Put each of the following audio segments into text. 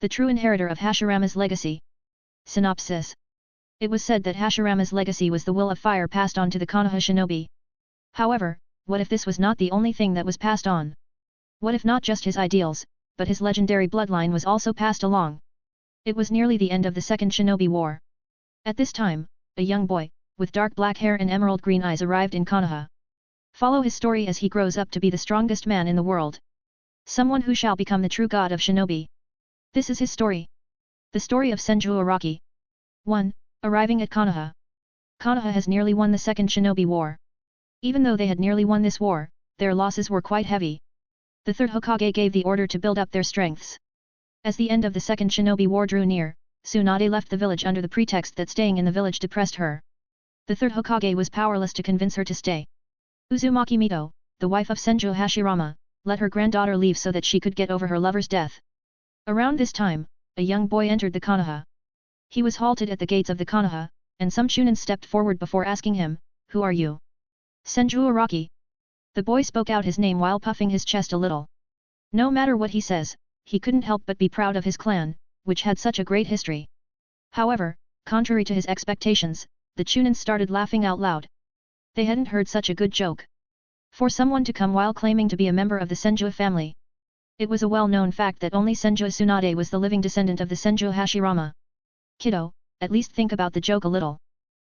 The true inheritor of Hashirama's legacy. Synopsis. It was said that Hashirama's legacy was the will of fire passed on to the Konoha shinobi. However, what if this was not the only thing that was passed on? What if not just his ideals, but his legendary bloodline was also passed along? It was nearly the end of the Second Shinobi War. At this time, a young boy, with dark black hair and emerald green eyes arrived in Konoha. Follow his story as he grows up to be the strongest man in the world. Someone who shall become the true god of shinobi. This is his story. The story of Senju Araki. 1. Arriving at Konoha. Konoha has nearly won the Second Shinobi War. Even though they had nearly won this war, their losses were quite heavy. The third Hokage gave the order to build up their strengths. As the end of the Second Shinobi War drew near, Tsunade left the village under the pretext that staying in the village depressed her. The third Hokage was powerless to convince her to stay. Uzumaki Mito, the wife of Senju Hashirama, let her granddaughter leave so that she could get over her lover's death. Around this time, a young boy entered the Konoha. He was halted at the gates of the Konoha, and some Chunin stepped forward before asking him, "Who are you?" "Senju Araki." The boy spoke out his name while puffing his chest a little. No matter what he says, he couldn't help but be proud of his clan, which had such a great history. However, contrary to his expectations, the Chunin started laughing out loud. They hadn't heard such a good joke. For someone to come while claiming to be a member of the Senju family. It was a well-known fact that only Senju Tsunade was the living descendant of the Senju Hashirama. "Kiddo, at least think about the joke a little.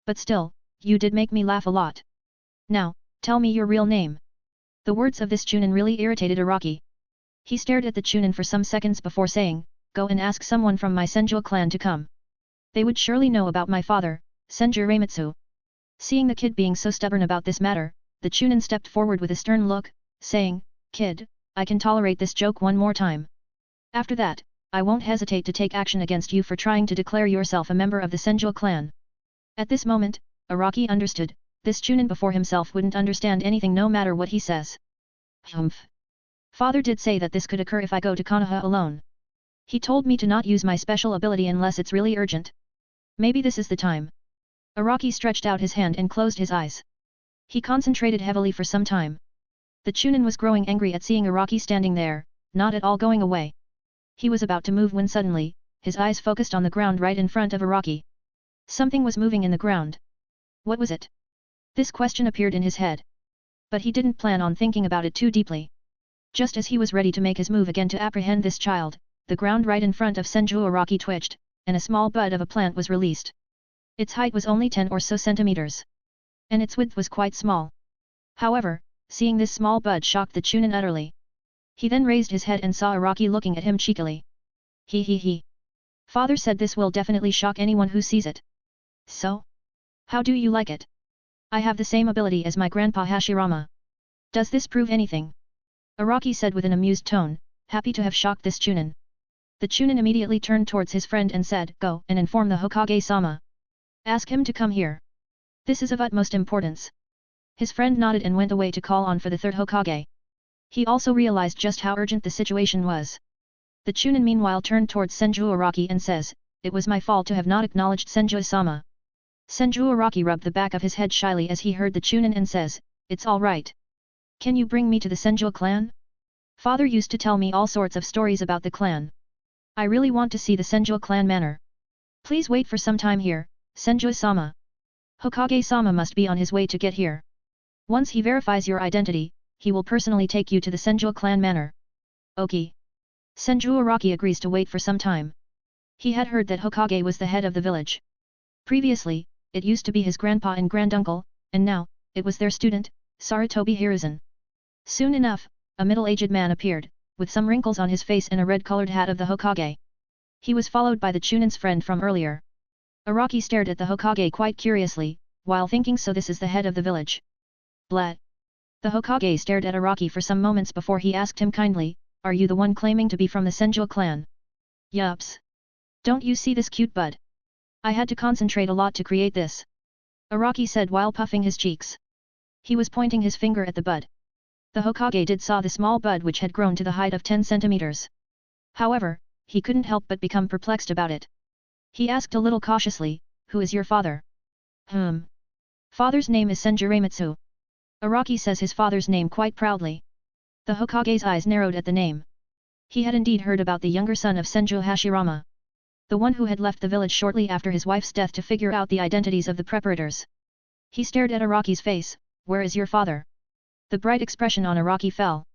But still, you did make me laugh a lot. Now, tell me your real name." The words of this Chunin really irritated Araki. He stared at the Chunin for some seconds before saying, "Go and ask someone from my Senju clan to come. They would surely know about my father, Senju Reimitsu." Seeing the kid being so stubborn about this matter, the Chunin stepped forward with a stern look, saying, "Kid, I can tolerate this joke one more time. After that, I won't hesitate to take action against you for trying to declare yourself a member of the Senju clan." At this moment, Araki understood, this Chunin before himself wouldn't understand anything no matter what he says. "Humph. Father did say that this could occur if I go to Konoha alone. He told me to not use my special ability unless it's really urgent. Maybe this is the time." Araki stretched out his hand and closed his eyes. He concentrated heavily for some time. The Chunin was growing angry at seeing Araki standing there, not at all going away. He was about to move when suddenly, his eyes focused on the ground right in front of Araki. Something was moving in the ground. What was it? This question appeared in his head. But he didn't plan on thinking about it too deeply. Just as he was ready to make his move again to apprehend this child, the ground right in front of Senju Araki twitched, and a small bud of a plant was released. Its height was only 10 or so centimeters. And its width was quite small. However, seeing this small bud shocked the Chunin utterly. He then raised his head and saw Araki looking at him cheekily. He. Father said this will definitely shock anyone who sees it. So? How do you like it? I have the same ability as my grandpa Hashirama. Does this prove anything? Araki said with an amused tone, happy to have shocked this Chunin. The Chunin immediately turned towards his friend and said, "Go and inform the Hokage-sama. Ask him to come here. This is of utmost importance." His friend nodded and went away to call on for the third Hokage. He also realized just how urgent the situation was. The Chunin meanwhile turned towards Senju Araki and says, "It was my fault to have not acknowledged Senju-sama." Senju Araki rubbed the back of his head shyly as he heard the Chunin and says, "It's all right. Can you bring me to the Senju clan? Father used to tell me all sorts of stories about the clan. I really want to see the Senju clan manor. Please wait for some time here, Senju-sama. Hokage-sama must be on his way to get here. Once he verifies your identity, he will personally take you to the Senju clan manor." "Okay." Senju Araki agrees to wait for some time. He had heard that Hokage was the head of the village. Previously, it used to be his grandpa and granduncle, and now, it was their student, Sarutobi Hiruzen. Soon enough, a middle-aged man appeared, with some wrinkles on his face and a red-colored hat of the Hokage. He was followed by the Chunin's friend from earlier. Araki stared at the Hokage quite curiously, while thinking, so this is the head of the village. Blah. The Hokage stared at Araki for some moments before he asked him kindly, "Are you the one claiming to be from the Senju clan?" "Yups. Don't you see this cute bud? I had to concentrate a lot to create this," Araki said while puffing his cheeks. He was pointing his finger at the bud. The Hokage did saw the small bud which had grown to the height of 10 centimeters. However, he couldn't help but become perplexed about it. He asked a little cautiously, "Who is your father?" Father's name is Senju Reimitsu." Araki says his father's name quite proudly. The Hokage's eyes narrowed at the name. He had indeed heard about the younger son of Senju Hashirama, the one who had left the village shortly after his wife's death to figure out the identities of the preparators. He stared at Araki's face. Where is your father? The bright expression on Araki fell.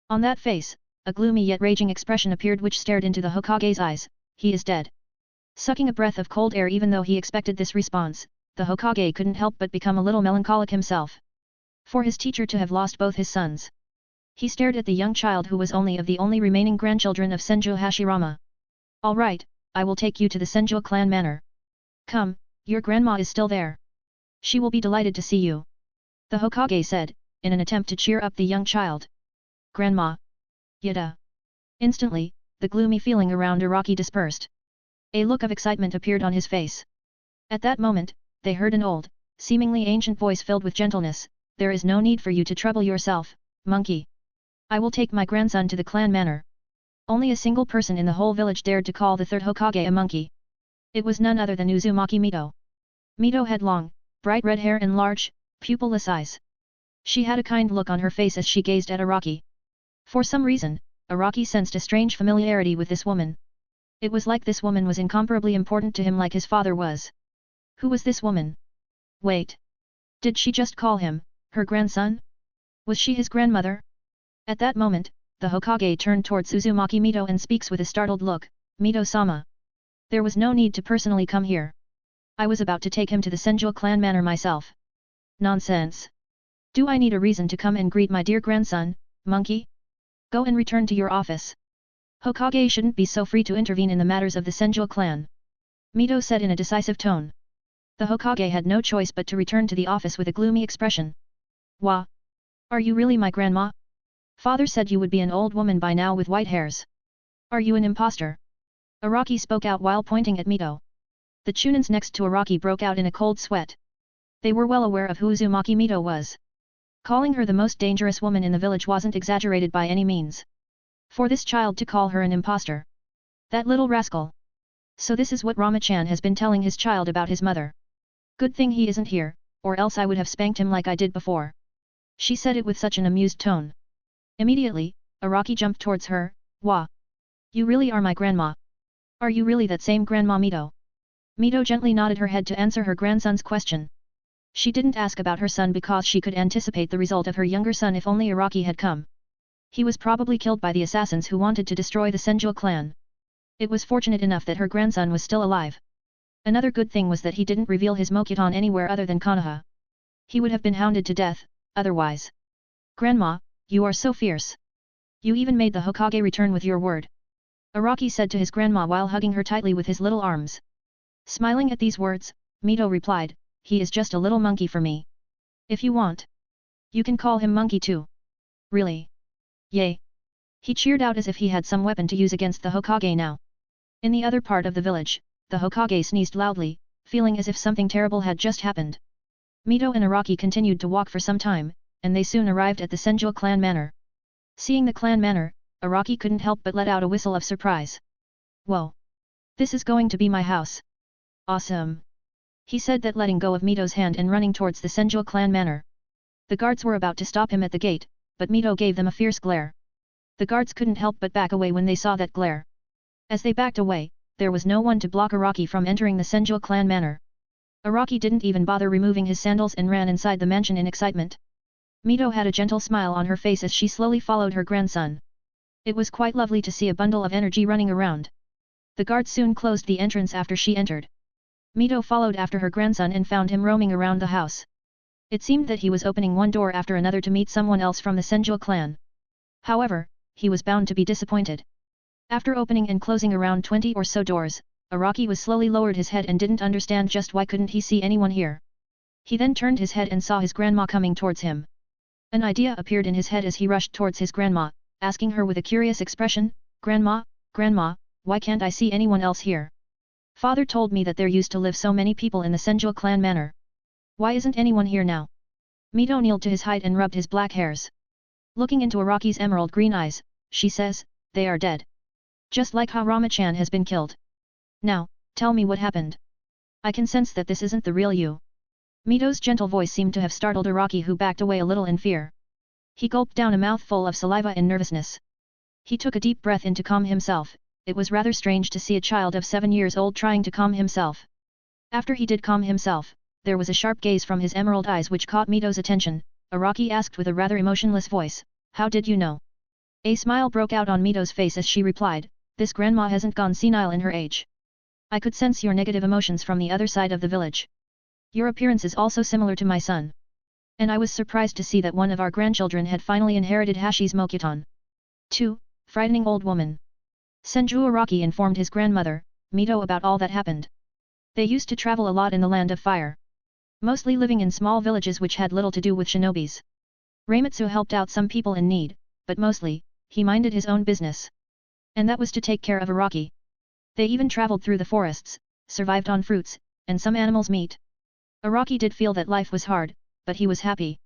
On that face, a gloomy yet raging expression appeared which stared into the Hokage's eyes. He is dead. Sucking a breath of cold air even though he expected this response, the Hokage couldn't help but become a little melancholic himself. For his teacher to have lost both his sons. He stared at the young child who was only of the only remaining grandchildren of Senju Hashirama. All right, I will take you to the Senju clan manor. Come, your grandma is still there. She will be delighted to see you. The Hokage said, in an attempt to cheer up the young child. Grandma. Yada. Instantly, the gloomy feeling around Araki dispersed. A look of excitement appeared on his face. At that moment, they heard an old, seemingly ancient voice filled with gentleness. There is no need for you to trouble yourself, monkey. I will take my grandson to the clan manor. Only a single person in the whole village dared to call the third Hokage a monkey. It was none other than Uzumaki Mito. Mito had long, bright red hair and large, pupilless eyes. She had a kind look on her face as she gazed at Araki. For some reason, Araki sensed a strange familiarity with this woman. It was like this woman was incomparably important to him like his father was. Who was this woman? Wait. Did she just call him her grandson? Was she his grandmother? At that moment, the Hokage turned towards Uzumaki Mito and speaks with a startled look, Mito-sama. There was no need to personally come here. I was about to take him to the Senju clan manor myself. Nonsense. Do I need a reason to come and greet my dear grandson, monkey? Go and return to your office. Hokage shouldn't be so free to intervene in the matters of the Senju clan. Mito said in a decisive tone. The Hokage had no choice but to return to the office with a gloomy expression. Wah! Are you really my grandma? Father said you would be an old woman by now with white hairs. Are you an imposter? Araki spoke out while pointing at Mito. The Chunins next to Araki broke out in a cold sweat. They were well aware of who Uzumaki Mito was. Calling her the most dangerous woman in the village wasn't exaggerated by any means. For this child to call her an imposter. That little rascal. So this is what Rama-chan has been telling his child about his mother. Good thing he isn't here, or else I would have spanked him like I did before. She said it with such an amused tone. Immediately, Araki jumped towards her. Wah! You really are my grandma. Are you really that same Grandma Mito? Mito gently nodded her head to answer her grandson's question. She didn't ask about her son because she could anticipate the result of her younger son if only Araki had come. He was probably killed by the assassins who wanted to destroy the Senju clan. It was fortunate enough that her grandson was still alive. Another good thing was that he didn't reveal his Mokuton anywhere other than Konoha. He would have been hounded to death, otherwise. Grandma, you are so fierce. You even made the Hokage return with your word. Araki said to his grandma while hugging her tightly with his little arms. Smiling at these words, Mito replied, he is just a little monkey for me. If you want, you can call him monkey too. Really? Yay! He cheered out as if he had some weapon to use against the Hokage now. In the other part of the village, the Hokage sneezed loudly, feeling as if something terrible had just happened. Mito and Araki continued to walk for some time, and they soon arrived at the Senju clan manor. Seeing the clan manor, Araki couldn't help but let out a whistle of surprise. Whoa! This is going to be my house. Awesome! He said that letting go of Mito's hand and running towards the Senju clan manor. The guards were about to stop him at the gate, but Mito gave them a fierce glare. The guards couldn't help but back away when they saw that glare. As they backed away, there was no one to block Araki from entering the Senju clan manor. Araki didn't even bother removing his sandals and ran inside the mansion in excitement. Mito had a gentle smile on her face as she slowly followed her grandson. It was quite lovely to see a bundle of energy running around. The guards soon closed the entrance after she entered. Mito followed after her grandson and found him roaming around the house. It seemed that he was opening one door after another to meet someone else from the Senju clan. However, he was bound to be disappointed. After opening and closing around 20 or so doors, Araki was slowly lowered his head and didn't understand just why couldn't he see anyone here. He then turned his head and saw his grandma coming towards him. An idea appeared in his head as he rushed towards his grandma, asking her with a curious expression, Grandma, Grandma, why can't I see anyone else here? Father told me that there used to live so many people in the Senju clan manor. Why isn't anyone here now? Mito kneeled to his height and rubbed his black hairs. Looking into Araki's emerald green eyes, she says, they are dead. Just like how Rama-chan has been killed. Now, tell me what happened. I can sense that this isn't the real you. Mito's gentle voice seemed to have startled Araki, who backed away a little in fear. He gulped down a mouthful of saliva in nervousness. He took a deep breath in to calm himself. It was rather strange to see a child of 7 years old trying to calm himself. After he did calm himself, there was a sharp gaze from his emerald eyes which caught Mito's attention. Araki asked with a rather emotionless voice, "How did you know?" A smile broke out on Mito's face as she replied, "This grandma hasn't gone senile in her age. I could sense your negative emotions from the other side of the village. Your appearance is also similar to my son. And I was surprised to see that one of our grandchildren had finally inherited Hashi's Mokuton." 2. Frightening old woman. Senju Araki informed his grandmother, Mito, about all that happened. They used to travel a lot in the land of fire, mostly living in small villages which had little to do with shinobis. Reimitsu helped out some people in need, but mostly, he minded his own business. And that was to take care of Araki. They even traveled through the forests, survived on fruits, and some animals' meat. Araki did feel that life was hard, but he was happy.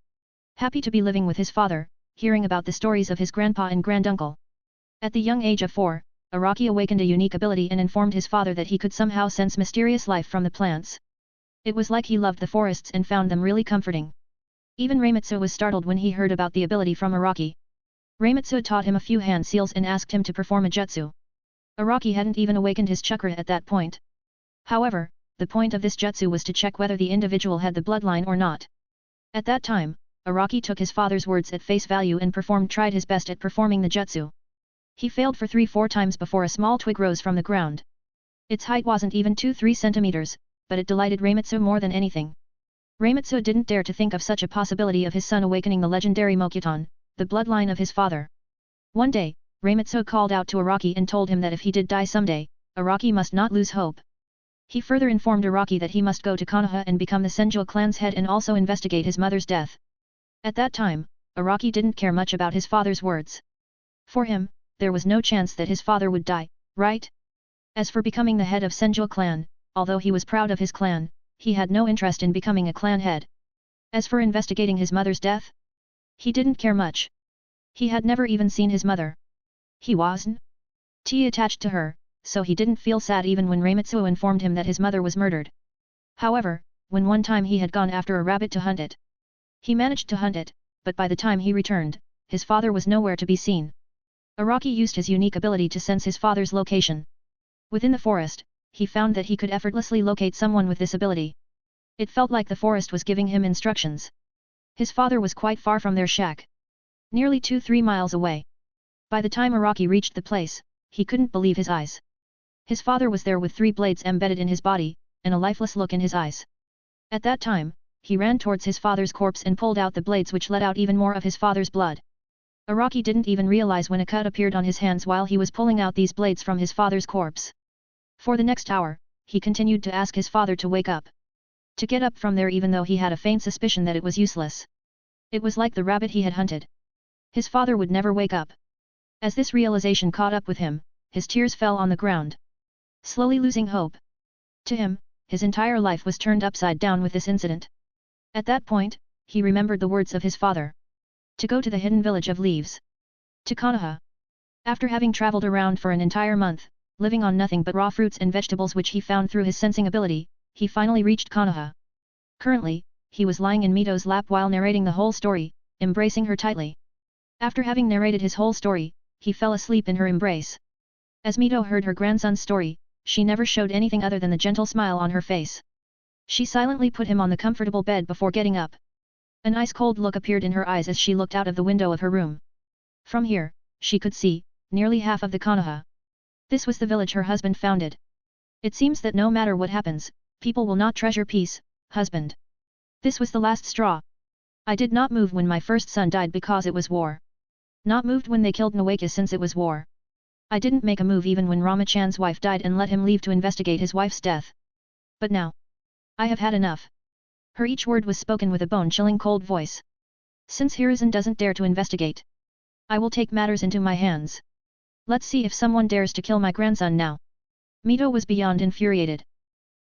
Happy to be living with his father, hearing about the stories of his grandpa and granduncle. At the young age of 4, Araki awakened a unique ability and informed his father that he could somehow sense mysterious life from the plants. It was like he loved the forests and found them really comforting. Even Reimitsu was startled when he heard about the ability from Araki. Reimitsu taught him a few hand seals and asked him to perform a jutsu. Araki hadn't even awakened his chakra at that point. However, the point of this jutsu was to check whether the individual had the bloodline or not. At that time, Araki took his father's words at face value and tried his best at performing the jutsu. He failed for 3-4 times before a small twig rose from the ground. Its height wasn't even 2-3 centimeters, but it delighted Reimitsu more than anything. Reimitsu didn't dare to think of such a possibility of his son awakening the legendary Mokuton, the bloodline of his father. One day, Reimitsu called out to Araki and told him that if he did die someday, Araki must not lose hope. He further informed Araki that he must go to Konoha and become the Senju clan's head and also investigate his mother's death. At that time, Araki didn't care much about his father's words. For him, there was no chance that his father would die, right? As for becoming the head of Senju clan, although he was proud of his clan, he had no interest in becoming a clan head. As for investigating his mother's death, he didn't care much. He had never even seen his mother. He wasn't attached to her, so he didn't feel sad even when Reimitsu informed him that his mother was murdered. However, when one time he had gone after a rabbit to hunt it. He managed to hunt it, but by the time he returned, his father was nowhere to be seen. Araki used his unique ability to sense his father's location. Within the forest, he found that he could effortlessly locate someone with this ability. It felt like the forest was giving him instructions. His father was quite far from their shack. Nearly 2-3 miles away. By the time Araki reached the place, he couldn't believe his eyes. His father was there with 3 blades embedded in his body, and a lifeless look in his eyes. At that time, he ran towards his father's corpse and pulled out the blades which let out even more of his father's blood. Araki didn't even realize when a cut appeared on his hands while he was pulling out these blades from his father's corpse. For the next hour, he continued to ask his father to wake up. To get up from there even though he had a faint suspicion that it was useless. It was like the rabbit he had hunted. His father would never wake up. As this realization caught up with him, his tears fell on the ground. Slowly losing hope. To him, his entire life was turned upside down with this incident. At that point, he remembered the words of his father. To go to the hidden village of leaves. To Konoha. After having traveled around for an entire month, living on nothing but raw fruits and vegetables which he found through his sensing ability, he finally reached Konoha. Currently, he was lying in Mito's lap while narrating the whole story, embracing her tightly. After having narrated his whole story, he fell asleep in her embrace. As Mito heard her grandson's story, she never showed anything other than the gentle smile on her face. She silently put him on the comfortable bed before getting up. An ice-cold look appeared in her eyes as she looked out of the window of her room. From here, she could see, nearly half of the Konoha. This was the village her husband founded. It seems that no matter what happens, people will not treasure peace, husband. This was the last straw. I did not move when my first son died because it was war. Not moved when they killed Nawaka since it was war. I didn't make a move even when Ramachand's wife died and let him leave to investigate his wife's death. But now, I have had enough. Her each word was spoken with a bone-chilling cold voice. Since Hiruzen doesn't dare to investigate, I will take matters into my hands. Let's see if someone dares to kill my grandson now. Mito was beyond infuriated.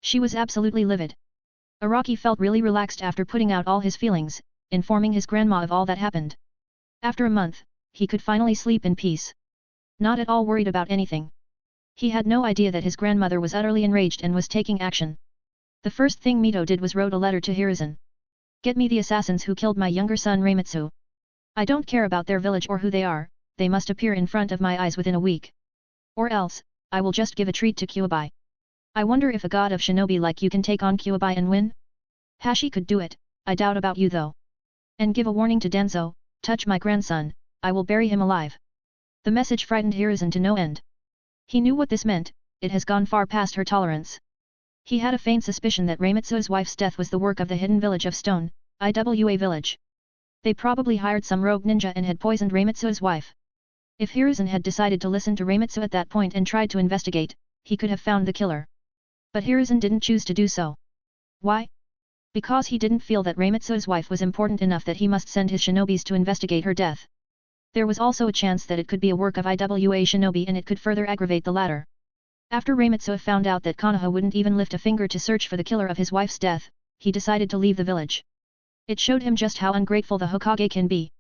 She was absolutely livid. Araki felt really relaxed after putting out all his feelings, informing his grandma of all that happened. After a month, he could finally sleep in peace. Not at all worried about anything. He had no idea that his grandmother was utterly enraged and was taking action. The first thing Mito did was wrote a letter to Hiruzen. Get me the assassins who killed my younger son Reimitsu. I don't care about their village or who they are, they must appear in front of my eyes within a week. Or else, I will just give a treat to Kyuubi. I wonder if a god of shinobi like you can take on Kyuubi and win? Hashi could do it, I doubt about you though. And give a warning to Danzo, touch my grandson, I will bury him alive. The message frightened Hiruzen to no end. He knew what this meant, it has gone far past her tolerance. He had a faint suspicion that Reimitsu's wife's death was the work of the hidden village of Stone, Iwa village. They probably hired some rogue ninja and had poisoned Reimitsu's wife. If Hiruzen had decided to listen to Reimitsu at that point and tried to investigate, he could have found the killer. But Hiruzen didn't choose to do so. Why? Because he didn't feel that Reimitsu's wife was important enough that he must send his shinobis to investigate her death. There was also a chance that it could be a work of Iwa shinobi and it could further aggravate the latter. After Reimitsu found out that Konoha wouldn't even lift a finger to search for the killer of his wife's death, he decided to leave the village. It showed him just how ungrateful the Hokage can be.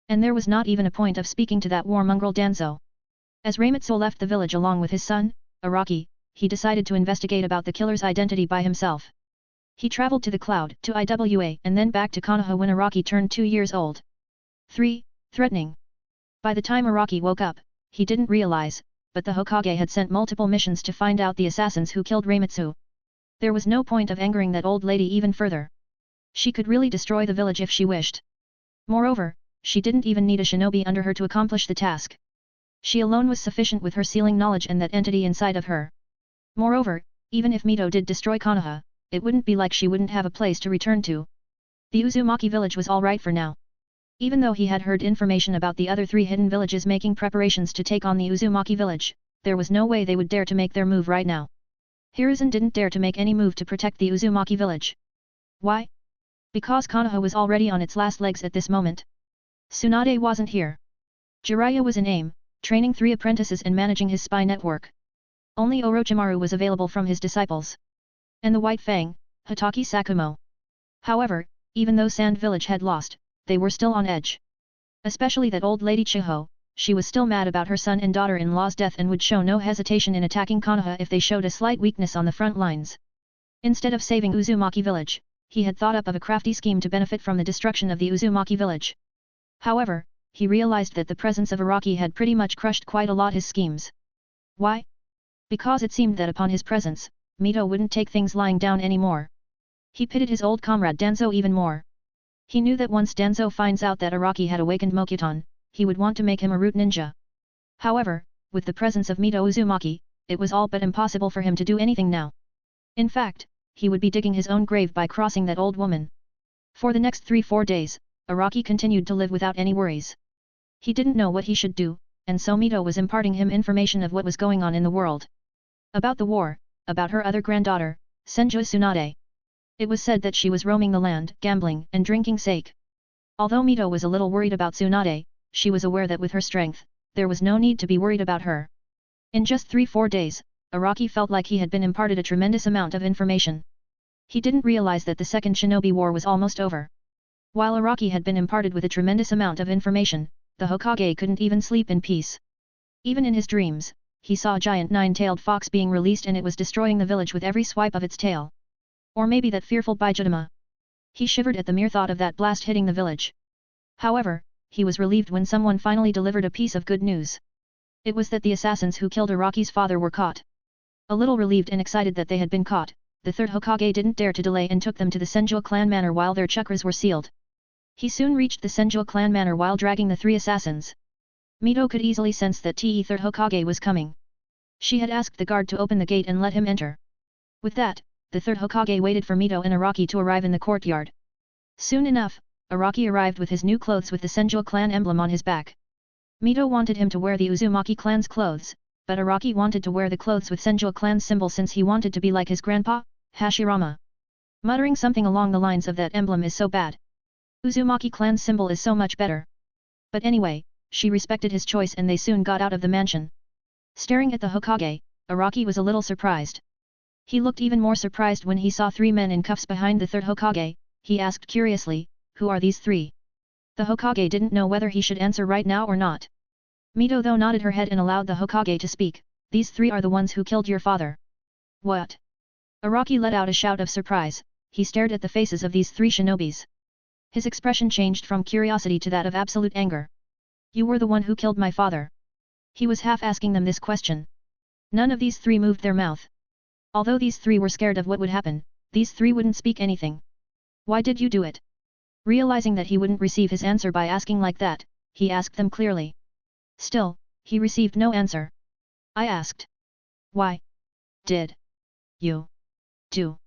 And there was not even a point of speaking to that war mongrel Danzo. As Reimitsu left the village along with his son, Araki, he decided to investigate about the killer's identity by himself. He traveled to the cloud, to Iwa and then back to Konoha when Araki turned 2 years old. 3. Threatening. By the time Araki woke up, he didn't realize, but the Hokage had sent multiple missions to find out the assassins who killed Reimitsu. There was no point of angering that old lady even further. She could really destroy the village if she wished. Moreover, she didn't even need a shinobi under her to accomplish the task. She alone was sufficient with her sealing knowledge and that entity inside of her. Moreover, even if Mito did destroy Konoha, it wouldn't be like she wouldn't have a place to return to. The Uzumaki village was alright for now. Even though he had heard information about the other 3 hidden villages making preparations to take on the Uzumaki village, there was no way they would dare to make their move right now. Hiruzen didn't dare to make any move to protect the Uzumaki village. Why? Because Konoha was already on its last legs at this moment. Tsunade wasn't here. Jiraiya was in AIM, training 3 apprentices and managing his spy network. Only Orochimaru was available from his disciples. And the White Fang, Hatake Sakumo. However, even though Sand Village had lost, they were still on edge. Especially that old lady Chiho, she was still mad about her son and daughter-in-law's death and would show no hesitation in attacking Konoha if they showed a slight weakness on the front lines. Instead of saving Uzumaki village, he had thought up of a crafty scheme to benefit from the destruction of the Uzumaki village. However, he realized that the presence of Araki had pretty much crushed quite a lot his schemes. Why? Because it seemed that upon his presence, Mito wouldn't take things lying down anymore. He pitted his old comrade Danzo even more. He knew that once Danzo finds out that Araki had awakened Mokuton, he would want to make him a root ninja. However, with the presence of Mito Uzumaki, it was all but impossible for him to do anything now. In fact, he would be digging his own grave by crossing that old woman. For the next 3-4 days, Araki continued to live without any worries. He didn't know what he should do, and so Mito was imparting him information of what was going on in the world. About the war, about her other granddaughter, Senju Tsunade. It was said that she was roaming the land, gambling and drinking sake. Although Mito was a little worried about Tsunade, she was aware that with her strength, there was no need to be worried about her. In just 3-4 days, Araki felt like he had been imparted a tremendous amount of information. He didn't realize that the Second Shinobi War was almost over. While Araki had been imparted with a tremendous amount of information, the Hokage couldn't even sleep in peace. Even in his dreams, he saw a giant 9-tailed fox being released and it was destroying the village with every swipe of its tail. Or maybe that fearful Bijutama. He shivered at the mere thought of that blast hitting the village. However, he was relieved when someone finally delivered a piece of good news. It was that the assassins who killed Araki's father were caught. A little relieved and excited that they had been caught, the third Hokage didn't dare to delay and took them to the Senju clan manor while their chakras were sealed. He soon reached the Senju clan manor while dragging the 3 assassins. Mito could easily sense that the third Hokage was coming. She had asked the guard to open the gate and let him enter. With that, the third Hokage waited for Mito and Araki to arrive in the courtyard. Soon enough, Araki arrived with his new clothes with the Senju clan emblem on his back. Mito wanted him to wear the Uzumaki clan's clothes, but Araki wanted to wear the clothes with Senju clan's symbol since he wanted to be like his grandpa, Hashirama. Muttering something along the lines of that emblem is so bad. Uzumaki clan's symbol is so much better. But anyway, she respected his choice and they soon got out of the mansion. Staring at the Hokage, Araki was a little surprised. He looked even more surprised when he saw 3 men in cuffs behind the third Hokage. He asked curiously, "Who are these 3? The Hokage didn't know whether he should answer right now or not. Mito though nodded her head and allowed the Hokage to speak. "These 3 are the ones who killed your father." "What?" Araki let out a shout of surprise. He stared at the faces of these 3 shinobis. His expression changed from curiosity to that of absolute anger. You were the one who killed my father. He was half asking them this question. None of these three moved their mouth. Although these three were scared of what would happen, these three wouldn't speak anything. Why did you do it? Realizing that he wouldn't receive his answer by asking like that, he asked them clearly. Still, he received no answer. I asked. Why? Did you do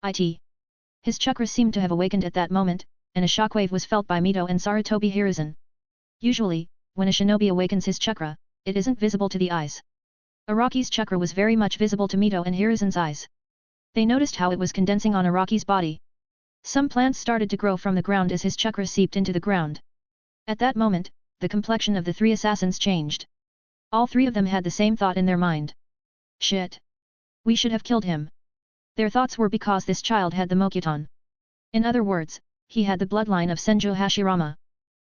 it? His chakras seemed to have awakened at that moment, and a shockwave was felt by Mito and Sarutobi Hiruzen. Usually, when a shinobi awakens his chakra, it isn't visible to the eyes. Araki's chakra was very much visible to Mito and Hiruzen's eyes. They noticed how it was condensing on Araki's body. Some plants started to grow from the ground as his chakra seeped into the ground. At that moment, the complexion of the three assassins changed. All three of them had the same thought in their mind. Shit! We should have killed him. Their thoughts were because this child had the Mokuton. In other words, he had the bloodline of Senju Hashirama.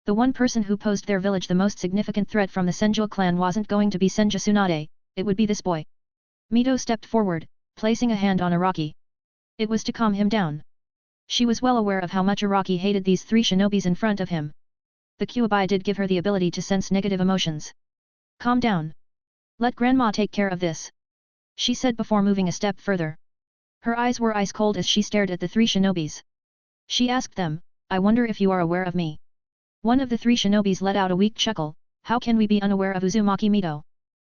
The one person who posed their village the most significant threat from the Senju clan wasn't going to be Senju Tsunade, it would be this boy. Mito stepped forward, placing a hand on Araki. It was to calm him down. She was well aware of how much Araki hated these three shinobis in front of him. The Kyuubi did give her the ability to sense negative emotions. Calm down. Let grandma take care of this. She said before moving a step further. Her eyes were ice cold as she stared at the three shinobis. She asked them, I wonder if you are aware of me. One of the three shinobis let out a weak chuckle. How can we be unaware of Uzumaki Mito?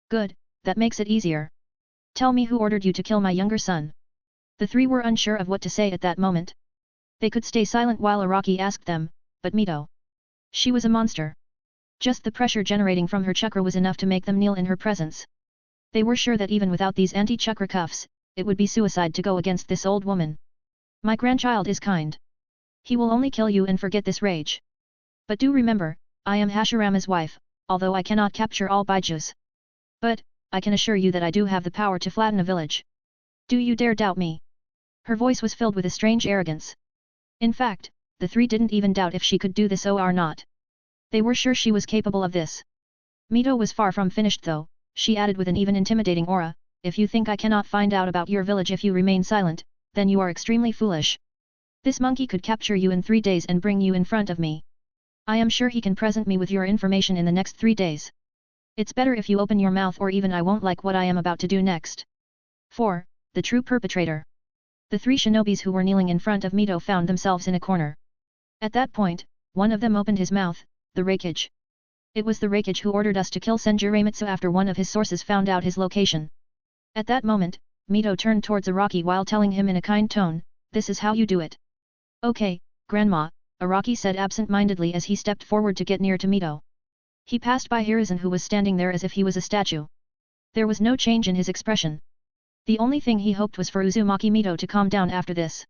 Good, that makes it easier. Tell me who ordered you to kill my younger son. The three were unsure of what to say at that moment. They could stay silent while Araki asked them, but Mito. She was a monster. Just the pressure generating from her chakra was enough to make them kneel in her presence. They were sure that even without these anti-chakra cuffs, it would be suicide to go against this old woman. My grandchild is kind. He will only kill you and forget this rage. But do remember, I am Hashirama's wife, although I cannot capture all Baijus. But, I can assure you that I do have the power to flatten a village. Do you dare doubt me? Her voice was filled with a strange arrogance. In fact, the three didn't even doubt if she could do this or not. They were sure she was capable of this. Mito was far from finished though, she added with an even intimidating aura, if you think I cannot find out about your village if you remain silent, then you are extremely foolish. This monkey could capture you in 3 days and bring you in front of me. I am sure he can present me with your information in the next 3 days. It's better if you open your mouth or even I won't like what I am about to do next. 4. The true perpetrator. The three shinobis who were kneeling in front of Mito found themselves in a corner. At that point, one of them opened his mouth, the Raikage. It was the Raikage who ordered us to kill Senju Reimitsu after one of his sources found out his location. At that moment, Mito turned towards Araki while telling him in a kind tone, this is how you do it. Okay, Grandma, Araki said absent-mindedly as he stepped forward to get near to Mito. He passed by Hiruzen who was standing there as if he was a statue. There was no change in his expression. The only thing he hoped was for Uzumaki Mito to calm down after this.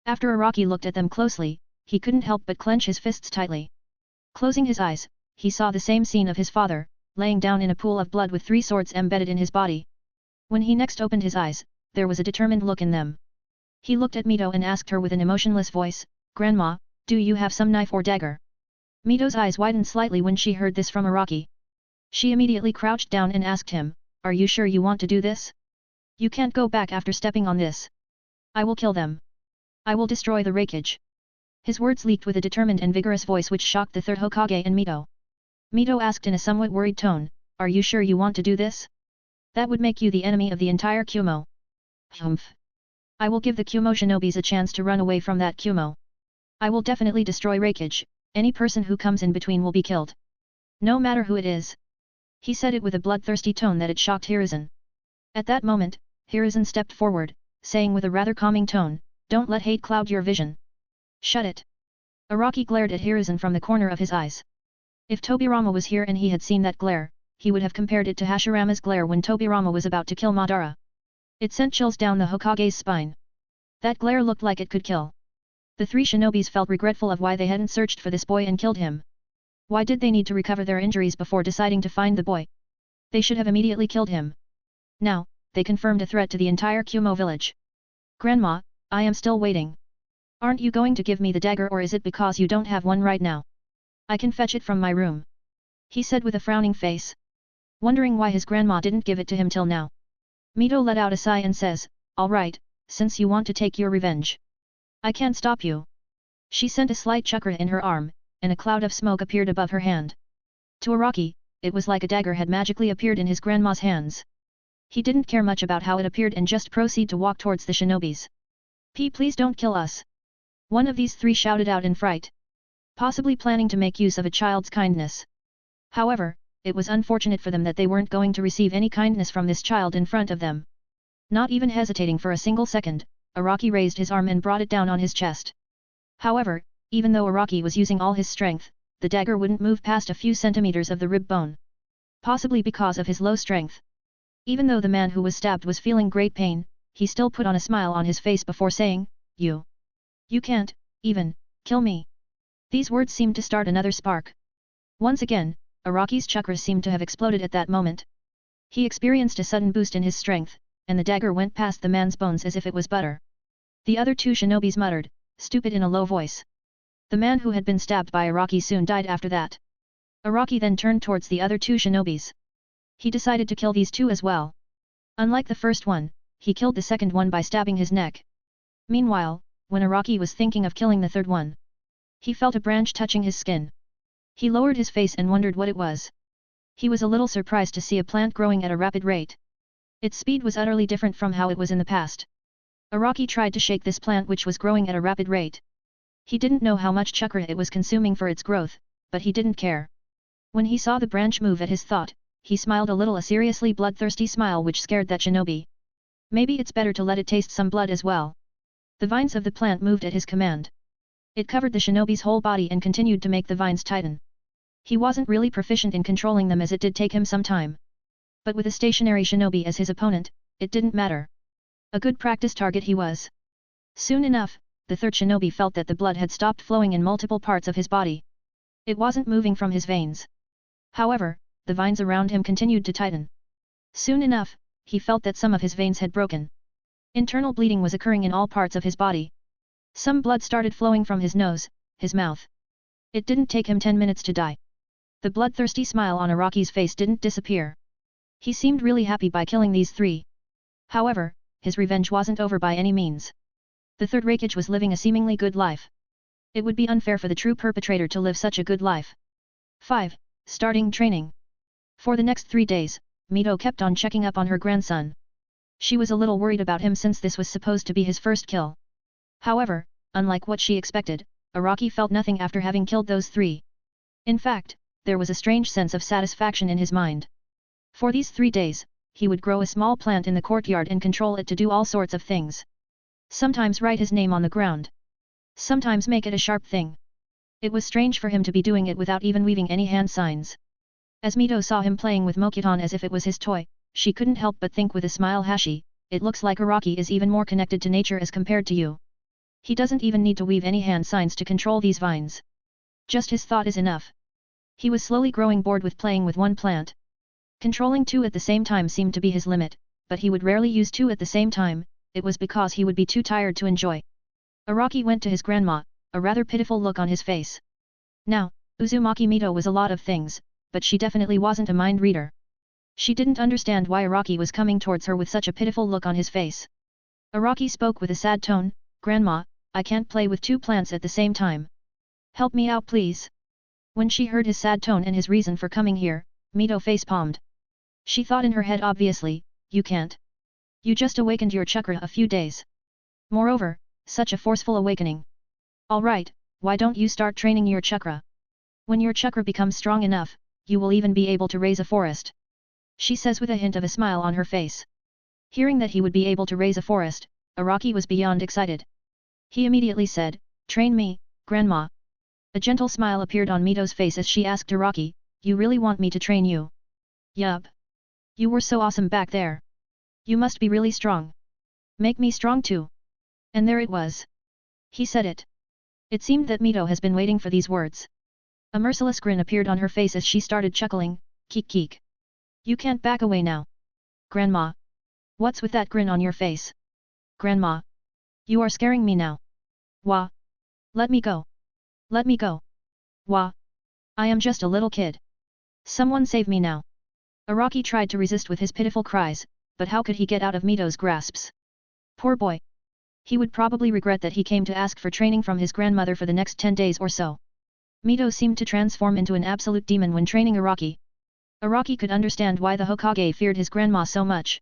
After Araki looked at them closely, he couldn't help but clench his fists tightly. Closing his eyes, he saw the same scene of his father, laying down in a pool of blood with 3 swords embedded in his body. When he next opened his eyes, there was a determined look in them. He looked at Mito and asked her with an emotionless voice, Grandma, do you have some knife or dagger? Mito's eyes widened slightly when she heard this from Araki. She immediately crouched down and asked him, are you sure you want to do this? You can't go back after stepping on this. I will kill them. I will destroy the Raikage. His words leaked with a determined and vigorous voice which shocked the third Hokage and Mito. Mito asked in a somewhat worried tone, are you sure you want to do this? That would make you the enemy of the entire Kumo. Humph. I will give the Kumo shinobis a chance to run away from that Kumo. I will definitely destroy Raikage, any person who comes in between will be killed. No matter who it is. He said it with a bloodthirsty tone that it shocked Hiruzen. At that moment, Hiruzen stepped forward, saying with a rather calming tone, don't let hate cloud your vision. Shut it. Araki glared at Hiruzen from the corner of his eyes. If Tobirama was here and he had seen that glare, he would have compared it to Hashirama's glare when Tobirama was about to kill Madara. It sent chills down the Hokage's spine. That glare looked like it could kill. The 3 shinobis felt regretful of why they hadn't searched for this boy and killed him. Why did they need to recover their injuries before deciding to find the boy? They should have immediately killed him. Now, they confirmed a threat to the entire Kumo village. Grandma, I am still waiting. Aren't you going to give me the dagger or is it because you don't have one right now? I can fetch it from my room. He said with a frowning face. Wondering why his grandma didn't give it to him till now. Mito let out a sigh and says, all right, since you want to take your revenge. I can't stop you. She sent a slight chakra in her arm, and a cloud of smoke appeared above her hand. To Araki, it was like a dagger had magically appeared in his grandma's hands. He didn't care much about how it appeared and just proceed to walk towards the shinobis. Please don't kill us. One of these three shouted out in fright. Possibly planning to make use of a child's kindness. However, it was unfortunate for them that they weren't going to receive any kindness from this child in front of them. Not even hesitating for a single second, Araki raised his arm and brought it down on his chest. However, even though Araki was using all his strength, the dagger wouldn't move past a few centimeters of the rib bone. Possibly because of his low strength. Even though the man who was stabbed was feeling great pain, he still put on a smile on his face before saying, You can't, even, kill me. These words seemed to start another spark. Once again, Araki's chakras seemed to have exploded at that moment. He experienced a sudden boost in his strength, and the dagger went past the man's bones as if it was butter. The other two shinobis muttered, stupid in a low voice. The man who had been stabbed by Araki soon died after that. Araki then turned towards the other two shinobis. He decided to kill these two as well. Unlike the first one, he killed the second one by stabbing his neck. Meanwhile, when Araki was thinking of killing the third one, he felt a branch touching his skin. He lowered his face and wondered what it was. He was a little surprised to see a plant growing at a rapid rate. Its speed was utterly different from how it was in the past. Araki tried to shake this plant which was growing at a rapid rate. He didn't know how much chakra it was consuming for its growth, but he didn't care. When he saw the branch move at his thought, he smiled a little, a seriously bloodthirsty smile which scared that shinobi. Maybe it's better to let it taste some blood as well. The vines of the plant moved at his command. It covered the shinobi's whole body and continued to make the vines tighten. He wasn't really proficient in controlling them as it did take him some time. But with a stationary shinobi as his opponent, it didn't matter. A good practice target he was. Soon enough, the third shinobi felt that the blood had stopped flowing in multiple parts of his body. It wasn't moving from his veins. However, the vines around him continued to tighten. Soon enough, he felt that some of his veins had broken. Internal bleeding was occurring in all parts of his body. Some blood started flowing from his nose, his mouth. It didn't take him 10 minutes to die. The bloodthirsty smile on Araki's face didn't disappear. He seemed really happy by killing these three. However, his revenge wasn't over by any means. The third Raikage was living a seemingly good life. It would be unfair for the true perpetrator to live such a good life. 5. Starting training. For the next 3 days, Mito kept on checking up on her grandson. She was a little worried about him since this was supposed to be his first kill. However, unlike what she expected, Araki felt nothing after having killed those three. In fact, there was a strange sense of satisfaction in his mind. For these 3 days, he would grow a small plant in the courtyard and control it to do all sorts of things. Sometimes write his name on the ground. Sometimes make it a sharp thing. It was strange for him to be doing it without even weaving any hand signs. As Mito saw him playing with Mokuton as if it was his toy, she couldn't help but think with a smile, Hashi, it looks like Araki is even more connected to nature as compared to you. He doesn't even need to weave any hand signs to control these vines. Just his thought is enough. He was slowly growing bored with playing with one plant. Controlling two at the same time seemed to be his limit, but he would rarely use two at the same time, it was because he would be too tired to enjoy. Araki went to his grandma, a rather pitiful look on his face. Now, Uzumaki Mito was a lot of things, but she definitely wasn't a mind reader. She didn't understand why Araki was coming towards her with such a pitiful look on his face. Araki spoke with a sad tone, Grandma, I can't play with two plants at the same time. Help me out please. When she heard his sad tone and his reason for coming here, Mito face-palmed. She thought in her head obviously, you can't. You just awakened your chakra a few days. Moreover, such a forceful awakening. Alright, why don't you start training your chakra? When your chakra becomes strong enough, you will even be able to raise a forest. She says with a hint of a smile on her face. Hearing that he would be able to raise a forest, Araki was beyond excited. He immediately said, Train me, Grandma. A gentle smile appeared on Mito's face as she asked Araki, You really want me to train you? Yup. You were so awesome back there. You must be really strong. Make me strong too. And there it was. He said it. It seemed that Mito has been waiting for these words. A merciless grin appeared on her face as she started chuckling, Keek keek. You can't back away now. Grandma. What's with that grin on your face? Grandma. You are scaring me now. Wah. Let me go. Let me go. Wah. I am just a little kid. Someone save me now. Araki tried to resist with his pitiful cries, but how could he get out of Mito's grasps? Poor boy. He would probably regret that he came to ask for training from his grandmother for the next 10 days or so. Mito seemed to transform into an absolute demon when training Araki. Araki could understand why the Hokage feared his grandma so much.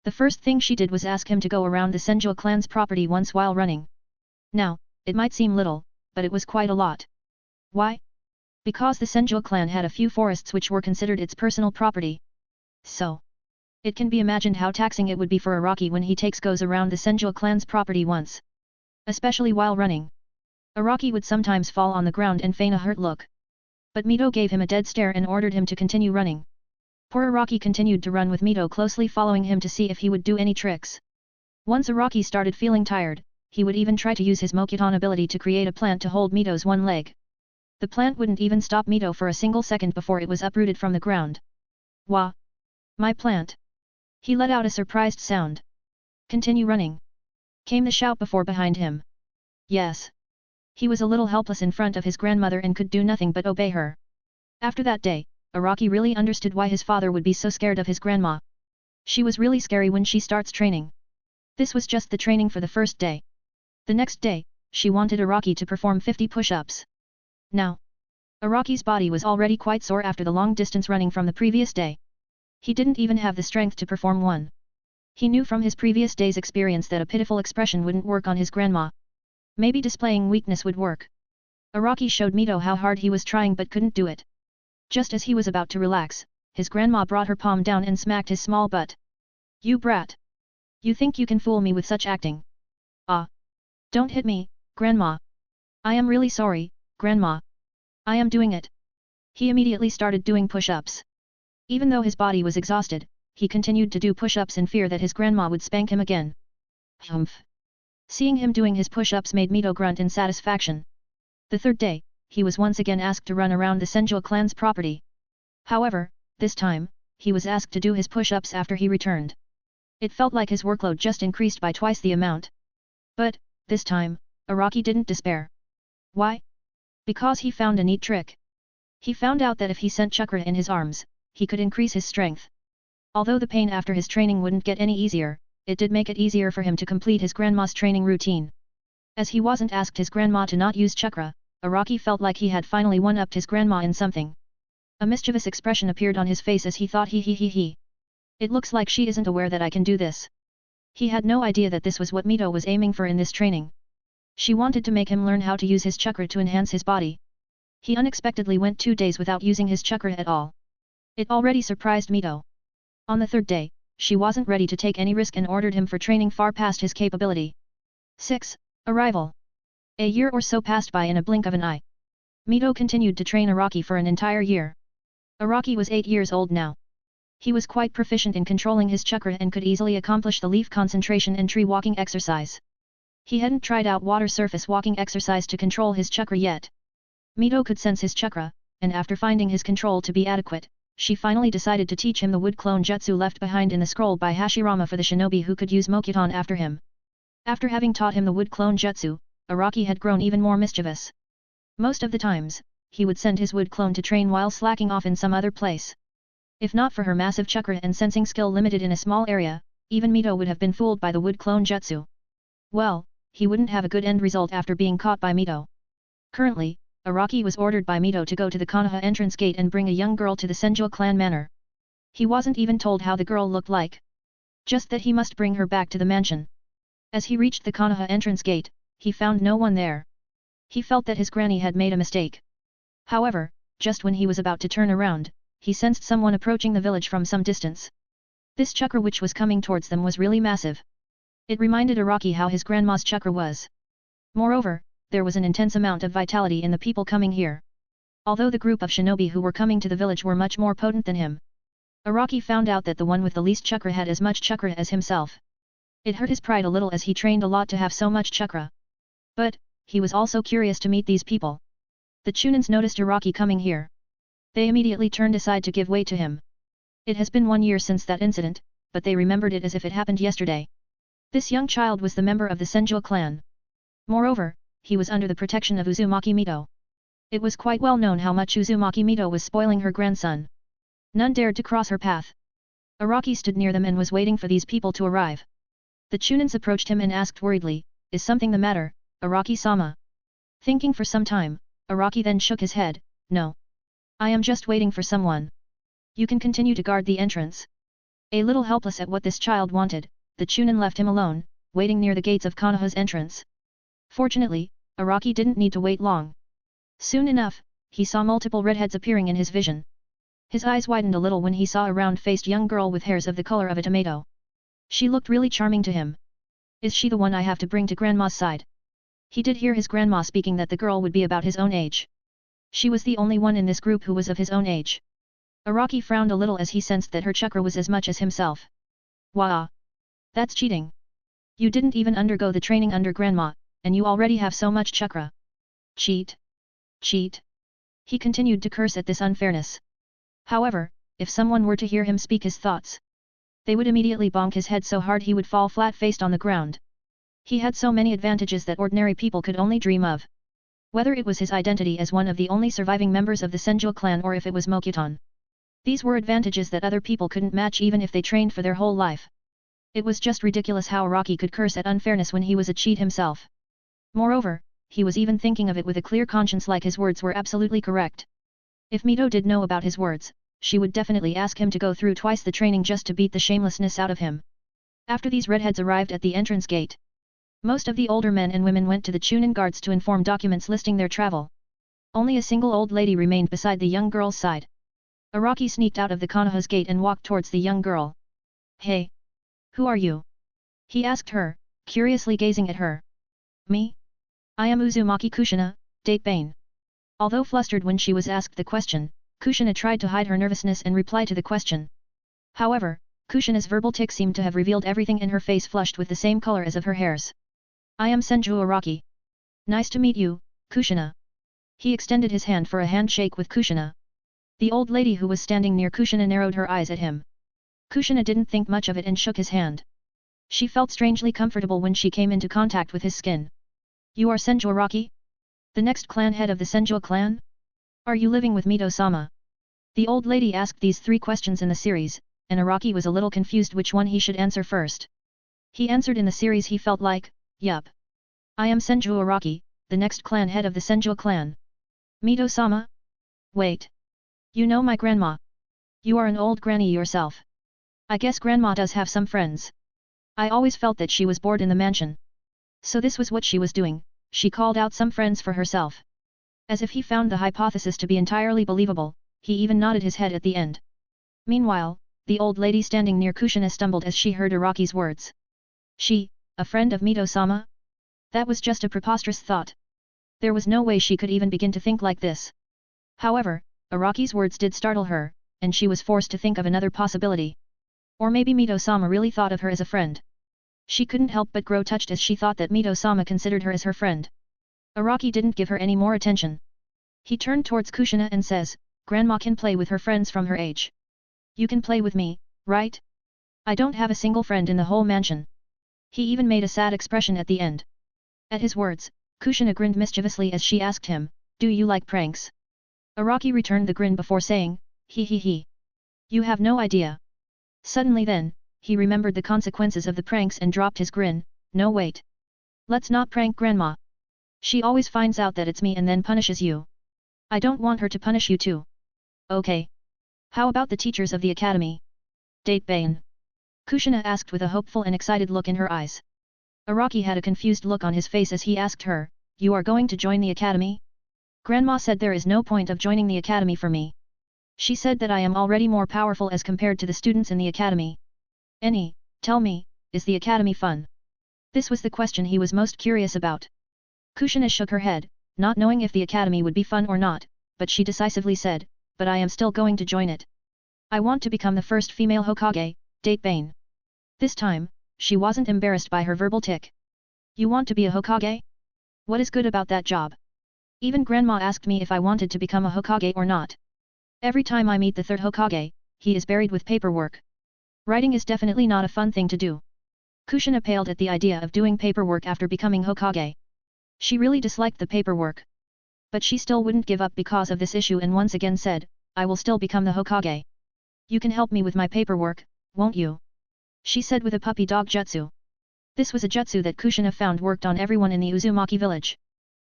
The first thing she did was ask him to go around the Senju clan's property once while running. Now, it might seem little, but it was quite a lot. Why? Because the Senju clan had a few forests which were considered its personal property. So, it can be imagined how taxing it would be for Araki when he goes around the Senju clan's property once. Especially while running. Araki would sometimes fall on the ground and feign a hurt look. But Mito gave him a dead stare and ordered him to continue running. Poor Araki continued to run with Mito closely following him to see if he would do any tricks. Once Araki started feeling tired, he would even try to use his Mokuton ability to create a plant to hold Mito's one leg. The plant wouldn't even stop Mito for a single second before it was uprooted from the ground. Wah! My plant! He let out a surprised sound. Continue running. Came the shout behind him. Yes. He was a little helpless in front of his grandmother and could do nothing but obey her. After that day, Araki really understood why his father would be so scared of his grandma. She was really scary when she starts training. This was just the training for the first day. The next day, she wanted Araki to perform 50 push-ups. Now, Araki's body was already quite sore after the long distance running from the previous day. He didn't even have the strength to perform one. He knew from his previous day's experience that a pitiful expression wouldn't work on his grandma. Maybe displaying weakness would work. Araki showed Mito how hard he was trying but couldn't do it. Just as he was about to relax, his grandma brought her palm down and smacked his small butt. You brat! You think you can fool me with such acting? Ah! Don't hit me, Grandma! I am really sorry, Grandma. I am doing it. He immediately started doing push-ups. Even though his body was exhausted, he continued to do push-ups in fear that his grandma would spank him again. Humph! Seeing him doing his push-ups made Mito grunt in satisfaction. The third day, he was once again asked to run around the Senju clan's property. However, this time, he was asked to do his push-ups after he returned. It felt like his workload just increased by twice the amount. But, this time, Araki didn't despair. Why? Because he found a neat trick. He found out that if he sent chakra in his arms, he could increase his strength. Although the pain after his training wouldn't get any easier, it did make it easier for him to complete his grandma's training routine. As he wasn't asked his grandma to not use chakra, Araki felt like he had finally one-upped his grandma in something. A mischievous expression appeared on his face as he thought he. It looks like she isn't aware that I can do this. He had no idea that this was what Mito was aiming for in this training. She wanted to make him learn how to use his chakra to enhance his body. He unexpectedly went 2 days without using his chakra at all. It already surprised Mito. On the third day, she wasn't ready to take any risk and ordered him for training far past his capability. 6. Arrival. A year or so passed by in a blink of an eye. Mito continued to train Araki for an entire year. Araki was 8 years old now. He was quite proficient in controlling his chakra and could easily accomplish the leaf concentration and tree walking exercise. He hadn't tried out water surface walking exercise to control his chakra yet. Mito could sense his chakra, and after finding his control to be adequate, she finally decided to teach him the wood clone jutsu left behind in the scroll by Hashirama for the shinobi who could use Mokuton after him. After having taught him the wood clone jutsu, Araki had grown even more mischievous. Most of the times, he would send his wood clone to train while slacking off in some other place. If not for her massive chakra and sensing skill limited in a small area, even Mito would have been fooled by the wood clone jutsu. Well, he wouldn't have a good end result after being caught by Mito. Currently, Araki was ordered by Mito to go to the Konoha entrance gate and bring a young girl to the Senju clan manor. He wasn't even told how the girl looked like. Just that he must bring her back to the mansion. As he reached the Konoha entrance gate, he found no one there. He felt that his granny had made a mistake. However, just when he was about to turn around, he sensed someone approaching the village from some distance. This chakra which was coming towards them was really massive. It reminded Araki how his grandma's chakra was. Moreover, there was an intense amount of vitality in the people coming here. Although the group of shinobi who were coming to the village were much more potent than him, Araki found out that the one with the least chakra had as much chakra as himself. It hurt his pride a little as he trained a lot to have so much chakra. But, he was also curious to meet these people. The Chunins noticed Araki coming here. They immediately turned aside to give way to him. It has been 1 year since that incident, but they remembered it as if it happened yesterday. This young child was the member of the Senju clan. Moreover, he was under the protection of Uzumaki Mito. It was quite well known how much Uzumaki Mito was spoiling her grandson. None dared to cross her path. Araki stood near them and was waiting for these people to arrive. The Chunins approached him and asked worriedly, "Is something the matter, Araki-sama?" Thinking for some time, Araki then shook his head, no. I am just waiting for someone. You can continue to guard the entrance. A little helpless at what this child wanted, the Chunin left him alone, waiting near the gates of Konoha's entrance. Fortunately, Araki didn't need to wait long. Soon enough, he saw multiple redheads appearing in his vision. His eyes widened a little when he saw a round-faced young girl with hairs of the color of a tomato. She looked really charming to him. Is she the one I have to bring to grandma's side? He did hear his grandma speaking that the girl would be about his own age. She was the only one in this group who was of his own age. Araki frowned a little as he sensed that her chakra was as much as himself. Wah! That's cheating. You didn't even undergo the training under grandma, and you already have so much chakra. Cheat! Cheat! He continued to curse at this unfairness. However, if someone were to hear him speak his thoughts, they would immediately bonk his head so hard he would fall flat-faced on the ground. He had so many advantages that ordinary people could only dream of. Whether it was his identity as one of the only surviving members of the Senju clan or if it was Mokuton. These were advantages that other people couldn't match even if they trained for their whole life. It was just ridiculous how Araki could curse at unfairness when he was a cheat himself. Moreover, he was even thinking of it with a clear conscience, like his words were absolutely correct. If Mito did know about his words, she would definitely ask him to go through twice the training just to beat the shamelessness out of him. After these redheads arrived at the entrance gate, most of the older men and women went to the Chunin guards to inform documents listing their travel. Only a single old lady remained beside the young girl's side. Araki sneaked out of the Konoha's gate and walked towards the young girl. Hey! Who are you? He asked her, curiously gazing at her. Me? I am Uzumaki Kushina, date Bane. Although flustered when she was asked the question, Kushina tried to hide her nervousness and reply to the question. However, Kushina's verbal tic seemed to have revealed everything in her face, flushed with the same color as of her hairs. I am Senju Araki. Nice to meet you, Kushina. He extended his hand for a handshake with Kushina. The old lady who was standing near Kushina narrowed her eyes at him. Kushina didn't think much of it and shook his hand. She felt strangely comfortable when she came into contact with his skin. You are Senju Araki? The next clan head of the Senju clan? Are you living with Mito-sama? The old lady asked these 3 questions in the series, and Araki was a little confused which one he should answer first. He answered in the series he felt like, yup. I am Senju Araki, the next clan head of the Senju clan. Mito-sama? Wait. You know my grandma. You are an old granny yourself. I guess grandma does have some friends. I always felt that she was bored in the mansion. So this was what she was doing, she called out some friends for herself. As if he found the hypothesis to be entirely believable, he even nodded his head at the end. Meanwhile, the old lady standing near Kushina stumbled as she heard Araki's words. She, a friend of Mito-sama? That was just a preposterous thought. There was no way she could even begin to think like this. However, Araki's words did startle her, and she was forced to think of another possibility. Or maybe Mito-sama really thought of her as a friend. She couldn't help but grow touched as she thought that Mito-sama considered her as her friend. Araki didn't give her any more attention. He turned towards Kushina and says, Grandma can play with her friends from her age. You can play with me, right? I don't have a single friend in the whole mansion. He even made a sad expression at the end. At his words, Kushina grinned mischievously as she asked him, do you like pranks? Araki returned the grin before saying, he. You have no idea. Suddenly then, he remembered the consequences of the pranks and dropped his grin. No wait. Let's not prank grandma. She always finds out that it's me and then punishes you. I don't want her to punish you too. Okay. How about the teachers of the academy? Date Bane. Kushina asked with a hopeful and excited look in her eyes. Araki had a confused look on his face as he asked her, you are going to join the academy? Grandma said there is no point of joining the academy for me. She said that I am already more powerful as compared to the students in the academy. Tell me, is the academy fun? This was the question he was most curious about. Kushina shook her head, not knowing if the academy would be fun or not, but she decisively said, but I am still going to join it. I want to become the first female Hokage, date Bane. This time, she wasn't embarrassed by her verbal tic. You want to be a Hokage? What is good about that job? Even grandma asked me if I wanted to become a Hokage or not. Every time I meet the 3rd Hokage, he is buried with paperwork. Writing is definitely not a fun thing to do. Kushina paled at the idea of doing paperwork after becoming Hokage. She really disliked the paperwork. But she still wouldn't give up because of this issue and once again said, I will still become the Hokage. You can help me with my paperwork, won't you? She said with a puppy dog jutsu. This was a jutsu that Kushina found worked on everyone in the Uzumaki village.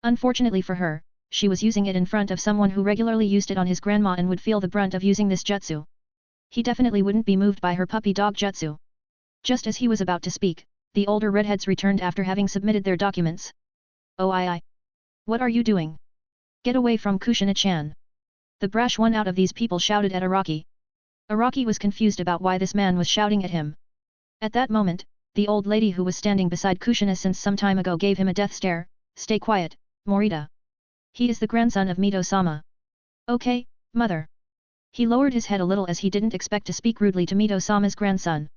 Unfortunately for her, she was using it in front of someone who regularly used it on his grandma and would feel the brunt of using this jutsu. He definitely wouldn't be moved by her puppy dog jutsu. Just as he was about to speak, the older redheads returned after having submitted their documents. Oh I. What are you doing? Get away from Kushina-chan. The brash one out of these people shouted at Araki. Araki was confused about why this man was shouting at him. At that moment, the old lady who was standing beside Kushina since some time ago gave him a death stare. Stay quiet, Morita. He is the grandson of Mito-sama. Okay, mother. He lowered his head a little as he didn't expect to speak rudely to Mito-sama's grandson.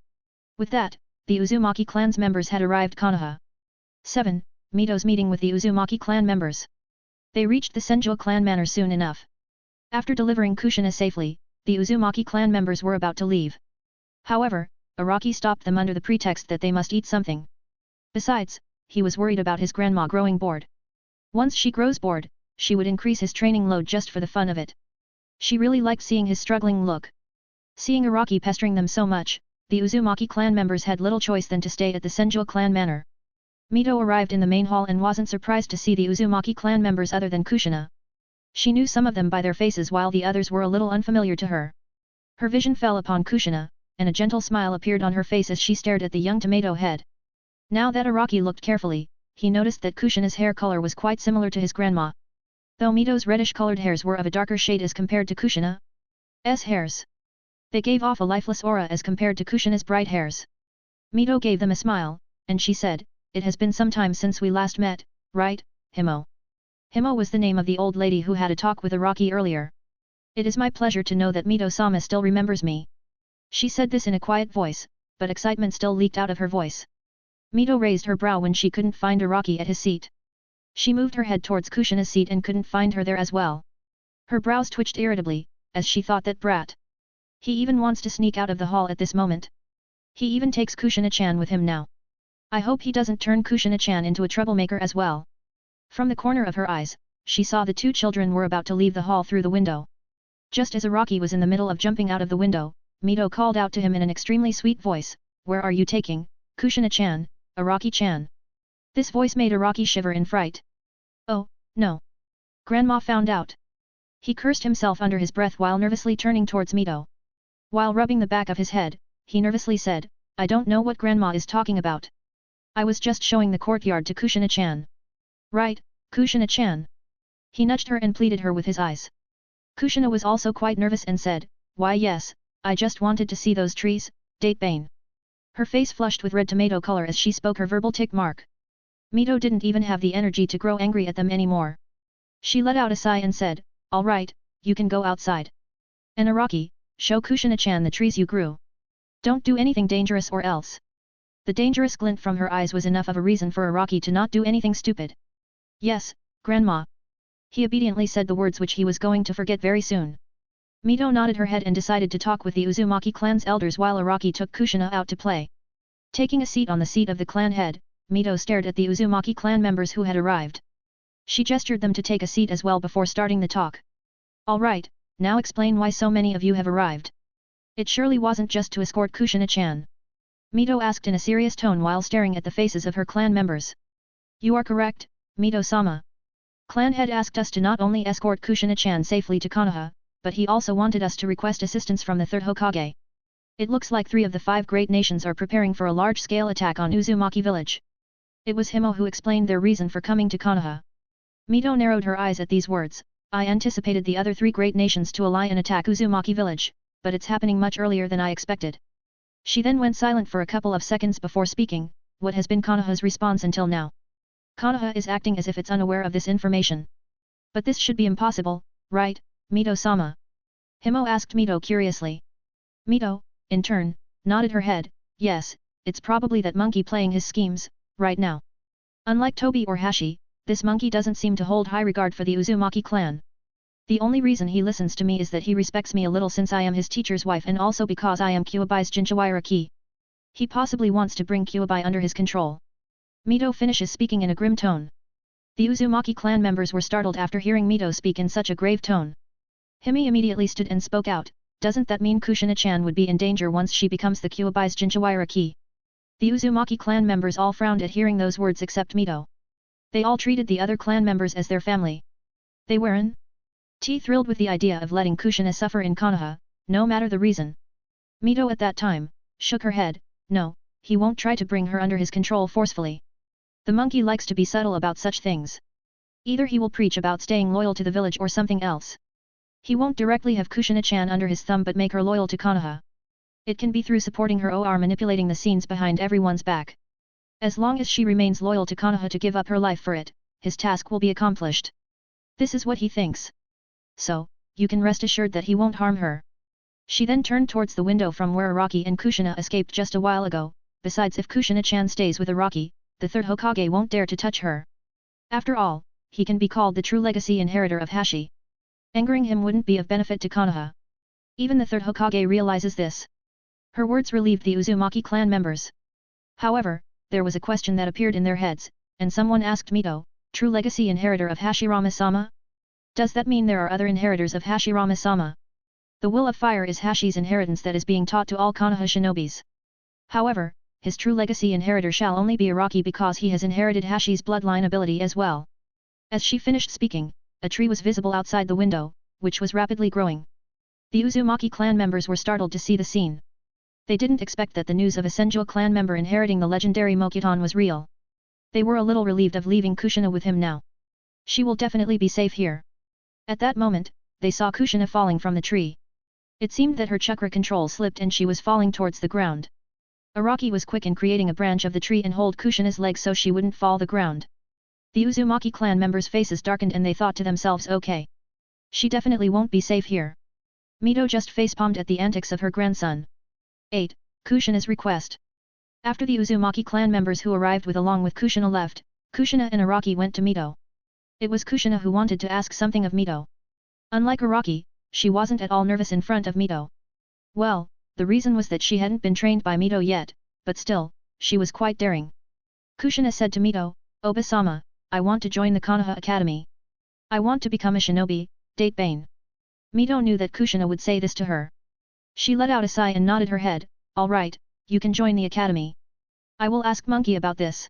With that, the Uzumaki clan's members had arrived Konoha. 7. Mito's meeting with the Uzumaki clan members. They reached the Senjo clan manor soon enough. After delivering Kushina safely, the Uzumaki clan members were about to leave. However, Araki stopped them under the pretext that they must eat something. Besides, he was worried about his grandma growing bored. Once she grows bored, she would increase his training load just for the fun of it. She really liked seeing his struggling look. Seeing Araki pestering them so much, the Uzumaki clan members had little choice than to stay at the Senjo clan manor. Mito arrived in the main hall and wasn't surprised to see the Uzumaki clan members other than Kushina. She knew some of them by their faces while the others were a little unfamiliar to her. Her vision fell upon Kushina, and a gentle smile appeared on her face as she stared at the young tomato head. Now that Araki looked carefully, he noticed that Kushina's hair color was quite similar to his grandma. Though Mito's reddish-colored hairs were of a darker shade as compared to Kushina's hairs. They gave off a lifeless aura as compared to Kushina's bright hairs. Mito gave them a smile, and she said, "It has been some time since we last met, right, Himo?" Himo was the name of the old lady who had a talk with Araki earlier. "It is my pleasure to know that Mito-sama still remembers me." She said this in a quiet voice, but excitement still leaked out of her voice. Mito raised her brow when she couldn't find Araki at his seat. She moved her head towards Kushina's seat and couldn't find her there as well. Her brows twitched irritably, as she thought that brat. He even wants to sneak out of the hall at this moment. He even takes Kushina-chan with him now. I hope he doesn't turn Kushina-chan into a troublemaker as well. From the corner of her eyes, she saw the two children were about to leave the hall through the window. Just as Araki was in the middle of jumping out of the window, Mito called out to him in an extremely sweet voice, "Where are you taking, Kushina-chan, Araki-chan?" This voice made Araki shiver in fright. Oh, no. Grandma found out. He cursed himself under his breath while nervously turning towards Mito. While rubbing the back of his head, he nervously said, "I don't know what Grandma is talking about. I was just showing the courtyard to Kushina-chan." "Right, Kushina-chan." He nudged her and pleaded her with his eyes. Kushina was also quite nervous and said, "Why yes, I just wanted to see those trees, date bane." Her face flushed with red tomato color as she spoke her verbal tick mark. Mito didn't even have the energy to grow angry at them anymore. She let out a sigh and said, "All right, you can go outside. And Araki, show Kushina-chan the trees you grew. Don't do anything dangerous or else." The dangerous glint from her eyes was enough of a reason for Araki to not do anything stupid. "Yes, Grandma." He obediently said the words which he was going to forget very soon. Mito nodded her head and decided to talk with the Uzumaki clan's elders while Araki took Kushina out to play. Taking a seat on the seat of the clan head, Mito stared at the Uzumaki clan members who had arrived. She gestured them to take a seat as well before starting the talk. "All right, now explain why so many of you have arrived. It surely wasn't just to escort Kushina-chan." Mito asked in a serious tone while staring at the faces of her clan members. "You are correct, Mito-sama. Clan head asked us to not only escort Kushina-chan safely to Konoha, but he also wanted us to request assistance from the third Hokage. It looks like 3 of the 5 great nations are preparing for a large-scale attack on Uzumaki village." It was Himo who explained their reason for coming to Konoha. Mito narrowed her eyes at these words. "I anticipated the other 3 great nations to ally and attack Uzumaki village, but it's happening much earlier than I expected." She then went silent for a couple of seconds before speaking. "What has been Konoha's response until now?" "Konoha is acting as if it's unaware of this information. But this should be impossible, right, Mito-sama?" Himo asked Mito curiously. Mito, in turn, nodded her head. "Yes, it's probably that monkey playing his schemes, right now. Unlike Tobi or Hashi, this monkey doesn't seem to hold high regard for the Uzumaki clan. The only reason he listens to me is that he respects me a little since I am his teacher's wife and also because I am Kyubai's Jinchawara-ki. He possibly wants to bring Kyubai under his control." Mito finishes speaking in a grim tone. The Uzumaki clan members were startled after hearing Mito speak in such a grave tone. Himi immediately stood and spoke out, "Doesn't that mean Kushina-chan would be in danger once she becomes the Kyubai's Jinchawara-ki?" The Uzumaki clan members all frowned at hearing those words except Mito. They all treated the other clan members as their family. They weren't thrilled with the idea of letting Kushina suffer in Konoha, no matter the reason. Mito at that time, shook her head, no, he won't try to bring her under his control forcefully. The monkey likes to be subtle about such things. Either he will preach about staying loyal to the village or something else. He won't directly have Kushina-chan under his thumb but make her loyal to Konoha. It can be through supporting her or manipulating the scenes behind everyone's back. As long as she remains loyal to Konoha to give up her life for it, his task will be accomplished. This is what he thinks. So, you can rest assured that he won't harm her. She then turned towards the window from where Araki and Kushina escaped just a while ago. Besides, if Kushina-chan stays with Araki, the third Hokage won't dare to touch her. After all, he can be called the true legacy inheritor of Hashi. Angering him wouldn't be of benefit to Konoha. Even the third Hokage realizes this. Her words relieved the Uzumaki clan members. However, there was a question that appeared in their heads, and someone asked Mito, true legacy inheritor of Hashirama-sama? Does that mean there are other inheritors of Hashirama-sama? The will of fire is Hashi's inheritance that is being taught to all Konoha shinobis. However, his true legacy inheritor shall only be Araki because he has inherited Hashi's bloodline ability as well. As she finished speaking, a tree was visible outside the window, which was rapidly growing. The Uzumaki clan members were startled to see the scene. They didn't expect that the news of a Senju clan member inheriting the legendary Mokuton was real. They were a little relieved of leaving Kushina with him now. She will definitely be safe here. At that moment, they saw Kushina falling from the tree. It seemed that her chakra control slipped and she was falling towards the ground. Araki was quick in creating a branch of the tree and hold Kushina's leg so she wouldn't fall the ground. The Uzumaki clan members' faces darkened and they thought to themselves, okay. She definitely won't be safe here. Mito just facepalmed at the antics of her grandson. 8. Kushina's request. After the Uzumaki clan members who arrived along with Kushina left, Kushina and Araki went to Mito. It was Kushina who wanted to ask something of Mito. Unlike Araki, she wasn't at all nervous in front of Mito. Well, the reason was that she hadn't been trained by Mito yet, but still, she was quite daring. Kushina said to Mito, Oba-sama, I want to join the Konoha Academy. I want to become a shinobi, date Bane. Mito knew that Kushina would say this to her. She let out a sigh and nodded her head, alright, you can join the academy. I will ask Monkey about this.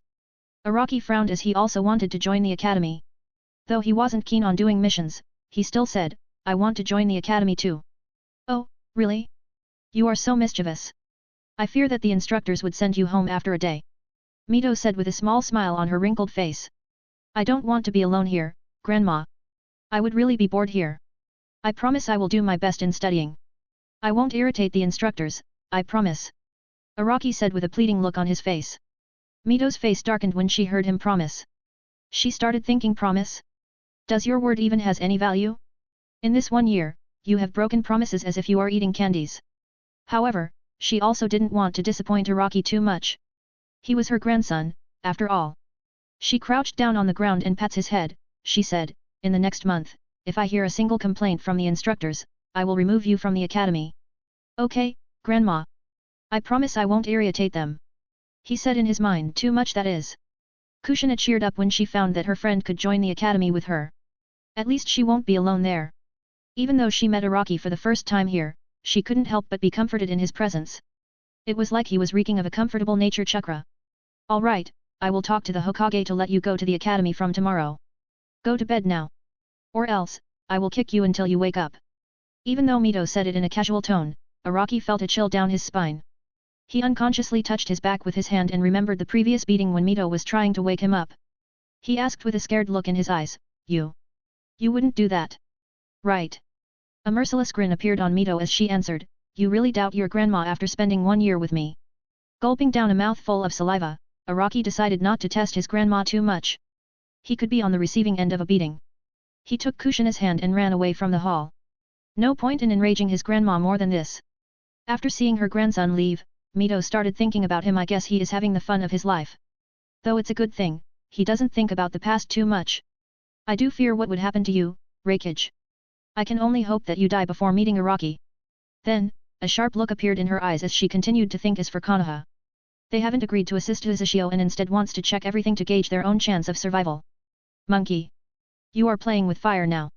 Araki frowned as he also wanted to join the academy. Though he wasn't keen on doing missions, he still said, I want to join the academy too. Oh, really? You are so mischievous. I fear that the instructors would send you home after a day. Mito said with a small smile on her wrinkled face. I don't want to be alone here, Grandma. I would really be bored here. I promise I will do my best in studying. I won't irritate the instructors, I promise. Araki said with a pleading look on his face. Mito's face darkened when she heard him promise. She started thinking, promise? Does your word even has any value? In this 1 year, you have broken promises as if you are eating candies. However, she also didn't want to disappoint Araki too much. He was her grandson, after all. She crouched down on the ground and pats his head, she said, in the next month, if I hear a single complaint from the instructors, I will remove you from the academy. Okay, Grandma. I promise I won't irritate them. He said in his mind, too much that is. Kushina cheered up when she found that her friend could join the academy with her. At least she won't be alone there. Even though she met Araki for the first time here, she couldn't help but be comforted in his presence. It was like he was reeking of a comfortable nature chakra. Alright, I will talk to the Hokage to let you go to the academy from tomorrow. Go to bed now. Or else, I will kick you until you wake up. Even though Mito said it in a casual tone, Araki felt a chill down his spine. He unconsciously touched his back with his hand and remembered the previous beating when Mito was trying to wake him up. He asked with a scared look in his eyes, You wouldn't do that. Right. A merciless grin appeared on Mito as she answered, You really doubt your grandma after spending 1 year with me. Gulping down a mouthful of saliva, Araki decided not to test his grandma too much. He could be on the receiving end of a beating. He took Kushina's hand and ran away from the hall. No point in enraging his grandma more than this. After seeing her grandson leave, Mito started thinking about him. I guess he is having the fun of his life. Though it's a good thing, he doesn't think about the past too much. I do fear what would happen to you, Reikage. I can only hope that you die before meeting Araki. Then, a sharp look appeared in her eyes as she continued to think. As for Konoha, they haven't agreed to assist Uzushio and instead wants to check everything to gauge their own chance of survival. Monkey. You are playing with fire now.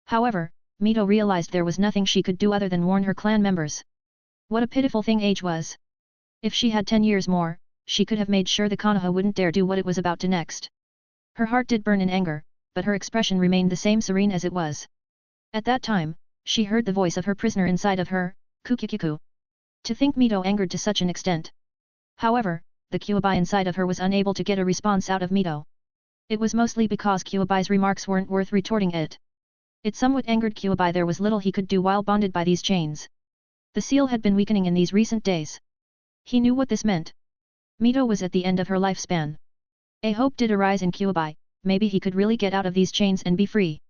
However, Mito realized there was nothing she could do other than warn her clan members. What a pitiful thing age was. If she had 10 years more, she could have made sure the Konoha wouldn't dare do what it was about to next. Her heart did burn in anger, but her expression remained the same serene as it was. At that time, she heard the voice of her prisoner inside of her, Kukikiku. To think Mito angered to such an extent. However, the Kyuubi inside of her was unable to get a response out of Mito. It was mostly because Kyuubi's remarks weren't worth retorting it. It somewhat angered Kyuubi. There was little he could do while bonded by these chains. The seal had been weakening in these recent days. He knew what this meant. Mito was at the end of her lifespan. A hope did arise in Kyuubi, maybe he could really get out of these chains and be free.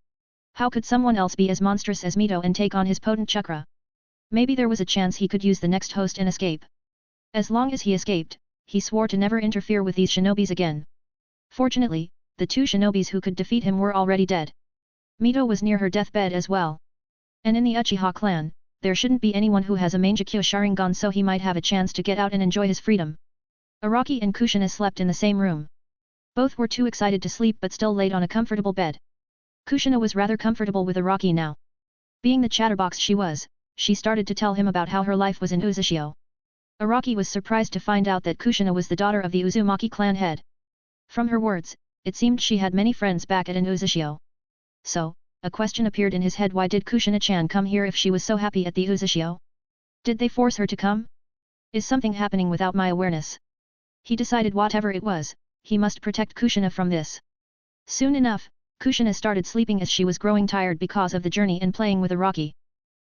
How could someone else be as monstrous as Mito and take on his potent chakra? Maybe there was a chance he could use the next host and escape. As long as he escaped, he swore to never interfere with these shinobis again. Fortunately, the two shinobis who could defeat him were already dead. Mito was near her deathbed as well. And in the Uchiha clan, there shouldn't be anyone who has a Mangekyo Sharingan, so he might have a chance to get out and enjoy his freedom. Araki and Kushina slept in the same room. Both were too excited to sleep but still laid on a comfortable bed. Kushina was rather comfortable with Araki now. Being the chatterbox she was, she started to tell him about how her life was in Uzushio. Araki was surprised to find out that Kushina was the daughter of the Uzumaki clan head. From her words, it seemed she had many friends back at Uzushio. So, a question appeared in his head: why did Kushina-chan come here if she was so happy at the Uzushio? Did they force her to come? Is something happening without my awareness? He decided whatever it was, he must protect Kushina from this. Soon enough, Kushina started sleeping as she was growing tired because of the journey and playing with Araki.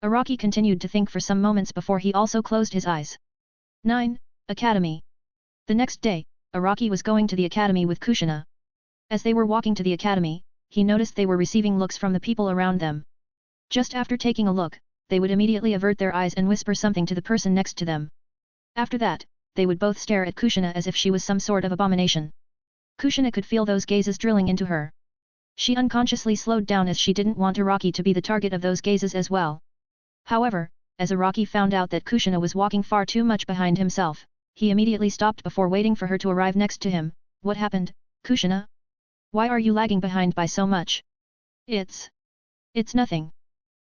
Araki continued to think for some moments before he also closed his eyes. 9. Academy. The next day, Araki was going to the academy with Kushina. As they were walking to the academy, he noticed they were receiving looks from the people around them. Just after taking a look, they would immediately avert their eyes and whisper something to the person next to them. After that, they would both stare at Kushina as if she was some sort of abomination. Kushina could feel those gazes drilling into her. She unconsciously slowed down as she didn't want Araki to be the target of those gazes as well. However, as Araki found out that Kushina was walking far too much behind himself, he immediately stopped before waiting for her to arrive next to him. What happened, Kushina? Why are you lagging behind by so much? It's nothing.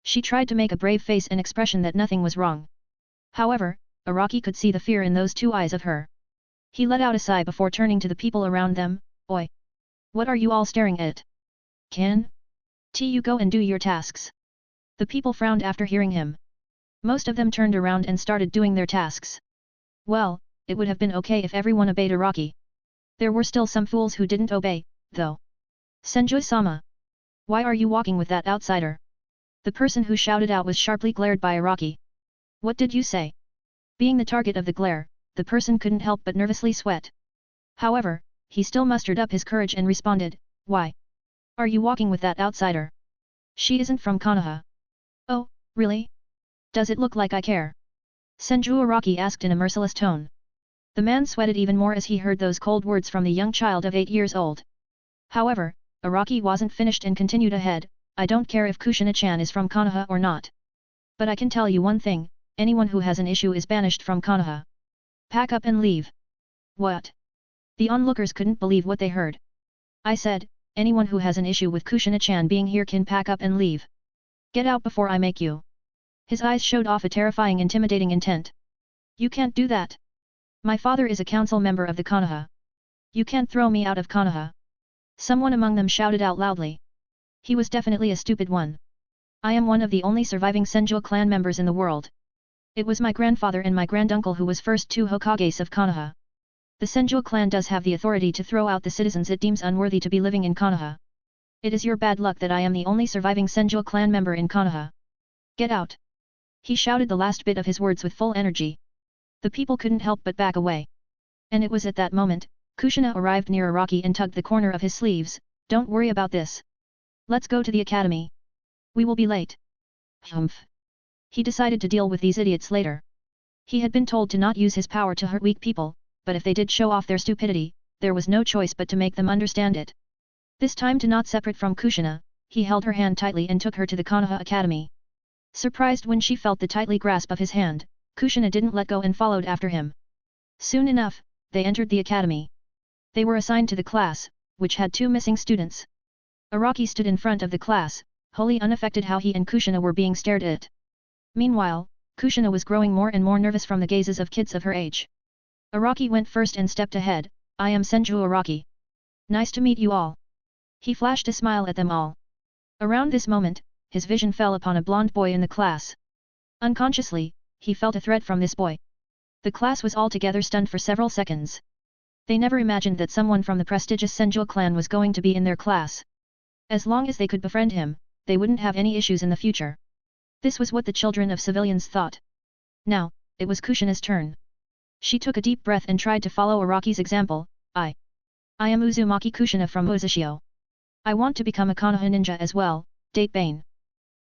She tried to make a brave face and expression that nothing was wrong. However, Araki could see the fear in those two eyes of her. He let out a sigh before turning to the people around them. Oi! What are you all staring at? Can you go and do your tasks? The people frowned after hearing him. Most of them turned around and started doing their tasks. Well, it would have been okay if everyone obeyed Araki. There were still some fools who didn't obey, though. Senjui-sama! Why are you walking with that outsider? The person who shouted out was sharply glared by Araki. What did you say? Being the target of the glare, the person couldn't help but nervously sweat. However, he still mustered up his courage and responded, why? Are you walking with that outsider? She isn't from Konoha. Oh, really? Does it look like I care? Senju Araki asked in a merciless tone. The man sweated even more as he heard those cold words from the young child of 8 years old. However, Araki wasn't finished and continued ahead. I don't care if Kushina-chan is from Konoha or not. But I can tell you one thing, anyone who has an issue is banished from Konoha. Pack up and leave. What? The onlookers couldn't believe what they heard. I said, anyone who has an issue with Kushina-chan being here can pack up and leave. Get out before I make you. His eyes showed off a terrifying, intimidating intent. You can't do that. My father is a council member of the Konoha. You can't throw me out of Konoha. Someone among them shouted out loudly. He was definitely a stupid one. I am one of the only surviving Senju clan members in the world. It was my grandfather and my granduncle who was first 2 Hokages of Konoha. The Senju clan does have the authority to throw out the citizens it deems unworthy to be living in Konoha. It is your bad luck that I am the only surviving Senju clan member in Konoha. Get out! He shouted the last bit of his words with full energy. The people couldn't help but back away. And it was at that moment, Kushina arrived near Araki and tugged the corner of his sleeves. Don't worry about this. Let's go to the academy. We will be late. Humph. He decided to deal with these idiots later. He had been told to not use his power to hurt weak people, but if they did show off their stupidity, there was no choice but to make them understand it. This time, to not separate from Kushina, he held her hand tightly and took her to the Konoha Academy. Surprised when she felt the tightly grasp of his hand, Kushina didn't let go and followed after him. Soon enough, they entered the academy. They were assigned to the class, which had 2 missing students. Araki stood in front of the class, wholly unaffected how he and Kushina were being stared at. Meanwhile, Kushina was growing more and more nervous from the gazes of kids of her age. Araki went first and stepped ahead. I am Senju Araki. Nice to meet you all. He flashed a smile at them all. Around this moment, his vision fell upon a blonde boy in the class. Unconsciously, he felt a threat from this boy. The class was altogether stunned for several seconds. They never imagined that someone from the prestigious Senjul clan was going to be in their class. As long as they could befriend him, they wouldn't have any issues in the future. This was what the children of civilians thought. Now, it was Kushina's turn. She took a deep breath and tried to follow Araki's example. I am Uzumaki Kushina from Uzushio. I want to become a Konoha ninja as well, Date Bane.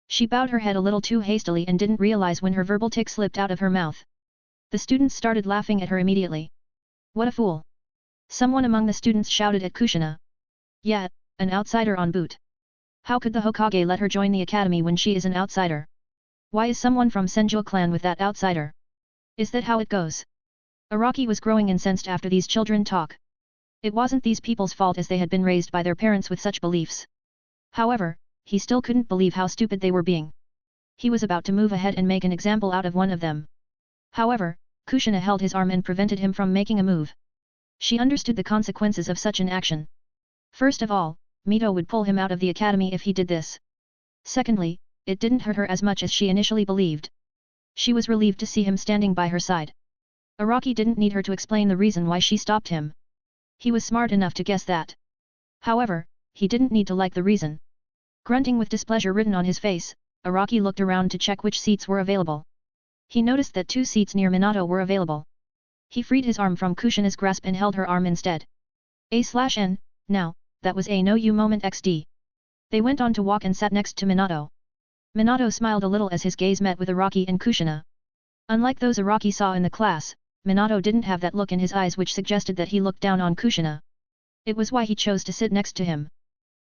She bowed her head a little too hastily and didn't realize when her verbal tick slipped out of her mouth. The students started laughing at her immediately. What a fool! Someone among the students shouted at Kushina. Yeah, an outsider on boot. How could the Hokage let her join the academy when she is an outsider? Why is someone from Senjul clan with that outsider? Is that how it goes? Araki was growing incensed after these children talk. It wasn't these people's fault as they had been raised by their parents with such beliefs. However, he still couldn't believe how stupid they were being. He was about to move ahead and make an example out of one of them. However, Kushina held his arm and prevented him from making a move. She understood the consequences of such an action. First of all, Mito would pull him out of the academy if he did this. Secondly, it didn't hurt her as much as she initially believed. She was relieved to see him standing by her side. Araki didn't need her to explain the reason why she stopped him. He was smart enough to guess that. However, he didn't need to like the reason. Grunting with displeasure written on his face, Araki looked around to check which seats were available. He noticed that 2 seats near Minato were available. He freed his arm from Kushina's grasp and held her arm instead. A/N, now, that was a no-you moment XD. They went on to walk and sat next to Minato. Minato smiled a little as his gaze met with Araki and Kushina. Unlike those Araki saw in the class, Minato didn't have that look in his eyes which suggested that he looked down on Kushina. It was why he chose to sit next to him.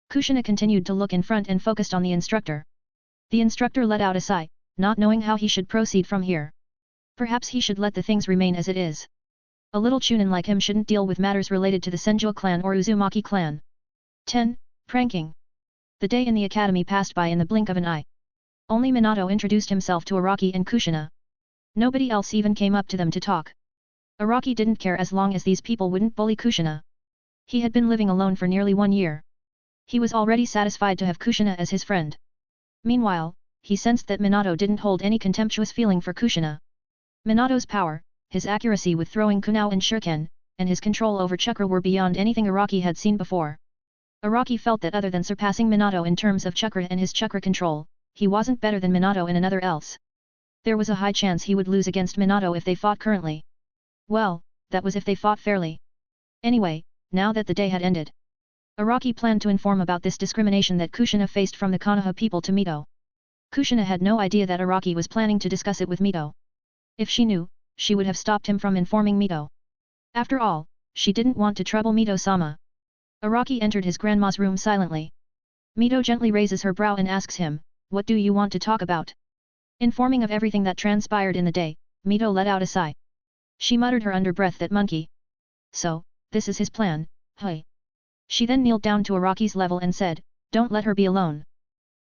Kushina continued to look in front and focused on the instructor. The instructor let out a sigh, not knowing how he should proceed from here. Perhaps he should let the things remain as it is. A little chunin like him shouldn't deal with matters related to the Senjul clan or Uzumaki clan. 10. Pranking. The day in the academy passed by in the blink of an eye. Only Minato introduced himself to Araki and Kushina. Nobody else even came up to them to talk. Araki didn't care as long as these people wouldn't bully Kushina. He had been living alone for nearly 1 year. He was already satisfied to have Kushina as his friend. Meanwhile, he sensed that Minato didn't hold any contemptuous feeling for Kushina. Minato's power, his accuracy with throwing kunao and shuriken, and his control over chakra were beyond anything Araki had seen before. Araki felt that other than surpassing Minato in terms of chakra and his chakra control, he wasn't better than Minato in another else. There was a high chance he would lose against Minato if they fought currently. Well, that was if they fought fairly. Anyway, now that the day had ended, Araki planned to inform about this discrimination that Kushina faced from the Konoha people to Mito. Kushina had no idea that Araki was planning to discuss it with Mito. If she knew, she would have stopped him from informing Mito. After all, she didn't want to trouble Mito-sama. Araki entered his grandma's room silently. Mito gently raises her brow and asks him, "What do you want to talk about?" Informing of everything that transpired in the day, Mito let out a sigh. She muttered her under breath that monkey. So, this is his plan, hey. She then kneeled down to Araki's level and said, "Don't let her be alone.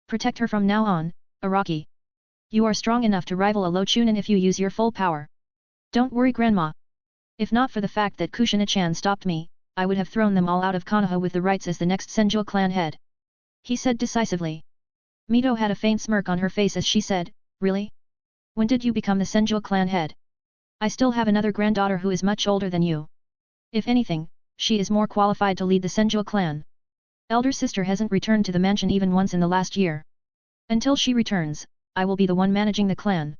Protect her from now on, Araki. You are strong enough to rival a low chunin if you use your full power. Don't worry grandma. If not for the fact that Kushina-chan stopped me, I would have thrown them all out of Konoha with the rights as the next Senjul clan head," he said decisively. Mito had a faint smirk on her face as she said, "Really? When did you become the Senjul clan head? I still have another granddaughter who is much older than you. If anything, she is more qualified to lead the Senjul clan. Elder sister hasn't returned to the mansion even once in the last year. Until she returns, I will be the one managing the clan.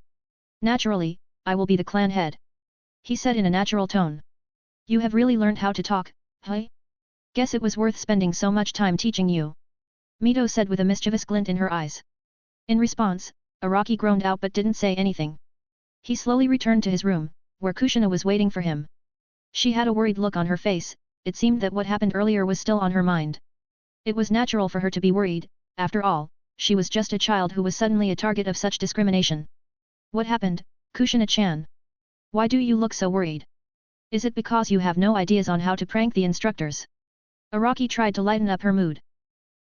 Naturally, I will be the clan head," he said in a natural tone. "You have really learned how to talk, hey? Guess it was worth spending so much time teaching you," Mito said with a mischievous glint in her eyes. In response, Araki groaned out but didn't say anything. He slowly returned to his room, where Kushina was waiting for him. She had a worried look on her face. It seemed that what happened earlier was still on her mind. It was natural for her to be worried, after all, she was just a child who was suddenly a target of such discrimination. "What happened, Kushina-chan? Why do you look so worried? Is it because you have no ideas on how to prank the instructors?" Araki tried to lighten up her mood.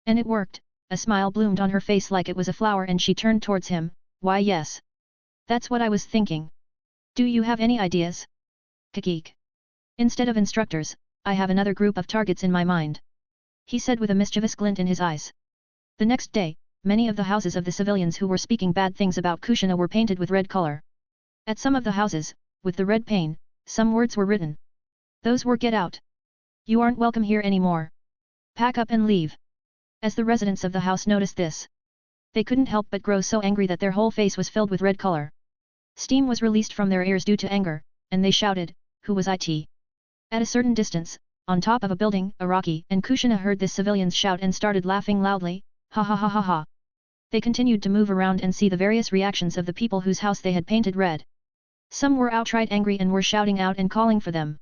And it worked, a smile bloomed on her face like it was a flower and she turned towards him, "Why yes. That's what I was thinking. Do you have any ideas?" "Kikik. Instead of instructors, I have another group of targets in my mind." he said with a mischievous glint in his eyes. The next day, many of the houses of the civilians who were speaking bad things about Kushina were painted with red color. At some of the houses, with the red paint, some words were written. Those were "Get out. You aren't welcome here anymore. Pack up and leave." As the residents of the house noticed this, they couldn't help but grow so angry that their whole face was filled with red color. Steam was released from their ears due to anger, and they shouted, "Who was it?" At a certain distance, on top of a building, Araki and Kushina heard this civilians shout and started laughing loudly, "Ha ha ha ha ha." They continued to move around and see the various reactions of the people whose house they had painted red. Some were outright angry and were shouting out and calling for them.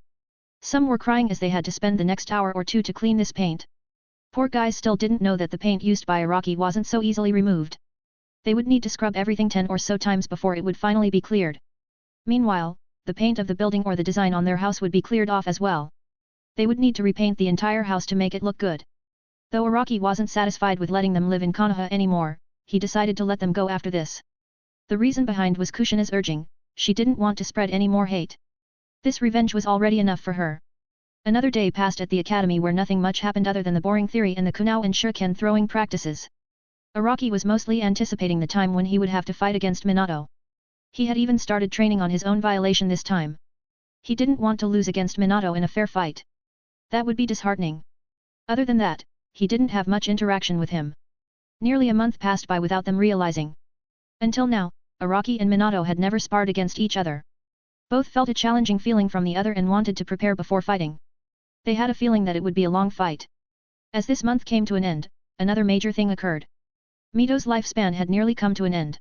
Some were crying as they had to spend the next hour or two to clean this paint. Poor guys still didn't know that the paint used by Araki wasn't so easily removed. They would need to scrub everything 10 or so times before it would finally be cleared. Meanwhile, the paint of the building or the design on their house would be cleared off as well. They would need to repaint the entire house to make it look good. Though Araki wasn't satisfied with letting them live in Konoha anymore, he decided to let them go after this. The reason behind was Kushina's urging. She didn't want to spread any more hate. This revenge was already enough for her. Another day passed at the academy where nothing much happened other than the boring theory and the kunao and shuriken throwing practices. Araki was mostly anticipating the time when he would have to fight against Minato. He had even started training on his own violation this time. He didn't want to lose against Minato in a fair fight. That would be disheartening. Other than that, he didn't have much interaction with him. Nearly a month passed by without them realizing. Until now, Araki and Minato had never sparred against each other. Both felt a challenging feeling from the other and wanted to prepare before fighting. They had a feeling that it would be a long fight. As this month came to an end, another major thing occurred. Mito's lifespan had nearly come to an end.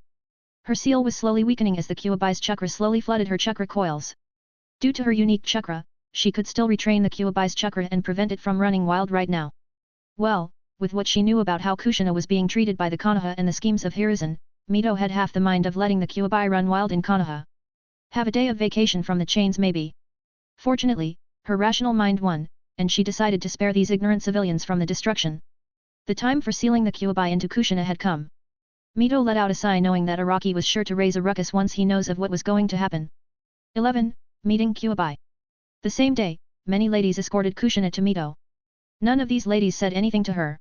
Her seal was slowly weakening as the Kyuubi's chakra slowly flooded her chakra coils. Due to her unique chakra, she could still retrain the Kyuubi's chakra and prevent it from running wild right now. Well, with what she knew about how Kushina was being treated by the Konoha and the schemes of Hiruzen, Mito had half the mind of letting the Kyuubi run wild in Konoha. Have a day of vacation from the chains maybe. Fortunately, her rational mind won, and she decided to spare these ignorant civilians from the destruction. The time for sealing the Kyuubi into Kushina had come. Mito let out a sigh knowing that Araki was sure to raise a ruckus once he knows of what was going to happen. 11. Meeting Kyuubi. The same day, many ladies escorted Kushina to Mito. None of these ladies said anything to her.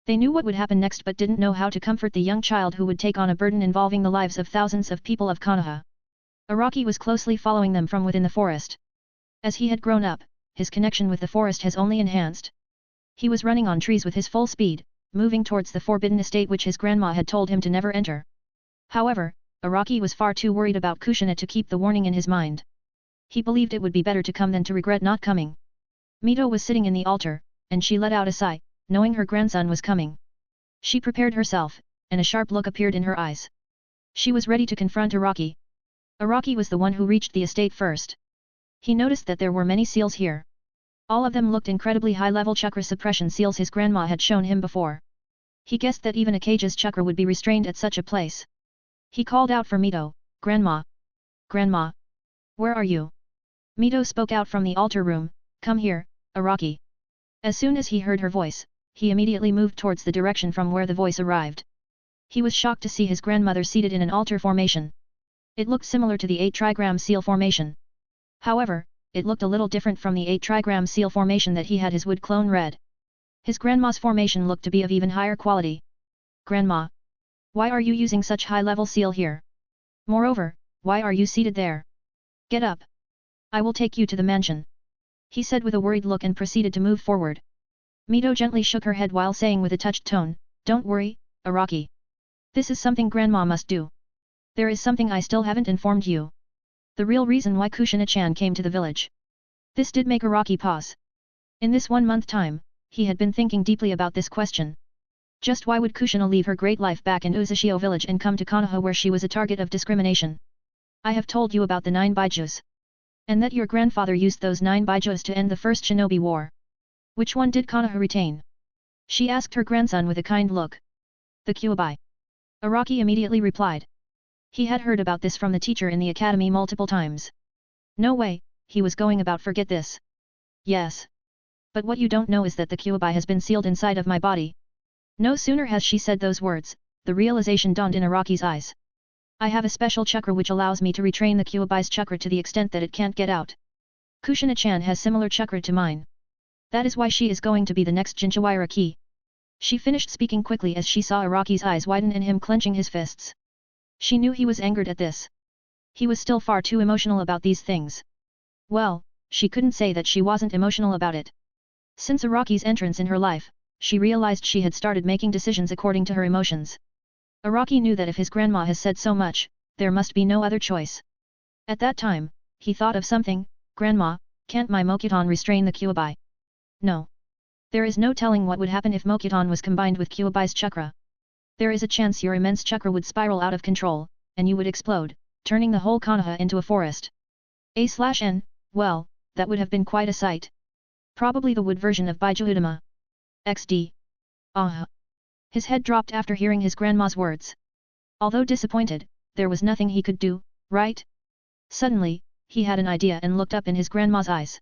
They knew what would happen next but didn't know how to comfort the young child who would take on a burden involving the lives of thousands of people of Konoha. Araki was closely following them from within the forest. As he had grown up, his connection with the forest has only enhanced. He was running on trees with his full speed, moving towards the forbidden estate which his grandma had told him to never enter. However, Araki was far too worried about Kushina to keep the warning in his mind. He believed it would be better to come than to regret not coming. Mito was sitting in the altar, and she let out a sigh, knowing her grandson was coming. She prepared herself, and a sharp look appeared in her eyes. She was ready to confront Araki. Araki was the one who reached the estate first. He noticed that there were many seals here. All of them looked incredibly high-level chakra suppression seals his grandma had shown him before. He guessed that even Akage's chakra would be restrained at such a place. He called out for Mito, "Grandma! Grandma! Where are you?" Mito spoke out from the altar room, "Come here, Araki." As soon as he heard her voice, he immediately moved towards the direction from where the voice arrived. He was shocked to see his grandmother seated in an altar formation. It looked similar to the 8-trigram seal formation. However, it looked a little different from the 8-trigram seal formation that he had his wood clone read. His grandma's formation looked to be of even higher quality. "Grandma! Why are you using such high-level seal here? Moreover, why are you seated there? Get up! I will take you to the mansion," he said with a worried look and proceeded to move forward. Mito gently shook her head while saying with a touched tone, "Don't worry, Araki. This is something Grandma must do. There is something I still haven't informed you. The real reason why Kushina-chan came to the village." This did make Araki pause. In this 1 month time, he had been thinking deeply about this question. Just why would Kushina leave her great life back in Uzushio village and come to Konoha where she was a target of discrimination? I have told you about the 9 Baijus. And that your grandfather used those 9 Baijus to end the first shinobi war. Which one did Konoha retain? She asked her grandson with a kind look. The Kyuubi. Araki immediately replied. He had heard about this from the teacher in the academy multiple times. No way, he was going about forget this. Yes. But what you don't know is that the Kyuubi has been sealed inside of my body. No sooner has she said those words, the realization dawned in Araki's eyes. I have a special chakra which allows me to retrain the Kyuubi's chakra to the extent that it can't get out. Kushina-chan has similar chakra to mine. That is why she is going to be the next Jinchuira key. She finished speaking quickly as she saw Araki's eyes widen and him clenching his fists. She knew he was angered at this. He was still far too emotional about these things. Well, she couldn't say that she wasn't emotional about it. Since Araki's entrance in her life, she realized she had started making decisions according to her emotions. Araki knew that if his grandma has said so much, there must be no other choice. At that time, he thought of something. Grandma, can't my Mokuton restrain the Kyuubi? No. There is no telling what would happen if Mokuton was combined with Kyuubi's chakra. There is a chance your immense chakra would spiral out of control, and you would explode, turning the whole Konoha into a forest. A/N, well, that would have been quite a sight. Probably the wood version of Baijuhudama. XD. Ah. His head dropped after hearing his grandma's words. Although disappointed, there was nothing he could do, right? Suddenly, he had an idea and looked up in his grandma's eyes.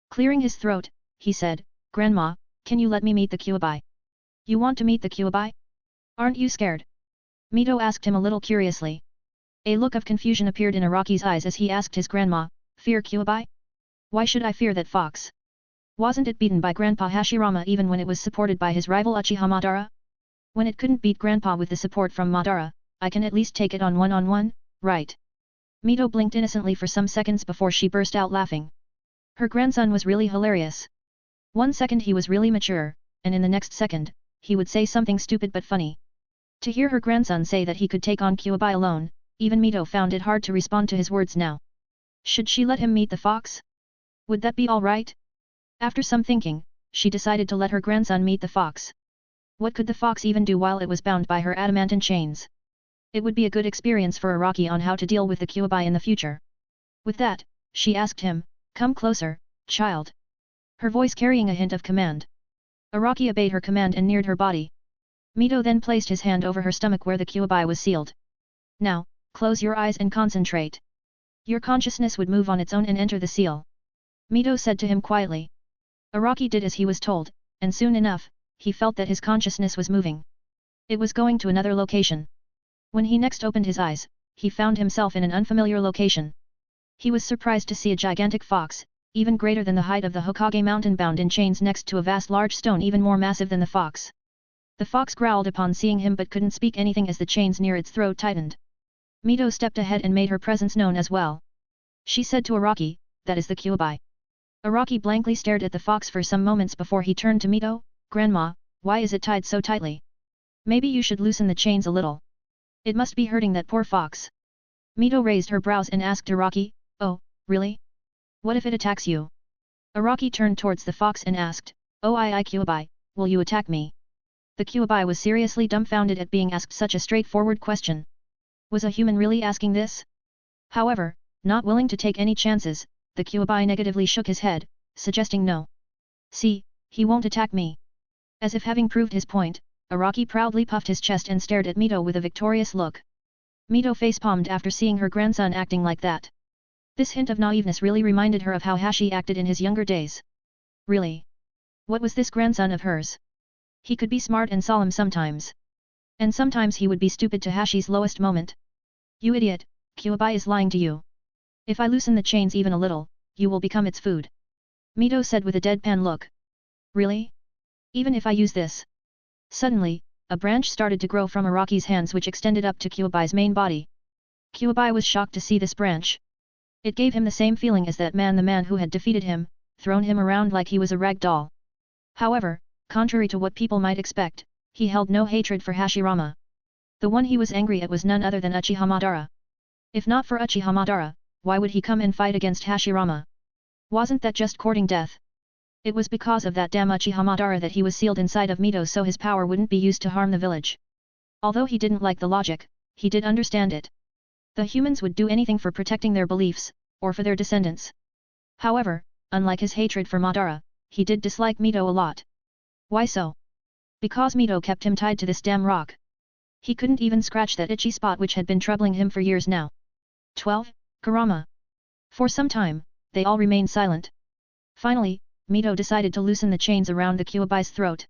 Clearing his throat, he said, Grandma, can you let me meet the Kyuubi? You want to meet the Kyuubi? Aren't you scared? Mito asked him a little curiously. A look of confusion appeared in Araki's eyes as he asked his grandma, fear Kyuubi? Why should I fear that fox? Wasn't it beaten by Grandpa Hashirama even when it was supported by his rival Uchiha Madara? When it couldn't beat Grandpa with the support from Madara, I can at least take it on one, right? Mito blinked innocently for some seconds before she burst out laughing. Her grandson was really hilarious. 1 second he was really mature, and in the next second, he would say something stupid but funny. To hear her grandson say that he could take on Kyuubi alone, even Mito found it hard to respond to his words now. Should she let him meet the fox? Would that be all right? After some thinking, she decided to let her grandson meet the fox. What could the fox even do while it was bound by her adamantine chains? It would be a good experience for Araki on how to deal with the Kyuubi in the future. With that, she asked him, come closer, child. Her voice carrying a hint of command. Araki obeyed her command and neared her body. Mito then placed his hand over her stomach where the Kyuubi was sealed. Now, close your eyes and concentrate. Your consciousness would move on its own and enter the seal. Mito said to him quietly. Araki did as he was told, and soon enough, he felt that his consciousness was moving. It was going to another location. When he next opened his eyes, he found himself in an unfamiliar location. He was surprised to see a gigantic fox, even greater than the height of the Hokage mountain bound in chains next to a vast large stone even more massive than the fox. The fox growled upon seeing him but couldn't speak anything as the chains near its throat tightened. Mito stepped ahead and made her presence known as well. She said to Araki, that is the Kyuubi. Araki blankly stared at the fox for some moments before he turned to Mito, Grandma, why is it tied so tightly? Maybe you should loosen the chains a little. It must be hurting that poor fox. Mito raised her brows and asked Araki, oh, really? What if it attacks you? Araki turned towards the fox and asked, oh Kyuubi, will you attack me? The Kyuubi was seriously dumbfounded at being asked such a straightforward question. Was a human really asking this? However, not willing to take any chances, the Kyuubi negatively shook his head, suggesting no. See, he won't attack me. As if having proved his point, Araki proudly puffed his chest and stared at Mito with a victorious look. Mito facepalmed after seeing her grandson acting like that. This hint of naiveness really reminded her of how Hashi acted in his younger days. Really? What was this grandson of hers? He could be smart and solemn sometimes. And sometimes he would be stupid to Hashi's lowest moment. You idiot, Kyuubi is lying to you. If I loosen the chains even a little, you will become its food. Mito said with a deadpan look. Really? Even if I use this? Suddenly, a branch started to grow from Araki's hands which extended up to Kyuubi's main body. Kyuubi was shocked to see this branch. It gave him the same feeling as that man, the man who had defeated him, thrown him around like he was a rag doll. However, contrary to what people might expect, he held no hatred for Hashirama. The one he was angry at was none other than Uchiha Madara. If not for Uchiha Madara, why would he come and fight against Hashirama? Wasn't that just courting death? It was because of that damn Uchiha Madara that he was sealed inside of Mito so his power wouldn't be used to harm the village. Although he didn't like the logic, he did understand it. The humans would do anything for protecting their beliefs, or for their descendants. However, unlike his hatred for Madara, he did dislike Mito a lot. Why so? Because Mito kept him tied to this damn rock. He couldn't even scratch that itchy spot which had been troubling him for years now. 12. Kurama. For some time, they all remained silent. Finally, Mito decided to loosen the chains around the Kyuubi's throat.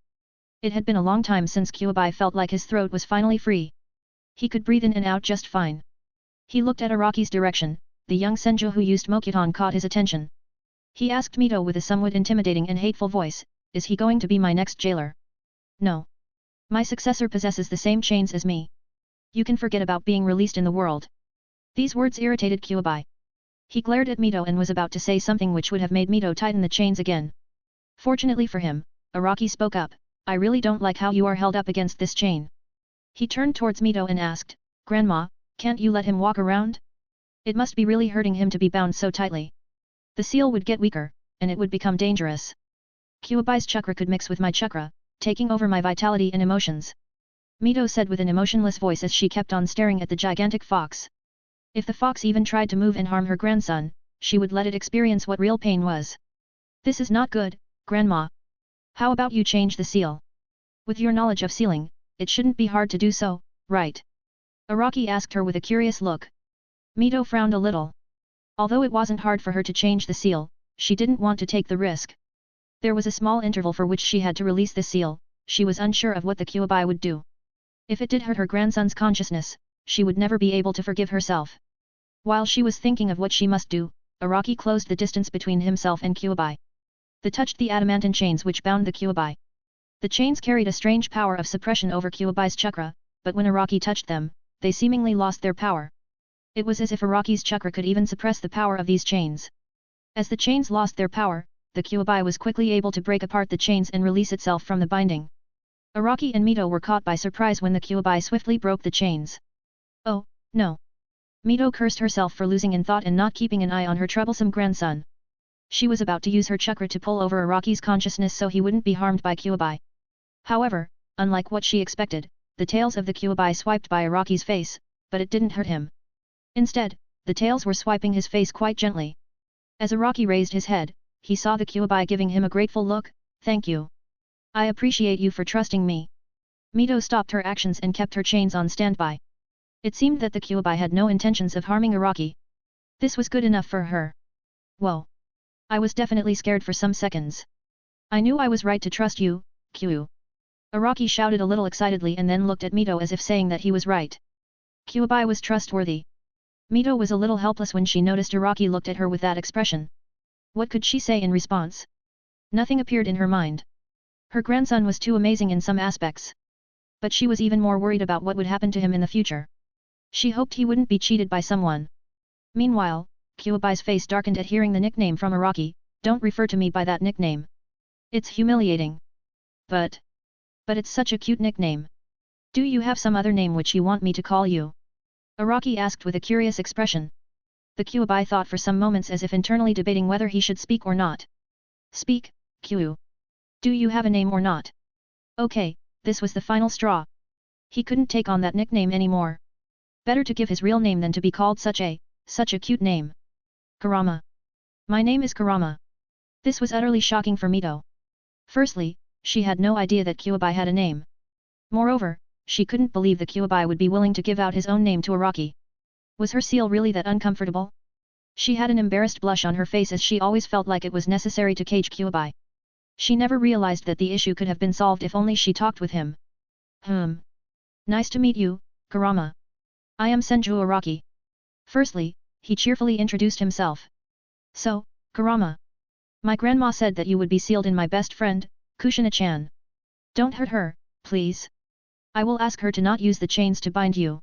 It had been a long time since Kyuubi felt like his throat was finally free. He could breathe in and out just fine. He looked at Araki's direction. The young senju who used Mokuton caught his attention. He asked Mito with a somewhat intimidating and hateful voice, is he going to be my next jailer? No. My successor possesses the same chains as me. You can forget about being released in the world. These words irritated Kyuubi. He glared at Mito and was about to say something which would have made Mito tighten the chains again. Fortunately for him, Araki spoke up, I really don't like how you are held up against this chain. He turned towards Mito and asked, Grandma, can't you let him walk around? It must be really hurting him to be bound so tightly. The seal would get weaker, and it would become dangerous. Kyuubi's chakra could mix with my chakra, taking over my vitality and emotions. Mito said with an emotionless voice as she kept on staring at the gigantic fox. If the fox even tried to move and harm her grandson, she would let it experience what real pain was. This is not good, Grandma. How about you change the seal? With your knowledge of sealing, it shouldn't be hard to do so, right? Araki asked her with a curious look. Mito frowned a little. Although it wasn't hard for her to change the seal, she didn't want to take the risk. There was a small interval for which she had to release the seal, she was unsure of what the Kyuubi would do. If it did hurt her grandson's consciousness, she would never be able to forgive herself. While she was thinking of what she must do, Araki closed the distance between himself and Kyuubi. They touched the adamantine chains which bound the Kyuubi. The chains carried a strange power of suppression over Kyuubi's chakra, but when Araki touched them, they seemingly lost their power. It was as if Araki's chakra could even suppress the power of these chains. As the chains lost their power, the Kyuubi was quickly able to break apart the chains and release itself from the binding. Araki and Mito were caught by surprise when the Kyuubi swiftly broke the chains. Oh, no. Mito cursed herself for losing in thought and not keeping an eye on her troublesome grandson. She was about to use her chakra to pull over Araki's consciousness so he wouldn't be harmed by Kyuubi. However, unlike what she expected, the tails of the Kyuubi swiped by Araki's face, but it didn't hurt him. Instead, the tails were swiping his face quite gently. As Araki raised his head, he saw the Kyuubi giving him a grateful look, thank you. I appreciate you for trusting me. Mito stopped her actions and kept her chains on standby. It seemed that the Kyuubi had no intentions of harming Araki. This was good enough for her. Whoa. I was definitely scared for some seconds. I knew I was right to trust you, Kyu. Araki shouted a little excitedly and then looked at Mito as if saying that he was right. Kyuubi was trustworthy. Mito was a little helpless when she noticed Araki looked at her with that expression. What could she say in response? Nothing appeared in her mind. Her grandson was too amazing in some aspects. But she was even more worried about what would happen to him in the future. She hoped he wouldn't be cheated by someone. Meanwhile, Kyuubi's face darkened at hearing the nickname from Araki, don't refer to me by that nickname. It's humiliating. But it's such a cute nickname. Do you have some other name which you want me to call you? Araki asked with a curious expression. The Kyuubi thought for some moments as if internally debating whether he should speak or not. Speak, Kyu. Do you have a name or not? Okay, this was the final straw. He couldn't take on that nickname anymore. Better to give his real name than to be called such a cute name. Kurama. My name is Kurama. This was utterly shocking for Mito. Firstly, she had no idea that Kyuubi had a name. Moreover, she couldn't believe the Kyuubi would be willing to give out his own name to Araki. Was her seal really that uncomfortable? She had an embarrassed blush on her face as she always felt like it was necessary to cage Kyuubi. She never realized that the issue could have been solved if only she talked with him. Nice to meet you, Kurama. I am Senju Araki. Firstly, he cheerfully introduced himself. So, Kurama. My grandma said that you would be sealed in my best friend, Kushina-chan. Don't hurt her, please. I will ask her to not use the chains to bind you.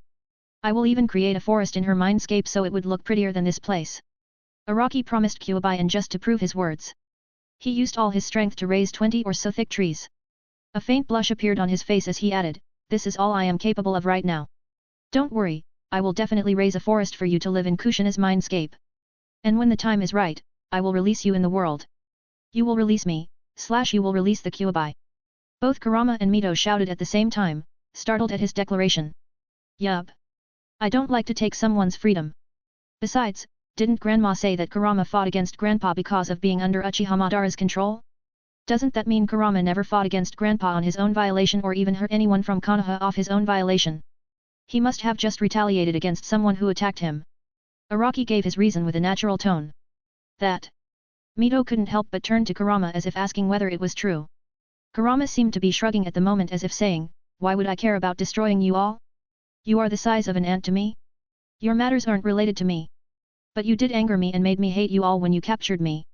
I will even create a forest in her mindscape so it would look prettier than this place. Araki promised Kyuubi, and just to prove his words, he used all his strength to raise 20 or so thick trees. A faint blush appeared on his face as he added, this is all I am capable of right now. Don't worry, I will definitely raise a forest for you to live in Kushina's mindscape. And when the time is right, I will release you in the world. You will release me, / you will release the Kyuubi. Both Kurama and Mito shouted at the same time, startled at his declaration. Yup. I don't like to take someone's freedom. Besides, didn't Grandma say that Kurama fought against Grandpa because of being under Uchiha Madara's control? Doesn't that mean Kurama never fought against Grandpa on his own violation or even hurt anyone from Konoha off his own violation? He must have just retaliated against someone who attacked him. Araki gave his reason with a natural tone. That. Mito couldn't help but turn to Kurama as if asking whether it was true. Kurama seemed to be shrugging at the moment as if saying, why would I care about destroying you all? You are the size of an ant to me? Your matters aren't related to me. But you did anger me and made me hate you all when you captured me.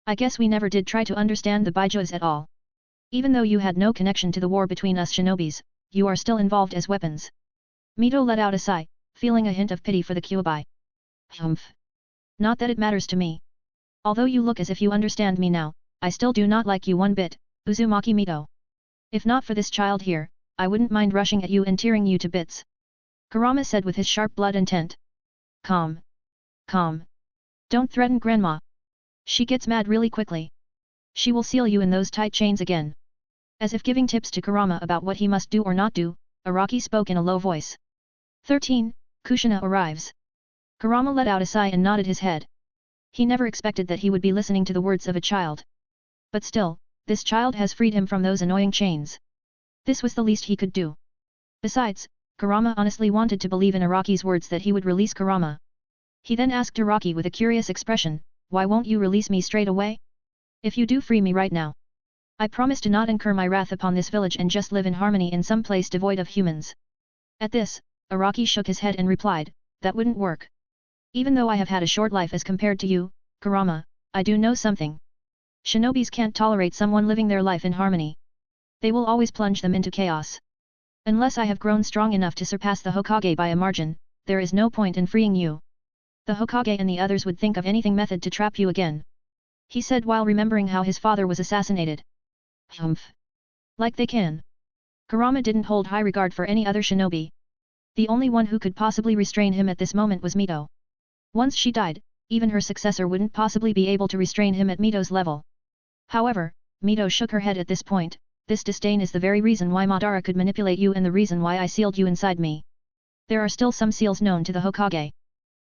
I guess we never did try to understand the Baijos at all. Even though you had no connection to the war between us shinobis, you are still involved as weapons. Mito let out a sigh, feeling a hint of pity for the Kyuubi. Humph. Not that it matters to me. Although you look as if you understand me now, I still do not like you one bit, Uzumaki Mito. If not for this child here, I wouldn't mind rushing at you and tearing you to bits. Kurama said with his sharp blood intent. Calm. Calm. Don't threaten Grandma. She gets mad really quickly. She will seal you in those tight chains again. As if giving tips to Kurama about what he must do or not do, Araki spoke in a low voice. 13. Kushina arrives. Kurama let out a sigh and nodded his head. He never expected that he would be listening to the words of a child. But still, this child has freed him from those annoying chains. This was the least he could do. Besides, Kurama honestly wanted to believe in Araki's words that he would release Kurama. He then asked Araki with a curious expression, why won't you release me straight away? If you do free me right now, I promise to not incur my wrath upon this village and just live in harmony in some place devoid of humans. At this, Araki shook his head and replied, that wouldn't work. Even though I have had a short life as compared to you, Kurama, I do know something. Shinobis can't tolerate someone living their life in harmony. They will always plunge them into chaos. Unless I have grown strong enough to surpass the Hokage by a margin, there is no point in freeing you. The Hokage and the others would think of anything method to trap you again. He said while remembering how his father was assassinated. Humph. Like they can. Kurama didn't hold high regard for any other shinobi. The only one who could possibly restrain him at this moment was Mito. Once she died, even her successor wouldn't possibly be able to restrain him at Mito's level. However, Mito shook her head at this point. This disdain is the very reason why Madara could manipulate you and the reason why I sealed you inside me. There are still some seals known to the Hokage.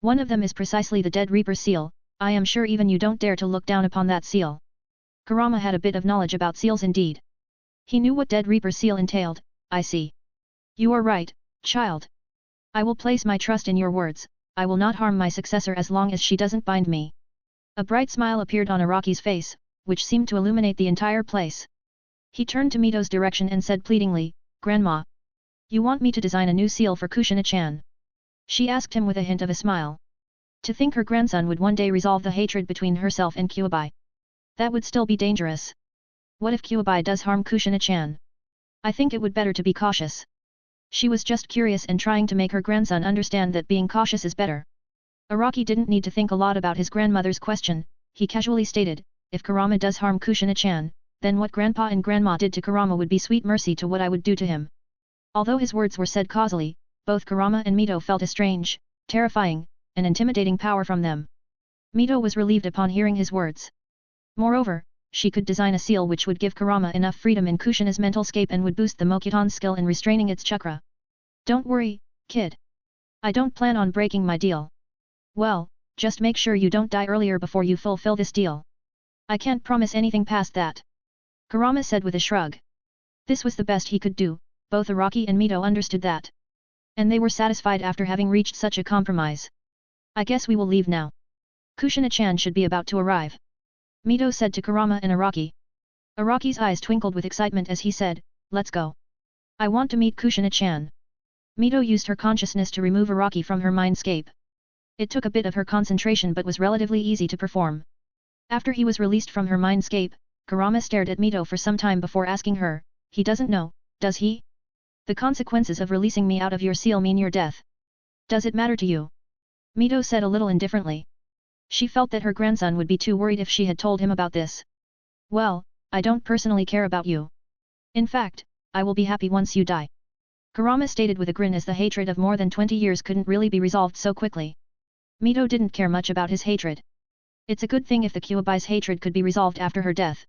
One of them is precisely the Dead Reaper seal. I am sure even you don't dare to look down upon that seal. Kurama had a bit of knowledge about seals indeed. He knew what Dead Reaper seal entailed. I see. You are right, child. I will place my trust in your words. I will not harm my successor as long as she doesn't bind me. A bright smile appeared on Araki's face, which seemed to illuminate the entire place. He turned to Mito's direction and said pleadingly, Grandma. You want me to design a new seal for Kushina-chan? She asked him with a hint of a smile. To think her grandson would one day resolve the hatred between herself and Kyuubi. That would still be dangerous. What if Kyuubi does harm Kushina-chan? I think it would better to be cautious. She was just curious and trying to make her grandson understand that being cautious is better. Araki didn't need to think a lot about his grandmother's question. He casually stated, if Kurama does harm Kushina-chan, then what Grandpa and Grandma did to Kurama would be sweet mercy to what I would do to him. Although his words were said causally, both Kurama and Mito felt a strange, terrifying, and intimidating power from them. Mito was relieved upon hearing his words. Moreover, she could design a seal which would give Kurama enough freedom in Kushina's mental scape and would boost the Mokuton's skill in restraining its chakra. Don't worry, kid. I don't plan on breaking my deal. Well, just make sure you don't die earlier before you fulfill this deal. I can't promise anything past that. Kurama said with a shrug. This was the best he could do, both Araki and Mito understood that. And they were satisfied after having reached such a compromise. I guess we will leave now. Kushina-chan should be about to arrive. Mito said to Kurama and Araki. Araki's eyes twinkled with excitement as he said, let's go. I want to meet Kushina-chan. Mito used her consciousness to remove Araki from her mindscape. It took a bit of her concentration but was relatively easy to perform. After he was released from her mindscape, Kurama stared at Mito for some time before asking her, he doesn't know, does he? The consequences of releasing me out of your seal mean your death. Does it matter to you? Mito said a little indifferently. She felt that her grandson would be too worried if she had told him about this. Well, I don't personally care about you. In fact, I will be happy once you die. Kurama stated with a grin as the hatred of more than 20 years couldn't really be resolved so quickly. Mito didn't care much about his hatred. It's a good thing if the Kyuubi's hatred could be resolved after her death.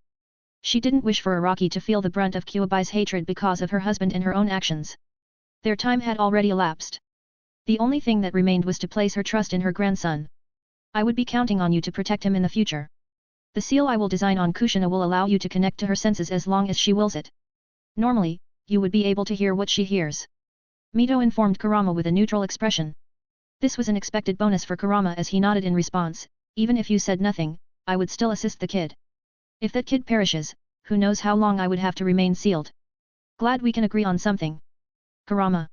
She didn't wish for Araki to feel the brunt of Kyuubi's hatred because of her husband and her own actions. Their time had already elapsed. The only thing that remained was to place her trust in her grandson. I would be counting on you to protect him in the future. The seal I will design on Kushina will allow you to connect to her senses as long as she wills it. Normally, you would be able to hear what she hears. Mito informed Kurama with a neutral expression. This was an expected bonus for Kurama as he nodded in response, even if you said nothing, I would still assist the kid. If that kid perishes, who knows how long I would have to remain sealed. Glad we can agree on something. Kurama.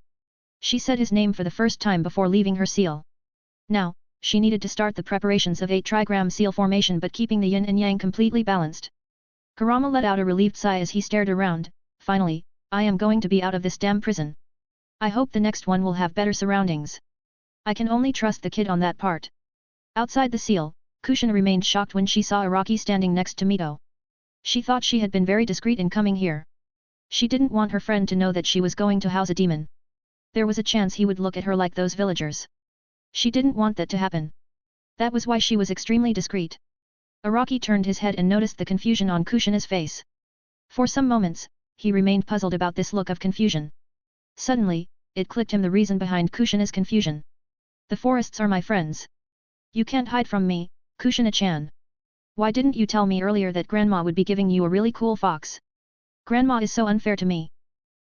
She said his name for the first time before leaving her seal. Now, she needed to start the preparations of 8 trigram seal formation but keeping the yin and yang completely balanced. Kurama let out a relieved sigh as he stared around. Finally, I am going to be out of this damn prison. I hope the next one will have better surroundings. I can only trust the kid on that part. Outside the seal, Kushina remained shocked when she saw Araki standing next to Mito. She thought she had been very discreet in coming here. She didn't want her friend to know that she was going to house a demon. There was a chance he would look at her like those villagers. She didn't want that to happen. That was why she was extremely discreet. Araki turned his head and noticed the confusion on Kushina's face. For some moments, he remained puzzled about this look of confusion. Suddenly, it clicked him the reason behind Kushina's confusion. The forests are my friends. You can't hide from me, Kushina-chan. Why didn't you tell me earlier that Grandma would be giving you a really cool fox? Grandma is so unfair to me.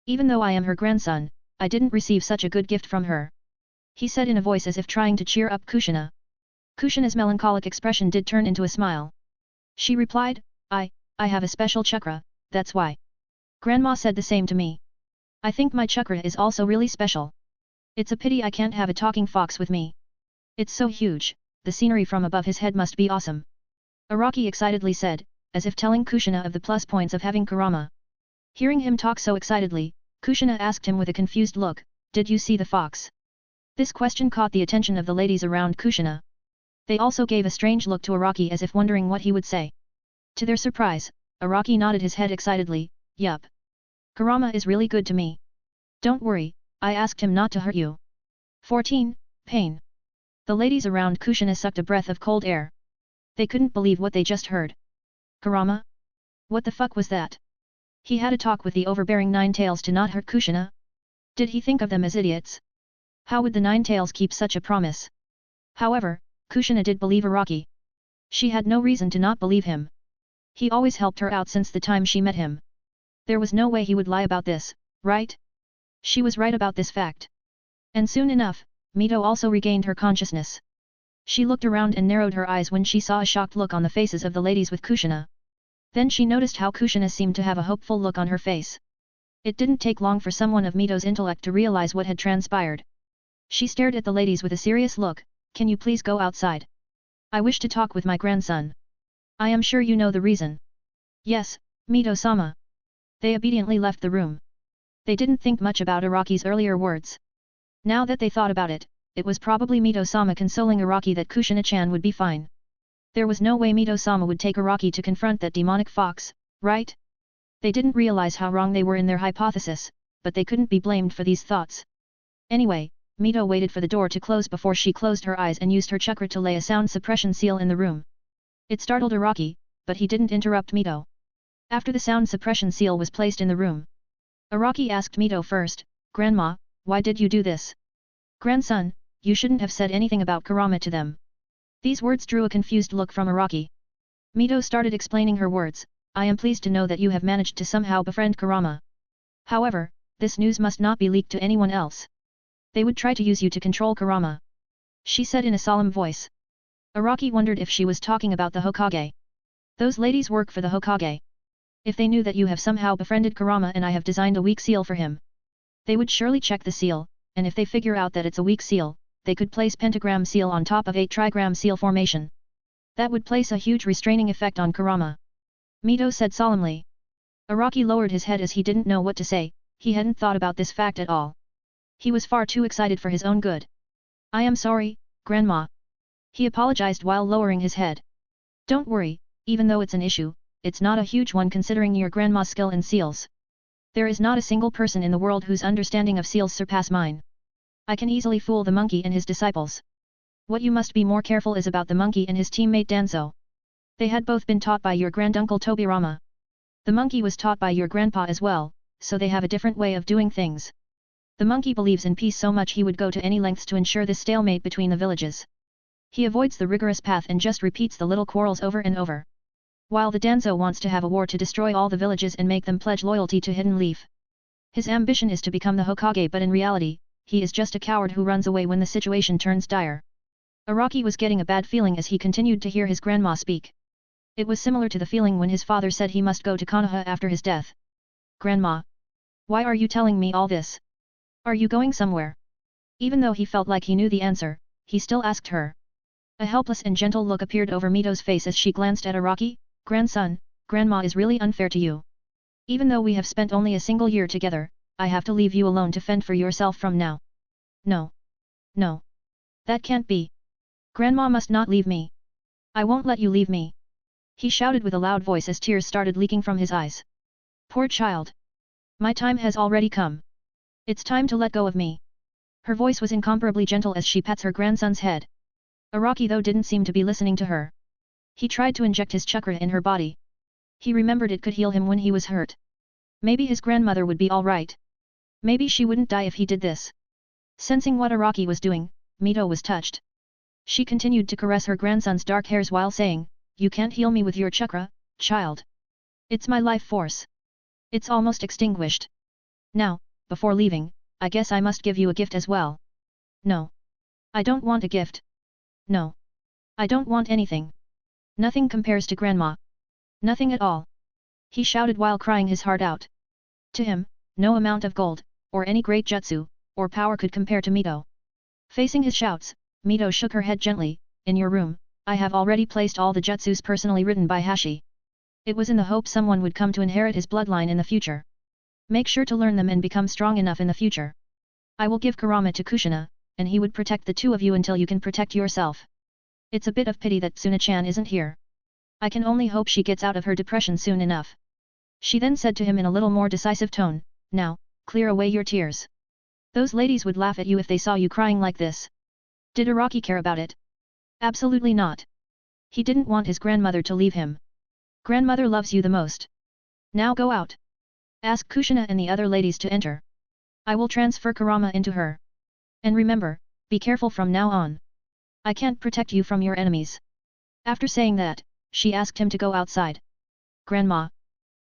Even though I am her grandson, I didn't receive such a good gift from her. He said in a voice as if trying to cheer up Kushina. Kushina's melancholic expression did turn into a smile. She replied, I have a special chakra, that's why. Grandma said the same to me. I think my chakra is also really special. It's a pity I can't have a talking fox with me. It's so huge, the scenery from above his head must be awesome. Araki excitedly said, as if telling Kushina of the plus points of having Kurama. Hearing him talk so excitedly, Kushina asked him with a confused look, did you see the fox? This question caught the attention of the ladies around Kushina. They also gave a strange look to Araki as if wondering what he would say. To their surprise, Araki nodded his head excitedly, yup. Kurama is really good to me. Don't worry, I asked him not to hurt you. 14. Pain. The ladies around Kushina sucked a breath of cold air. They couldn't believe what they just heard. Kurama? What the fuck was that? He had a talk with the overbearing Nine Tails to not hurt Kushina? Did he think of them as idiots? How would the Nine Tails keep such a promise? However, Kushina did believe Araki. She had no reason to not believe him. He always helped her out since the time she met him. There was no way he would lie about this, right? She was right about this fact. And soon enough, Mito also regained her consciousness. She looked around and narrowed her eyes when she saw a shocked look on the faces of the ladies with Kushina. Then she noticed how Kushina seemed to have a hopeful look on her face. It didn't take long for someone of Mito's intellect to realize what had transpired. She stared at the ladies with a serious look, can you please go outside? I wish to talk with my grandson. I am sure you know the reason. Yes, Mito-sama. They obediently left the room. They didn't think much about Araki's earlier words. Now that they thought about it, it was probably Mito-sama consoling Araki that Kushina-chan would be fine. There was no way Mito-sama would take Araki to confront that demonic fox, right? They didn't realize how wrong they were in their hypothesis, but they couldn't be blamed for these thoughts. Anyway, Mito waited for the door to close before she closed her eyes and used her chakra to lay a sound suppression seal in the room. It startled Araki, but he didn't interrupt Mito. After the sound suppression seal was placed in the room, Araki asked Mito first, Grandma, why did you do this? Grandson, you shouldn't have said anything about Kurama to them. These words drew a confused look from Araki. Mito started explaining her words, I am pleased to know that you have managed to somehow befriend Kurama. However, this news must not be leaked to anyone else. They would try to use you to control Kurama. She said in a solemn voice. Araki wondered if she was talking about the Hokage. Those ladies work for the Hokage. If they knew that you have somehow befriended Kurama and I have designed a weak seal for him, they would surely check the seal, and if they figure out that it's a weak seal, they could place pentagram seal on top of 8 trigram seal formation. That would place a huge restraining effect on Kurama. Mito said solemnly. Araki lowered his head as he didn't know what to say, he hadn't thought about this fact at all. He was far too excited for his own good. I am sorry, Grandma. He apologized while lowering his head. Don't worry, even though it's an issue, it's not a huge one considering your grandma's skill in seals. There is not a single person in the world whose understanding of seals surpass mine. I can easily fool the monkey and his disciples. What you must be more careful is about the monkey and his teammate Danzo. They had both been taught by your granduncle Tobirama. The monkey was taught by your grandpa as well, so they have a different way of doing things. The monkey believes in peace so much he would go to any lengths to ensure this stalemate between the villages. He avoids the rigorous path and just repeats the little quarrels over and over. While the Danzo wants to have a war to destroy all the villages and make them pledge loyalty to Hidden Leaf. His ambition is to become the Hokage, but in reality, he is just a coward who runs away when the situation turns dire. Araki was getting a bad feeling as he continued to hear his grandma speak. It was similar to the feeling when his father said he must go to Konoha after his death. Grandma. Why are you telling me all this? Are you going somewhere? Even though he felt like he knew the answer, he still asked her. A helpless and gentle look appeared over Mito's face as she glanced at Araki. Grandson, Grandma is really unfair to you. Even though we have spent only a single year together, I have to leave you alone to fend for yourself from now. No. No. That can't be. Grandma must not leave me. I won't let you leave me. He shouted with a loud voice as tears started leaking from his eyes. Poor child. My time has already come. It's time to let go of me. Her voice was incomparably gentle as she pats her grandson's head. Araki though didn't seem to be listening to her. He tried to inject his chakra in her body. He remembered it could heal him when he was hurt. Maybe his grandmother would be alright. Maybe she wouldn't die if he did this. Sensing what Araki was doing, Mito was touched. She continued to caress her grandson's dark hairs while saying, You can't heal me with your chakra, child. It's my life force. It's almost extinguished. Now, before leaving, I guess I must give you a gift as well. No. I don't want a gift. No. I don't want anything. Nothing compares to Grandma. Nothing at all. He shouted while crying his heart out. To him, no amount of gold, or any great jutsu, or power could compare to Mito. Facing his shouts, Mito shook her head gently. In your room, I have already placed all the jutsus personally written by Hashi. It was in the hope someone would come to inherit his bloodline in the future. Make sure to learn them and become strong enough in the future. I will give Kurama to Kushina, and he would protect the two of you until you can protect yourself. It's a bit of pity that Suna-chan isn't here. I can only hope she gets out of her depression soon enough. She then said to him in a little more decisive tone, Now, clear away your tears. Those ladies would laugh at you if they saw you crying like this. Did Araki care about it? Absolutely not. He didn't want his grandmother to leave him. Grandmother loves you the most. Now go out. Ask Kushina and the other ladies to enter. I will transfer Kurama into her. And remember, be careful from now on. I can't protect you from your enemies. After saying that, she asked him to go outside. Grandma.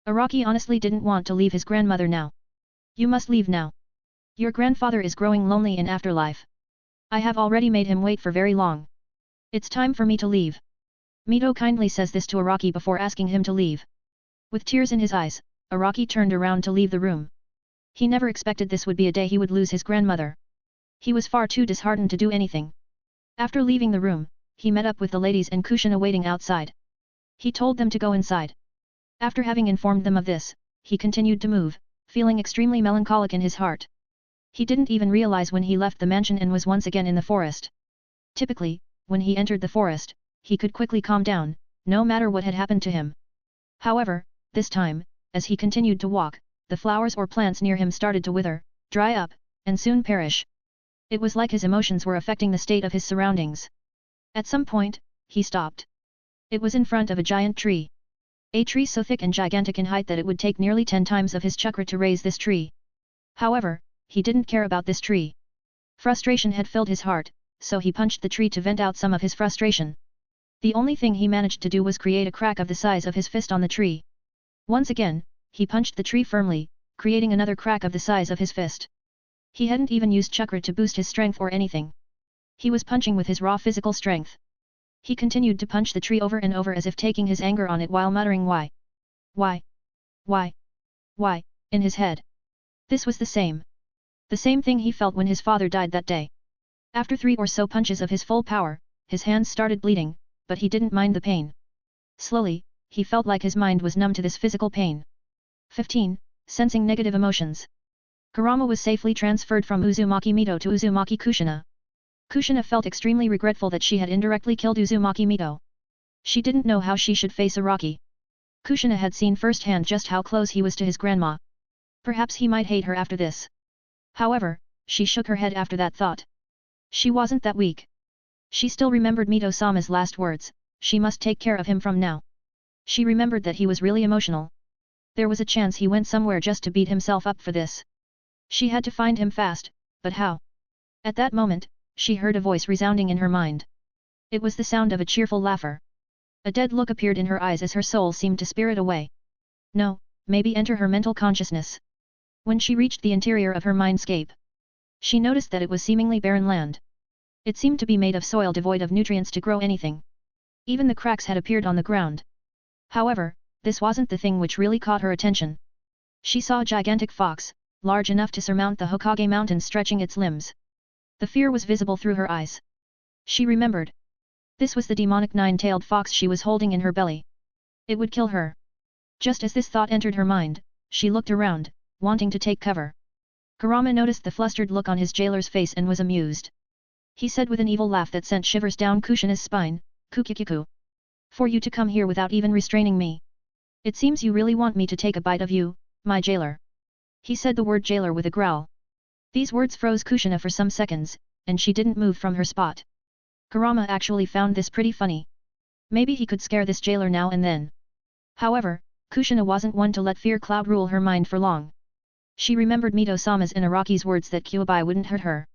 Araki honestly didn't want to leave his grandmother now. You must leave now. Your grandfather is growing lonely in afterlife. I have already made him wait for very long. It's time for me to leave. Mito kindly says this to Araki before asking him to leave. With tears in his eyes, Araki turned around to leave the room. He never expected this would be a day he would lose his grandmother. He was far too disheartened to do anything. After leaving the room, he met up with the ladies and Kushina waiting outside. He told them to go inside. After having informed them of this, he continued to move, feeling extremely melancholic in his heart. He didn't even realize when he left the mansion and was once again in the forest. Typically, when he entered the forest, he could quickly calm down, no matter what had happened to him. However, this time, as he continued to walk, the flowers or plants near him started to wither, dry up, and soon perish. It was like his emotions were affecting the state of his surroundings. At some point, he stopped. It was in front of a giant tree. A tree so thick and gigantic in height that it would take nearly 10 times of his chakra to raise this tree. However, he didn't care about this tree. Frustration had filled his heart, so he punched the tree to vent out some of his frustration. The only thing he managed to do was create a crack of the size of his fist on the tree. Once again, he punched the tree firmly, creating another crack of the size of his fist. He hadn't even used chakra to boost his strength or anything. He was punching with his raw physical strength. He continued to punch the tree over and over as if taking his anger on it while muttering why? Why? Why? Why? In his head. This was the same thing he felt when his father died that day. After 3 or so punches of his full power, his hands started bleeding, but he didn't mind the pain. Slowly, he felt like his mind was numb to this physical pain. 15. Sensing negative emotions. Kurama was safely transferred from Uzumaki Mito to Uzumaki Kushina. Kushina felt extremely regretful that she had indirectly killed Uzumaki Mito. She didn't know how she should face Araki. Kushina had seen firsthand just how close he was to his grandma. Perhaps he might hate her after this. However, she shook her head after that thought. She wasn't that weak. She still remembered Mito-sama's last words, she must take care of him from now. She remembered that he was really emotional. There was a chance he went somewhere just to beat himself up for this. She had to find him fast, but how? At that moment, she heard a voice resounding in her mind. It was the sound of a cheerful laugher. A dead look appeared in her eyes as her soul seemed to spirit away. No, maybe enter her mental consciousness. When she reached the interior of her mindscape, she noticed that it was seemingly barren land. It seemed to be made of soil devoid of nutrients to grow anything. Even the cracks had appeared on the ground. However, this wasn't the thing which really caught her attention. She saw a gigantic fox, large enough to surmount the Hokage mountain stretching its limbs. The fear was visible through her eyes. She remembered. This was the demonic nine-tailed fox she was holding in her belly. It would kill her. Just as this thought entered her mind, she looked around, wanting to take cover. Kurama noticed the flustered look on his jailer's face and was amused. He said with an evil laugh that sent shivers down Kushina's spine, "Kukikiku. For you to come here without even restraining me. It seems you really want me to take a bite of you, my jailer." He said the word jailer with a growl. These words froze Kushina for some seconds, and she didn't move from her spot. Kurama actually found this pretty funny. Maybe he could scare this jailer now and then. However, Kushina wasn't one to let fear cloud rule her mind for long. She remembered Mito-sama's and Araki's words that Kyuubi wouldn't hurt her.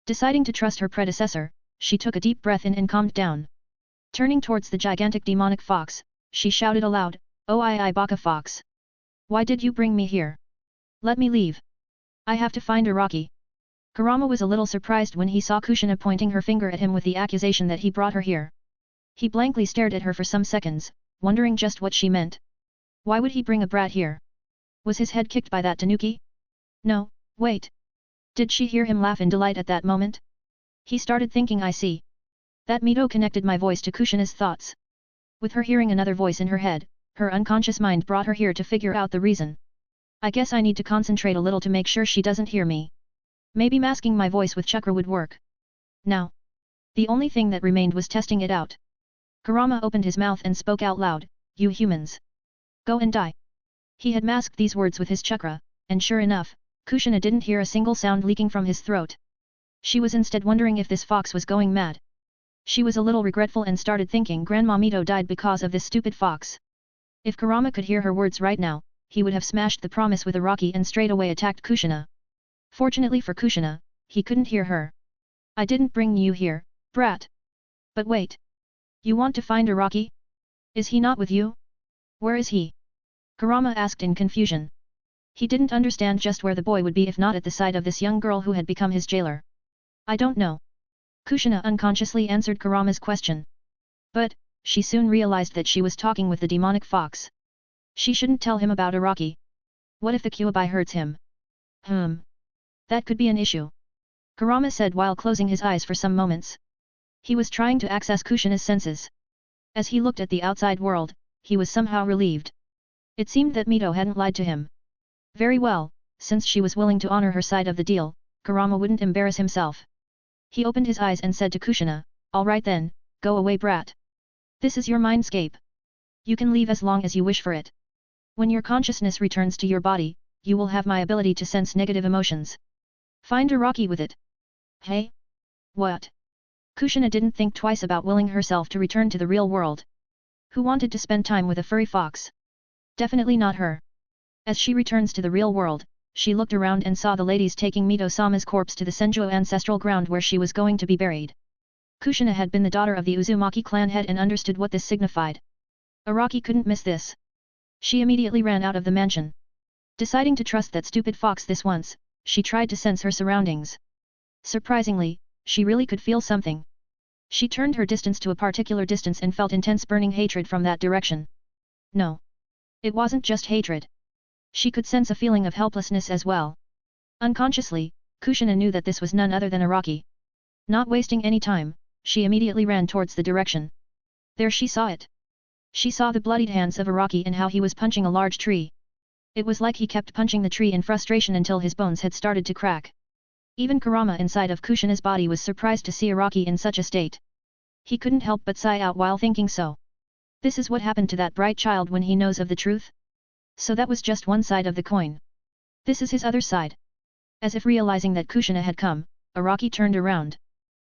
Deciding to trust her predecessor, she took a deep breath in and calmed down. Turning towards the gigantic demonic fox, she shouted aloud, "Oh I baka fox! Why did you bring me here? Let me leave. I have to find Araki." Kurama was a little surprised when he saw Kushina pointing her finger at him with the accusation that he brought her here. He blankly stared at her for some seconds, wondering just what she meant. Why would he bring a brat here? Was his head kicked by that tanuki? No, wait. Did she hear him laugh in delight at that moment? He started thinking, I see. That Mito connected my voice to Kushina's thoughts. With her hearing another voice in her head, her unconscious mind brought her here to figure out the reason. I guess I need to concentrate a little to make sure she doesn't hear me. Maybe masking my voice with chakra would work. Now. The only thing that remained was testing it out. Kurama opened his mouth and spoke out loud, "You humans. Go and die." He had masked these words with his chakra, and sure enough, Kushina didn't hear a single sound leaking from his throat. She was instead wondering if this fox was going mad. She was a little regretful and started thinking Grandma Mito died because of this stupid fox. If Kurama could hear her words right now, he would have smashed the promise with Araki and straight away attacked Kushina. Fortunately for Kushina, he couldn't hear her. "I didn't bring you here, brat." "But wait. You want to find Araki? Is he not with you? Where is he?" Kurama asked in confusion. He didn't understand just where the boy would be if not at the side of this young girl who had become his jailer. "I don't know." Kushina unconsciously answered Kurama's question. But, she soon realized that she was talking with the demonic fox. She shouldn't tell him about Araki. What if the Kyuubi hurts him? That could be an issue. Kurama said while closing his eyes for some moments. He was trying to access Kushina's senses. As he looked at the outside world, he was somehow relieved. It seemed that Mito hadn't lied to him. Very well, since she was willing to honor her side of the deal, Kurama wouldn't embarrass himself. He opened his eyes and said to Kushina, "All right then, go away brat. This is your mindscape. You can leave as long as you wish for it. When your consciousness returns to your body, you will have my ability to sense negative emotions. Find Araki with it." "Hey? What?" Kushina didn't think twice about willing herself to return to the real world. Who wanted to spend time with a furry fox? Definitely not her. As she returns to the real world, she looked around and saw the ladies taking Mito-sama's corpse to the Senju ancestral ground where she was going to be buried. Kushina had been the daughter of the Uzumaki clan head and understood what this signified. Araki couldn't miss this. She immediately ran out of the mansion. Deciding to trust that stupid fox this once, she tried to sense her surroundings. Surprisingly, she really could feel something. She turned her distance to a particular distance and felt intense burning hatred from that direction. No. It wasn't just hatred. She could sense a feeling of helplessness as well. Unconsciously, Kushina knew that this was none other than Araki. Not wasting any time, she immediately ran towards the direction. There she saw it. She saw the bloodied hands of Araki and how he was punching a large tree. It was like he kept punching the tree in frustration until his bones had started to crack. Even Kurama inside of Kushina's body was surprised to see Araki in such a state. He couldn't help but sigh out while thinking so. This is what happened to that bright child when he knows of the truth? So that was just one side of the coin. This is his other side. As if realizing that Kushina had come, Araki turned around.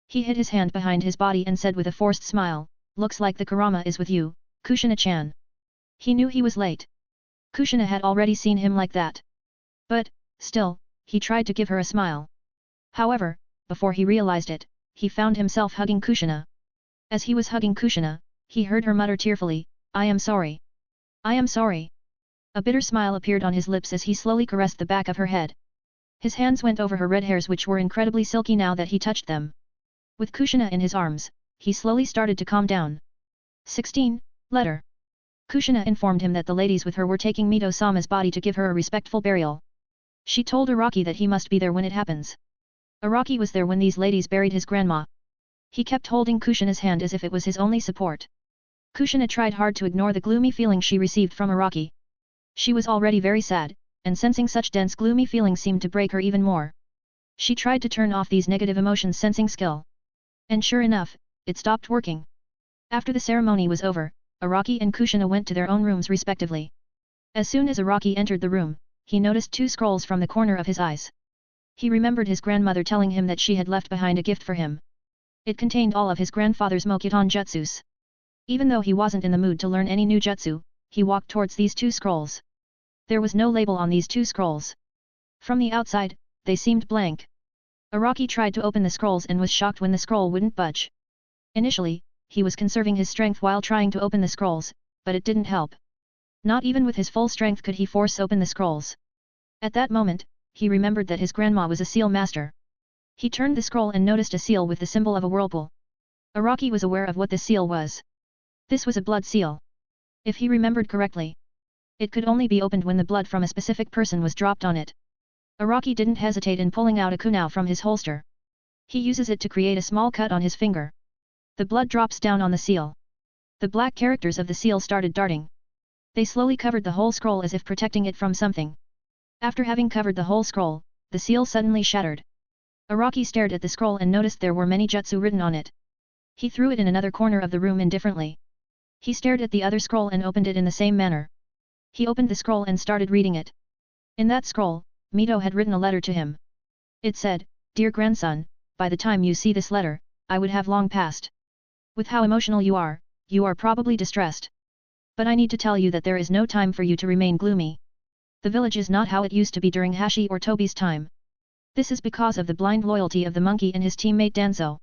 He hid his hand behind his body and said with a forced smile, "Looks like the Kurama is with you, Kushina-chan." He knew he was late. Kushina had already seen him like that. But, still, he tried to give her a smile. However, before he realized it, he found himself hugging Kushina. As he was hugging Kushina, he heard her mutter tearfully, "I am sorry. I am sorry." A bitter smile appeared on his lips as he slowly caressed the back of her head. His hands went over her red hairs which were incredibly silky now that he touched them. With Kushina in his arms, he slowly started to calm down. 16. Letter. Kushina informed him that the ladies with her were taking Mito-sama's body to give her a respectful burial. She told Araki that he must be there when it happens. Araki was there when these ladies buried his grandma. He kept holding Kushina's hand as if it was his only support. Kushina tried hard to ignore the gloomy feeling she received from Araki. She was already very sad, and sensing such dense gloomy feelings seemed to break her even more. She tried to turn off these negative emotions sensing skill. And sure enough, it stopped working. After the ceremony was over, Araki and Kushina went to their own rooms respectively. As soon as Araki entered the room, he noticed 2 scrolls from the corner of his eyes. He remembered his grandmother telling him that she had left behind a gift for him. It contained all of his grandfather's Mokuton jutsus. Even though he wasn't in the mood to learn any new jutsu, he walked towards these 2 scrolls. There was no label on these 2 scrolls. From the outside, they seemed blank. Araki tried to open the scrolls and was shocked when the scroll wouldn't budge. Initially, he was conserving his strength while trying to open the scrolls, but it didn't help. Not even with his full strength could he force open the scrolls. At that moment, he remembered that his grandma was a seal master. He turned the scroll and noticed a seal with the symbol of a whirlpool. Araki was aware of what the seal was. This was a blood seal. If he remembered correctly, it could only be opened when the blood from a specific person was dropped on it. Araki didn't hesitate in pulling out a kunai from his holster. He uses it to create a small cut on his finger. The blood drops down on the seal. The black characters of the seal started darting. They slowly covered the whole scroll as if protecting it from something. After having covered the whole scroll, the seal suddenly shattered. Araki stared at the scroll and noticed there were many jutsu written on it. He threw it in another corner of the room indifferently. He stared at the other scroll and opened it in the same manner. He opened the scroll and started reading it. In that scroll, Mito had written a letter to him. It said, "Dear grandson, by the time you see this letter, I would have long passed. With how emotional you are probably distressed. But I need to tell you that there is no time for you to remain gloomy. The village is not how it used to be during Hashi or Tobi's time. This is because of the blind loyalty of the monkey and his teammate Danzo.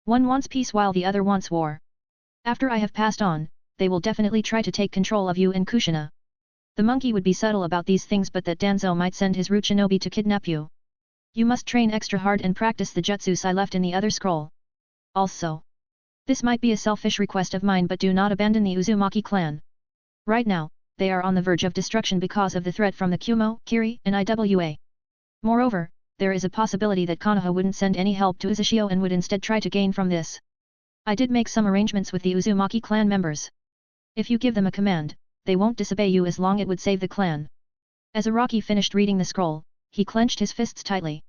One wants peace while the other wants war. After I have passed on, they will definitely try to take control of you and Kushina. The monkey would be subtle about these things, but that Danzo might send his root shinobi to kidnap you. You must train extra hard and practice the jutsus I left in the other scroll. Also, this might be a selfish request of mine, but do not abandon the Uzumaki clan. Right now, they are on the verge of destruction because of the threat from the Kumo, Kiri, and Iwa. Moreover, there is a possibility that Konoha wouldn't send any help to Uzushio and would instead try to gain from this. I did make some arrangements with the Uzumaki clan members. If you give them a command, they won't disobey you as long it would save the clan." As Araki finished reading the scroll, he clenched his fists tightly.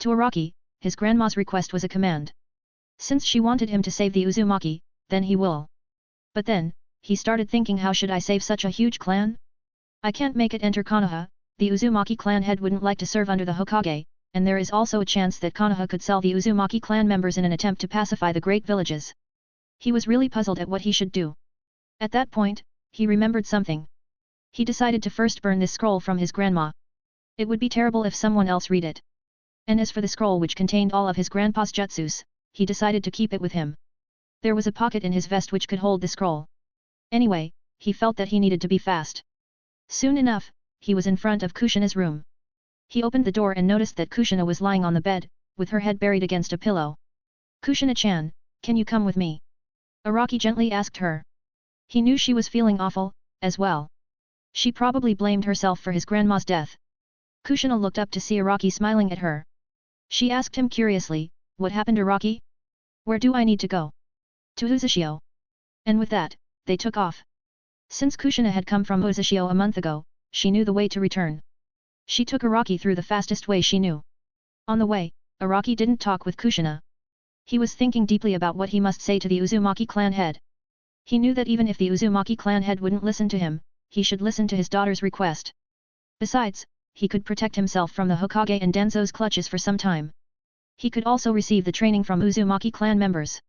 To Araki, his grandma's request was a command. Since she wanted him to save the Uzumaki, then he will. But then, he started thinking, how should I save such a huge clan? I can't make it enter Konoha. The Uzumaki clan head wouldn't like to serve under the Hokage, and there is also a chance that Konoha could sell the Uzumaki clan members in an attempt to pacify the great villages. He was really puzzled at what he should do. At that point, he remembered something. He decided to first burn this scroll from his grandma. It would be terrible if someone else read it. And as for the scroll which contained all of his grandpa's jutsus, he decided to keep it with him. There was a pocket in his vest which could hold the scroll. Anyway, he felt that he needed to be fast. Soon enough, he was in front of Kushina's room. He opened the door and noticed that Kushina was lying on the bed, with her head buried against a pillow. "Kushina-chan, can you come with me?" Araki gently asked her. He knew she was feeling awful, as well. She probably blamed herself for his grandma's death. Kushina looked up to see Araki smiling at her. She asked him curiously, "What happened, Araki? Where do I need to go?" "To Uzushio." And with that, they took off. Since Kushina had come from Uzushio a month ago, she knew the way to return. She took Araki through the fastest way she knew. On the way, Araki didn't talk with Kushina. He was thinking deeply about what he must say to the Uzumaki clan head. He knew that even if the Uzumaki clan head wouldn't listen to him, he should listen to his daughter's request. Besides, he could protect himself from the Hokage and Danzo's clutches for some time. He could also receive the training from Uzumaki clan members.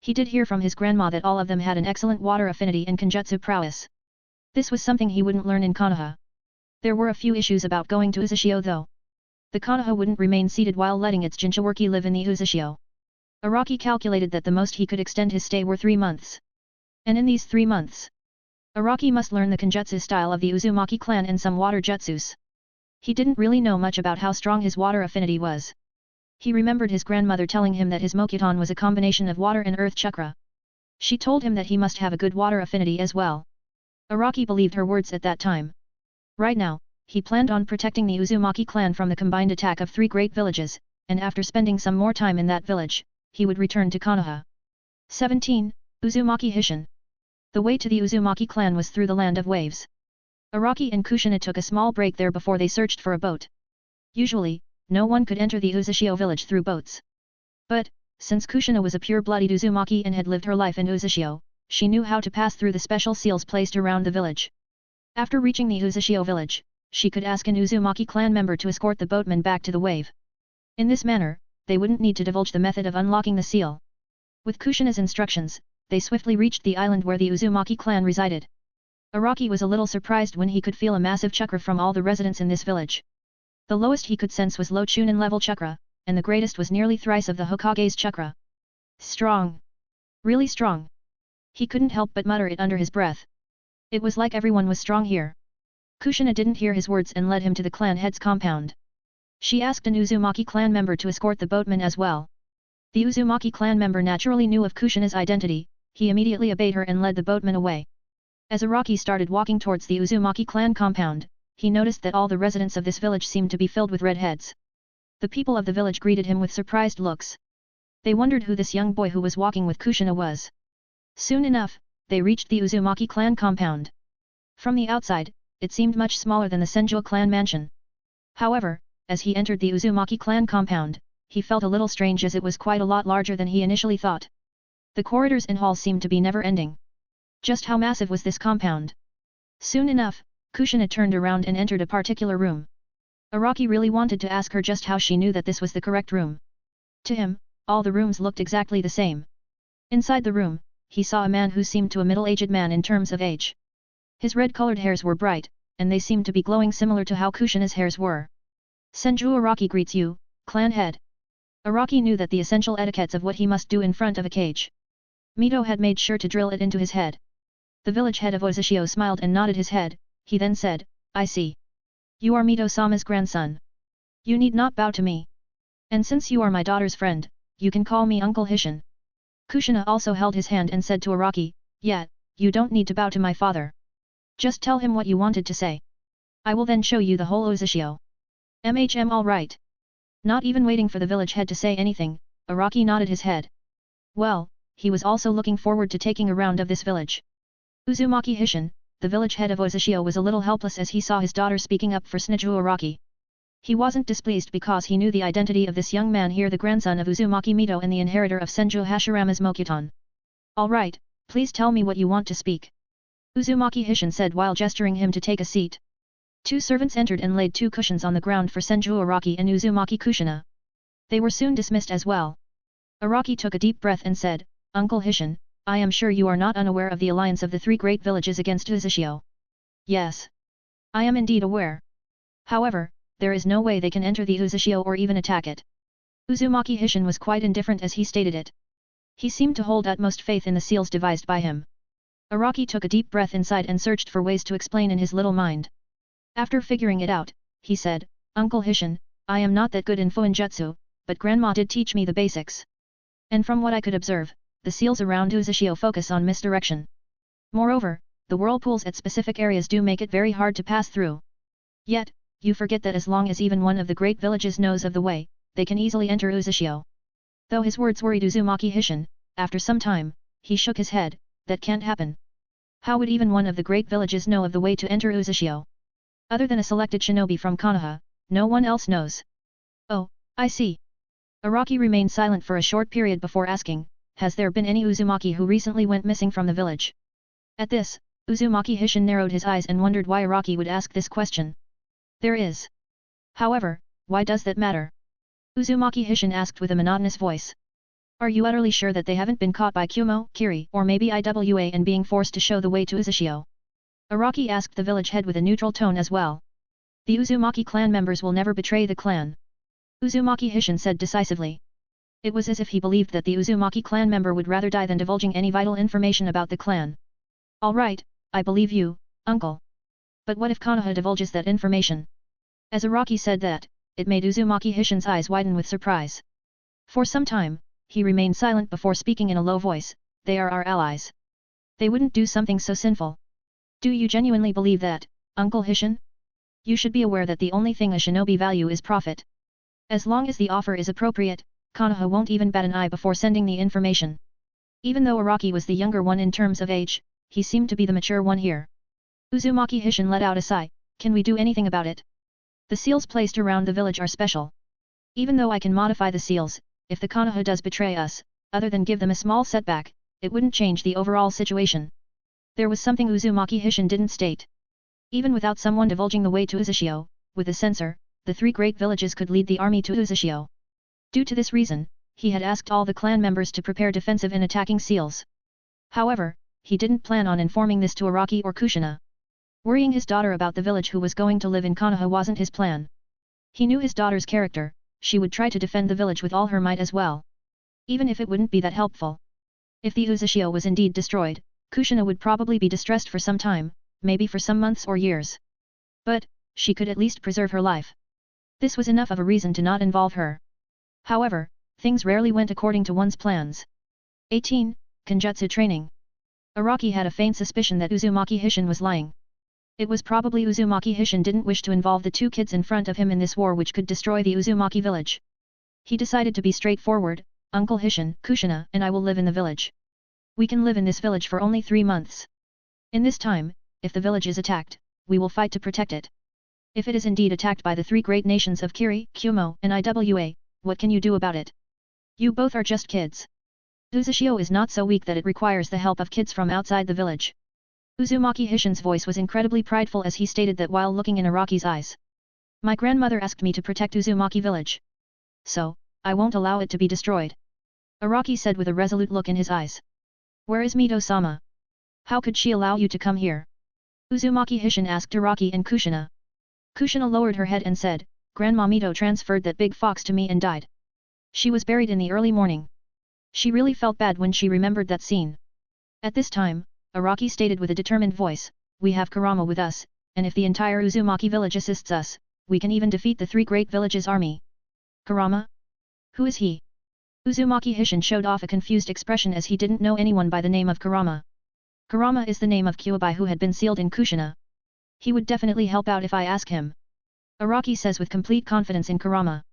He did hear from his grandma that all of them had an excellent water affinity and Kenjutsu prowess. This was something he wouldn't learn in Konoha. There were a few issues about going to Uzushio though. The Konoha wouldn't remain seated while letting its Jinchuuriki live in the Uzushio. Araki calculated that the most he could extend his stay were 3 months. And in these 3 months, Araki must learn the Kenjutsu style of the Uzumaki clan and some water jutsus. He didn't really know much about how strong his water affinity was. He remembered his grandmother telling him that his Mokuton was a combination of water and earth chakra. She told him that he must have a good water affinity as well. Araki believed her words at that time. Right now, he planned on protecting the Uzumaki clan from the combined attack of 3 great villages, and after spending some more time in that village, he would return to Konoha. 17. Uzumaki Hishin. The way to the Uzumaki clan was through the land of waves. Araki and Kushina took a small break there before they searched for a boat. Usually, no one could enter the Uzashio village through boats. But, since Kushina was a pure-blooded Uzumaki and had lived her life in Uzashio, she knew how to pass through the special seals placed around the village. After reaching the Uzashio village, she could ask an Uzumaki clan member to escort the boatman back to the wave. In this manner, they wouldn't need to divulge the method of unlocking the seal. With Kushina's instructions, they swiftly reached the island where the Uzumaki clan resided. Araki was a little surprised when he could feel a massive chakra from all the residents in this village. The lowest he could sense was low Chunin level chakra, and the greatest was nearly thrice of the Hokage's chakra. Strong. Really strong. He couldn't help but mutter it under his breath. It was like everyone was strong here. Kushina didn't hear his words and led him to the clan head's compound. She asked an Uzumaki clan member to escort the boatman as well. The Uzumaki clan member naturally knew of Kushina's identity, he immediately obeyed her and led the boatman away. As Araki started walking towards the Uzumaki clan compound, he noticed that all the residents of this village seemed to be filled with red heads. The people of the village greeted him with surprised looks. They wondered who this young boy who was walking with Kushina was. Soon enough, they reached the Uzumaki clan compound. From the outside, it seemed much smaller than the Senju clan mansion. However, as he entered the Uzumaki clan compound, he felt a little strange as it was quite a lot larger than he initially thought. The corridors and halls seemed to be never-ending. Just how massive was this compound? Soon enough, Kushina turned around and entered a particular room. Araki really wanted to ask her just how she knew that this was the correct room. To him, all the rooms looked exactly the same. Inside the room, he saw a man who seemed to a middle-aged man in terms of age. His red-colored hairs were bright, and they seemed to be glowing similar to how Kushina's hairs were. Senju Araki greets you, clan head. Araki knew that the essential etiquettes of what he must do in front of a cage. Mito had made sure to drill it into his head. The village head of Ozashio smiled and nodded his head, he then said, I see. You are Mito-sama's grandson. You need not bow to me. And since you are my daughter's friend, you can call me Uncle Hishin. Kushina also held his hand and said to Araki, yeah, you don't need to bow to my father. Just tell him what you wanted to say. I will then show you the whole Ozashio. All right. Not even waiting for the village head to say anything, Araki nodded his head. Well, he was also looking forward to taking a round of this village. Uzumaki Hishin, the village head of Ozashio, was a little helpless as he saw his daughter speaking up for Senju Araki. He wasn't displeased because he knew the identity of this young man here, the grandson of Uzumaki Mito and the inheritor of Senju Hashirama's Mokuton. All right, please tell me what you want to speak. Uzumaki Hishin said while gesturing him to take a seat. Two servants entered and laid 2 cushions on the ground for Senju Araki and Uzumaki Kushina. They were soon dismissed as well. Araki took a deep breath and said, Uncle Hishin, I am sure you are not unaware of the alliance of the 3 great villages against Uzashio. Yes. I am indeed aware. However, there is no way they can enter the Uzashio or even attack it. Uzumaki Hishin was quite indifferent as he stated it. He seemed to hold utmost faith in the seals devised by him. Araki took a deep breath inside and searched for ways to explain in his little mind. After figuring it out, he said, Uncle Hishin, I am not that good in Fuinjutsu, but Grandma did teach me the basics. And from what I could observe, the seals around Uzashio focus on misdirection. Moreover, the whirlpools at specific areas do make it very hard to pass through. Yet, you forget that as long as even one of the great villages knows of the way, they can easily enter Uzashio. Though his words worried Uzumaki Hishin, after some time, he shook his head, that can't happen. How would even one of the great villages know of the way to enter Uzashio? Other than a selected shinobi from Konoha, no one else knows. Oh, I see. Araki remained silent for a short period before asking, has there been any Uzumaki who recently went missing from the village? At this, Uzumaki Hishin narrowed his eyes and wondered why Araki would ask this question. There is. However, why does that matter? Uzumaki Hishin asked with a monotonous voice. Are you utterly sure that they haven't been caught by Kumo, Kiri, or maybe Iwa and being forced to show the way to Uzashio? Araki asked the village head with a neutral tone as well. The Uzumaki clan members will never betray the clan. Uzumaki Hishin said decisively. It was as if he believed that the Uzumaki clan member would rather die than divulging any vital information about the clan. All right, I believe you, uncle. But what if Konoha divulges that information? As Araki said that, it made Uzumaki Hishin's eyes widen with surprise. For some time, he remained silent before speaking in a low voice, they are our allies. They wouldn't do something so sinful. Do you genuinely believe that, Uncle Hishin? You should be aware that the only thing a shinobi value is profit. As long as the offer is appropriate, Konoha won't even bat an eye before sending the information. Even though Araki was the younger one in terms of age, he seemed to be the mature one here. Uzumaki Hishin let out a sigh. Can we do anything about it? The seals placed around the village are special. Even though I can modify the seals, if the Konoha does betray us, other than give them a small setback, it wouldn't change the overall situation. There was something Uzumaki Hishin didn't state. Even without someone divulging the way to Uzushio, with a censor, the three great villages could lead the army to Uzushio. Due to this reason, he had asked all the clan members to prepare defensive and attacking seals. However, he didn't plan on informing this to Araki or Kushina. Worrying his daughter about the village who was going to live in Konoha wasn't his plan. He knew his daughter's character, she would try to defend the village with all her might as well. Even if it wouldn't be that helpful. If the Uzushio was indeed destroyed, Kushina would probably be distressed for some time, maybe for some months or years. But, she could at least preserve her life. This was enough of a reason to not involve her. However, things rarely went according to one's plans. 18. Kenjutsu Training. Araki had a faint suspicion that Uzumaki Hishin was lying. It was probably Uzumaki Hishin didn't wish to involve the two kids in front of him in this war which could destroy the Uzumaki village. He decided to be straightforward. Uncle Hishin, Kushina and I will live in the village. We can live in this village for only 3 months. In this time, if the village is attacked, we will fight to protect it. If it is indeed attacked by the three great nations of Kiri, Kumo and Iwa, what can you do about it? You both are just kids. Uzushio is not so weak that it requires the help of kids from outside the village. Uzumaki Hishin's voice was incredibly prideful as he stated that while looking in Araki's eyes. My grandmother asked me to protect Uzumaki village. So, I won't allow it to be destroyed. Araki said with a resolute look in his eyes. Where is Mito-sama? How could she allow you to come here? Uzumaki Hishin asked Araki and Kushina. Kushina lowered her head and said, Grandma Mito transferred that big fox to me and died. She was buried in the early morning. She really felt bad when she remembered that scene. At this time, Araki stated with a determined voice, we have Kurama with us, and if the entire Uzumaki village assists us, we can even defeat the three great villages' army. Kurama? Who is he? Uzumaki Hishin showed off a confused expression as he didn't know anyone by the name of Kurama. Kurama is the name of Kyuubi who had been sealed in Kushina. He would definitely help out if I ask him. Araki says with complete confidence in Kurama.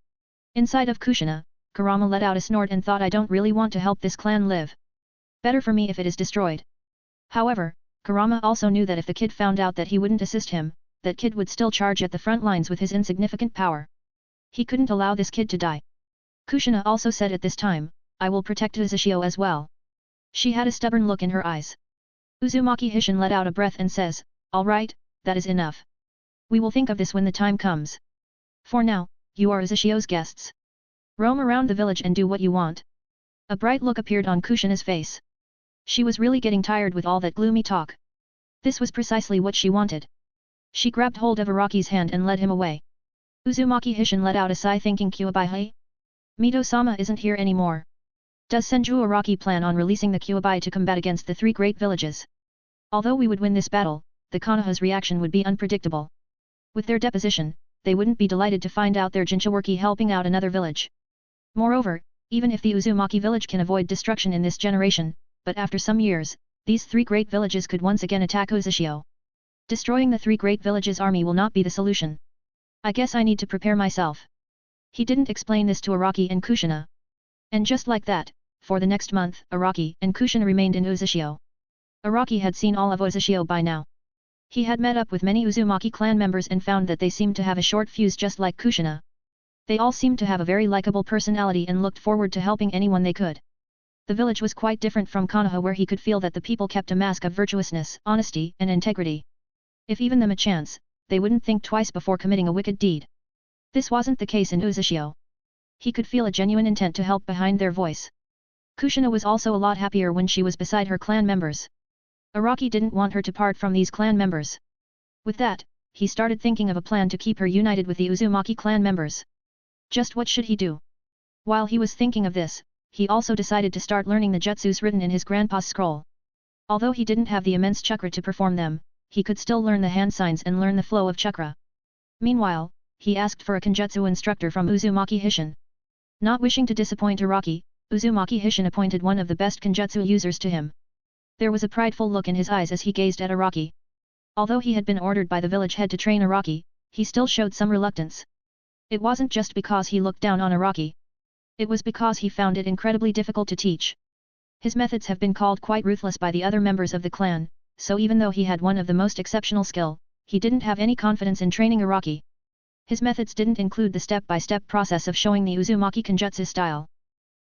Inside of Kushina, Kurama let out a snort and thought I don't really want to help this clan live. Better for me if it is destroyed. However, Kurama also knew that if the kid found out that he wouldn't assist him, that kid would still charge at the front lines with his insignificant power. He couldn't allow this kid to die. Kushina also said at this time, I will protect Uzushio as well. She had a stubborn look in her eyes. Uzumaki Hishin let out a breath and says, alright, that is enough. We will think of this when the time comes. For now, you are Uzushio's guests. Roam around the village and do what you want. A bright look appeared on Kushina's face. She was really getting tired with all that gloomy talk. This was precisely what she wanted. She grabbed hold of Araki's hand and led him away. Uzumaki Hishin let out a sigh thinking Kyuubi? Mito-sama isn't here anymore. Does Senju Araki plan on releasing the Kyuubi to combat against the three great villages? Although we would win this battle, the Konoha's reaction would be unpredictable. With their deposition, they wouldn't be delighted to find out their Jinchuuriki helping out another village. Moreover, even if the Uzumaki village can avoid destruction in this generation, but after some years, these three great villages could once again attack Uzushio. Destroying the three great villages' army will not be the solution. I guess I need to prepare myself. He didn't explain this to Araki and Kushina. And just like that, for the next month, Araki and Kushina remained in Uzushio. Araki had seen all of Uzushio by now. He had met up with many Uzumaki clan members and found that they seemed to have a short fuse just like Kushina. They all seemed to have a very likable personality and looked forward to helping anyone they could. The village was quite different from Konoha where he could feel that the people kept a mask of virtuousness, honesty and integrity. If even them a chance, they wouldn't think twice before committing a wicked deed. This wasn't the case in Uzushio. He could feel a genuine intent to help behind their voice. Kushina was also a lot happier when she was beside her clan members. Araki didn't want her to part from these clan members. With that, he started thinking of a plan to keep her united with the Uzumaki clan members. Just what should he do? While he was thinking of this, he also decided to start learning the jutsus written in his grandpa's scroll. Although he didn't have the immense chakra to perform them, he could still learn the hand signs and learn the flow of chakra. Meanwhile, he asked for a kenjutsu instructor from Uzumaki Hishin. Not wishing to disappoint Araki, Uzumaki Hishin appointed one of the best kenjutsu users to him. There was a prideful look in his eyes as he gazed at Araki. Although he had been ordered by the village head to train Araki, he still showed some reluctance. It wasn't just because he looked down on Araki. It was because he found it incredibly difficult to teach. His methods have been called quite ruthless by the other members of the clan, so even though he had one of the most exceptional skill, he didn't have any confidence in training Araki. His methods didn't include the step-by-step process of showing the Uzumaki Kenjutsu style.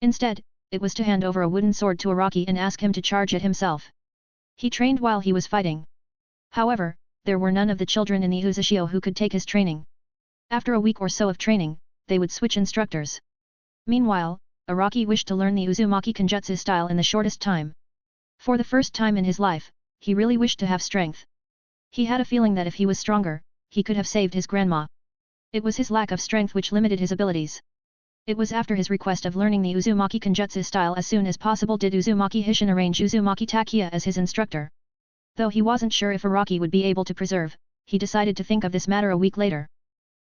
Instead, it was to hand over a wooden sword to Araki and ask him to charge it himself. He trained while he was fighting. However, there were none of the children in the Uzushio who could take his training. After a week or so of training, they would switch instructors. Meanwhile, Araki wished to learn the Uzumaki Kenjutsu style in the shortest time. For the first time in his life, he really wished to have strength. He had a feeling that if he was stronger, he could have saved his grandma. It was his lack of strength which limited his abilities. It was after his request of learning the Uzumaki Kenjutsu style as soon as possible did Uzumaki Hishin arrange Uzumaki Takiya as his instructor. Though he wasn't sure if Araki would be able to preserve, he decided to think of this matter a week later.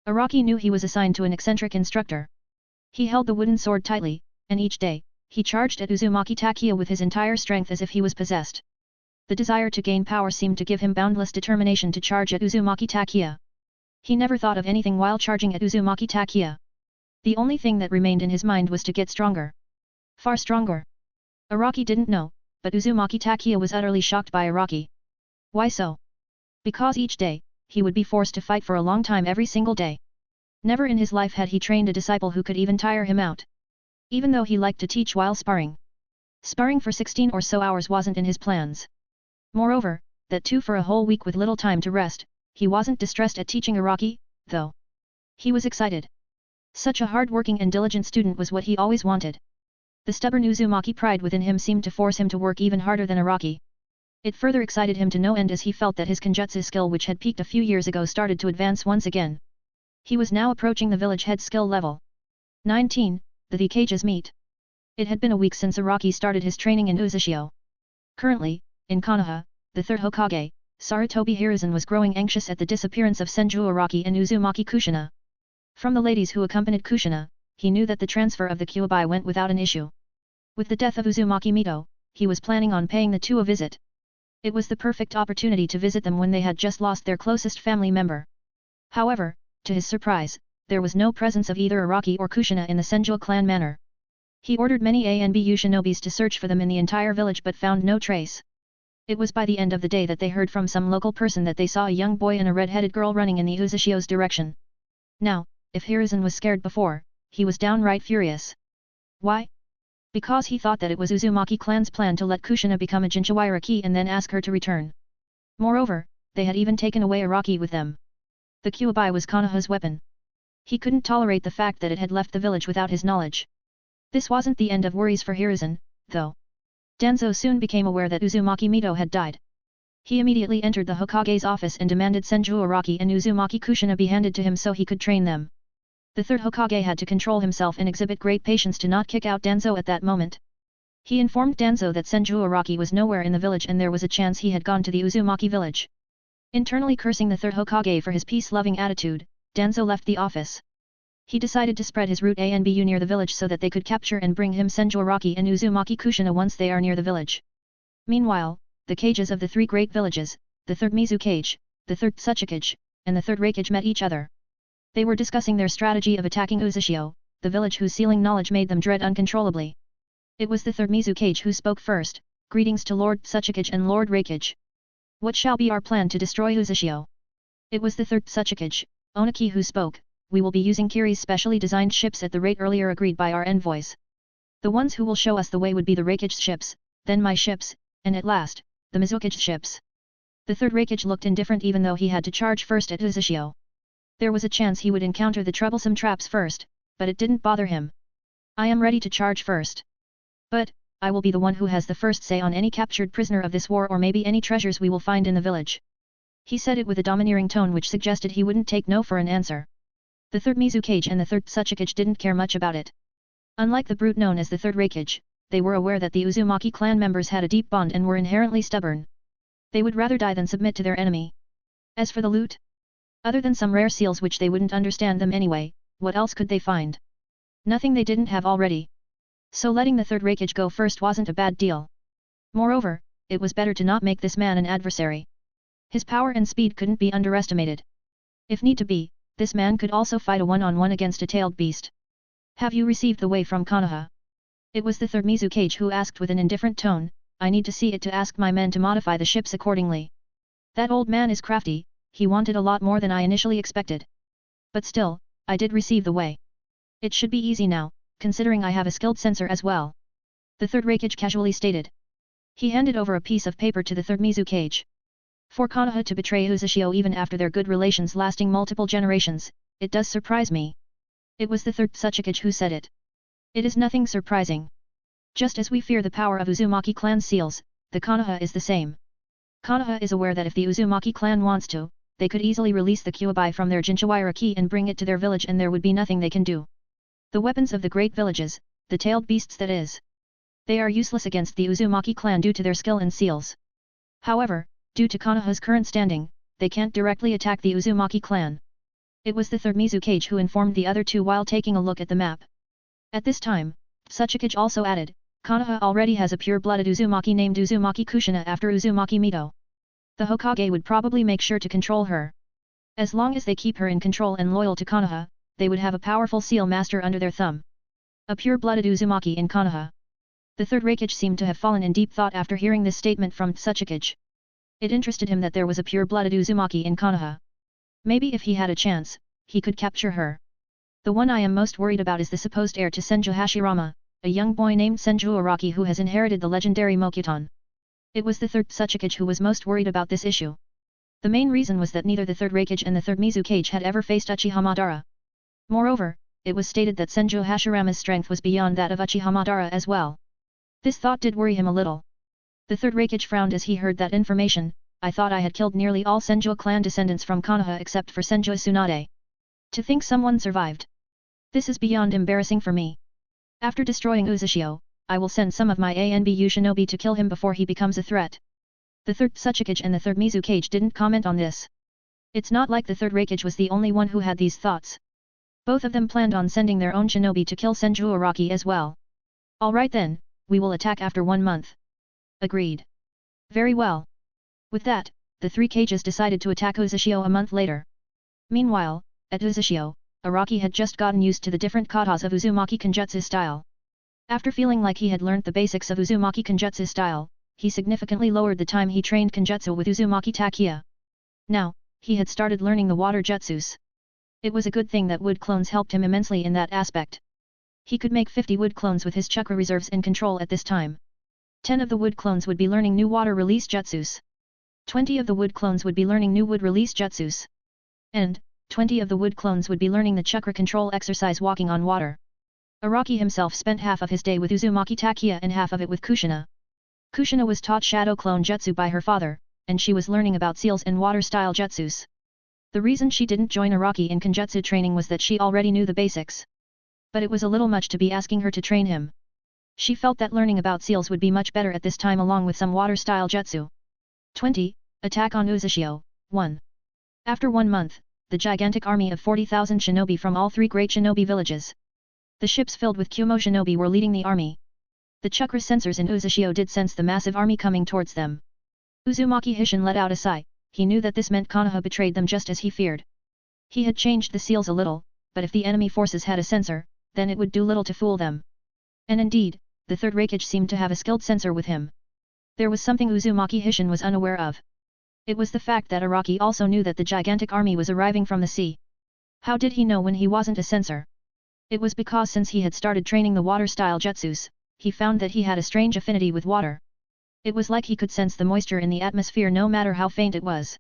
Araki knew he was assigned to an eccentric instructor. He held the wooden sword tightly, and each day, he charged at Uzumaki Takiya with his entire strength as if he was possessed. The desire to gain power seemed to give him boundless determination to charge at Uzumaki Takiya. He never thought of anything while charging at Uzumaki Takiya. The only thing that remained in his mind was to get stronger. Far stronger. Araki didn't know, but Uzumaki Takiya was utterly shocked by Araki. Why so? Because each day, he would be forced to fight for a long time every single day. Never in his life had he trained a disciple who could even tire him out. Even though he liked to teach while sparring. Sparring for 16 or so hours wasn't in his plans. Moreover, that too for a whole week with little time to rest, he wasn't distressed at teaching Araki, though. He was excited. Such a hard-working and diligent student was what he always wanted. The stubborn Uzumaki pride within him seemed to force him to work even harder than Araki. It further excited him to no end as he felt that his Kenjutsu skill which had peaked a few years ago started to advance once again. He was now approaching the village head skill level. 19. The Cages meet. It had been a week since Araki started his training in Uzushio. Currently, in Konoha, the third Hokage, Sarutobi Hiruzen was growing anxious at the disappearance of Senju Araki and Uzumaki Kushina. From the ladies who accompanied Kushina, he knew that the transfer of the Kyuubi went without an issue. With the death of Uzumaki Mito, he was planning on paying the two a visit. It was the perfect opportunity to visit them when they had just lost their closest family member. However, to his surprise, there was no presence of either Araki or Kushina in the Senju clan manor. He ordered many A and BU shinobis to search for them in the entire village but found no trace. It was by the end of the day that they heard from some local person that they saw a young boy and a red-headed girl running in the Uzushio's direction. Now, if Hiruzen was scared before, he was downright furious. Why? Because he thought that it was Uzumaki clan's plan to let Kushina become a Jinchuiraki and then ask her to return. Moreover, they had even taken away Araki with them. The Kyuubi was Konoha's weapon. He couldn't tolerate the fact that it had left the village without his knowledge. This wasn't the end of worries for Hiruzen, though. Danzo soon became aware that Uzumaki Mito had died. He immediately entered the Hokage's office and demanded Senju Araki and Uzumaki Kushina be handed to him so he could train them. The third Hokage had to control himself and exhibit great patience to not kick out Danzo at that moment. He informed Danzo that Senju Araki was nowhere in the village and there was a chance he had gone to the Uzumaki village. Internally cursing the third Hokage for his peace-loving attitude, Danzo left the office. He decided to spread his route A and BU near the village so that they could capture and bring him Senju Araki and Uzumaki Kushina once they are near the village. Meanwhile, the cages of the three great villages, the third Mizu Cage, the third Tsuchikage, and the third Reikage met each other. They were discussing their strategy of attacking Uzushio, the village whose sealing knowledge made them dread uncontrollably. It was the third Mizu Cage who spoke first. Greetings to Lord Tsuchikage and Lord Reikage. What shall be our plan to destroy Uzushio? It was the third Tsuchikage, Oniki who spoke. We will be using Kiri's specially designed ships at the rate earlier agreed by our envoys. The ones who will show us the way would be the Reikage's ships, then my ships, and at last, the Mizukage's ships. The third Reikage looked indifferent even though he had to charge first at Uzushio. There was a chance he would encounter the troublesome traps first, but it didn't bother him. I am ready to charge first. But, I will be the one who has the first say on any captured prisoner of this war or maybe any treasures we will find in the village. He said it with a domineering tone which suggested he wouldn't take no for an answer. The third Mizu Cage and the third Tsuchikage didn't care much about it. Unlike the brute known as the third Reikage, they were aware that the Uzumaki clan members had a deep bond and were inherently stubborn. They would rather die than submit to their enemy. As for the loot, other than some rare seals which they wouldn't understand them anyway, what else could they find? Nothing they didn't have already. So letting the third Reikage go first wasn't a bad deal. Moreover, it was better to not make this man an adversary. His power and speed couldn't be underestimated. If need to be, this man could also fight a one-on-one against a tailed beast. Have you received the way from Konoha? It was the third Mizukage who asked with an indifferent tone, I need to see it to ask my men to modify the ships accordingly. That old man is crafty, he wanted a lot more than I initially expected. But still, I did receive the way. It should be easy now, considering I have a skilled censor as well. The third Reikage casually stated. He handed over a piece of paper to the third Mizukage. For Konoha to betray Uzushio even after their good relations lasting multiple generations, it does surprise me. It was the third Tsuchikage who said it. It is nothing surprising. Just as we fear the power of Uzumaki clan's seals, the Konoha is the same. Konoha is aware that if the Uzumaki clan wants to, they could easily release the Kyuubi from their Jinchawara key and bring it to their village and there would be nothing they can do. The weapons of the great villages, the tailed beasts that is. They are useless against the Uzumaki clan due to their skill in seals. However, due to Konoha's current standing, they can't directly attack the Uzumaki clan. It was the third Mizukage who informed the other two while taking a look at the map. At this time, Tsuchikage also added, Konoha already has a pure-blooded Uzumaki named Uzumaki Kushina after Uzumaki Mito. The Hokage would probably make sure to control her. As long as they keep her in control and loyal to Konoha, they would have a powerful seal master under their thumb. A pure-blooded Uzumaki in Konoha. The third Reikage seemed to have fallen in deep thought after hearing this statement from Tsuchikage. It interested him that there was a pure-blooded Uzumaki in Konoha. Maybe if he had a chance, he could capture her. The one I am most worried about is the supposed heir to Senju Hashirama, a young boy named Senju Araki who has inherited the legendary Mokuton. It was the third Tsuchikage who was most worried about this issue. The main reason was that neither the third Reikage and the third Mizukage had ever faced Uchiha Madara. Moreover, it was stated that Senju Hashirama's strength was beyond that of Uchiha Madara as well. This thought did worry him a little. The third Reikage frowned as he heard that information. I thought I had killed nearly all Senju clan descendants from Konoha except for Senju Tsunade. To think someone survived. This is beyond embarrassing for me. After destroying Uzushio, I will send some of my ANBU shinobi to kill him before he becomes a threat. The third Tsuchikage and the third Mizukage didn't comment on this. It's not like the third Reikage was the only one who had these thoughts. Both of them planned on sending their own shinobi to kill Senju Araki as well. Alright then, we will attack after 1 month. Agreed. Very well. With that, the three Kages decided to attack Uzushio a month later. Meanwhile, at Uzushio, Araki had just gotten used to the different katas of Uzumaki Kenjutsu style. After feeling like he had learnt the basics of Uzumaki Kenjutsu style, he significantly lowered the time he trained Kenjutsu with Uzumaki Takia. Now, he had started learning the water jutsus. It was a good thing that wood clones helped him immensely in that aspect. He could make 50 wood clones with his chakra reserves in control at this time. 10 of the wood clones would be learning new water release jutsus. 20 of the wood clones would be learning new wood release jutsus. And, 20 of the wood clones would be learning the chakra control exercise walking on water. Araki himself spent half of his day with Uzumaki Takia and half of it with Kushina. Kushina was taught shadow clone jutsu by her father, and she was learning about seals and water-style jutsus. The reason she didn't join Araki in Kenjutsu training was that she already knew the basics. But it was a little much to be asking her to train him. She felt that learning about seals would be much better at this time along with some water-style jutsu. 20. Attack on Uzushio, 1. After 1 month, the gigantic army of 40,000 shinobi from all 3 great shinobi villages. The ships filled with Kumo shinobi were leading the army. The chakra sensors in Uzushio did sense the massive army coming towards them. Uzumaki Hishin let out a sigh. He knew that this meant Konoha betrayed them just as he feared. He had changed the seals a little, but if the enemy forces had a sensor, then it would do little to fool them. And indeed, the third Reikage seemed to have a skilled sensor with him. There was something Uzumaki Hishin was unaware of. It was the fact that Araki also knew that the gigantic army was arriving from the sea. How did he know when he wasn't a sensor? It was because since he had started training the water-style jutsus, he found that he had a strange affinity with water. It was like he could sense the moisture in the atmosphere no matter how faint it was.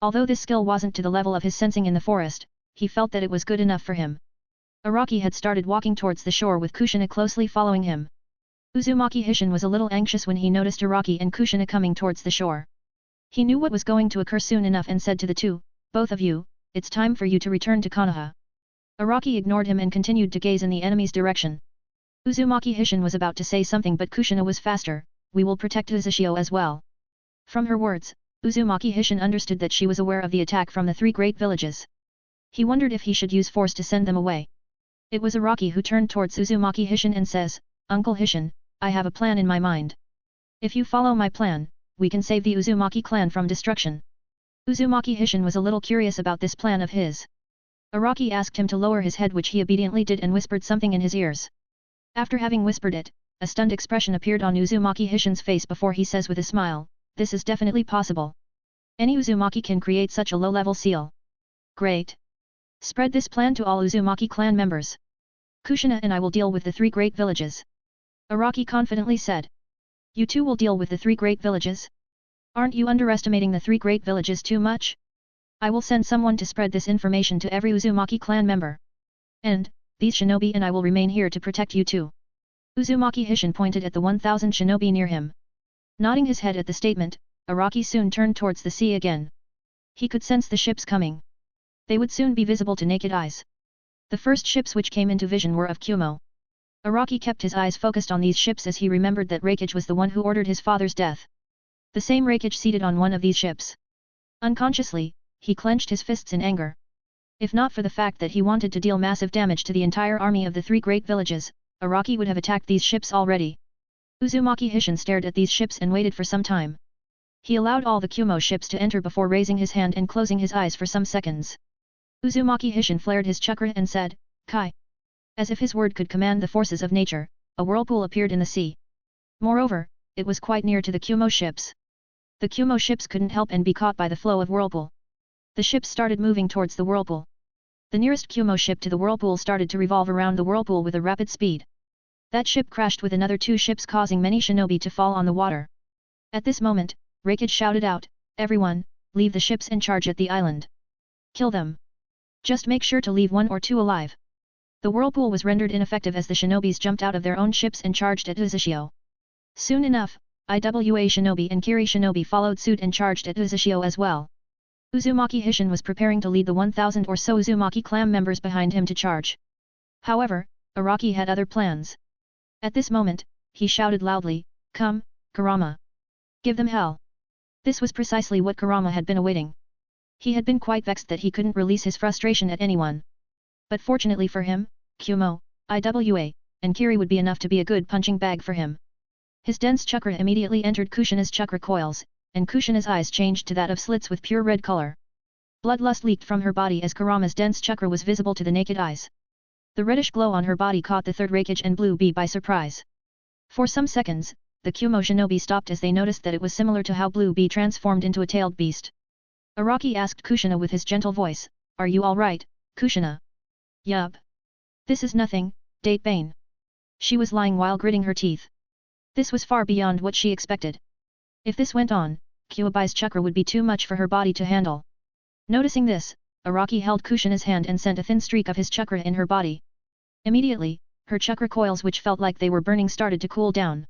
Although this skill wasn't to the level of his sensing in the forest, he felt that it was good enough for him. Araki had started walking towards the shore with Kushina closely following him. Uzumaki Hishin was a little anxious when he noticed Araki and Kushina coming towards the shore. He knew what was going to occur soon enough and said to the two, "Both of you, it's time for you to return to Konoha." Araki ignored him and continued to gaze in the enemy's direction. Uzumaki Hishin was about to say something but Kushina was faster. "We will protect Uzushio as well." From her words, Uzumaki Hishin understood that she was aware of the attack from the 3 great villages. He wondered if he should use force to send them away. It was Araki who turned towards Uzumaki Hishin and says, "Uncle Hishin, I have a plan in my mind. If you follow my plan, we can save the Uzumaki clan from destruction." Uzumaki Hishin was a little curious about this plan of his. Araki asked him to lower his head, which he obediently did, and whispered something in his ears. After having whispered it, a stunned expression appeared on Uzumaki Hishin's face before he says with a smile, "This is definitely possible. Any Uzumaki can create such a low-level seal. Great. Spread this plan to all Uzumaki clan members. Kushina and I will deal with the 3 great villages." Araki confidently said. "You two will deal with the 3 great villages? Aren't you underestimating the 3 great villages too much? I will send someone to spread this information to every Uzumaki clan member. And, these shinobi and I will remain here to protect you too." Uzumaki Hishin pointed at the 1,000 shinobi near him. Nodding his head at the statement, Araki soon turned towards the sea again. He could sense the ships coming. They would soon be visible to naked eyes. The first ships which came into vision were of Kumo. Araki kept his eyes focused on these ships as he remembered that Reikage was the one who ordered his father's death. The same Reikage seated on one of these ships. Unconsciously, he clenched his fists in anger. If not for the fact that he wanted to deal massive damage to the entire army of the 3 great villages, Araki would have attacked these ships already. Uzumaki Hishin stared at these ships and waited for some time. He allowed all the Kumo ships to enter before raising his hand and closing his eyes for some seconds. Uzumaki Hishin flared his chakra and said, "Kai." As if his word could command the forces of nature, a whirlpool appeared in the sea. Moreover, it was quite near to the Kumo ships. The Kumo ships couldn't help and be caught by the flow of whirlpool. The ships started moving towards the whirlpool. The nearest Kumo ship to the whirlpool started to revolve around the whirlpool with a rapid speed. That ship crashed with another 2 ships, causing many shinobi to fall on the water. At this moment, Reikage shouted out, "Everyone, leave the ships and charge at the island. Kill them. Just make sure to leave 1 or 2 alive." The whirlpool was rendered ineffective as the shinobis jumped out of their own ships and charged at Uzushio. Soon enough, Iwa shinobi and Kiri shinobi followed suit and charged at Uzushio as well. Uzumaki Hishin was preparing to lead the 1,000 or so Uzumaki clan members behind him to charge. However, Araki had other plans. At this moment, he shouted loudly, "Come, Kurama! Give them hell!" This was precisely what Kurama had been awaiting. He had been quite vexed that he couldn't release his frustration at anyone. But fortunately for him, Kumo, Iwa, and Kiri would be enough to be a good punching bag for him. His dense chakra immediately entered Kushina's chakra coils, and Kushina's eyes changed to that of slits with pure red color. Bloodlust leaked from her body as Kurama's dense chakra was visible to the naked eyes. The reddish glow on her body caught the 3rd Reikage and Blue Bee by surprise. For some seconds, the Kumo shinobi stopped as they noticed that it was similar to how Blue Bee transformed into a tailed beast. Araki asked Kushina with his gentle voice, "Are you alright, Kushina?" "Yup. This is nothing, Date Bane." She was lying while gritting her teeth. This was far beyond what she expected. If this went on, Kuobi's chakra would be too much for her body to handle. Noticing this, Araki held Kushina's hand and sent a thin streak of his chakra in her body. Immediately, her chakra coils, which felt like they were burning, started to cool down.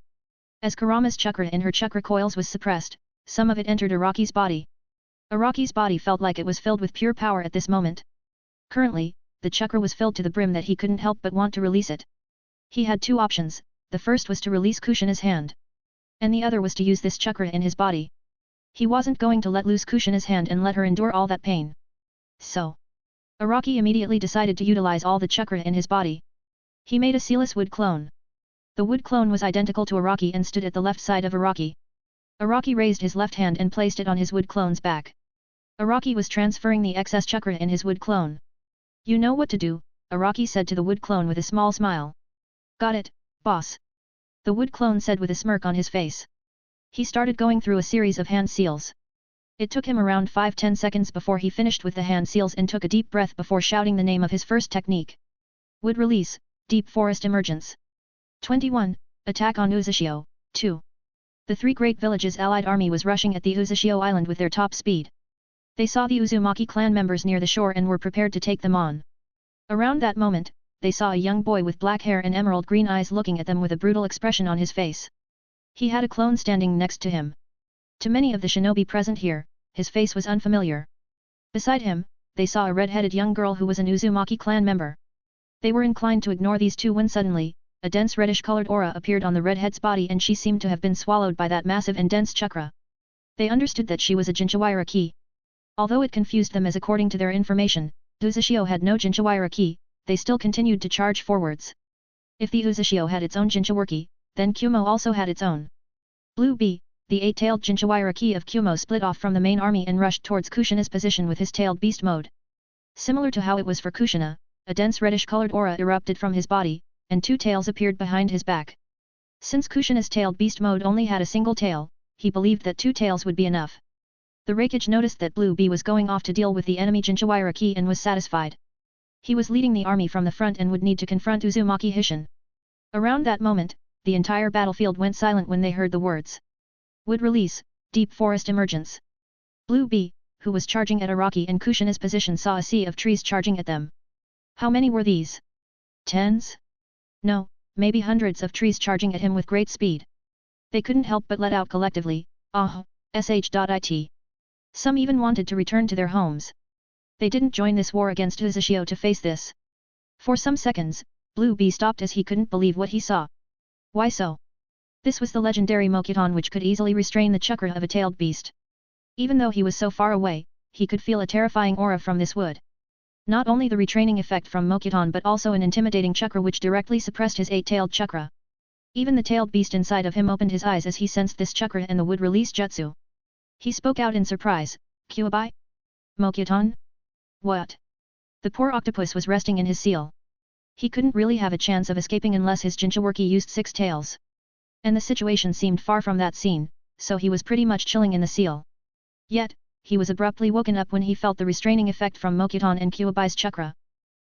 As Kurama's chakra in her chakra coils was suppressed, some of it entered Araki's body. Araki's body felt like it was filled with pure power at this moment. Currently, the chakra was filled to the brim that he couldn't help but want to release it. He had 2 options, the first was to release Kushina's hand. And the other was to use this chakra in his body. He wasn't going to let loose Kushina's hand and let her endure all that pain. So, Araki immediately decided to utilize all the chakra in his body. He made a sealess wood clone. The wood clone was identical to Araki and stood at the left side of Araki. Araki raised his left hand and placed it on his wood clone's back. Araki was transferring the excess chakra in his wood clone. "You know what to do," Araki said to the wood clone with a small smile. "Got it, boss," the wood clone said with a smirk on his face. He started going through a series of hand seals. It took him around 5–10 seconds before he finished with the hand seals and took a deep breath before shouting the name of his first technique. Wood Release, Deep Forest Emergence. 21. Attack on Uzushio, 2. The 3 great villages' allied army was rushing at the Uzushio island with their top speed. They saw the Uzumaki clan members near the shore and were prepared to take them on. Around that moment, they saw a young boy with black hair and emerald green eyes looking at them with a brutal expression on his face. He had a clone standing next to him. To many of the shinobi present here, his face was unfamiliar. Beside him, they saw a red-headed young girl who was an Uzumaki clan member. They were inclined to ignore these two when suddenly, a dense reddish-colored aura appeared on the redhead's body and she seemed to have been swallowed by that massive and dense chakra. They understood that she was a Jinchawira ki. Although it confused them as according to their information, Uzushio had no Jinchawira ki, they still continued to charge forwards. If the Uzushio had its own Jinchawira ki, then Kumo also had its own. Blue Bee, the 8-tailed Jinchawira ki of Kumo, split off from the main army and rushed towards Kushina's position with his tailed beast mode. Similar to how it was for Kushina, a dense reddish-colored aura erupted from his body, and two tails appeared behind his back. Since Kushina's tailed beast mode only had a single tail, he believed that two tails would be enough. The Raikage noticed that Blue Bee was going off to deal with the enemy Jinchuiriki and was satisfied. He was leading the army from the front and would need to confront Uzumaki Hishin. Around that moment, the entire battlefield went silent when they heard the words. Wood release, deep forest emergence. Blue Bee, who was charging at Araki and Kushina's position, saw a sea of trees charging at them. How many were these? Tens? No, maybe hundreds of trees charging at him with great speed. They couldn't help but let out collectively, ah, sh.it. Some even wanted to return to their homes. They didn't join this war against Uzushio to face this. For some seconds, Blue Bee stopped as he couldn't believe what he saw. Why so? This was the legendary Mokuton, which could easily restrain the chakra of a tailed beast. Even though he was so far away, he could feel a terrifying aura from this wood. Not only the retraining effect from Mokuton but also an intimidating chakra which directly suppressed his eight-tailed chakra. Even the tailed beast inside of him opened his eyes as he sensed this chakra and the wood release jutsu. He spoke out in surprise, Kyuubi? Mokuton? What? The poor octopus was resting in his seal. He couldn't really have a chance of escaping unless his Jinchuiriki used 6 tails. And the situation seemed far from that scene, so he was pretty much chilling in the seal. Yet, he was abruptly woken up when he felt the restraining effect from Mokuton and Kyuubi's chakra.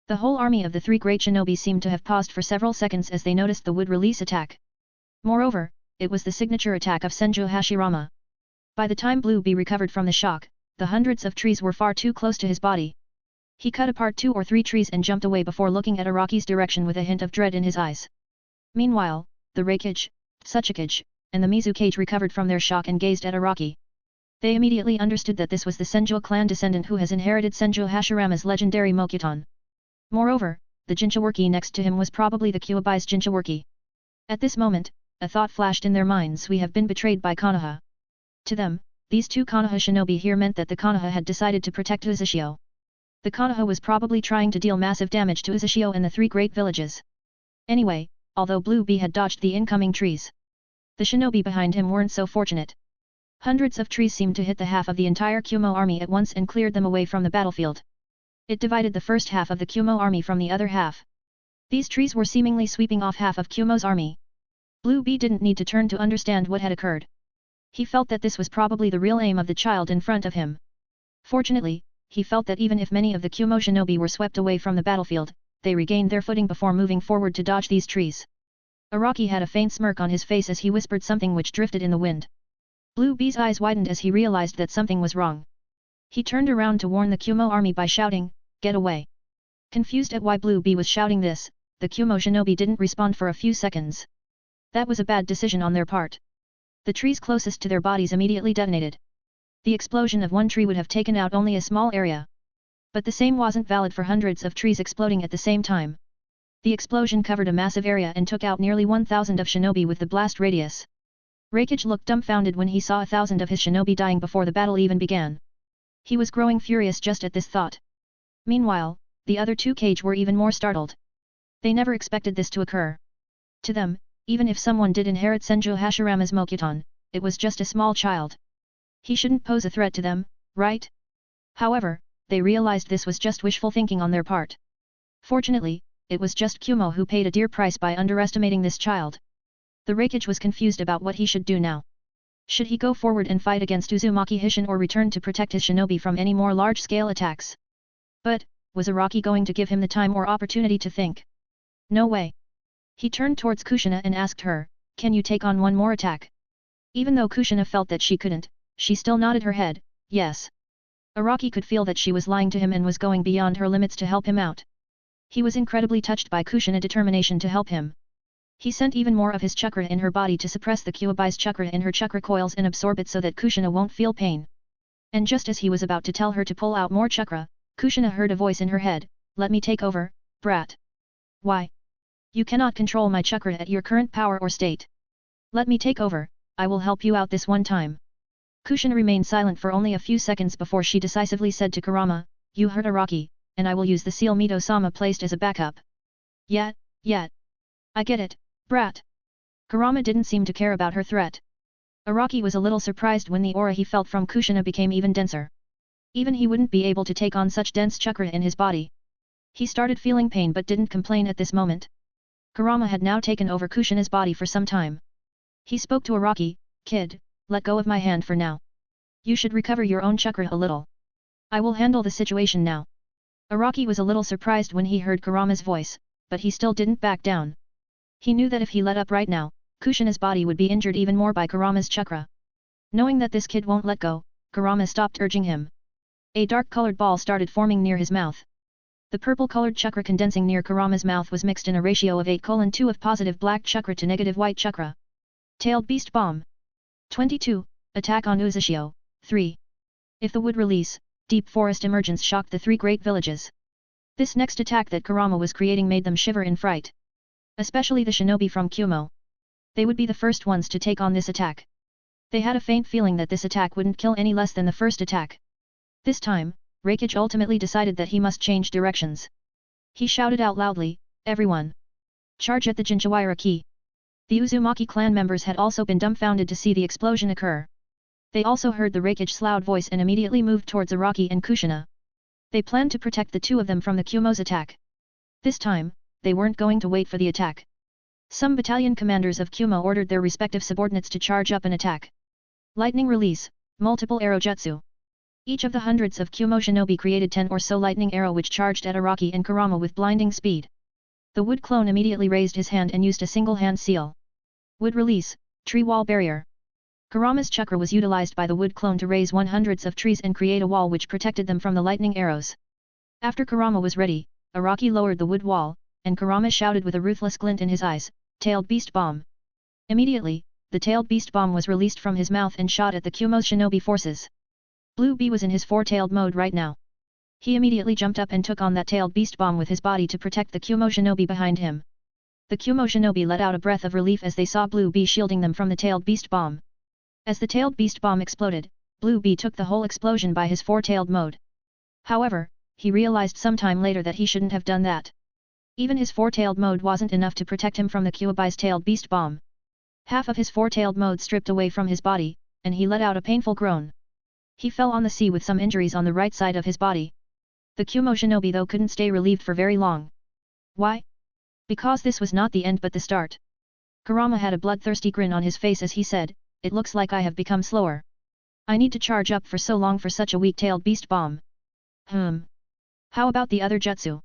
The whole army of the 3 great shinobi seemed to have paused for several seconds as they noticed the wood release attack. Moreover, it was the signature attack of Senju Hashirama. By the time Blue Bee recovered from the shock, the hundreds of trees were far too close to his body. He cut apart 2 or 3 trees and jumped away before looking at Araki's direction with a hint of dread in his eyes. Meanwhile, the Raikage, Tsuchikage, and the Mizukage recovered from their shock and gazed at Araki. They immediately understood that this was the Senju clan descendant who has inherited Senju Hashirama's legendary Mokuton. Moreover, the Jinchuiriki next to him was probably the Kyuubi's Jinchuiriki. At this moment, a thought flashed in their minds: we have been betrayed by Konoha. To them, these 2 Konoha shinobi here meant that the Konoha had decided to protect Uzushio. The Konoha was probably trying to deal massive damage to Uzushio and the 3 great villages. Anyway, although Blue Bee had dodged the incoming trees, the shinobi behind him weren't so fortunate. Hundreds of trees seemed to hit the half of the entire Kumo army at once and cleared them away from the battlefield. It divided the first half of the Kumo army from the other half. These trees were seemingly sweeping off half of Kumo's army. Blue Bee didn't need to turn to understand what had occurred. He felt that this was probably the real aim of the child in front of him. Fortunately, he felt that even if many of the Kumo shinobi were swept away from the battlefield, they regained their footing before moving forward to dodge these trees. Araki had a faint smirk on his face as he whispered something which drifted in the wind. Blue Bee's eyes widened as he realized that something was wrong. He turned around to warn the Kumo army by shouting, "Get away!" Confused at why Blue Bee was shouting this, the Kumo shinobi didn't respond for a few seconds. That was a bad decision on their part. The trees closest to their bodies immediately detonated. The explosion of one tree would have taken out only a small area. But the same wasn't valid for hundreds of trees exploding at the same time. The explosion covered a massive area and took out nearly 1,000 of shinobi with the blast radius. Raikage looked dumbfounded when he saw 1,000 of his shinobi dying before the battle even began. He was growing furious just at this thought. Meanwhile, the other 2 Kage were even more startled. They never expected this to occur. To them, even if someone did inherit Senju Hashirama's Mokuton, it was just a small child. He shouldn't pose a threat to them, right? However, they realized this was just wishful thinking on their part. Fortunately, it was just Kumo who paid a dear price by underestimating this child. The Raikage was confused about what he should do now. Should he go forward and fight against Uzumaki Hishin or return to protect his shinobi from any more large-scale attacks? But, was Araki going to give him the time or opportunity to think? No way. He turned towards Kushina and asked her, "Can you take on one more attack?" Even though Kushina felt that she couldn't, she still nodded her head, yes. Araki could feel that she was lying to him and was going beyond her limits to help him out. He was incredibly touched by Kushina's determination to help him. He sent even more of his chakra in her body to suppress the Kyuubi's chakra in her chakra coils and absorb it so that Kushina won't feel pain. And just as he was about to tell her to pull out more chakra, Kushina heard a voice in her head, "Let me take over, brat." "Why? You cannot control my chakra at your current power or state. Let me take over, I will help you out this one time." Kushina remained silent for only a few seconds before she decisively said to Kurama, "You heard Araki, and I will use the seal Mito-sama placed as a backup." Yet. I get it, brat." Kurama didn't seem to care about her threat. Araki was a little surprised when the aura he felt from Kushina became even denser. Even he wouldn't be able to take on such dense chakra in his body. He started feeling pain but didn't complain at this moment. Kurama had now taken over Kushina's body for some time. He spoke to Araki, "Kid, let go of my hand for now. You should recover your own chakra a little. I will handle the situation now." Araki was a little surprised when he heard Kurama's voice, but he still didn't back down. He knew that if he let up right now, Kushina's body would be injured even more by Kurama's chakra. Knowing that this kid won't let go, Kurama stopped urging him. A dark-colored ball started forming near his mouth. The purple-colored chakra condensing near Kurama's mouth was mixed in a ratio of 8:2 of positive black chakra to negative white chakra. Tailed Beast Bomb. 22. Attack on Uzashio. 3. If the wood release, deep forest emergence shocked the three great villages. This next attack that Kurama was creating made them shiver in fright. Especially the shinobi from Kumo. They would be the first ones to take on this attack. They had a faint feeling that this attack wouldn't kill any less than the first attack. This time, Reikage ultimately decided that he must change directions. He shouted out loudly, "Everyone! Charge at the Jinchawira key!" The Uzumaki clan members had also been dumbfounded to see the explosion occur. They also heard the Reikage's loud voice and immediately moved towards Araki and Kushina. They planned to protect the two of them from the Kumo's attack. This time, they weren't going to wait for the attack. Some battalion commanders of Kumo ordered their respective subordinates to charge up and attack. Lightning release, multiple arrow jutsu. Each of the hundreds of Kumo shinobi created 10 or so lightning arrow which charged at Araki and Kurama with blinding speed. The wood clone immediately raised his hand and used a single hand seal. Wood release, tree wall barrier. Kurama's chakra was utilized by the wood clone to raise hundreds of trees and create a wall which protected them from the lightning arrows. After Kurama was ready, Araki lowered the wood wall, and Kurama shouted with a ruthless glint in his eyes, "Tailed Beast Bomb." Immediately, the tailed beast bomb was released from his mouth and shot at the Kumo's shinobi forces. Blue Bee was in his four-tailed mode right now. He immediately jumped up and took on that tailed beast bomb with his body to protect the Kumo shinobi behind him. The Kumo shinobi let out a breath of relief as they saw Blue Bee shielding them from the tailed beast bomb. As the tailed beast bomb exploded, Blue Bee took the whole explosion by his four-tailed mode. However, he realized sometime later that he shouldn't have done that. Even his four-tailed mode wasn't enough to protect him from the Kuobi's tailed beast bomb. Half of his four-tailed mode stripped away from his body, and he let out a painful groan. He fell on the sea with some injuries on the right side of his body. The Kumo shinobi though couldn't stay relieved for very long. Why? Because this was not the end but the start. Kurama had a bloodthirsty grin on his face as he said, "It looks like I have become slower. I need to charge up for so long for such a weak-tailed beast bomb. How about the other jutsu?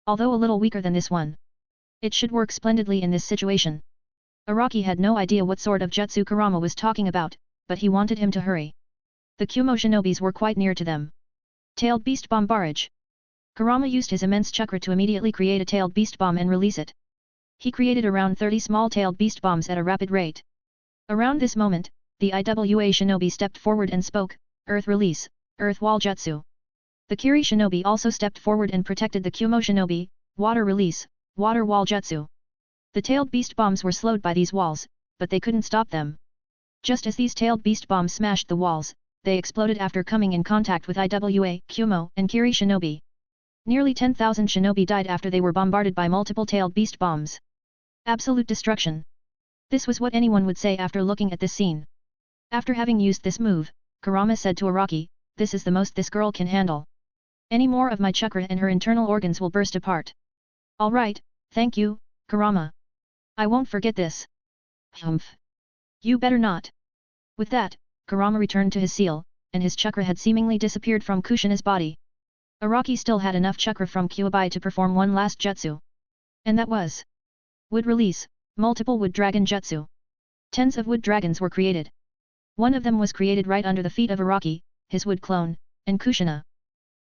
Although a little weaker than this one, it should work splendidly in this situation." Araki had no idea what sort of jutsu Kurama was talking about, but he wanted him to hurry. The Kumo shinobis were quite near to them. Tailed Beast Bomb Barrage. Kurama used his immense chakra to immediately create a tailed beast bomb and release it. He created around 30 small tailed beast bombs at a rapid rate. Around this moment, the IWA shinobi stepped forward and spoke, "Earth Release, Earth Wall Jutsu." The Kiri shinobi also stepped forward and protected the Kumo shinobi, "Water Release, Water Wall Jutsu." The tailed beast bombs were slowed by these walls, but they couldn't stop them. Just as these tailed beast bombs smashed the walls, they exploded after coming in contact with IWA, Kumo, and Kiri shinobi. Nearly 10,000 shinobi died after they were bombarded by multiple tailed beast bombs. Absolute destruction. This was what anyone would say after looking at this scene. After having used this move, Kurama said to Araki, "This is the most this girl can handle. Any more of my chakra and her internal organs will burst apart." "Alright, thank you, Kurama. I won't forget this." "Humph. You better not." With that, Kurama returned to his seal, and his chakra had seemingly disappeared from Kushina's body. Araki still had enough chakra from Kuobai to perform one last jutsu. And that was Wood Release, Multiple Wood Dragon Jutsu. Tens of wood dragons were created. One of them was created right under the feet of Araki, his wood clone, and Kushina.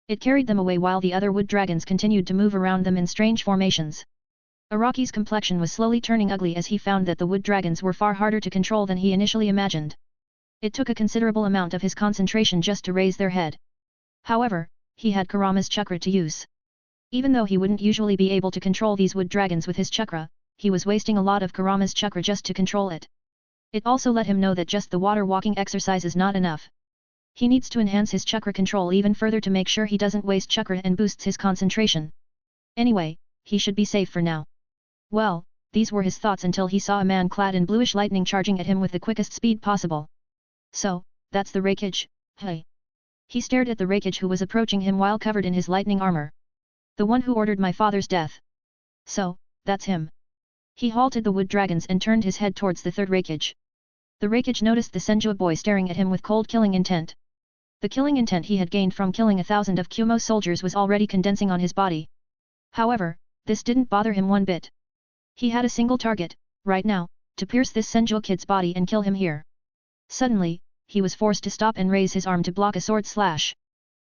It carried them away while the other wood dragons continued to move around them in strange formations. Araki's complexion was slowly turning ugly as he found that the wood dragons were far harder to control than he initially imagined. It took a considerable amount of his concentration just to raise their head. However, he had Kurama's chakra to use. Even though he wouldn't usually be able to control these wood dragons with his chakra, he was wasting a lot of Kurama's chakra just to control it. It also let him know that just the water walking exercise is not enough. He needs to enhance his chakra control even further to make sure he doesn't waste chakra and boosts his concentration. Anyway, he should be safe for now. Well, these were his thoughts until he saw a man clad in bluish lightning charging at him with the quickest speed possible. So, that's the Reikage, hey. He stared at the Raikage who was approaching him while covered in his lightning armor. The one who ordered my father's death. So, that's him. He halted the wood dragons and turned his head towards the third Raikage. The Raikage noticed the Senjua boy staring at him with cold killing intent. The killing intent he had gained from killing 1,000 of Kumo soldiers was already condensing on his body. However, this didn't bother him one bit. He had a single target, right now, to pierce this Senjua kid's body and kill him here. Suddenly, he was forced to stop and raise his arm to block a sword slash.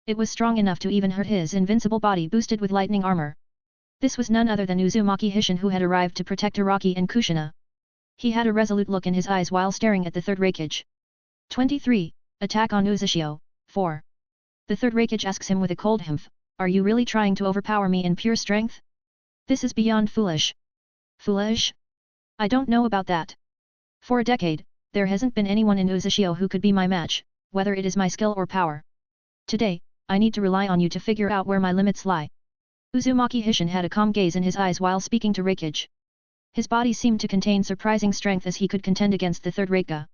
It was strong enough to even hurt his invincible body boosted with lightning armor. This was none other than Uzumaki Hishin who had arrived to protect Araki and Kushina. He had a resolute look in his eyes while staring at the third Raikage. 23. Attack on Uzushio, 4. The third Raikage asks him with a cold humph, "Are you really trying to overpower me in pure strength? This is beyond foolish." Foolish? I don't know about that. For a decade, there hasn't been anyone in Uzushio who could be my match, whether it is my skill or power. Today, I need to rely on you to figure out where my limits lie. Uzumaki Hishin had a calm gaze in his eyes while speaking to Raikage. His body seemed to contain surprising strength as he could contend against the third Raikage.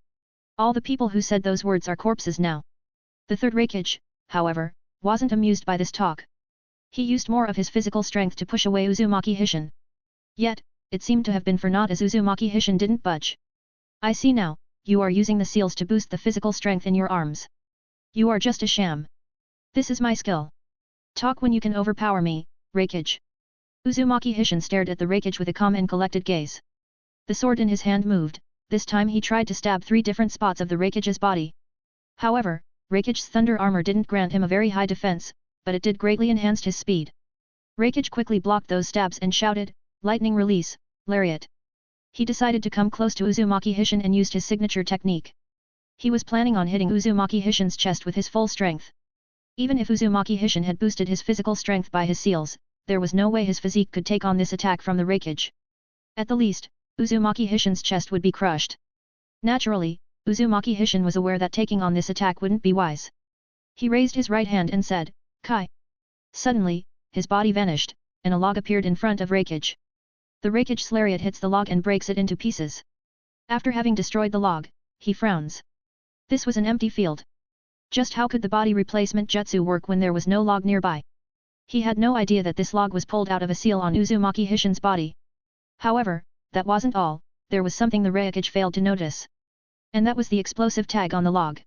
All the people who said those words are corpses now. The third Raikage, however, wasn't amused by this talk. He used more of his physical strength to push away Uzumaki Hishin. Yet, it seemed to have been for naught as Uzumaki Hishin didn't budge. I see now, you are using the seals to boost the physical strength in your arms. You are just a sham. This is my skill. Talk when you can overpower me, Raikage. Uzumaki Hishin stared at the Raikage with a calm and collected gaze. The sword in his hand moved, this time he tried to stab 3 different spots of the Raikage's body. However, Raikage's thunder armor didn't grant him a very high defense, but it did greatly enhance his speed. Raikage quickly blocked those stabs and shouted, "Lightning release, lariat." He decided to come close to Uzumaki Hishin and used his signature technique. He was planning on hitting Uzumaki Hishin's chest with his full strength. Even if Uzumaki Hishin had boosted his physical strength by his seals, there was no way his physique could take on this attack from the Raikage. At the least, Uzumaki Hishin's chest would be crushed. Naturally, Uzumaki Hishin was aware that taking on this attack wouldn't be wise. He raised his right hand and said, "Kai." Suddenly, his body vanished, and a log appeared in front of Raikage. The Raikage's lariat hits the log and breaks it into pieces. After having destroyed the log, he frowns. This was an empty field. Just how could the body replacement jutsu work when there was no log nearby? He had no idea that this log was pulled out of a seal on Uzumaki Hishin's body. However, that wasn't all, there was something the Raikage failed to notice. And that was the explosive tag on the log.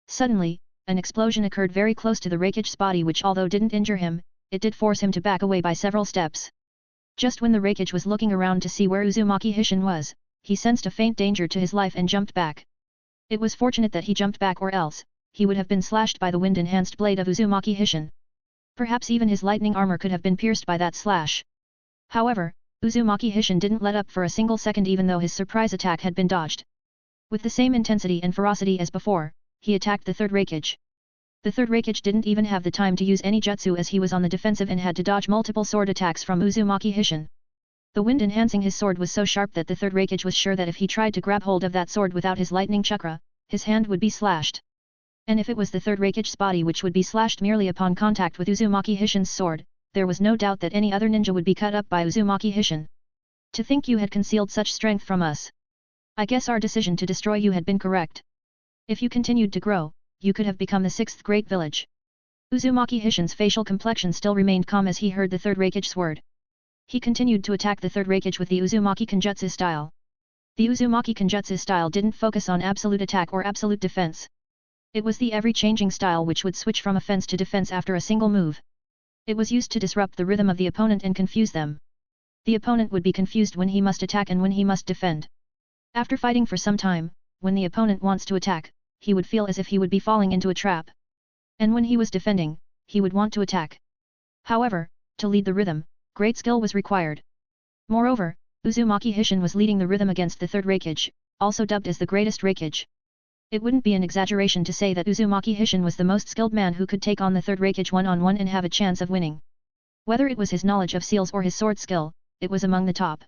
Suddenly, an explosion occurred very close to the Raikage's body which although didn't injure him, it did force him to back away by several steps. Just when the Raikage was looking around to see where Uzumaki Hishin was, he sensed a faint danger to his life and jumped back. It was fortunate that he jumped back or else, he would have been slashed by the wind-enhanced blade of Uzumaki Hishin. Perhaps even his lightning armor could have been pierced by that slash. However, Uzumaki Hishin didn't let up for a single second even though his surprise attack had been dodged. With the same intensity and ferocity as before, he attacked the third Raikage. The third Raikage didn't even have the time to use any jutsu as he was on the defensive and had to dodge multiple sword attacks from Uzumaki Hishin. The wind enhancing his sword was so sharp that the third Raikage was sure that if he tried to grab hold of that sword without his lightning chakra, his hand would be slashed. And if it was the third Raikage's body which would be slashed merely upon contact with Uzumaki Hishin's sword, there was no doubt that any other ninja would be cut up by Uzumaki Hishin. To think you had concealed such strength from us. I guess our decision to destroy you had been correct. If you continued to grow, you could have become the 6th great village. Uzumaki Hishin's facial complexion still remained calm as he heard the third Raikage's word. He continued to attack the third Raikage with the Uzumaki Kenjutsu style. The Uzumaki Kenjutsu style didn't focus on absolute attack or absolute defense. It was the ever-changing style which would switch from offense to defense after a single move. It was used to disrupt the rhythm of the opponent and confuse them. The opponent would be confused when he must attack and when he must defend. After fighting for some time, when the opponent wants to attack, he would feel as if he would be falling into a trap. And when he was defending, he would want to attack. However, to lead the rhythm, great skill was required. Moreover, Uzumaki Hishin was leading the rhythm against the third Raikage, also dubbed as the greatest Raikage. It wouldn't be an exaggeration to say that Uzumaki Hishin was the most skilled man who could take on the third Raikage one-on-one and have a chance of winning. Whether it was his knowledge of seals or his sword skill, it was among the top.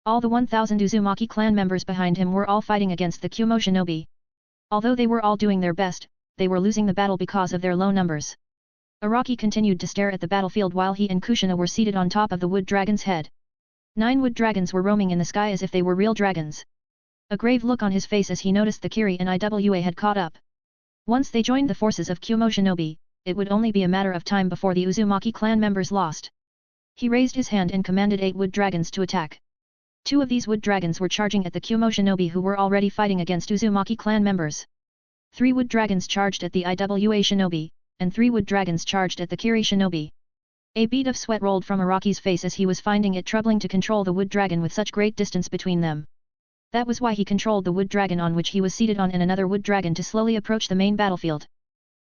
All the 1,000 Uzumaki clan members behind him were all fighting against the Kumo shinobi. Although they were all doing their best, they were losing the battle because of their low numbers. Araki continued to stare at the battlefield while he and Kushina were seated on top of the wood dragon's head. 9 wood dragons were roaming in the sky as if they were real dragons. A grave look on his face as he noticed the Kiri and Iwa had caught up. Once they joined the forces of Kumo Shinobi, it would only be a matter of time before the Uzumaki clan members lost. He raised his hand and commanded 8 wood dragons to attack. 2 of these wood dragons were charging at the Kumo Shinobi who were already fighting against Uzumaki clan members. 3 wood dragons charged at the Iwa Shinobi, and 3 wood dragons charged at the Kiri Shinobi. A bead of sweat rolled from Araki's face as he was finding it troubling to control the wood dragon with such great distance between them. That was why he controlled the wood dragon on which he was seated on and another wood dragon to slowly approach the main battlefield.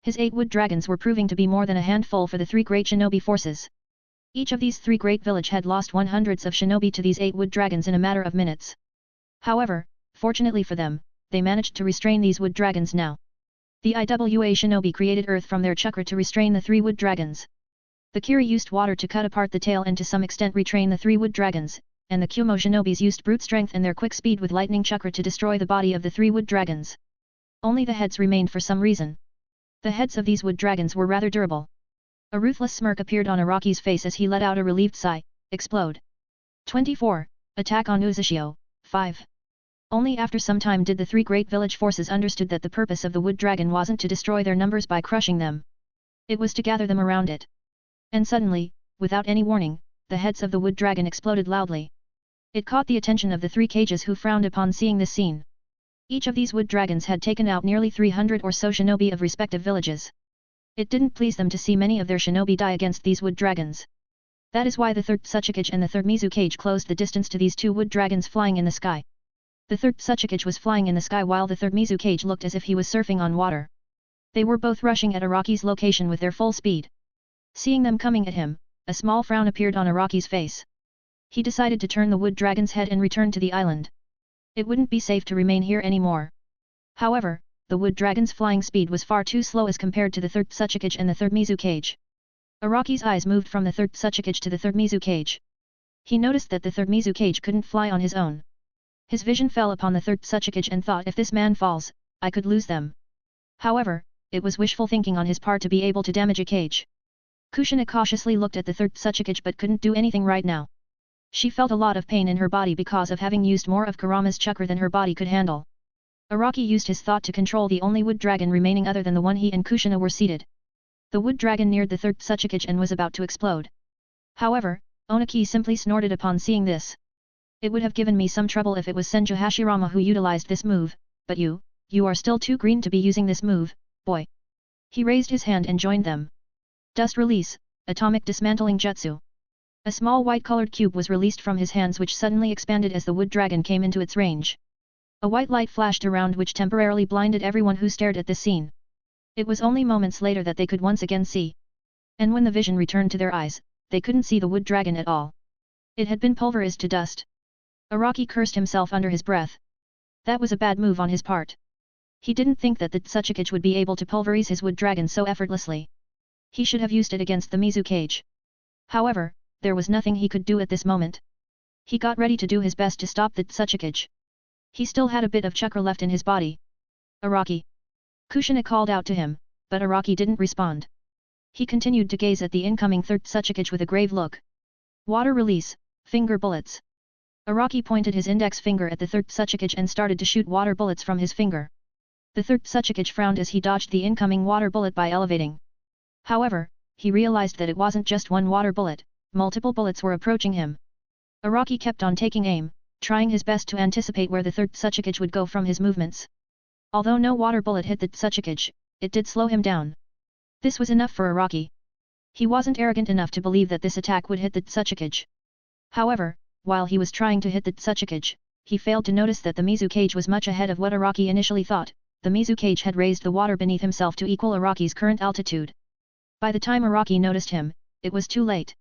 His 8 wood dragons were proving to be more than a handful for the 3 great shinobi forces. Each of these 3 great villages had lost 100s of shinobi to these 8 wood dragons in a matter of minutes. However, fortunately for them, they managed to restrain these wood dragons now. The Iwa shinobi created earth from their chakra to restrain the 3 wood dragons. The Kiri used water to cut apart the tail and to some extent retrain the 3 wood dragons, and the Kumo shinobis used brute strength and their quick speed with lightning chakra to destroy the body of the 3 wood dragons. Only the heads remained for some reason. The heads of these wood dragons were rather durable. A ruthless smirk appeared on Araki's face as he let out a relieved sigh. Explode. 24. Attack on Uzushio. 5. Only after some time did the 3 great village forces understood that the purpose of the wood dragon wasn't to destroy their numbers by crushing them. It was to gather them around it. And suddenly, without any warning, the heads of the wood dragon exploded loudly. It caught the attention of the 3 cages who frowned upon seeing this scene. Each of these wood dragons had taken out nearly 300 or so shinobi of respective villages. It didn't please them to see many of their shinobi die against these wood dragons. That is why the 3rd Tsuchikage and the 3rd Mizu cage closed the distance to these 2 wood dragons flying in the sky. The 3rd Tsuchikage was flying in the sky while the 3rd Mizu cage looked as if he was surfing on water. They were both rushing at Araki's location with their full speed. Seeing them coming at him, a small frown appeared on Araki's face. He decided to turn the wood dragon's head and return to the island. It wouldn't be safe to remain here anymore. However, the wood dragon's flying speed was far too slow as compared to the 3rd Tsuchikage and the 3rd Mizu cage. Araki's eyes moved from the 3rd Tsuchikage to the 3rd Mizu cage. He noticed that the 3rd Mizu cage couldn't fly on his own. His vision fell upon the 3rd Tsuchikage and thought, if this man falls, I could lose them. However, it was wishful thinking on his part to be able to damage a cage. Kushina cautiously looked at the 3rd Tsuchikage but couldn't do anything right now. She felt a lot of pain in her body because of having used more of Kurama's chakra than her body could handle. Araki used his thought to control the only wood dragon remaining other than the one he and Kushina were seated. The wood dragon neared the 3rd Tsuchikage and was about to explode. However, Onaki simply snorted upon seeing this. It would have given me some trouble if it was Senju Hashirama who utilized this move, but you are still too green to be using this move, boy. He raised his hand and joined them. Dust release, atomic dismantling jutsu. A small white-colored cube was released from his hands which suddenly expanded as the wood dragon came into its range. A white light flashed around which temporarily blinded everyone who stared at this scene. It was only moments later that they could once again see. And when the vision returned to their eyes, they couldn't see the wood dragon at all. It had been pulverized to dust. Araki cursed himself under his breath. That was a bad move on his part. He didn't think that the Tsuchikage would be able to pulverize his wood dragon so effortlessly. He should have used it against the Mizu cage. However, there was nothing he could do at this moment. He got ready to do his best to stop the Tsuchikage. He still had a bit of chakra left in his body. Araki. Kushina called out to him, but Araki didn't respond. He continued to gaze at the incoming 3rd Tsuchikage with a grave look. Water release, finger bullets. Araki pointed his index finger at the 3rd Tsuchikage and started to shoot water bullets from his finger. The 3rd Tsuchikage frowned as he dodged the incoming water bullet by elevating. However, he realized that it wasn't just one water bullet, multiple bullets were approaching him. Araki kept on taking aim, trying his best to anticipate where the 3rd Tsuchikage would go from his movements. Although no water bullet hit the Tsuchikage, it did slow him down. This was enough for Araki. He wasn't arrogant enough to believe that this attack would hit the Tsuchikage. However, while he was trying to hit the Tsuchikage, he failed to notice that the Mizu cage was much ahead of what Araki initially thought. The Mizu cage had raised the water beneath himself to equal Araki's current altitude. By the time Araki noticed him, it was too late.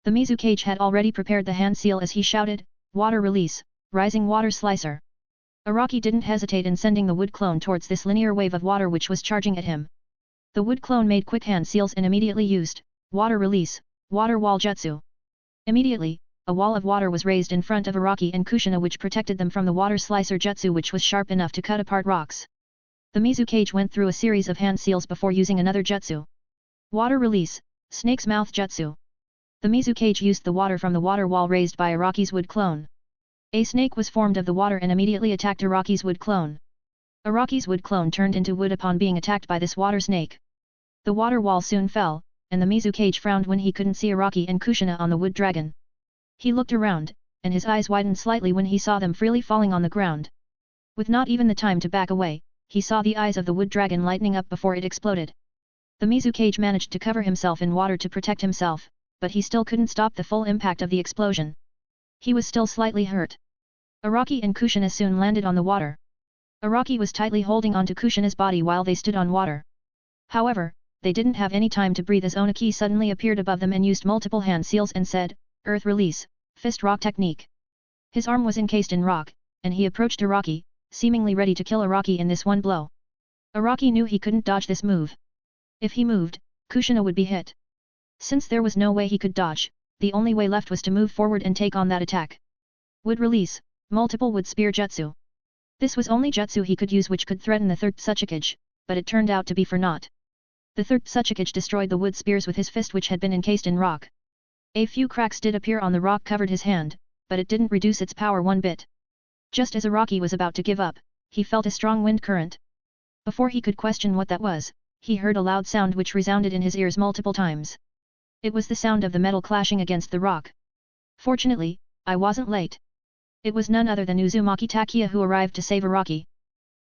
The Mizu cage had already prepared the hand seal as he shouted, "Water release, rising water slicer." Araki didn't hesitate in sending the wood clone towards this linear wave of water which was charging at him. The wood clone made quick hand seals and immediately used, water release, water wall jutsu. Immediately, a wall of water was raised in front of Araki and Kushina which protected them from the water slicer jutsu which was sharp enough to cut apart rocks. The Mizu cage went through a series of hand seals before using another jutsu. Water release, snake's mouth jutsu. The Mizu cage used the water from the water wall raised by Araki's wood clone. A snake was formed of the water and immediately attacked Araki's wood clone. Araki's wood clone turned into wood upon being attacked by this water snake. The water wall soon fell, and the Mizukage frowned when he couldn't see Araki and Kushina on the wood dragon. He looked around, and his eyes widened slightly when he saw them freely falling on the ground. With not even the time to back away, he saw the eyes of the wood dragon lightening up before it exploded. The Mizukage managed to cover himself in water to protect himself, but he still couldn't stop the full impact of the explosion. He was still slightly hurt. Araki and Kushina soon landed on the water. Araki was tightly holding onto Kushina's body while they stood on water. However, they didn't have any time to breathe as Onaki suddenly appeared above them and used multiple hand seals and said, "Earth release, fist rock technique." His arm was encased in rock, and he approached Araki, seemingly ready to kill Araki in this one blow. Araki knew he couldn't dodge this move. If he moved, Kushina would be hit. Since there was no way he could dodge, the only way left was to move forward and take on that attack. Wood release, multiple wood spear jutsu. This was only jutsu he could use which could threaten the third Tsuchikage, but it turned out to be for naught. The third Tsuchikage destroyed the wood spears with his fist which had been encased in rock. A few cracks did appear on the rock covered his hand, but it didn't reduce its power one bit. Just as Araki was about to give up, he felt a strong wind current. Before he could question what that was, he heard a loud sound which resounded in his ears multiple times. It was the sound of the metal clashing against the rock. Fortunately, I wasn't late. It was none other than Uzumaki Takia who arrived to save Araki.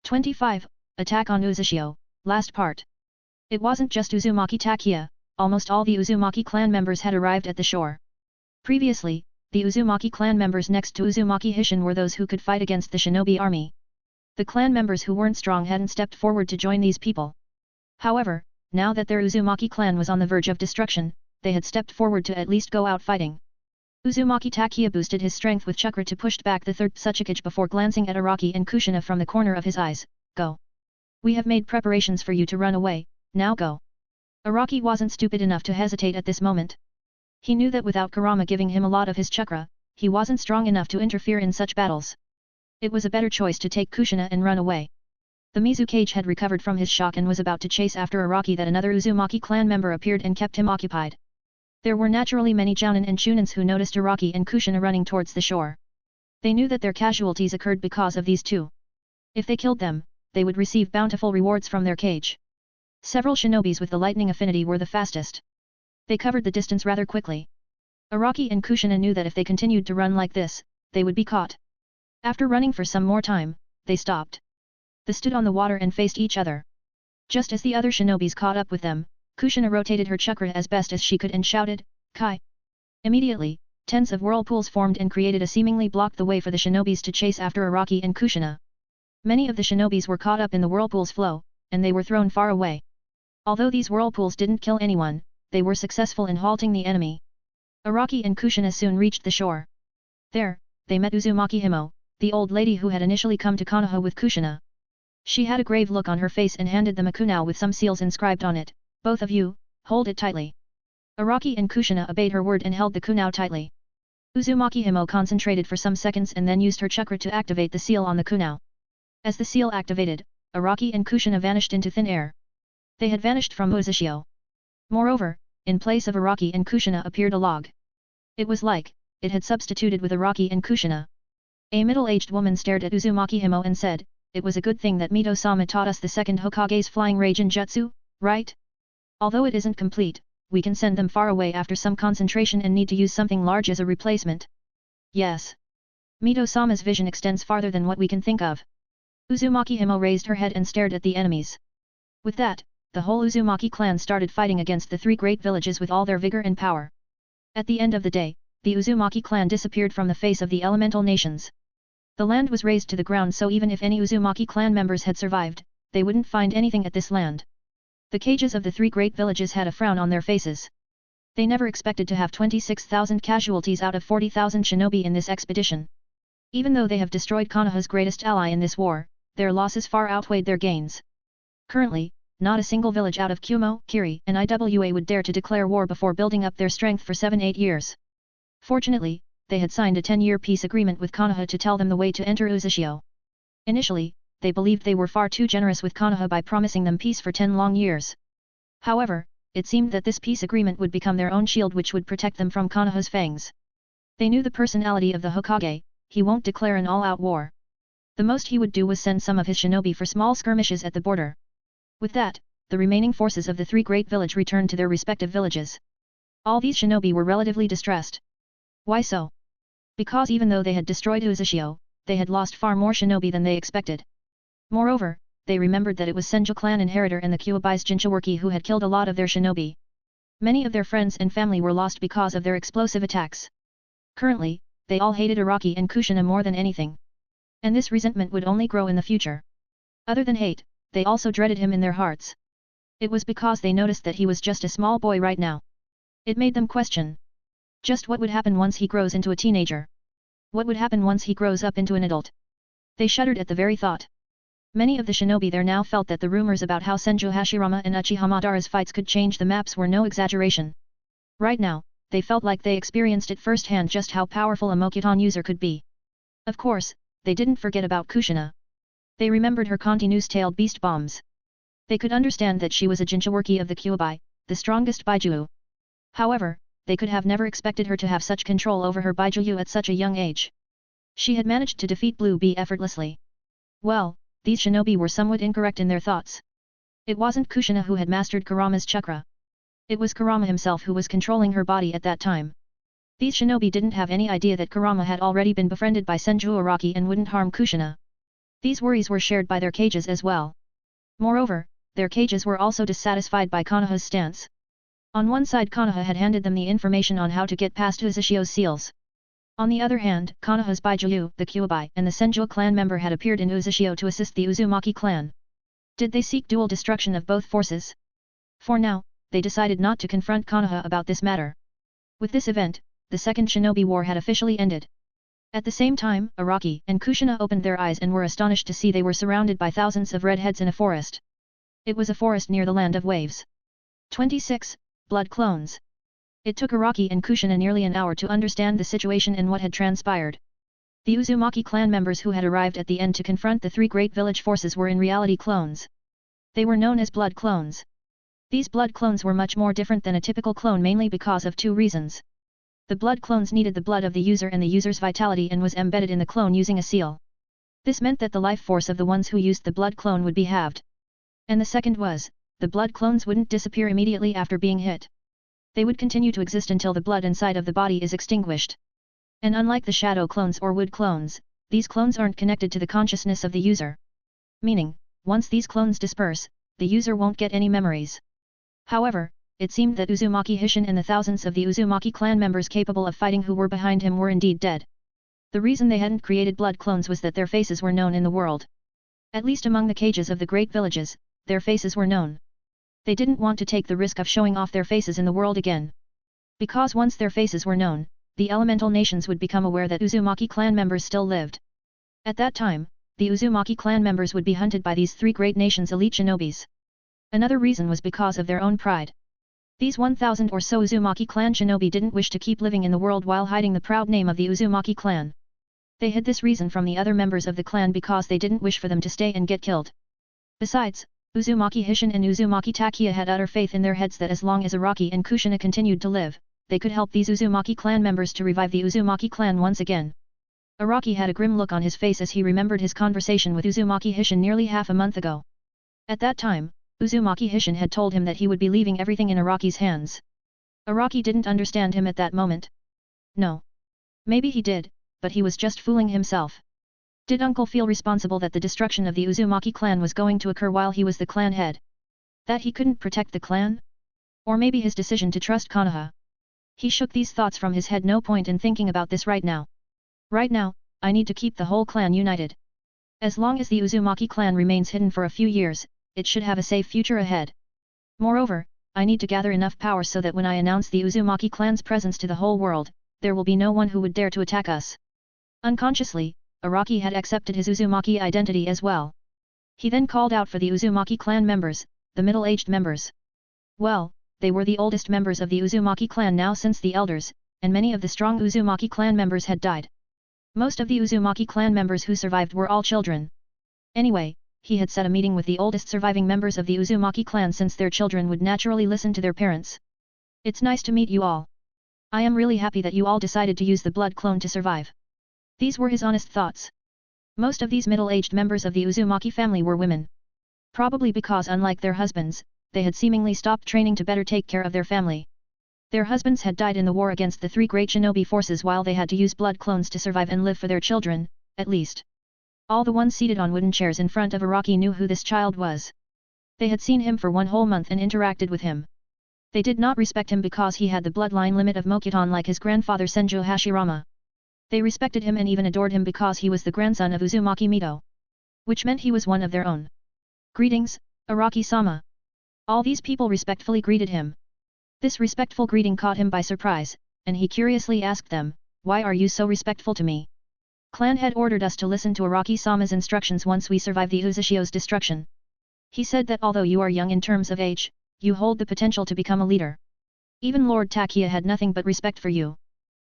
25. Attack on Uzushio, last part. It wasn't just Uzumaki Takia, almost all the Uzumaki clan members had arrived at the shore. Previously, the Uzumaki clan members next to Uzumaki Hishin were those who could fight against the shinobi army. The clan members who weren't strong hadn't stepped forward to join these people. However, now that their Uzumaki clan was on the verge of destruction, they had stepped forward to at least go out fighting. Uzumaki Takia boosted his strength with chakra to push back the third Tsuchikage before glancing at Araki and Kushina from the corner of his eyes. "Go. We have made preparations for you to run away, now go." Araki wasn't stupid enough to hesitate at this moment. He knew that without Kurama giving him a lot of his chakra, he wasn't strong enough to interfere in such battles. It was a better choice to take Kushina and run away. The Mizukage had recovered from his shock and was about to chase after Araki that another Uzumaki clan member appeared and kept him occupied. There were naturally many Jounin and Chunins who noticed Araki and Kushina running towards the shore. They knew that their casualties occurred because of these two. If they killed them, they would receive bountiful rewards from their cage. Several shinobis with the lightning affinity were the fastest. They covered the distance rather quickly. Araki and Kushina knew that if they continued to run like this, they would be caught. After running for some more time, they stopped. They stood on the water and faced each other. Just as the other shinobis caught up with them, Kushina rotated her chakra as best as she could and shouted, "Kai!" Immediately, tens of whirlpools formed and created a seemingly blocked the way for the shinobis to chase after Araki and Kushina. Many of the shinobis were caught up in the whirlpool's flow, and they were thrown far away. Although these whirlpools didn't kill anyone, they were successful in halting the enemy. Araki and Kushina soon reached the shore. There, they met Uzumaki Himo, the old lady who had initially come to Konoha with Kushina. She had a grave look on her face and handed them a kunao with some seals inscribed on it. "Both of you, hold it tightly." Araki and Kushina obeyed her word and held the kunao tightly. Uzumaki Himo concentrated for some seconds and then used her chakra to activate the seal on the kunao. As the seal activated, Araki and Kushina vanished into thin air. They had vanished from Uzushio. Moreover, in place of Araki and Kushina appeared a log. It was like, it had substituted with Araki and Kushina. A middle-aged woman stared at Uzumaki Himo and said, "It was a good thing that Mito-sama taught us the second Hokage's flying Raijin Jutsu, right? Although it isn't complete, we can send them far away after some concentration and need to use something large as a replacement." "Yes. Mito-sama's vision extends farther than what we can think of." Uzumaki Himo raised her head and stared at the enemies. With that, the whole Uzumaki clan started fighting against the three great villages with all their vigor and power. At the end of the day, the Uzumaki clan disappeared from the face of the elemental nations. The land was razed to the ground, so even if any Uzumaki clan members had survived, they wouldn't find anything at this land. The cages of the three great villages had a frown on their faces. They never expected to have 26,000 casualties out of 40,000 shinobi in this expedition. Even though they have destroyed Konoha's greatest ally in this war, their losses far outweighed their gains. Currently, not a single village out of Kumo, Kiri, and Iwa would dare to declare war before building up their strength for 7-8 years. Fortunately, they had signed a 10-year peace agreement with Konoha to tell them the way to enter Uzushio. Initially, they believed they were far too generous with Konoha by promising them peace for 10 long years. However, it seemed that this peace agreement would become their own shield which would protect them from Konoha's fangs. They knew the personality of the Hokage, he won't declare an all-out war. The most he would do was send some of his shinobi for small skirmishes at the border. With that, the remaining forces of the three great villages returned to their respective villages. All these shinobi were relatively distressed. Why so? Because even though they had destroyed Uzushio, they had lost far more shinobi than they expected. Moreover, they remembered that it was Senju clan Inheritor and the Kuwabai's Jinchuworki who had killed a lot of their shinobi. Many of their friends and family were lost because of their explosive attacks. Currently, they all hated Araki and Kushina more than anything. And this resentment would only grow in the future. Other than hate, they also dreaded him in their hearts. It was because they noticed that he was just a small boy right now. It made them question. Just what would happen once he grows into a teenager? What would happen once he grows up into an adult? They shuddered at the very thought. Many of the shinobi there now felt that the rumors about how Senju Hashirama and Uchiha Madara's fights could change the maps were no exaggeration. Right now, they felt like they experienced it firsthand just how powerful a Mokuton user could be. Of course, they didn't forget about Kushina. They remembered her continuous-tailed beast bombs. They could understand that she was a Jinchuworki of the Kuwabai, the strongest Baijuyu. However, they could have never expected her to have such control over her Baijuyu at such a young age. She had managed to defeat Blue Bee effortlessly. Well, these shinobi were somewhat incorrect in their thoughts. It wasn't Kushina who had mastered Kurama's chakra. It was Kurama himself who was controlling her body at that time. These shinobi didn't have any idea that Kurama had already been befriended by Senju Araki and wouldn't harm Kushina. These worries were shared by their cages as well. Moreover, their cages were also dissatisfied by Konoha's stance. On one side Konoha had handed them the information on how to get past Uzushio's seals. On the other hand, Konoha's Baijuyu, the Kuwabai, and the Senju clan member had appeared in Uzushio to assist the Uzumaki clan. Did they seek dual destruction of both forces? For now, they decided not to confront Konoha about this matter. With this event, the Second Shinobi War had officially ended. At the same time, Araki and Kushina opened their eyes and were astonished to see they were surrounded by thousands of redheads in a forest. It was a forest near the Land of Waves. 26. Blood Clones. It took Araki and Kushina nearly an hour to understand the situation and what had transpired. The Uzumaki clan members who had arrived at the end to confront the three great village forces were in reality clones. They were known as blood clones. These blood clones were much more different than a typical clone mainly because of two reasons. The blood clones needed the blood of the user and the user's vitality and was embedded in the clone using a seal. This meant that the life force of the ones who used the blood clone would be halved. And the second was, the blood clones wouldn't disappear immediately after being hit. They would continue to exist until the blood inside of the body is extinguished. And unlike the shadow clones or wood clones, these clones aren't connected to the consciousness of the user. Meaning, once these clones disperse, the user won't get any memories. However, it seemed that Uzumaki Hishin and the thousands of the Uzumaki clan members capable of fighting who were behind him were indeed dead. The reason they hadn't created blood clones was that their faces were known in the world. At least among the cages of the great villages, their faces were known. They didn't want to take the risk of showing off their faces in the world again. Because once their faces were known, the elemental nations would become aware that Uzumaki clan members still lived. At that time, the Uzumaki clan members would be hunted by these three great nations' elite shinobis. Another reason was because of their own pride. These 1,000 or so Uzumaki clan shinobi didn't wish to keep living in the world while hiding the proud name of the Uzumaki clan. They hid this reason from the other members of the clan because they didn't wish for them to stay and get killed. Besides, Uzumaki Hishin and Uzumaki Takia had utter faith in their heads that as long as Araki and Kushina continued to live, they could help these Uzumaki clan members to revive the Uzumaki clan once again. Araki had a grim look on his face as he remembered his conversation with Uzumaki Hishin nearly half a month ago. At that time, Uzumaki Hishin had told him that he would be leaving everything in Araki's hands. Araki didn't understand him at that moment. No. Maybe he did, but he was just fooling himself. Did Uncle feel responsible that the destruction of the Uzumaki clan was going to occur while he was the clan head? That he couldn't protect the clan? Or maybe his decision to trust Konoha? He shook these thoughts from his head. No point in thinking about this right now. Right now, I need to keep the whole clan united. As long as the Uzumaki clan remains hidden for a few years, it should have a safe future ahead. Moreover, I need to gather enough power so that when I announce the Uzumaki clan's presence to the whole world, there will be no one who would dare to attack us. Unconsciously, Araki had accepted his Uzumaki identity as well. He then called out for the Uzumaki clan members, the middle-aged members. Well, they were the oldest members of the Uzumaki clan now since the elders, and many of the strong Uzumaki clan members had died. Most of the Uzumaki clan members who survived were all children. Anyway, he had set a meeting with the oldest surviving members of the Uzumaki clan since their children would naturally listen to their parents. It's nice to meet you all. I am really happy that you all decided to use the blood clone to survive. These were his honest thoughts. Most of these middle-aged members of the Uzumaki family were women. Probably because unlike their husbands, they had seemingly stopped training to better take care of their family. Their husbands had died in the war against the three great shinobi forces while they had to use blood clones to survive and live for their children, at least. All the ones seated on wooden chairs in front of Araki knew who this child was. They had seen him for one whole month and interacted with him. They did not respect him because he had the bloodline limit of Mokuton like his grandfather Senju Hashirama. They respected him and even adored him because he was the grandson of Uzumaki Mito. Which meant he was one of their own. Greetings, Araki-sama. All these people respectfully greeted him. This respectful greeting caught him by surprise, and he curiously asked them, "Why are you so respectful to me? Clan head ordered us to listen to Araki-sama's instructions once we survive the Uzashio's destruction. He said that although you are young in terms of age, you hold the potential to become a leader. Even Lord Takia had nothing but respect for you."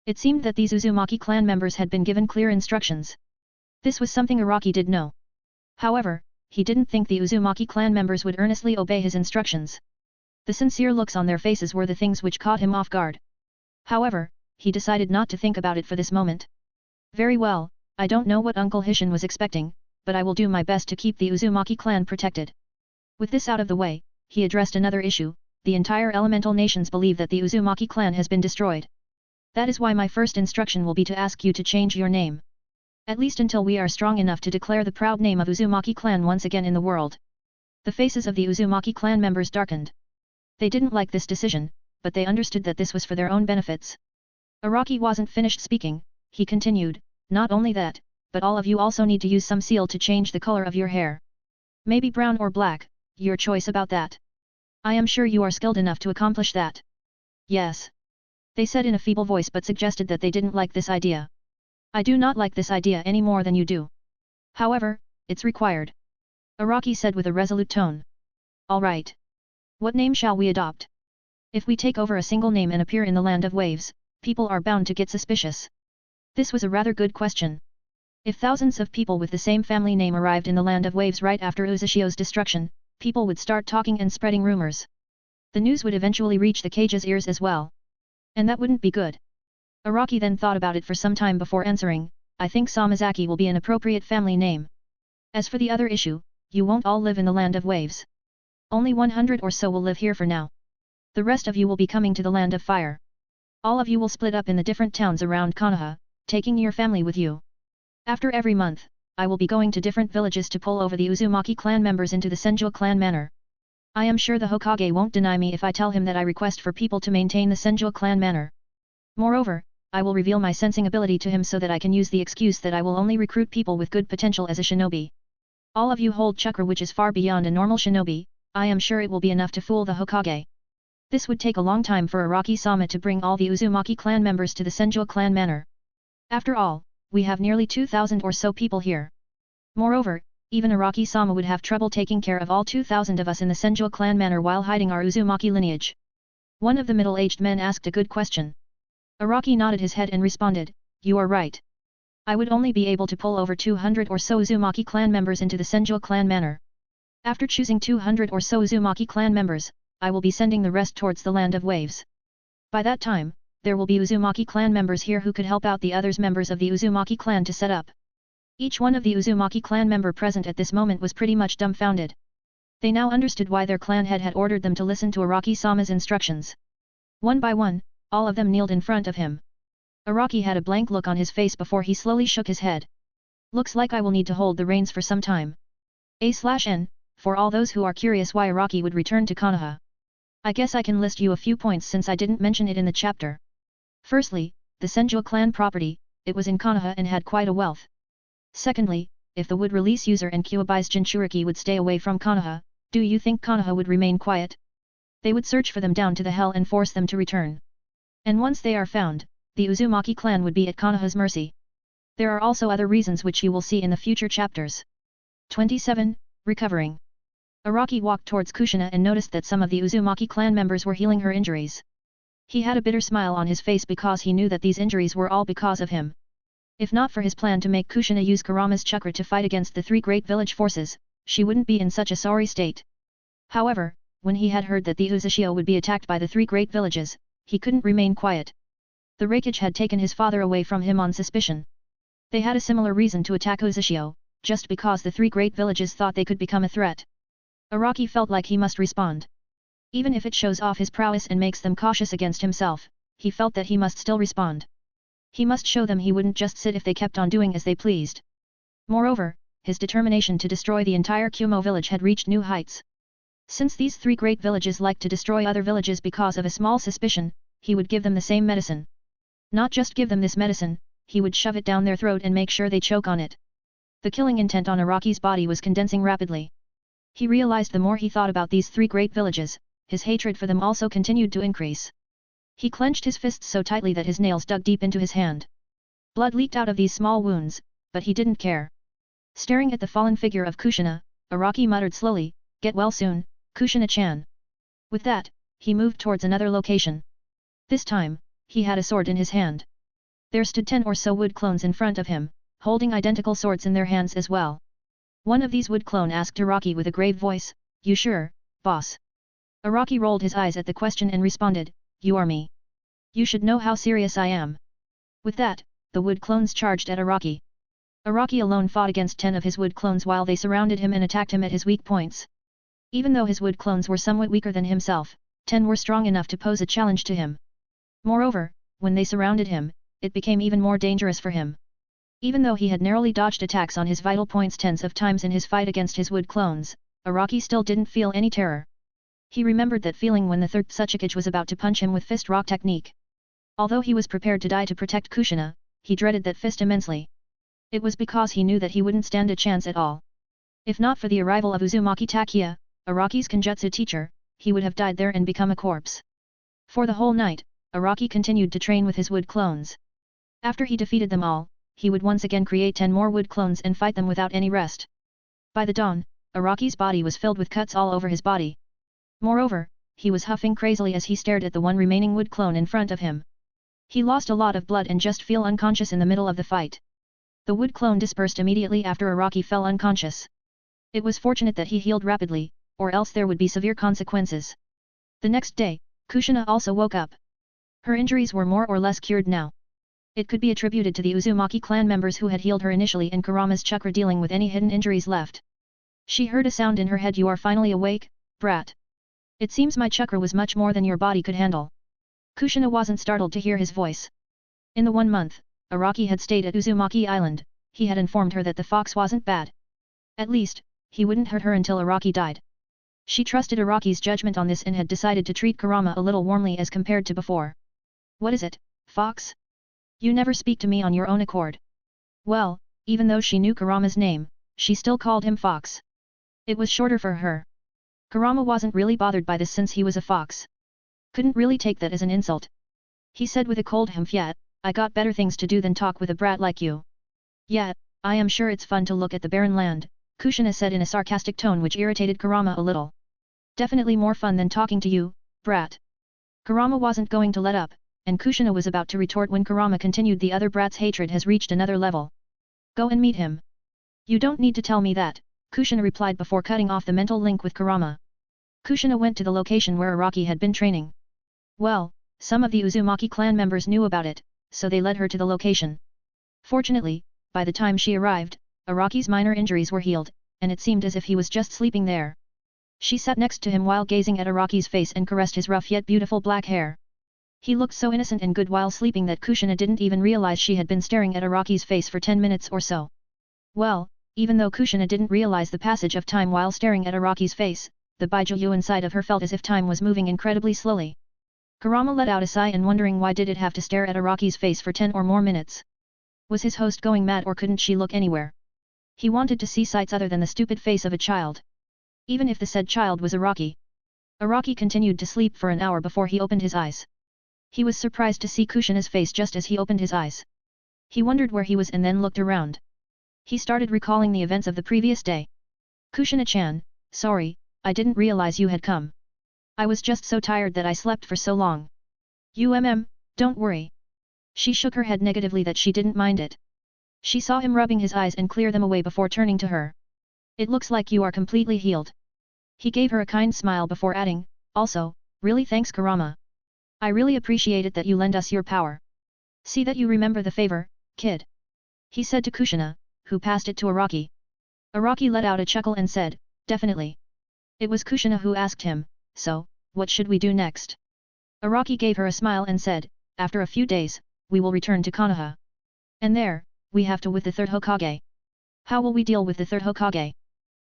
It seemed that these Uzumaki clan members had been given clear instructions. This was something Araki did know. However, he didn't think the Uzumaki clan members would earnestly obey his instructions. The sincere looks on their faces were the things which caught him off guard. However, he decided not to think about it for this moment. Very well, I don't know what Uncle Hishin was expecting, but I will do my best to keep the Uzumaki clan protected. With this out of the way, he addressed another issue. The entire elemental nations believe that the Uzumaki clan has been destroyed. That is why my first instruction will be to ask you to change your name. At least until we are strong enough to declare the proud name of Uzumaki clan once again in the world. The faces of the Uzumaki clan members darkened. They didn't like this decision, but they understood that this was for their own benefits. Araki wasn't finished speaking, he continued, "Not only that, but all of you also need to use some seal to change the color of your hair. Maybe brown or black, your choice about that. I am sure you are skilled enough to accomplish that." "Yes." They said in a feeble voice but suggested that they didn't like this idea. "I do not like this idea any more than you do. However, it's required," Araki said with a resolute tone. "All right. What name shall we adopt? If we take over a single name and appear in the land of waves, people are bound to get suspicious." This was a rather good question. If thousands of people with the same family name arrived in the land of waves right after Uzashio's destruction, people would start talking and spreading rumors. The news would eventually reach the cage's ears as well. And that wouldn't be good. Araki then thought about it for some time before answering, "I think Samazaki will be an appropriate family name. As for the other issue, you won't all live in the land of waves. Only 100 or so will live here for now. The rest of you will be coming to the land of fire. All of you will split up in the different towns around Konoha, taking your family with you. After every month, I will be going to different villages to pull over the Uzumaki clan members into the Senju clan manor. I am sure the Hokage won't deny me if I tell him that I request for people to maintain the Senju clan manor. Moreover, I will reveal my sensing ability to him so that I can use the excuse that I will only recruit people with good potential as a shinobi. All of you hold chakra which is far beyond a normal shinobi, I am sure it will be enough to fool the Hokage." This would take a long time for Araki-sama to bring all the Uzumaki clan members to the Senju clan manor. After all, we have nearly 2,000 or so people here. Moreover, even Araki-sama would have trouble taking care of all 2,000 of us in the Senju clan manor while hiding our Uzumaki lineage. One of the middle-aged men asked a good question. Araki nodded his head and responded, "You are right. I would only be able to pull over 200 or so Uzumaki clan members into the Senju clan manor. After choosing 200 or so Uzumaki clan members, I will be sending the rest towards the land of waves. By that time, there will be Uzumaki clan members here who could help out the others members of the Uzumaki clan to set up." Each one of the Uzumaki clan member present at this moment was pretty much dumbfounded. They now understood why their clan head had ordered them to listen to Araki-sama's instructions. One by one, all of them kneeled in front of him. Araki had a blank look on his face before he slowly shook his head. "Looks like I will need to hold the reins for some time. A/N, for all those who are curious why Araki would return to Konoha. I guess I can list you a few points since I didn't mention it in the chapter. Firstly, the Senju clan property, it was in Konoha and had quite a wealth. Secondly, if the wood release user and Kyuubi's Jinchuriki would stay away from Konoha, do you think Konoha would remain quiet? They would search for them down to the hell and force them to return. And once they are found, the Uzumaki clan would be at Konoha's mercy. There are also other reasons which you will see in the future chapters." 27. Recovering. Araki walked towards Kushina and noticed that some of the Uzumaki clan members were healing her injuries. He had a bitter smile on his face because he knew that these injuries were all because of him. If not for his plan to make Kushina use Kurama's chakra to fight against the three great village forces, she wouldn't be in such a sorry state. However, when he had heard that the Uzashio would be attacked by the three great villages, he couldn't remain quiet. The Raikage had taken his father away from him on suspicion. They had a similar reason to attack Ozishio, just because the three great villages thought they could become a threat. Araki felt like he must respond. Even if it shows off his prowess and makes them cautious against himself, he felt that he must still respond. He must show them he wouldn't just sit if they kept on doing as they pleased. Moreover, his determination to destroy the entire Kumo village had reached new heights. Since these three great villages liked to destroy other villages because of a small suspicion, he would give them the same medicine. Not just give them this medicine, he would shove it down their throat and make sure they choke on it. The killing intent on Araki's body was condensing rapidly. He realized the more he thought about these three great villages, his hatred for them also continued to increase. He clenched his fists so tightly that his nails dug deep into his hand. Blood leaked out of these small wounds, but he didn't care. Staring at the fallen figure of Kushina, Araki muttered slowly, "Get well soon, Kushina-chan." With that, he moved towards another location. This time, he had a sword in his hand. There stood 10 or so wood clones in front of him, holding identical swords in their hands as well. One of these wood clone asked Araki with a grave voice, "You sure, boss?" Araki rolled his eyes at the question and responded, "You are me. You should know how serious I am." With that, the wood clones charged at Araki. Araki alone fought against 10 of his wood clones while they surrounded him and attacked him at his weak points. Even though his wood clones were somewhat weaker than himself, 10 were strong enough to pose a challenge to him. Moreover, when they surrounded him, it became even more dangerous for him. Even though he had narrowly dodged attacks on his vital points tens of times in his fight against his wood clones, Araki still didn't feel any terror. He remembered that feeling when the third Tsuchikage was about to punch him with fist rock technique. Although he was prepared to die to protect Kushina, he dreaded that fist immensely. It was because he knew that he wouldn't stand a chance at all. If not for the arrival of Uzumaki Takia, Araki's Kenjutsu teacher, he would have died there and become a corpse. For the whole night, Araki continued to train with his wood clones. After he defeated them all, he would once again create 10 more wood clones and fight them without any rest. By the dawn, Araki's body was filled with cuts all over his body. Moreover, he was huffing crazily as he stared at the one remaining wood clone in front of him. He lost a lot of blood and just fell unconscious in the middle of the fight. The wood clone dispersed immediately after Araki fell unconscious. It was fortunate that he healed rapidly, or else there would be severe consequences. The next day, Kushina also woke up. Her injuries were more or less cured now. It could be attributed to the Uzumaki clan members who had healed her initially and Kurama's chakra dealing with any hidden injuries left. She heard a sound in her head. "You are finally awake, brat. It seems my chakra was much more than your body could handle." Kushina wasn't startled to hear his voice. In the 1 month, Araki had stayed at Uzumaki Island, he had informed her that the fox wasn't bad. At least, he wouldn't hurt her until Araki died. She trusted Araki's judgment on this and had decided to treat Kurama a little warmly as compared to before. "What is it, fox? You never speak to me on your own accord." Well, even though she knew Kurama's name, she still called him fox. It was shorter for her. Kurama wasn't really bothered by this since he was a fox. Couldn't really take that as an insult. He said with a cold humph, "Yet, I got better things to do than talk with a brat like you." "Yet, I am sure it's fun to look at the barren land," Kushina said in a sarcastic tone which irritated Kurama a little. "Definitely more fun than talking to you, brat." Kurama wasn't going to let up, and Kushina was about to retort when Kurama continued, "The other brat's hatred has reached another level. Go and meet him." "You don't need to tell me that," Kushina replied before cutting off the mental link with Kurama. Kushina went to the location where Araki had been training. Well, some of the Uzumaki clan members knew about it, so they led her to the location. Fortunately, by the time she arrived, Araki's minor injuries were healed, and it seemed as if he was just sleeping there. She sat next to him while gazing at Araki's face and caressed his rough yet beautiful black hair. He looked so innocent and good while sleeping that Kushina didn't even realize she had been staring at Araki's face for 10 minutes or so. Well, even though Kushina didn't realize the passage of time while staring at Araki's face, the Baijiu inside of her felt as if time was moving incredibly slowly. Kurama let out a sigh and wondering why did it have to stare at Araki's face for 10 or more minutes. Was his host going mad or couldn't she look anywhere? He wanted to see sights other than the stupid face of a child. Even if the said child was Araki. Araki continued to sleep for an hour before he opened his eyes. He was surprised to see Kushina's face just as he opened his eyes. He wondered where he was and then looked around. He started recalling the events of the previous day. "Kushina-chan, sorry, I didn't realize you had come. I was just so tired that I slept for so long." Don't worry." She shook her head negatively that she didn't mind it. She saw him rubbing his eyes and clear them away before turning to her. "It looks like you are completely healed." He gave her a kind smile before adding, "Also, really thanks Kurama. I really appreciate it that you lend us your power. See that you remember the favor, kid." he said to Kushina, who passed it to Araki. Araki let out a chuckle and said, definitely. It was Kushina who asked him, so, what should we do next? Araki gave her a smile and said, after a few days, we will return to Konoha. And there, we have to with the third Hokage. How will we deal with the third Hokage?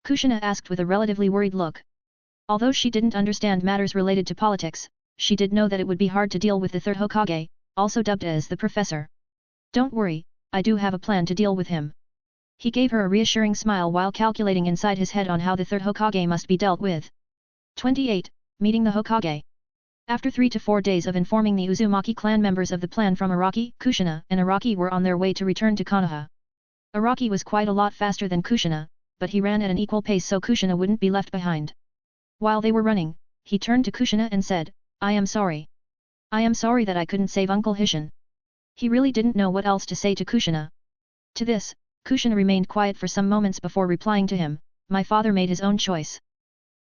Kushina asked with a relatively worried look. Although she didn't understand matters related to politics, she did know that it would be hard to deal with the third Hokage, also dubbed as the Professor. Don't worry, I do have a plan to deal with him. He gave her a reassuring smile while calculating inside his head on how the third Hokage must be dealt with. 28. Meeting the Hokage. After 3 to 4 days of informing the Uzumaki clan members of the plan from Araki, Kushina and Araki were on their way to return to Konoha. Araki was quite a lot faster than Kushina, but he ran at an equal pace so Kushina wouldn't be left behind. While they were running, he turned to Kushina and said, I am sorry. I am sorry that I couldn't save Uncle Hishin. He really didn't know what else to say to Kushina. To this, Kushina remained quiet for some moments before replying to him, my father made his own choice.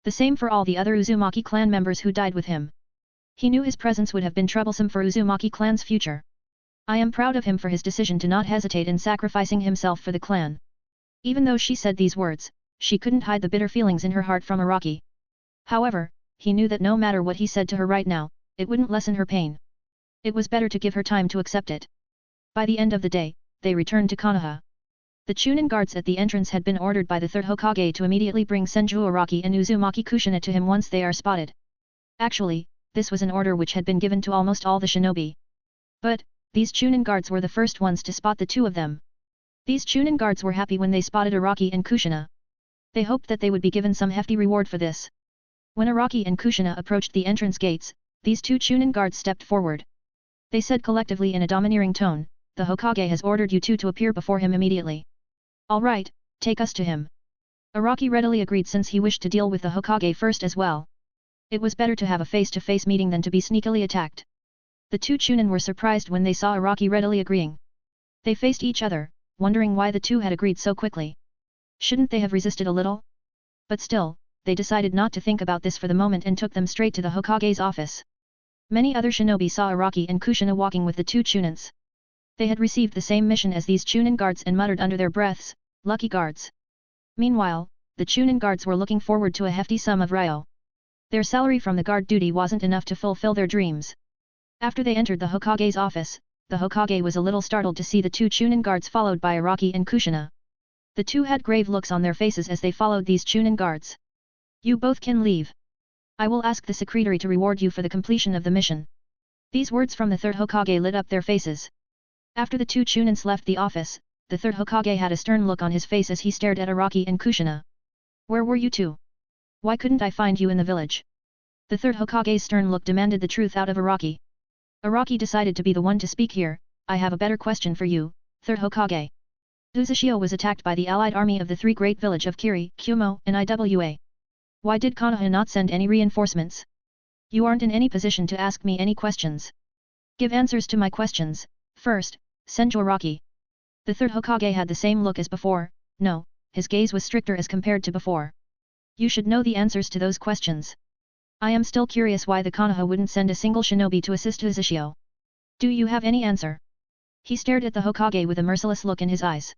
The same for all the other Uzumaki clan members who died with him. He knew his presence would have been troublesome for Uzumaki clan's future. I am proud of him for his decision to not hesitate in sacrificing himself for the clan. Even though she said these words, she couldn't hide the bitter feelings in her heart from Araki. However, he knew that no matter what he said to her right now, it wouldn't lessen her pain. It was better to give her time to accept it. By the end of the day, they returned to Konoha. The Chunin guards at the entrance had been ordered by the third Hokage to immediately bring Senju Araki and Uzumaki Kushina to him once they are spotted. Actually, this was an order which had been given to almost all the shinobi. But, these Chunin guards were the first ones to spot the two of them. These Chunin guards were happy when they spotted Araki and Kushina. They hoped that they would be given some hefty reward for this. When Araki and Kushina approached the entrance gates, these two Chunin guards stepped forward. They said collectively in a domineering tone, the Hokage has ordered you two to appear before him immediately. All right, take us to him. Araki readily agreed since he wished to deal with the Hokage first as well. It was better to have a face-to-face meeting than to be sneakily attacked. The two Chunin were surprised when they saw Araki readily agreeing. They faced each other, wondering why the two had agreed so quickly. Shouldn't they have resisted a little? But still, they decided not to think about this for the moment and took them straight to the Hokage's office. Many other shinobi saw Araki and Kushina walking with the two Chunins. They had received the same mission as these Chunin guards and muttered under their breaths, lucky guards. Meanwhile, the Chunin guards were looking forward to a hefty sum of ryo. Their salary from the guard duty wasn't enough to fulfill their dreams. After they entered the Hokage's office, the Hokage was a little startled to see the two Chunin guards followed by Araki and Kushina. The two had grave looks on their faces as they followed these Chunin guards. You both can leave. I will ask the secretary to reward you for the completion of the mission. These words from the third Hokage lit up their faces. After the two Chunins left the office, the third Hokage had a stern look on his face as he stared at Araki and Kushina. Where were you two? Why couldn't I find you in the village? The third Hokage's stern look demanded the truth out of Araki. Araki decided to be the one to speak here. I have a better question for you, third Hokage. Uzushio was attacked by the allied army of the three great village of Kiri, Kumo, and Iwa. Why did Konoha not send any reinforcements? You aren't in any position to ask me any questions. Give answers to my questions. First, Senju Araki. The third Hokage had the same look as before. No, his gaze was stricter as compared to before. You should know the answers to those questions. I am still curious why the Konoha wouldn't send a single shinobi to assist Uzushio. Do you have any answer? He stared at the Hokage with a merciless look in his eyes.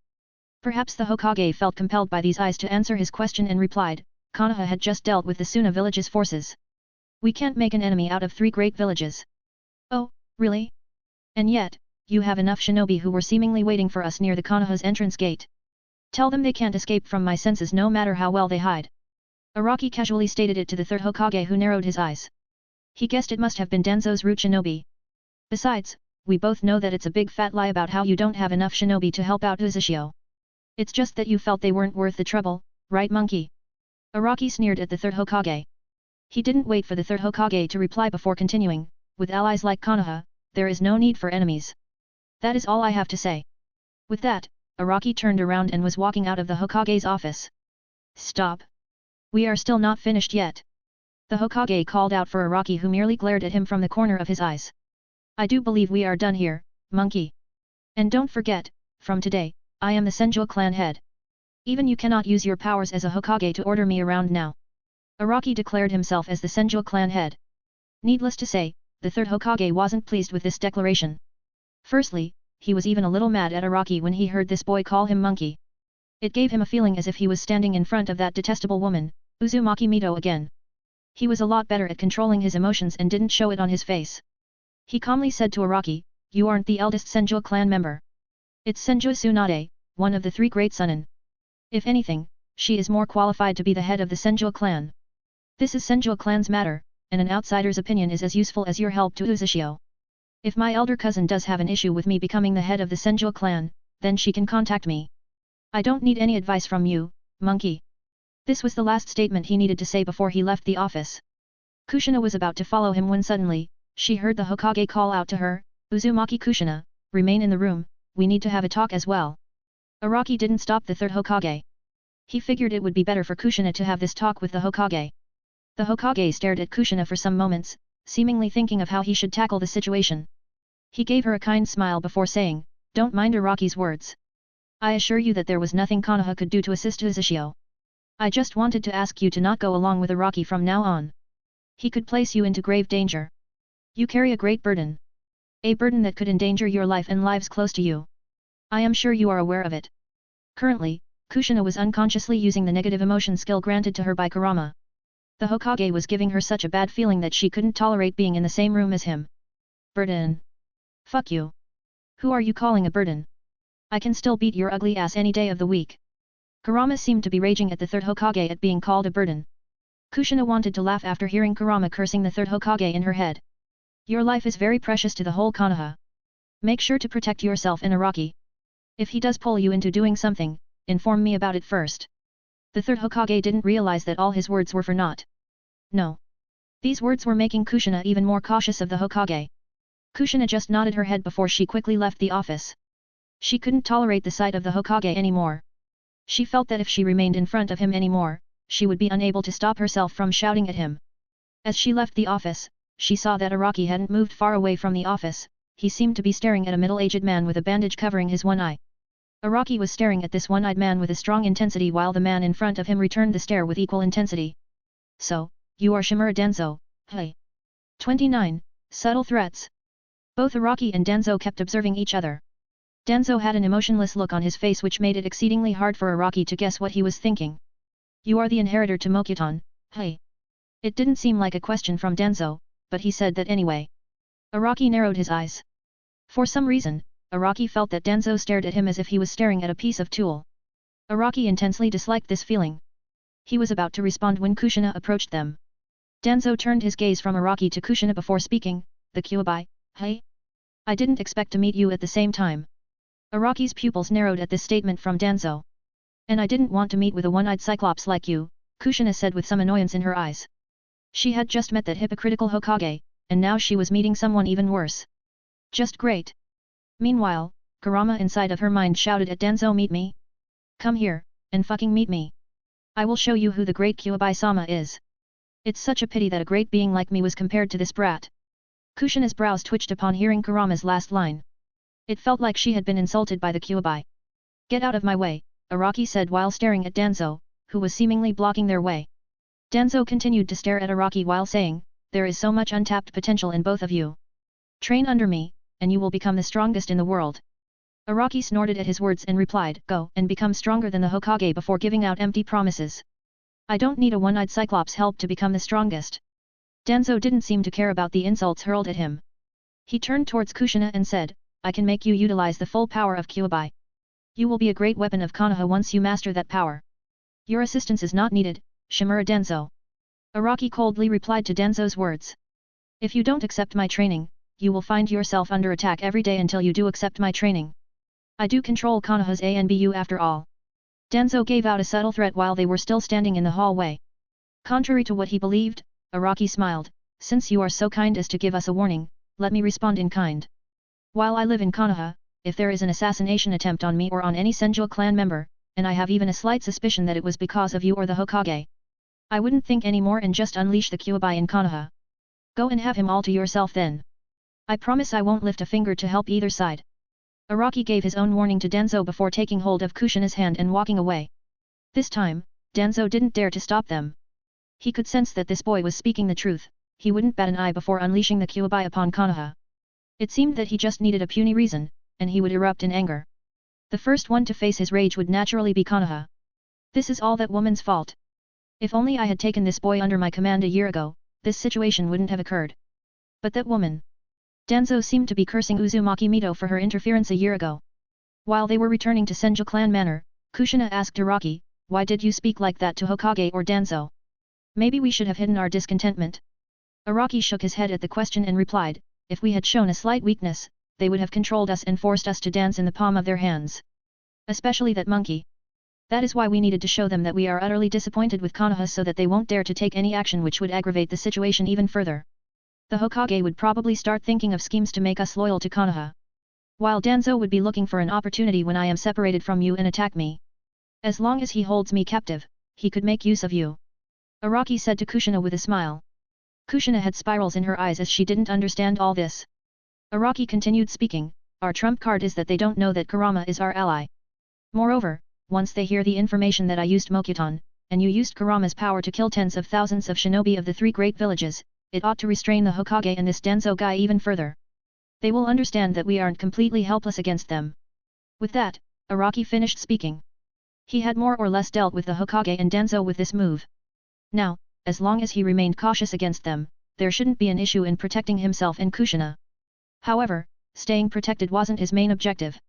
Perhaps the Hokage felt compelled by these eyes to answer his question and replied, Konoha had just dealt with the Suna village's forces. We can't make an enemy out of three great villages. Oh, really? And yet, you have enough shinobi who were seemingly waiting for us near the Konoha's entrance gate. Tell them they can't escape from my senses no matter how well they hide. Araki casually stated it to the third Hokage who narrowed his eyes. He guessed it must have been Danzo's root shinobi. Besides, we both know that it's a big fat lie about how you don't have enough shinobi to help out Uzushio. It's just that you felt they weren't worth the trouble, right monkey? Araki sneered at the third Hokage. He didn't wait for the third Hokage to reply before continuing, with allies like Konoha, there is no need for enemies. That is all I have to say. With that, Araki turned around and was walking out of the Hokage's office. Stop. We are still not finished yet. The Hokage called out for Araki who merely glared at him from the corner of his eyes. I do believe we are done here, monkey. And don't forget, from today, I am the Senju clan head. Even you cannot use your powers as a Hokage to order me around now. Araki declared himself as the Senju clan head. Needless to say, the third Hokage wasn't pleased with this declaration. Firstly, he was even a little mad at Araki when he heard this boy call him monkey. It gave him a feeling as if he was standing in front of that detestable woman, Uzumaki Mito again. He was a lot better at controlling his emotions and didn't show it on his face. He calmly said to Araki, "You aren't the eldest Senju clan member. It's Senju Tsunade, one of the three great Sunin. If anything, she is more qualified to be the head of the Senju clan. This is Senju clan's matter, and an outsider's opinion is as useful as your help to Uzushio. If my elder cousin does have an issue with me becoming the head of the Senju clan, then she can contact me. I don't need any advice from you, monkey." This was the last statement he needed to say before he left the office. Kushina was about to follow him when suddenly, she heard the Hokage call out to her, "Uzumaki Kushina, remain in the room, we need to have a talk as well." Araki didn't stop the third Hokage. He figured it would be better for Kushina to have this talk with the Hokage. The Hokage stared at Kushina for some moments, seemingly thinking of how he should tackle the situation. He gave her a kind smile before saying, "Don't mind Araki's words. I assure you that there was nothing Konoha could do to assist Uzushio. I just wanted to ask you to not go along with Araki from now on. He could place you into grave danger. You carry a great burden. A burden that could endanger your life and lives close to you. I am sure you are aware of it." Currently, Kushina was unconsciously using the negative emotion skill granted to her by Kurama. The Hokage was giving her such a bad feeling that she couldn't tolerate being in the same room as him. "Burden. Fuck you. Who are you calling a burden? I can still beat your ugly ass any day of the week." Kurama seemed to be raging at the third Hokage at being called a burden. Kushina wanted to laugh after hearing Kurama cursing the third Hokage in her head. "Your life is very precious to the whole Konoha. Make sure to protect yourself and Araki. If he does pull you into doing something, inform me about it first." The third Hokage didn't realize that all his words were for naught. No. These words were making Kushina even more cautious of the Hokage. Kushina just nodded her head before she quickly left the office. She couldn't tolerate the sight of the Hokage anymore. She felt that if she remained in front of him anymore, she would be unable to stop herself from shouting at him. As she left the office, she saw that Araki hadn't moved far away from the office. He seemed to be staring at a middle-aged man with a bandage covering his one eye. Araki was staring at this one-eyed man with a strong intensity while the man in front of him returned the stare with equal intensity. "So, you are Shimura Denzo, hey?" 29. Subtle threats. Both Araki and Denzo kept observing each other. Denzo had an emotionless look on his face which made it exceedingly hard for Araki to guess what he was thinking. "You are the inheritor to Mokuton, hey?" It didn't seem like a question from Denzo, but he said that anyway. Araki narrowed his eyes. For some reason, Araki felt that Denzo stared at him as if he was staring at a piece of tool. Araki intensely disliked this feeling. He was about to respond when Kushina approached them. Denzo turned his gaze from Araki to Kushina before speaking, "The Kyuubi, hey? I didn't expect to meet you at the same time." Araki's pupils narrowed at this statement from Denzo. "And I didn't want to meet with a one-eyed cyclops like you," Kushina said with some annoyance in her eyes. She had just met that hypocritical Hokage, and now she was meeting someone even worse. Just great. Meanwhile, Kurama inside of her mind shouted at Denzo, "Meet me? Come here, and fucking meet me. I will show you who the great Kyuubi-sama is. It's such a pity that a great being like me was compared to this brat." Kushina's brows twitched upon hearing Kurama's last line. It felt like she had been insulted by the Kyuubi. "Get out of my way," Araki said while staring at Denzo, who was seemingly blocking their way. Denzo continued to stare at Araki while saying, "There is so much untapped potential in both of you. Train under me, and you will become the strongest in the world." Araki snorted at his words and replied, "Go and become stronger than the Hokage," before giving out empty promises. "I don't need a one-eyed cyclops' help to become the strongest." Denzo didn't seem to care about the insults hurled at him. He turned towards Kushina and said, "I can make you utilize the full power of Kyuubi. You will be a great weapon of Konoha once you master that power. Your assistance is not needed, Shimura Denzo." Araki coldly replied to Denzo's words. "If you don't accept my training, you will find yourself under attack every day until you do accept my training. I do control Konoha's ANBU after all." Denzo gave out a subtle threat while they were still standing in the hallway. Contrary to what he believed, Araki smiled, "Since you are so kind as to give us a warning, let me respond in kind. While I live in Konoha, if there is an assassination attempt on me or on any Senju clan member, and I have even a slight suspicion that it was because of you or the Hokage, I wouldn't think any more and just unleash the Kyuubi in Konoha. Go and have him all to yourself then. I promise I won't lift a finger to help either side." Araki gave his own warning to Denzo before taking hold of Kushina's hand and walking away. This time, Denzo didn't dare to stop them. He could sense that this boy was speaking the truth. He wouldn't bat an eye before unleashing the Kyuubi upon Konoha. It seemed that he just needed a puny reason, and he would erupt in anger. The first one to face his rage would naturally be Konoha. This is all that woman's fault. If only I had taken this boy under my command a year ago, this situation wouldn't have occurred. But that woman. Danzo seemed to be cursing Uzumaki Mito for her interference a year ago. While they were returning to Senju clan manor, Kushina asked Araki, why did you speak like that to Hokage or Danzo? Maybe we should have hidden our discontentment. Araki shook his head at the question and replied, if we had shown a slight weakness, they would have controlled us and forced us to dance in the palm of their hands. Especially that monkey. That is why we needed to show them that we are utterly disappointed with Konoha so that they won't dare to take any action which would aggravate the situation even further. The Hokage would probably start thinking of schemes to make us loyal to Konoha. While Danzo would be looking for an opportunity when I am separated from you and attack me. As long as he holds me captive, he could make use of you. Araki said to Kushina with a smile. Kushina had spirals in her eyes as she didn't understand all this. Araki continued speaking, our trump card is that they don't know that Kurama is our ally. Moreover, once they hear the information that I used Mokuton, and you used Kurama's power to kill tens of thousands of shinobi of the 3 great villages, it ought to restrain the Hokage and this Danzo guy even further. They will understand that we aren't completely helpless against them. With that, Araki finished speaking. He had more or less dealt with the Hokage and Danzo with this move. Now, as long as he remained cautious against them, there shouldn't be an issue in protecting himself and Kushina. However, staying protected wasn't his main objective.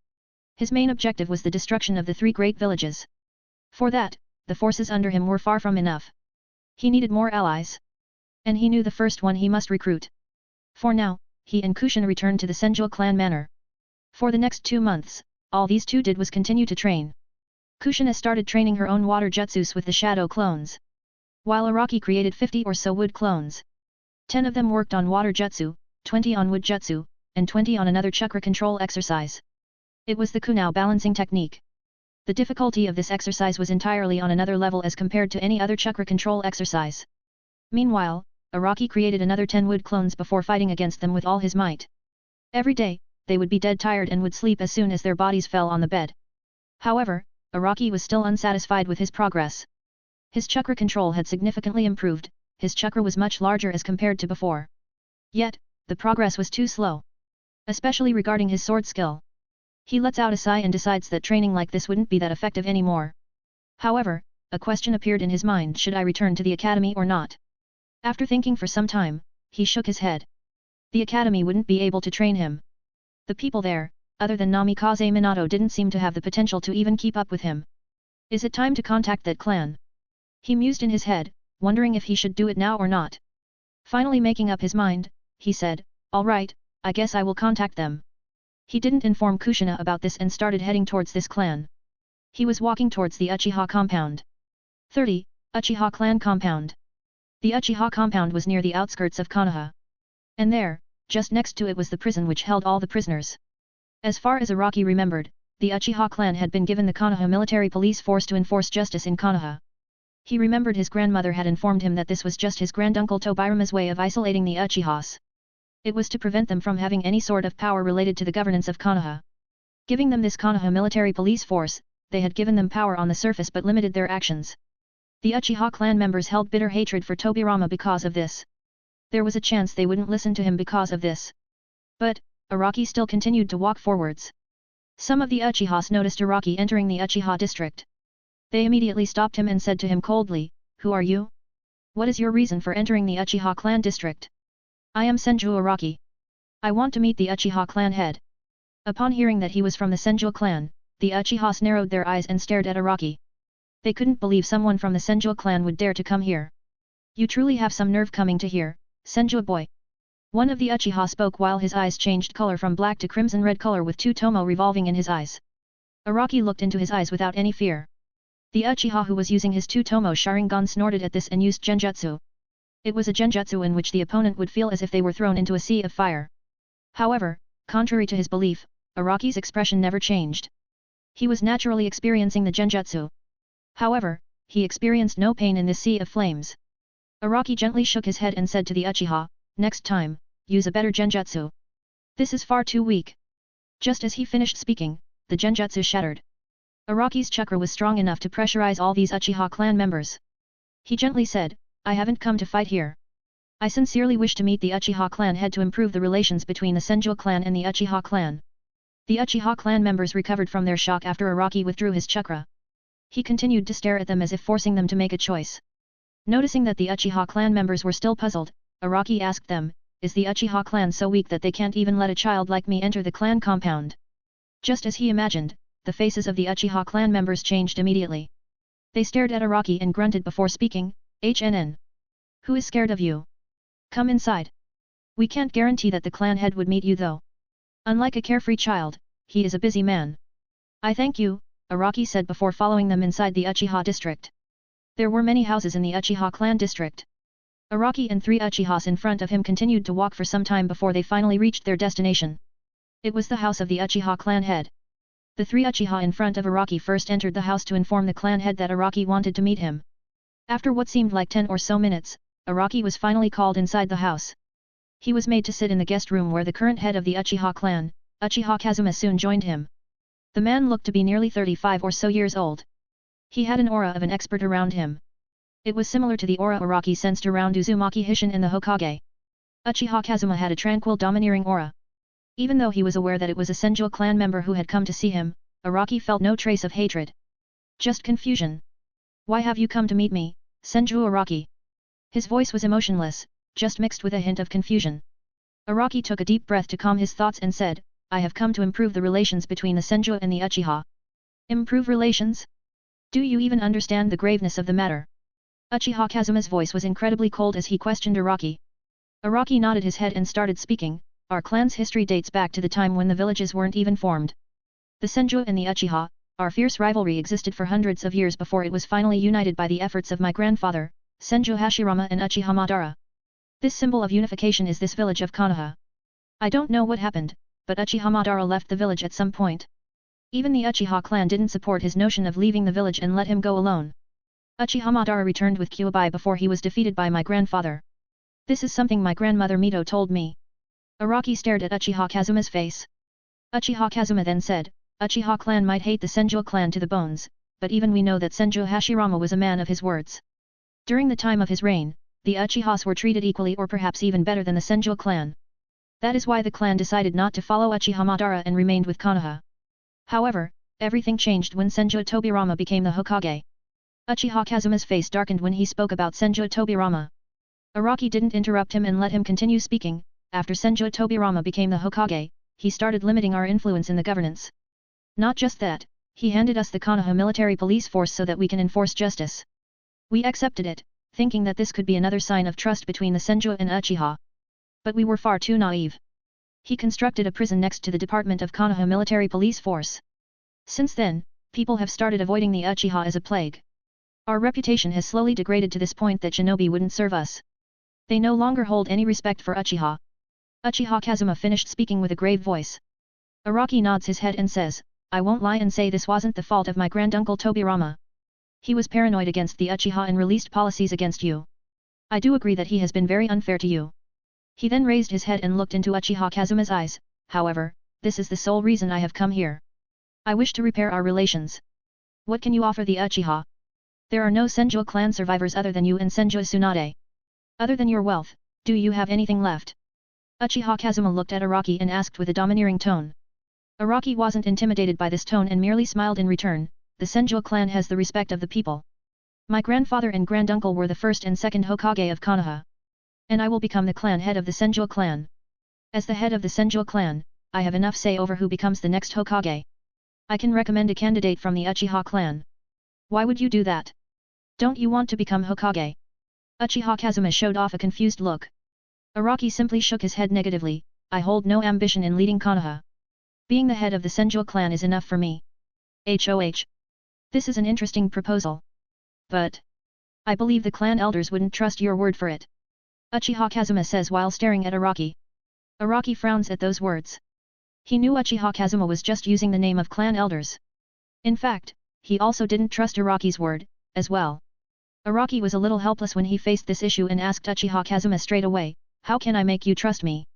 His main objective was the destruction of the 3 great villages. For that, the forces under him were far from enough. He needed more allies. And he knew the first one he must recruit. For now, he and Kushina returned to the Senju clan manor. For the next 2 months, all these two did was continue to train. Kushina started training her own water jutsus with the shadow clones. While Araki created 50 or so wood clones. 10 of them worked on water jutsu, 20 on wood jutsu, and 20 on another chakra control exercise. It was the Kunao balancing technique. The difficulty of this exercise was entirely on another level as compared to any other chakra control exercise. Meanwhile, Araki created another 10 wood clones before fighting against them with all his might. Every day, they would be dead tired and would sleep as soon as their bodies fell on the bed. However, Araki was still unsatisfied with his progress. His chakra control had significantly improved, his chakra was much larger as compared to before. Yet, the progress was too slow. Especially regarding his sword skill. He lets out a sigh and decides that training like this wouldn't be that effective anymore. However, a question appeared in his mind: should I return to the academy or not? After thinking for some time, he shook his head. The academy wouldn't be able to train him. The people there, other than Namikaze Minato, didn't seem to have the potential to even keep up with him. Is it time to contact that clan? He mused in his head, wondering if he should do it now or not. Finally making up his mind, he said, all right, I guess I will contact them. He didn't inform Kushina about this and started heading towards this clan. He was walking towards the Uchiha compound. 30. Uchiha clan compound. The Uchiha compound was near the outskirts of Konoha. And there, just next to it was the prison which held all the prisoners. As far as Araki remembered, the Uchiha clan had been given the Konoha military police force to enforce justice in Konoha. He remembered his grandmother had informed him that this was just his granduncle Tobirama's way of isolating the Uchihas. It was to prevent them from having any sort of power related to the governance of Konoha. Giving them this Konoha military police force, they had given them power on the surface but limited their actions. The Uchiha clan members held bitter hatred for Tobirama because of this. There was a chance they wouldn't listen to him because of this. But, Araki still continued to walk forwards. Some of the Uchihas noticed Araki entering the Uchiha district. They immediately stopped him and said to him coldly, "Who are you? What is your reason for entering the Uchiha clan district?" "I am Senju Araki. I want to meet the Uchiha clan head." Upon hearing that he was from the Senju clan, the Uchihas narrowed their eyes and stared at Araki. They couldn't believe someone from the Senju clan would dare to come here. "You truly have some nerve coming to here, Senju boy." One of the Uchiha spoke while his eyes changed color from black to crimson red color with two tomo revolving in his eyes. Araki looked into his eyes without any fear. The Uchiha who was using his two tomo Sharingan snorted at this and used genjutsu. It was a genjutsu in which the opponent would feel as if they were thrown into a sea of fire. However, contrary to his belief, Araki's expression never changed. He was naturally experiencing the genjutsu. However, he experienced no pain in this sea of flames. Araki gently shook his head and said to the Uchiha, "Next time, use a better genjutsu. This is far too weak." Just as he finished speaking, the genjutsu shattered. Araki's chakra was strong enough to pressurize all these Uchiha clan members. He gently said, "I haven't come to fight here. I sincerely wish to meet the Uchiha clan head to improve the relations between the Senju clan and the Uchiha clan." The Uchiha clan members recovered from their shock after Araki withdrew his chakra. He continued to stare at them as if forcing them to make a choice. Noticing that the Uchiha clan members were still puzzled, Araki asked them, "Is the Uchiha clan so weak that they can't even let a child like me enter the clan compound?" Just as he imagined, the faces of the Uchiha clan members changed immediately. They stared at Araki and grunted before speaking, "HNN. Who is scared of you? Come inside. We can't guarantee that the clan head would meet you though. Unlike a carefree child, he is a busy man." "I thank you," Araki said before following them inside the Uchiha district. There were many houses in the Uchiha clan district. Araki and 3 Uchihas in front of him continued to walk for some time before they finally reached their destination. It was the house of the Uchiha clan head. The 3 Uchiha in front of Araki first entered the house to inform the clan head that Araki wanted to meet him. After what seemed like 10 or so minutes, Araki was finally called inside the house. He was made to sit in the guest room where the current head of the Uchiha clan, Uchiha Kazuma, soon joined him. The man looked to be nearly 35 or so years old. He had an aura of an expert around him. It was similar to the aura Araki sensed around Uzumaki Hishin and the Hokage. Uchiha Kazuma had a tranquil domineering aura. Even though he was aware that it was a Senju clan member who had come to see him, Araki felt no trace of hatred. Just confusion. "Why have you come to meet me, Senju Araki?" His voice was emotionless, just mixed with a hint of confusion. Araki took a deep breath to calm his thoughts and said, "I have come to improve the relations between the Senju and the Uchiha." "Improve relations? Do you even understand the graveness of the matter?" Uchiha Kazuma's voice was incredibly cold as he questioned Araki. Araki nodded his head and started speaking, "Our clan's history dates back to the time when the villages weren't even formed. The Senju and the Uchiha, our fierce rivalry existed for hundreds of years before it was finally united by the efforts of my grandfather, Senju Hashirama and Uchiha Madara. This symbol of unification is this village of Konoha. I don't know what happened, but Uchiha Madara left the village at some point. Even the Uchiha clan didn't support his notion of leaving the village and let him go alone. Uchiha Madara returned with Kyuubi before he was defeated by my grandfather. This is something my grandmother Mito told me." Araki stared at Uchiha Kazuma's face. Uchiha Kazuma then said, "Uchiha clan might hate the Senju clan to the bones, but even we know that Senju Hashirama was a man of his words. During the time of his reign, the Uchihas were treated equally or perhaps even better than the Senju clan. That is why the clan decided not to follow Uchiha Madara and remained with Konoha. However, everything changed when Senju Tobirama became the Hokage." Uchiha Kazuma's face darkened when he spoke about Senju Tobirama. Araki didn't interrupt him and let him continue speaking. "After Senju Tobirama became the Hokage, he started limiting our influence in the governance. Not just that, he handed us the Konoha military police force so that we can enforce justice. We accepted it, thinking that this could be another sign of trust between the Senju and Uchiha. But we were far too naive. He constructed a prison next to the department of Konoha military police force. Since then, people have started avoiding the Uchiha as a plague. Our reputation has slowly degraded to this point that shinobi wouldn't serve us. They no longer hold any respect for Uchiha." Uchiha Kazuma finished speaking with a grave voice. Araki nods his head and says, "I won't lie and say this wasn't the fault of my granduncle Tobirama. He was paranoid against the Uchiha and released policies against you. I do agree that he has been very unfair to you." He then raised his head and looked into Uchiha Kazuma's eyes. "However, this is the sole reason I have come here. I wish to repair our relations. What can you offer the Uchiha? There are no Senju clan survivors other than you and Senju Tsunade. Other than your wealth, do you have anything left?" Uchiha Kazuma looked at Araki and asked with a domineering tone. Araki wasn't intimidated by this tone and merely smiled in return. "The Senju clan has the respect of the people. My grandfather and granduncle were the first and second Hokage of Konoha. And I will become the clan head of the Senju clan. As the head of the Senju clan, I have enough say over who becomes the next Hokage. I can recommend a candidate from the Uchiha clan. Why would you do that? Don't you want to become Hokage?" Uchiha Kazuma showed off a confused look. Araki simply shook his head negatively. "I hold no ambition in leading Konoha. Being the head of the Senju clan is enough for me. HOH. This is an interesting proposal. But I believe the clan elders wouldn't trust your word for it," Uchiha Kazuma says while staring at Araki. Araki frowns at those words. He knew Uchiha Kazuma was just using the name of clan elders. In fact, he also didn't trust Araki's word, as well. Araki was a little helpless when he faced this issue and asked Uchiha Kazuma straight away, "How can I make you trust me?"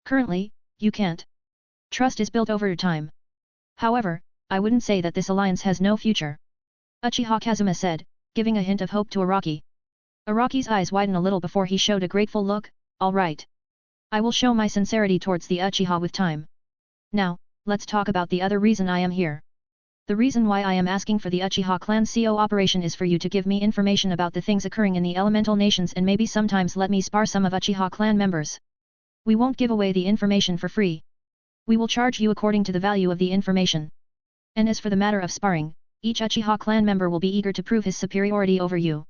"Currently, you can't. Trust is built over time. However, I wouldn't say that this alliance has no future," Uchiha Kazuma said, giving a hint of hope to Araki. Araki's eyes widened a little before he showed a grateful look. "All right. I will show my sincerity towards the Uchiha with time. Now, let's talk about the other reason I am here. The reason why I am asking for the Uchiha clan CO operation is for you to give me information about the things occurring in the elemental nations and maybe sometimes let me spar some of Uchiha clan members. We won't give away the information for free. We will charge you according to the value of the information. And as for the matter of sparring, each Uchiha clan member will be eager to prove his superiority over you.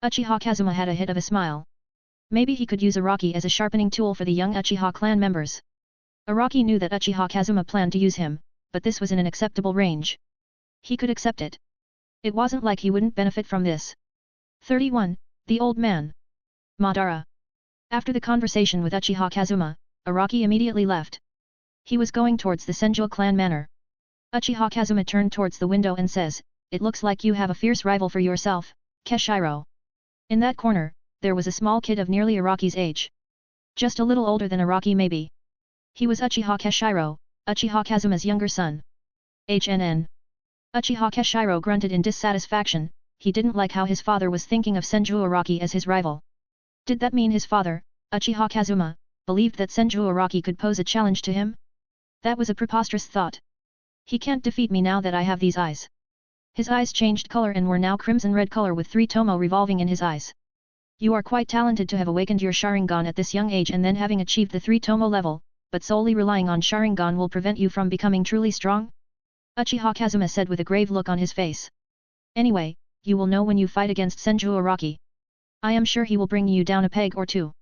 Uchiha Kazuma had a hit of a smile. Maybe he could use Araki as a sharpening tool for the young Uchiha clan members. Araki knew that Uchiha Kazuma planned to use him, but this was in an acceptable range. He could accept it. It wasn't like he wouldn't benefit from this. 31. The Old Man. Madara. After the conversation with Uchiha Kazuma, Araki immediately left. He was going towards the Senju clan manor. Uchiha Kazuma turned towards the window and says, "It looks like you have a fierce rival for yourself, Keshiro." In that corner, there was a small kid of nearly Araki's age. Just a little older than Araki maybe. He was Uchiha Keshiro, Uchiha Kazuma's younger son. HNN. Uchiha Keshiro grunted in dissatisfaction. He didn't like how his father was thinking of Senju Araki as his rival. Did that mean his father, Uchiha Kazuma, believed that Senju Araki could pose a challenge to him? That was a preposterous thought. He can't defeat me now that I have these eyes. His eyes changed color and were now crimson-red color with 3 tomo revolving in his eyes. You are quite talented to have awakened your Sharingan at this young age and then having achieved the 3 tomo level, but solely relying on Sharingan will prevent you from becoming truly strong? Uchiha Kazuma said with a grave look on his face. Anyway, you will know when you fight against Senju Araki. I am sure he will bring you down a peg or two.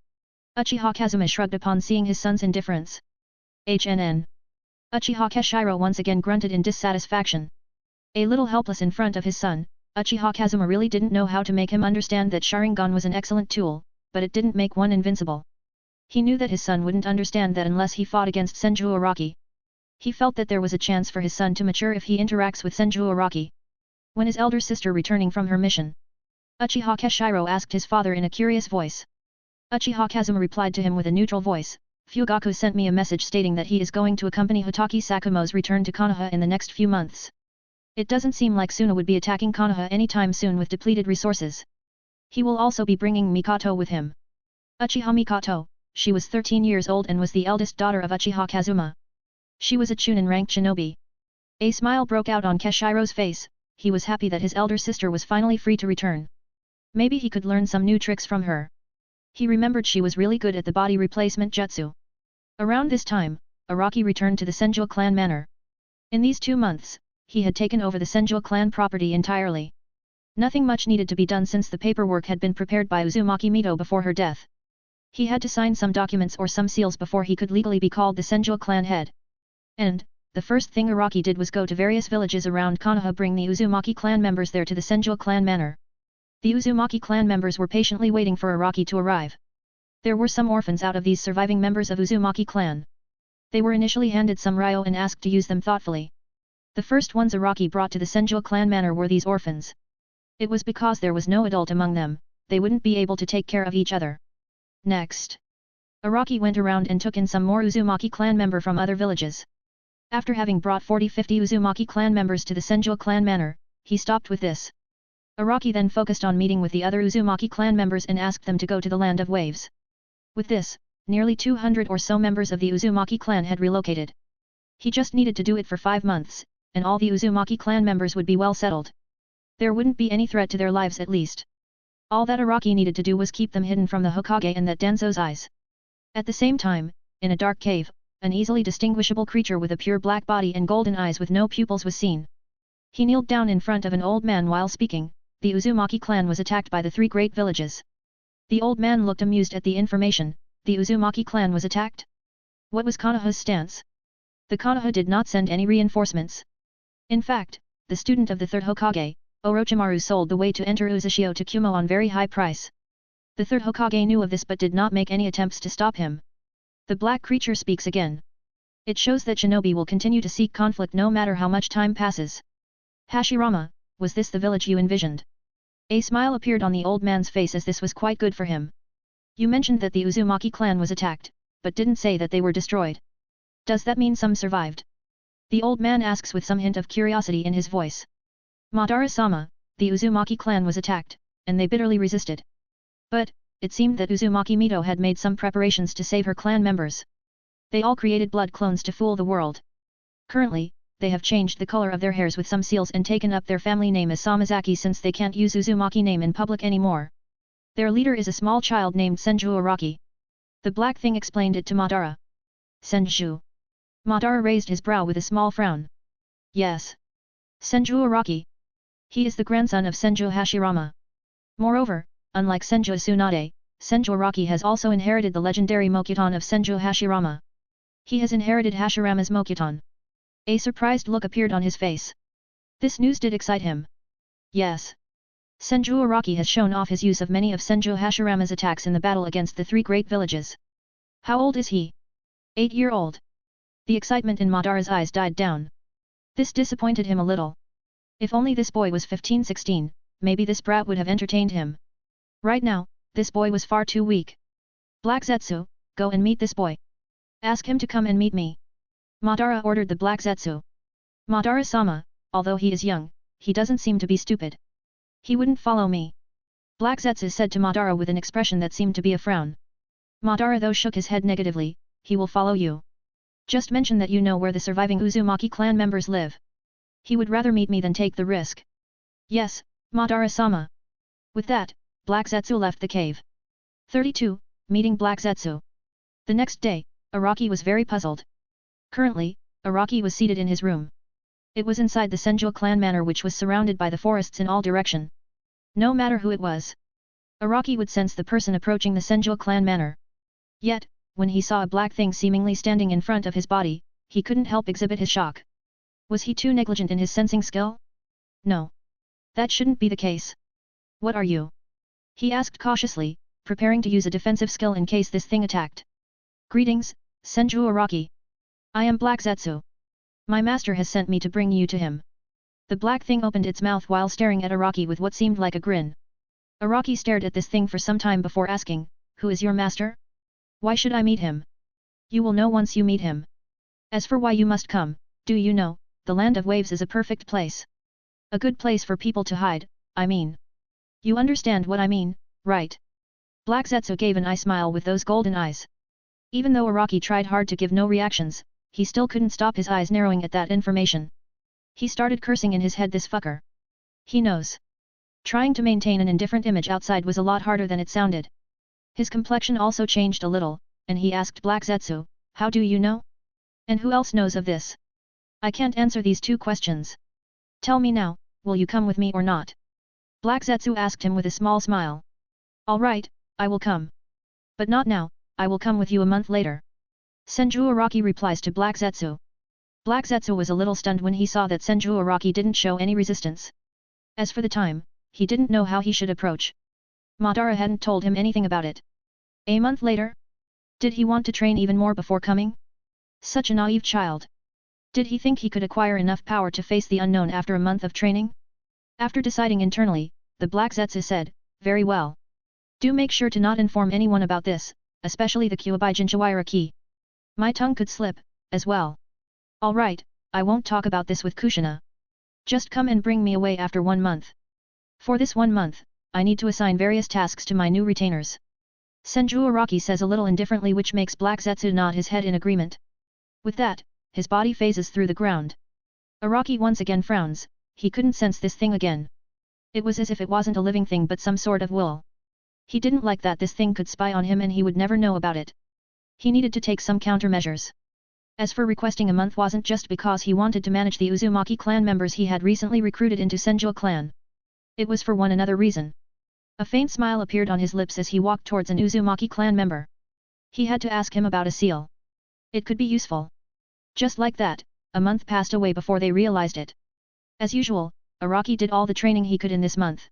Uchiha Kazuma shrugged upon seeing his son's indifference. HNN. Uchiha Keshiro once again grunted in dissatisfaction. A little helpless in front of his son, Uchiha Kazuma really didn't know how to make him understand that Sharingan was an excellent tool, but it didn't make one invincible. He knew that his son wouldn't understand that unless he fought against Senju Araki. He felt that there was a chance for his son to mature if he interacts with Senju Araki. When his elder sister returning from her mission, Uchiha Keshiro asked his father in a curious voice. Uchiha Kazuma replied to him with a neutral voice, "Fugaku sent me a message stating that he is going to accompany Hitaki Sakumo's return to Konoha in the next few months. It doesn't seem like Suna would be attacking Konoha anytime soon with depleted resources. He will also be bringing Mikoto with him." Uchiha Mikoto, she was 13 years old and was the eldest daughter of Uchiha Kazuma. She was a Chunin-ranked shinobi. A smile broke out on Keshiro's face. He was happy that his elder sister was finally free to return. Maybe he could learn some new tricks from her. He remembered she was really good at the body replacement jutsu. Around this time, Araki returned to the Senju clan manor. In these 2 months, he had taken over the Senju clan property entirely. Nothing much needed to be done since the paperwork had been prepared by Uzumaki Mito before her death. He had to sign some documents or some seals before he could legally be called the Senju clan head. And, the first thing Araki did was go to various villages around Konoha, bring the Uzumaki clan members there to the Senju clan manor. The Uzumaki clan members were patiently waiting for Araki to arrive. There were some orphans out of these surviving members of Uzumaki clan. They were initially handed some ryo and asked to use them thoughtfully. The first ones Araki brought to the Senju clan manor were these orphans. It was because there was no adult among them, they wouldn't be able to take care of each other. Next, Araki went around and took in some more Uzumaki clan member from other villages. After having brought 40-50 Uzumaki clan members to the Senju clan manor, he stopped with this. Araki then focused on meeting with the other Uzumaki clan members and asked them to go to the Land of Waves. With this, nearly 200 or so members of the Uzumaki clan had relocated. He just needed to do it for 5 months, and all the Uzumaki clan members would be well settled. There wouldn't be any threat to their lives at least. All that Araki needed to do was keep them hidden from the Hokage and that Denzo's eyes. At the same time, in a dark cave, an easily distinguishable creature with a pure black body and golden eyes with no pupils was seen. He kneeled down in front of an old man while speaking. The Uzumaki clan was attacked by the 3 great villages. The old man looked amused at the information. The Uzumaki clan was attacked? What was Konoha's stance? The Konoha did not send any reinforcements. In fact, the student of the 3rd Hokage, Orochimaru, sold the way to enter Uzashio to Kumo on very high price. The 3rd Hokage knew of this but did not make any attempts to stop him. The black creature speaks again. It shows that shinobi will continue to seek conflict no matter how much time passes. Hashirama, was this the village you envisioned? A smile appeared on the old man's face as this was quite good for him. You mentioned that the Uzumaki clan was attacked, but didn't say that they were destroyed. Does that mean some survived? The old man asks with some hint of curiosity in his voice. Madara-sama, the Uzumaki clan was attacked, and they bitterly resisted. But, it seemed that Uzumaki Mito had made some preparations to save her clan members. They all created blood clones to fool the world. Currently, they have changed the color of their hairs with some seals and taken up their family name as Samazaki since they can't use Uzumaki name in public anymore. Their leader is a small child named Senju Araki. The black thing explained it to Madara. Senju. Madara raised his brow with a small frown. Yes. Senju Araki. He is the grandson of Senju Hashirama. Moreover, unlike Senju Tsunade, Senju Araki has also inherited the legendary Mokuton of Senju Hashirama. He has inherited Hashirama's Mokuton. A surprised look appeared on his face. This news did excite him. Yes. Senju Araki has shown off his use of many of Senju Hashirama's attacks in the battle against the three great villages. How old is he? 8-year-old. The excitement in Madara's eyes died down. This disappointed him a little. If only this boy was 15-16, maybe this brat would have entertained him. Right now, this boy was far too weak. Black Zetsu, go and meet this boy. Ask him to come and meet me. Madara ordered the Black Zetsu. Madara-sama, although he is young, he doesn't seem to be stupid. He wouldn't follow me. Black Zetsu said to Madara with an expression that seemed to be a frown. Madara though shook his head negatively, he will follow you. Just mention that you know where the surviving Uzumaki clan members live. He would rather meet me than take the risk. Yes, Madara-sama. With that, Black Zetsu left the cave. 32. Meeting Black Zetsu. The next day, Araki was very puzzled. Currently, Araki was seated in his room. It was inside the Senju clan manor which was surrounded by the forests in all direction. No matter who it was, Araki would sense the person approaching the Senju clan manor. Yet, when he saw a black thing seemingly standing in front of his body, he couldn't help exhibit his shock. Was he too negligent in his sensing skill? No. That shouldn't be the case. What are you? He asked cautiously, preparing to use a defensive skill in case this thing attacked. Greetings, Senju Araki. I am Black Zetsu. My master has sent me to bring you to him. The black thing opened its mouth while staring at Araki with what seemed like a grin. Araki stared at this thing for some time before asking, who is your master? Why should I meet him? You will know once you meet him. As for why you must come, do you know, the land of waves is a perfect place. A good place for people to hide, I mean. You understand what I mean, right? Black Zetsu gave an eye smile with those golden eyes. Even though Araki tried hard to give no reactions, he still couldn't stop his eyes narrowing at that information. He started cursing in his head, this fucker. He knows. Trying to maintain an indifferent image outside was a lot harder than it sounded. His complexion also changed a little, and he asked Black Zetsu, how do you know? And who else knows of this? I can't answer these two questions. Tell me now, will you come with me or not? Black Zetsu asked him with a small smile. All right, I will come. But not now, I will come with you a month later. Senju Araki replies to Black Zetsu. Black Zetsu was a little stunned when he saw that Senju Araki didn't show any resistance. As for the time, he didn't know how he should approach. Madara hadn't told him anything about it. A month later? Did he want to train even more before coming? Such a naive child. Did he think he could acquire enough power to face the unknown after a month of training? After deciding internally, the Black Zetsu said, very well. Do make sure to not inform anyone about this, especially the Kyuubi Jinchuiraki. My tongue could slip, as well. All right, I won't talk about this with Kushina. Just come and bring me away after 1 month. For this 1 month, I need to assign various tasks to my new retainers. Senju Araki says a little indifferently, which makes Black Zetsu nod his head in agreement. With that, his body phases through the ground. Araki once again frowns, he couldn't sense this thing again. It was as if it wasn't a living thing but some sort of wool. He didn't like that this thing could spy on him and he would never know about it. He needed to take some countermeasures. As for requesting a month, wasn't just because he wanted to manage the Uzumaki clan members he had recently recruited into Senju clan. It was for one another reason. A faint smile appeared on his lips as he walked towards an Uzumaki clan member. He had to ask him about a seal. It could be useful. Just like that, a month passed away before they realized it. As usual, Araki did all the training he could in this month.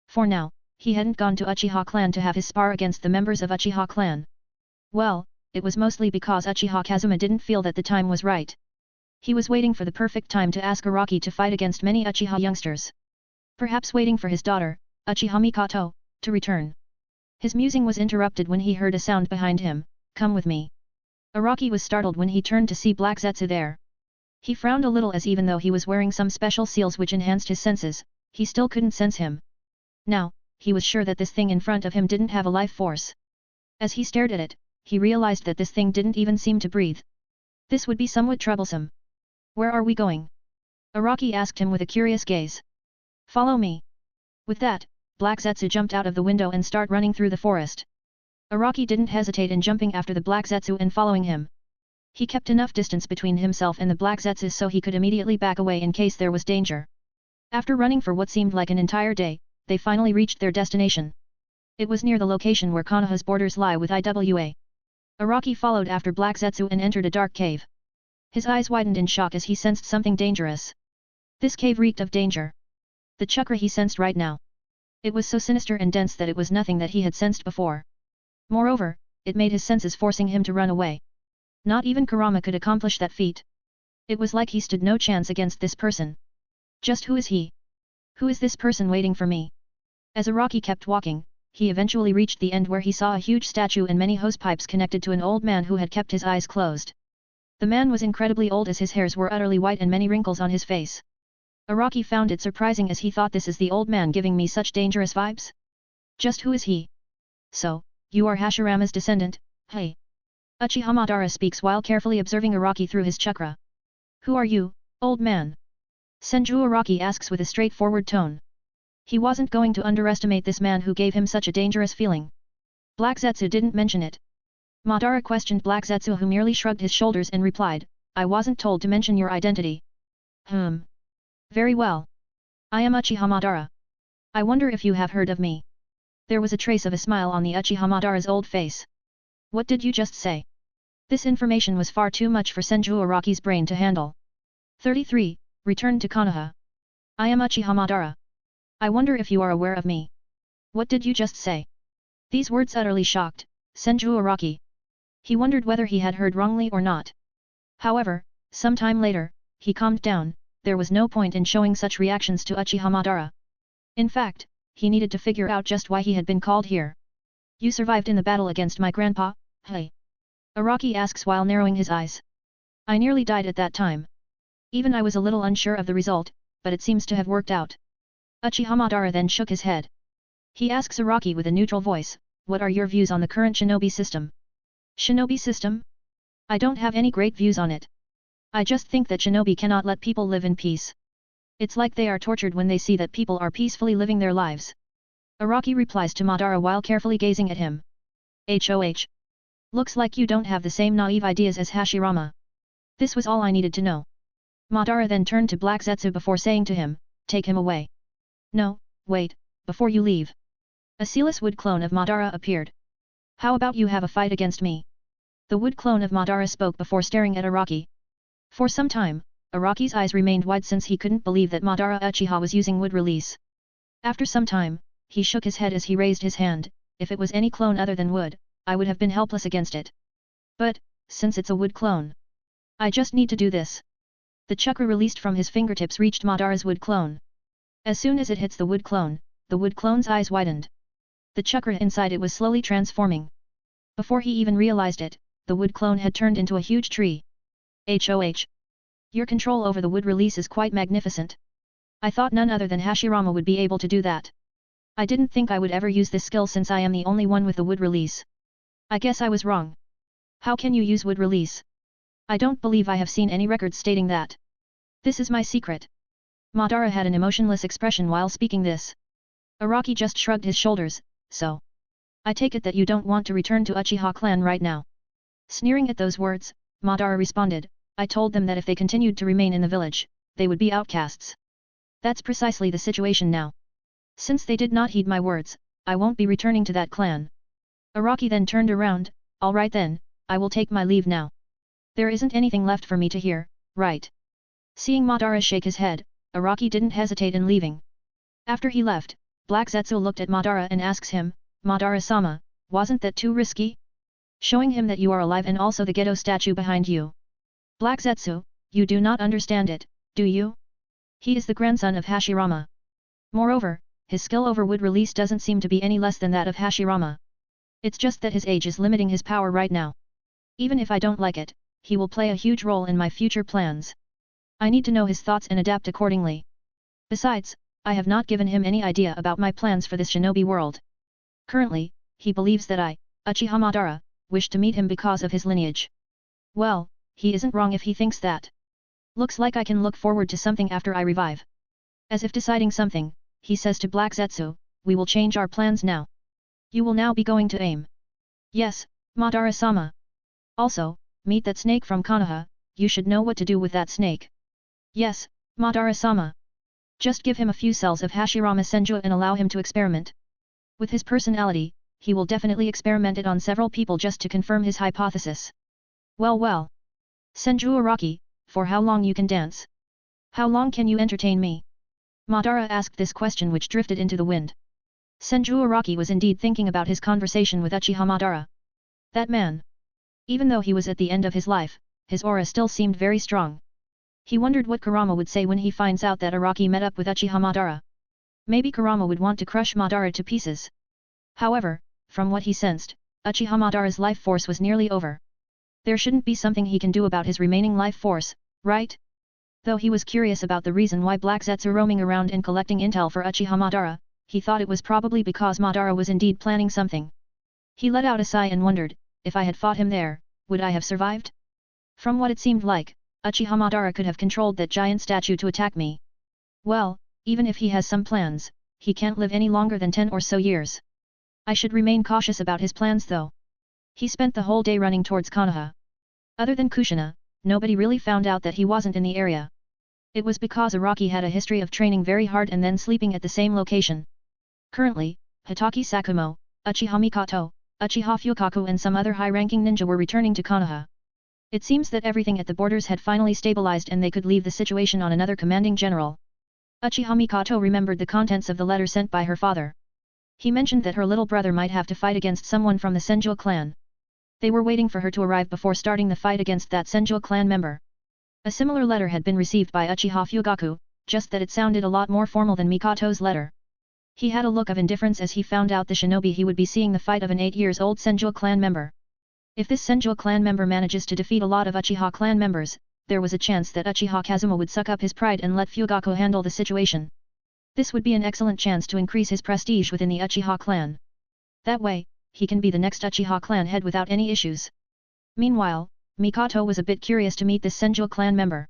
For now, he hadn't gone to Uchiha clan to have his spar against the members of Uchiha clan. Well, it was mostly because Uchiha Kazuma didn't feel that the time was right. He was waiting for the perfect time to ask Araki to fight against many Uchiha youngsters. Perhaps waiting for his daughter, Uchiha Mikoto, to return. His musing was interrupted when he heard a sound behind him, come with me. Araki was startled when he turned to see Black Zetsu there. He frowned a little as even though he was wearing some special seals which enhanced his senses, he still couldn't sense him. Now, he was sure that this thing in front of him didn't have a life force. As he stared at it, he realized that this thing didn't even seem to breathe. This would be somewhat troublesome. Where are we going? Araki asked him with a curious gaze. Follow me. With that, Black Zetsu jumped out of the window and started running through the forest. Araki didn't hesitate in jumping after the Black Zetsu and following him. He kept enough distance between himself and the Black Zetsu so he could immediately back away in case there was danger. After running for what seemed like an entire day, they finally reached their destination. It was near the location where Konoha's borders lie with Iwa. Araki followed after Black Zetsu and entered a dark cave. His eyes widened in shock as he sensed something dangerous. This cave reeked of danger. The chakra he sensed right now. It was so sinister and dense that it was nothing that he had sensed before. Moreover, it made his senses forcing him to run away. Not even Kurama could accomplish that feat. It was like he stood no chance against this person. Just who is he? Who is this person waiting for me? As Araki kept walking, he eventually reached the end where he saw a huge statue and many hosepipes connected to an old man who had kept his eyes closed. The man was incredibly old as his hairs were utterly white and many wrinkles on his face. Araki found it surprising as he thought, this is the old man giving me such dangerous vibes? Just who is he? So, you are Hashirama's descendant, hey? Uchiha Madara speaks while carefully observing Araki through his chakra. Who are you, old man? Senju Araki asks with a straightforward tone. He wasn't going to underestimate this man who gave him such a dangerous feeling. Black Zetsu didn't mention it. Madara questioned Black Zetsu, who merely shrugged his shoulders and replied, I wasn't told to mention your identity. Very well. I am Uchiha Madara. I wonder if you have heard of me. There was a trace of a smile on the Uchiha Madara's old face. What did you just say? This information was far too much for Senju Araki's brain to handle. 33. Returned to Konoha. I am Uchiha Madara. I wonder if you are aware of me. What did you just say? These words utterly shocked Senju Araki. He wondered whether he had heard wrongly or not. However, some time later, he calmed down. There was no point in showing such reactions to Uchiha Madara. In fact, he needed to figure out just why he had been called here. You survived in the battle against my grandpa, hey? Araki asks while narrowing his eyes. I nearly died at that time. Even I was a little unsure of the result, but it seems to have worked out. Uchiha Madara then shook his head. He asks Araki with a neutral voice, what are your views on the current shinobi system? Shinobi system? I don't have any great views on it. I just think that shinobi cannot let people live in peace. It's like they are tortured when they see that people are peacefully living their lives. Araki replies to Madara while carefully gazing at him. HOH. Looks like you don't have the same naive ideas as Hashirama. This was all I needed to know. Madara then turned to Black Zetsu before saying to him, take him away. No, wait, before you leave. A sealess wood clone of Madara appeared. How about you have a fight against me? The wood clone of Madara spoke before staring at Araki. For some time, Araki's eyes remained wide since he couldn't believe that Madara Uchiha was using wood release. After some time, he shook his head as he raised his hand, if it was any clone other than wood, I would have been helpless against it. But, since it's a wood clone, I just need to do this. The chakra released from his fingertips reached Madara's wood clone. As soon as it hits the wood clone's eyes widened. The chakra inside it was slowly transforming. Before he even realized it, the wood clone had turned into a huge tree. HOH. Your control over the wood release is quite magnificent. I thought none other than Hashirama would be able to do that. I didn't think I would ever use this skill since I am the only one with the wood release. I guess I was wrong. How can you use wood release? I don't believe I have seen any records stating that. This is my secret. Madara had an emotionless expression while speaking this. Araki just shrugged his shoulders, so. I take it that you don't want to return to Uchiha clan right now. Sneering at those words, Madara responded, I told them that if they continued to remain in the village, they would be outcasts. That's precisely the situation now. Since they did not heed my words, I won't be returning to that clan. Araki then turned around, alright then, I will take my leave now. There isn't anything left for me to hear, right? Seeing Madara shake his head, Araki didn't hesitate in leaving. After he left, Black Zetsu looked at Madara and asks him, Madara-sama, wasn't that too risky? Showing him that you are alive and also the Gedo statue behind you. Black Zetsu, you do not understand it, do you? He is the grandson of Hashirama. Moreover, his skill over wood release doesn't seem to be any less than that of Hashirama. It's just that his age is limiting his power right now. Even if I don't like it, he will play a huge role in my future plans. I need to know his thoughts and adapt accordingly. Besides, I have not given him any idea about my plans for this shinobi world. Currently, he believes that I, Uchiha Madara, wish to meet him because of his lineage. Well, he isn't wrong if he thinks that. Looks like I can look forward to something after I revive. As if deciding something, he says to Black Zetsu, we will change our plans now. You will now be going to aim. Yes, Madara-sama. Also, meet that snake from Konoha, you should know what to do with that snake. Yes, Madara-sama. Just give him a few cells of Hashirama Senju and allow him to experiment. With his personality, he will definitely experiment it on several people just to confirm his hypothesis. Well. Senju Araki, for how long you can dance? How long can you entertain me? Madara asked this question which drifted into the wind. Senju Araki was indeed thinking about his conversation with Uchiha Madara. That man. Even though he was at the end of his life, his aura still seemed very strong. He wondered what Kurama would say when he finds out that Araki met up with Uchiha Madara. Maybe Kurama would want to crush Madara to pieces. However, from what he sensed, Uchiha Madara's life force was nearly over. There shouldn't be something he can do about his remaining life force, right? Though he was curious about the reason why Black Zetsu roaming around and collecting intel for Uchiha Madara, he thought it was probably because Madara was indeed planning something. He let out a sigh and wondered, if I had fought him there, would I have survived? From what it seemed like, Uchiha Madara could have controlled that giant statue to attack me. Well, even if he has some plans, he can't live any longer than 10 or so years. I should remain cautious about his plans though. He spent the whole day running towards Konoha. Other than Kushina, nobody really found out that he wasn't in the area. It was because Araki had a history of training very hard and then sleeping at the same location. Currently, Hitaki Sakumo, Uchiha Mikoto, Uchiha Fukaku and some other high-ranking ninja were returning to Konoha. It seems that everything at the borders had finally stabilized and they could leave the situation on another commanding general. Uchiha Mikoto remembered the contents of the letter sent by her father. He mentioned that her little brother might have to fight against someone from the Senju clan. They were waiting for her to arrive before starting the fight against that Senju clan member. A similar letter had been received by Uchiha Fugaku, just that it sounded a lot more formal than Mikoto's letter. He had a look of indifference as he found out the shinobi he would be seeing the fight of an 8-year-old Senju clan member. If this Senju clan member manages to defeat a lot of Uchiha clan members, there was a chance that Uchiha Kazuma would suck up his pride and let Fugaku handle the situation. This would be an excellent chance to increase his prestige within the Uchiha clan. That way, he can be the next Uchiha clan head without any issues. Meanwhile, Mikoto was a bit curious to meet this Senju clan member.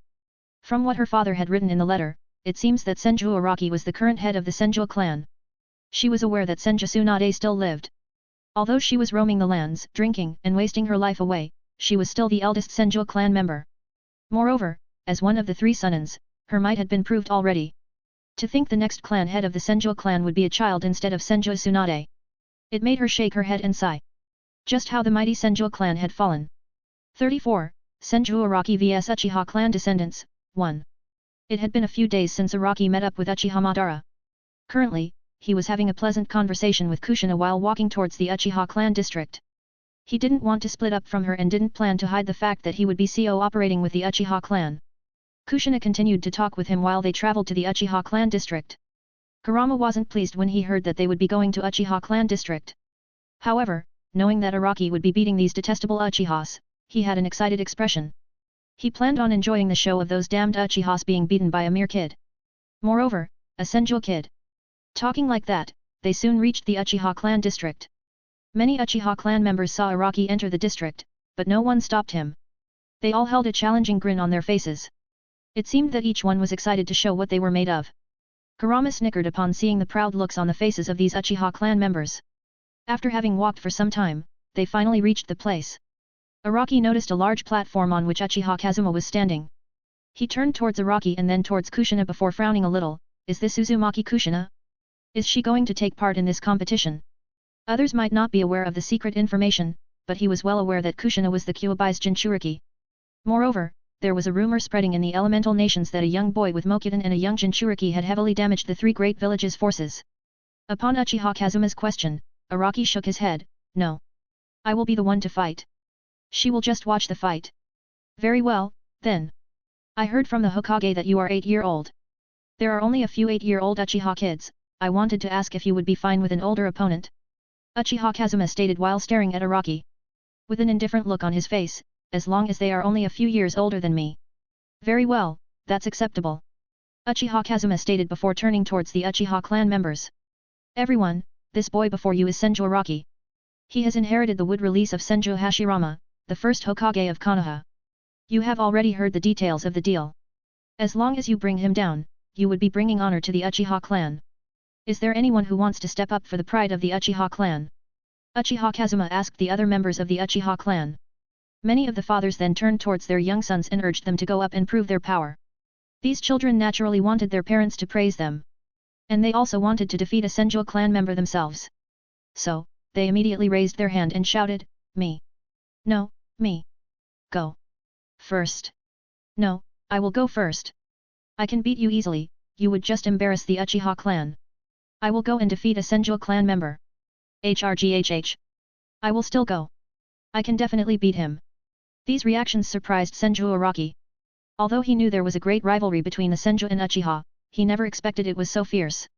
From what her father had written in the letter, it seems that Senju Araki was the current head of the Senju clan. She was aware that Senju Tsunade still lived. Although she was roaming the lands, drinking, and wasting her life away, she was still the eldest Senju clan member. Moreover, as one of the 3 Sunnins, her might had been proved already. To think the next clan head of the Senju clan would be a child instead of Senju Tsunade. It made her shake her head and sigh. Just how the mighty Senju clan had fallen. 34. Senju Araki vs Uchiha clan descendants, 1. It had been a few days since Araki met up with Uchiha Madara. Currently, he was having a pleasant conversation with Kushina while walking towards the Uchiha clan district. He didn't want to split up from her and didn't plan to hide the fact that he would be cooperating with the Uchiha clan. Kushina continued to talk with him while they traveled to the Uchiha clan district. Kurama wasn't pleased when he heard that they would be going to Uchiha clan district. However, knowing that Araki would be beating these detestable Uchihas, he had an excited expression. He planned on enjoying the show of those damned Uchihas being beaten by a mere kid. Moreover, a Senju kid. Talking like that, they soon reached the Uchiha clan district. Many Uchiha clan members saw Araki enter the district, but no one stopped him. They all held a challenging grin on their faces. It seemed that each one was excited to show what they were made of. Kurama snickered upon seeing the proud looks on the faces of these Uchiha clan members. After having walked for some time, they finally reached the place. Araki noticed a large platform on which Uchiha Kazuma was standing. He turned towards Araki and then towards Kushina before frowning a little. Is this Uzumaki Kushina? Is she going to take part in this competition? Others might not be aware of the secret information, but he was well aware that Kushina was the Kyuubi's Jinchuriki. Moreover, there was a rumor spreading in the elemental nations that a young boy with Mokudan and a young Jinchuriki had heavily damaged the 3 great villages' forces. Upon Uchiha Kazuma's question, Araki shook his head. No. I will be the one to fight. She will just watch the fight. Very well, then. I heard from the Hokage that you are 8-year-old. There are only a few 8-year-old Uchiha kids. I wanted to ask if you would be fine with an older opponent. Uchiha Kazuma stated while staring at Araki. With an indifferent look on his face, as long as they are only a few years older than me. Very well, that's acceptable. Uchiha Kazuma stated before turning towards the Uchiha clan members. Everyone, this boy before you is Senju Araki. He has inherited the wood release of Senju Hashirama, the first Hokage of Konoha. You have already heard the details of the deal. As long as you bring him down, you would be bringing honor to the Uchiha clan. Is there anyone who wants to step up for the pride of the Uchiha clan? Uchiha Kazuma asked the other members of the Uchiha clan. Many of the fathers then turned towards their young sons and urged them to go up and prove their power. These children naturally wanted their parents to praise them. And they also wanted to defeat a Senju clan member themselves. So, they immediately raised their hand and shouted, "Me! No, me! Go! First! No, I will go first! I can beat you easily, you would just embarrass the Uchiha clan. I will go and defeat a Senju clan member. HRGHH! I will still go! I can definitely beat him!" These reactions surprised Senju Araki. Although he knew there was a great rivalry between the Senju and Uchiha, he never expected it was so fierce.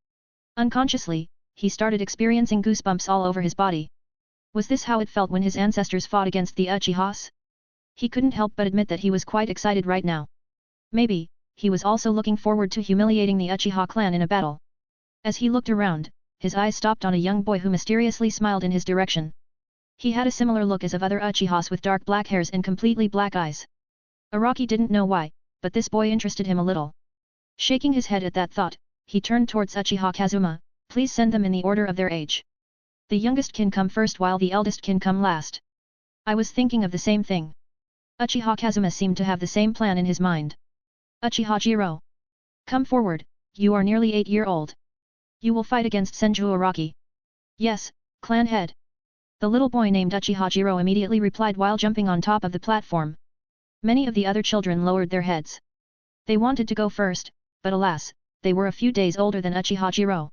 Unconsciously, he started experiencing goosebumps all over his body. Was this how it felt when his ancestors fought against the Uchihas? He couldn't help but admit that he was quite excited right now. Maybe, he was also looking forward to humiliating the Uchiha clan in a battle. As he looked around, his eyes stopped on a young boy who mysteriously smiled in his direction. He had a similar look as of other Uchihas with dark black hairs and completely black eyes. Araki didn't know why, but this boy interested him a little. Shaking his head at that thought, he turned towards Uchiha Kazuma, "Please send them in the order of their age. The youngest can come first while the eldest can come last." I was thinking of the same thing. Uchiha Kazuma seemed to have the same plan in his mind. "Uchiha Jiro! Come forward, you are nearly 8-year-old. You will fight against Senju Araki." "Yes, clan head." The little boy named Uchiha Jiro immediately replied while jumping on top of the platform. Many of the other children lowered their heads. They wanted to go first, but alas, they were a few days older than Uchiha Jiro.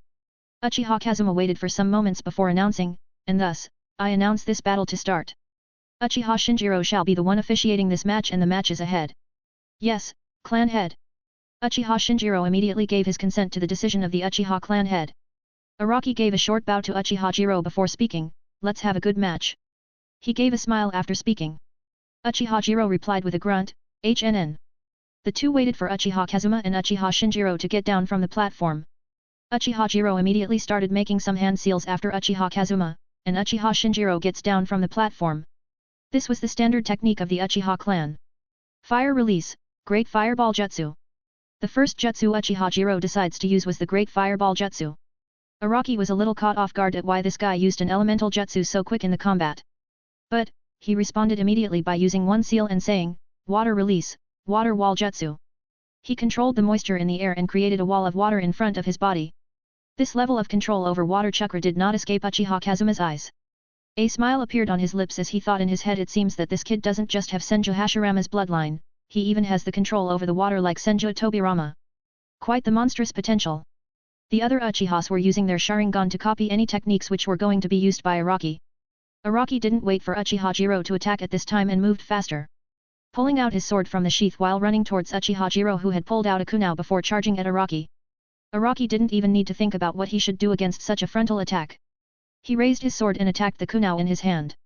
Uchiha Kazuma waited for some moments before announcing, "And thus, I announce this battle to start. Uchiha Shinjiro shall be the one officiating this match and the match is ahead." "Yes, clan head." Uchiha Shinjiro immediately gave his consent to the decision of the Uchiha clan head. Araki gave a short bow to Uchiha Jiro before speaking, "Let's have a good match." He gave a smile after speaking. Uchiha Jiro replied with a grunt, "HNN." The two waited for Uchiha Kazuma and Uchiha Shinjiro to get down from the platform. Uchiha Jiro immediately started making some hand seals after Uchiha Kazuma, and Uchiha Shinjiro gets down from the platform. This was the standard technique of the Uchiha clan. Fire release, Great Fireball Jutsu. The first jutsu Uchiha Jiro decides to use was the Great Fireball Jutsu. Araki was a little caught off guard at why this guy used an elemental jutsu so quick in the combat. But, he responded immediately by using one seal and saying, "Water release, Water Wall Jutsu." He controlled the moisture in the air and created a wall of water in front of his body. This level of control over water chakra did not escape Uchiha Kazuma's eyes. A smile appeared on his lips as he thought in his head, it seems that this kid doesn't just have Senju Hashirama's bloodline, he even has the control over the water like Senju Tobirama. Quite the monstrous potential. The other Uchihas were using their Sharingan to copy any techniques which were going to be used by Araki. Araki didn't wait for Uchiha Jiro to attack at this time and moved faster. Pulling out his sword from the sheath while running towards Uchiha Jiro, who had pulled out a kunai before charging at Araki. Araki didn't even need to think about what he should do against such a frontal attack. He raised his sword and attacked the kunai in his hand.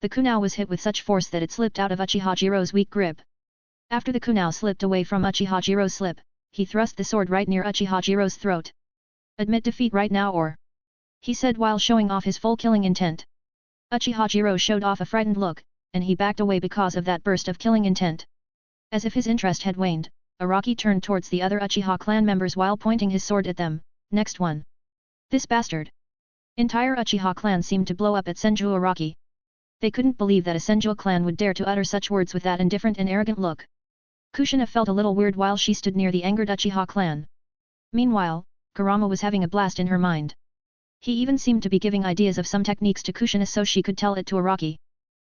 The kunai was hit with such force that it slipped out of Uchiha Jiro's weak grip. After the kunai slipped away from Uchiha Jiro's slip, he thrust the sword right near Uchiha Jiro's throat. "Admit defeat right now or?" he said while showing off his full killing intent. Uchiha Jiro showed off a frightened look, and he backed away because of that burst of killing intent. As if his interest had waned, Araki turned towards the other Uchiha clan members while pointing his sword at them. "Next one. This bastard." Entire Uchiha clan seemed to blow up at Senju Araki. They couldn't believe that a Senju clan would dare to utter such words with that indifferent and arrogant look. Kushina felt a little weird while she stood near the angered Uchiha clan. Meanwhile, Kurama was having a blast in her mind. He even seemed to be giving ideas of some techniques to Kushina so she could tell it to Araki.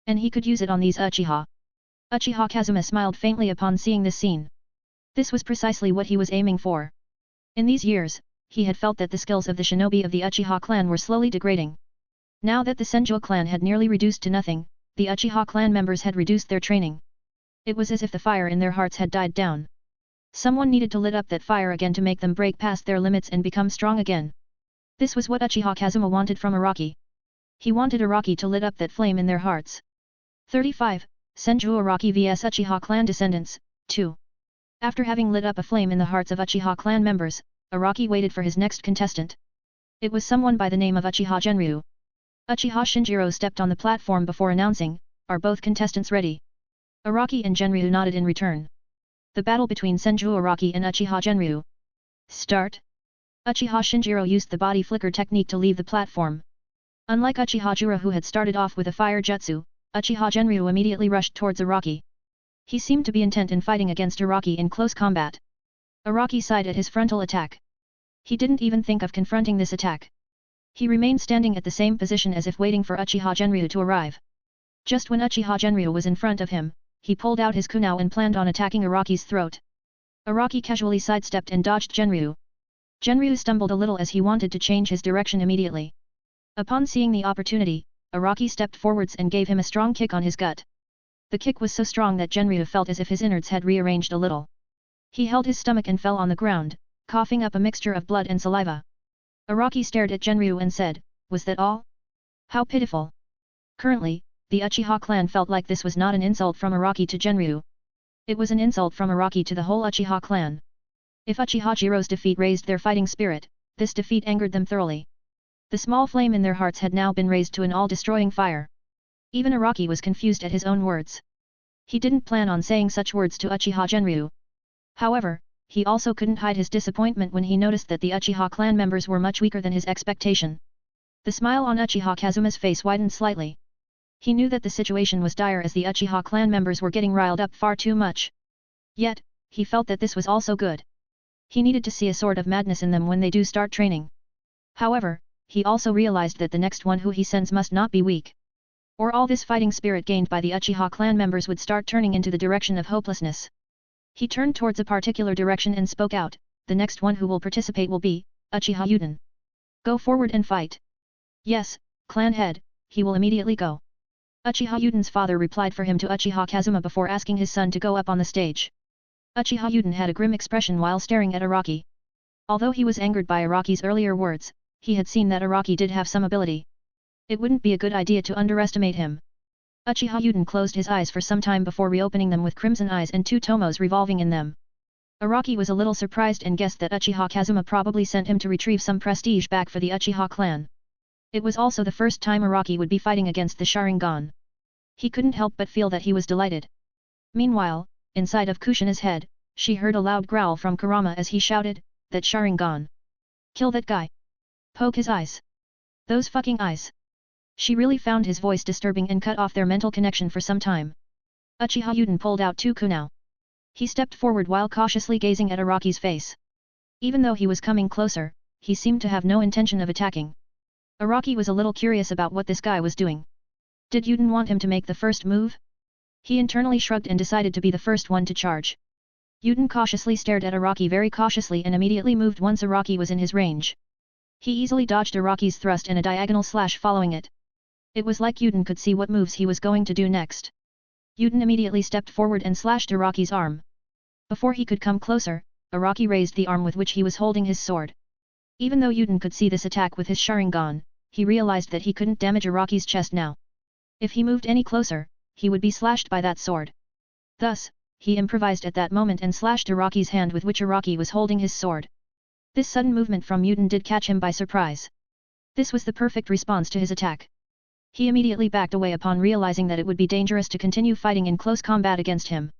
And he could use it on these Uchiha. Uchiha Kazuma smiled faintly upon seeing this scene. This was precisely what he was aiming for. In these years, he had felt that the skills of the shinobi of the Uchiha clan were slowly degrading. Now that the Senju clan had nearly reduced to nothing, the Uchiha clan members had reduced their training. It was as if the fire in their hearts had died down. Someone needed to lit up that fire again to make them break past their limits and become strong again. This was what Uchiha Kazuma wanted from Araki. He wanted Araki to lit up that flame in their hearts. 35. Senju Araki vs Uchiha clan descendants, 2. After having lit up a flame in the hearts of Uchiha clan members, Araki waited for his next contestant. It was someone by the name of Uchiha Genryu. Uchiha Shinjiro stepped on the platform before announcing, "Are both contestants ready?" Araki and Genryu nodded in return. The battle between Senju Araki and Uchiha Genryu. Start. Uchiha Shinjiro used the body flicker technique to leave the platform. Unlike Uchiha Jiro who had started off with a fire jutsu, Uchiha Genryu immediately rushed towards Araki. He seemed to be intent in fighting against Araki in close combat. Araki sighed at his frontal attack. He didn't even think of confronting this attack. He remained standing at the same position as if waiting for Uchiha Genryu to arrive. Just when Uchiha Genryu was in front of him, he pulled out his kunao and planned on attacking Araki's throat. Araki casually sidestepped and dodged Genryu. Genryu stumbled a little as he wanted to change his direction immediately. Upon seeing the opportunity, Araki stepped forwards and gave him a strong kick on his gut. The kick was so strong that Genryu felt as if his innards had rearranged a little. He held his stomach and fell on the ground, coughing up a mixture of blood and saliva. Araki stared at Genryu and said, "Was that all? How pitiful." Currently, the Uchiha clan felt like this was not an insult from Araki to Genryu. It was an insult from Araki to the whole Uchiha clan. If Uchiha Jiro's defeat raised their fighting spirit, this defeat angered them thoroughly. The small flame in their hearts had now been raised to an all-destroying fire. Even Araki was confused at his own words. He didn't plan on saying such words to Uchiha Genryu. However, he also couldn't hide his disappointment when he noticed that the Uchiha clan members were much weaker than his expectation. The smile on Uchiha Kazuma's face widened slightly. He knew that the situation was dire as the Uchiha clan members were getting riled up far too much. Yet, he felt that this was also good. He needed to see a sort of madness in them when they do start training. However, he also realized that the next one who he sends must not be weak. Or all this fighting spirit gained by the Uchiha clan members would start turning into the direction of hopelessness. He turned towards a particular direction and spoke out, "The next one who will participate will be Uchiha Yuden. Go forward and fight." "Yes, clan head," he will immediately go. Uchiha Yuden's father replied for him to Uchiha Kazuma before asking his son to go up on the stage. Uchiha Yuden had a grim expression while staring at Araki. Although he was angered by Araki's earlier words, he had seen that Araki did have some ability. It wouldn't be a good idea to underestimate him. Uchiha Yuden closed his eyes for some time before reopening them with crimson eyes and two tomos revolving in them. Araki was a little surprised and guessed that Uchiha Kazuma probably sent him to retrieve some prestige back for the Uchiha clan. It was also the first time Araki would be fighting against the Sharingan. He couldn't help but feel that he was delighted. Meanwhile, inside of Kushina's head, she heard a loud growl from Kurama as he shouted, "That Sharingan! Kill that guy! Poke his eyes! Those fucking eyes!" She really found his voice disturbing and cut off their mental connection for some time. Uchiha Yuden pulled out two kunao. He stepped forward while cautiously gazing at Araki's face. Even though he was coming closer, he seemed to have no intention of attacking. Araki was a little curious about what this guy was doing. Did Yuden want him to make the first move? He internally shrugged and decided to be the first one to charge. Yuden cautiously stared at Araki very cautiously and immediately moved once Araki was in his range. He easily dodged Araki's thrust and a diagonal slash following it. It was like Yuden could see what moves he was going to do next. Yuden immediately stepped forward and slashed Araki's arm. Before he could come closer, Araki raised the arm with which he was holding his sword. Even though Yuden could see this attack with his Sharingan, he realized that he couldn't damage Araki's chest now. If he moved any closer, he would be slashed by that sword. Thus, he improvised at that moment and slashed Araki's hand with which Araki was holding his sword. This sudden movement from Yuden did catch him by surprise. This was the perfect response to his attack. He immediately backed away upon realizing that it would be dangerous to continue fighting in close combat against him.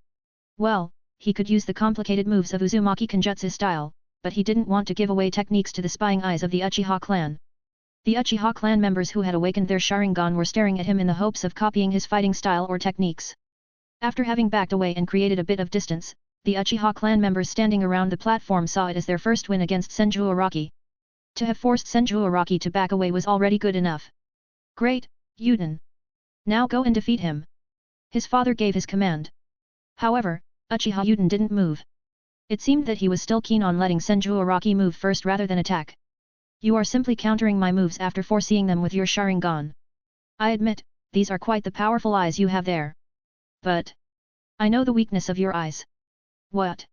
Well, he could use the complicated moves of Uzumaki Kenjutsu style, but he didn't want to give away techniques to the spying eyes of the Uchiha clan. The Uchiha clan members who had awakened their Sharingan were staring at him in the hopes of copying his fighting style or techniques. After having backed away and created a bit of distance, the Uchiha clan members standing around the platform saw it as their first win against Senju Araki. To have forced Senju Araki to back away was already good enough. "Great, Yuden. Now go and defeat him." His father gave his command. However, Uchiha Yuden didn't move. It seemed that he was still keen on letting Senju Araki move first rather than attack. "You are simply countering my moves after foreseeing them with your Sharingan. I admit, these are quite the powerful eyes you have there. But I know the weakness of your eyes." "What?"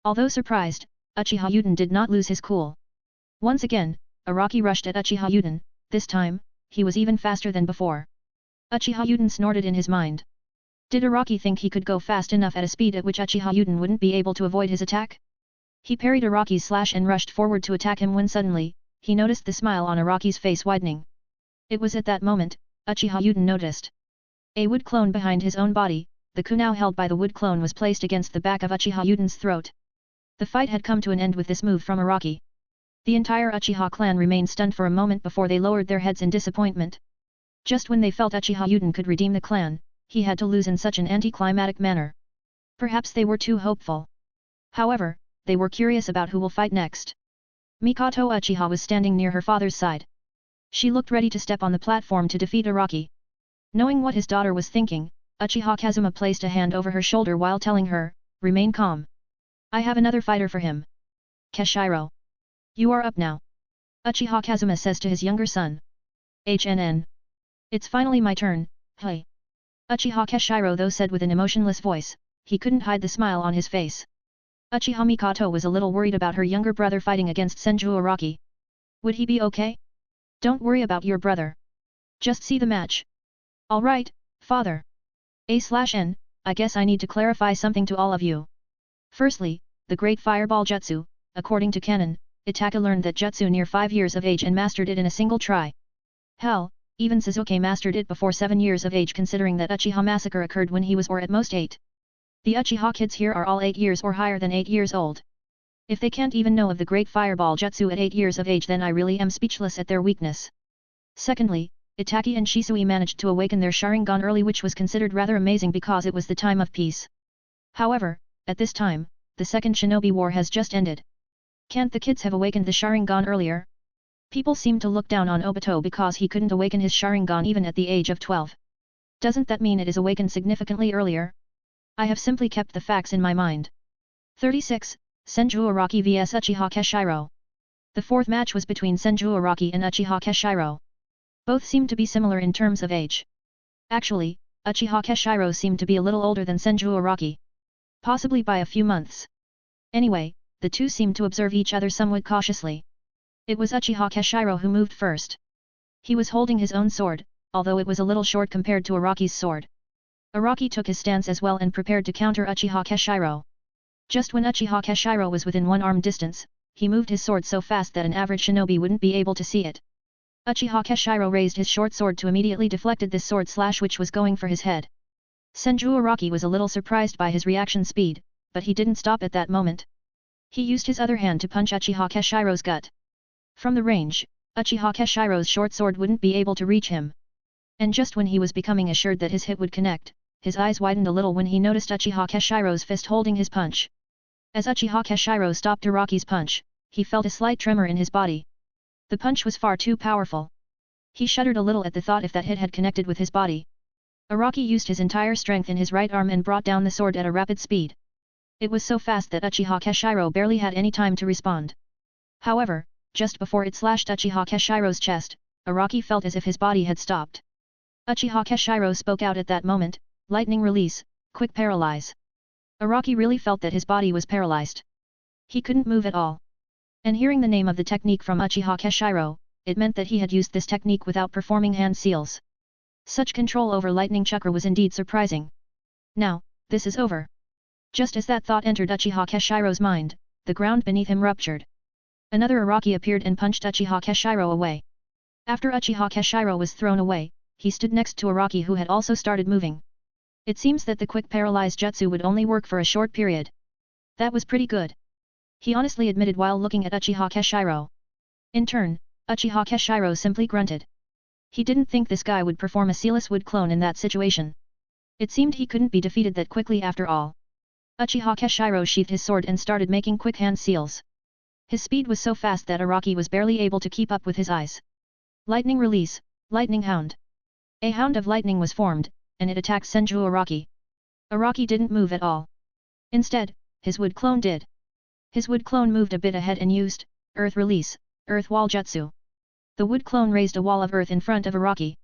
Although surprised, Uchiha Yuden did not lose his cool. Once again, Araki rushed at Uchiha Yuden. This time, he was even faster than before. Uchiha Yuden snorted in his mind. Did Araki think he could go fast enough at a speed at which Uchiha Yuden wouldn't be able to avoid his attack? He parried Araki's slash and rushed forward to attack him when suddenly, he noticed the smile on Araki's face widening. It was at that moment, Uchiha Yuden noticed a wood clone behind his own body, the kunai held by the wood clone was placed against the back of Uchiha Uden's throat. The fight had come to an end with this move from Araki. The entire Uchiha clan remained stunned for a moment before they lowered their heads in disappointment. Just when they felt Uchiha Uden could redeem the clan, he had to lose in such an anticlimactic manner. Perhaps they were too hopeful. However, they were curious about who will fight next. Mikoto Uchiha was standing near her father's side. She looked ready to step on the platform to defeat Araki. Knowing what his daughter was thinking, Uchiha Kazuma placed a hand over her shoulder while telling her, "Remain calm. I have another fighter for him. Keshiro. You are up now." Uchiha Kazuma says to his younger son. "HNN. It's finally my turn, hey." Uchiha Keshiro though said with an emotionless voice, he couldn't hide the smile on his face. Uchiha Mikoto was a little worried about her younger brother fighting against Senju Araki. Would he be okay? "Don't worry about your brother. Just see the match." "Alright, father. A/N, I guess I need to clarify something to all of you. Firstly, the Great Fireball Jutsu, according to canon, Itaka learned that jutsu near 5 years of age and mastered it in a single try. Hell, even Sasuke mastered it before 7 years of age considering that Uchiha massacre occurred when he was or at most 8. The Uchiha kids here are all 8 years or higher than 8 years old. If they can't even know of the Great Fireball Jutsu at 8 years of age, then I really am speechless at their weakness. Secondly, Itaki and Shisui managed to awaken their Sharingan early, which was considered rather amazing because it was the time of peace. However, at this time, the Second Shinobi War has just ended. Can't the kids have awakened the Sharingan earlier? People seem to look down on Obito because he couldn't awaken his Sharingan even at the age of 12. Doesn't that mean it is awakened significantly earlier? I have simply kept the facts in my mind. 36. Senju Araki vs Uchiha Keshiro. The fourth match was between Senju Araki and Uchiha Keshiro. Both seemed to be similar in terms of age. Actually, Uchiha Keshiro seemed to be a little older than Senju Araki. Possibly by a few months. Anyway, the two seemed to observe each other somewhat cautiously. It was Uchiha Keshiro who moved first. He was holding his own sword, although it was a little short compared to Araki's sword. Araki took his stance as well and prepared to counter Uchiha Keshiro. Just when Uchiha Keshiro was within one arm distance, he moved his sword so fast that an average shinobi wouldn't be able to see it. Uchiha Keshiro raised his short sword to immediately deflected this sword slash which was going for his head. Senju Araki was a little surprised by his reaction speed, but he didn't stop at that moment. He used his other hand to punch Uchiha Keshiro's gut. From the range, Uchiha Keshiro's short sword wouldn't be able to reach him. And just when he was becoming assured that his hit would connect, his eyes widened a little when he noticed Uchiha Keshiro's fist holding his punch. As Uchiha Keshiro stopped Araki's punch, he felt a slight tremor in his body. The punch was far too powerful. He shuddered a little at the thought if that hit had connected with his body. Araki used his entire strength in his right arm and brought down the sword at a rapid speed. It was so fast that Uchiha Keshiro barely had any time to respond. However, just before it slashed Uchiha Keshiro's chest, Araki felt as if his body had stopped. Uchiha Keshiro spoke out at that moment, "Lightning release, quick paralyze." Araki really felt that his body was paralyzed. He couldn't move at all. And hearing the name of the technique from Uchiha Keshiro, it meant that he had used this technique without performing hand seals. Such control over lightning chakra was indeed surprising. Now, this is over. Just as that thought entered Uchiha Keshiro's mind, the ground beneath him ruptured. Another Araki appeared and punched Uchiha Keshiro away. After Uchiha Keshiro was thrown away, he stood next to Araki who had also started moving. It seems that the quick paralyze jutsu would only work for a short period. That was pretty good. He honestly admitted while looking at Uchiha Keshiro. In turn, Uchiha Keshiro simply grunted. He didn't think this guy would perform a sealess wood clone in that situation. It seemed he couldn't be defeated that quickly after all. Uchiha Keshiro sheathed his sword and started making quick hand seals. His speed was so fast that Araki was barely able to keep up with his eyes. Lightning release, lightning hound. A hound of lightning was formed, and it attacked Senju Araki. Araki didn't move at all. Instead, his wood clone did. His wood clone moved a bit ahead and used earth release, earth wall jutsu. The wood clone raised a wall of earth in front of Araki.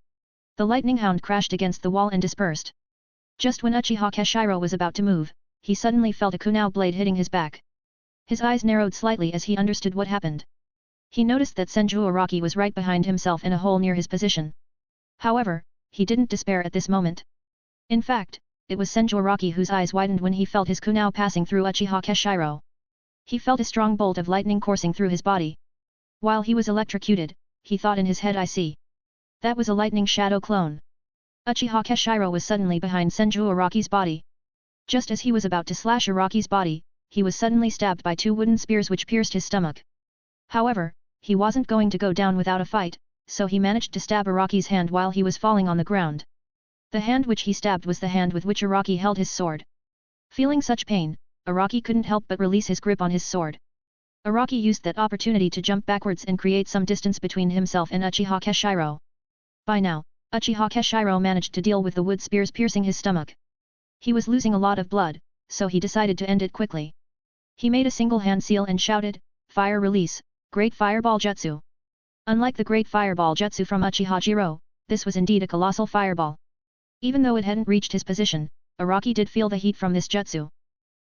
The lightning hound crashed against the wall and dispersed. Just when Uchiha Keshiro was about to move, he suddenly felt a kunai blade hitting his back. His eyes narrowed slightly as he understood what happened. He noticed that Senju Araki was right behind himself in a hole near his position. However, he didn't despair at this moment. In fact, it was Senju Araki whose eyes widened when he felt his kunai passing through Uchiha Keshiro. He felt a strong bolt of lightning coursing through his body. While he was electrocuted, he thought in his head, "I see. That was a lightning shadow clone." Uchiha Keshiro was suddenly behind Senju Araki's body. Just as he was about to slash Araki's body, he was suddenly stabbed by 2 wooden spears which pierced his stomach. However, he wasn't going to go down without a fight, so he managed to stab Araki's hand while he was falling on the ground. The hand which he stabbed was the hand with which Araki held his sword. Feeling such pain, Araki couldn't help but release his grip on his sword. Araki used that opportunity to jump backwards and create some distance between himself and Uchiha Keshiro. By now, Uchiha Keshiro managed to deal with the wood spears piercing his stomach. He was losing a lot of blood, so he decided to end it quickly. He made a single hand seal and shouted, "Fire release, Great Fireball Jutsu." Unlike the Great Fireball Jutsu from Uchiha Jiro, this was indeed a colossal fireball. Even though it hadn't reached his position, Araki did feel the heat from this jutsu.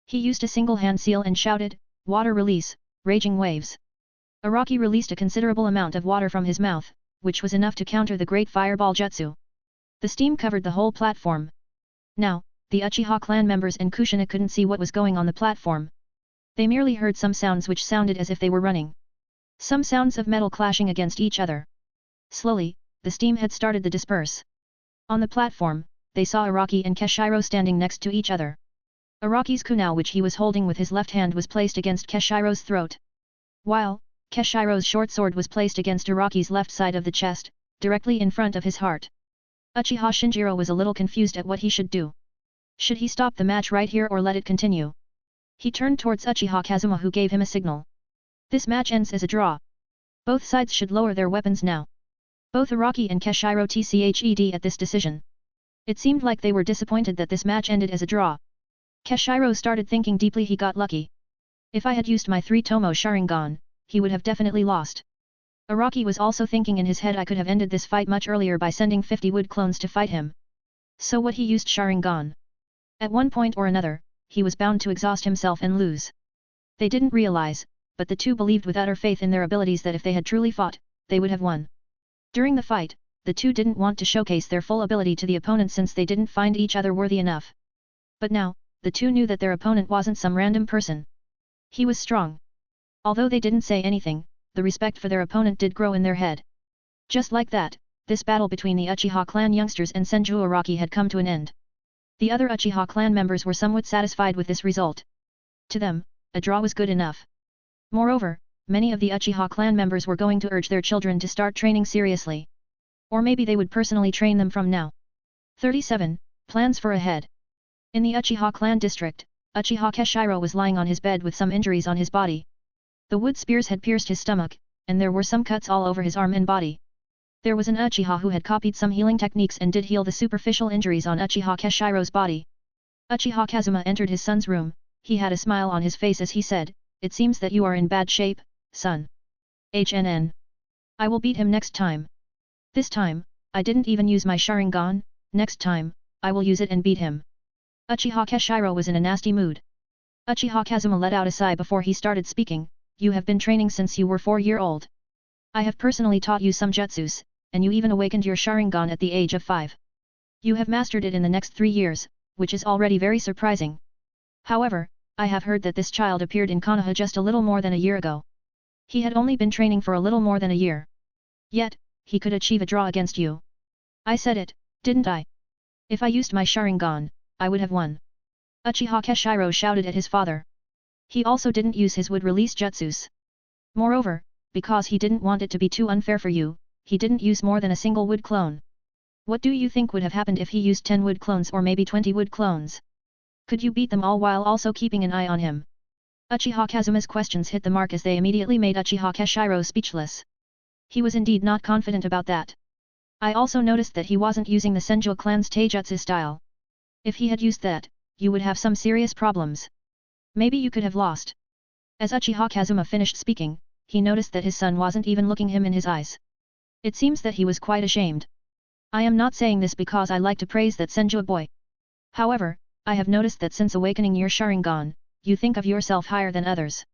He used a single hand seal and shouted, "Water release, Raging Waves." Araki released a considerable amount of water from his mouth, which was enough to counter the Great Fireball Jutsu. The steam covered the whole platform. Now, the Uchiha clan members and Kushina couldn't see what was going on the platform. They merely heard some sounds which sounded as if they were running. Some sounds of metal clashing against each other. Slowly, the steam had started to disperse. On the platform, they saw Araki and Keshiro standing next to each other. Araki's kunai which he was holding with his left hand was placed against Keshiro's throat, while Keshiro's short sword was placed against Araki's left side of the chest, directly in front of his heart. Uchiha Shinjiro was a little confused at what he should do. Should he stop the match right here or let it continue? He turned towards Uchiha Kazuma who gave him a signal. This match ends as a draw. Both sides should lower their weapons now. Both Araki and Keshiro tched at this decision. It seemed like they were disappointed that this match ended as a draw. Keshiro started thinking deeply. He got lucky. If I had used my 3-tomo Sharingan, he would have definitely lost. Araki was also thinking in his head, I could have ended this fight much earlier by sending 50 wood clones to fight him. So what, he used Sharingan. At one point or another, he was bound to exhaust himself and lose. They didn't realize, but the two believed with utter faith in their abilities that if they had truly fought, they would have won. During the fight, the two didn't want to showcase their full ability to the opponent since they didn't find each other worthy enough. But now, the two knew that their opponent wasn't some random person. He was strong. Although they didn't say anything, the respect for their opponent did grow in their head. Just like that, this battle between the Uchiha clan youngsters and Senju Araki had come to an end. The other Uchiha clan members were somewhat satisfied with this result. To them, a draw was good enough. Moreover, many of the Uchiha clan members were going to urge their children to start training seriously. Or maybe they would personally train them from now. 37. Plans for ahead. In the Uchiha clan district, Uchiha Keshiro was lying on his bed with some injuries on his body. The wood spears had pierced his stomach, and there were some cuts all over his arm and body. There was an Uchiha who had copied some healing techniques and did heal the superficial injuries on Uchiha Keshiro's body. Uchiha Kazuma entered his son's room. He had a smile on his face as he said, "It seems that you are in bad shape, son. HNN. I will beat him next time. This time, I didn't even use my Sharingan, next time, I will use it and beat him." Uchiha Keshiro was in a nasty mood. Uchiha Kazuma let out a sigh before he started speaking, "You have been training since you were 4-year-old. I have personally taught you some jutsus, and you even awakened your Sharingan at the age of 5. You have mastered it in the next 3 years, which is already very surprising. However, I have heard that this child appeared in Konoha just a little more than a year ago. He had only been training for a little more than a year. Yet, he could achieve a draw against you. I said it, didn't I? If I used my Sharingan, I would have won." Uchiha Keshiro shouted at his father. He also didn't use his wood release jutsus. Moreover, because he didn't want it to be too unfair for you, he didn't use more than a single wood clone. What do you think would have happened if he used 10 wood clones or maybe 20 wood clones? Could you beat them all while also keeping an eye on him? Uchiha Kazuma's questions hit the mark as they immediately made Uchiha Keshiro speechless. He was indeed not confident about that. I also noticed that he wasn't using the Senju clan's taijutsu style. If he had used that, you would have some serious problems. Maybe you could have lost. As Uchiha Kazuma finished speaking, he noticed that his son wasn't even looking him in his eyes. It seems that he was quite ashamed. I am not saying this because I like to praise that Senju boy. However, I have noticed that since awakening your Sharingan, you think of yourself higher than others.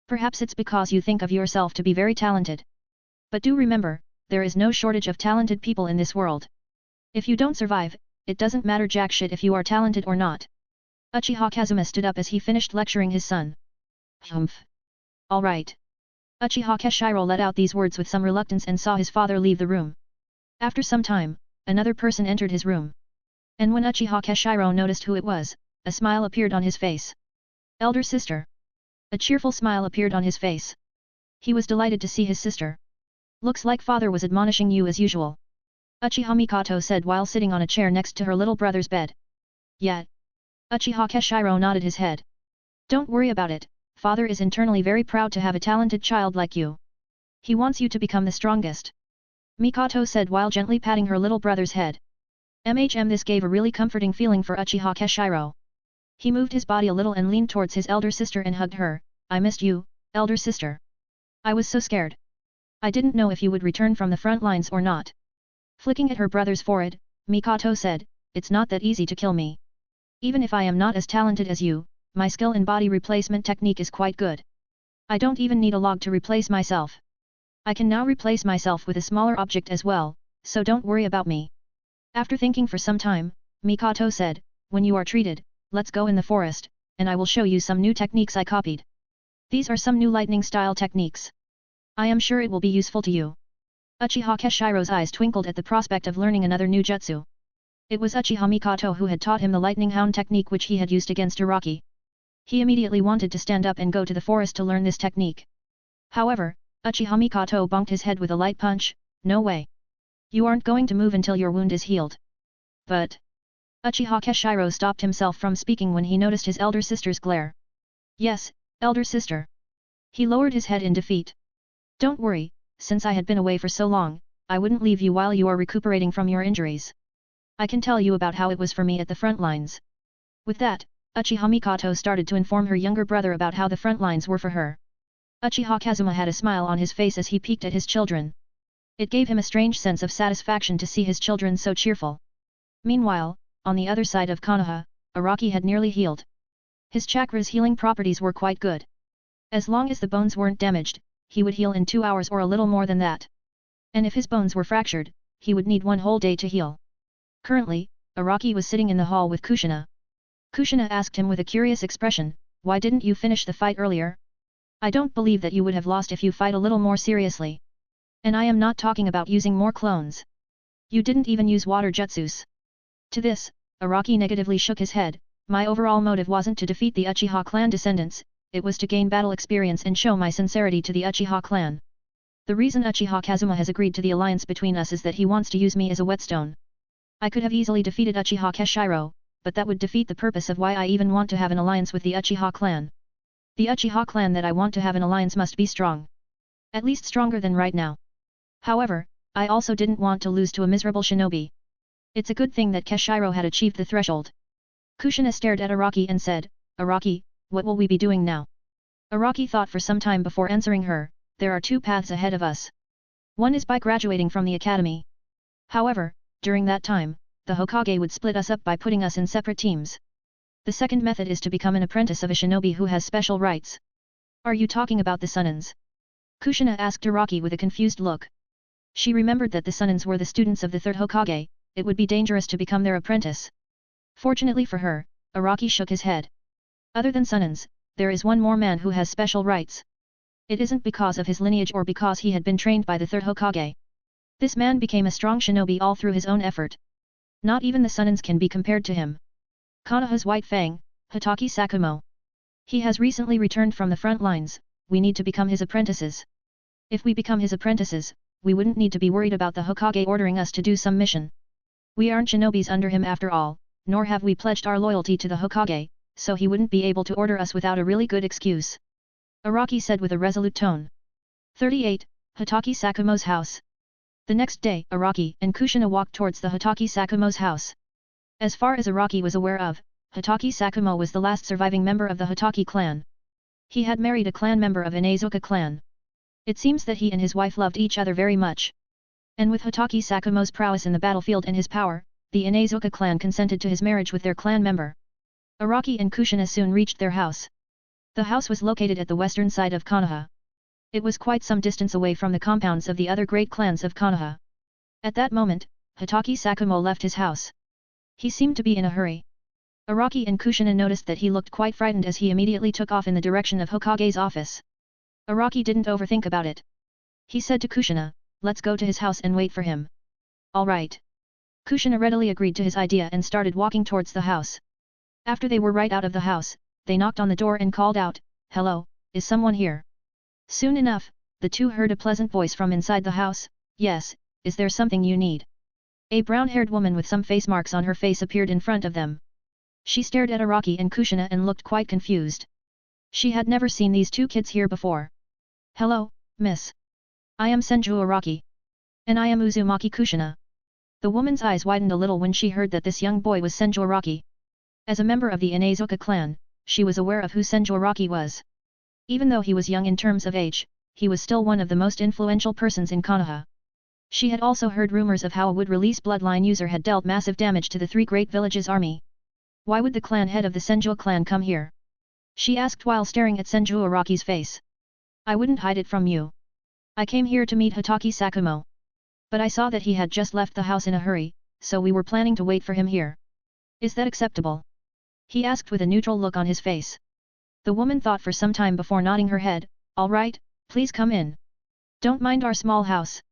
Perhaps it's because you think of yourself to be very talented. But do remember, there is no shortage of talented people in this world. If you don't survive, it doesn't matter jack shit if you are talented or not. Uchiha Kazuma stood up as he finished lecturing his son. Humph. Alright. Uchiha Keshiro let out these words with some reluctance and saw his father leave the room. After some time, another person entered his room. And when Uchiha Keshiro noticed who it was, a smile appeared on his face. Elder sister. A cheerful smile appeared on his face. He was delighted to see his sister. Looks like father was admonishing you as usual. Uchiha Mikoto said while sitting on a chair next to her little brother's bed. Yeah. Uchiha Keshiro nodded his head. Don't worry about it, father is internally very proud to have a talented child like you. He wants you to become the strongest. Mikoto said while gently patting her little brother's head. This gave a really comforting feeling for Uchiha Keshiro. He moved his body a little and leaned towards his elder sister and hugged her. I missed you, elder sister. I was so scared. I didn't know if you would return from the front lines or not. Flicking at her brother's forehead, Mikoto said, it's not that easy to kill me. Even if I am not as talented as you, my skill in body replacement technique is quite good. I don't even need a log to replace myself. I can now replace myself with a smaller object as well, so don't worry about me. After thinking for some time, Mikoto said, when you are treated, let's go in the forest, and I will show you some new techniques I copied. These are some new lightning style techniques. I am sure it will be useful to you. Uchiha Keshiro's eyes twinkled at the prospect of learning another new jutsu. It was Uchiha Mikoto who had taught him the lightning hound technique which he had used against Araki. He immediately wanted to stand up and go to the forest to learn this technique. However, Uchiha Mikoto bonked his head with a light punch, no way. You aren't going to move until your wound is healed. But... Uchiha Keshiro stopped himself from speaking when he noticed his elder sister's glare. Yes, elder sister. He lowered his head in defeat. Don't worry, since I had been away for so long, I wouldn't leave you while you are recuperating from your injuries. I can tell you about how it was for me at the front lines. With that, Uchiha Mikoto started to inform her younger brother about how the front lines were for her. Uchiha Kazuma had a smile on his face as he peeked at his children. It gave him a strange sense of satisfaction to see his children so cheerful. Meanwhile, on the other side of Konoha, Araki had nearly healed. His chakra's healing properties were quite good. As long as the bones weren't damaged, he would heal in 2 hours or a little more than that. And if his bones were fractured, he would need 1 whole day to heal. Currently, Araki was sitting in the hall with Kushina. Kushina asked him with a curious expression, why didn't you finish the fight earlier? I don't believe that you would have lost if you fight a little more seriously. And I am not talking about using more clones. You didn't even use water jutsus. To this, Araki negatively shook his head, my overall motive wasn't to defeat the Uchiha clan descendants, it was to gain battle experience and show my sincerity to the Uchiha clan. The reason Uchiha Kazuma has agreed to the alliance between us is that he wants to use me as a whetstone. I could have easily defeated Uchiha Keshiro, but that would defeat the purpose of why I even want to have an alliance with the Uchiha clan. The Uchiha clan that I want to have an alliance must be strong. At least stronger than right now. However, I also didn't want to lose to a miserable shinobi. It's a good thing that Keshiro had achieved the threshold. Kushina stared at Araki and said, Araki, what will we be doing now? Araki thought for some time before answering her, there are 2 paths ahead of us. One is by graduating from the academy. However, during that time, the Hokage would split us up by putting us in separate teams. The second method is to become an apprentice of a shinobi who has special rights. Are you talking about the Sunnins? Kushina asked Araki with a confused look. She remembered that the Sunnins were the students of the third Hokage, it would be dangerous to become their apprentice. Fortunately for her, Araki shook his head. Other than Sunnins, there is one more man who has special rights. It isn't because of his lineage or because he had been trained by the third Hokage. This man became a strong shinobi all through his own effort. Not even the Sunnins can be compared to him. Konoha's White Fang, Hatake Sakumo. He has recently returned from the front lines, we need to become his apprentices. If we become his apprentices, we wouldn't need to be worried about the Hokage ordering us to do some mission. We aren't shinobis under him after all, nor have we pledged our loyalty to the Hokage, so he wouldn't be able to order us without a really good excuse. Araki said with a resolute tone. 38. Hatake Sakumo's house. The next day, Araki and Kushina walked towards the Hatake Sakumo's house. As far as Araki was aware of, Hatake Sakumo was the last surviving member of the Hatake clan. He had married a clan member of Inazuka clan. It seems that he and his wife loved each other very much. And with Hatake Sakumo's prowess in the battlefield and his power, the Inazuka clan consented to his marriage with their clan member. Araki and Kushina soon reached their house. The house was located at the western side of Konoha. It was quite some distance away from the compounds of the other great clans of Konoha. At that moment, Hatake Sakumo left his house. He seemed to be in a hurry. Araki and Kushina noticed that he looked quite frightened as he immediately took off in the direction of Hokage's office. Araki didn't overthink about it. He said to Kushina, let's go to his house and wait for him. All right. Kushina readily agreed to his idea and started walking towards the house. After they were right out of the house, they knocked on the door and called out, "Hello, is someone here?" Soon enough, the two heard a pleasant voice from inside the house. "Yes, is there something you need?" A brown-haired woman with some face marks on her face appeared in front of them. She stared at Araki and Kushina and looked quite confused. She had never seen these two kids here before. "Hello, miss. I am Senju Araki. And I am Uzumaki Kushina." The woman's eyes widened a little when she heard that this young boy was Senju Araki. As a member of the Inazuka clan, she was aware of who Senju Araki was. Even though he was young in terms of age, he was still one of the most influential persons in Konoha. She had also heard rumors of how a wood-release bloodline user had dealt massive damage to the three great villages' army. Why would the clan head of the Senju clan come here? She asked while staring at Senju Araki's face. "I wouldn't hide it from you. I came here to meet Hitaki Sakumo. But I saw that he had just left the house in a hurry, so we were planning to wait for him here. Is that acceptable?" He asked with a neutral look on his face. The woman thought for some time before nodding her head. "All right, please come in. Don't mind our small house."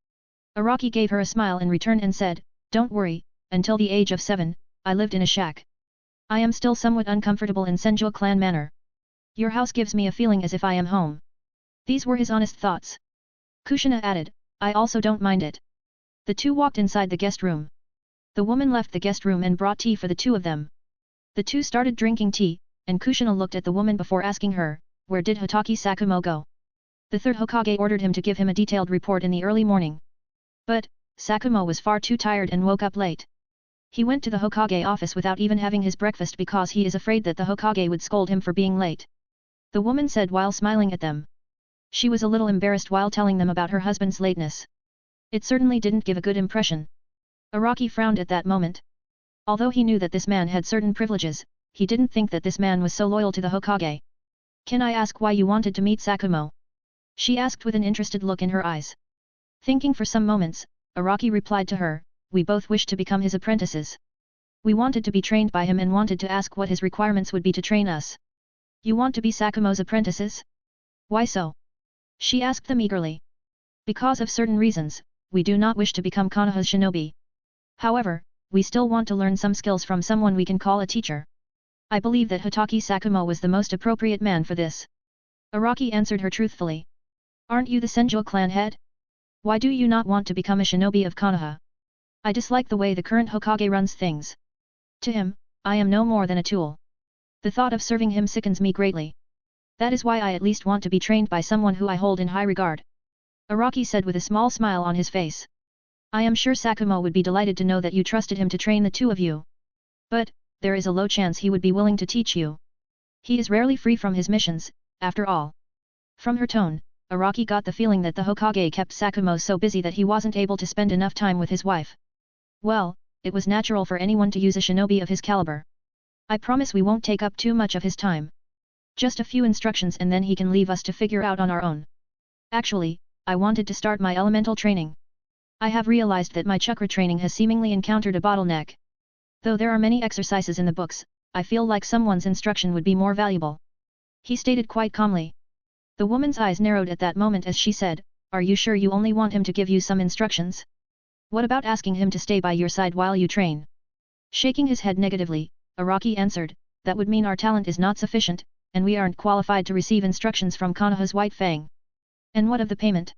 Araki gave her a smile in return and said, "Don't worry, until the age of 7, I lived in a shack. I am still somewhat uncomfortable in Senju clan manner. Your house gives me a feeling as if I am home." These were his honest thoughts. Kushina added, "I also don't mind it." The two walked inside the guest room. The woman left the guest room and brought tea for the two of them. The two started drinking tea, and Kushina looked at the woman before asking her, "Where did Hitaki Sakumo go?" The third Hokage ordered him to give him a detailed report in the early morning. But, Sakumo was far too tired and woke up late. He went to the Hokage office without even having his breakfast because he is afraid that the Hokage would scold him for being late. The woman said while smiling at them. She was a little embarrassed while telling them about her husband's lateness. It certainly didn't give a good impression. Araki frowned at that moment. Although he knew that this man had certain privileges, he didn't think that this man was so loyal to the Hokage. "Can I ask why you wanted to meet Sakumo?" She asked with an interested look in her eyes. Thinking for some moments, Araki replied to her, "We both wished to become his apprentices. We wanted to be trained by him and wanted to ask what his requirements would be to train us." "You want to be Sakumo's apprentices? Why so?" She asked them eagerly. "Because of certain reasons, we do not wish to become Konoha's shinobi. However, we still want to learn some skills from someone we can call a teacher. I believe that Hitaki Sakumo was the most appropriate man for this." Araki answered her truthfully. "Aren't you the Senju clan head? Why do you not want to become a shinobi of Konoha?" "I dislike the way the current Hokage runs things. To him, I am no more than a tool. The thought of serving him sickens me greatly. That is why I at least want to be trained by someone who I hold in high regard." Araki said with a small smile on his face. "I am sure Sakumo would be delighted to know that you trusted him to train the two of you. But, there is a low chance he would be willing to teach you. He is rarely free from his missions, after all." From her tone, Araki got the feeling that the Hokage kept Sakumo so busy that he wasn't able to spend enough time with his wife. Well, it was natural for anyone to use a shinobi of his caliber. "I promise we won't take up too much of his time. Just a few instructions and then he can leave us to figure out on our own. Actually, I wanted to start my elemental training. I have realized that my chakra training has seemingly encountered a bottleneck. Though there are many exercises in the books, I feel like someone's instruction would be more valuable," he stated quite calmly. The woman's eyes narrowed at that moment as she said, "Are you sure you only want him to give you some instructions? What about asking him to stay by your side while you train?" Shaking his head negatively, Araki answered, "That would mean our talent is not sufficient, and we aren't qualified to receive instructions from Konoha's White Fang. And what of the payment?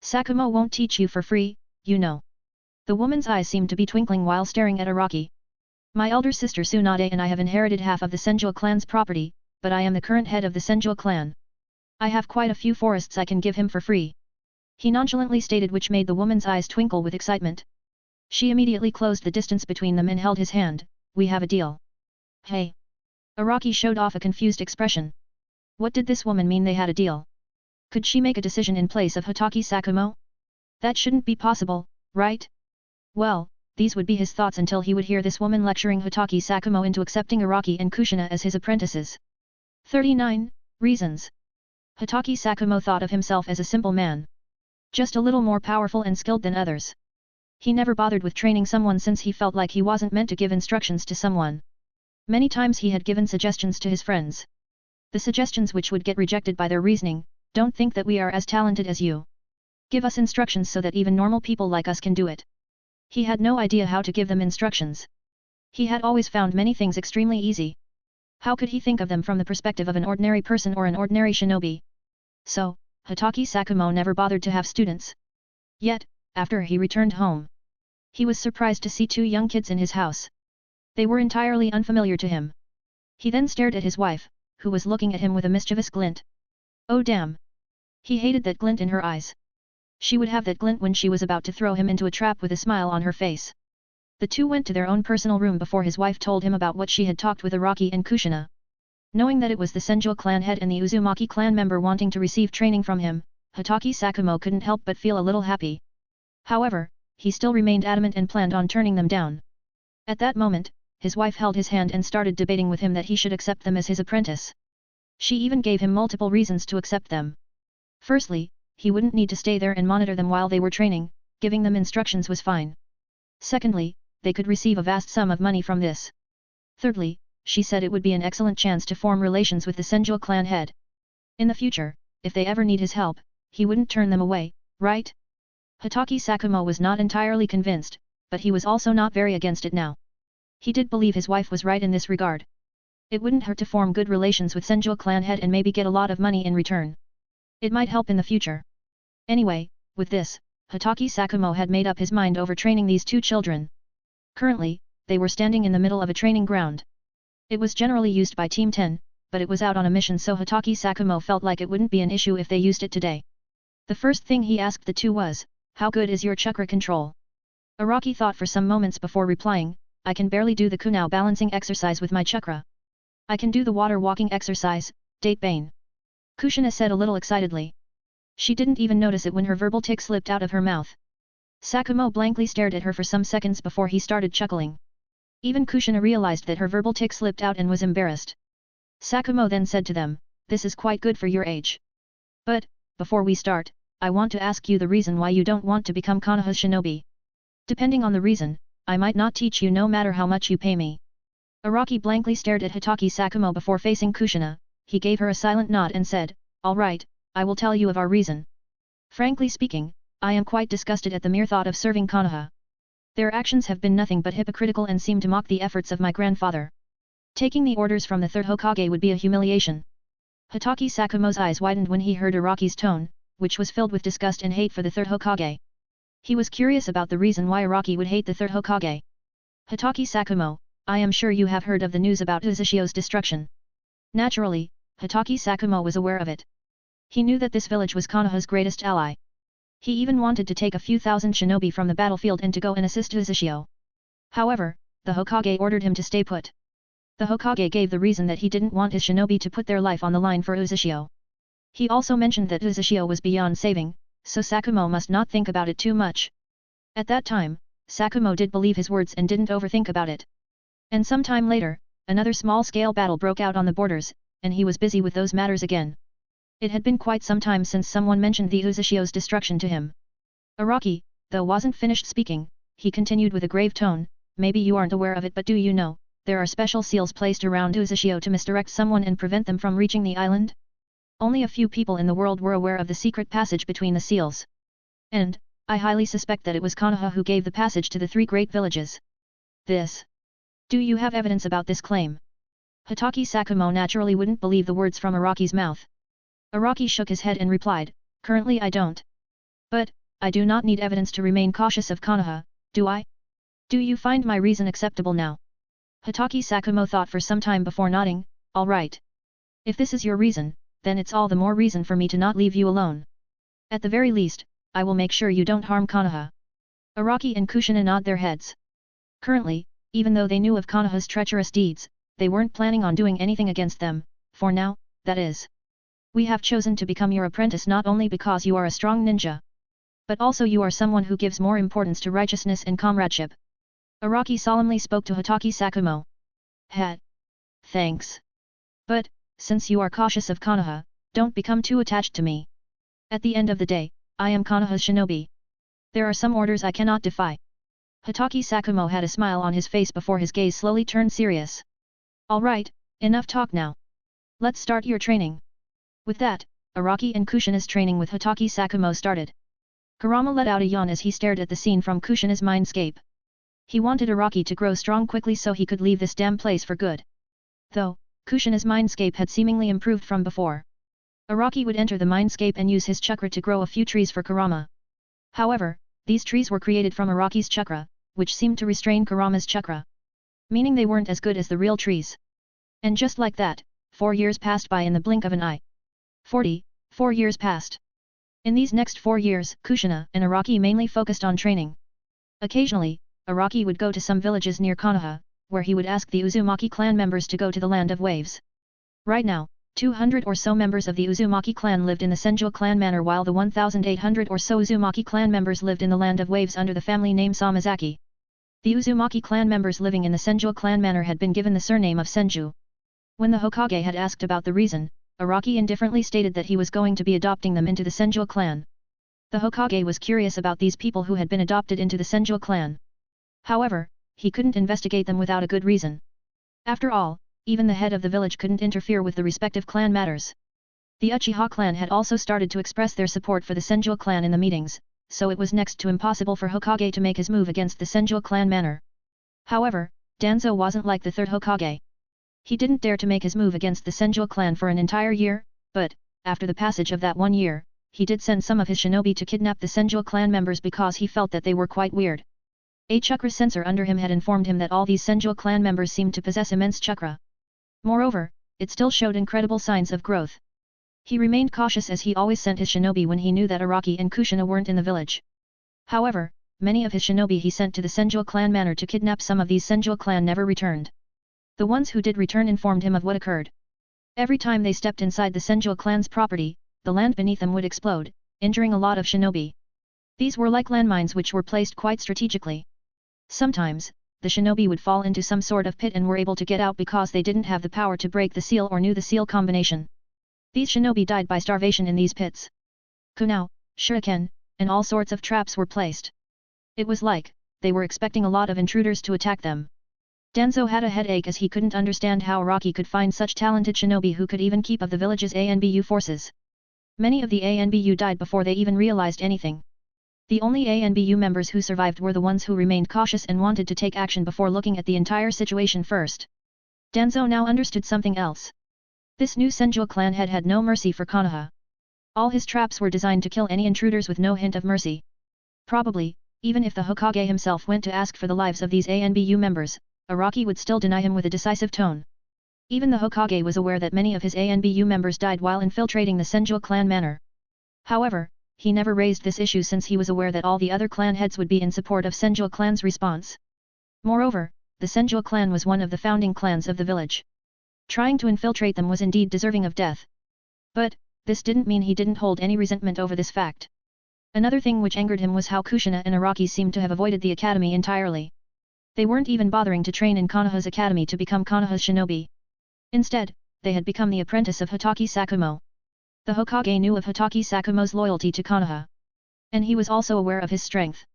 Sakumo won't teach you for free, you know." The woman's eyes seemed to be twinkling while staring at Araki. "My elder sister Tsunade and I have inherited half of the Senju clan's property, but I am the current head of the Senju clan. I have quite a few forests I can give him for free," he nonchalantly stated, which made the woman's eyes twinkle with excitement. She immediately closed the distance between them and held his hand. "We have a deal." "Hey!" Araki showed off a confused expression. What did this woman mean they had a deal? Could she make a decision in place of Hitaki Sakumo? That shouldn't be possible, right? Well, these would be his thoughts until he would hear this woman lecturing Hitaki Sakumo into accepting Araki and Kushina as his apprentices. 39. Reasons. Hitaki Sakumo thought of himself as a simple man. Just a little more powerful and skilled than others. He never bothered with training someone since he felt like he wasn't meant to give instructions to someone. Many times he had given suggestions to his friends. The suggestions which would get rejected by their reasoning, "Don't think that we are as talented as you. Give us instructions so that even normal people like us can do it." He had no idea how to give them instructions. He had always found many things extremely easy. How could he think of them from the perspective of an ordinary person or an ordinary shinobi? So, Hatake Sakumo never bothered to have students. Yet, after he returned home, he was surprised to see two young kids in his house. They were entirely unfamiliar to him. He then stared at his wife, who was looking at him with a mischievous glint. Oh damn! He hated that glint in her eyes. She would have that glint when she was about to throw him into a trap with a smile on her face. The two went to their own personal room before his wife told him about what she had talked with Araki and Kushina. Knowing that it was the Senju clan head and the Uzumaki clan member wanting to receive training from him, Hatake Sakumo couldn't help but feel a little happy. However, he still remained adamant and planned on turning them down. At that moment, his wife held his hand and started debating with him that he should accept them as his apprentice. She even gave him multiple reasons to accept them. Firstly, he wouldn't need to stay there and monitor them while they were training, giving them instructions was fine. Secondly, they could receive a vast sum of money from this. Thirdly, she said it would be an excellent chance to form relations with the Senju clan head. In the future, if they ever need his help, he wouldn't turn them away, right? Hatake Sakumo was not entirely convinced, but he was also not very against it now. He did believe his wife was right in this regard. It wouldn't hurt to form good relations with Senju clan head and maybe get a lot of money in return. It might help in the future. Anyway, with this, Hatake Sakumo had made up his mind over training these two children. Currently, they were standing in the middle of a training ground. It was generally used by Team 10, but it was out on a mission so Hatake Sakumo felt like it wouldn't be an issue if they used it today. The first thing he asked the two was, "How good is your chakra control?" Araki thought for some moments before replying, "I can barely do the kunao balancing exercise with my chakra. I can do the water walking exercise, date bane." Kushina said a little excitedly. She didn't even notice it when her verbal tick slipped out of her mouth. Sakumo blankly stared at her for some seconds before he started chuckling. Even Kushina realized that her verbal tick slipped out and was embarrassed. Sakumo then said to them, "This is quite good for your age. But, before we start, I want to ask you the reason why you don't want to become Konoha's shinobi. Depending on the reason, I might not teach you no matter how much you pay me." Araki blankly stared at Hatake Sakumo before facing Kushina. He gave her a silent nod and said, "All right, I will tell you of our reason. Frankly speaking, I am quite disgusted at the mere thought of serving Konoha. Their actions have been nothing but hypocritical and seem to mock the efforts of my grandfather. Taking the orders from the third Hokage would be a humiliation." Hatake Sakumo's eyes widened when he heard Araki's tone, which was filled with disgust and hate for the third Hokage. He was curious about the reason why Araki would hate the third Hokage. "Hatake Sakumo, I am sure you have heard of the news about Uzushio's destruction." Naturally, Hatake Sakumo was aware of it. He knew that this village was Konoha's greatest ally. He even wanted to take a few thousand shinobi from the battlefield and to go and assist Uzushio. However, the Hokage ordered him to stay put. The Hokage gave the reason that he didn't want his shinobi to put their life on the line for Uzushio. He also mentioned that Uzushio was beyond saving, so Sakumo must not think about it too much. At that time, Sakumo did believe his words and didn't overthink about it. And some time later, another small-scale battle broke out on the borders, and he was busy with those matters again. It had been quite some time since someone mentioned the Uzushio's destruction to him. Araki, though wasn't finished speaking, he continued with a grave tone, "Maybe you aren't aware of it but do you know, there are special seals placed around Uzushio to misdirect someone and prevent them from reaching the island? Only a few people in the world were aware of the secret passage between the seals. And, I highly suspect that it was Konoha who gave the passage to the three great villages. This. Do you have evidence about this claim?" Hatake Sakumo naturally wouldn't believe the words from Araki's mouth. Araki shook his head and replied, "Currently I don't. But, I do not need evidence to remain cautious of Konoha, do I? Do you find my reason acceptable now?" Hatake Sakumo thought for some time before nodding, "All right. If this is your reason, then it's all the more reason for me to not leave you alone. At the very least, I will make sure you don't harm Konoha." Araki and Kushina nod their heads. Currently, even though they knew of Konoha's treacherous deeds, they weren't planning on doing anything against them, for now, that is. "We have chosen to become your apprentice not only because you are a strong ninja, but also you are someone who gives more importance to righteousness and comradeship." Araki solemnly spoke to Hatake Sakumo. Thanks. But, since you are cautious of Konoha, don't become too attached to me. At the end of the day, I am Konoha's shinobi. There are some orders I cannot defy." Hatake Sakumo had a smile on his face before his gaze slowly turned serious. "All right, enough talk now. Let's start your training." With that, Araki and Kushina's training with Hatake Sakumo started. Kurama let out a yawn as he stared at the scene from Kushina's mindscape. He wanted Araki to grow strong quickly so he could leave this damn place for good. Though, Kushina's mindscape had seemingly improved from before. Araki would enter the mindscape and use his chakra to grow a few trees for Kurama. However, these trees were created from Araki's chakra, which seemed to restrain Kurama's chakra. Meaning they weren't as good as the real trees. And just like that, 4 years passed by in the blink of an eye. 4 years passed. In these next 4 years, Kushina and Araki mainly focused on training. Occasionally, Araki would go to some villages near Konoha, where he would ask the Uzumaki clan members to go to the Land of Waves. Right now, 200 or so members of the Uzumaki clan lived in the Senju clan manor while the 1,800 or so Uzumaki clan members lived in the Land of Waves under the family name Samazaki. The Uzumaki clan members living in the Senju clan manor had been given the surname of Senju. When the Hokage had asked about the reason, Araki indifferently stated that he was going to be adopting them into the Senju clan. The Hokage was curious about these people who had been adopted into the Senju clan. However, he couldn't investigate them without a good reason. After all, even the head of the village couldn't interfere with the respective clan matters. The Uchiha clan had also started to express their support for the Senju clan in the meetings, so it was next to impossible for Hokage to make his move against the Senju clan manor. However, Danzo wasn't like the third Hokage. He didn't dare to make his move against the Senju clan for an entire year, but, after the passage of that 1 year, he did send some of his shinobi to kidnap the Senju clan members because he felt that they were quite weird. A chakra sensor under him had informed him that all these Senju clan members seemed to possess immense chakra. Moreover, it still showed incredible signs of growth. He remained cautious as he always sent his shinobi when he knew that Araki and Kushina weren't in the village. However, many of his shinobi he sent to the Senju clan manor to kidnap some of these Senju clan never returned. The ones who did return informed him of what occurred. Every time they stepped inside the Senju clan's property, the land beneath them would explode, injuring a lot of shinobi. These were like landmines which were placed quite strategically. Sometimes, the shinobi would fall into some sort of pit and were able to get out because they didn't have the power to break the seal or knew the seal combination. These shinobi died by starvation in these pits. Kunao, shuriken, and all sorts of traps were placed. It was like, they were expecting a lot of intruders to attack them. Danzo had a headache as he couldn't understand how Araki could find such talented shinobi who could even keep of the village's ANBU forces. Many of the ANBU died before they even realized anything. The only ANBU members who survived were the ones who remained cautious and wanted to take action before looking at the entire situation first. Danzo now understood something else. This new Senju clan head had no mercy for Konoha. All his traps were designed to kill any intruders with no hint of mercy. Probably, even if the Hokage himself went to ask for the lives of these ANBU members, Araki would still deny him with a decisive tone. Even the Hokage was aware that many of his ANBU members died while infiltrating the Senju clan manor. However, he never raised this issue since he was aware that all the other clan heads would be in support of Senju clan's response. Moreover, the Senju clan was one of the founding clans of the village. Trying to infiltrate them was indeed deserving of death. But, this didn't mean he didn't hold any resentment over this fact. Another thing which angered him was how Kushina and Araki seemed to have avoided the academy entirely. They weren't even bothering to train in Konoha's academy to become Konoha's shinobi. Instead, they had become the apprentice of Hatake Sakumo. The Hokage knew of Hatake Sakumo's loyalty to Konoha. And he was also aware of his strength.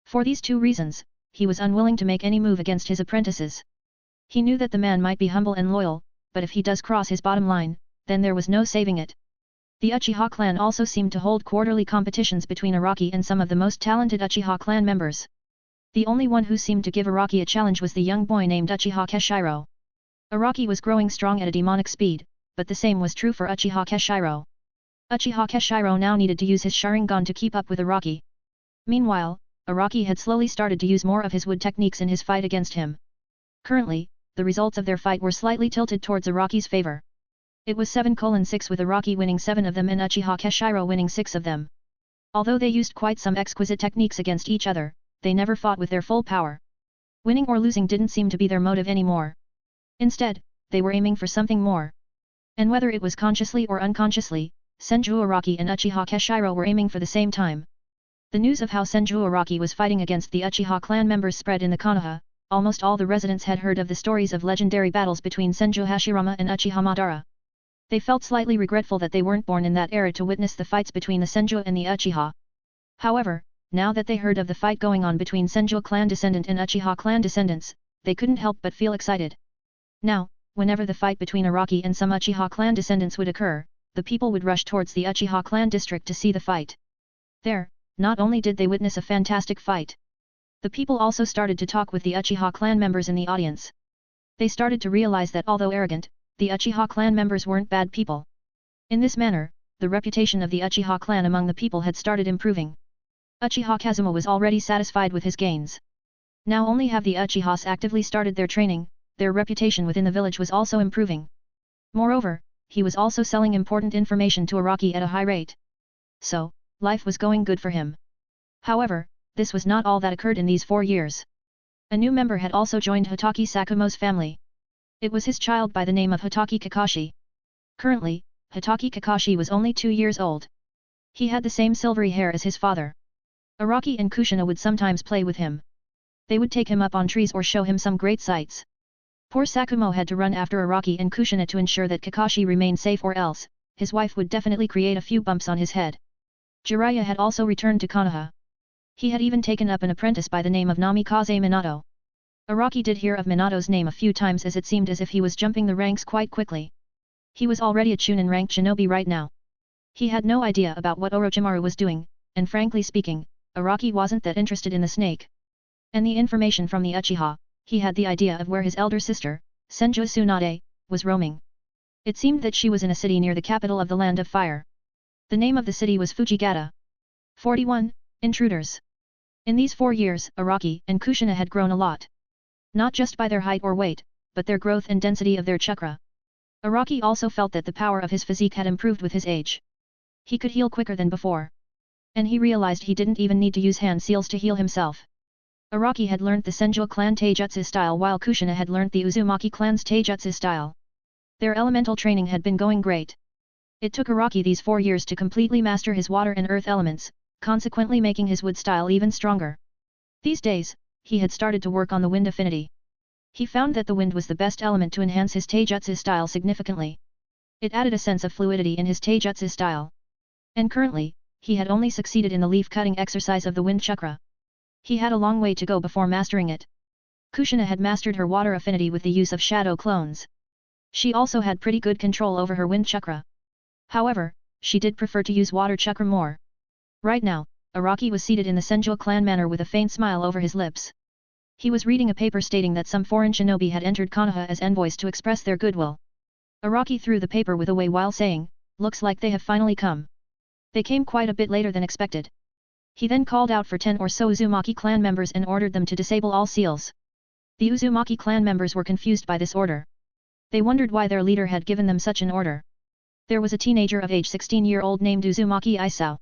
For these two reasons, he was unwilling to make any move against his apprentices. He knew that the man might be humble and loyal, but if he does cross his bottom line, then there was no saving it. The Uchiha clan also seemed to hold quarterly competitions between Araki and some of the most talented Uchiha clan members. The only one who seemed to give Araki a challenge was the young boy named Uchiha Keshiro. Araki was growing strong at a demonic speed, but the same was true for Uchiha Keshiro. Uchiha Keshiro now needed to use his Sharingan to keep up with Araki. Meanwhile, Araki had slowly started to use more of his wood techniques in his fight against him. Currently, the results of their fight were slightly tilted towards Araki's favor. It was 7:6 with Araki winning 7 of them and Uchiha Keshiro winning 6 of them. Although they used quite some exquisite techniques against each other, they never fought with their full power. Winning or losing didn't seem to be their motive anymore. Instead, they were aiming for something more. And whether it was consciously or unconsciously, Senju Araki and Uchiha Keshiro were aiming for the same time. The news of how Senju Araki was fighting against the Uchiha clan members spread in the Konoha. Almost all the residents had heard of the stories of legendary battles between Senju Hashirama and Uchiha Madara. They felt slightly regretful that they weren't born in that era to witness the fights between the Senju and the Uchiha. However, now that they heard of the fight going on between Senju clan descendant and Uchiha clan descendants, they couldn't help but feel excited. Now, whenever the fight between Araki and some Uchiha clan descendants would occur, the people would rush towards the Uchiha clan district to see the fight. There not only did they witness a fantastic fight, the people also started to talk with the Uchiha clan members in the audience. They started to realize that although arrogant, the Uchiha clan members weren't bad people. In this manner, the reputation of the Uchiha clan among the people had started improving. Uchiha Kazuma was already satisfied with his gains. Now only have the Uchihas actively started their training, their reputation within the village was also improving. Moreover, he was also selling important information to Araki at a high rate. So, life was going good for him. However, this was not all that occurred in these 4 years. A new member had also joined Hitaki Sakumo's family. It was his child by the name of Hitaki Kakashi. Currently, Hitaki Kakashi was only 2 years old. He had the same silvery hair as his father. Araki and Kushina would sometimes play with him. They would take him up on trees or show him some great sights. Poor Sakumo had to run after Araki and Kushina to ensure that Kakashi remained safe, or else, his wife would definitely create a few bumps on his head. Jiraiya had also returned to Konoha. He had even taken up an apprentice by the name of Namikaze Minato. Araki did hear of Minato's name a few times, as it seemed as if he was jumping the ranks quite quickly. He was already a Chunin-ranked shinobi right now. He had no idea about what Orochimaru was doing, and frankly speaking, Araki wasn't that interested in the snake. And the information from the Uchiha, he had the idea of where his elder sister, Senju Tsunade, was roaming. It seemed that she was in a city near the capital of the Land of Fire. The name of the city was Fujigata. 41. Intruders. In these 4 years, Araki and Kushina had grown a lot. Not just by their height or weight, but their growth and density of their chakra. Araki also felt that the power of his physique had improved with his age. He could heal quicker than before. And he realized he didn't even need to use hand seals to heal himself. Araki had learnt the Senju clan Taijutsu style, while Kushina had learnt the Uzumaki clan's Taijutsu style. Their elemental training had been going great. It took Araki these 4 years to completely master his water and earth elements, consequently making his wood style even stronger. These days, he had started to work on the wind affinity. He found that the wind was the best element to enhance his Taijutsu style significantly. It added a sense of fluidity in his Taijutsu style. And currently, he had only succeeded in the leaf-cutting exercise of the wind chakra. He had a long way to go before mastering it. Kushina had mastered her water affinity with the use of shadow clones. She also had pretty good control over her wind chakra. However, she did prefer to use water chakra more. Right now, Araki was seated in the Senju clan manor with a faint smile over his lips. He was reading a paper stating that some foreign shinobi had entered Konoha as envoys to express their goodwill. Araki threw the paper with away while saying, "Looks like they have finally come." They came quite a bit later than expected. He then called out for 10 or so Uzumaki clan members and ordered them to disable all seals. The Uzumaki clan members were confused by this order. They wondered why their leader had given them such an order. There was a teenager of age 16-year-old named Uzumaki Isao.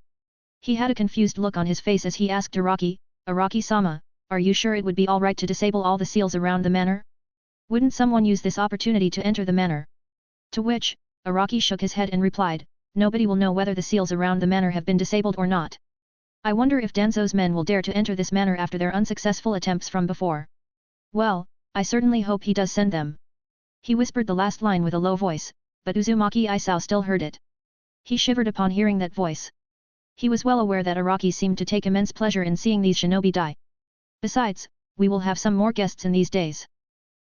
He had a confused look on his face as he asked Araki, "Araki-sama, are you sure it would be alright to disable all the seals around the manor? Wouldn't someone use this opportunity to enter the manor?" To which, Araki shook his head and replied, "Nobody will know whether the seals around the manor have been disabled or not. I wonder if Danzo's men will dare to enter this manor after their unsuccessful attempts from before. Well, I certainly hope he does send them." He whispered the last line with a low voice, but Uzumaki Isao still heard it. He shivered upon hearing that voice. He was well aware that Araki seemed to take immense pleasure in seeing these shinobi die. Besides, we will have some more guests in these days.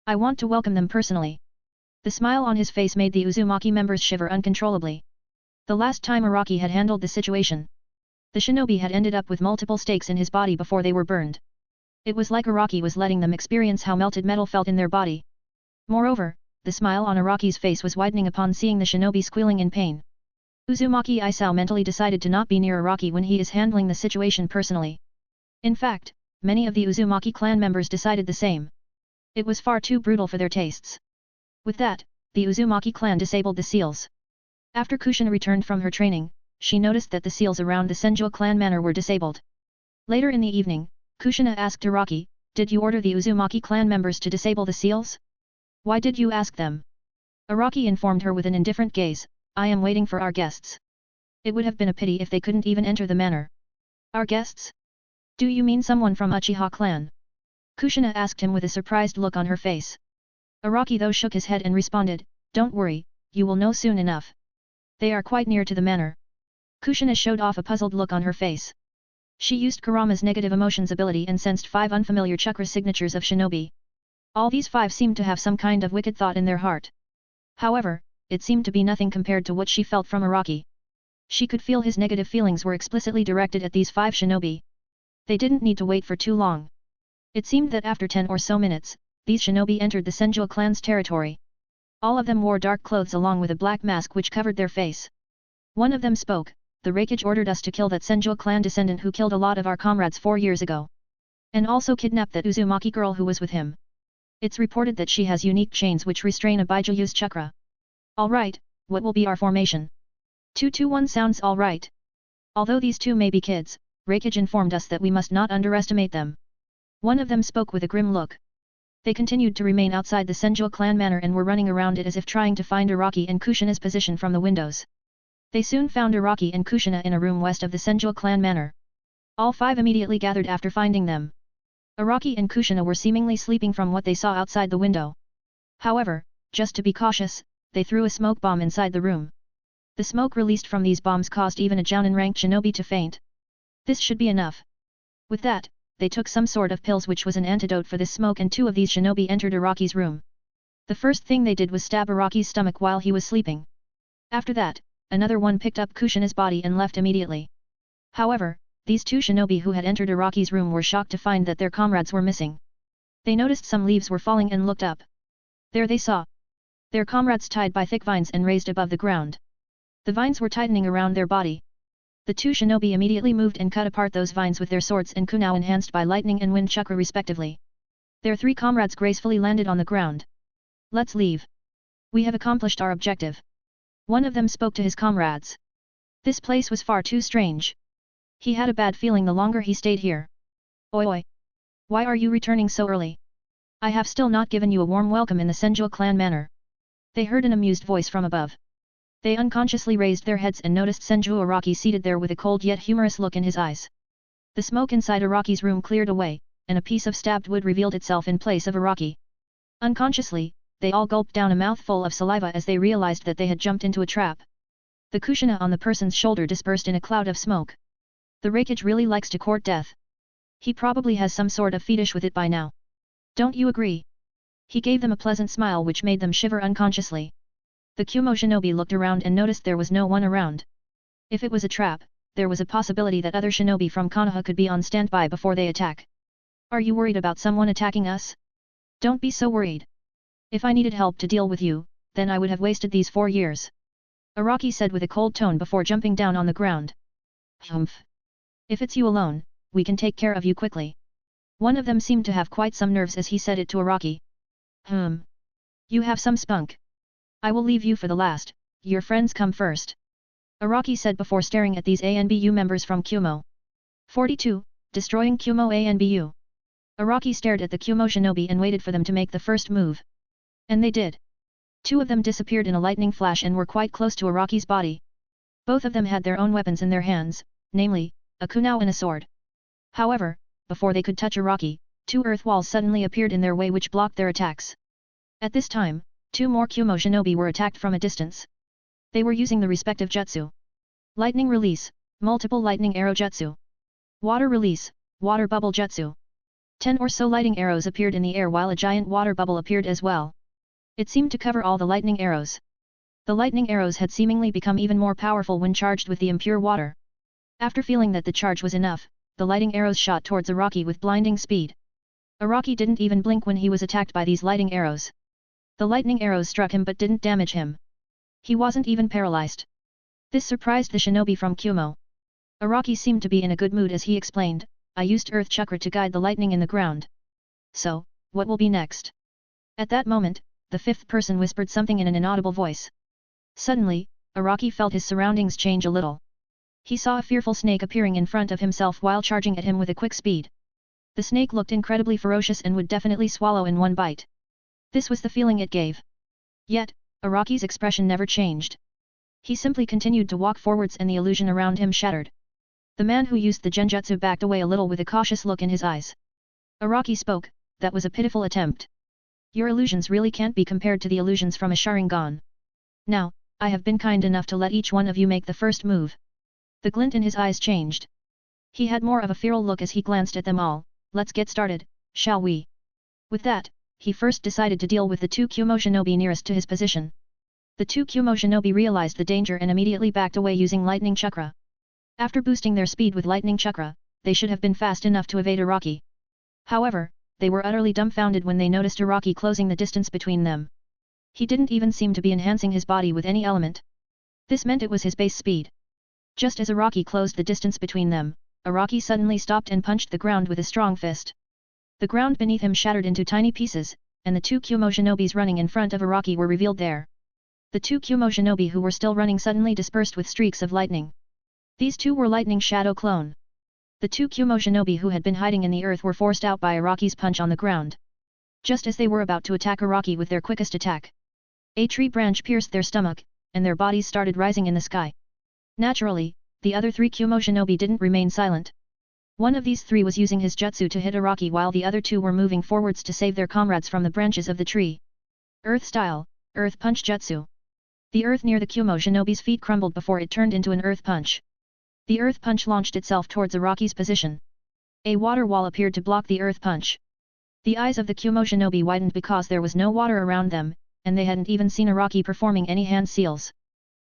I want to welcome them personally. The smile on his face made the Uzumaki members shiver uncontrollably. The last time Araki had handled the situation, the shinobi had ended up with multiple stakes in his body before they were burned. It was like Araki was letting them experience how melted metal felt in their body. Moreover, the smile on Araki's face was widening upon seeing the shinobi squealing in pain. Uzumaki Isao mentally decided to not be near Araki when he is handling the situation personally. In fact, many of the Uzumaki clan members decided the same. It was far too brutal for their tastes. With that, the Uzumaki clan disabled the seals. After Kushina returned from her training, she noticed that the seals around the Senju clan manor were disabled. Later in the evening, Kushina asked Araki, "Did you order the Uzumaki clan members to disable the seals? Why did you ask them?" Araki informed her with an indifferent gaze, "I am waiting for our guests. It would have been a pity if they couldn't even enter the manor." "Our guests? Do you mean someone from Uchiha clan?" Kushina asked him with a surprised look on her face. Araki though shook his head and responded, "Don't worry, you will know soon enough. They are quite near to the manor." Kushina showed off a puzzled look on her face. She used Kurama's negative emotions ability and sensed 5 unfamiliar chakra signatures of shinobi. All these 5 seemed to have some kind of wicked thought in their heart. However, it seemed to be nothing compared to what she felt from Araki. She could feel his negative feelings were explicitly directed at these 5 shinobi. They didn't need to wait for too long. It seemed that after 10 or so minutes, these shinobi entered the Senju clan's territory. All of them wore dark clothes along with a black mask which covered their face. One of them spoke, "The Raikage ordered us to kill that Senju clan descendant who killed a lot of our comrades 4 years ago. And also kidnapped that Uzumaki girl who was with him. It's reported that she has unique chains which restrain a Baijuyu's chakra. Alright, what will be our formation?" 221 sounds alright. Although these two may be kids, Raikage informed us that we must not underestimate them. One of them spoke with a grim look. They continued to remain outside the Senju clan manor and were running around it as if trying to find Araki and Kushina's position from the windows. They soon found Araki and Kushina in a room west of the Senju clan manor. All 5 immediately gathered after finding them. Araki and Kushina were seemingly sleeping from what they saw outside the window. However, just to be cautious, they threw a smoke bomb inside the room. The smoke released from these bombs caused even a Jounin-ranked shinobi to faint. This should be enough. With that, they took some sort of pills which was an antidote for this smoke, and 2 of these shinobi entered Araki's room. The first thing they did was stab Araki's stomach while he was sleeping. After that, another one picked up Kushina's body and left immediately. However, these 2 shinobi who had entered Araki's room were shocked to find that their comrades were missing. They noticed some leaves were falling and looked up. There they saw their comrades tied by thick vines and raised above the ground. The vines were tightening around their body. The 2 shinobi immediately moved and cut apart those vines with their swords and kunao enhanced by lightning and wind chakra respectively. Their 3 comrades gracefully landed on the ground. "Let's leave. We have accomplished our objective." One of them spoke to his comrades. This place was far too strange. He had a bad feeling the longer he stayed here. "Oi! Why are you returning so early? I have still not given you a warm welcome in the Senju clan manor." They heard an amused voice from above. They unconsciously raised their heads and noticed Senju Araki seated there with a cold yet humorous look in his eyes. The smoke inside Araki's room cleared away, and a piece of stabbed wood revealed itself in place of Araki. Unconsciously, they all gulped down a mouthful of saliva as they realized that they had jumped into a trap. The kushina on the person's shoulder dispersed in a cloud of smoke. The Raikage really likes to court death. He probably has some sort of fetish with it by now. Don't you agree? He gave them a pleasant smile which made them shiver unconsciously. The Kumo shinobi looked around and noticed there was no one around. If it was a trap, there was a possibility that other shinobi from Konoha could be on standby before they attack. "Are you worried about someone attacking us? Don't be so worried. If I needed help to deal with you, then I would have wasted these 4 years." Araki said with a cold tone before jumping down on the ground. "Humph. If it's you alone, we can take care of you quickly." One of them seemed to have quite some nerves as he said it to Araki. You have some spunk. I will leave you for the last, your friends come first." Araki said before staring at these ANBU members from Kumo. 42. Destroying Kumo ANBU. Araki stared at the Kumo shinobi and waited for them to make the first move. And they did. 2 of them disappeared in a lightning flash and were quite close to Araki's body. Both of them had their own weapons in their hands, namely, a kunao and a sword. However, before they could touch Araki, 2 earth walls suddenly appeared in their way which blocked their attacks. At this time, 2 more Kumo shinobi were attacked from a distance. They were using the respective jutsu. Lightning release, multiple lightning arrow jutsu. Water release, water bubble jutsu. 10 or so lighting arrows appeared in the air while a giant water bubble appeared as well. It seemed to cover all the lightning arrows. The lightning arrows had seemingly become even more powerful when charged with the impure water. After feeling that the charge was enough, the lighting arrows shot towards Araki with blinding speed. Araki didn't even blink when he was attacked by these lighting arrows. The lightning arrows struck him but didn't damage him. He wasn't even paralyzed. This surprised the shinobi from Kumo. Araki seemed to be in a good mood as he explained, "I used earth chakra to guide the lightning in the ground. So, what will be next?" At that moment, the 5th person whispered something in an inaudible voice. Suddenly, Araki felt his surroundings change a little. He saw a fearful snake appearing in front of himself while charging at him with a quick speed. The snake looked incredibly ferocious and would definitely swallow in one bite. This was the feeling it gave. Yet, Araki's expression never changed. He simply continued to walk forwards and the illusion around him shattered. The man who used the genjutsu backed away a little with a cautious look in his eyes. Araki spoke, "That was a pitiful attempt. Your illusions really can't be compared to the illusions from a Sharingan. Now, I have been kind enough to let each one of you make the first move." The glint in his eyes changed. He had more of a feral look as he glanced at them all. "Let's get started, shall we?" With that, he first decided to deal with the 2 Kumo shinobi nearest to his position. The two Kumo shinobi realized the danger and immediately backed away using lightning chakra. After boosting their speed with lightning chakra, they should have been fast enough to evade Araki. However, they were utterly dumbfounded when they noticed Araki closing the distance between them. He didn't even seem to be enhancing his body with any element. This meant it was his base speed. Just as Araki closed the distance between them, Araki suddenly stopped and punched the ground with a strong fist. The ground beneath him shattered into tiny pieces, and the two Kumo shinobis running in front of Araki were revealed there. The two Kumo shinobi who were still running suddenly dispersed with streaks of lightning. These two were lightning shadow clone. The two Kumo shinobi who had been hiding in the earth were forced out by Araki's punch on the ground. Just as they were about to attack Araki with their quickest attack, a tree branch pierced their stomach, and their bodies started rising in the sky. Naturally, the other three Kumo shinobi didn't remain silent. One of these three was using his jutsu to hit Araki while the other two were moving forwards to save their comrades from the branches of the tree. Earth style, earth punch jutsu. The earth near the Kumo shinobi's feet crumbled before it turned into an earth punch. The earth punch launched itself towards Araki's position. A water wall appeared to block the earth punch. The eyes of the Kumo shinobi widened because there was no water around them, and they hadn't even seen Araki performing any hand seals.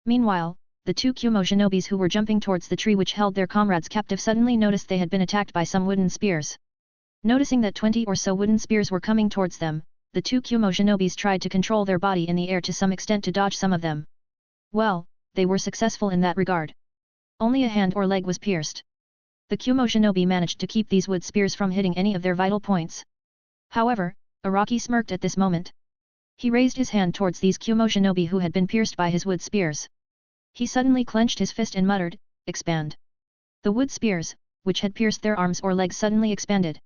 Meanwhile, the two Kumo shinobis who were jumping towards the tree which held their comrades captive suddenly noticed they had been attacked by some wooden spears. Noticing that 20 or so wooden spears were coming towards them, the two Kumo shinobis tried to control their body in the air to some extent to dodge some of them. Well, they were successful in that regard. Only a hand or leg was pierced. The Kumo shinobi managed to keep these wood spears from hitting any of their vital points. However, Araki smirked at this moment. He raised his hand towards these Kumo shinobi who had been pierced by his wood spears. He suddenly clenched his fist and muttered, "Expand." The wood spears, which had pierced their arms or legs suddenly expanded.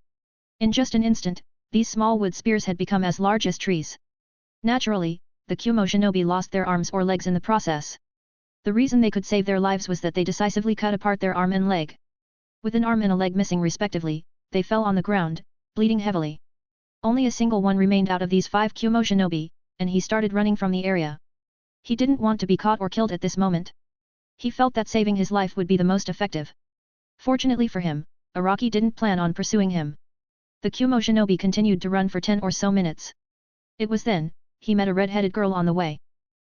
In just an instant, these small wood spears had become as large as trees. Naturally, the Kumo shinobi lost their arms or legs in the process. The reason they could save their lives was that they decisively cut apart their arm and leg. With an arm and a leg missing respectively, they fell on the ground, bleeding heavily. Only a single one remained out of these 5 Kumo shinobi, and he started running from the area. He didn't want to be caught or killed at this moment. He felt that saving his life would be the most effective. Fortunately for him, Araki didn't plan on pursuing him. The Kumo shinobi continued to run for 10 or so minutes. It was then, he met a red-headed girl on the way.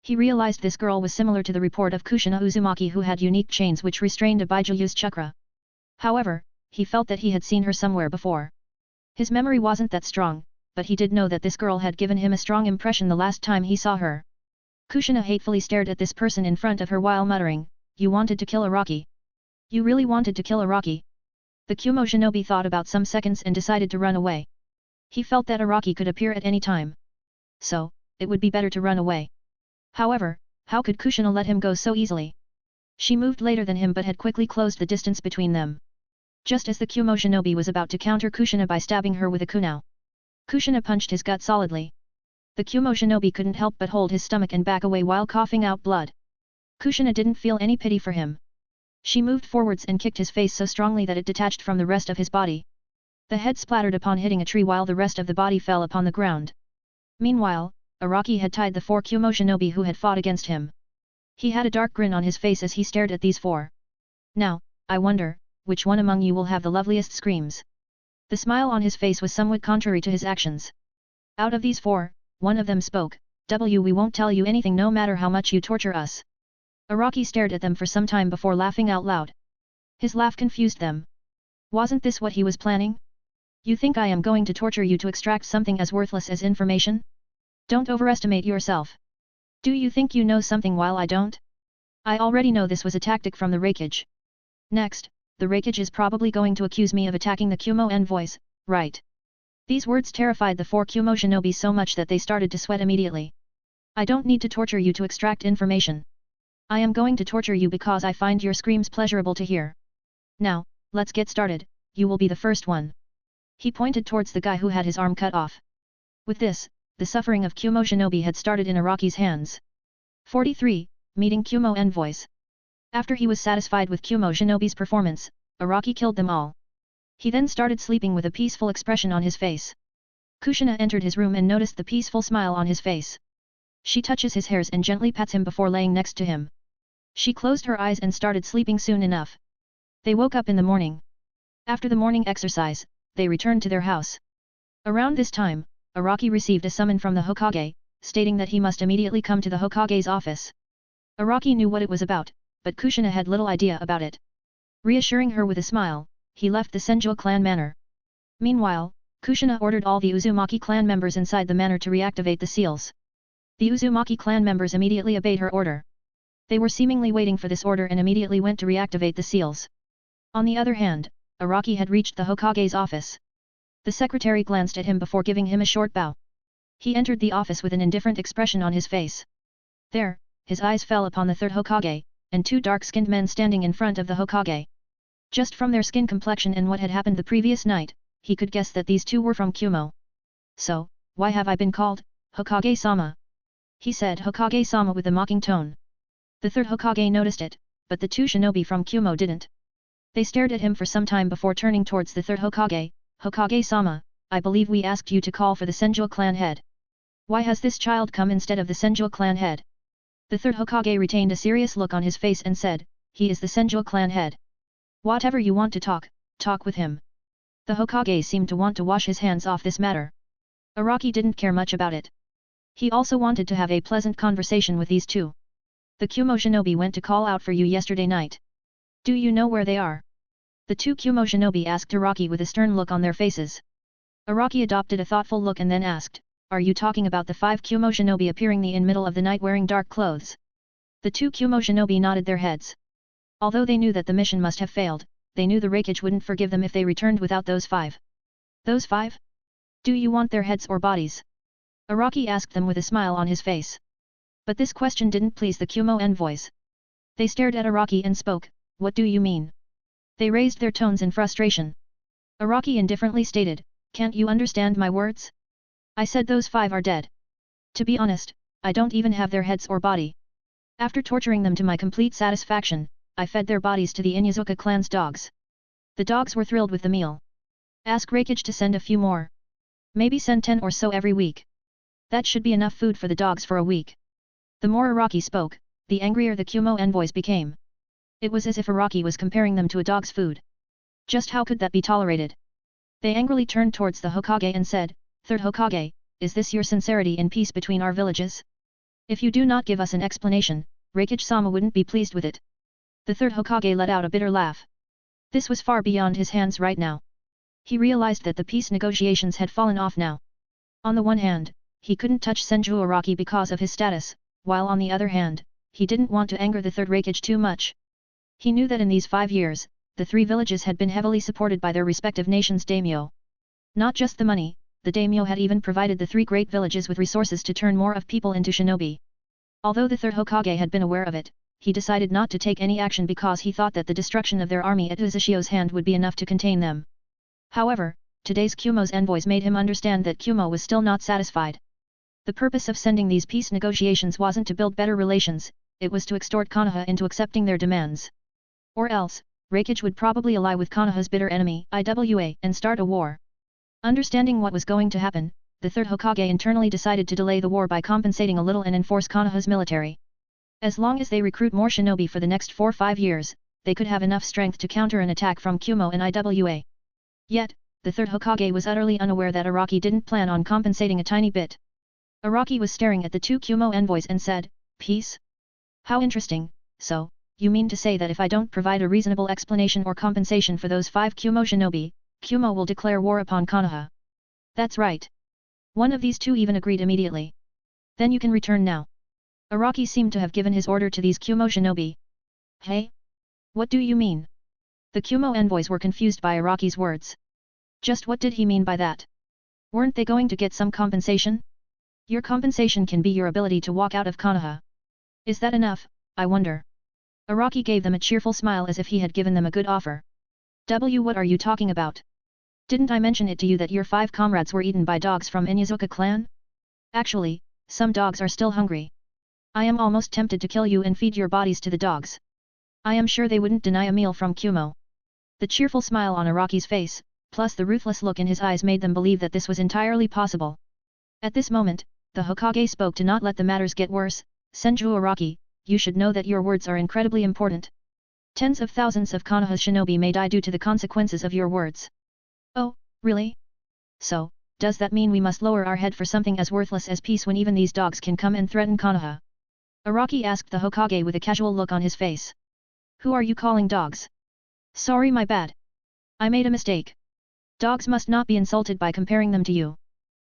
He realized this girl was similar to the report of Kushina Uzumaki who had unique chains which restrained a Baijuyu's chakra. However, he felt that he had seen her somewhere before. His memory wasn't that strong, but he did know that this girl had given him a strong impression the last time he saw her. Kushina hatefully stared at this person in front of her while muttering, "You wanted to kill Araki. You really wanted to kill Araki?" The Kumo shinobi thought about some seconds and decided to run away. He felt that Araki could appear at any time. So, it would be better to run away. However, how could Kushina let him go so easily? She moved later than him but had quickly closed the distance between them. Just as the Kumo shinobi was about to counter Kushina by stabbing her with a kunao, Kushina punched his gut solidly. The Kumo shinobi couldn't help but hold his stomach and back away while coughing out blood. Kushina didn't feel any pity for him. She moved forwards and kicked his face so strongly that it detached from the rest of his body. The head splattered upon hitting a tree while the rest of the body fell upon the ground. Meanwhile, Araki had tied the 4 Kumo shinobi who had fought against him. He had a dark grin on his face as he stared at these 4. "Now, I wonder, which one among you will have the loveliest screams?" The smile on his face was somewhat contrary to his actions. Out of these 4, one of them spoke, "We won't tell you anything no matter how much you torture us." Araki stared at them for some time before laughing out loud. His laugh confused them. Wasn't this what he was planning? "You think I am going to torture you to extract something as worthless as information? Don't overestimate yourself. Do you think you know something while I don't? I already know this was a tactic from the Raikage. Next, the Raikage is probably going to accuse me of attacking the Kumo envoys, right?" These words terrified the 4 Kumo shinobi so much that they started to sweat immediately. "I don't need to torture you to extract information. I am going to torture you because I find your screams pleasurable to hear. Now, let's get started, you will be the first one." He pointed towards the guy who had his arm cut off. With this, the suffering of Kumo shinobi had started in Araki's hands. 43. Meeting Kumo envoys. After he was satisfied with Kumo shinobi's performance, Araki killed them all. He then started sleeping with a peaceful expression on his face. Kushina entered his room and noticed the peaceful smile on his face. She touches his hairs and gently pats him before laying next to him. She closed her eyes and started sleeping soon enough. They woke up in the morning. After the morning exercise, they returned to their house. Around this time, Araki received a summon from the Hokage, stating that he must immediately come to the Hokage's office. Araki knew what it was about, but Kushina had little idea about it. Reassuring her with a smile, he left the Senju clan manor. Meanwhile, Kushina ordered all the Uzumaki clan members inside the manor to reactivate the seals. The Uzumaki clan members immediately obeyed her order. They were seemingly waiting for this order and immediately went to reactivate the seals. On the other hand, Araki had reached the Hokage's office. The secretary glanced at him before giving him a short bow. He entered the office with an indifferent expression on his face. There, his eyes fell upon the third Hokage, and two dark-skinned men standing in front of the Hokage. Just from their skin complexion and what had happened the previous night, he could guess that these two were from Kumo. So, why have I been called, Hokage-sama? He said Hokage-sama with a mocking tone. The third Hokage noticed it, but the two shinobi from Kumo didn't. They stared at him for some time before turning towards the third Hokage. Hokage-sama, I believe we asked you to call for the Senju clan head. Why has this child come instead of the Senju clan head? The third Hokage retained a serious look on his face and said, he is the Senju clan head. Whatever you want to talk with him. The Hokage seemed to want to wash his hands off this matter. Araki didn't care much about it. He also wanted to have a pleasant conversation with these two. The Kumo shinobi went to call out for you yesterday night. Do you know where they are? The two Kumo shinobi asked Araki with a stern look on their faces. Araki adopted a thoughtful look and then asked, are you talking about the 5 Kumo shinobi appearing in middle of the night wearing dark clothes? The two Kumo shinobi nodded their heads. Although they knew that the mission must have failed, they knew the Raikage wouldn't forgive them if they returned without those 5. Those 5? Do you want their heads or bodies? Araki asked them with a smile on his face. But this question didn't please the Kumo envoys. They stared at Araki and spoke, what do you mean? They raised their tones in frustration. Araki indifferently stated, can't you understand my words? I said those 5 are dead. To be honest, I don't even have their heads or body. After torturing them to my complete satisfaction, I fed their bodies to the Inyazuka clan's dogs. The dogs were thrilled with the meal. Ask Raikage to send a few more. Maybe send 10 or so every week. That should be enough food for the dogs for a week. The more Araki spoke, the angrier the Kumo envoys became. It was as if Araki was comparing them to a dog's food. Just how could that be tolerated? They angrily turned towards the Hokage and said, Third Hokage, is this your sincerity in peace between our villages? If you do not give us an explanation, Raikage-sama wouldn't be pleased with it. The third Hokage let out a bitter laugh. This was far beyond his hands right now. He realized that the peace negotiations had fallen off now. On the one hand, he couldn't touch Senju Araki because of his status, while on the other hand, he didn't want to anger the third Raikage too much. He knew that in these 5 years, the 3 villages had been heavily supported by their respective nations' daimyo. Not just the money, the daimyo had even provided the 3 great villages with resources to turn more of people into shinobi. Although the third Hokage had been aware of it, he decided not to take any action because he thought that the destruction of their army at Uzushio's hand would be enough to contain them. However, today's Kumo's envoys made him understand that Kumo was still not satisfied. The purpose of sending these peace negotiations wasn't to build better relations, it was to extort Konoha into accepting their demands. Or else, Raikage would probably ally with Konoha's bitter enemy, Iwa, and start a war. Understanding what was going to happen, the third Hokage internally decided to delay the war by compensating a little and enforce Konoha's military. As long as they recruit more shinobi for the next 4-5 years, they could have enough strength to counter an attack from Kumo and Iwa. Yet, the third Hokage was utterly unaware that Araki didn't plan on compensating a tiny bit. Araki was staring at the 2 Kumo envoys and said, peace? How interesting, so, you mean to say that if I don't provide a reasonable explanation or compensation for those 5 Kumo shinobi, Kumo will declare war upon Konoha? That's right. One of these 2 even agreed immediately. Then you can return now. Araki seemed to have given his order to these Kumo shinobi. Hey? What do you mean? The Kumo envoys were confused by Araki's words. Just what did he mean by that? Weren't they going to get some compensation? Your compensation can be your ability to walk out of Konoha. Is that enough, I wonder? Araki gave them a cheerful smile as if he had given them a good offer. What are you talking about? Didn't I mention it to you that your 5 comrades were eaten by dogs from Inyazuka clan? Actually, some dogs are still hungry. I am almost tempted to kill you and feed your bodies to the dogs. I am sure they wouldn't deny a meal from Kumo. The cheerful smile on Araki's face, plus the ruthless look in his eyes made them believe that this was entirely possible. At this moment, the Hokage spoke to not let the matters get worse. Senju Araki, you should know that your words are incredibly important. Tens of thousands of Konoha's shinobi may die due to the consequences of your words. Oh, really? So, Does that mean we must lower our head for something as worthless as peace when even these dogs can come and threaten Konoha? Araki asked the Hokage with a casual look on his face. Who are you calling dogs? Sorry, my bad. I made a mistake. Dogs must not be insulted by comparing them to you.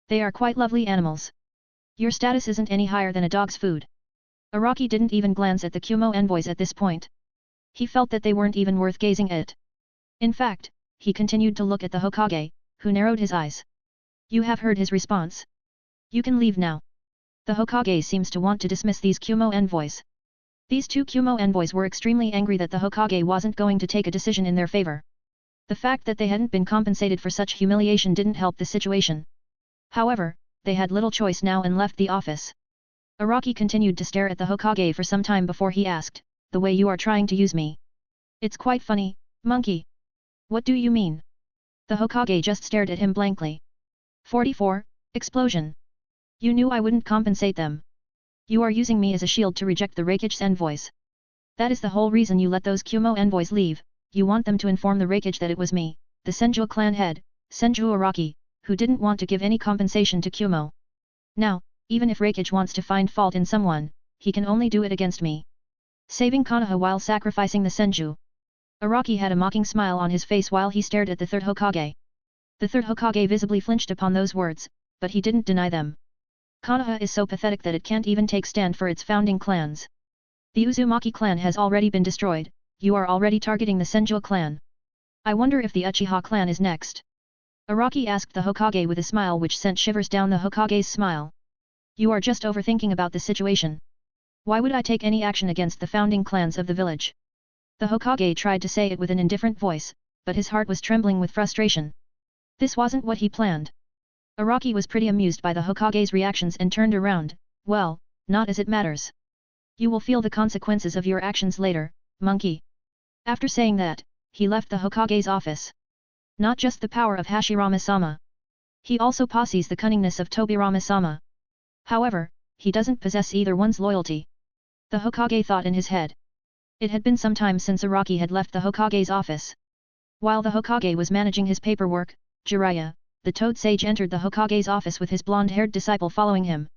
They are quite lovely animals. Your status isn't any higher than a dog's food. Araki didn't even glance at the Kumo envoys at this point. He felt that they weren't even worth gazing at. In fact, he continued to look at the Hokage, who narrowed his eyes. You have heard his response. You can leave now. The Hokage seems to want to dismiss these Kumo envoys. These two Kumo envoys were extremely angry that the Hokage wasn't going to take a decision in their favor. The fact that they hadn't been compensated for such humiliation didn't help the situation. However, they had little choice now and left the office. Araki continued to stare at the Hokage for some time before he asked, the way you are trying to use me. It's quite funny, monkey. What do you mean? The Hokage just stared at him blankly. 44. Explosion. You knew I wouldn't compensate them. You are using me as a shield to reject the Raikage's envoys. That is the whole reason you let those Kumo envoys leave. You want them to inform the Raikage that it was me, the Senju clan head, Senju Araki, who didn't want to give any compensation to Kumo. Now, even if Raikage wants to find fault in someone, he can only do it against me. Saving Konoha while sacrificing the Senju. Araki had a mocking smile on his face while he stared at the third Hokage. The third Hokage visibly flinched upon those words, but he didn't deny them. Konoha is so pathetic that it can't even take stand for its founding clans. The Uzumaki clan has already been destroyed, you are already targeting the Senju clan. I wonder if the Uchiha clan is next. Araki asked the Hokage with a smile which sent shivers down the Hokage's smile. You are just overthinking about the situation. Why would I take any action against the founding clans of the village? The Hokage tried to say it with an indifferent voice, but his heart was trembling with frustration. This wasn't what he planned. Araki was pretty amused by the Hokage's reactions and turned around, well, not as it matters. You will feel the consequences of your actions later, monkey. After saying that, he left the Hokage's office. Not just the power of Hashirama-sama. He also possesses the cunningness of Tobirama-sama. However, he doesn't possess either one's loyalty. The Hokage thought in his head. It had been some time since Araki had left the Hokage's office. While the Hokage was managing his paperwork, Jiraiya, the Toad Sage entered the Hokage's office with his blonde-haired disciple following him.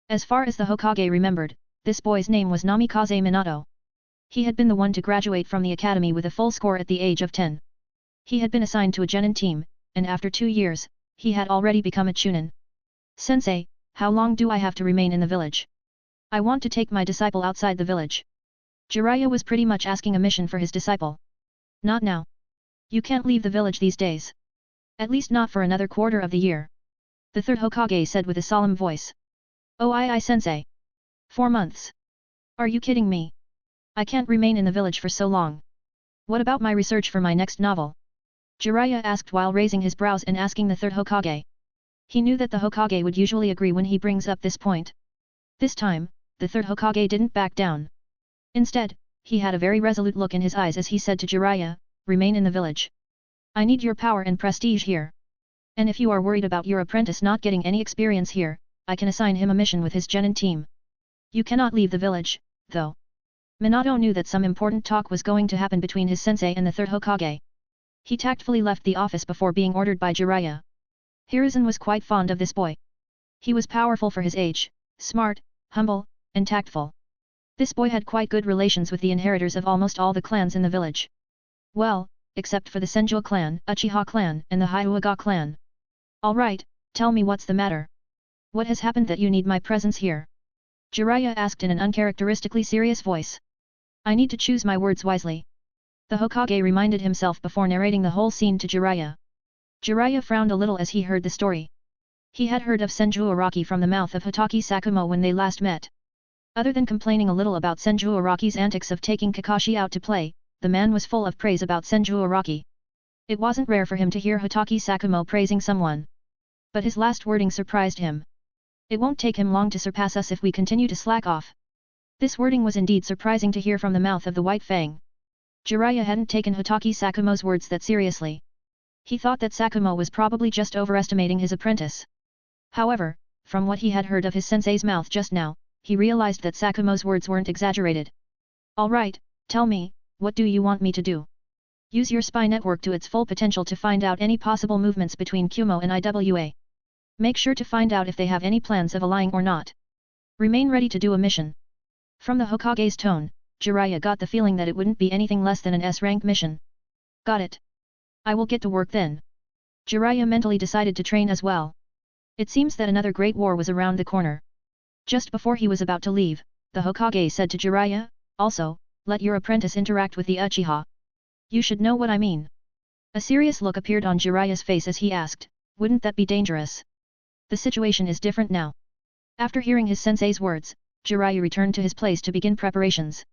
As far as the Hokage remembered, this boy's name was Namikaze Minato. He had been the one to graduate from the academy with a full score at the age of 10. He had been assigned to a genin team, and after 2 years, he had already become a chunin. Sensei, how long do I have to remain in the village? I want to take my disciple outside the village. Jiraiya was pretty much asking a mission for his disciple. Not now. You can't leave the village these days. At least not for another quarter of the year. The third Hokage said with a solemn voice. Oh sensei. 4 months. Are you kidding me? I can't remain in the village for so long. What about my research for my next novel? Jiraiya asked while raising his brows and asking the third Hokage. He knew that the Hokage would usually agree when he brings up this point. This time, the third Hokage didn't back down. Instead, he had a very resolute look in his eyes as he said to Jiraiya, remain in the village. I need your power and prestige here. And if you are worried about your apprentice not getting any experience here, I can assign him a mission with his genin team. You cannot leave the village, though. Minato knew that some important talk was going to happen between his sensei and the third Hokage. He tactfully left the office before being ordered by Jiraiya. Hiruzen was quite fond of this boy. He was powerful for his age, smart, humble, and tactful. This boy had quite good relations with the inheritors of almost all the clans in the village. Well, except for the Senju clan, Uchiha clan, and the Hyuga clan. Alright, tell me what's the matter. What has happened that you need my presence here? Jiraiya asked in an uncharacteristically serious voice. I need to choose my words wisely. The Hokage reminded himself before narrating the whole scene to Jiraiya. Jiraiya frowned a little as he heard the story. He had heard of Senju Araki from the mouth of Hitaki Sakumo when they last met. Other than complaining a little about Senju Araki's antics of taking Kakashi out to play, the man was full of praise about Senju Araki. It wasn't rare for him to hear Hitaki Sakumo praising someone. But his last wording surprised him. It won't take him long to surpass us if we continue to slack off. This wording was indeed surprising to hear from the mouth of the White Fang. Jiraiya hadn't taken Hitaki Sakumo's words that seriously. He thought that Sakumo was probably just overestimating his apprentice. However, from what he had heard of his sensei's mouth just now, he realized that Sakumo's words weren't exaggerated. Alright, tell me, what do you want me to do? Use your spy network to its full potential to find out any possible movements between Kumo and IWA. Make sure to find out if they have any plans of allying or not. Remain ready to do a mission. From the Hokage's tone, Jiraiya got the feeling that it wouldn't be anything less than an S-rank mission. Got it. I will get to work then. Jiraiya mentally decided to train as well. It seems that another great war was around the corner. Just before he was about to leave, the Hokage said to Jiraiya, also, let your apprentice interact with the Uchiha. You should know what I mean. A serious look appeared on Jiraiya's face as he asked, wouldn't that be dangerous? The situation is different now. After hearing his sensei's words, Jiraiya returned to his place to begin preparations.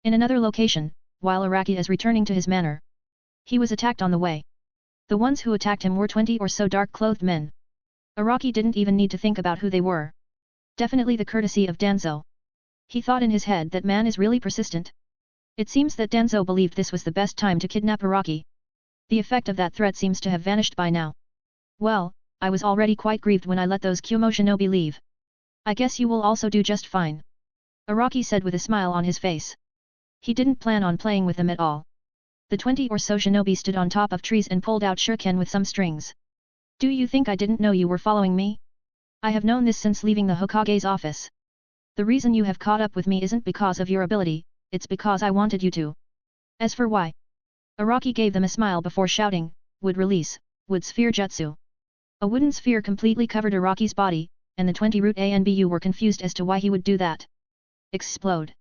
In another location, while Araki is returning to his manor, he was attacked on the way. The ones who attacked him were 20 or so dark-clothed men. Araki didn't even need to think about who they were. Definitely the courtesy of Danzo. He thought in his head that man is really persistent. It seems that Danzo believed this was the best time to kidnap Araki. The effect of that threat seems to have vanished by now. Well, I was already quite grieved when I let those Kyumo shinobi leave. I guess you will also do just fine. Araki said with a smile on his face. He didn't plan on playing with them at all. The 20 or so shinobi stood on top of trees and pulled out shuriken with some strings. Do you think I didn't know you were following me? I have known this since leaving the Hokage's office. The reason you have caught up with me isn't because of your ability, it's because I wanted you to. As for why? Araki gave them a smile before shouting, wood release, wood sphere jutsu. A wooden sphere completely covered Araki's body, and the 20 root ANBU were confused as to why he would do that. Explode.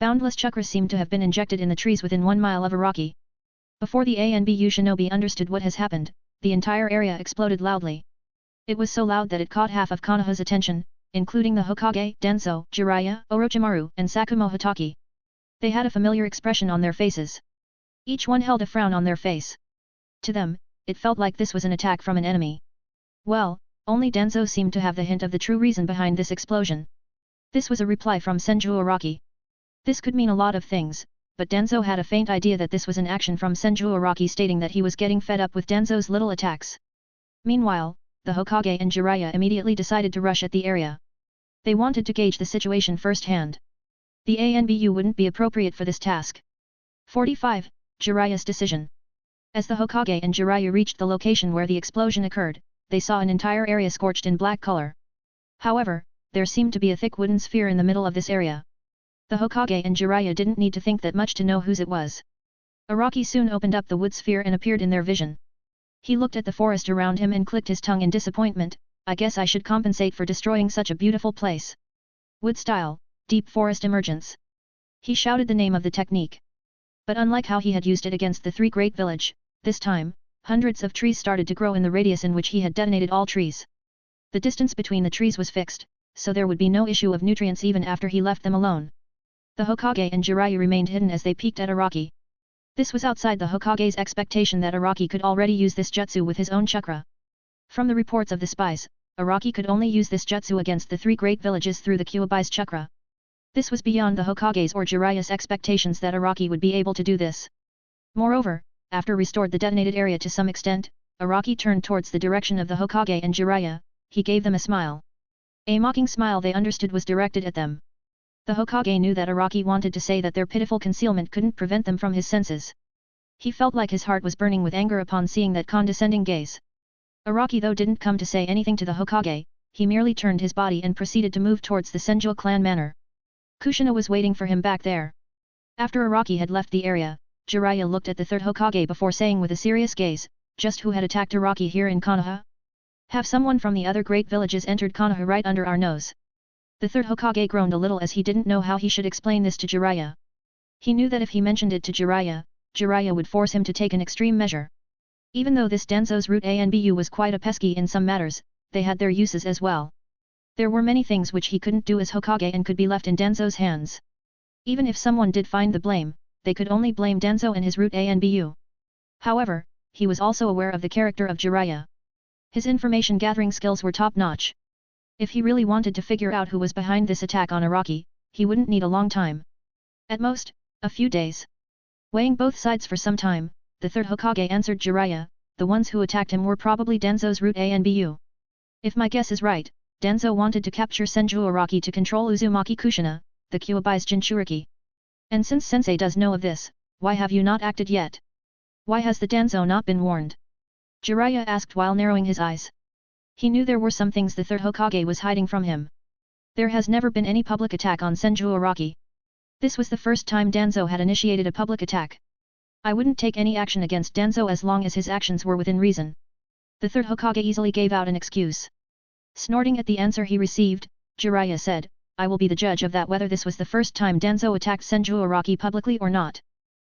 Boundless chakras seemed to have been injected in the trees within 1 mile of Araki. Before the ANBU shinobi understood what has happened, the entire area exploded loudly. It was so loud that it caught half of Konoha's attention, including the Hokage, Danzo, Jiraiya, Orochimaru, and Sakumo Hatake. They had a familiar expression on their faces. Each one held a frown on their face. To them, it felt like this was an attack from an enemy. Well, only Danzo seemed to have the hint of the true reason behind this explosion. This was a reply from Senju Araki. This could mean a lot of things, but Danzo had a faint idea that this was an action from Senju Araki stating that he was getting fed up with Danzo's little attacks. Meanwhile, the Hokage and Jiraiya immediately decided to rush at the area. They wanted to gauge the situation firsthand. The ANBU wouldn't be appropriate for this task. 45. Jiraiya's decision. As the Hokage and Jiraiya reached the location where the explosion occurred, they saw an entire area scorched in black color. However, there seemed to be a thick wooden sphere in the middle of this area. The Hokage and Jiraiya didn't need to think that much to know whose it was. Araki soon opened up the wood sphere and appeared in their vision. He looked at the forest around him and clicked his tongue in disappointment, I guess I should compensate for destroying such a beautiful place. Wood style, deep forest emergence. He shouted the name of the technique. But unlike how he had used it against the three great village, this time, hundreds of trees started to grow in the radius in which he had detonated all trees. The distance between the trees was fixed, so there would be no issue of nutrients even after he left them alone. The Hokage and Jiraiya remained hidden as they peeked at Araki. This was outside the Hokage's expectation that Araki could already use this jutsu with his own chakra. From the reports of the spies, Araki could only use this jutsu against the three great villages through the Kyuubi's chakra. This was beyond the Hokage's or Jiraiya's expectations that Araki would be able to do this. Moreover, after restored the detonated area to some extent, Araki turned towards the direction of the Hokage and Jiraiya, he gave them a smile. A mocking smile they understood was directed at them. The Hokage knew that Araki wanted to say that their pitiful concealment couldn't prevent them from his senses. He felt like his heart was burning with anger upon seeing that condescending gaze. Araki though didn't come to say anything to the Hokage, he merely turned his body and proceeded to move towards the Senju clan manor. Kushina was waiting for him back there. After Araki had left the area, Jiraiya looked at the third Hokage before saying with a serious gaze, just who had attacked Araki here in Konoha? Have someone from the other great villages entered Konoha right under our nose? The third Hokage groaned a little as he didn't know how he should explain this to Jiraiya. He knew that if he mentioned it to Jiraiya, Jiraiya would force him to take an extreme measure. Even though this Danzo's root ANBU was quite a pesky in some matters, they had their uses as well. There were many things which he couldn't do as Hokage and could be left in Danzo's hands. Even if someone did find the blame, they could only blame Danzo and his root ANBU. However, he was also aware of the character of Jiraiya. His information gathering skills were top-notch. If he really wanted to figure out who was behind this attack on Araki, he wouldn't need a long time. At most, a few days. Weighing both sides for some time, the third Hokage answered Jiraiya, the ones who attacked him were probably Danzo's root ANBU. If my guess is right, Danzo wanted to capture Senju Araki to control Uzumaki Kushina, the Kyuubi's Jinchuriki. And since Sensei does know of this, why have you not acted yet? Why has the Danzo not been warned? Jiraiya asked while narrowing his eyes. He knew there were some things the third Hokage was hiding from him. There has never been any public attack on Senju Araki. This was the first time Danzo had initiated a public attack. I wouldn't take any action against Danzo as long as his actions were within reason. The third Hokage easily gave out an excuse. Snorting at the answer he received, Jiraiya said, I will be the judge of that whether this was the first time Danzo attacked Senju Araki publicly or not.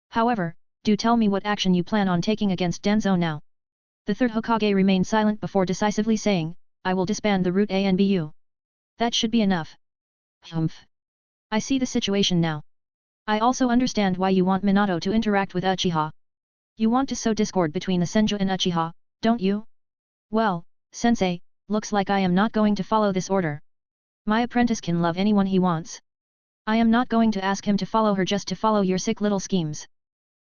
However, do tell me what action you plan on taking against Danzo now. The third Hokage remained silent before decisively saying, I will disband the Root ANBU. That should be enough. Humph. I see the situation now. I also understand why you want Minato to interact with Uchiha. You want to sow discord between the Senju and Uchiha, don't you? Well, sensei, looks like I am not going to follow this order. My apprentice can love anyone he wants. I am not going to ask him to follow her just to follow your sick little schemes.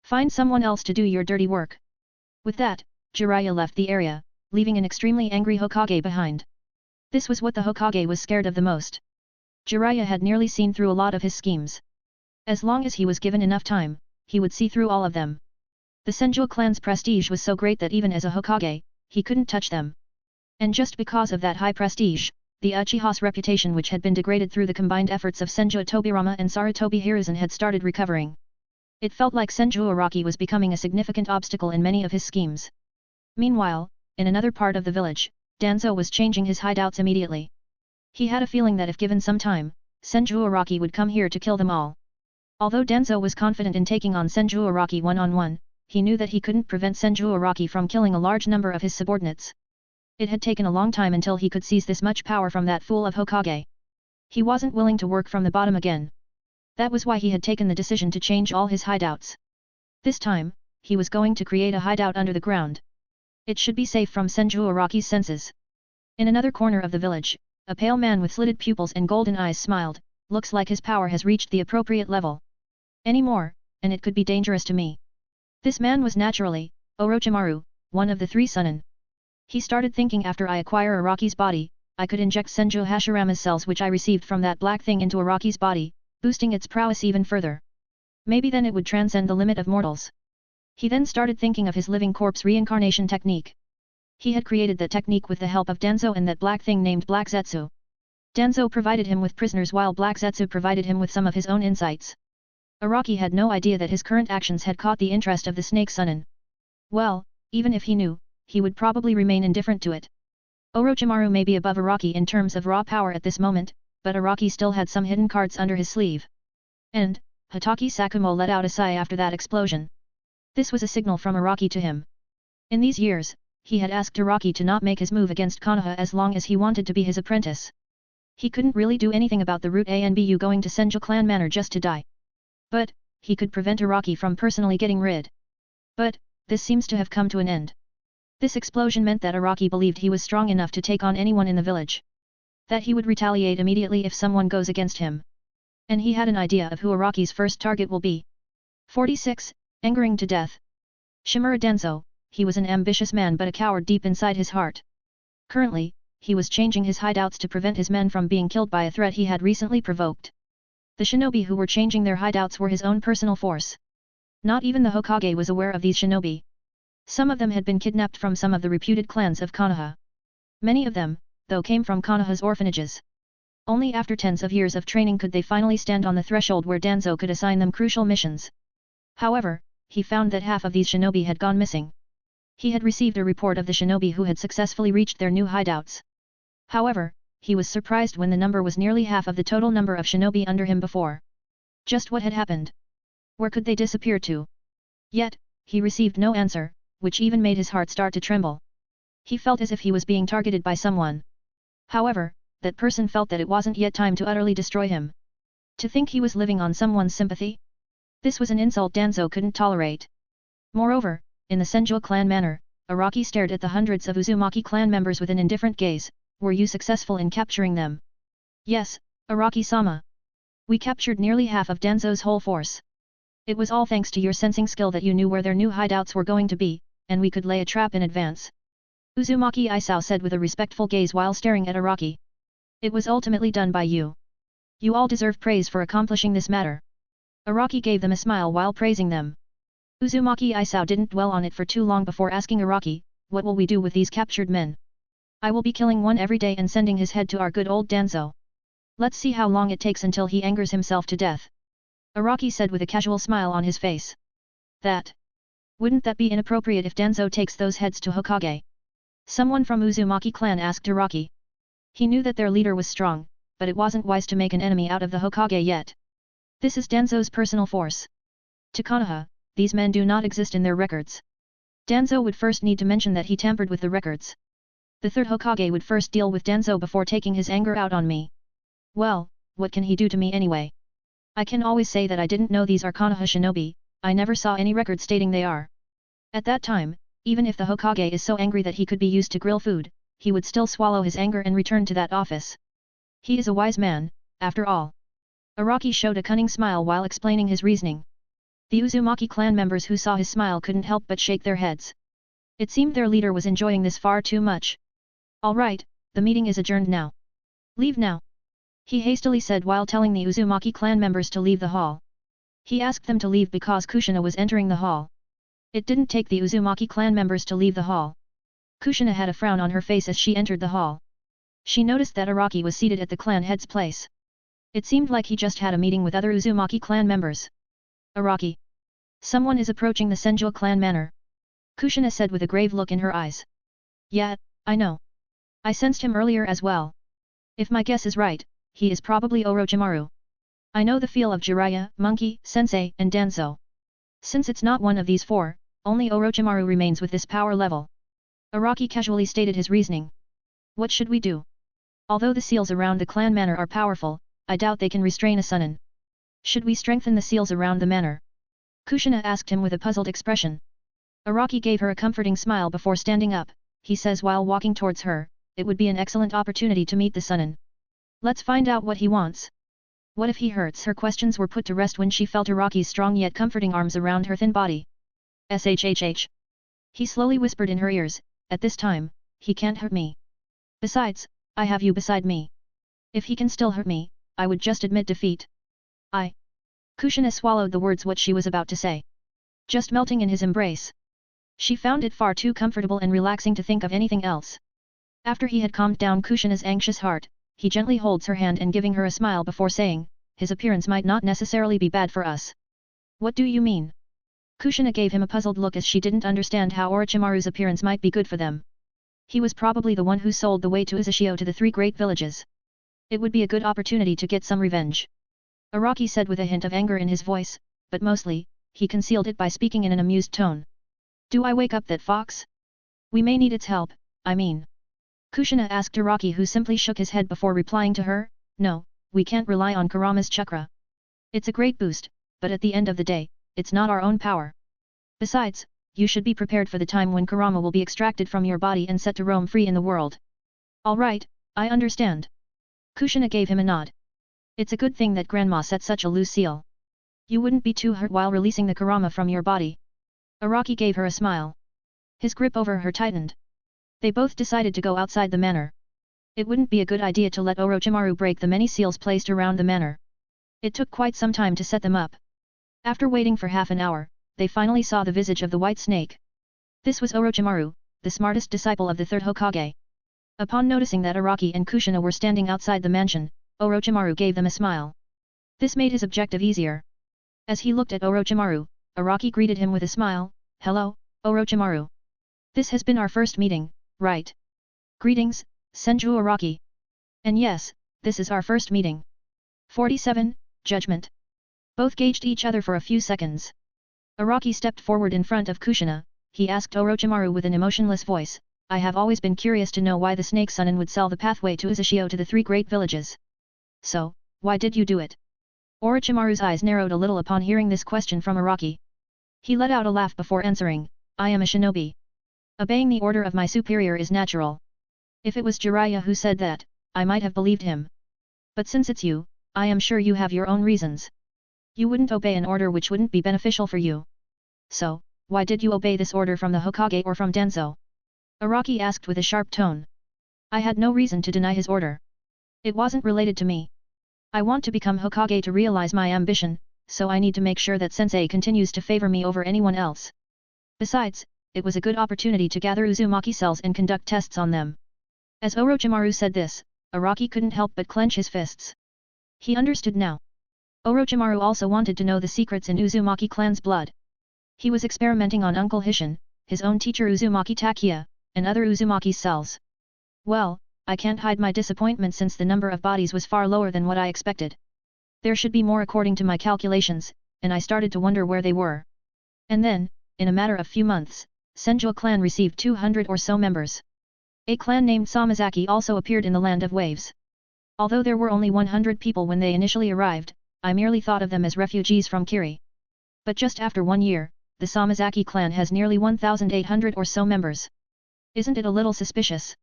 Find someone else to do your dirty work. With that, Jiraiya left the area, leaving an extremely angry Hokage behind. This was what the Hokage was scared of the most. Jiraiya had nearly seen through a lot of his schemes. As long as he was given enough time, he would see through all of them. The Senju clan's prestige was so great that even as a Hokage, he couldn't touch them. And just because of that high prestige, the Uchiha's reputation which had been degraded through the combined efforts of Senju Tobirama and Sarutobi Hiruzen had started recovering. It felt like Senju Araki was becoming a significant obstacle in many of his schemes. Meanwhile, in another part of the village, Danzo was changing his hideouts immediately. He had a feeling that if given some time, Senju Araki would come here to kill them all. Although Danzo was confident in taking on Senju Araki one-on-one, he knew that he couldn't prevent Senju Araki from killing a large number of his subordinates. It had taken a long time until he could seize this much power from that fool of Hokage. He wasn't willing to work from the bottom again. That was why he had taken the decision to change all his hideouts. This time, he was going to create a hideout under the ground. It should be safe from Senju Araki's senses. In another corner of the village, a pale man with slitted pupils and golden eyes smiled, looks like his power has reached the appropriate level. Any more, and it could be dangerous to me. This man was naturally, Orochimaru, one of the three Sunin. He started thinking after I acquire Araki's body, I could inject Senju Hashirama's cells which I received from that black thing into Araki's body, boosting its prowess even further. Maybe then it would transcend the limit of mortals. He then started thinking of his living corpse reincarnation technique. He had created that technique with the help of Danzo and that black thing named Black Zetsu. Danzo provided him with prisoners while Black Zetsu provided him with some of his own insights. Araki had no idea that his current actions had caught the interest of the Snake Sunin. Well, even if he knew, he would probably remain indifferent to it. Orochimaru may be above Araki in terms of raw power at this moment, but Araki still had some hidden cards under his sleeve. And, Hatake Sakumo let out a sigh after that explosion. This was a signal from Araki to him. In these years, he had asked Araki to not make his move against Konoha as long as he wanted to be his apprentice. He couldn't really do anything about the Root ANBU going to Senju Clan Manor just to die. But, he could prevent Araki from personally getting rid. But, this seems to have come to an end. This explosion meant that Araki believed he was strong enough to take on anyone in the village. That he would retaliate immediately if someone goes against him. And he had an idea of who Araki's first target will be. 46. Angering to death. Shimura Danzo, he was an ambitious man but a coward deep inside his heart. Currently, he was changing his hideouts to prevent his men from being killed by a threat he had recently provoked. The shinobi who were changing their hideouts were his own personal force. Not even the Hokage was aware of these shinobi. Some of them had been kidnapped from some of the reputed clans of Konoha. Many of them, though, came from Konoha's orphanages. Only after tens of years of training could they finally stand on the threshold where Danzo could assign them crucial missions. However, he found that half of these shinobi had gone missing. He had received a report of the shinobi who had successfully reached their new hideouts. However, he was surprised when the number was nearly half of the total number of shinobi under him before. Just what had happened? Where could they disappear to? Yet, he received no answer, which even made his heart start to tremble. He felt as if he was being targeted by someone. However, that person felt that it wasn't yet time to utterly destroy him. To think he was living on someone's sympathy? This was an insult Danzo couldn't tolerate. Moreover, in the Senju clan manor, Araki stared at the hundreds of Uzumaki clan members with an indifferent gaze. Were you successful in capturing them? Yes, Araki-sama. We captured nearly half of Danzo's whole force. It was all thanks to your sensing skill that you knew where their new hideouts were going to be, and we could lay a trap in advance. Uzumaki Isao said with a respectful gaze while staring at Araki. It was ultimately done by you. You all deserve praise for accomplishing this matter. Araki gave them a smile while praising them. Uzumaki Isao didn't dwell on it for too long before asking Araki, what will we do with these captured men? I will be killing one every day and sending his head to our good old Danzo. Let's see how long it takes until he angers himself to death. Araki said with a casual smile on his face. Wouldn't that be inappropriate if Danzo takes those heads to Hokage? Someone from Uzumaki clan asked Araki. He knew that their leader was strong, but it wasn't wise to make an enemy out of the Hokage yet. This is Danzo's personal force. To Konoha, these men do not exist in their records. Danzo would first need to mention that he tampered with the records. The third Hokage would first deal with Danzo before taking his anger out on me. Well, what can he do to me anyway? I can always say that I didn't know these are Konoha shinobi, I never saw any record stating they are. At that time, even if the Hokage is so angry that he could be used to grill food, he would still swallow his anger and return to that office. He is a wise man, after all. Araki showed a cunning smile while explaining his reasoning. The Uzumaki clan members who saw his smile couldn't help but shake their heads. It seemed their leader was enjoying this far too much. Alright, the meeting is adjourned now. Leave now. He hastily said while telling the Uzumaki clan members to leave the hall. He asked them to leave because Kushina was entering the hall. It didn't take the Uzumaki clan members to leave the hall. Kushina had a frown on her face as she entered the hall. She noticed that Araki was seated at the clan head's place. It seemed like he just had a meeting with other Uzumaki clan members. Araki. Someone is approaching the Senju clan manor. Kushina said with a grave look in her eyes. Yeah, I know. I sensed him earlier as well. If my guess is right, he is probably Orochimaru. I know the feel of Jiraiya, Monkey, Sensei, and Danzo. Since it's not one of these four, only Orochimaru remains with this power level. Araki casually stated his reasoning. What should we do? Although the seals around the clan manor are powerful, I doubt they can restrain a Sunin. Should we strengthen the seals around the manor? Kushina asked him with a puzzled expression. Araki gave her a comforting smile before standing up. He says while walking towards her, it would be an excellent opportunity to meet the Sunin. Let's find out what he wants. What if he hurts her? Questions were put to rest when she felt Araki's strong yet comforting arms around her thin body. Shhh. He slowly whispered in her ears, at this time, he can't hurt me. Besides, I have you beside me. If he can still hurt me, I would just admit defeat. Kushina swallowed the words what she was about to say. Just melting in his embrace. She found it far too comfortable and relaxing to think of anything else. After he had calmed down Kushina's anxious heart, he gently holds her hand and giving her a smile before saying, his appearance might not necessarily be bad for us. What do you mean? Kushina gave him a puzzled look as she didn't understand how Orochimaru's appearance might be good for them. He was probably the one who sold the way to Uzushio to the three great villages. It would be a good opportunity to get some revenge. Araki said with a hint of anger in his voice, but mostly, he concealed it by speaking in an amused tone. Do I wake up that fox? We may need its help, I mean. Kushina asked Araki, who simply shook his head before replying to her, no, we can't rely on Kurama's chakra. It's a great boost, but at the end of the day, it's not our own power. Besides, you should be prepared for the time when Kurama will be extracted from your body and set to roam free in the world. Alright, I understand. Kushina gave him a nod. It's a good thing that Grandma set such a loose seal. You wouldn't be too hurt while releasing the Kurama from your body. Araki gave her a smile. His grip over her tightened. They both decided to go outside the manor. It wouldn't be a good idea to let Orochimaru break the many seals placed around the manor. It took quite some time to set them up. After waiting for half an hour, they finally saw the visage of the white snake. This was Orochimaru, the smartest disciple of the third Hokage. Upon noticing that Araki and Kushina were standing outside the mansion, Orochimaru gave them a smile. This made his objective easier. As he looked at Orochimaru, Araki greeted him with a smile, Hello, Orochimaru. This has been our first meeting, right? Greetings, Senju Araki. And yes, this is our first meeting. 47, Judgment. Both gauged each other for a few seconds. Araki stepped forward in front of Kushina. He asked Orochimaru with an emotionless voice, I have always been curious to know why the Snake Sunin would sell the pathway to Uzushio to the three great villages. So, why did you do it? Orochimaru's eyes narrowed a little upon hearing this question from Araki. He let out a laugh before answering, I am a shinobi. Obeying the order of my superior is natural. If it was Jiraiya who said that, I might have believed him. But since it's you, I am sure you have your own reasons. You wouldn't obey an order which wouldn't be beneficial for you. So, why did you obey this order from the Hokage or from Danzo? Araki asked with a sharp tone. I had no reason to deny his order. It wasn't related to me. I want to become Hokage to realize my ambition, so I need to make sure that Sensei continues to favor me over anyone else. Besides, it was a good opportunity to gather Uzumaki cells and conduct tests on them. As Orochimaru said this, Araki couldn't help but clench his fists. He understood now. Orochimaru also wanted to know the secrets in Uzumaki clan's blood. He was experimenting on Uncle Hishin, his own teacher Uzumaki Takia, and other Uzumaki's cells. Well, I can't hide my disappointment since the number of bodies was far lower than what I expected. There should be more according to my calculations, and I started to wonder where they were. And then, in a matter of few months, Senju clan received 200 or so members. A clan named Samazaki also appeared in the Land of Waves. Although there were only 100 people when they initially arrived, I merely thought of them as refugees from Kiri. But just after 1 year, the Samazaki clan has nearly 1,800 or so members. Isn't it a little suspicious?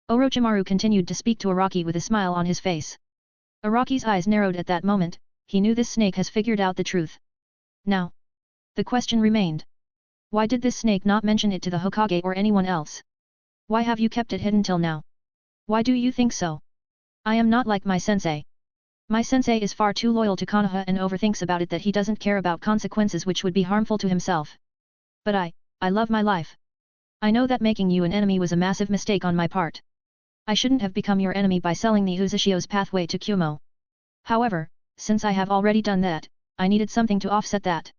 Orochimaru continued to speak to Araki with a smile on his face. Araki's eyes narrowed at that moment. He knew this snake has figured out the truth. Now, the question remained. Why did this snake not mention it to the Hokage or anyone else? Why have you kept it hidden till now? Why do you think so? I am not like my sensei. My sensei is far too loyal to Konoha and overthinks about it that he doesn't care about consequences which would be harmful to himself. But I love my life. I know that making you an enemy was a massive mistake on my part. I shouldn't have become your enemy by selling the Uzishio's pathway to Kumo. However, since I have already done that, I needed something to offset that.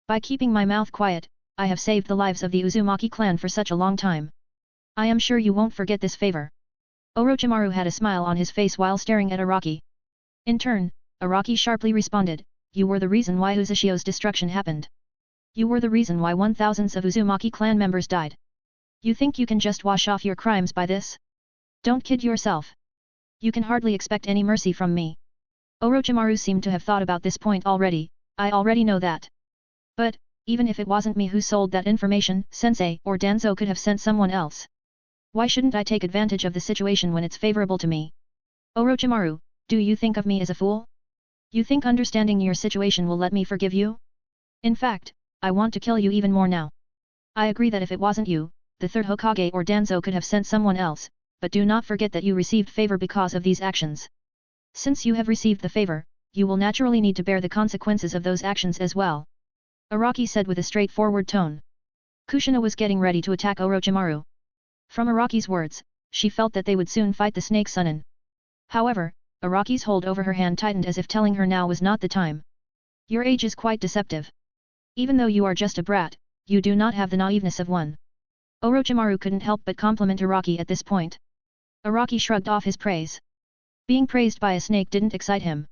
By keeping my mouth quiet, I have saved the lives of the Uzumaki clan for such a long time. I am sure you won't forget this favor. Orochimaru had a smile on his face while staring at Araki. In turn, Araki sharply responded, you were the reason why Uzishio's destruction happened. You were the reason why 1,000s of Uzumaki clan members died. You think you can just wash off your crimes by this? Don't kid yourself. You can hardly expect any mercy from me. Orochimaru seemed to have thought about this point already. I already know that. But, even if it wasn't me who sold that information, Sensei or Danzo could have sent someone else. Why shouldn't I take advantage of the situation when it's favorable to me? Orochimaru, do you think of me as a fool? You think understanding your situation will let me forgive you? In fact, I want to kill you even more now. I agree that if it wasn't you, the third Hokage or Danzo could have sent someone else, but do not forget that you received favor because of these actions. Since you have received the favor, you will naturally need to bear the consequences of those actions as well. Araki said with a straightforward tone. Kushina was getting ready to attack Orochimaru. From Araki's words, she felt that they would soon fight the snake Sunin. However, Araki's hold over her hand tightened as if telling her now was not the time. Your age is quite deceptive. Even though you are just a brat, you do not have the naiveness of one. Orochimaru couldn't help but compliment Araki at this point. Araki shrugged off his praise. Being praised by a snake didn't excite him.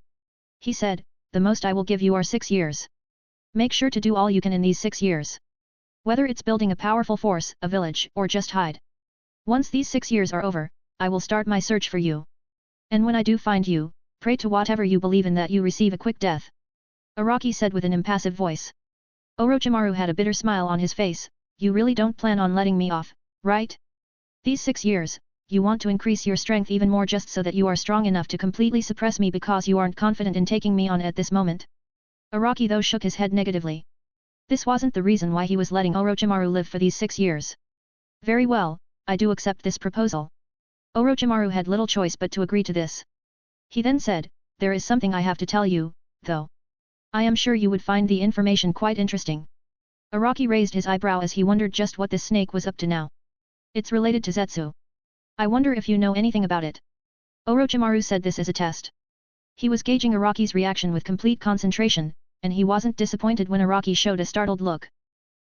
He said, the most I will give you are 6 years. Make sure to do all you can in these 6 years. Whether it's building a powerful force, a village, or just hide. Once these 6 years are over, I will start my search for you. And when I do find you, pray to whatever you believe in that you receive a quick death. Araki said with an impassive voice. Orochimaru had a bitter smile on his face. You really don't plan on letting me off, right? These 6 years, you want to increase your strength even more just so that you are strong enough to completely suppress me because you aren't confident in taking me on at this moment. Araki though shook his head negatively. This wasn't the reason why he was letting Orochimaru live for these 6 years. Very well, I do accept this proposal. Orochimaru had little choice but to agree to this. He then said, there is something I have to tell you, though. I am sure you would find the information quite interesting. Araki raised his eyebrow as he wondered just what this snake was up to now. It's related to Zetsu. I wonder if you know anything about it. Orochimaru said this as a test. He was gauging Araki's reaction with complete concentration, and he wasn't disappointed when Araki showed a startled look.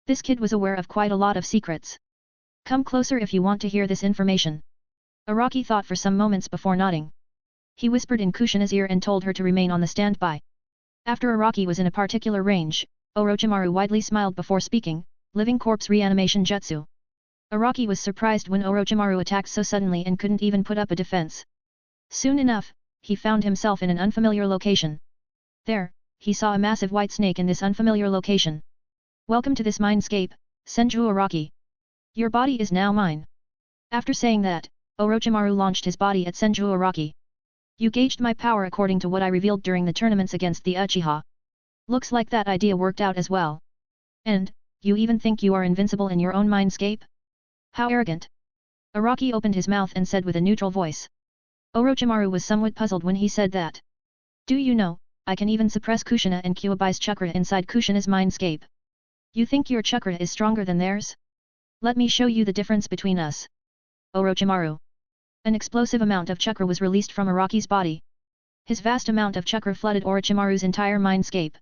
This kid was aware of quite a lot of secrets. Come closer if you want to hear this information. Araki thought for some moments before nodding. He whispered in Kushina's ear and told her to remain on the standby. After Araki was in a particular range, Orochimaru widely smiled before speaking, living corpse reanimation jutsu. Araki was surprised when Orochimaru attacked so suddenly and couldn't even put up a defense. Soon enough, he found himself in an unfamiliar location. There, he saw a massive white snake in this unfamiliar location. Welcome to this mindscape, Senju Araki. Your body is now mine. After saying that, Orochimaru launched his body at Senju Araki. You gauged my power according to what I revealed during the tournaments against the Uchiha. Looks like that idea worked out as well. And, you even think you are invincible in your own mindscape? How arrogant. Araki opened his mouth and said with a neutral voice. Orochimaru was somewhat puzzled when he said that. Do you know, I can even suppress Kushina and Kyuubi's chakra inside Kushina's mindscape. You think your chakra is stronger than theirs? Let me show you the difference between us. Orochimaru. An explosive amount of chakra was released from Araki's body. His vast amount of chakra flooded Orochimaru's entire mindscape.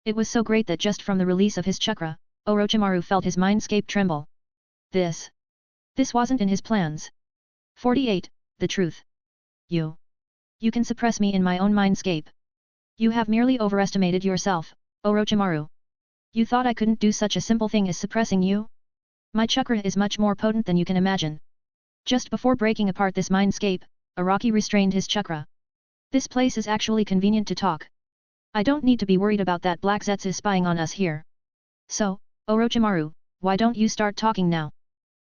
It was so great that just from the release of his chakra, Orochimaru felt his mindscape tremble. This wasn't in his plans. 48. The truth. You can suppress me in my own mindscape. You have merely overestimated yourself, Orochimaru. You thought I couldn't do such a simple thing as suppressing you? My chakra is much more potent than you can imagine. Just before breaking apart this mindscape, Araki restrained his chakra. This place is actually convenient to talk. I don't need to be worried about that Black Zetsu spying on us here. So, Orochimaru, why don't you start talking now?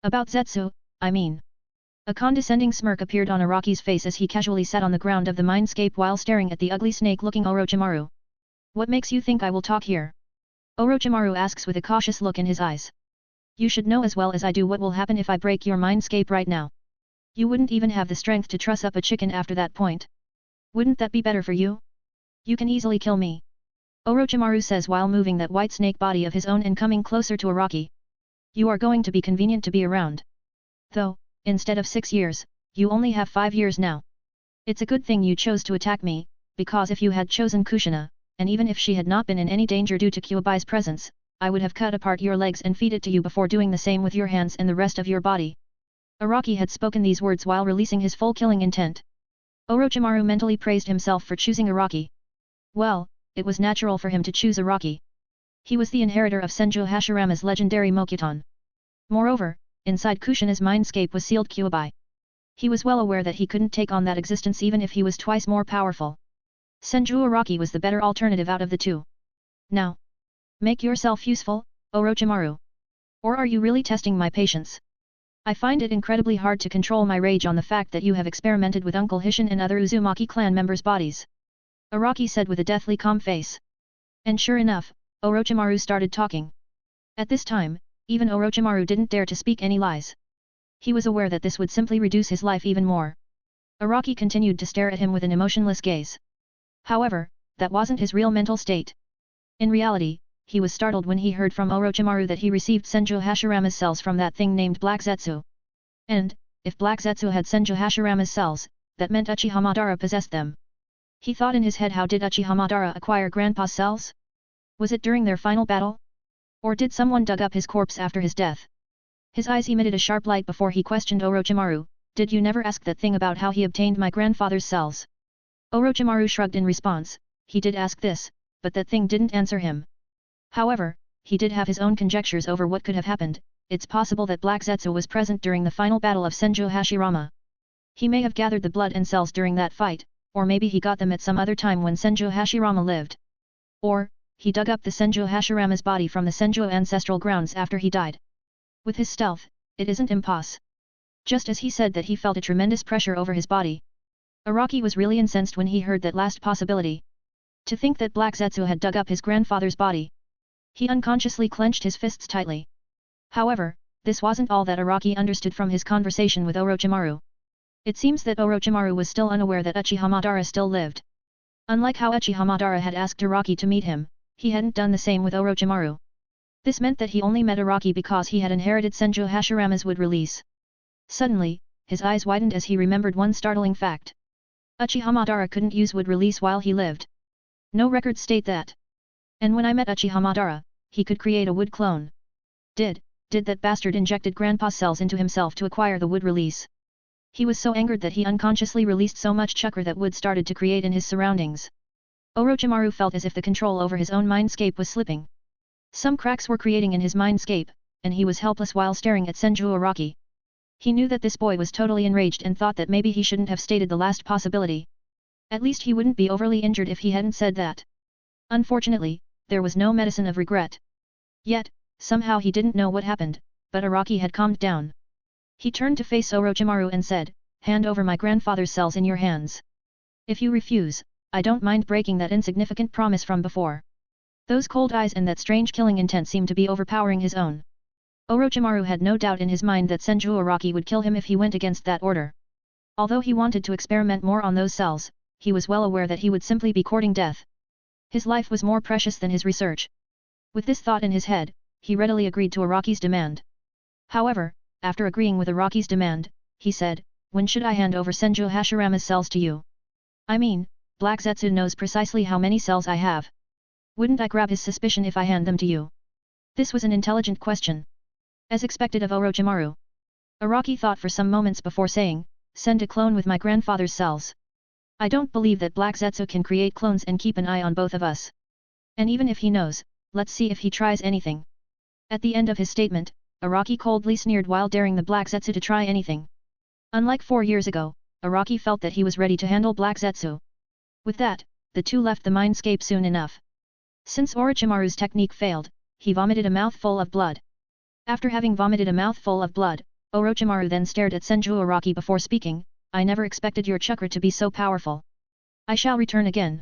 About Zetsu, I mean. A condescending smirk appeared on Araki's face as he casually sat on the ground of the mindscape while staring at the ugly snake-looking Orochimaru. What makes you think I will talk here? Orochimaru asks with a cautious look in his eyes. You should know as well as I do what will happen if I break your mindscape right now. You wouldn't even have the strength to truss up a chicken after that point. Wouldn't that be better for you? You can easily kill me. Orochimaru says while moving that white snake body of his own and coming closer to Araki. You are going to be convenient to be around. Though, instead of 6 years, you only have 5 years now. It's a good thing you chose to attack me, because if you had chosen Kushina, and even if she had not been in any danger due to Kyubai's presence, I would have cut apart your legs and feed it to you before doing the same with your hands and the rest of your body. Araki had spoken these words while releasing his full killing intent. Orochimaru mentally praised himself for choosing Araki. Well, it was natural for him to choose Araki. He was the inheritor of Senju Hashirama's legendary Mokuton. Moreover, inside Kushina's mindscape was sealed Kyubai. He was well aware that he couldn't take on that existence even if he was twice more powerful. Senju Araki was the better alternative out of the two. Now, make yourself useful, Orochimaru. Or are you really testing my patience? I find it incredibly hard to control my rage on the fact that you have experimented with Uncle Hishin and other Uzumaki clan members' bodies. Araki said with a deathly calm face. And sure enough, Orochimaru started talking. At this time, even Orochimaru didn't dare to speak any lies. He was aware that this would simply reduce his life even more. Araki continued to stare at him with an emotionless gaze. However, that wasn't his real mental state. In reality, he was startled when he heard from Orochimaru that he received Senju Hashirama's cells from that thing named Black Zetsu. And, if Black Zetsu had Senju Hashirama's cells, that meant Uchiha Madara possessed them. He thought in his head, how did Uchiha Madara acquire Grandpa's cells? Was it during their final battle? Or did someone dug up his corpse after his death? His eyes emitted a sharp light before he questioned Orochimaru, did you never ask that thing about how he obtained my grandfather's cells? Orochimaru shrugged in response, he did ask this, but that thing didn't answer him. However, he did have his own conjectures over what could have happened. It's possible that Black Zetsu was present during the final battle of Senju Hashirama. He may have gathered the blood and cells during that fight, or maybe he got them at some other time when Senju Hashirama lived. Or, he dug up the Senju Hashirama's body from the Senju ancestral grounds after he died. With his stealth, it isn't impossible. Just as he said that he felt a tremendous pressure over his body. Araki was really incensed when he heard that last possibility. To think that Black Zetsu had dug up his grandfather's body. He unconsciously clenched his fists tightly. However, this wasn't all that Araki understood from his conversation with Orochimaru. It seems that Orochimaru was still unaware that Uchiha Madara still lived. Unlike how Uchiha Madara had asked Araki to meet him, he hadn't done the same with Orochimaru. This meant that he only met Araki because he had inherited Senju Hashirama's wood release. Suddenly, his eyes widened as he remembered one startling fact. Uchiha Madara couldn't use wood release while he lived. No records state that. And when I met Uchiha Madara, he could create a wood clone. Did that bastard injected Grandpa's cells into himself to acquire the wood release? He was so angered that he unconsciously released so much chakra that wood started to create in his surroundings. Orochimaru felt as if the control over his own mindscape was slipping. Some cracks were creating in his mindscape, and he was helpless while staring at Senju Araki. He knew that this boy was totally enraged and thought that maybe he shouldn't have stated the last possibility. At least he wouldn't be overly injured if he hadn't said that. Unfortunately, there was no medicine of regret. Yet, somehow he didn't know what happened, but Araki had calmed down. He turned to face Orochimaru and said, hand over my grandfather's cells in your hands. If you refuse, I don't mind breaking that insignificant promise from before. Those cold eyes and that strange killing intent seemed to be overpowering his own. Orochimaru had no doubt in his mind that Senju Araki would kill him if he went against that order. Although he wanted to experiment more on those cells, he was well aware that he would simply be courting death. His life was more precious than his research. With this thought in his head, he readily agreed to Araki's demand. However, after agreeing with Araki's demand, he said, when should I hand over Senju Hashirama's cells to you? I mean, Black Zetsu knows precisely how many cells I have. Wouldn't I grab his suspicion if I hand them to you? This was an intelligent question. As expected of Orochimaru. Araki thought for some moments before saying, send a clone with my grandfather's cells. I don't believe that Black Zetsu can create clones and keep an eye on both of us. And even if he knows, let's see if he tries anything. At the end of his statement, Araki coldly sneered while daring the Black Zetsu to try anything. Unlike 4 years ago, Araki felt that he was ready to handle Black Zetsu. With that, the two left the mindscape soon enough. Since Orochimaru's technique failed, he vomited a mouthful of blood. After having vomited a mouthful of blood, Orochimaru then stared at Senju Araki before speaking, I never expected your chakra to be so powerful. I shall return again.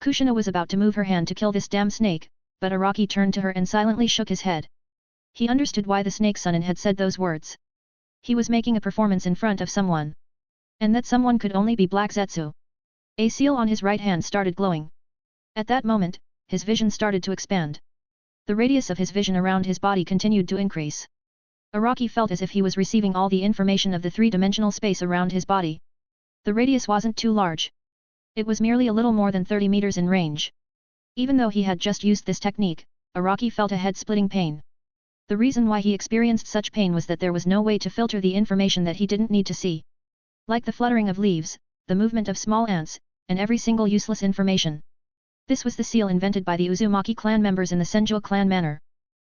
Kushina was about to move her hand to kill this damn snake, but Araki turned to her and silently shook his head. He understood why the snake Sunin had said those words. He was making a performance in front of someone. And that someone could only be Black Zetsu. A seal on his right hand started glowing. At that moment, his vision started to expand. The radius of his vision around his body continued to increase. Araki felt as if he was receiving all the information of the three-dimensional space around his body. The radius wasn't too large. It was merely a little more than 30 meters in range. Even though he had just used this technique, Araki felt a head-splitting pain. The reason why he experienced such pain was that there was no way to filter the information that he didn't need to see. Like the fluttering of leaves, the movement of small ants, and every single useless information. This was the seal invented by the Uzumaki clan members in the Senju clan manner.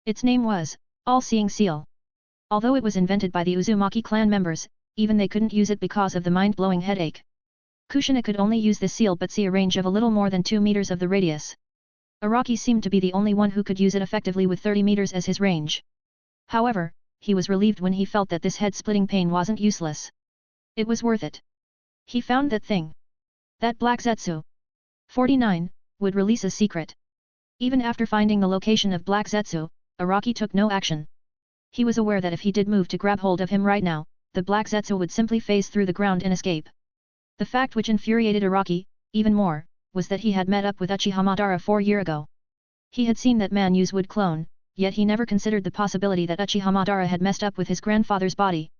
Its name was, All-Seeing Seal. Although it was invented by the Uzumaki clan members, even they couldn't use it because of the mind-blowing headache. Kushina could only use this seal but see a range of a little more than 2 meters of the radius. Araki seemed to be the only one who could use it effectively with 30 meters as his range. However, he was relieved when he felt that this head-splitting pain wasn't useless. It was worth it. He found that thing. That Black Zetsu. 49, would release a secret. Even after finding the location of Black Zetsu, Araki took no action. He was aware that if he did move to grab hold of him right now, the Black Zetsu would simply phase through the ground and escape. The fact which infuriated Araki, even more, was that he had met up with Uchiha Madara 4 years ago. He had seen that man use wood clone, yet he never considered the possibility that Uchiha Madara had messed up with his grandfather's body.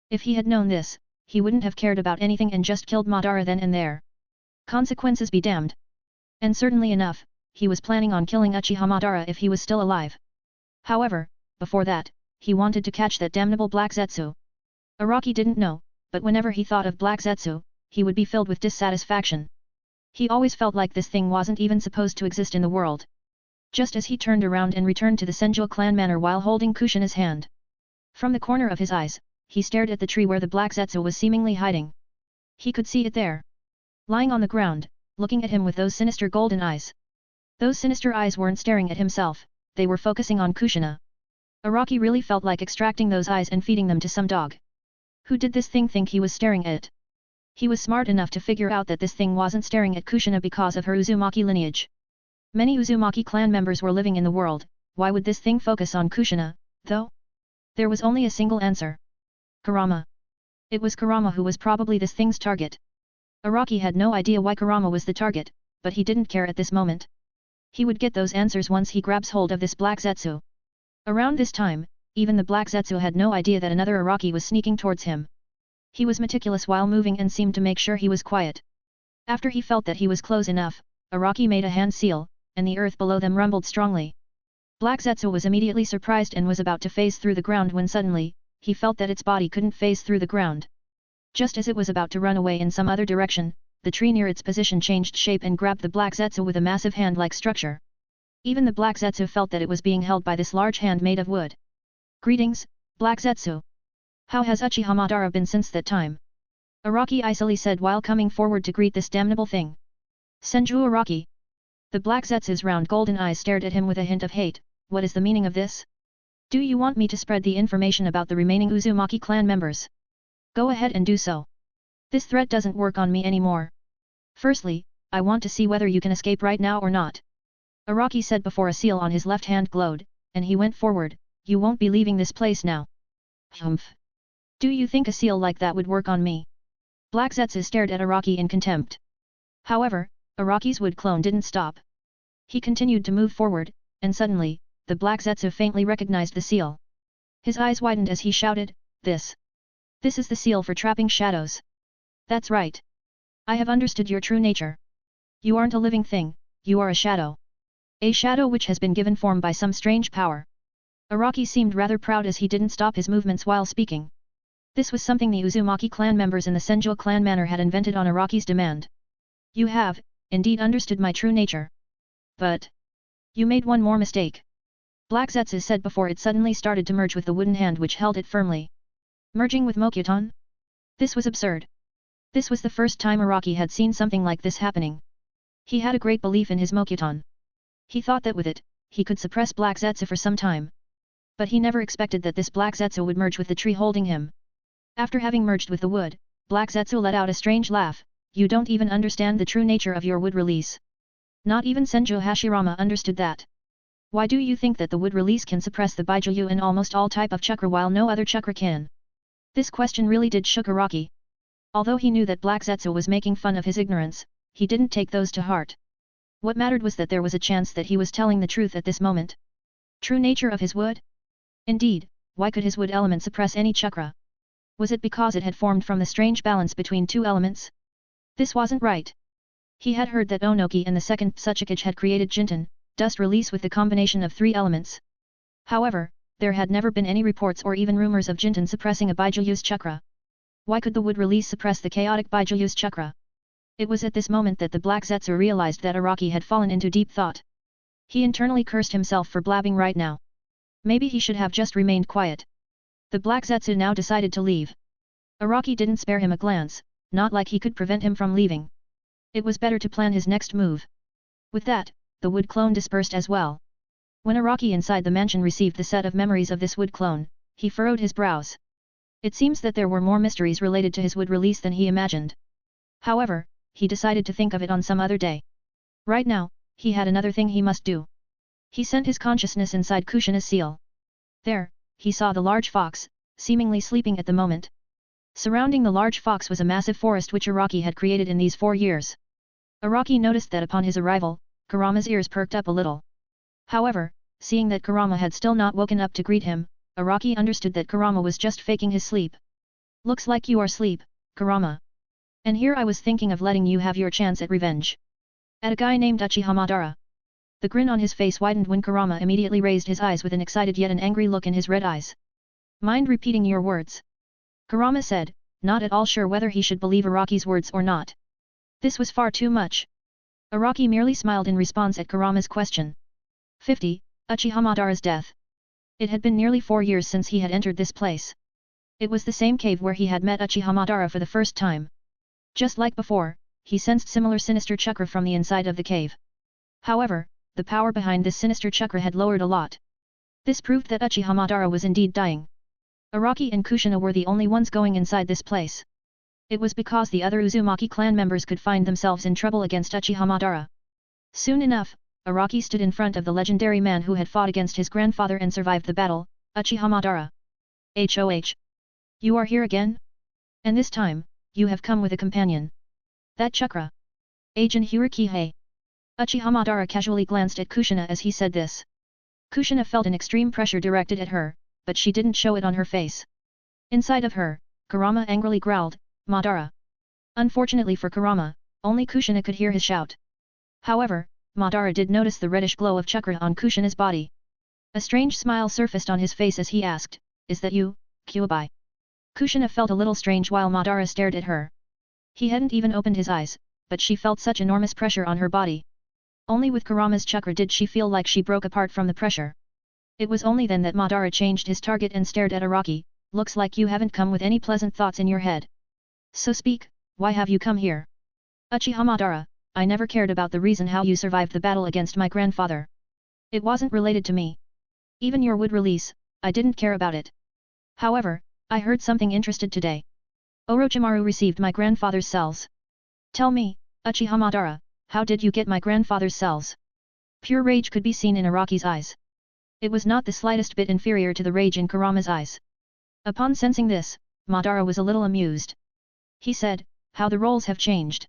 If he had known this, he wouldn't have cared about anything and just killed Madara then and there. Consequences be damned. And certainly enough, he was planning on killing Uchiha Madara if he was still alive. However, before that, he wanted to catch that damnable Black Zetsu. Araki didn't know, but whenever he thought of Black Zetsu, he would be filled with dissatisfaction. He always felt like this thing wasn't even supposed to exist in the world. Just as he turned around and returned to the Senju clan manor while holding Kushina's hand. From the corner of his eyes, he stared at the tree where the Black Zetsu was seemingly hiding. He could see it there. Lying on the ground, looking at him with those sinister golden eyes. Those sinister eyes weren't staring at himself, they were focusing on Kushina. Araki really felt like extracting those eyes and feeding them to some dog. Who did this thing think he was staring at? He was smart enough to figure out that this thing wasn't staring at Kushina because of her Uzumaki lineage. Many Uzumaki clan members were living in the world, why would this thing focus on Kushina, though? There was only a single answer. Kurama. It was Kurama who was probably this thing's target. Araki had no idea why Kurama was the target, but he didn't care at this moment. He would get those answers once he grabs hold of this Black Zetsu. Around this time, even the Black Zetsu had no idea that another Araki was sneaking towards him. He was meticulous while moving and seemed to make sure he was quiet. After he felt that he was close enough, Araki made a hand seal, and the earth below them rumbled strongly. Black Zetsu was immediately surprised and was about to phase through the ground when suddenly, he felt that its body couldn't phase through the ground. Just as it was about to run away in some other direction, the tree near its position changed shape and grabbed the Black Zetsu with a massive hand-like structure. Even the Black Zetsu felt that it was being held by this large hand made of wood. Greetings, Black Zetsu. How has Uchiha Madara been since that time? Araki icily said while coming forward to greet this damnable thing. Senju Araki. The Black Zetsu's round golden eyes stared at him with a hint of hate. What is the meaning of this? Do you want me to spread the information about the remaining Uzumaki clan members? Go ahead and do so. This threat doesn't work on me anymore. Firstly, I want to see whether you can escape right now or not. Araki said before a seal on his left hand glowed, and he went forward, you won't be leaving this place now. Humph. Do you think a seal like that would work on me? Black Zetsu stared at Araki in contempt. However, Araki's wood clone didn't stop. He continued to move forward, and suddenly, the Black Zetsu faintly recognized the seal. His eyes widened as he shouted, this. This is the seal for trapping shadows. That's right. I have understood your true nature. You aren't a living thing, you are a shadow. A shadow which has been given form by some strange power. Araki seemed rather proud as he didn't stop his movements while speaking. This was something the Uzumaki clan members in the Senjo clan manor had invented on Araki's demand. You have, indeed, understood my true nature. But you made one more mistake. Black Zetsu said before it suddenly started to merge with the wooden hand which held it firmly. Merging with Mokyuton? This was absurd. This was the first time Araki had seen something like this happening. He had a great belief in his Mokyuton. He thought that with it, he could suppress Black Zetsu for some time. But he never expected that this Black Zetsu would merge with the tree holding him. After having merged with the wood, Black Zetsu let out a strange laugh. You don't even understand the true nature of your wood release. Not even Senjo Hashirama understood that. Why do you think that the wood release can suppress the Baijuyu in almost all type of chakra while no other chakra can? This question really did shook Araki. Although he knew that Black Zetsu was making fun of his ignorance, he didn't take those to heart. What mattered was that there was a chance that he was telling the truth at this moment. True nature of his wood? Indeed, why could his wood element suppress any chakra? Was it because it had formed from the strange balance between two elements? This wasn't right. He had heard that Onoki and the second Tsuchikage had created Jinten, dust release with the combination of three elements. However, there had never been any reports or even rumors of Jinten suppressing a Baijuyu's chakra. Why could the wood release suppress the chaotic Baijuyu's chakra? It was at this moment that the Black Zetsu realized that Araki had fallen into deep thought. He internally cursed himself for blabbing right now. Maybe he should have just remained quiet. The Black Zetsu now decided to leave. Araki didn't spare him a glance, not like he could prevent him from leaving. It was better to plan his next move. With that, the wood clone dispersed as well. When Araki inside the mansion received the set of memories of this wood clone, he furrowed his brows. It seems that there were more mysteries related to his wood release than he imagined. However, he decided to think of it on some other day. Right now, he had another thing he must do. He sent his consciousness inside Kushina's seal. There, he saw the large fox, seemingly sleeping at the moment. Surrounding the large fox was a massive forest which Araki had created in these 4 years. Araki noticed that upon his arrival, Kurama's ears perked up a little. However, seeing that Kurama had still not woken up to greet him, Araki understood that Kurama was just faking his sleep. Looks like you are asleep, Kurama. And here I was thinking of letting you have your chance at revenge. At a guy named Uchihamadara. The grin on his face widened when Kurama immediately raised his eyes with an excited yet an angry look in his red eyes. Mind repeating your words? Kurama said, not at all sure whether he should believe Araki's words or not. This was far too much. Araki merely smiled in response at Kurama's question. 50. Uchihamadara's death. It had been nearly 4 years since he had entered this place. It was the same cave where he had met Uchihamadara for the first time. Just like before, he sensed similar sinister chakra from the inside of the cave. However, the power behind this sinister chakra had lowered a lot. This proved that Uchihamadara was indeed dying. Araki and Kushina were the only ones going inside this place. It was because the other Uzumaki clan members could find themselves in trouble against Uchihamadara. Soon enough, Araki stood in front of the legendary man who had fought against his grandfather and survived the battle, Uchihamadara. HOH. You are here again? And this time, you have come with a companion. That chakra. Agent Hirokihei. Uchihamadara casually glanced at Kushina as he said this. Kushina felt an extreme pressure directed at her, but she didn't show it on her face. Inside of her, Kurama angrily growled, Madara. Unfortunately for Kurama, only Kushina could hear his shout. However, Madara did notice the reddish glow of chakra on Kushina's body. A strange smile surfaced on his face as he asked, is that you, Kyuubi? Kushina felt a little strange while Madara stared at her. He hadn't even opened his eyes, but she felt such enormous pressure on her body. Only with Kurama's chakra did she feel like she broke apart from the pressure. It was only then that Madara changed his target and stared at Araki. Looks like you haven't come with any pleasant thoughts in your head. So speak, why have you come here? Uchihamadara, I never cared about the reason how you survived the battle against my grandfather. It wasn't related to me. Even your wood release, I didn't care about it. However, I heard something interesting today. Orochimaru received my grandfather's cells. Tell me, Uchihamadara, how did you get my grandfather's cells? Pure rage could be seen in Araki's eyes. It was not the slightest bit inferior to the rage in Kurama's eyes. Upon sensing this, Madara was a little amused. He said, how the roles have changed.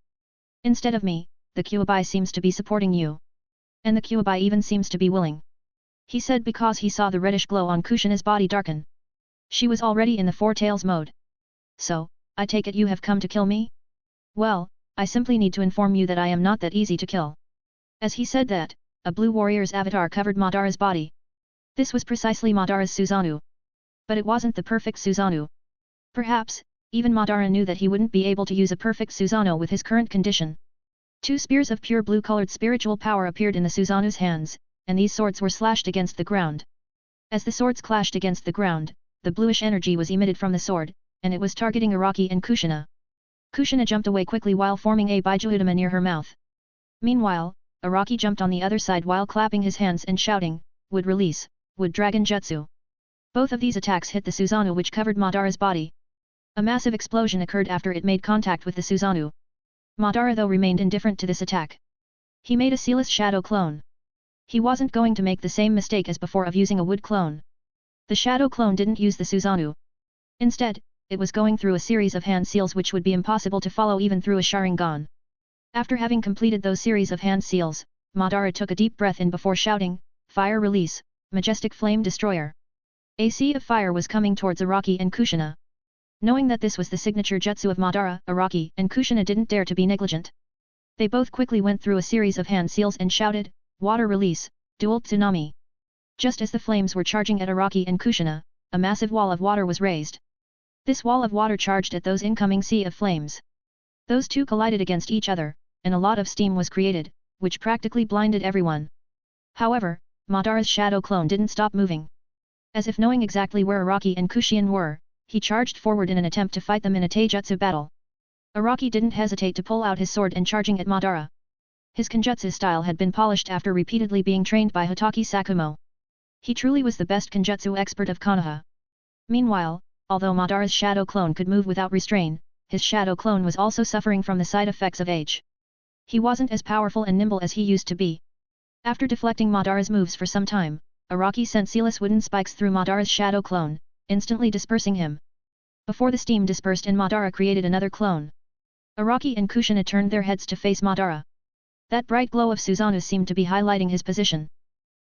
Instead of me, the Kyuubi seems to be supporting you. And the Kyuubi even seems to be willing. He said because he saw the reddish glow on Kushina's body darken. She was already in the Four Tails mode. so, I take it you have come to kill me? Well, I simply need to inform you that I am not that easy to kill. As he said that, a blue warrior's avatar covered Madara's body. This was precisely Madara's Susanoo. But it wasn't the perfect Susanoo. Perhaps, even Madara knew that he wouldn't be able to use a perfect Susanoo with his current condition. Two spears of pure blue-colored spiritual power appeared in the Susanoo's hands, and these swords were slashed against the ground. As the swords clashed against the ground, the bluish energy was emitted from the sword, and it was targeting Araki and Kushina. Kushina jumped away quickly while forming a Baijuhudama near her mouth. Meanwhile, Araki jumped on the other side while clapping his hands and shouting, "Would release, would dragon jutsu." Both of these attacks hit the Susanoo which covered Madara's body. A massive explosion occurred after it made contact with the Susanoo. Madara though remained indifferent to this attack. He made a sealess shadow clone. He wasn't going to make the same mistake as before of using a wood clone. The shadow clone didn't use the Susanoo. Instead, it was going through a series of hand seals which would be impossible to follow even through a Sharingan. After having completed those series of hand seals, Madara took a deep breath in before shouting, "Fire release, majestic flame destroyer." A sea of fire was coming towards Araki and Kushina. Knowing that this was the signature jutsu of Madara, Araki and Kushina didn't dare to be negligent. They both quickly went through a series of hand seals and shouted, "Water release, dual tsunami." Just as the flames were charging at Araki and Kushina, a massive wall of water was raised. This wall of water charged at those incoming sea of flames. Those two collided against each other, and a lot of steam was created, which practically blinded everyone. However, Madara's shadow clone didn't stop moving. As if knowing exactly where Araki and Kushina were, he charged forward in an attempt to fight them in a taijutsu battle. Araki didn't hesitate to pull out his sword and charging at Madara. His kenjutsu style had been polished after repeatedly being trained by Hotaki Sakumo. He truly was the best kenjutsu expert of Konoha. Meanwhile, although Madara's shadow clone could move without restraint, his shadow clone was also suffering from the side effects of age. He wasn't as powerful and nimble as he used to be. After deflecting Madara's moves for some time, Araki sent sealess wooden spikes through Madara's shadow clone, instantly dispersing him. Before the steam dispersed and Madara created another clone. Araki and Kushina turned their heads to face Madara. That bright glow of Susanoo seemed to be highlighting his position.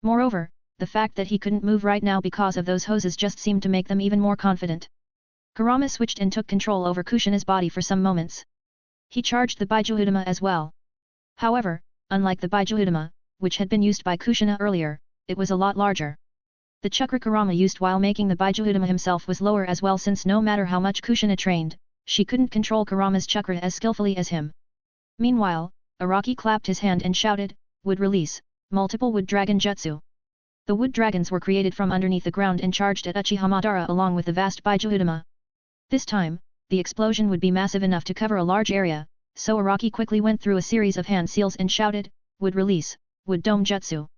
Moreover, the fact that he couldn't move right now because of those hoses just seemed to make them even more confident. Kurama switched and took control over Kushina's body for some moments. He charged the Baijuhudama as well. However, unlike the Baijuhudama, which had been used by Kushina earlier, it was a lot larger. The chakra Kurama used while making the Baijuhudama himself was lower as well since no matter how much Kushina trained, she couldn't control Kurama's chakra as skillfully as him. Meanwhile, Araki clapped his hand and shouted, "Would release, multiple wood dragon jutsu." The wood dragons were created from underneath the ground and charged at Uchiha Madara along with the vast Baijuhudama. This time, the explosion would be massive enough to cover a large area, so Araki quickly went through a series of hand seals and shouted, "Would release, wood dome jutsu."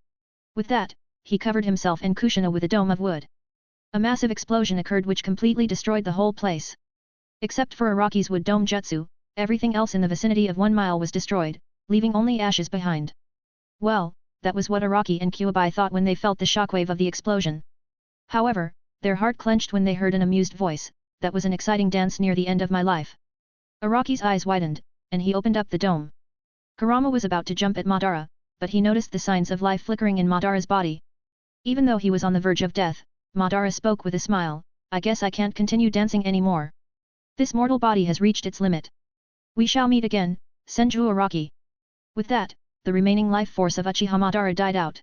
With that, he covered himself and Kushina with a dome of wood. A massive explosion occurred which completely destroyed the whole place. Except for Araki's wood dome jutsu, everything else in the vicinity of 1 mile was destroyed, leaving only ashes behind. Well, that was what Araki and Kyuubi thought when they felt the shockwave of the explosion. However, their heart clenched when they heard an amused voice, "That was an exciting dance near the end of my life." Araki's eyes widened, and he opened up the dome. Kurama was about to jump at Madara, but he noticed the signs of life flickering in Madara's body. Even though he was on the verge of death, Madara spoke with a smile, "I guess I can't continue dancing anymore. This mortal body has reached its limit. We shall meet again, Senju Araki." With that, the remaining life force of Uchiha Madara died out.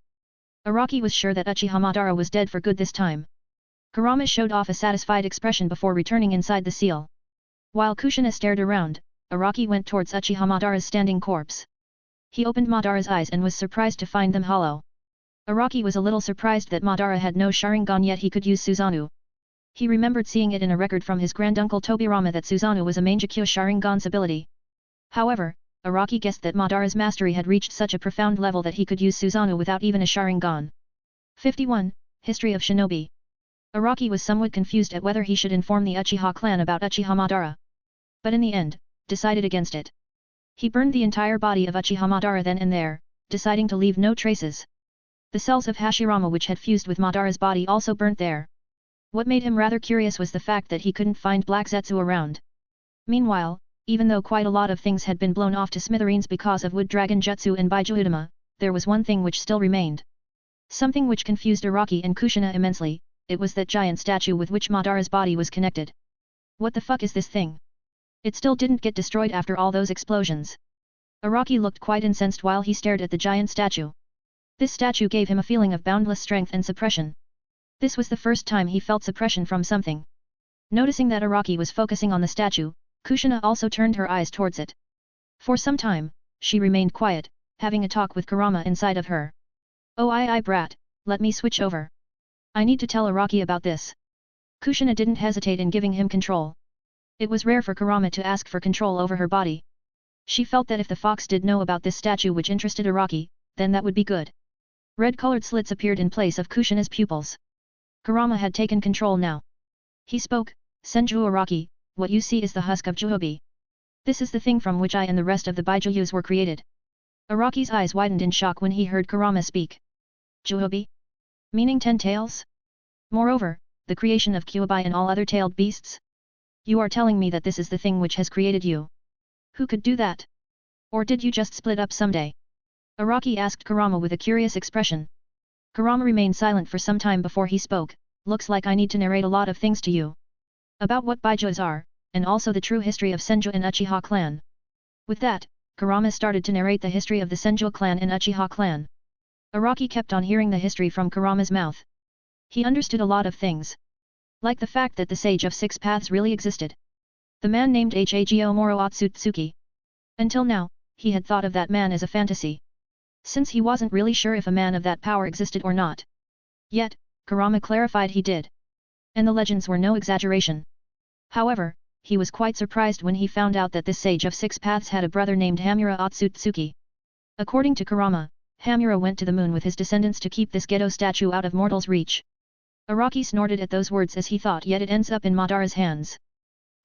Araki was sure that Uchiha Madara was dead for good this time. Kurama showed off a satisfied expression before returning inside the seal. While Kushina stared around, Araki went towards Uchiha Madara's standing corpse. He opened Madara's eyes and was surprised to find them hollow. Araki was a little surprised that Madara had no Sharingan yet he could use Susanoo. He remembered seeing it in a record from his granduncle Tobirama that Susanoo was a Mangekyo Sharingan's ability. However, Araki guessed that Madara's mastery had reached such a profound level that he could use Susanoo without even a Sharingan. 51. History of Shinobi. Araki was somewhat confused at whether he should inform the Uchiha clan about Uchiha Madara. But in the end, decided against it. He burned the entire body of Uchiha Madara then and there, deciding to leave no traces. The cells of Hashirama which had fused with Madara's body also burnt there. What made him rather curious was the fact that he couldn't find Black Zetsu around. Meanwhile, even though quite a lot of things had been blown off to smithereens because of Wood Dragon Jutsu and Baijuhudama, there was one thing which still remained. Something which confused Araki and Kushina immensely, it was that giant statue with which Madara's body was connected. What the fuck is this thing? It still didn't get destroyed after all those explosions. Araki looked quite incensed while he stared at the giant statue. This statue gave him a feeling of boundless strength and suppression. This was the first time he felt suppression from something. Noticing that Araki was focusing on the statue, Kushina also turned her eyes towards it. For some time, she remained quiet, having a talk with Kurama inside of her. Oh I brat, let me switch over. I need to tell Araki about this. Kushina didn't hesitate in giving him control. It was rare for Kurama to ask for control over her body. She felt that if the fox did know about this statue which interested Araki, then that would be good. Red-colored slits appeared in place of Kushina's pupils. Kurama had taken control now. He spoke, Senju Araki, what you see is the husk of Juhobi. This is the thing from which I and the rest of the Baijuyus were created. Araki's eyes widened in shock when he heard Kurama speak. Juhobi? Meaning 10 tails? Moreover, the creation of Kyuubi and all other tailed beasts? You are telling me that this is the thing which has created you. Who could do that? Or did you just split up someday? Araki asked Kurama with a curious expression. Kurama remained silent for some time before he spoke. Looks like I need to narrate a lot of things to you. About what Baijus are, and also the true history of Senju and Uchiha clan. With that, Kurama started to narrate the history of the Senju clan and Uchiha clan. Araki kept on hearing the history from Kurama's mouth. He understood a lot of things. Like the fact that the Sage of Six Paths really existed. The man named Hago Moro Otsutsuki. Until now, he had thought of that man as a fantasy. Since he wasn't really sure if a man of that power existed or not. Yet, Kurama clarified he did. And the legends were no exaggeration. However, he was quite surprised when he found out that this Sage of Six Paths had a brother named Hamura Otsutsuki. According to Kurama, Hamura went to the moon with his descendants to keep this Gedo statue out of mortals' reach. Araki snorted at those words as he thought yet it ends up in Madara's hands.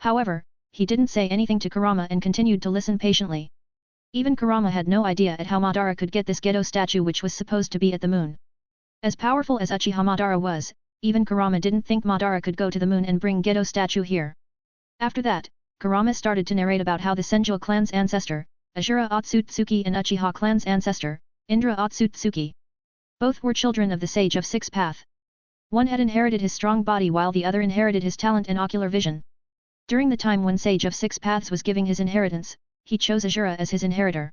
However, he didn't say anything to Kurama and continued to listen patiently. Even Kurama had no idea at how Madara could get this Gedo statue which was supposed to be at the moon. As powerful as Uchiha Madara was, even Kurama didn't think Madara could go to the moon and bring Gedo statue here. After that, Kurama started to narrate about how the Senju clan's ancestor, Ashura Otsutsuki and Uchiha clan's ancestor, Indra Otsutsuki. Both were children of the Sage of Six Path. One had inherited his strong body while the other inherited his talent and ocular vision. During the time when Sage of Six Paths was giving his inheritance, he chose Ashura as his inheritor.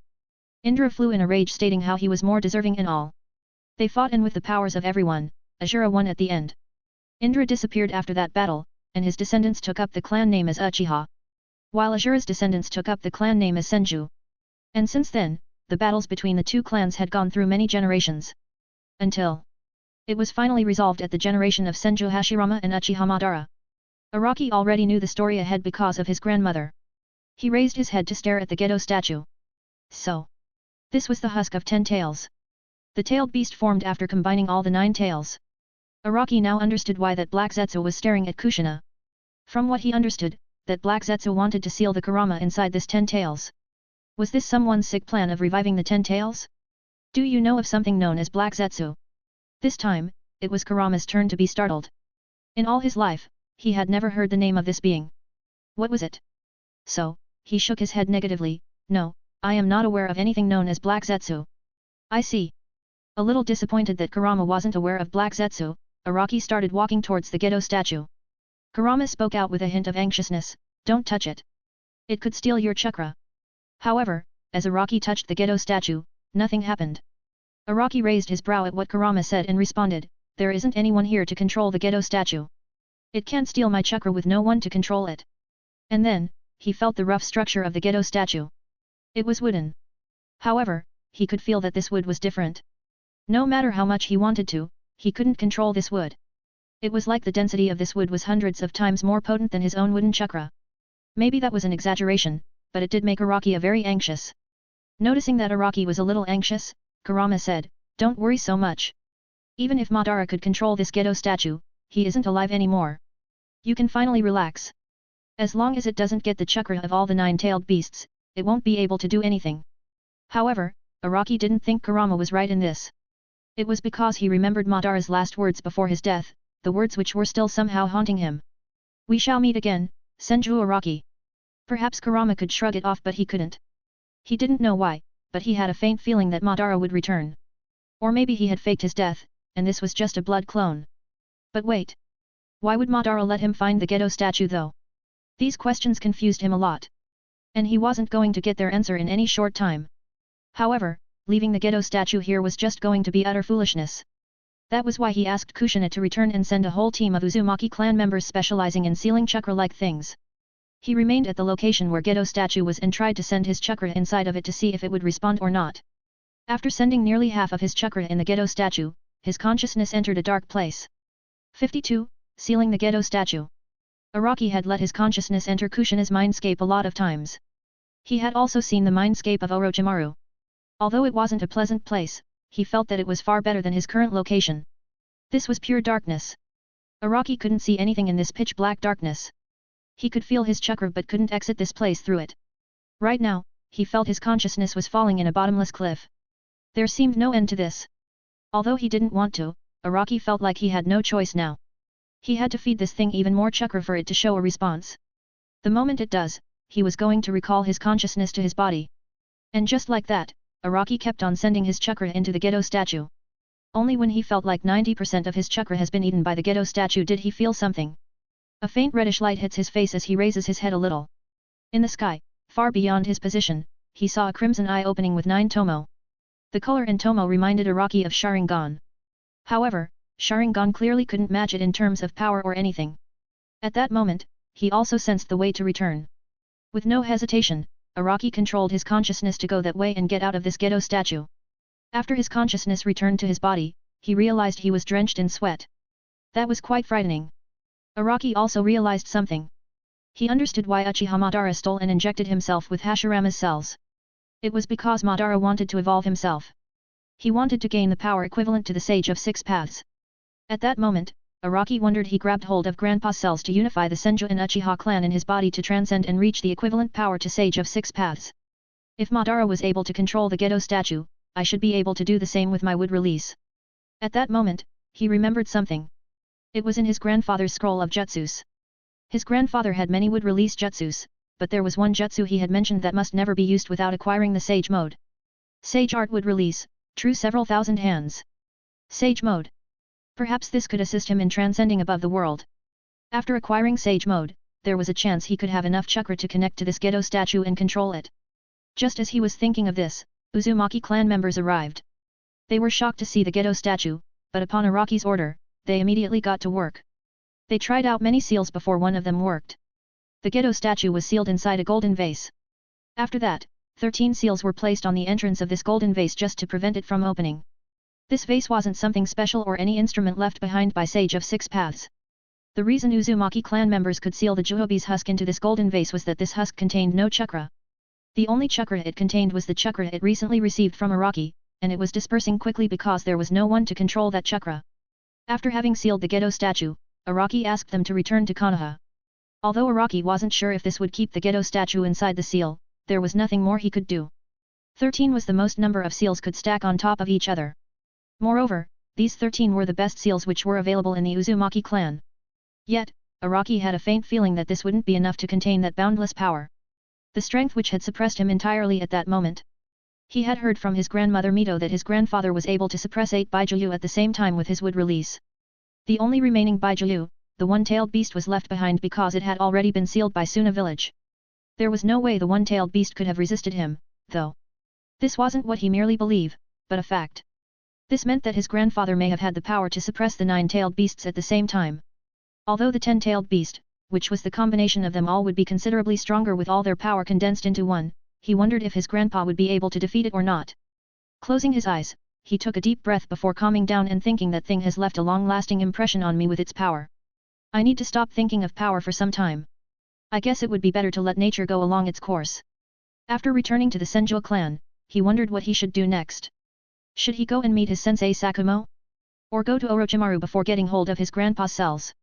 Indra flew in a rage stating how he was more deserving in all. They fought and with the powers of everyone, Ashura won at the end. Indra disappeared after that battle, and his descendants took up the clan name as Uchiha. While Ashura's descendants took up the clan name as Senju. And since then, the battles between the two clans had gone through many generations. Until it was finally resolved at the generation of Senju Hashirama and Uchiha Madara. Araki already knew the story ahead because of his grandmother. He raised his head to stare at the Gedo statue. So, this was the husk of 10 tails. The tailed beast formed after combining all the 9 tails. Araki now understood why that Black Zetsu was staring at Kushina. From what he understood, that Black Zetsu wanted to seal the Kurama inside this 10 tails. Was this someone's sick plan of reviving the 10 tails? Do you know of something known as Black Zetsu? This time, it was Kurama's turn to be startled. In all his life, he had never heard the name of this being. What was it? So, he shook his head negatively. No, I am not aware of anything known as Black Zetsu. I see. A little disappointed that Kurama wasn't aware of Black Zetsu, Araki started walking towards the Gedo statue. Kurama spoke out with a hint of anxiousness, don't touch it. It could steal your chakra. However, as Araki touched the Gedo statue, nothing happened. Araki raised his brow at what Kurama said and responded, there isn't anyone here to control the Gedo statue. It can't steal my chakra with no one to control it. And then, he felt the rough structure of the Gedo statue. It was wooden. However, he could feel that this wood was different. No matter how much he wanted to, he couldn't control this wood. It was like the density of this wood was hundreds of times more potent than his own wooden chakra. Maybe that was an exaggeration, but it did make Araki very anxious. Noticing that Araki was a little anxious, Kurama said, don't worry so much. Even if Madara could control this Gedo statue, he isn't alive anymore. You can finally relax. As long as it doesn't get the chakra of all the 9-tailed beasts, it won't be able to do anything. However, Araki didn't think Kurama was right in this. It was because he remembered Madara's last words before his death, the words which were still somehow haunting him. We shall meet again, Senju Araki. Perhaps Kurama could shrug it off but he couldn't. He didn't know why, but he had a faint feeling that Madara would return. Or maybe he had faked his death, and this was just a blood clone. But wait. Why would Madara let him find the Gedo statue though? These questions confused him a lot. And he wasn't going to get their answer in any short time. However, leaving the Gedo statue here was just going to be utter foolishness. That was why he asked Kushina to return and send a whole team of Uzumaki clan members specializing in sealing chakra-like things. He remained at the location where Gedo statue was and tried to send his chakra inside of it to see if it would respond or not. After sending nearly half of his chakra in the Gedo statue, his consciousness entered a dark place. 52. Sealing the Gedo statue. Araki had let his consciousness enter Kushina's mindscape a lot of times. He had also seen the mindscape of Orochimaru. Although it wasn't a pleasant place, he felt that it was far better than his current location. This was pure darkness. Araki couldn't see anything in this pitch-black darkness. He could feel his chakra but couldn't exit this place through it. Right now, he felt his consciousness was falling in a bottomless cliff. There seemed no end to this. Although he didn't want to, Araki felt like he had no choice now. He had to feed this thing even more chakra for it to show a response. The moment it does, he was going to recall his consciousness to his body. And just like that, Araki kept on sending his chakra into the Gedo statue. Only when he felt like 90% of his chakra has been eaten by the Gedo statue did he feel something. A faint reddish light hits his face as he raises his head a little. In the sky, far beyond his position, he saw a crimson eye opening with 9 tomo. The color in tomo reminded Araki of Sharingan. However, Sharingan clearly couldn't match it in terms of power or anything. At that moment, he also sensed the way to return. With no hesitation, Araki controlled his consciousness to go that way and get out of this Gedo statue. After his consciousness returned to his body, he realized he was drenched in sweat. That was quite frightening. Araki also realized something. He understood why Uchiha Madara stole and injected himself with Hashirama's cells. It was because Madara wanted to evolve himself. He wanted to gain the power equivalent to the Sage of Six Paths. At that moment, Araki wondered he grabbed hold of Grandpa's cells to unify the Senju and Uchiha clan in his body to transcend and reach the equivalent power to Sage of Six Paths. If Madara was able to control the Gedo statue, I should be able to do the same with my wood release. At that moment, he remembered something. It was in his grandfather's scroll of jutsus. His grandfather had many wood release jutsus, but there was one jutsu he had mentioned that must never be used without acquiring the Sage mode. Sage art wood release, true several thousand hands. Sage mode. Perhaps this could assist him in transcending above the world. After acquiring Sage mode, there was a chance he could have enough chakra to connect to this Gedo statue and control it. Just as he was thinking of this, Uzumaki clan members arrived. They were shocked to see the Gedo statue, but upon Araki's order, they immediately got to work. They tried out many seals before one of them worked. The Gedo statue was sealed inside a golden vase. After that, 13 seals were placed on the entrance of this golden vase just to prevent it from opening. This vase wasn't something special or any instrument left behind by Sage of Six Paths. The reason Uzumaki clan members could seal the Juhobi's husk into this golden vase was that this husk contained no chakra. The only chakra it contained was the chakra it recently received from Araki, and it was dispersing quickly because there was no one to control that chakra. After having sealed the Gedo statue, Araki asked them to return to Konoha. Although Araki wasn't sure if this would keep the Gedo statue inside the seal, there was nothing more he could do. 13 was the most number of seals could stack on top of each other. Moreover, these 13 were the best seals which were available in the Uzumaki clan. Yet, Araki had a faint feeling that this wouldn't be enough to contain that boundless power. The strength which had suppressed him entirely at that moment. He had heard from his grandmother Mito that his grandfather was able to suppress 8 Baijuyu at the same time with his wood release. The only remaining Baijuyu, the one-tailed beast, was left behind because it had already been sealed by Suna village. There was no way the one-tailed beast could have resisted him, though. This wasn't what he merely believed, but a fact. This meant that his grandfather may have had the power to suppress the 9-tailed beasts at the same time. Although the 10-tailed beast, which was the combination of them all, would be considerably stronger with all their power condensed into one, he wondered if his grandpa would be able to defeat it or not. Closing his eyes, he took a deep breath before calming down and thinking that thing has left a long-lasting impression on me with its power. I need to stop thinking of power for some time. I guess it would be better to let nature go along its course. After returning to the Senju clan, he wondered what he should do next. Should he go and meet his sensei Sakumo? Or go to Orochimaru before getting hold of his grandpa's cells?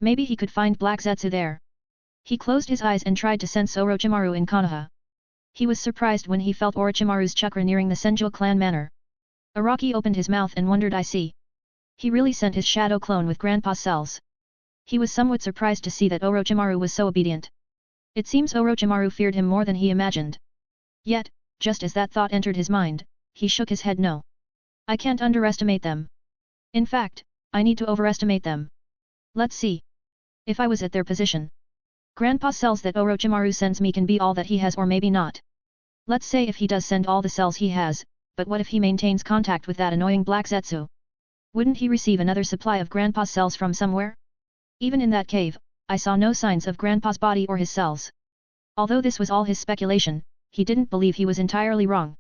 Maybe he could find Black Zetsu there. He closed his eyes and tried to sense Orochimaru in Konoha. He was surprised when he felt Orochimaru's chakra nearing the Senju clan manor. Araki opened his mouth and wondered, I see. He really sent his shadow clone with grandpa's cells. He was somewhat surprised to see that Orochimaru was so obedient. It seems Orochimaru feared him more than he imagined. Yet, just as that thought entered his mind, he shook his head. No. I can't underestimate them. In fact, I need to overestimate them. Let's see. If I was at their position. Grandpa's cells that Orochimaru sends me can be all that he has or maybe not. Let's say if he does send all the cells he has, but what if he maintains contact with that annoying Black Zetsu? Wouldn't he receive another supply of Grandpa's cells from somewhere? Even in that cave, I saw no signs of Grandpa's body or his cells. Although this was all his speculation, he didn't believe he was entirely wrong.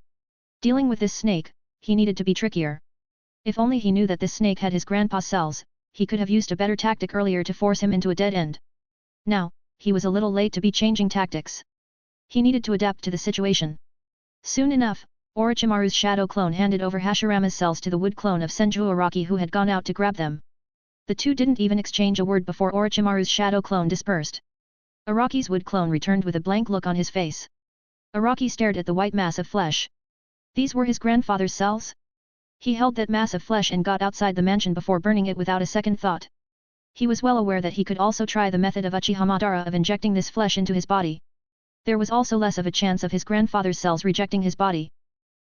Dealing with this snake, he needed to be trickier. If only he knew that this snake had his Grandpa's cells, he could have used a better tactic earlier to force him into a dead end. Now, he was a little late to be changing tactics. He needed to adapt to the situation. Soon enough, Orochimaru's shadow clone handed over Hashirama's cells to the wood clone of Senju Araki who had gone out to grab them. The two didn't even exchange a word before Orochimaru's shadow clone dispersed. Araki's wood clone returned with a blank look on his face. Araki stared at the white mass of flesh. These were his grandfather's cells? He held that mass of flesh and got outside the mansion before burning it without a second thought. He was well aware that he could also try the method of Uchiha Madara of injecting this flesh into his body. There was also less of a chance of his grandfather's cells rejecting his body.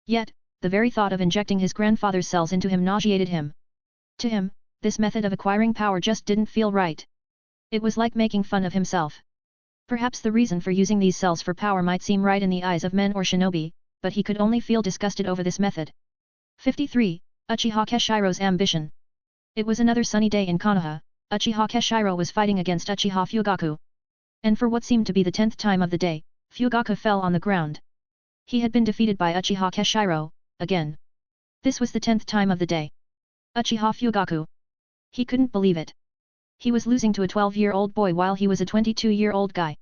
Yet, the very thought of injecting his grandfather's cells into him nauseated him. To him, this method of acquiring power just didn't feel right. It was like making fun of himself. Perhaps the reason for using these cells for power might seem right in the eyes of men or shinobi, but he could only feel disgusted over this method. 53. Uchiha Keshiro's ambition. It was another sunny day in Konoha. Uchiha Keshiro was fighting against Uchiha Fugaku. And for what seemed to be the 10th time of the day, Fugaku fell on the ground. He had been defeated by Uchiha Keshiro, again. This was the 10th time of the day. Uchiha Fugaku. He couldn't believe it. He was losing to a 12-year-old boy while he was a 22-year-old guy.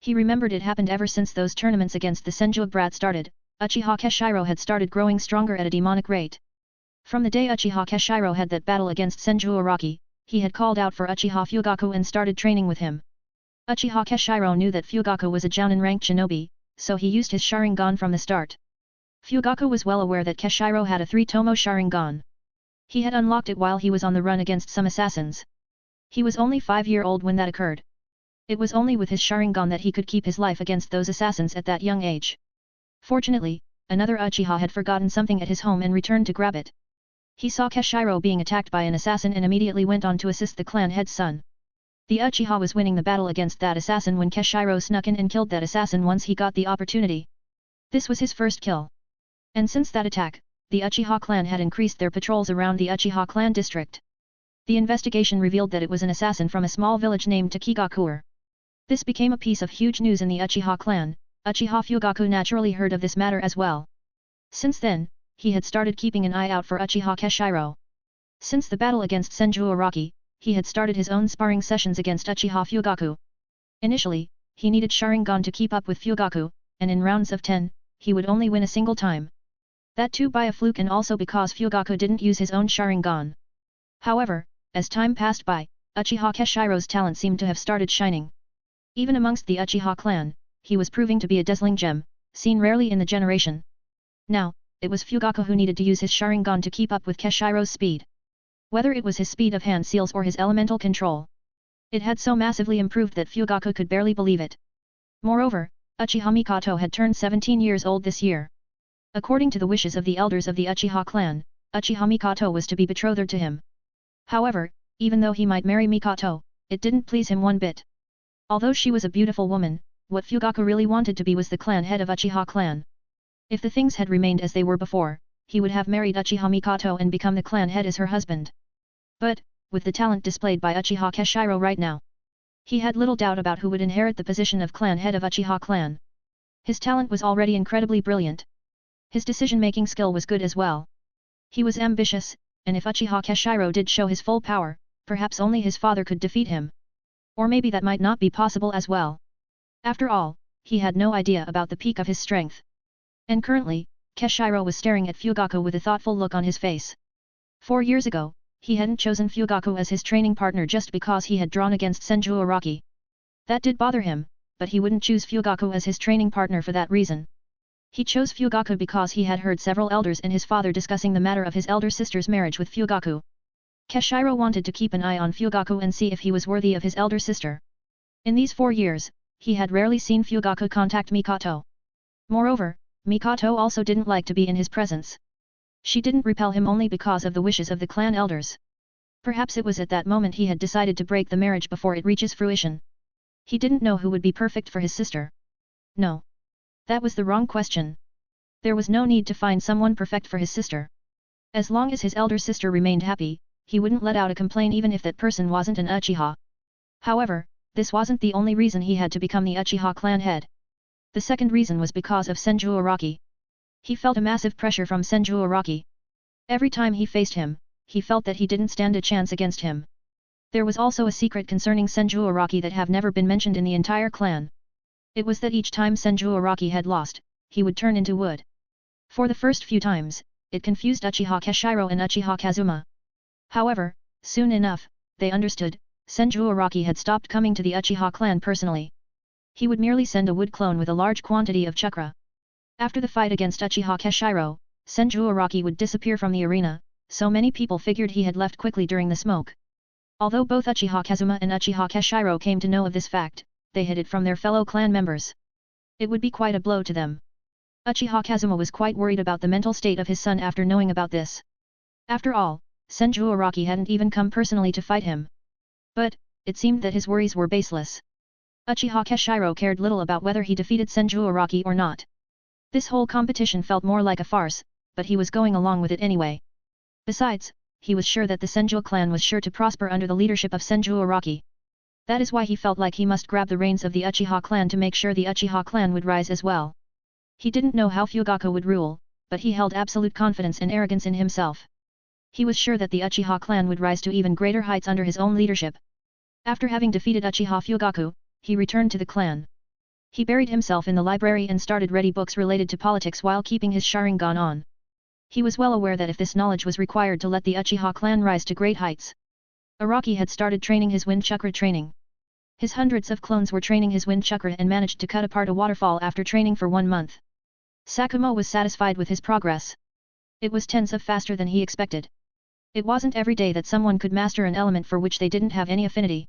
He remembered it happened ever since those tournaments against the Senju brat started. Uchiha Keshiro had started growing stronger at a demonic rate. From the day Uchiha Keshiro had that battle against Senju Araki, he had called out for Uchiha Fugaku and started training with him. Uchiha Keshiro knew that Fugaku was a Jounin-ranked shinobi, so he used his Sharingan from the start. Fugaku was well aware that Keshiro had a 3-tomo Sharingan. He had unlocked it while he was on the run against some assassins. He was only 5-year-old when that occurred. It was only with his Sharingan that he could keep his life against those assassins at that young age. Fortunately, another Uchiha had forgotten something at his home and returned to grab it. He saw Keshiro being attacked by an assassin and immediately went on to assist the clan head's son. The Uchiha was winning the battle against that assassin when Keshiro snuck in and killed that assassin once he got the opportunity. This was his first kill. And since that attack, the Uchiha clan had increased their patrols around the Uchiha clan district. The investigation revealed that it was an assassin from a small village named Takigakuer. This became a piece of huge news in the Uchiha clan. Uchiha Fugaku naturally heard of this matter as well. Since then, he had started keeping an eye out for Uchiha Keshiro. Since the battle against Senju Araki, he had started his own sparring sessions against Uchiha Fugaku. Initially, he needed Sharingan to keep up with Fugaku, and in rounds of 10, he would only win a single time. That too by a fluke and also because Fugaku didn't use his own Sharingan. However, as time passed by, Uchiha Keshiro's talent seemed to have started shining. Even amongst the Uchiha clan, he was proving to be a dazzling gem, seen rarely in the generation. Now, it was Fugaku who needed to use his Sharingan to keep up with Keshiro's speed. Whether it was his speed of hand seals or his elemental control. It had so massively improved that Fugaku could barely believe it. Moreover, Uchiha Mikoto had turned 17 years old this year. According to the wishes of the elders of the Uchiha clan, Uchiha Mikoto was to be betrothed to him. However, even though he might marry Mikoto, it didn't please him one bit. Although she was a beautiful woman, what Fugaku really wanted to be was the clan head of Uchiha clan. If the things had remained as they were before, he would have married Uchiha Mikoto and become the clan head as her husband. But, with the talent displayed by Uchiha Keshiro right now, he had little doubt about who would inherit the position of clan head of Uchiha clan. His talent was already incredibly brilliant. His decision-making skill was good as well. He was ambitious, and if Uchiha Keshiro did show his full power, perhaps only his father could defeat him. Or maybe that might not be possible as well. After all, he had no idea about the peak of his strength. And currently, Keshiro was staring at Fugaku with a thoughtful look on his face. 4 years ago, he hadn't chosen Fugaku as his training partner just because he had drawn against Senju Araki. That did bother him, but he wouldn't choose Fugaku as his training partner for that reason. He chose Fugaku because he had heard several elders and his father discussing the matter of his elder sister's marriage with Fugaku. Keshiro wanted to keep an eye on Fugaku and see if he was worthy of his elder sister. In these 4 years, he had rarely seen Fugaku contact Mikoto. Moreover, Mikoto also didn't like to be in his presence. She didn't repel him only because of the wishes of the clan elders. Perhaps it was at that moment he had decided to break the marriage before it reaches fruition. He didn't know who would be perfect for his sister. No. That was the wrong question. There was no need to find someone perfect for his sister. As long as his elder sister remained happy, he wouldn't let out a complaint even if that person wasn't an Uchiha. However, this wasn't the only reason he had to become the Uchiha clan head. The second reason was because of Senju Araki. He felt a massive pressure from Senju Araki. Every time he faced him, he felt that he didn't stand a chance against him. There was also a secret concerning Senju Araki that have never been mentioned in the entire clan. It was that each time Senju Araki had lost, he would turn into wood. For the first few times, it confused Uchiha Keshiro and Uchiha Kazuma. However, soon enough, they understood, Senju Araki had stopped coming to the Uchiha clan personally. He would merely send a wood clone with a large quantity of chakra. After the fight against Uchiha Keshiro, Senju Araki would disappear from the arena, so many people figured he had left quickly during the smoke. Although both Uchiha Kazuma and Uchiha Keshiro came to know of this fact, they hid it from their fellow clan members. It would be quite a blow to them. Uchiha Kazuma was quite worried about the mental state of his son after knowing about this. After all, Senju Araki hadn't even come personally to fight him. But, it seemed that his worries were baseless. Uchiha Keshiro cared little about whether he defeated Senju Araki or not. This whole competition felt more like a farce, but he was going along with it anyway. Besides, he was sure that the Senju clan was sure to prosper under the leadership of Senju Araki. That is why he felt like he must grab the reins of the Uchiha clan to make sure the Uchiha clan would rise as well. He didn't know how Fugaku would rule, but he held absolute confidence and arrogance in himself. He was sure that the Uchiha clan would rise to even greater heights under his own leadership. After having defeated Uchiha Fugaku, he returned to the clan. He buried himself in the library and started reading books related to politics while keeping his Sharingan on. He was well aware that if this knowledge was required to let the Uchiha clan rise to great heights. Araki had started training his wind chakra training. His hundreds of clones were training his wind chakra and managed to cut apart a waterfall after training for 1 month. Sakumo was satisfied with his progress. It was tens of faster than he expected. It wasn't every day that someone could master an element for which they didn't have any affinity.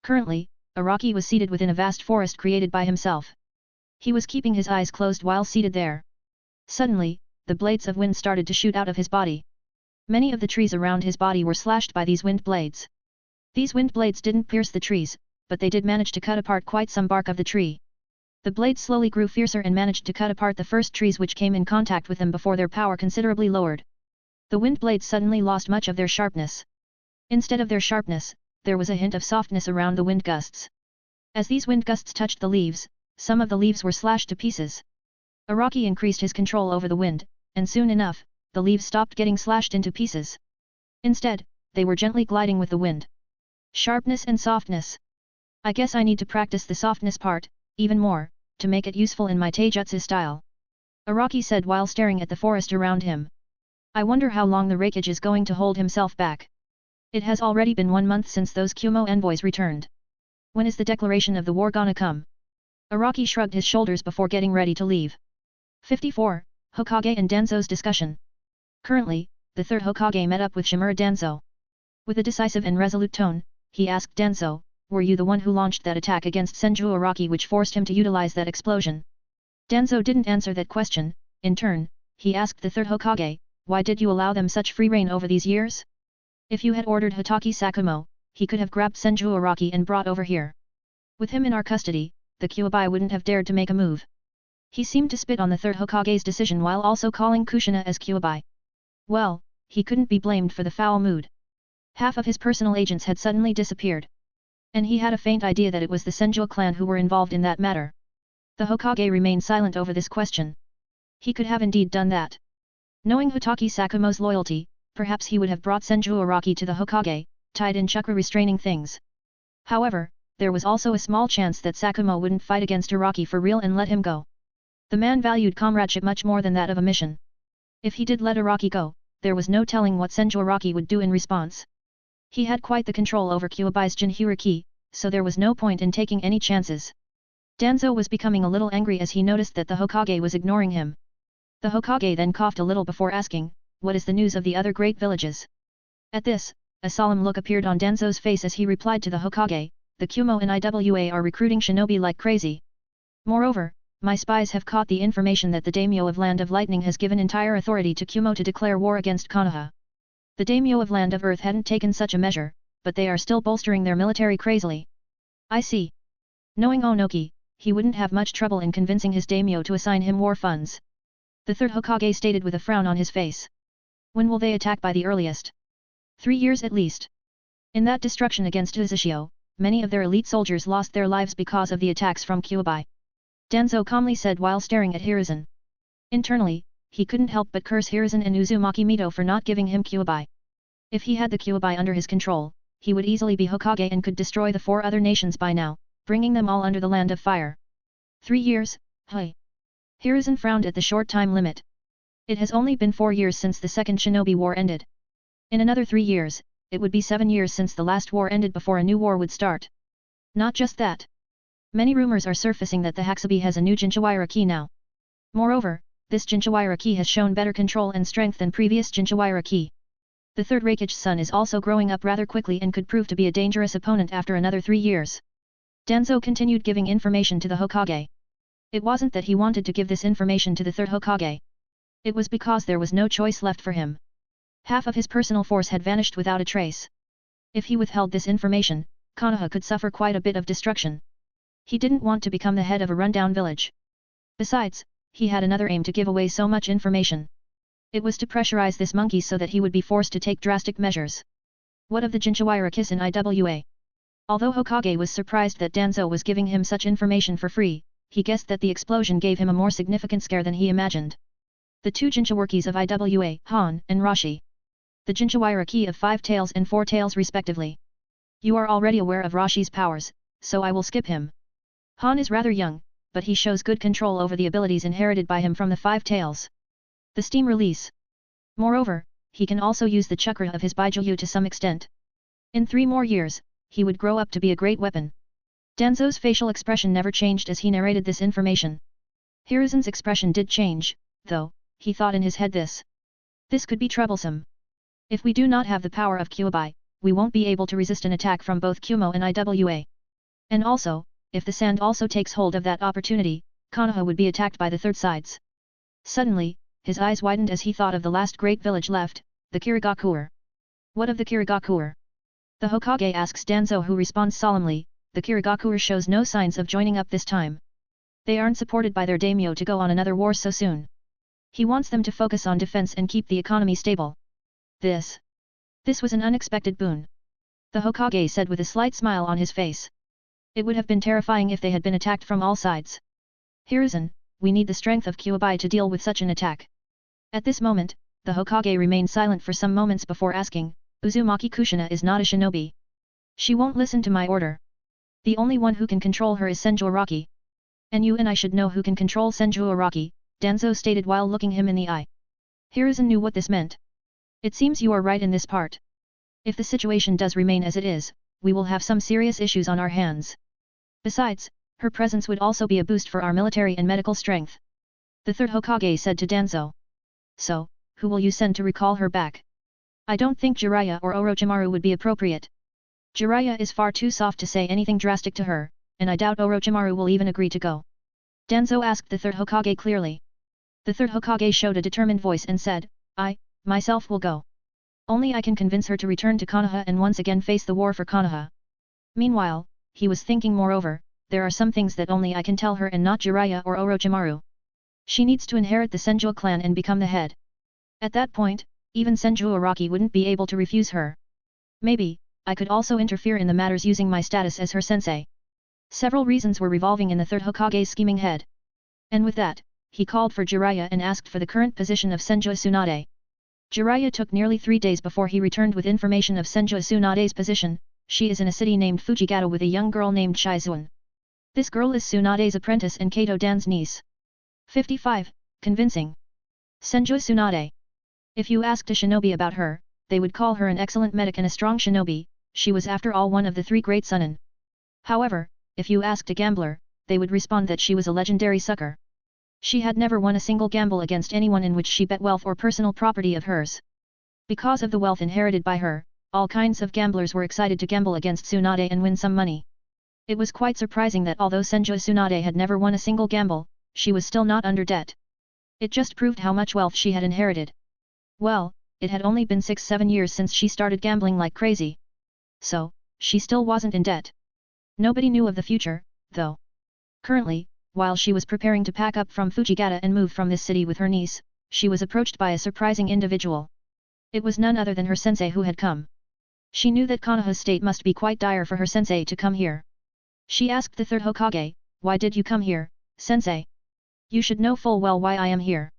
Currently, Araki was seated within a vast forest created by himself. He was keeping his eyes closed while seated there. Suddenly, the blades of wind started to shoot out of his body. Many of the trees around his body were slashed by these wind blades. These wind blades didn't pierce the trees, but they did manage to cut apart quite some bark of the tree. The blades slowly grew fiercer and managed to cut apart the first trees which came in contact with them before their power considerably lowered. The wind blades suddenly lost much of their sharpness. Instead of their sharpness, there was a hint of softness around the wind gusts. As these wind gusts touched the leaves, some of the leaves were slashed to pieces. Araki increased his control over the wind, and soon enough, the leaves stopped getting slashed into pieces. Instead, they were gently gliding with the wind. Sharpness and softness. I guess I need to practice the softness part, even more, to make it useful in my taijutsu style. Araki said while staring at the forest around him. I wonder how long the Raikage is going to hold himself back. It has already been 1 month since those Kumo envoys returned. When is the declaration of the war gonna come? Araki shrugged his shoulders before getting ready to leave. 54. Hokage and Danzo's discussion. Currently, the third Hokage met up with Shimura Danzo. With a decisive and resolute tone, he asked Danzo, were you the one who launched that attack against Senju Araki which forced him to utilize that explosion? Danzo didn't answer that question. In turn, he asked the third Hokage, why did you allow them such free rein over these years? If you had ordered Hitaki Sakumo, he could have grabbed Senju Araki and brought over here. With him in our custody, the Kyuubi wouldn't have dared to make a move. He seemed to spit on the third Hokage's decision while also calling Kushina as Kyuubi. Well, he couldn't be blamed for the foul mood. Half of his personal agents had suddenly disappeared. And he had a faint idea that it was the Senju clan who were involved in that matter. The Hokage remained silent over this question. He could have indeed done that. Knowing Hitaki Sakumo's loyalty, perhaps he would have brought Senju Araki to the Hokage, tied in chakra restraining things. However, there was also a small chance that Sakumo wouldn't fight against Araki for real and let him go. The man valued comradeship much more than that of a mission. If he did let Araki go, there was no telling what Senju Araki would do in response. He had quite the control over Kyuubi's Jinhyuriki, so there was no point in taking any chances. Danzo was becoming a little angry as he noticed that the Hokage was ignoring him. The Hokage then coughed a little before asking, what is the news of the other great villages? At this, a solemn look appeared on Danzo's face as he replied to the Hokage, the Kumo and Iwa are recruiting shinobi like crazy. Moreover, my spies have caught the information that the daimyo of Land of Lightning has given entire authority to Kumo to declare war against Konoha. The daimyo of Land of Earth hadn't taken such a measure, but they are still bolstering their military crazily. I see. Knowing Onoki, he wouldn't have much trouble in convincing his daimyo to assign him war funds. The third Hokage stated with a frown on his face. When will they attack by the earliest? 3 years at least. In that destruction against Uzushio, many of their elite soldiers lost their lives because of the attacks from Kyuubi. Danzo calmly said while staring at Hiruzen. Internally, he couldn't help but curse Hiruzen and Uzumaki Mito for not giving him Kyuubi. If he had the Kyuubi under his control, he would easily be Hokage and could destroy the 4 other nations by now, bringing them all under the land of fire. 3 years, hey. Hiruzen frowned at the short time limit. It has only been 4 years since the Second Shinobi War ended. In another 3 years, it would be 7 years since the last war ended before a new war would start. Not just that. Many rumors are surfacing that the Hakubi has a new Jinchuira key now. Moreover, this Jinchuira key has shown better control and strength than previous Jinchuira key. The third Raikage son is also growing up rather quickly and could prove to be a dangerous opponent after another 3 years. Danzo continued giving information to the Hokage. It wasn't that he wanted to give this information to the third Hokage. It was because there was no choice left for him. Half of his personal force had vanished without a trace. If he withheld this information, Konoha could suffer quite a bit of destruction. He didn't want to become the head of a rundown village. Besides, he had another aim to give away so much information. It was to pressurize this monkey so that he would be forced to take drastic measures. What of the Jinchuira kiss in IWA? Although Hokage was surprised that Danzo was giving him such information for free, he guessed that the explosion gave him a more significant scare than he imagined. The 2 Jinchuirkis of IWA, Han and Rashi. The Jinchuira key of 5 tails and 4 tails respectively. You are already aware of Rashi's powers, so I will skip him. Han is rather young, but he shows good control over the abilities inherited by him from the 5 tails. The steam release. Moreover, he can also use the chakra of his Baijuyu to some extent. In 3 more years, he would grow up to be a great weapon. Danzo's facial expression never changed as he narrated this information. Hiruzen's expression did change, though, he thought in his head this could be troublesome. If we do not have the power of Kyuubi, we won't be able to resist an attack from both Kumo and IWA. And also, if the sand also takes hold of that opportunity, Konoha would be attacked by the third sides. Suddenly, his eyes widened as he thought of the last great village left, the Kirigakuer. What of the Kirigakuer? The Hokage asks Danzo, who responds solemnly, the Kirigakuer shows no signs of joining up this time. They aren't supported by their daimyo to go on another war so soon. He wants them to focus on defense and keep the economy stable. This was an unexpected boon. The Hokage said with a slight smile on his face. It would have been terrifying if they had been attacked from all sides. Hiruzen, we need the strength of Kyuubi to deal with such an attack. At this moment, the Hokage remained silent for some moments before asking, Uzumaki Kushina is not a shinobi. She won't listen to my order. The only one who can control her is Senju Araki. And you and I should know who can control Senju Araki, Danzo stated while looking him in the eye. Hiruzen knew what this meant. It seems you are right in this part. If the situation does remain as it is, we will have some serious issues on our hands. Besides, her presence would also be a boost for our military and medical strength. The third Hokage said to Danzo. So, who will you send to recall her back? I don't think Jiraiya or Orochimaru would be appropriate. Jiraiya is far too soft to say anything drastic to her, and I doubt Orochimaru will even agree to go. Danzo asked the third Hokage clearly. The third Hokage showed a determined voice and said, I, myself will go. Only I can convince her to return to Konoha and once again face the war for Konoha. Meanwhile, he was thinking moreover, there are some things that only I can tell her and not Jiraiya or Orochimaru. She needs to inherit the Senju clan and become the head. At that point, even Senju Araki wouldn't be able to refuse her. Maybe, I could also interfere in the matters using my status as her sensei. Several reasons were revolving in the third Hokage's scheming head. And with that, he called for Jiraiya and asked for the current position of Senju Tsunade. Jiraiya took nearly 3 days before he returned with information of Senju Tsunade's position. She is in a city named Fujigata with a young girl named Shizuan. This girl is Tsunade's apprentice and Kato Dan's niece. 55. Convincing. Senju Tsunade. If you asked a shinobi about her, they would call her an excellent medic and a strong shinobi. She was after all one of the 3 great Sunin. However, if you asked a gambler, they would respond that she was a legendary sucker. She had never won a single gamble against anyone in which she bet wealth or personal property of hers. Because of the wealth inherited by her, all kinds of gamblers were excited to gamble against Tsunade and win some money. It was quite surprising that although Senju Tsunade had never won a single gamble, she was still not under debt. It just proved how much wealth she had inherited. Well, it had only been 6-7 years since she started gambling like crazy. So, she still wasn't in debt. Nobody knew of the future, though. Currently, while she was preparing to pack up from Fujigata and move from this city with her niece, she was approached by a surprising individual. It was none other than her sensei who had come. She knew that Konoha's state must be quite dire for her sensei to come here. She asked the third Hokage, "Why did you come here, sensei? You should know full well why I am here.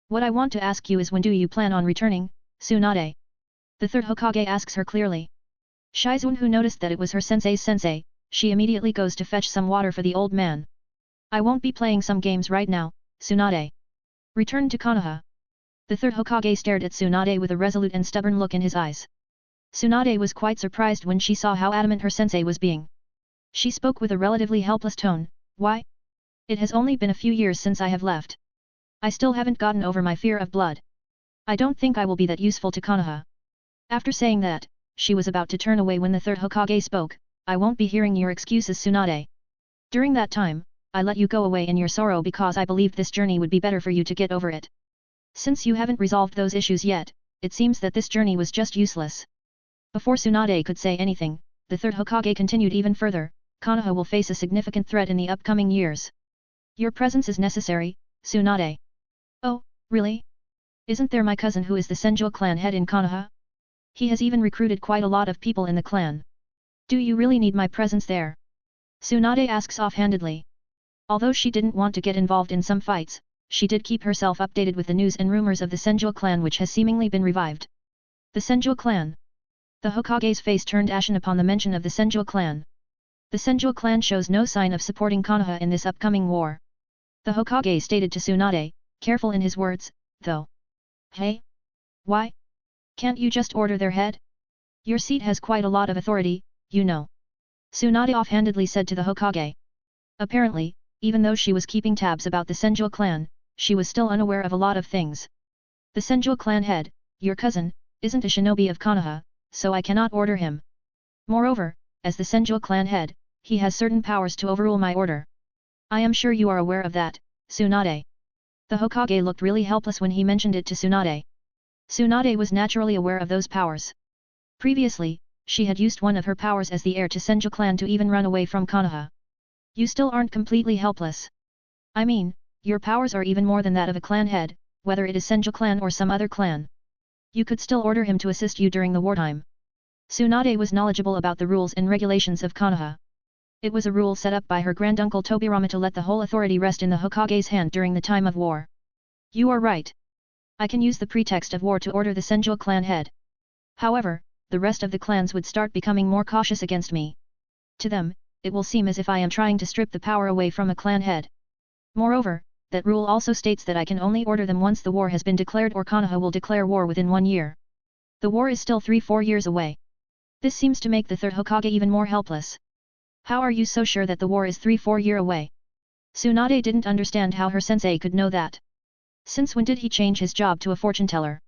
What I want to ask you is when do you plan on returning, Tsunade?" The third Hokage asks her clearly. Shizune, who noticed that it was her sensei's sensei, she immediately goes to fetch some water for the old man. "I won't be playing some games right now, Tsunade. Return to Konoha." The third Hokage stared at Tsunade with a resolute and stubborn look in his eyes. Tsunade was quite surprised when she saw how adamant her sensei was being. She spoke with a relatively helpless tone, "Why? It has only been a few years since I have left. I still haven't gotten over my fear of blood. I don't think I will be that useful to Konoha." After saying that, she was about to turn away when the third Hokage spoke, "I won't be hearing your excuses, Tsunade. During that time, I let you go away in your sorrow because I believed this journey would be better for you to get over it. Since you haven't resolved those issues yet, it seems that this journey was just useless." Before Tsunade could say anything, the third Hokage continued even further, "Konoha will face a significant threat in the upcoming years. Your presence is necessary, Tsunade." "Oh, really? Isn't there my cousin who is the Senju clan head in Konoha? He has even recruited quite a lot of people in the clan. Do you really need my presence there?" Tsunade asks offhandedly. Although she didn't want to get involved in some fights, she did keep herself updated with the news and rumors of the Senju clan, which has seemingly been revived. The Senju clan. The Hokage's face turned ashen upon the mention of the Senju clan. The Senju clan shows no sign of supporting Konoha in this upcoming war. The Hokage stated to Tsunade, careful in his words, though. "Hey? Why? Can't you just order their head? Your seat has quite a lot of authority, you know." Tsunade offhandedly said to the Hokage. Apparently, even though she was keeping tabs about the Senju clan, she was still unaware of a lot of things. "The Senju clan head, your cousin, isn't a shinobi of Konoha, so I cannot order him. Moreover, as the Senju clan head, he has certain powers to overrule my order. I am sure you are aware of that, Tsunade." The Hokage looked really helpless when he mentioned it to Tsunade. Tsunade was naturally aware of those powers. Previously, she had used one of her powers as the heir to Senju clan to even run away from Konoha. "You still aren't completely helpless. I mean, your powers are even more than that of a clan head, whether it is Senju clan or some other clan. You could still order him to assist you during the wartime." Tsunade was knowledgeable about the rules and regulations of Konoha. It was a rule set up by her granduncle Tobirama to let the whole authority rest in the Hokage's hand during the time of war. "You are right. I can use the pretext of war to order the Senju clan head. However, the rest of the clans would start becoming more cautious against me. To them, it will seem as if I am trying to strip the power away from a clan head. Moreover, that rule also states that I can only order them once the war has been declared, or Konoha will declare war within 1 year. The war is still 3-4 years away. This seems to make the third Hokage even more helpless. How are you so sure that the war is 3-4 years away?" Tsunade didn't understand how her sensei could know that. Since when did he change his job to a fortune teller?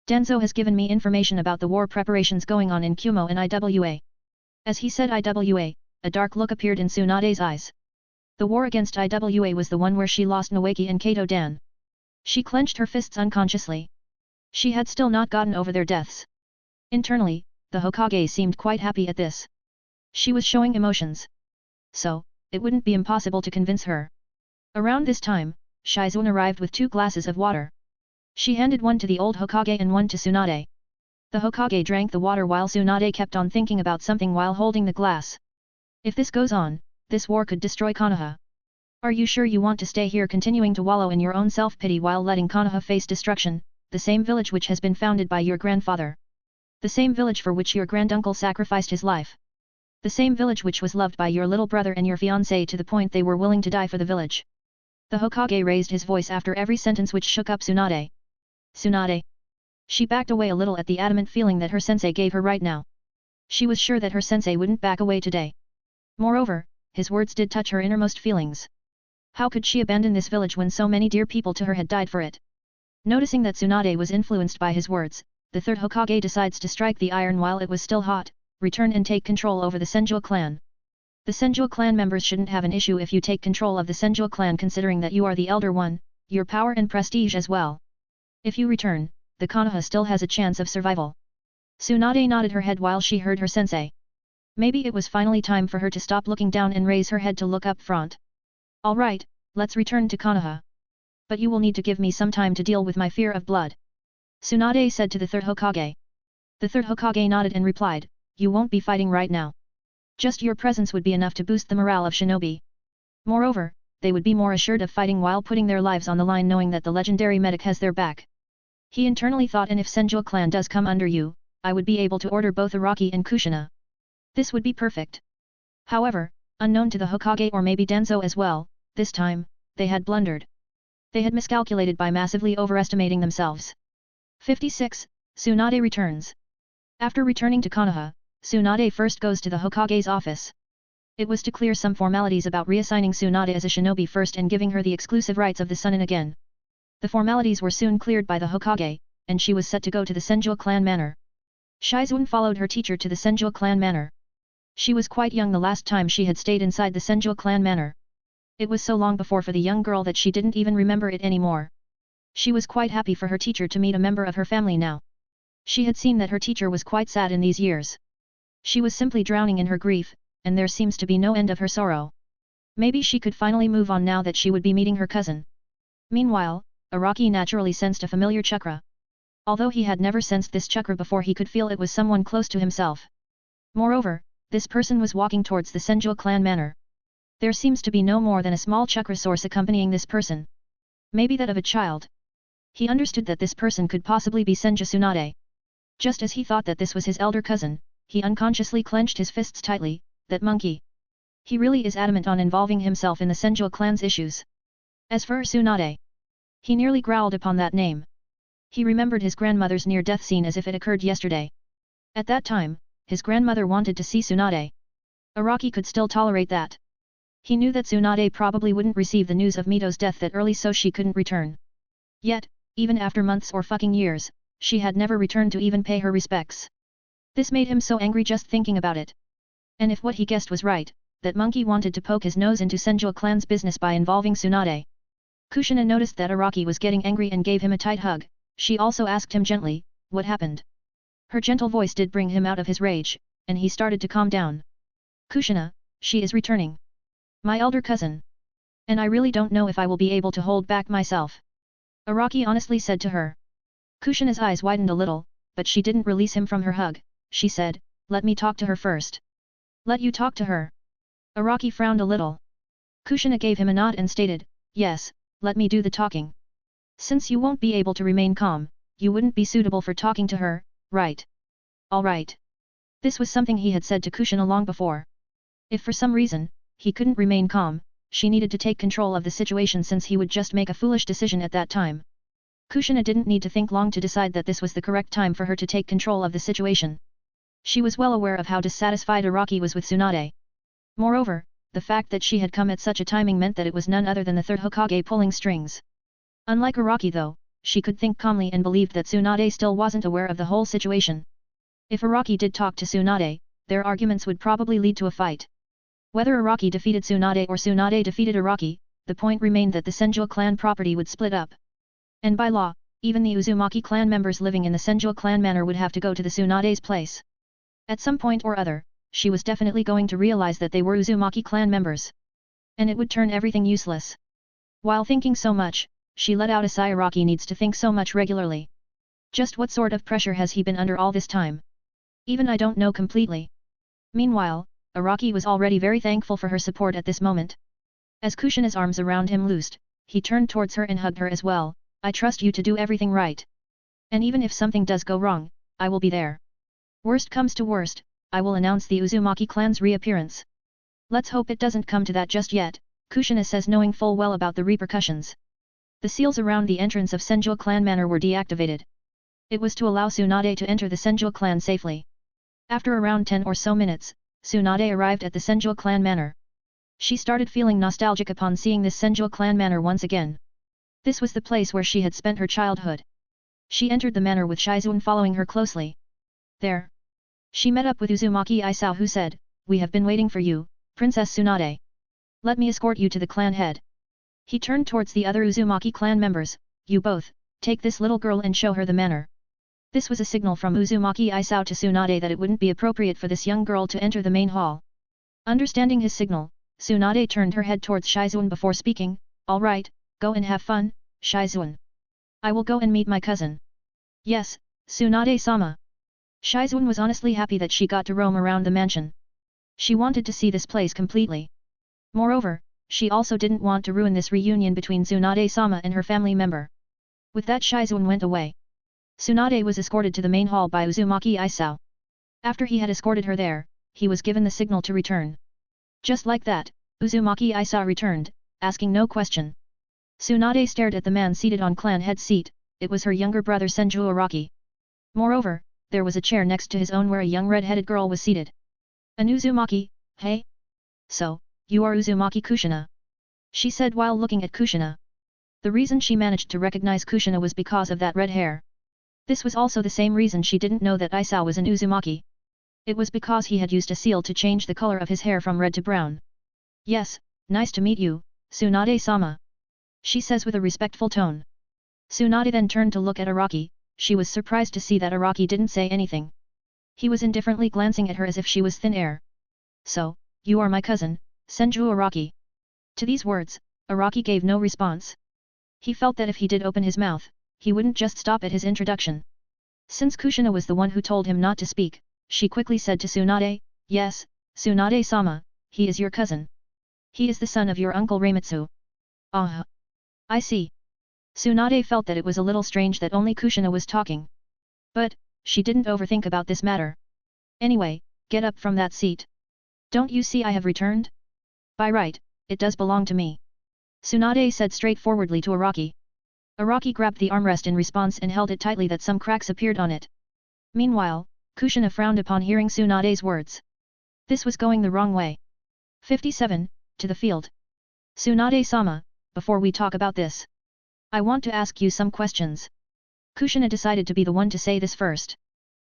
"Denzo has given me information about the war preparations going on in Kumo and IWA." As he said IWA, a dark look appeared in Tsunade's eyes. The war against IWA was the one where she lost Noeki and Kato Dan. She clenched her fists unconsciously. She had still not gotten over their deaths. Internally, the Hokage seemed quite happy at this. She was showing emotions. So, it wouldn't be impossible to convince her. Around this time, Shizune arrived with 2 glasses of water. She handed one to the old Hokage and one to Tsunade. The Hokage drank the water while Tsunade kept on thinking about something while holding the glass. "If this goes on, this war could destroy Konoha. Are you sure you want to stay here continuing to wallow in your own self-pity while letting Konoha face destruction, the same village which has been founded by your grandfather? The same village for which your granduncle sacrificed his life? The same village which was loved by your little brother and your fiancé to the point they were willing to die for the village?" The Hokage raised his voice after every sentence, which shook up Tsunade. Tsunade. She backed away a little at the adamant feeling that her sensei gave her right now. She was sure that her sensei wouldn't back away today. Moreover, his words did touch her innermost feelings. How could she abandon this village when so many dear people to her had died for it? Noticing that Tsunade was influenced by his words, the third Hokage decides to strike the iron while it was still hot, return and take control over the Senju clan. The Senju clan members shouldn't have an issue if you take control of the Senju clan, considering that you are the elder one, your power and prestige as well. If you return, the Konoha still has a chance of survival. Tsunade nodded her head while she heard her sensei. Maybe it was finally time for her to stop looking down and raise her head to look up front. Alright, let's return to Konoha. But you will need to give me some time to deal with my fear of blood. Tsunade said to the third Hokage. The third Hokage nodded and replied, you won't be fighting right now. Just your presence would be enough to boost the morale of shinobi. Moreover, they would be more assured of fighting while putting their lives on the line knowing that the legendary medic has their back. He internally thought, and if Senju clan does come under you, I would be able to order both Araki and Kushina. This would be perfect. However, unknown to the Hokage or maybe Danzo as well, this time, they had blundered. They had miscalculated by massively overestimating themselves. 56. Tsunade returns. After returning to Konoha, Tsunade first goes to the Hokage's office. It was to clear some formalities about reassigning Tsunade as a shinobi first and giving her the exclusive rights of the Sunin again. The formalities were soon cleared by the Hokage, and she was set to go to the Senju clan manor. Shizuan followed her teacher to the Senju clan manor. She was quite young the last time she had stayed inside the Senju clan manor. It was so long before for the young girl that she didn't even remember it anymore. She was quite happy for her teacher to meet a member of her family now. She had seen that her teacher was quite sad in these years. She was simply drowning in her grief, and there seems to be no end of her sorrow. Maybe she could finally move on now that she would be meeting her cousin. Meanwhile, Araki naturally sensed a familiar chakra. Although he had never sensed this chakra before, he could feel it was someone close to himself. Moreover, this person was walking towards the Senju clan manor. There seems to be no more than a small chakra source accompanying this person. Maybe that of a child. He understood that this person could possibly be Senju Tsunade. Just as he thought that this was his elder cousin, he unconsciously clenched his fists tightly. That monkey. He really is adamant on involving himself in the Senju clan's issues. As for Tsunade, he nearly growled upon that name. He remembered his grandmother's near-death scene as if it occurred yesterday. At that time, his grandmother wanted to see Tsunade. Araki could still tolerate that. He knew that Tsunade probably wouldn't receive the news of Mito's death that early, so she couldn't return. Yet, even after months or fucking years, she had never returned to even pay her respects. This made him so angry just thinking about it. And if what he guessed was right, that monkey wanted to poke his nose into Senju clan's business by involving Tsunade. Kushina noticed that Araki was getting angry and gave him a tight hug. She also asked him gently, what happened? Her gentle voice did bring him out of his rage, and he started to calm down. Kushina, she is returning. My elder cousin. And I really don't know if I will be able to hold back myself. Araki honestly said to her. Kushina's eyes widened a little, but she didn't release him from her hug. She said, let me talk to her first. Let you talk to her. Araki frowned a little. Kushina gave him a nod and stated, yes, let me do the talking. Since you won't be able to remain calm, you wouldn't be suitable for talking to her, right? Alright. This was something he had said to Kushina long before. If for some reason, he couldn't remain calm, she needed to take control of the situation since he would just make a foolish decision at that time. Kushina didn't need to think long to decide that this was the correct time for her to take control of the situation. She was well aware of how dissatisfied Araki was with Tsunade. Moreover, the fact that she had come at such a timing meant that it was none other than the third Hokage pulling strings. Unlike Araki though, she could think calmly and believed that Tsunade still wasn't aware of the whole situation. If Araki did talk to Tsunade, their arguments would probably lead to a fight. Whether Araki defeated Tsunade or Tsunade defeated Araki, the point remained that the Senju clan property would split up. And by law, even the Uzumaki clan members living in the Senju clan manor would have to go to the Tsunade's place. At some point or other, she was definitely going to realize that they were Uzumaki clan members. And it would turn everything useless. While thinking so much, she let out a sigh. Araki needs to think so much regularly. Just what sort of pressure has he been under all this time? Even I don't know completely. Meanwhile, Araki was already very thankful for her support at this moment. As Kushina's arms around him loosed, he turned towards her and hugged her as well. I trust you to do everything right. And even if something does go wrong, I will be there. Worst comes to worst, I will announce the Uzumaki clan's reappearance. Let's hope it doesn't come to that just yet, Kushina says, knowing full well about the repercussions. The seals around the entrance of Senju clan manor were deactivated. It was to allow Tsunade to enter the Senju clan safely. After around 10 or so minutes, Tsunade arrived at the Senju clan manor. She started feeling nostalgic upon seeing this Senju clan manor once again. This was the place where she had spent her childhood. She entered the manor with Shizuan following her closely. There. She met up with Uzumaki Isao, who said, we have been waiting for you, Princess Tsunade. Let me escort you to the clan head. He turned towards the other Uzumaki clan members, you both, take this little girl and show her the manor. This was a signal from Uzumaki Isao to Tsunade that it wouldn't be appropriate for this young girl to enter the main hall. Understanding his signal, Tsunade turned her head towards Shizuan before speaking, "Alright, go and have fun, Shizuan. I will go and meet my cousin." "Yes, Tsunade-sama." Shizuan was honestly happy that she got to roam around the mansion. She wanted to see this place completely. Moreover, she also didn't want to ruin this reunion between Tsunade-sama and her family member. With that, Shizuan went away. Tsunade was escorted to the main hall by Uzumaki Isao. After he had escorted her there, he was given the signal to return. Just like that, Uzumaki Isao returned, asking no question. Tsunade stared at the man seated on clan head seat. It was her younger brother Senju Araki. Moreover, there was a chair next to his own where a young red-headed girl was seated. "An Uzumaki, hey? So, you are Uzumaki Kushina?" she said while looking at Kushina. The reason she managed to recognize Kushina was because of that red hair. This was also the same reason she didn't know that Isao was an Uzumaki. It was because he had used a seal to change the color of his hair from red to brown. "Yes, nice to meet you, Tsunade-sama," she says with a respectful tone. Tsunade then turned to look at Araki. She was surprised to see that Araki didn't say anything. He was indifferently glancing at her as if she was thin air. "So, you are my cousin, Senju Araki." To these words, Araki gave no response. He felt that if he did open his mouth, he wouldn't just stop at his introduction. Since Kushina was the one who told him not to speak, she quickly said to Tsunade, "Yes, Tsunade-sama, he is your cousin. He is the son of your uncle Reimitsu." "Ah. I see." Tsunade felt that it was a little strange that only Kushina was talking. But, she didn't overthink about this matter. "Anyway, get up from that seat. Don't you see I have returned? By right, it does belong to me," Tsunade said straightforwardly to Araki. Araki grabbed the armrest in response and held it tightly that some cracks appeared on it. Meanwhile, Kushina frowned upon hearing Tsunade's words. This was going the wrong way. 57, to the field. "Tsunade-sama, before we talk about this, I want to ask you some questions." Kushina decided to be the one to say this first.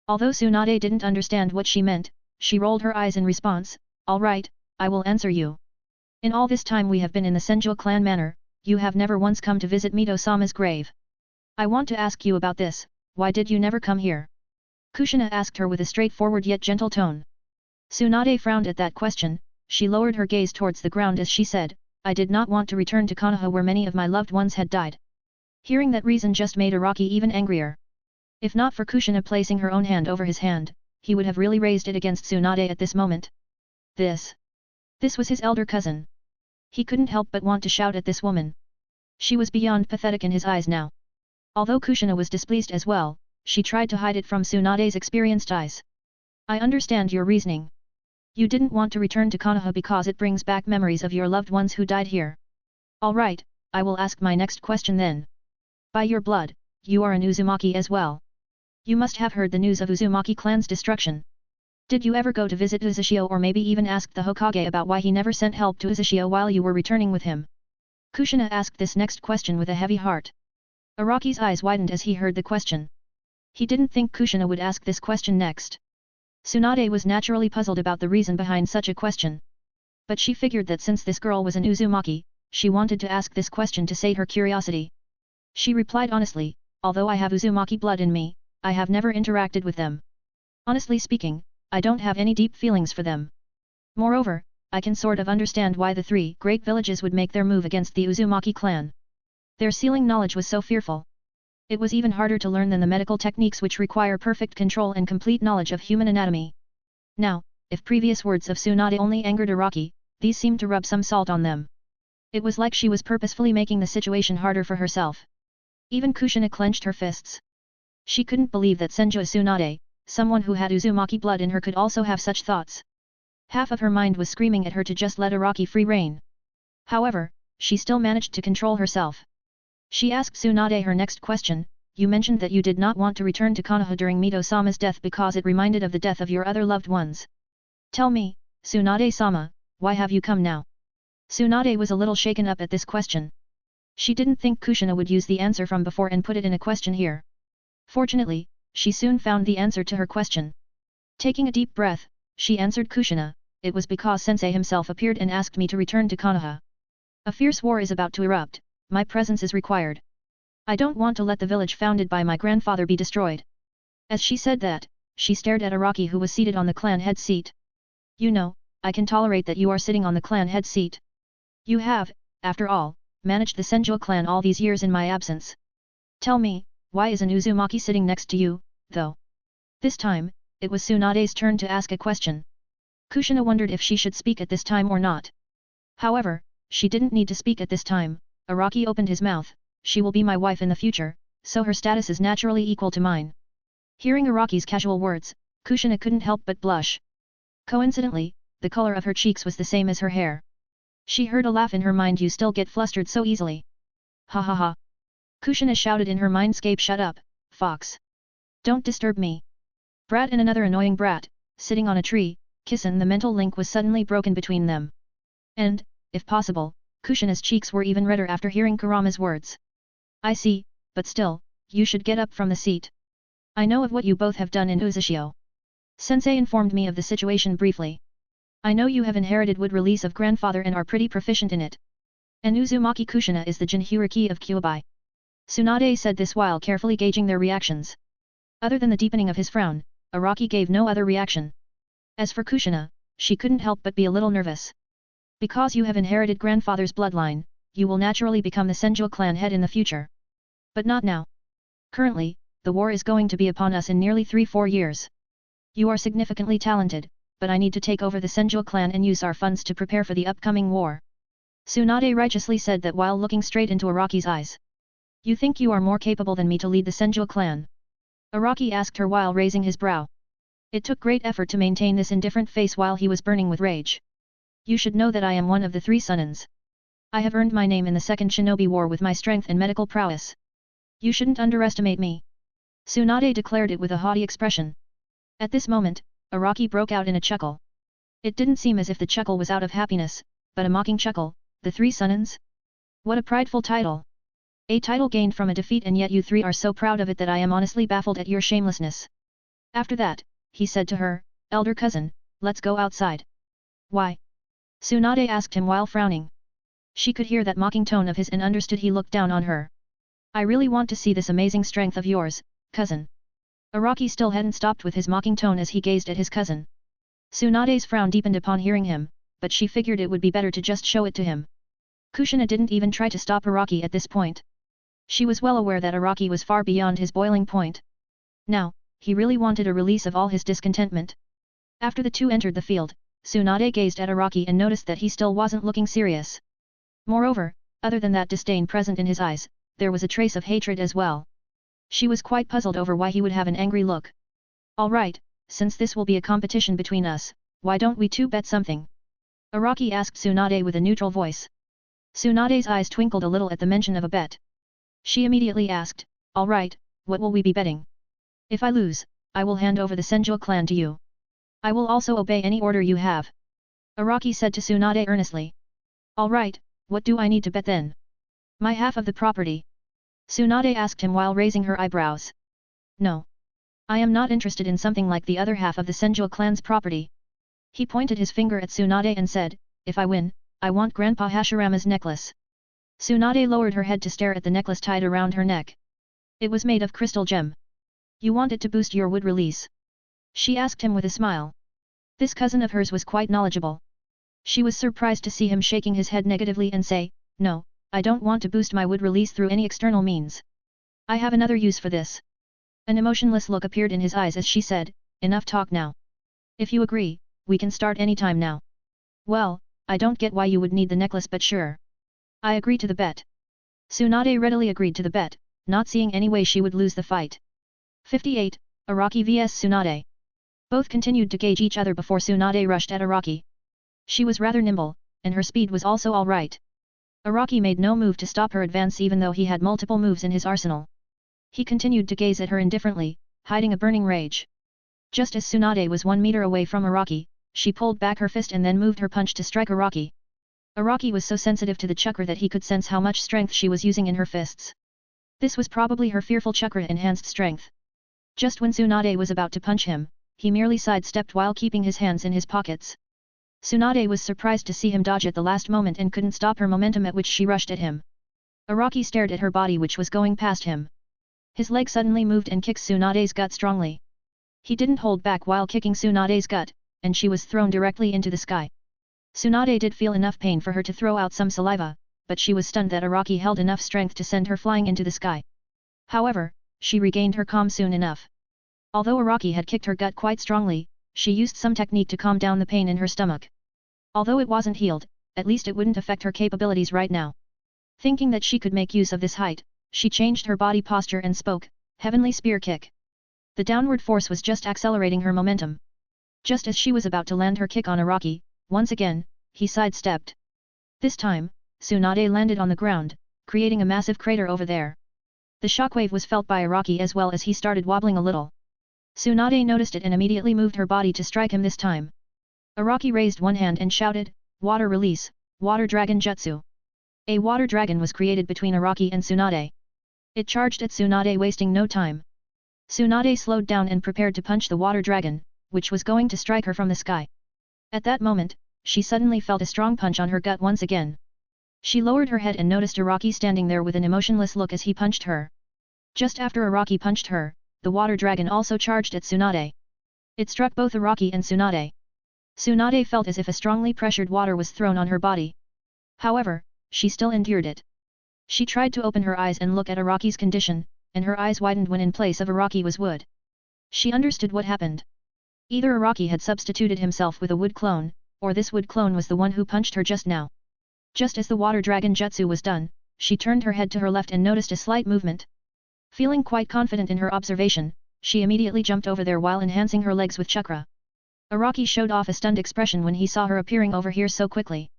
Although Tsunade didn't understand what she meant, she rolled her eyes in response, "All right, I will answer you. In all this time we have been in the Senju clan manor, you have never once come to visit Mito-sama's grave. I want to ask you about this, why did you never come here?" Kushina asked her with a straightforward yet gentle tone. Tsunade frowned at that question. She lowered her gaze towards the ground as she said, "I did not want to return to Konoha where many of my loved ones had died." Hearing that reason just made Araki even angrier. If not for Kushina placing her own hand over his hand, he would have really raised it against Tsunade at this moment. This was his elder cousin. He couldn't help but want to shout at this woman. She was beyond pathetic in his eyes now. Although Kushina was displeased as well, she tried to hide it from Tsunade's experienced eyes. "I understand your reasoning. You didn't want to return to Konoha because it brings back memories of your loved ones who died here. Alright, I will ask my next question then. By your blood, you are an Uzumaki as well. You must have heard the news of Uzumaki clan's destruction. Did you ever go to visit Uzushio or maybe even ask the Hokage about why he never sent help to Uzushio while you were returning with him?" Kushina asked this next question with a heavy heart. Araki's eyes widened as he heard the question. He didn't think Kushina would ask this question next. Tsunade was naturally puzzled about the reason behind such a question. But she figured that since this girl was an Uzumaki, she wanted to ask this question to sate her curiosity. She replied honestly, "Although I have Uzumaki blood in me, I have never interacted with them. Honestly speaking, I don't have any deep feelings for them. Moreover, I can sort of understand why the three great villages would make their move against the Uzumaki clan. Their sealing knowledge was so fearful. It was even harder to learn than the medical techniques which require perfect control and complete knowledge of human anatomy." Now, if previous words of Tsunade only angered Araki, these seemed to rub some salt on them. It was like she was purposefully making the situation harder for herself. Even Kushina clenched her fists. She couldn't believe that Senju Tsunade, someone who had Uzumaki blood in her, could also have such thoughts. Half of her mind was screaming at her to just let Araki free rein. However, she still managed to control herself. She asked Tsunade her next question, "You mentioned that you did not want to return to Konoha during Mito-sama's death because it reminded of the death of your other loved ones. Tell me, Tsunade-sama, why have you come now?" Tsunade was a little shaken up at this question. She didn't think Kushina would use the answer from before and put it in a question here. Fortunately, she soon found the answer to her question. Taking a deep breath, she answered Kushina, "It was because Sensei himself appeared and asked me to return to Konoha. A fierce war is about to erupt, my presence is required. I don't want to let the village founded by my grandfather be destroyed. As she said that, she stared at Araki who was seated on the clan head seat. You know, I can tolerate that you are sitting on the clan head seat. You have, after all, managed the Senju clan all these years in my absence. Tell me, why isn't Uzumaki sitting next to you, though? This time, it was Tsunade's turn to ask a question. Kushina wondered if she should speak at this time or not. However, she didn't need to speak at this time. Araki opened his mouth. She will be my wife in the future, so her status is naturally equal to mine. Hearing Araki's casual words, Kushina couldn't help but blush. Coincidentally, the color of her cheeks was the same as her hair. She heard a laugh in her mind. You still get flustered so easily. Ha ha ha. Kushina shouted in her mindscape. Shut up, fox. Don't disturb me. Brat and another annoying brat, sitting on a tree, kissin'. The mental link was suddenly broken between them. And, if possible, Kushina's cheeks were even redder after hearing Kurama's words. I see, but still, you should get up from the seat. I know of what you both have done in Uzushio. Sensei informed me of the situation briefly. I know you have inherited wood release of grandfather and are pretty proficient in it. And Uzumaki Kushina is the Jinhyuriki of Kyuubi. Tsunade said this while carefully gauging their reactions. Other than the deepening of his frown, Araki gave no other reaction. As for Kushina, she couldn't help but be a little nervous. Because you have inherited grandfather's bloodline, you will naturally become the Senju clan head in the future. But not now. Currently, the war is going to be upon us in nearly 3-4 years. You are significantly talented, but I need to take over the Senju clan and use our funds to prepare for the upcoming war. Tsunade righteously said that while looking straight into Araki's eyes. You think you are more capable than me to lead the Senju clan? Araki asked her while raising his brow. It took great effort to maintain this indifferent face while he was burning with rage. You should know that I am one of the 3 Sunnins. I have earned my name in the Second Shinobi War with my strength and medical prowess. You shouldn't underestimate me. Tsunade declared it with a haughty expression. At this moment, Araki broke out in a chuckle. It didn't seem as if the chuckle was out of happiness, but a mocking chuckle. The 3 Sunnins? What a prideful title! A title gained from a defeat, and yet you 3 are so proud of it that I am honestly baffled at your shamelessness. After that, he said to her, elder cousin, let's go outside. Why? Tsunade asked him while frowning. She could hear that mocking tone of his and understood he looked down on her. I really want to see this amazing strength of yours, cousin. Araki still hadn't stopped with his mocking tone as he gazed at his cousin. Tsunade's frown deepened upon hearing him, but she figured it would be better to just show it to him. Kushina didn't even try to stop Araki at this point. She was well aware that Araki was far beyond his boiling point. Now, he really wanted a release of all his discontentment. After the two entered the field, Tsunade gazed at Araki and noticed that he still wasn't looking serious. Moreover, other than that disdain present in his eyes, there was a trace of hatred as well. She was quite puzzled over why he would have an angry look. All right, since this will be a competition between us, why don't we two bet something? Araki asked Tsunade with a neutral voice. Tsunade's eyes twinkled a little at the mention of a bet. She immediately asked, all right, what will we be betting? If I lose, I will hand over the Senju clan to you. I will also obey any order you have. Araki said to Tsunade earnestly. All right, what do I need to bet then? My half of the property. Tsunade asked him while raising her eyebrows. No. I am not interested in something like the other half of the Senju clan's property. He pointed his finger at Tsunade and said, if I win, I want Grandpa Hashirama's necklace. Tsunade lowered her head to stare at the necklace tied around her neck. It was made of crystal gem. You want it to boost your wood release? She asked him with a smile. This cousin of hers was quite knowledgeable. She was surprised to see him shaking his head negatively and say, no, I don't want to boost my wood release through any external means. I have another use for this. An emotionless look appeared in his eyes as she said, enough talk now. If you agree, we can start any time now. Well, I don't get why you would need the necklace, but sure. I agree to the bet. Tsunade readily agreed to the bet, not seeing any way she would lose the fight. 58, Araki vs Tsunade. Both continued to gauge each other before Tsunade rushed at Araki. She was rather nimble, and her speed was also alright. Araki made no move to stop her advance even though he had multiple moves in his arsenal. He continued to gaze at her indifferently, hiding a burning rage. Just as Tsunade was 1 meter away from Araki, she pulled back her fist and then moved her punch to strike Araki. Araki was so sensitive to the chakra that he could sense how much strength she was using in her fists. This was probably her fearful chakra-enhanced strength. Just when Tsunade was about to punch him, he merely sidestepped while keeping his hands in his pockets. Tsunade was surprised to see him dodge at the last moment and couldn't stop her momentum at which she rushed at him. Araki stared at her body which was going past him. His leg suddenly moved and kicked Tsunade's gut strongly. He didn't hold back while kicking Tsunade's gut, and she was thrown directly into the sky. Tsunade did feel enough pain for her to throw out some saliva, but she was stunned that Araki held enough strength to send her flying into the sky. However, she regained her calm soon enough. Although Araki had kicked her gut quite strongly, she used some technique to calm down the pain in her stomach. Although it wasn't healed, at least it wouldn't affect her capabilities right now. Thinking that she could make use of this height, she changed her body posture and spoke, "Heavenly Spear Kick." The downward force was just accelerating her momentum. Just as she was about to land her kick on Araki, once again, he sidestepped. This time, Tsunade landed on the ground, creating a massive crater over there. The shockwave was felt by Araki as well as he started wobbling a little. Tsunade noticed it and immediately moved her body to strike him this time. Araki raised one hand and shouted, "Water Release, Water Dragon Jutsu." A water dragon was created between Araki and Tsunade. It charged at Tsunade, wasting no time. Tsunade slowed down and prepared to punch the water dragon, which was going to strike her from the sky. At that moment, she suddenly felt a strong punch on her gut once again. She lowered her head and noticed Araki standing there with an emotionless look as he punched her. Just after Araki punched her, the water dragon also charged at Tsunade. It struck both Araki and Tsunade. Tsunade felt as if a strongly pressured water was thrown on her body. However, she still endured it. She tried to open her eyes and look at Araki's condition, and her eyes widened when in place of Araki was wood. She understood what happened. Either Araki had substituted himself with a wood clone, or this wood clone was the one who punched her just now. Just as the water dragon jutsu was done, she turned her head to her left and noticed a slight movement. Feeling quite confident in her observation, she immediately jumped over there while enhancing her legs with chakra. Araki showed off a stunned expression when he saw her appearing over here so quickly.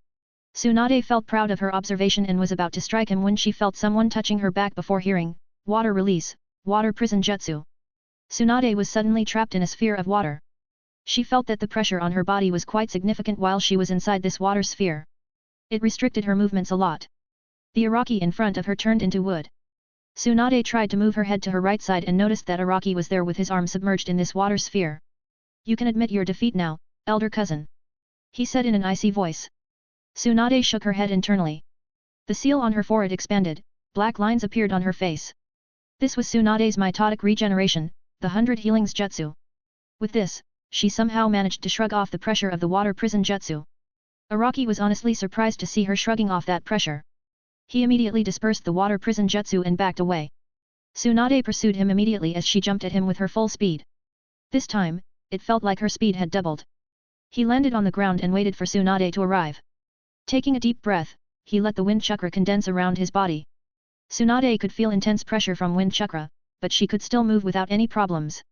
Tsunade felt proud of her observation and was about to strike him when she felt someone touching her back before hearing, "Water Release, Water Prison Jutsu." Tsunade was suddenly trapped in a sphere of water. She felt that the pressure on her body was quite significant while she was inside this water sphere. It restricted her movements a lot. The Araki in front of her turned into wood. Tsunade tried to move her head to her right side and noticed that Araki was there with his arm submerged in this water sphere. "You can admit your defeat now, elder cousin," he said in an icy voice. Tsunade shook her head internally. The seal on her forehead expanded, black lines appeared on her face. This was Tsunade's mitotic regeneration, the 100 Healings Jutsu. With this, she somehow managed to shrug off the pressure of the water prison jutsu. Araki was honestly surprised to see her shrugging off that pressure. He immediately dispersed the water prison jutsu and backed away. Tsunade pursued him immediately as she jumped at him with her full speed. This time, it felt like her speed had doubled. He landed on the ground and waited for Tsunade to arrive. Taking a deep breath, he let the wind chakra condense around his body. Tsunade could feel intense pressure from wind chakra, but she could still move without any problems.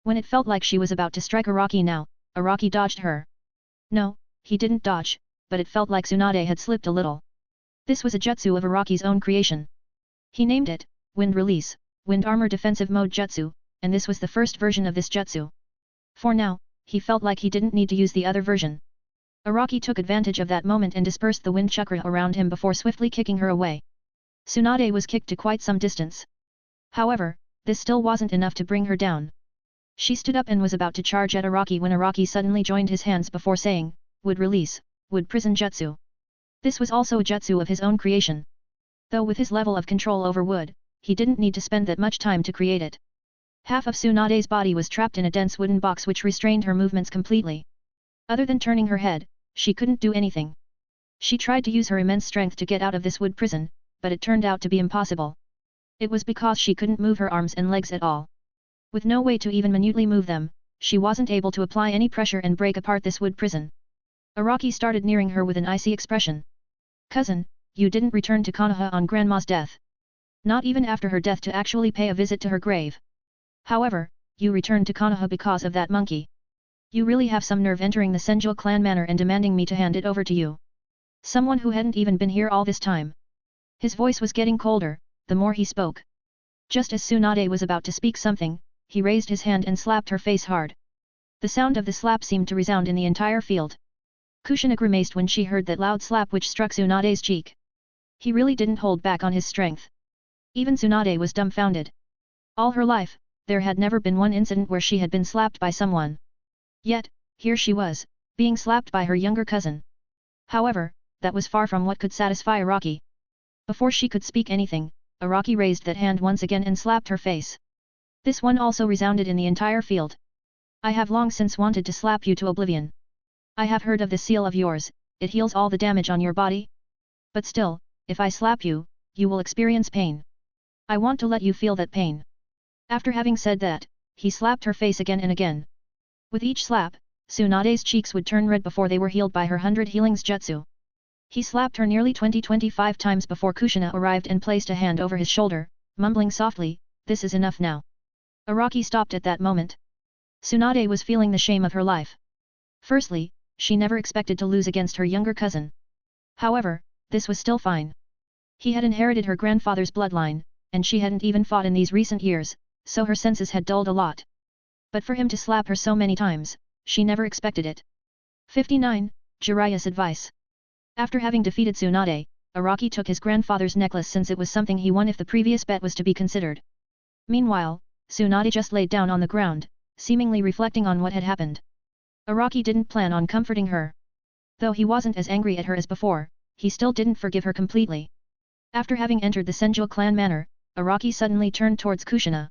When it felt like she was about to strike Araki now, Araki dodged her. No, he didn't dodge, but it felt like Tsunade had slipped a little. This was a jutsu of Araki's own creation. He named it, Wind Release, Wind Armor Defensive Mode Jutsu, and this was the first version of this jutsu. For now, he felt like he didn't need to use the other version. Araki took advantage of that moment and dispersed the wind chakra around him before swiftly kicking her away. Tsunade was kicked to quite some distance. However, this still wasn't enough to bring her down. She stood up and was about to charge at Araki when Araki suddenly joined his hands before saying, "Wood Release, Wood Prison Jutsu." This was also a jutsu of his own creation. Though with his level of control over wood, he didn't need to spend that much time to create it. Half of Tsunade's body was trapped in a dense wooden box which restrained her movements completely. Other than turning her head, she couldn't do anything. She tried to use her immense strength to get out of this wood prison, but it turned out to be impossible. It was because she couldn't move her arms and legs at all. With no way to even minutely move them, she wasn't able to apply any pressure and break apart this wood prison. Araki started nearing her with an icy expression. "Cousin, you didn't return to Konoha on Grandma's death. Not even after her death to actually pay a visit to her grave. However, you returned to Konoha because of that monkey. You really have some nerve entering the Senju clan manor and demanding me to hand it over to you. Someone who hadn't even been here all this time." His voice was getting colder, the more he spoke. Just as Tsunade was about to speak something, he raised his hand and slapped her face hard. The sound of the slap seemed to resound in the entire field. Kushina grimaced when she heard that loud slap which struck Tsunade's cheek. He really didn't hold back on his strength. Even Tsunade was dumbfounded. All her life, there had never been one incident where she had been slapped by someone. Yet, here she was, being slapped by her younger cousin. However, that was far from what could satisfy Araki. Before she could speak anything, Araki raised that hand once again and slapped her face. This one also resounded in the entire field. I have long since wanted to slap you to oblivion. I have heard of this seal of yours, it heals all the damage on your body. But still, if I slap you, you will experience pain. I want to let you feel that pain. After having said that, he slapped her face again and again. With each slap, Tsunade's cheeks would turn red before they were healed by her 100 healings jutsu. He slapped her nearly 20-25 times before Kushina arrived and placed a hand over his shoulder, mumbling softly, "This is enough now." Araki stopped at that moment. Tsunade was feeling the shame of her life. Firstly, she never expected to lose against her younger cousin. However, this was still fine. He had inherited her grandfather's bloodline, and she hadn't even fought in these recent years, so her senses had dulled a lot. But for him to slap her so many times, she never expected it. 59. Jiraiya's advice. After having defeated Tsunade, Araki took his grandfather's necklace since it was something he won if the previous bet was to be considered. Meanwhile, Tsunade just laid down on the ground, seemingly reflecting on what had happened. Araki didn't plan on comforting her. Though he wasn't as angry at her as before, he still didn't forgive her completely. After having entered the Senju clan manor, Araki suddenly turned towards Kushina.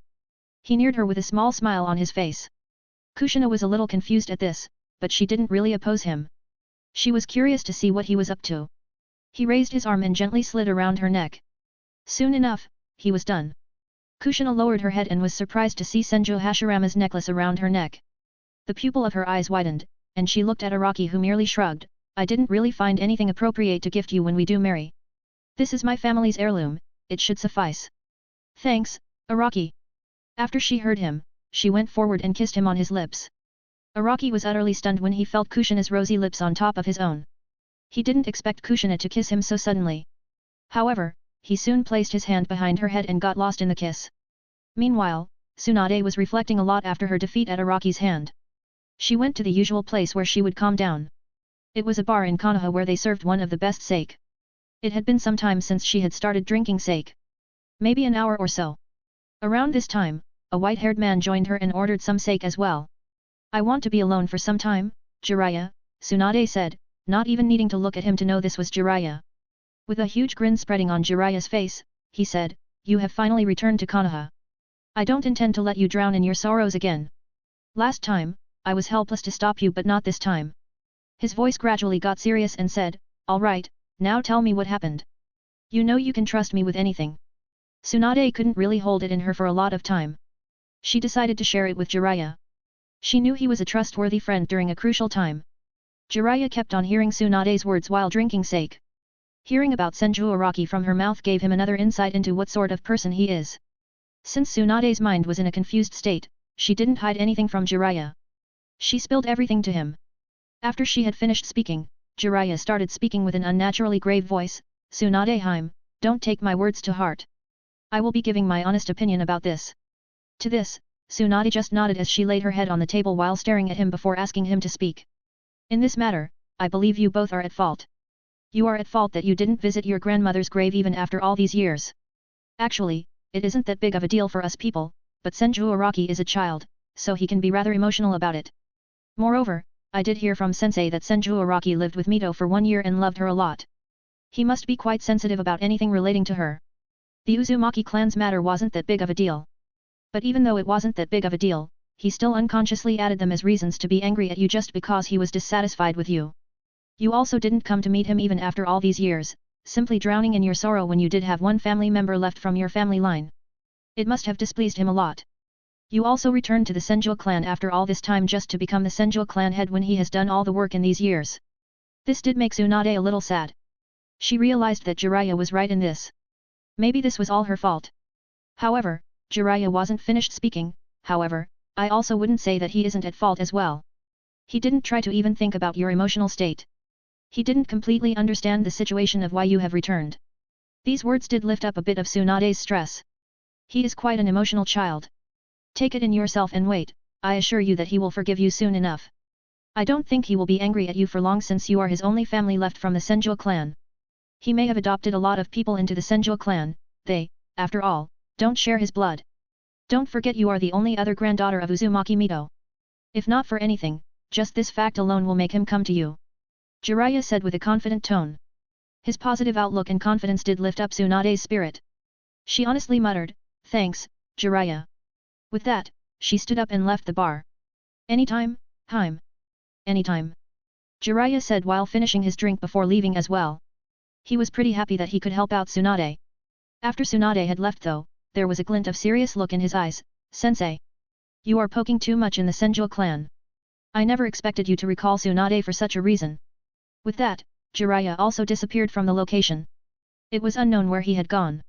He neared her with a small smile on his face. Kushina was a little confused at this, but she didn't really oppose him. She was curious to see what he was up to. He raised his arm and gently slid around her neck. Soon enough, he was done. Kushina lowered her head and was surprised to see Senju Hashirama's necklace around her neck. The pupil of her eyes widened, and she looked at Araki who merely shrugged, "I didn't really find anything appropriate to gift you when we do marry. This is my family's heirloom, it should suffice." "Thanks, Araki." After she heard him, she went forward and kissed him on his lips. Araki was utterly stunned when he felt Kushina's rosy lips on top of his own. He didn't expect Kushina to kiss him so suddenly. However, he soon placed his hand behind her head and got lost in the kiss. Meanwhile, Tsunade was reflecting a lot after her defeat at Araki's hand. She went to the usual place where she would calm down. It was a bar in Konoha where they served one of the best sake. It had been some time since she had started drinking sake. Maybe an hour or so. Around this time, a white-haired man joined her and ordered some sake as well. "I want to be alone for some time, Jiraiya," Tsunade said, not even needing to look at him to know this was Jiraiya. With a huge grin spreading on Jiraiya's face, he said, "You have finally returned to Konoha. I don't intend to let you drown in your sorrows again. Last time, I was helpless to stop you but not this time." His voice gradually got serious and said, "All right, now tell me what happened. You know you can trust me with anything." Tsunade couldn't really hold it in her for a lot of time. She decided to share it with Jiraiya. She knew he was a trustworthy friend during a crucial time. Jiraiya kept on hearing Tsunade's words while drinking sake. Hearing about Senju Araki from her mouth gave him another insight into what sort of person he is. Since Tsunade's mind was in a confused state, she didn't hide anything from Jiraiya. She spilled everything to him. After she had finished speaking, Jiraiya started speaking with an unnaturally grave voice, "Tsunade-hime, don't take my words to heart. I will be giving my honest opinion about this." To this, Tsunade just nodded as she laid her head on the table while staring at him before asking him to speak. "In this matter, I believe you both are at fault. You are at fault that you didn't visit your grandmother's grave even after all these years. Actually, it isn't that big of a deal for us people, but Senju Araki is a child, so he can be rather emotional about it. Moreover, I did hear from Sensei that Senju Araki lived with Mito for 1 year and loved her a lot. He must be quite sensitive about anything relating to her. The Uzumaki clan's matter wasn't that big of a deal. But even though it wasn't that big of a deal, he still unconsciously added them as reasons to be angry at you just because he was dissatisfied with you. You also didn't come to meet him even after all these years, simply drowning in your sorrow when you did have one family member left from your family line. It must have displeased him a lot. You also returned to the Senju clan after all this time just to become the Senju clan head when he has done all the work in these years. This did make Tsunade a little sad. She realized that Jiraiya was right in this. Maybe this was all her fault. However, Jiraiya wasn't finished speaking. However, I also wouldn't say that he isn't at fault as well. He didn't try to even think about your emotional state. He didn't completely understand the situation of why you have returned." These words did lift up a bit of Tsunade's stress. He is quite an emotional child. Take it in yourself and wait, I assure you that he will forgive you soon enough. I don't think he will be angry at you for long since you are his only family left from the Senju clan. He may have adopted a lot of people into the Senju clan, they, after all, don't share his blood. Don't forget you are the only other granddaughter of Uzumaki Mito. If not for anything, just this fact alone will make him come to you." Jiraiya said with a confident tone. His positive outlook and confidence did lift up Tsunade's spirit. She honestly muttered, "Thanks, Jiraiya." With that, she stood up and left the bar. "Anytime, Haim. Anytime," Jiraiya said while finishing his drink before leaving as well. He was pretty happy that he could help out Tsunade. After Tsunade had left though, there was a glint of serious look in his eyes. "Sensei. You are poking too much in the Senju clan. I never expected you to recall Tsunade for such a reason." With that, Jiraiya also disappeared from the location. It was unknown where he had gone.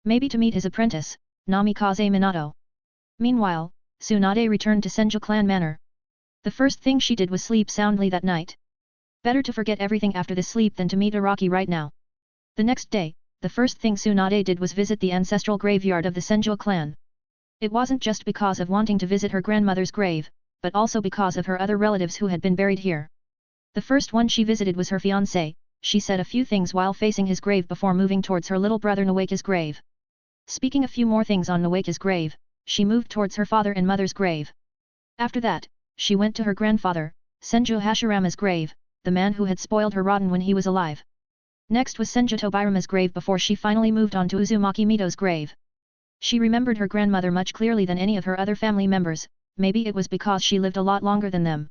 Maybe to meet his apprentice, Namikaze Minato. Meanwhile, Tsunade returned to Senju clan manor. The first thing she did was sleep soundly that night. Better to forget everything after the sleep than to meet Araki right now. The next day, the first thing Tsunade did was visit the ancestral graveyard of the Senju clan. It wasn't just because of wanting to visit her grandmother's grave, but also because of her other relatives who had been buried here. The first one she visited was her fiancé. She said a few things while facing his grave before moving towards her little brother Nawaka's grave. Speaking a few more things on Nawaka's grave, she moved towards her father and mother's grave. After that, she went to her grandfather, Senju Hashirama's grave, the man who had spoiled her rotten when he was alive. Next was Senju Tobirama's grave before she finally moved on to Uzumaki Mito's grave. She remembered her grandmother much clearly than any of her other family members, maybe it was because she lived a lot longer than them.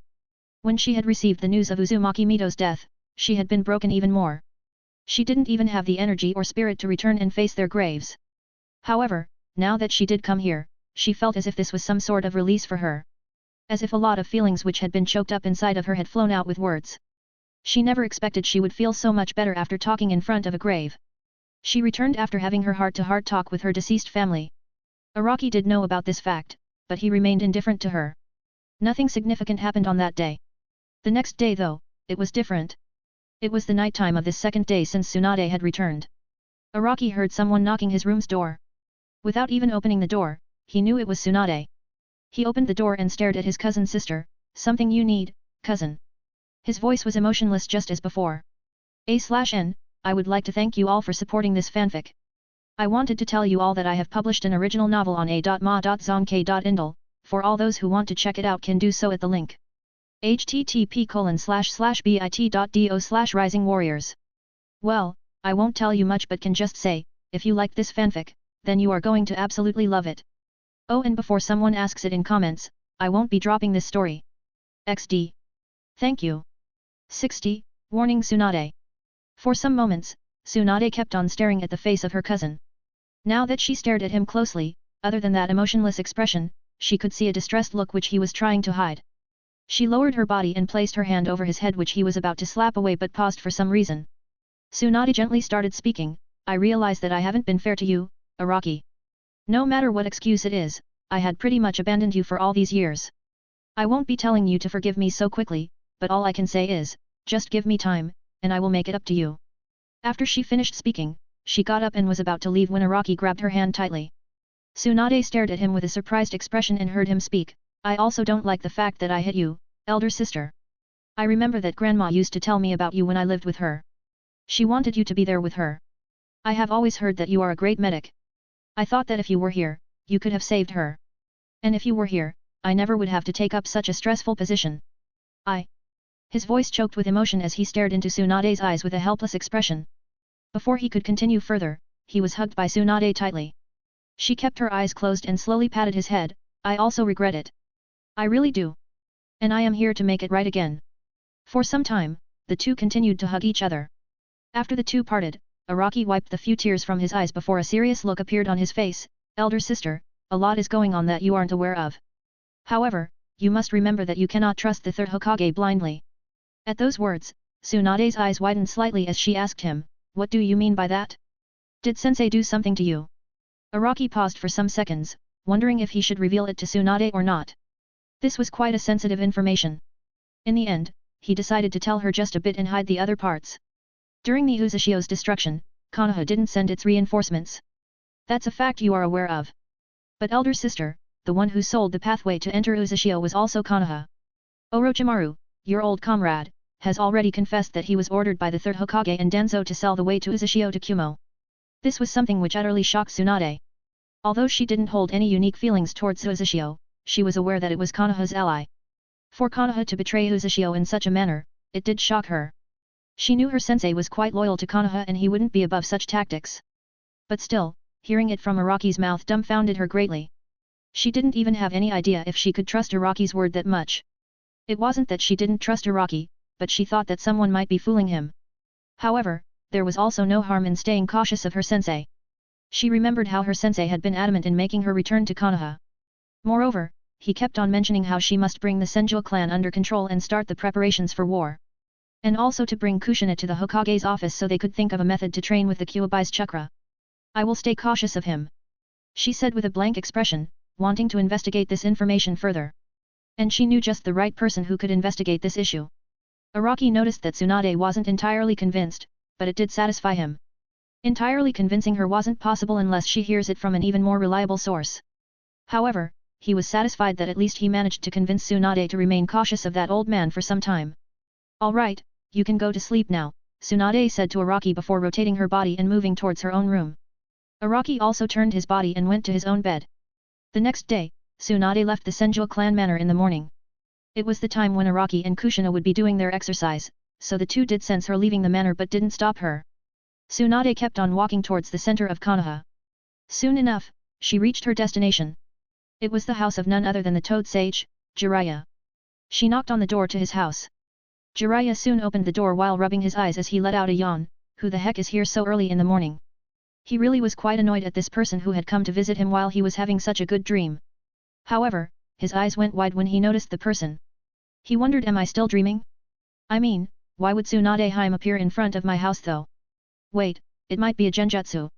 When she had received the news of Uzumaki Mito's death, she had been broken even more. She didn't even have the energy or spirit to return and face their graves. However, now that she did come here, she felt as if this was some sort of release for her. As if a lot of feelings which had been choked up inside of her had flown out with words. She never expected she would feel so much better after talking in front of a grave. She returned after having her heart-to-heart talk with her deceased family. Araki did know about this fact, but he remained indifferent to her. Nothing significant happened on that day. The next day though, it was different. It was the nighttime of this second day since Tsunade had returned. Araki heard someone knocking his room's door. Without even opening the door, he knew it was Tsunade. He opened the door and stared at his cousin's sister. "Something you need, cousin." His voice was emotionless just as before. "A/N, I would like to thank you all for supporting this fanfic. I wanted to tell you all that I have published an original novel on a.ma.zonk.indel, for all those who want to check it out can do so at the link. http://bit.do/risingwarriors. Well, I won't tell you much but can just say, if you like this fanfic, then you are going to absolutely love it. Oh, and before someone asks it in comments, I won't be dropping this story. XD. Thank you. 60, warning Tsunade. For some moments, Tsunade kept on staring at the face of her cousin. Now that she stared at him closely, other than that emotionless expression, she could see a distressed look which he was trying to hide. She lowered her body and placed her hand over his head which he was about to slap away but paused for some reason. Tsunade gently started speaking, "I realize that I haven't been fair to you, Araki. No matter what excuse it is, I had pretty much abandoned you for all these years. I won't be telling you to forgive me so quickly, but all I can say is, just give me time, and I will make it up to you." After she finished speaking, she got up and was about to leave when Araki grabbed her hand tightly. Tsunade stared at him with a surprised expression and heard him speak, "I also don't like the fact that I hit you, elder sister. I remember that grandma used to tell me about you when I lived with her. She wanted you to be there with her. I have always heard that you are a great medic. I thought that if you were here, you could have saved her. And if you were here, I never would have to take up such a stressful position. His voice choked with emotion as he stared into Tsunade's eyes with a helpless expression. Before he could continue further, he was hugged by Tsunade tightly. She kept her eyes closed and slowly patted his head. "I also regret it. I really do. And I am here to make it right again." For some time, the two continued to hug each other. After the two parted, Araki wiped the few tears from his eyes before a serious look appeared on his face. "Elder sister, a lot is going on that you aren't aware of. However, you must remember that you cannot trust the third Hokage blindly." At those words, Tsunade's eyes widened slightly as she asked him, "What do you mean by that? Did sensei do something to you?" Araki paused for some seconds, wondering if he should reveal it to Tsunade or not. This was quite a sensitive information. In the end, he decided to tell her just a bit and hide the other parts. During the Uzashio's destruction, Konoha didn't send its reinforcements. That's a fact you are aware of. But elder sister, the one who sold the pathway to enter Uzashio was also Konoha. Orochimaru, your old comrade, has already confessed that he was ordered by the third Hokage and Danzo to sell the way to Uzashio to Kumo. This was something which utterly shocked Tsunade. Although she didn't hold any unique feelings towards Uzashio, she was aware that it was Konoha's ally. For Konoha to betray Uzashio in such a manner, it did shock her. She knew her sensei was quite loyal to Konoha and he wouldn't be above such tactics. But still, hearing it from Araki's mouth dumbfounded her greatly. She didn't even have any idea if she could trust Araki's word that much. It wasn't that she didn't trust Araki, but she thought that someone might be fooling him. However, there was also no harm in staying cautious of her sensei. She remembered how her sensei had been adamant in making her return to Konoha. Moreover, he kept on mentioning how she must bring the Senju clan under control and start the preparations for war. And also to bring Kushina to the Hokage's office so they could think of a method to train with the Kyuubi's chakra. I will stay cautious of him, she said with a blank expression, wanting to investigate this information further. And she knew just the right person who could investigate this issue. Araki noticed that Tsunade wasn't entirely convinced, but it did satisfy him. Entirely convincing her wasn't possible unless she hears it from an even more reliable source. However, he was satisfied that at least he managed to convince Tsunade to remain cautious of that old man for some time. Alright, you can go to sleep now, Tsunade said to Araki before rotating her body and moving towards her own room. Araki also turned his body and went to his own bed. The next day, Tsunade left the Senju clan manor in the morning. It was the time when Araki and Kushina would be doing their exercise, so the two did sense her leaving the manor but didn't stop her. Tsunade kept on walking towards the center of Konoha. Soon enough, she reached her destination. It was the house of none other than the Toad Sage, Jiraiya. She knocked on the door to his house. Jiraiya soon opened the door while rubbing his eyes as he let out a yawn. Who the heck is here so early in the morning? He really was quite annoyed at this person who had come to visit him while he was having such a good dream. However, his eyes went wide when he noticed the person. He wondered, am I still dreaming? I mean, why would Tsunade Hime appear in front of my house though? Wait, it might be a genjutsu.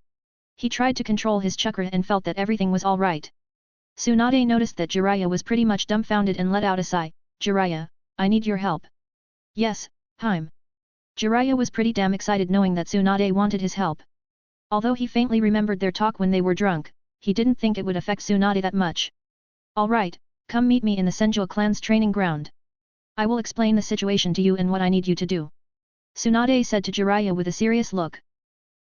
He tried to control his chakra and felt that everything was alright. Tsunade noticed that Jiraiya was pretty much dumbfounded and let out a sigh. Jiraiya, I need your help. Yes, Hime. Jiraiya was pretty damn excited knowing that Tsunade wanted his help. Although he faintly remembered their talk when they were drunk, he didn't think it would affect Tsunade that much. Alright, come meet me in the Senju clan's training ground. I will explain the situation to you and what I need you to do. Tsunade said to Jiraiya with a serious look.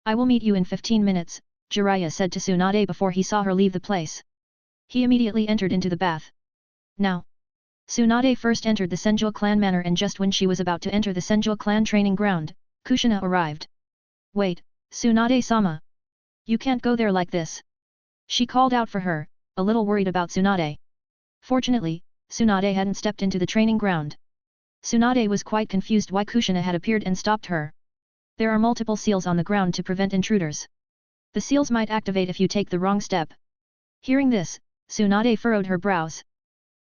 I will meet you in 15 minutes, Jiraiya said to Tsunade before he saw her leave the place. He immediately entered into the bath. Now, Tsunade first entered the Senju clan manor and just when she was about to enter the Senju clan training ground, Kushina arrived. Wait, Tsunade-sama. You can't go there like this. She called out for her, a little worried about Tsunade. Fortunately, Tsunade hadn't stepped into the training ground. Tsunade was quite confused why Kushina had appeared and stopped her. There are multiple seals on the ground to prevent intruders. The seals might activate if you take the wrong step. Hearing this, Tsunade furrowed her brows.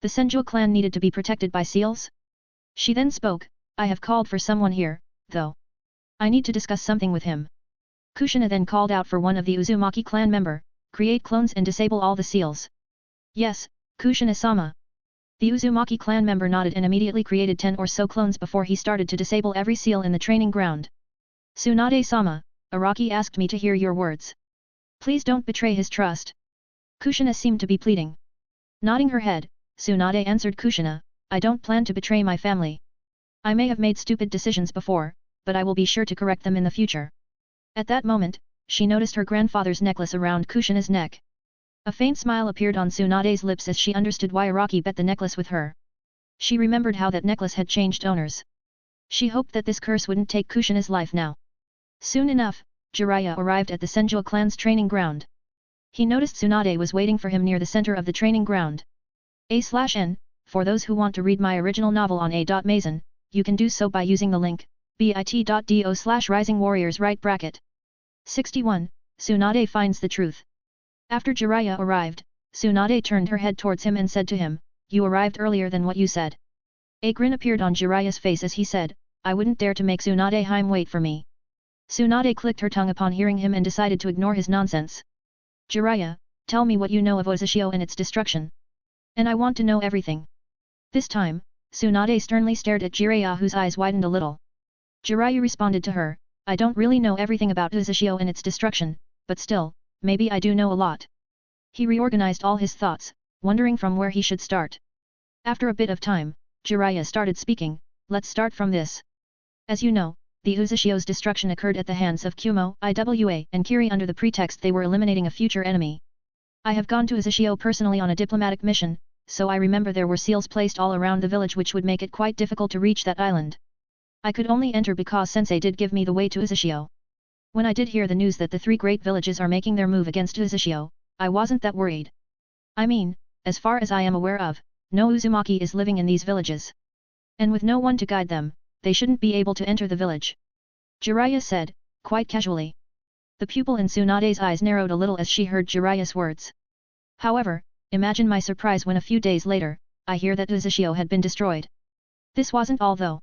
The Senju clan needed to be protected by seals? She then spoke, I have called for someone here, though. I need to discuss something with him. Kushina then called out for one of the Uzumaki clan member, create clones and disable all the seals. Yes, Kushina-sama. The Uzumaki clan member nodded and immediately created 10 or so clones before he started to disable every seal in the training ground. Tsunade-sama, Araki asked me to hear your words. Please don't betray his trust. Kushina seemed to be pleading. Nodding her head, Tsunade answered Kushina, I don't plan to betray my family. I may have made stupid decisions before, but I will be sure to correct them in the future. At that moment, she noticed her grandfather's necklace around Kushina's neck. A faint smile appeared on Tsunade's lips as she understood why Araki bet the necklace with her. She remembered how that necklace had changed owners. She hoped that this curse wouldn't take Kushina's life now. Soon enough, Jiraiya arrived at the Senju clan's training ground. He noticed Tsunade was waiting for him near the center of the training ground. A/N, for those who want to read my original novel on A.Mazen, you can do so by using the link, bit.do/risingwarriors right bracket. 61, Tsunade finds the truth. After Jiraiya arrived, Tsunade turned her head towards him and said to him, you arrived earlier than what you said. A grin appeared on Jiraiya's face as he said, I wouldn't dare to make Tsunade Hime wait for me. Tsunade clicked her tongue upon hearing him and decided to ignore his nonsense. Jiraiya, tell me what you know of Uzushio and its destruction. And I want to know everything. This time, Tsunade sternly stared at Jiraiya whose eyes widened a little. Jiraiya responded to her, I don't really know everything about Uzushio and its destruction, but still, maybe I do know a lot. He reorganized all his thoughts, wondering from where he should start. After a bit of time, Jiraiya started speaking, let's start from this. As you know, the Uzushio's destruction occurred at the hands of Kumo, Iwa, and Kiri under the pretext they were eliminating a future enemy. I have gone to Uzushio personally on a diplomatic mission, so I remember there were seals placed all around the village which would make it quite difficult to reach that island. I could only enter because Sensei did give me the way to Uzushio. When I did hear the news that the three great villages are making their move against Uzushio, I wasn't that worried. I mean, as far as I am aware of, no Uzumaki is living in these villages. And with no one to guide them, they shouldn't be able to enter the village. Jiraiya said, quite casually. The pupil in Tsunade's eyes narrowed a little as she heard Jiraiya's words. However, imagine my surprise when a few days later, I hear that Uzushio had been destroyed. This wasn't all though.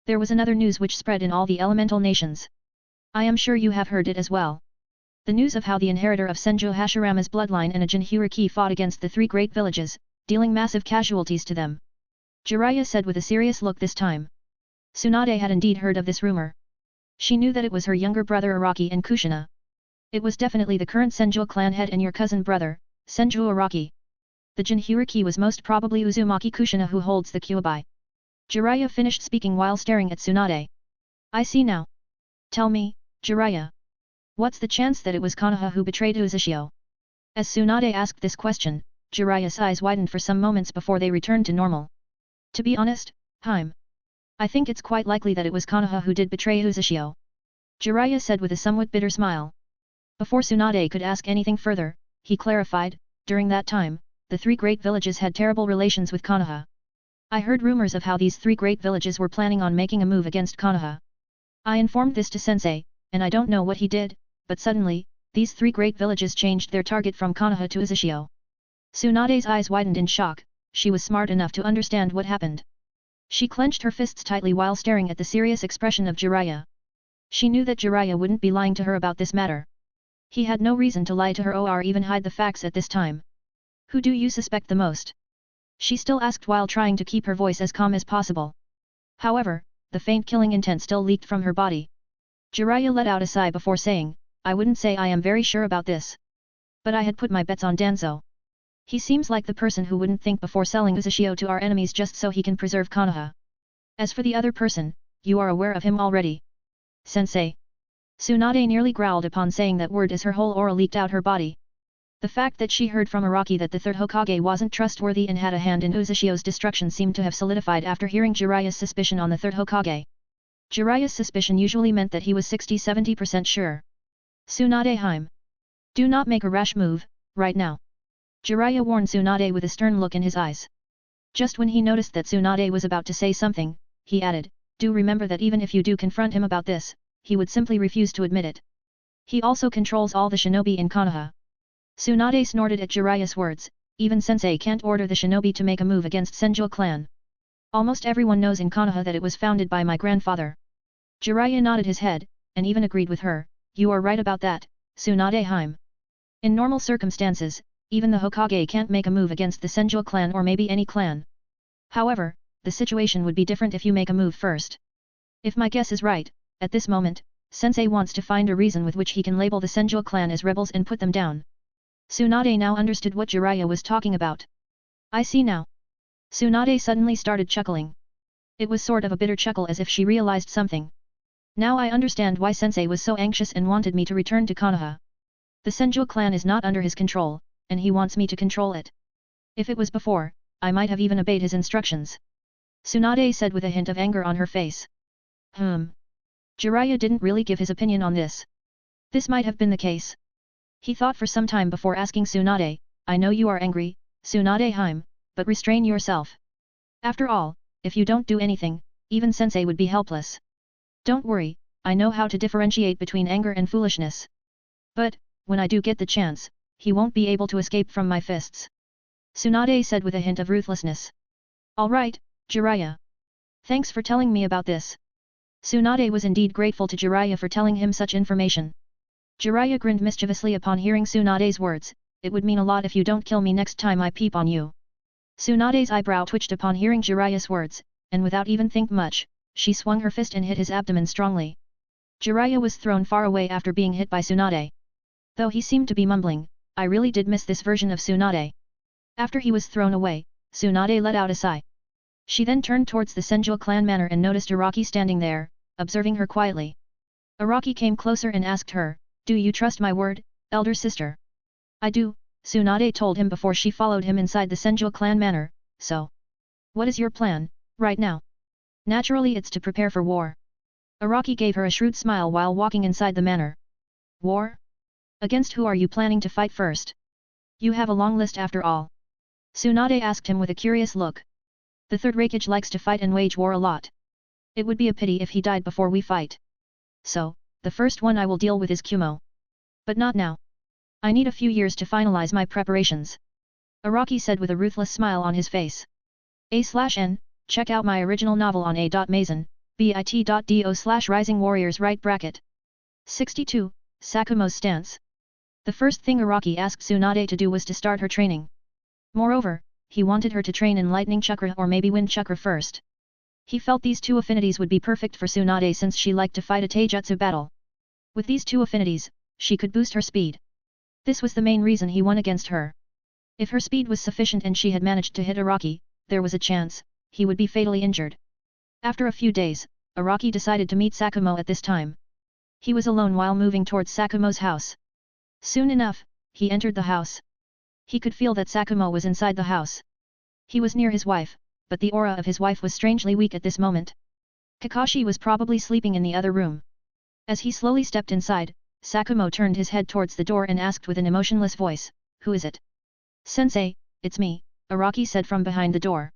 There was another news which spread in all the elemental nations. I am sure you have heard it as well. The news of how the inheritor of Senju Hashirama's bloodline and a Jinhyuriki fought against the three great villages, dealing massive casualties to them. Jiraiya said with a serious look this time. Tsunade had indeed heard of this rumor. She knew that it was her younger brother Araki and Kushina. It was definitely the current Senju clan head and your cousin brother, Senju Araki. The Jinhyuriki was most probably Uzumaki Kushina who holds the Kyuubi. Jiraiya finished speaking while staring at Tsunade. I see now. Tell me, Jiraiya. What's the chance that it was Konoha who betrayed Uzushio? As Tsunade asked this question, Jiraiya's eyes widened for some moments before they returned to normal. To be honest, I think it's quite likely that it was Konoha who did betray Uzushio. Jiraiya said with a somewhat bitter smile. Before Tsunade could ask anything further, he clarified, during that time, the three great villages had terrible relations with Konoha. I heard rumors of how these three great villages were planning on making a move against Konoha. I informed this to Sensei, and I don't know what he did, but suddenly, these three great villages changed their target from Konoha to Uzushio. Tsunade's eyes widened in shock, she was smart enough to understand what happened. She clenched her fists tightly while staring at the serious expression of Jiraiya. She knew that Jiraiya wouldn't be lying to her about this matter. He had no reason to lie to her or even hide the facts at this time. Who do you suspect the most? She still asked while trying to keep her voice as calm as possible. However, the faint killing intent still leaked from her body. Jiraiya let out a sigh before saying, I wouldn't say I am very sure about this. But I had put my bets on Danzo. He seems like the person who wouldn't think before selling Uzushio to our enemies just so he can preserve Konoha. As for the other person, you are aware of him already. Sensei. Tsunade nearly growled upon saying that word as her whole aura leaked out her body. The fact that she heard from Araki that the third Hokage wasn't trustworthy and had a hand in Uzushio's destruction seemed to have solidified after hearing Jiraiya's suspicion on the third Hokage. Jiraiya's suspicion usually meant that he was 60–70% sure. Tsunade. Do not make a rash move, right now. Jiraiya warned Tsunade with a stern look in his eyes. Just when he noticed that Tsunade was about to say something, he added, do remember that even if you do confront him about this, he would simply refuse to admit it. He also controls all the shinobi in Konoha. Tsunade snorted at Jiraiya's words, even Sensei can't order the shinobi to make a move against Senju clan. Almost everyone knows in Konoha that it was founded by my grandfather. Jiraiya nodded his head, and even agreed with her, you are right about that, Tsunade. In normal circumstances, even the Hokage can't make a move against the Senju clan or maybe any clan. However, the situation would be different if you make a move first. If my guess is right, at this moment, Sensei wants to find a reason with which he can label the Senju clan as rebels and put them down. Tsunade now understood what Jiraiya was talking about. I see now. Tsunade suddenly started chuckling. It was sort of a bitter chuckle as if she realized something. Now I understand why Sensei was so anxious and wanted me to return to Konoha. The Senju clan is not under his control, and he wants me to control it. If it was before, I might have even obeyed his instructions. Tsunade said with a hint of anger on her face. Jiraiya didn't really give his opinion on this. This might have been the case. He thought for some time before asking Tsunade, I know you are angry, Tsunade, but restrain yourself. After all, if you don't do anything, even Sensei would be helpless. Don't worry, I know how to differentiate between anger and foolishness. But, when I do get the chance, he won't be able to escape from my fists. Tsunade said with a hint of ruthlessness. Alright, Jiraiya. Thanks for telling me about this. Tsunade was indeed grateful to Jiraiya for telling him such information. Jiraiya grinned mischievously upon hearing Tsunade's words, it would mean a lot if you don't kill me next time I peep on you. Tsunade's eyebrow twitched upon hearing Jiraiya's words, and without even think much, she swung her fist and hit his abdomen strongly. Jiraiya was thrown far away after being hit by Tsunade. Though he seemed to be mumbling, I really did miss this version of Tsunade. After he was thrown away, Tsunade let out a sigh. She then turned towards the Senju clan manor and noticed Araki standing there, observing her quietly. Araki came closer and asked her, do you trust my word, elder sister? I do, Tsunade told him before she followed him inside the Senju clan manor, so. What is your plan, right now? Naturally it's to prepare for war. Araki gave her a shrewd smile while walking inside the manor. War? Against who are you planning to fight first? You have a long list after all. Tsunade asked him with a curious look. The third Raikage likes to fight and wage war a lot. It would be a pity if he died before we fight. So, the first one I will deal with is Kumo. But not now. I need a few years to finalize my preparations. Araki said with a ruthless smile on his face. A/N, check out my original novel on a.mazon, bit.do/rising warriors right bracket. 62, Sakumo's stance. The first thing Araki asked Tsunade to do was to start her training. Moreover, he wanted her to train in lightning chakra or maybe wind chakra first. He felt these two affinities would be perfect for Tsunade since she liked to fight a taijutsu battle. With these two affinities, she could boost her speed. This was the main reason he won against her. If her speed was sufficient and she had managed to hit Araki, there was a chance he would be fatally injured. After a few days, Araki decided to meet Sakumo at this time. He was alone while moving towards Sakumo's house. Soon enough, he entered the house. He could feel that Sakumo was inside the house. He was near his wife, but the aura of his wife was strangely weak at this moment. Kakashi was probably sleeping in the other room. As he slowly stepped inside, Sakumo turned his head towards the door and asked with an emotionless voice, "Who is it?" "Sensei, it's me," Araki said from behind the door.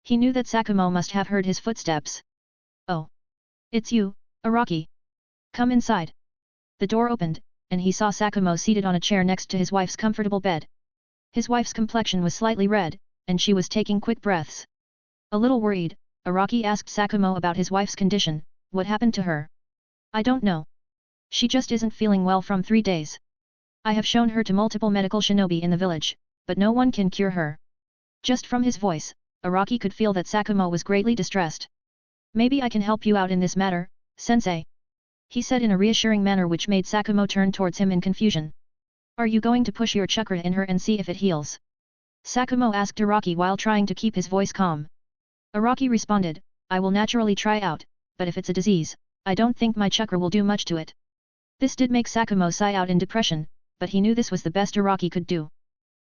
He knew that Sakumo must have heard his footsteps. "Oh. It's you, Araki. Come inside." The door opened, and he saw Sakumo seated on a chair next to his wife's comfortable bed. His wife's complexion was slightly red, and she was taking quick breaths. A little worried, Araki asked Sakumo about his wife's condition. "What happened to her?" "I don't know. She just isn't feeling well from 3 days. I have shown her to multiple medical shinobi in the village, but no one can cure her." Just from his voice, Araki could feel that Sakumo was greatly distressed. "Maybe I can help you out in this matter, sensei," he said in a reassuring manner which made Sakumo turn towards him in confusion. "Are you going to push your chakra in her and see if it heals?" Sakumo asked Araki while trying to keep his voice calm. Araki responded, "I will naturally try out, but if it's a disease, I don't think my chakra will do much to it." This did make Sakumo sigh out in depression, but he knew this was the best Araki could do.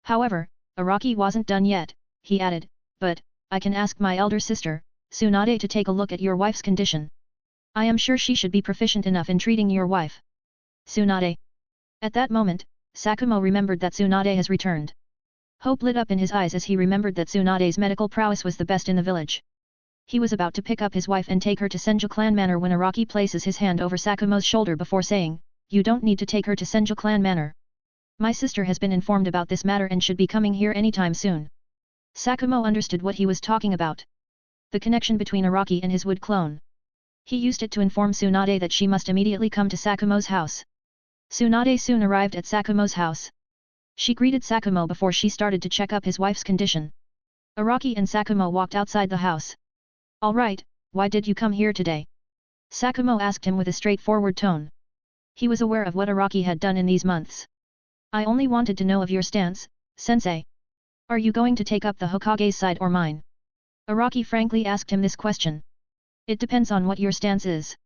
However, Araki wasn't done yet, he added, "But, I can ask my elder sister, Tsunade to take a look at your wife's condition. I am sure she should be proficient enough in treating your wife." "Tsunade?" At that moment, Sakumo remembered that Tsunade has returned. Hope lit up in his eyes as he remembered that Tsunade's medical prowess was the best in the village. He was about to pick up his wife and take her to Senju Clan Manor when Araki places his hand over Sakumo's shoulder before saying, "You don't need to take her to Senju Clan Manor. My sister has been informed about this matter and should be coming here anytime soon." Sakumo understood what he was talking about. The connection between Araki and his wood clone. He used it to inform Tsunade that she must immediately come to Sakumo's house. Tsunade soon arrived at Sakumo's house. She greeted Sakumo before she started to check up his wife's condition. Araki and Sakumo walked outside the house. "All right, why did you come here today?" Sakumo asked him with a straightforward tone. He was aware of what Araki had done in these months. "I only wanted to know of your stance, sensei. Are you going to take up the Hokage's side or mine?" Araki frankly asked him this question. "It depends on what your stance is.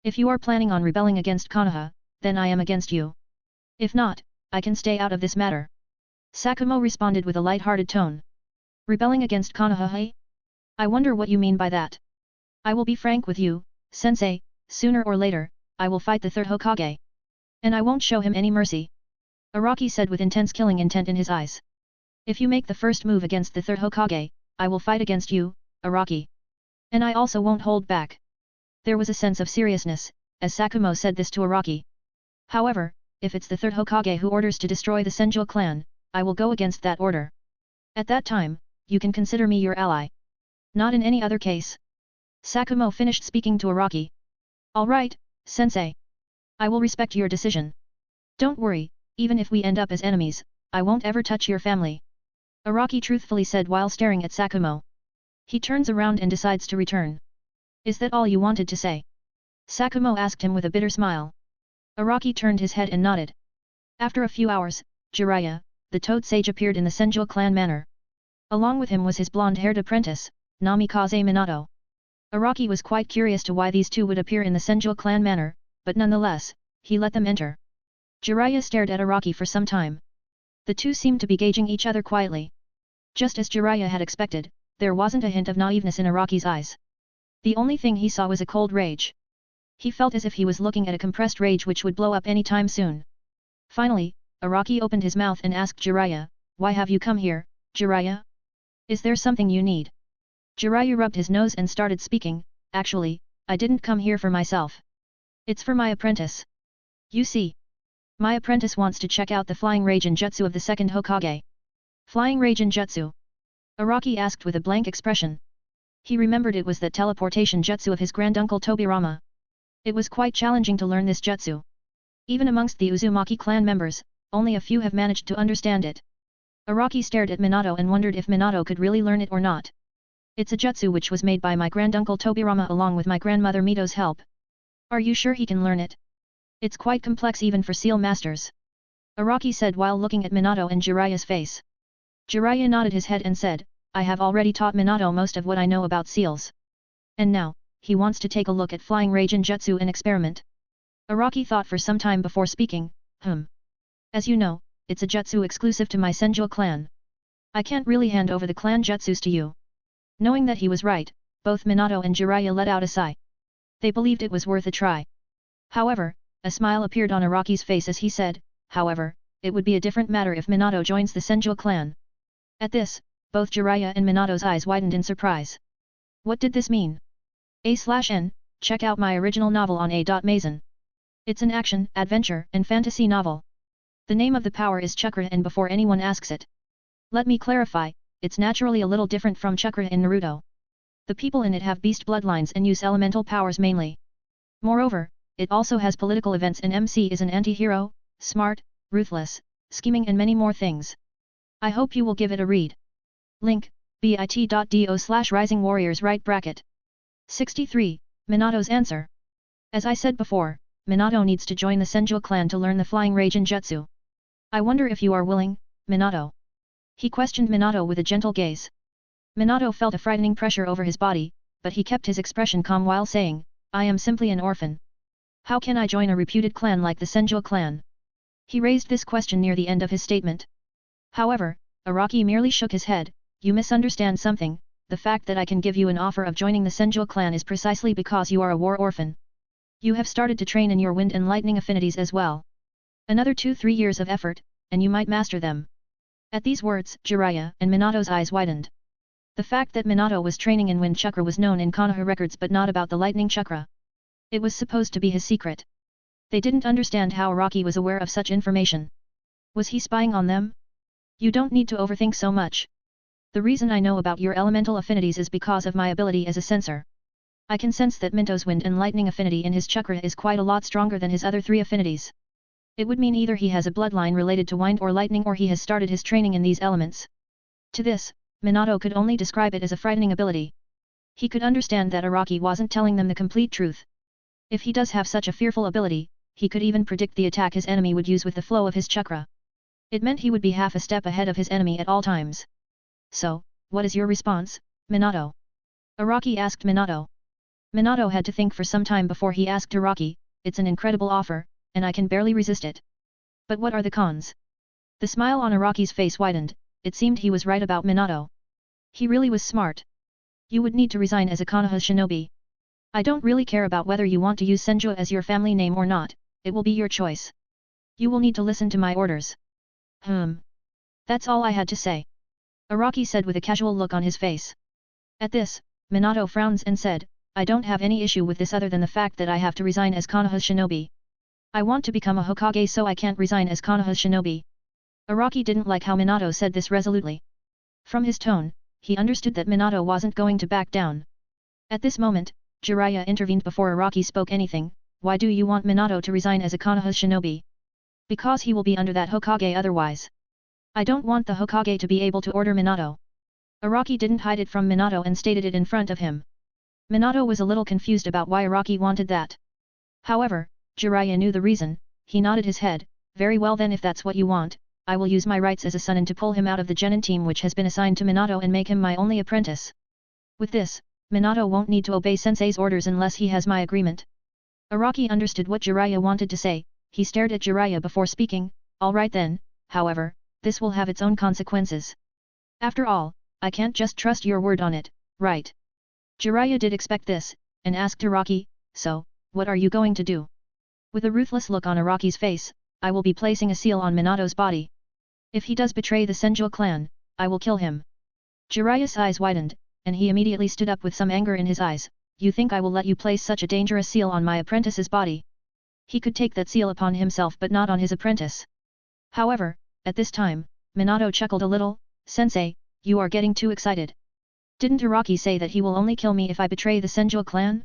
If you are planning on rebelling against Konoha, then I am against you. If not, I can stay out of this matter." Sakumo responded with a light-hearted tone. "Rebelling against Konoha, hey? I wonder what you mean by that. I will be frank with you, sensei, sooner or later, I will fight the third Hokage. And I won't show him any mercy," Araki said with intense killing intent in his eyes. "If you make the first move against the third Hokage, I will fight against you, Araki. And I also won't hold back." There was a sense of seriousness, as Sakumo said this to Araki. "However, if it's the third Hokage who orders to destroy the Senju clan, I will go against that order. At that time, you can consider me your ally. Not in any other case." Sakumo finished speaking to Araki. "All right, sensei. I will respect your decision. Don't worry, even if we end up as enemies, I won't ever touch your family," Araki truthfully said while staring at Sakumo. He turns around and decides to return. "Is that all you wanted to say?" Sakumo asked him with a bitter smile. Araki turned his head and nodded. After a few hours, Jiraiya, the Toad Sage appeared in the Senju clan manor. Along with him was his blonde-haired apprentice, Namikaze Minato. Araki was quite curious to why these two would appear in the Senju clan manor, but nonetheless, he let them enter. Jiraiya stared at Araki for some time. The two seemed to be gauging each other quietly. Just as Jiraiya had expected, there wasn't a hint of naiveness in Araki's eyes. The only thing he saw was a cold rage. He felt as if he was looking at a compressed rage which would blow up any time soon. Finally, Araki opened his mouth and asked Jiraiya, "Why have you come here, Jiraiya? Is there something you need?" Jiraiya rubbed his nose and started speaking, "Actually, I didn't come here for myself. It's for my apprentice. You see, my apprentice wants to check out the flying Raijin Jutsu of the second Hokage." Flying Raijin Jutsu? Araki asked with a blank expression. He remembered it was that teleportation jutsu of his granduncle Tobirama. It was quite challenging to learn this jutsu. Even amongst the Uzumaki clan members, only a few have managed to understand it. Araki stared at Minato and wondered if Minato could really learn it or not. "It's a jutsu which was made by my granduncle Tobirama along with my grandmother Mito's help. Are you sure he can learn it? It's quite complex even for seal masters," Araki said while looking at Minato and Jiraiya's face. Jiraiya nodded his head and said, "I have already taught Minato most of what I know about seals. And now, he wants to take a look at flying Raijin Jutsu and experiment." Araki thought for some time before speaking, "As you know, it's a jutsu exclusive to my Senju clan. I can't really hand over the clan jutsus to you." Knowing that he was right, both Minato and Jiraiya let out a sigh. They believed it was worth a try. However, a smile appeared on Araki's face as he said, "However, it would be a different matter if Minato joins the Senju clan." At this, both Jiraiya and Minato's eyes widened in surprise. What did this mean? A/N, check out my original novel on A.Mazen. It's an action, adventure, and fantasy novel. The name of the power is Chakra, and before anyone asks it, let me clarify, it's naturally a little different from Chakra in Naruto. The people in it have beast bloodlines and use elemental powers mainly. Moreover, it also has political events and MC is an anti-hero, smart, ruthless, scheming and many more things. I hope you will give it a read. Link, bit.do/Rising Warriors right bracket. 63, Minato's answer. As I said before, Minato needs to join the Senju clan to learn the flying Raijin Jutsu. I wonder if you are willing, Minato? He questioned Minato with a gentle gaze. Minato felt a frightening pressure over his body, but he kept his expression calm while saying, "I am simply an orphan. How can I join a reputed clan like the Senju clan?" He raised this question near the end of his statement. However, Araki merely shook his head, "You misunderstand something, the fact that I can give you an offer of joining the Senju clan is precisely because you are a war orphan. You have started to train in your wind and lightning affinities as well. Another 2-3 years of effort, and you might master them." At these words, Jiraiya and Minato's eyes widened. The fact that Minato was training in wind chakra was known in Konoha records but not about the lightning chakra. It was supposed to be his secret. They didn't understand how Araki was aware of such information. Was he spying on them? "You don't need to overthink so much. The reason I know about your elemental affinities is because of my ability as a sensor. I can sense that Minto's wind and lightning affinity in his chakra is quite a lot stronger than his other 3 affinities. It would mean either he has a bloodline related to wind or lightning or he has started his training in these elements." To this, Minato could only describe it as a frightening ability. He could understand that Araki wasn't telling them the complete truth. If he does have such a fearful ability, he could even predict the attack his enemy would use with the flow of his chakra. It meant he would be half a step ahead of his enemy at all times. "So, what is your response, Minato?" Araki asked Minato. Minato had to think for some time before he asked Araki, "It's an incredible offer, and I can barely resist it. But what are the cons?" The smile on Araki's face widened, it seemed he was right about Minato. He really was smart. "You would need to resign as a Konoha shinobi. I don't really care about whether you want to use Senju as your family name or not, it will be your choice. You will need to listen to my orders." That's all I had to say," Araki said with a casual look on his face. At this, Minato frowns and said, "I don't have any issue with this other than the fact that I have to resign as Konoha's shinobi. I want to become a Hokage so I can't resign as Konoha's shinobi." Araki didn't like how Minato said this resolutely. From his tone, he understood that Minato wasn't going to back down. At this moment, Jiraiya intervened before Araki spoke anything. "Why do you want Minato to resign as a Konoha's shinobi?" "Because he will be under that Hokage otherwise. I don't want the Hokage to be able to order Minato." Araki didn't hide it from Minato and stated it in front of him. Minato was a little confused about why Araki wanted that. However, Jiraiya knew the reason. He nodded his head, "Very well then, if that's what you want, I will use my rights as a son and to pull him out of the genin team which has been assigned to Minato and make him my only apprentice. With this, Minato won't need to obey sensei's orders unless he has my agreement." Araki understood what Jiraiya wanted to say. He stared at Jiraiya before speaking, "All right then, however, this will have its own consequences. After all, I can't just trust your word on it, right?" Jiraiya did expect this, and asked Araki, "So, what are you going to do? With a ruthless look on Araki's face, I will be placing a seal on Minato's body. If he does betray the Senju clan, I will kill him. Jiraiya's eyes widened, and he immediately stood up with some anger in his eyes. You think I will let you place such a dangerous seal on my apprentice's body? He could take that seal upon himself but not on his apprentice. However, at this time, Minato chuckled a little. Sensei, you are getting too excited. Didn't Araki say that he will only kill me if I betray the Senju clan?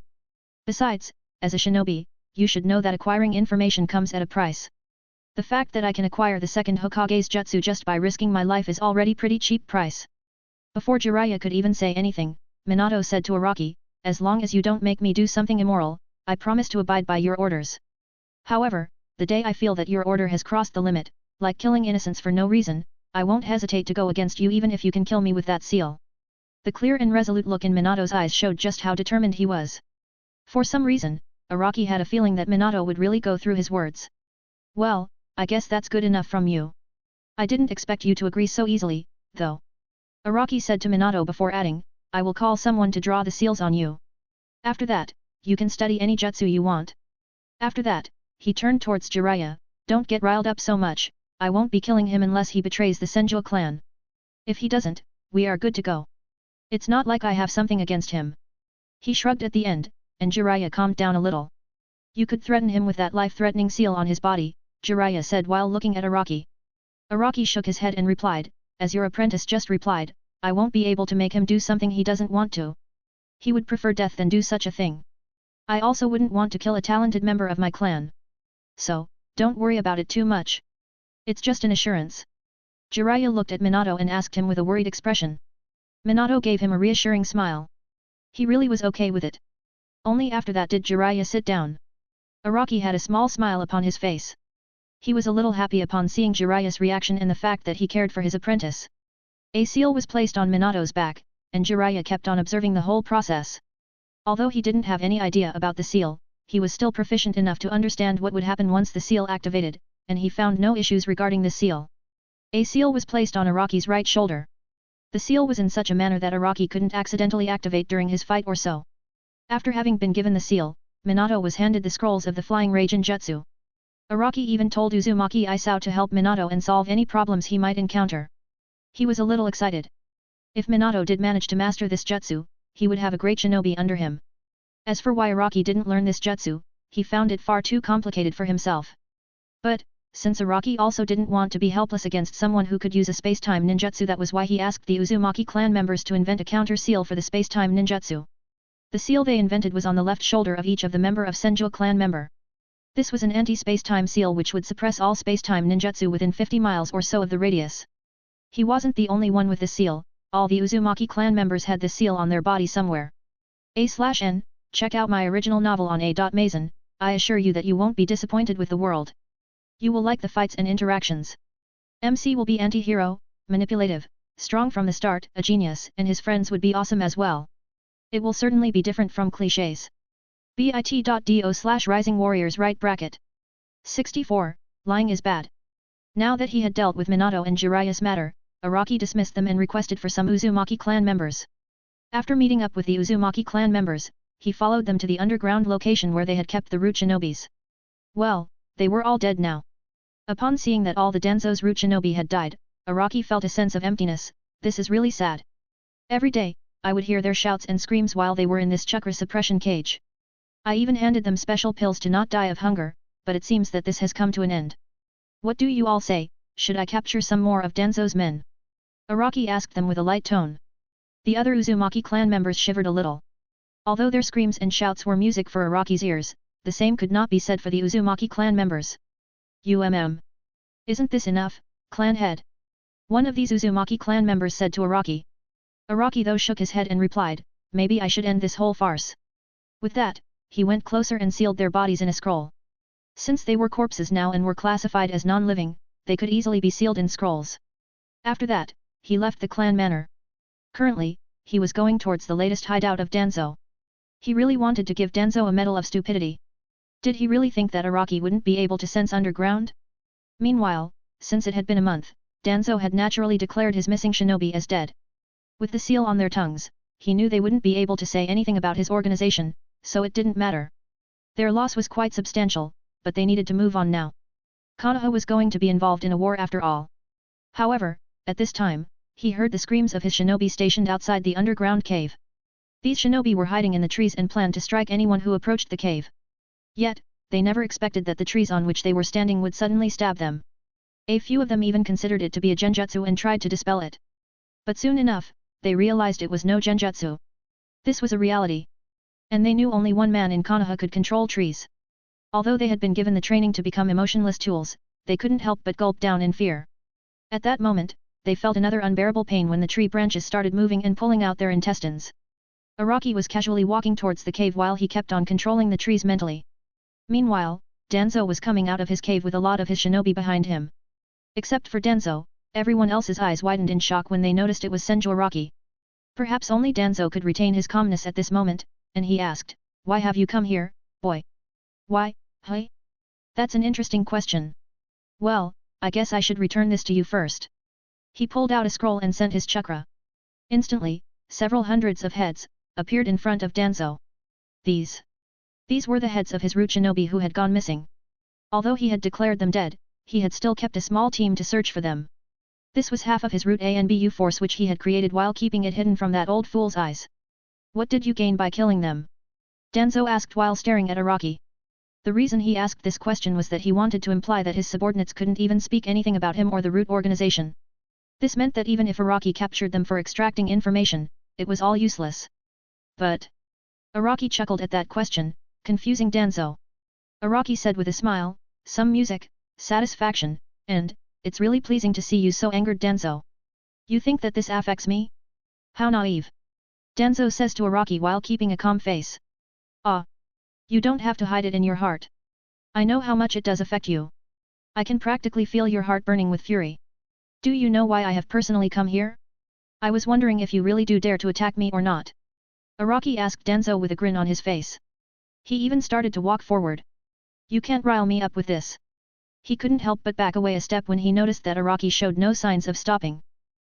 Besides, as a shinobi, you should know that acquiring information comes at a price. The fact that I can acquire the second Hokage's jutsu just by risking my life is already pretty cheap price. Before Jiraiya could even say anything, Minato said to Araki, as long as you don't make me do something immoral, I promise to abide by your orders. However, the day I feel that your order has crossed the limit, like killing innocents for no reason, I won't hesitate to go against you even if you can kill me with that seal. The clear and resolute look in Minato's eyes showed just how determined he was. For some reason, Araki had a feeling that Minato would really go through his words. Well, I guess that's good enough from you. I didn't expect you to agree so easily, though. Araki said to Minato before adding, I will call someone to draw the seals on you. After that, you can study any jutsu you want. After that, he turned towards Jiraiya, don't get riled up so much, I won't be killing him unless he betrays the Senju clan. If he doesn't, we are good to go. It's not like I have something against him. He shrugged at the end, and Jiraiya calmed down a little. You could threaten him with that life-threatening seal on his body, Jiraiya said while looking at Araki. Araki shook his head and replied, as your apprentice just replied, I won't be able to make him do something he doesn't want to. He would prefer death than do such a thing. I also wouldn't want to kill a talented member of my clan. So, don't worry about it too much. It's just an assurance. Jiraiya looked at Minato and asked him with a worried expression. Minato gave him a reassuring smile. He really was okay with it. Only after that did Jiraiya sit down. Araki had a small smile upon his face. He was a little happy upon seeing Jiraiya's reaction and the fact that he cared for his apprentice. A seal was placed on Minato's back, and Jiraiya kept on observing the whole process. Although he didn't have any idea about the seal, he was still proficient enough to understand what would happen once the seal activated, and he found no issues regarding the seal. A seal was placed on Araki's right shoulder. The seal was in such a manner that Araki couldn't accidentally activate during his fight or so. After having been given the seal, Minato was handed the scrolls of the Flying Rage and Jutsu. Araki even told Uzumaki Isao to help Minato and solve any problems he might encounter. He was a little excited. If Minato did manage to master this jutsu, he would have a great shinobi under him. As for why Araki didn't learn this jutsu, he found it far too complicated for himself. But, since Araki also didn't want to be helpless against someone who could use a space-time ninjutsu, that was why he asked the Uzumaki clan members to invent a counter seal for the space-time ninjutsu. The seal they invented was on the left shoulder of each of the member of Senju clan member. This was an anti-space-time seal which would suppress all space-time ninjutsu within 50 miles or so of the radius. He wasn't the only one with the seal, all the Uzumaki clan members had the seal on their body somewhere. A/N, check out my original novel on A.Mazen, I assure you that you won't be disappointed with the world. You will like the fights and interactions. MC will be anti-hero, manipulative, strong from the start, a genius, and his friends would be awesome as well. It will certainly be different from clichés. bit.do/rising warriors right bracket. 64, lying is bad. Now that he had dealt with Minato and Jiraiya's matter, Araki dismissed them and requested for some Uzumaki clan members. After meeting up with the Uzumaki clan members, he followed them to the underground location where they had kept the root shinobis. Well, they were all dead now. Upon seeing that all the Danzo's root shinobi had died, Araki felt a sense of emptiness. This is really sad. Every day, I would hear their shouts and screams while they were in this chakra suppression cage. I even handed them special pills to not die of hunger, but it seems that this has come to an end. What do you all say, should I capture some more of Danzo's men? Araki asked them with a light tone. The other Uzumaki clan members shivered a little. Although their screams and shouts were music for Araki's ears, the same could not be said for the Uzumaki clan members. Isn't this enough, clan head? One of these Uzumaki clan members said to Araki. Araki though shook his head and replied, maybe I should end this whole farce. With that, he went closer and sealed their bodies in a scroll. Since they were corpses now and were classified as non-living, they could easily be sealed in scrolls. After that, he left the clan manor. Currently, he was going towards the latest hideout of Danzo. He really wanted to give Danzo a medal of stupidity. Did he really think that Araki wouldn't be able to sense underground? Meanwhile, since it had been a month, Danzo had naturally declared his missing shinobi as dead. With the seal on their tongues, he knew they wouldn't be able to say anything about his organization, so it didn't matter. Their loss was quite substantial, but they needed to move on now. Konoha was going to be involved in a war after all. However, at this time, he heard the screams of his shinobi stationed outside the underground cave. These shinobi were hiding in the trees and planned to strike anyone who approached the cave. Yet, they never expected that the trees on which they were standing would suddenly stab them. A few of them even considered it to be a genjutsu and tried to dispel it. But soon enough, they realized it was no genjutsu. This was a reality. And they knew only one man in Konoha could control trees. Although they had been given the training to become emotionless tools, they couldn't help but gulp down in fear. At that moment, they felt another unbearable pain when the tree branches started moving and pulling out their intestines. Araki was casually walking towards the cave while he kept on controlling the trees mentally. Meanwhile, Danzo was coming out of his cave with a lot of his shinobi behind him. Except for Danzo, everyone else's eyes widened in shock when they noticed it was Senju Araki. Perhaps only Danzo could retain his calmness at this moment, and he asked, "Why have you come here, boy?" "Why, hey? That's an interesting question. Well, I guess I should return this to you first." He pulled out a scroll and sent his chakra. Instantly, several hundreds of heads appeared in front of Danzo. These were the heads of his root shinobi who had gone missing. Although he had declared them dead, he had still kept a small team to search for them. This was half of his root ANBU force which he had created while keeping it hidden from that old fool's eyes. "What did you gain by killing them?" Danzo asked while staring at Araki. The reason he asked this question was that he wanted to imply that his subordinates couldn't even speak anything about him or the root organization. This meant that even if Araki captured them for extracting information, it was all useless. But Araki chuckled at that question, confusing Danzo. Araki said with a smile, "Some music, satisfaction, and, it's really pleasing to see you so angered, Danzo. You think that this affects me? How naive." Danzo says to Araki while keeping a calm face. "Ah. You don't have to hide it in your heart. I know how much it does affect you. I can practically feel your heart burning with fury. Do you know why I have personally come here? I was wondering if you really do dare to attack me or not." Araki asked Danzo with a grin on his face. He even started to walk forward. "You can't rile me up with this." He couldn't help but back away a step when he noticed that Araki showed no signs of stopping.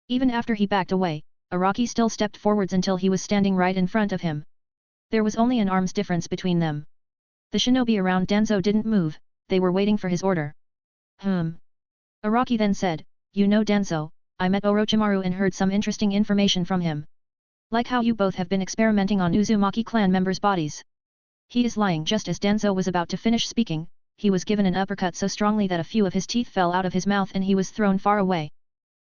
Even after he backed away, Araki still stepped forwards until he was standing right in front of him. There was only an arm's difference between them. The shinobi around Danzo didn't move, they were waiting for his order. Araki then said, "You know Danzo, I met Orochimaru and heard some interesting information from him. Like how you both have been experimenting on Uzumaki clan members' bodies." He is lying. Just as Danzo was about to finish speaking, he was given an uppercut so strongly that a few of his teeth fell out of his mouth and he was thrown far away.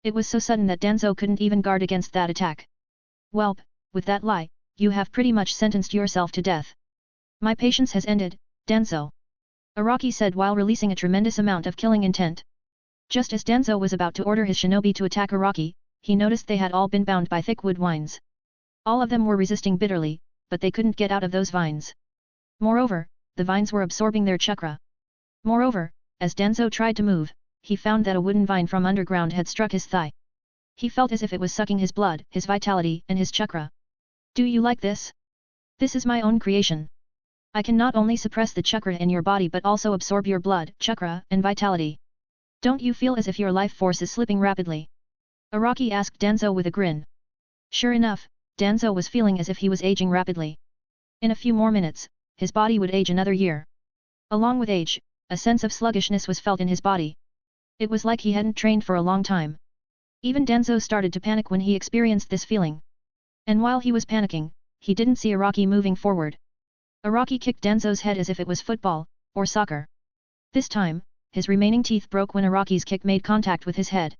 It was so sudden that Danzo couldn't even guard against that attack. "Welp, with that lie, you have pretty much sentenced yourself to death. My patience has ended, Danzo," Araki said while releasing a tremendous amount of killing intent. Just as Danzo was about to order his shinobi to attack Araki, he noticed they had all been bound by thick wood vines. All of them were resisting bitterly, but they couldn't get out of those vines. Moreover, the vines were absorbing their chakra. Moreover, as Danzo tried to move, he found that a wooden vine from underground had struck his thigh. He felt as if it was sucking his blood, his vitality, and his chakra. "Do you like this? This is my own creation. I can not only suppress the chakra in your body but also absorb your blood, chakra, and vitality. Don't you feel as if your life force is slipping rapidly?" Araki asked Danzo with a grin. Sure enough, Danzo was feeling as if he was aging rapidly. In a few more minutes, his body would age another year. Along with age, a sense of sluggishness was felt in his body. It was like he hadn't trained for a long time. Even Danzo started to panic when he experienced this feeling. And while he was panicking, he didn't see Araki moving forward. Araki kicked Danzo's head as if it was football, or soccer. This time, his remaining teeth broke when Araki's kick made contact with his head.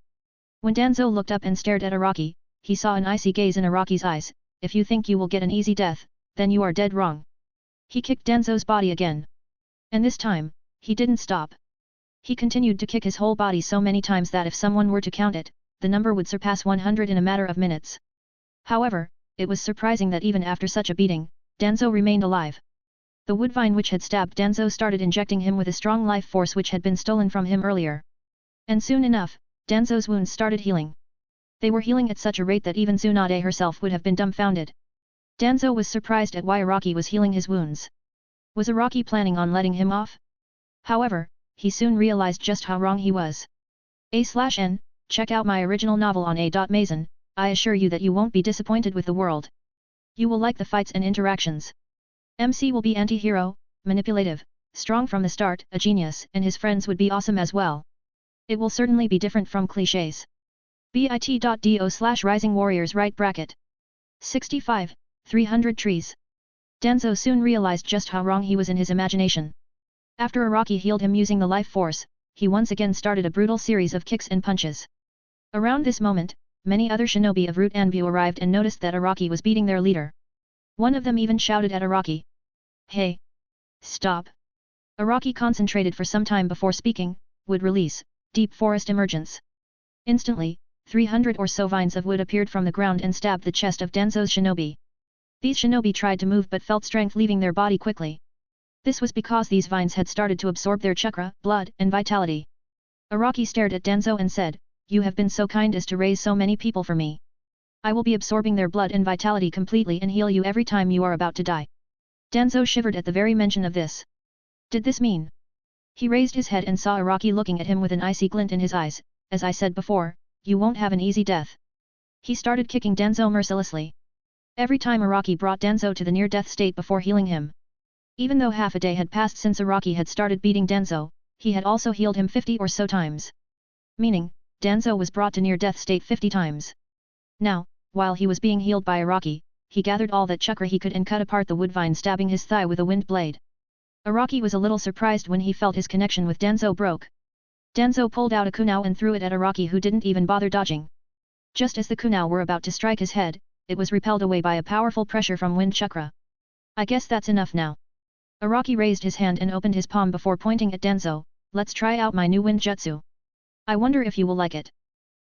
When Danzo looked up and stared at Araki, he saw an icy gaze in Araki's eyes. "If you think you will get an easy death, then you are dead wrong." He kicked Danzo's body again. And this time, he didn't stop. He continued to kick his whole body so many times that if someone were to count it, the number would surpass 100 in a matter of minutes. However, it was surprising that even after such a beating, Danzo remained alive. The wood vine which had stabbed Danzo started injecting him with a strong life force which had been stolen from him earlier. And soon enough, Danzo's wounds started healing. They were healing at such a rate that even Tsunade herself would have been dumbfounded. Danzo was surprised at why Araki was healing his wounds. Was Araki planning on letting him off? However, he soon realized just how wrong he was. A/N, check out my original novel on A.Mazen, I assure you that you won't be disappointed with the world. You will like the fights and interactions. MC will be anti-hero, manipulative, strong from the start, a genius, and his friends would be awesome as well. It will certainly be different from clichés. bit.do/rising warriors right bracket. 65, 300 trees. Danzo soon realized just how wrong he was in his imagination. After Araki healed him using the life force, he once again started a brutal series of kicks and punches. Around this moment, many other shinobi of Root Anbu arrived and noticed that Araki was beating their leader. One of them even shouted at Araki. Hey! Stop! Araki concentrated for some time before speaking, wood release, deep forest emergence. Instantly, 300 or so vines of wood appeared from the ground and stabbed the chest of Danzo's shinobi. These shinobi tried to move but felt strength leaving their body quickly. This was because these vines had started to absorb their chakra, blood, and vitality. Araki stared at Danzo and said, "You have been so kind as to raise so many people for me. I will be absorbing their blood and vitality completely and heal you every time you are about to die." Danzo shivered at the very mention of this. Did this mean? He raised his head and saw Araki looking at him with an icy glint in his eyes. As I said before, you won't have an easy death. He started kicking Danzo mercilessly. Every time Araki brought Danzo to the near-death state before healing him. Even though half a day had passed since Araki had started beating Danzo, he had also healed him 50 or so times. Meaning, Danzo was brought to near-death state 50 times. Now, while he was being healed by Araki, he gathered all that chakra he could and cut apart the wood vine stabbing his thigh with a wind blade. Araki was a little surprised when he felt his connection with Danzo broke. Danzo pulled out a kunao and threw it at Araki who didn't even bother dodging. Just as the kunao were about to strike his head, it was repelled away by a powerful pressure from wind chakra. I guess that's enough now. Araki raised his hand and opened his palm before pointing at Danzo. Let's try out my new wind jutsu. I wonder if you will like it.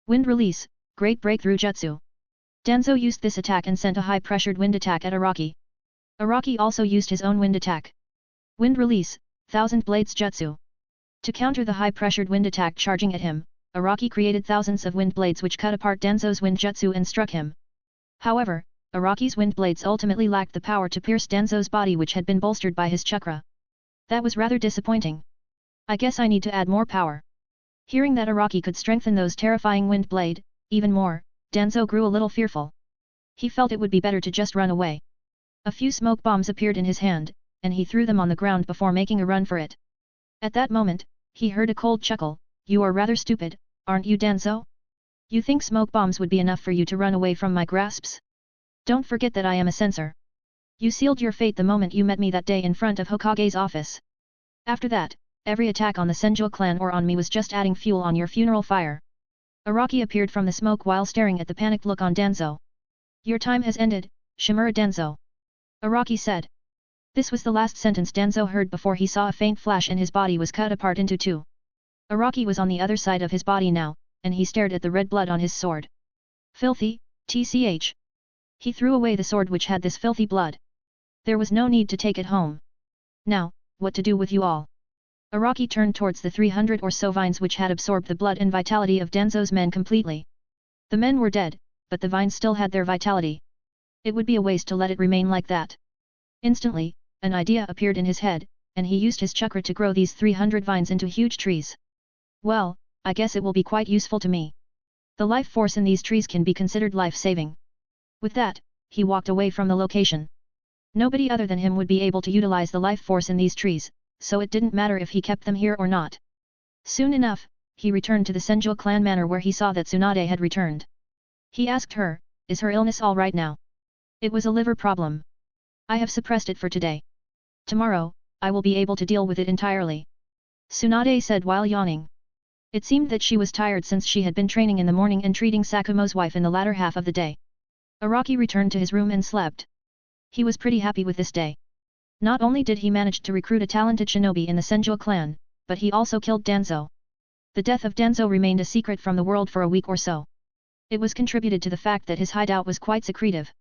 Wind release, great breakthrough jutsu. Danzo used this attack and sent a high-pressured wind attack at Araki. Araki also used his own wind attack. Wind release, thousand blades jutsu. To counter the high-pressured wind attack charging at him, Araki created thousands of wind blades which cut apart Danzo's wind jutsu and struck him. However, Araki's wind blades ultimately lacked the power to pierce Danzo's body which had been bolstered by his chakra. That was rather disappointing. I guess I need to add more power. Hearing that Araki could strengthen those terrifying wind blade, even more, Danzo grew a little fearful. He felt it would be better to just run away. A few smoke bombs appeared in his hand, and he threw them on the ground before making a run for it. At that moment, he heard a cold chuckle. You are rather stupid, aren't you, Danzo? You think smoke bombs would be enough for you to run away from my grasps? Don't forget that I am a censor. You sealed your fate the moment you met me that day in front of Hokage's office. After that, every attack on the Senju clan or on me was just adding fuel on your funeral fire. Araki appeared from the smoke while staring at the panicked look on Danzo. Your time has ended, Shimura Danzo. Araki said. This was the last sentence Danzo heard before he saw a faint flash and his body was cut apart into two. Araki was on the other side of his body now, and he stared at the red blood on his sword. Filthy, tch. He threw away the sword which had this filthy blood. There was no need to take it home. Now, what to do with you all? Araki turned towards the 300 or so vines which had absorbed the blood and vitality of Danzo's men completely. The men were dead, but the vines still had their vitality. It would be a waste to let it remain like that. Instantly, an idea appeared in his head, and he used his chakra to grow these 300 vines into huge trees. Well, I guess it will be quite useful to me. The life force in these trees can be considered life-saving. With that, he walked away from the location. Nobody other than him would be able to utilize the life force in these trees, so it didn't matter if he kept them here or not. Soon enough, he returned to the Senju clan manor where he saw that Tsunade had returned. He asked her, is her illness all right now? It was a liver problem. I have suppressed it for today. Tomorrow, I will be able to deal with it entirely. Tsunade said while yawning. It seemed that she was tired since she had been training in the morning and treating Sakumo's wife in the latter half of the day. Araki returned to his room and slept. He was pretty happy with this day. Not only did he manage to recruit a talented shinobi in the Senju clan, but he also killed Danzo. The death of Danzo remained a secret from the world for a week or so. It was contributed to the fact that his hideout was quite secretive.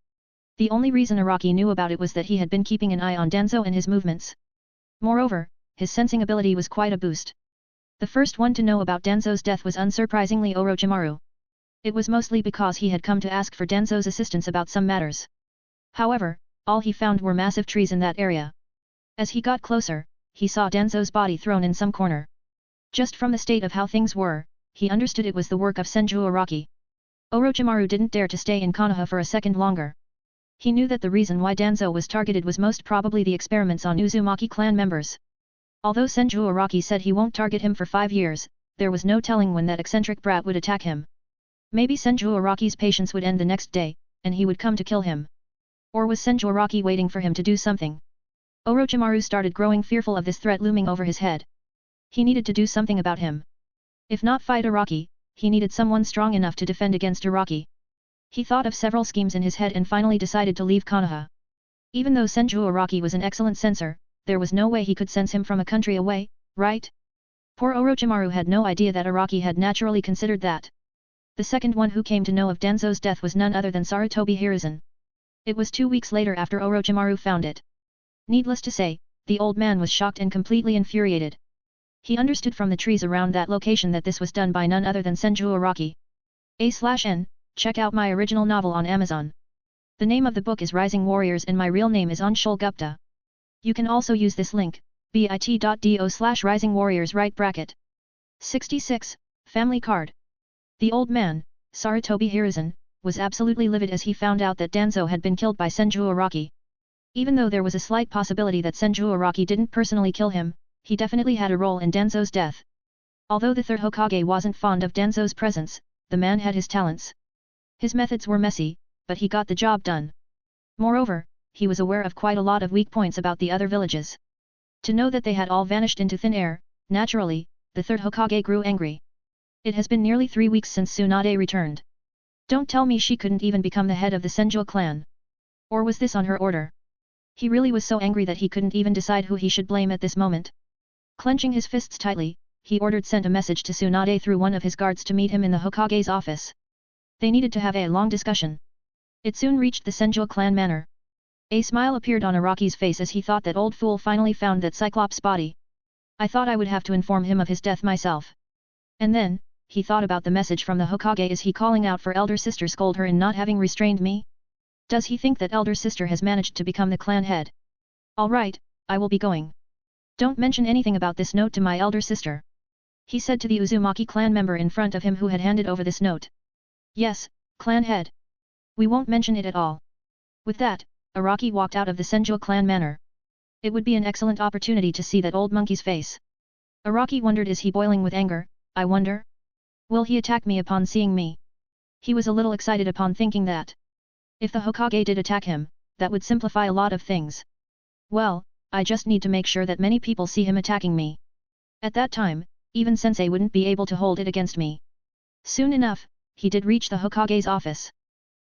The only reason Araki knew about it was that he had been keeping an eye on Danzo and his movements. Moreover, his sensing ability was quite a boost. The first one to know about Danzo's death was unsurprisingly Orochimaru. It was mostly because he had come to ask for Danzo's assistance about some matters. However, all he found were massive trees in that area. As he got closer, he saw Danzo's body thrown in some corner. Just from the state of how things were, he understood it was the work of Senju Araki. Orochimaru didn't dare to stay in Konoha for a second longer. He knew that the reason why Danzo was targeted was most probably the experiments on Uzumaki clan members. Although Senju Araki said he won't target him for 5 years, there was no telling when that eccentric brat would attack him. Maybe Senju Araki's patience would end the next day, and he would come to kill him. Or was Senju Araki waiting for him to do something? Orochimaru started growing fearful of this threat looming over his head. He needed to do something about him. If not fight Araki, he needed someone strong enough to defend against Araki. He thought of several schemes in his head and finally decided to leave Konoha. Even though Senju Araki was an excellent sensor, there was no way he could sense him from a country away, right? Poor Orochimaru had no idea that Araki had naturally considered that. The second one who came to know of Danzo's death was none other than Sarutobi Hiruzen. It was 2 weeks later after Orochimaru found it. Needless to say, the old man was shocked and completely infuriated. He understood from the trees around that location that this was done by none other than Senju Araki. A/N, check out my original novel on Amazon. The name of the book is Rising Warriors and my real name is Anshul Gupta. You can also use this link, bit.do/risingwarriors right bracket. 66, Family Card. The old man, Sarutobi Hiruzen, was absolutely livid as he found out that Danzo had been killed by Senju Araki. Even though there was a slight possibility that Senju Araki didn't personally kill him, he definitely had a role in Danzo's death. Although the third Hokage wasn't fond of Danzo's presence, the man had his talents. His methods were messy, but he got the job done. Moreover, he was aware of quite a lot of weak points about the other villages. To know that they had all vanished into thin air, naturally, the third Hokage grew angry. It has been nearly 3 weeks since Tsunade returned. Don't tell me she couldn't even become the head of the Senju clan. Or was this on her order? He really was so angry that he couldn't even decide who he should blame at this moment. Clenching his fists tightly, he sent a message to Tsunade through one of his guards to meet him in the Hokage's office. They needed to have a long discussion. It soon reached the Senju clan manor. A smile appeared on Araki's face as he thought that old fool finally found that Cyclops' body. I thought I would have to inform him of his death myself. And then, he thought about the message from the Hokage. Is he calling out for elder sister scold her in not having restrained me? Does he think that elder sister has managed to become the clan head? Alright, I will be going. Don't mention anything about this note to my elder sister. He said to the Uzumaki clan member in front of him who had handed over this note. Yes, clan head. We won't mention it at all. With that, Araki walked out of the Senju clan manor. It would be an excellent opportunity to see that old monkey's face. Araki wondered, is he boiling with anger? I wonder? Will he attack me upon seeing me? He was a little excited upon thinking that. If the Hokage did attack him, that would simplify a lot of things. Well, I just need to make sure that many people see him attacking me. At that time, even Sensei wouldn't be able to hold it against me. Soon enough, he did reach the Hokage's office.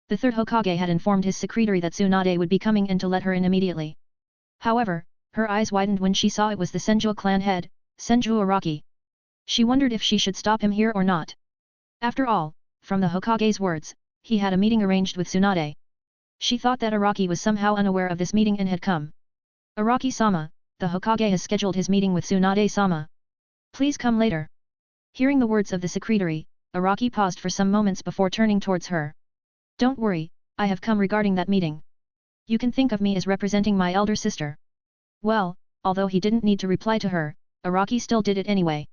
The third Hokage had informed his secretary that Tsunade would be coming in to let her in immediately. However, her eyes widened when she saw it was the Senju clan head, Senju Araki. She wondered if she should stop him here or not. After all, from the Hokage's words, he had a meeting arranged with Tsunade. She thought that Araki was somehow unaware of this meeting and had come. Araki-sama, the Hokage has scheduled his meeting with Tsunade-sama. Please come later. Hearing the words of the secretary, Araki paused for some moments before turning towards her. Don't worry, I have come regarding that meeting. You can think of me as representing my elder sister. Well, although he didn't need to reply to her, Araki still did it anyway.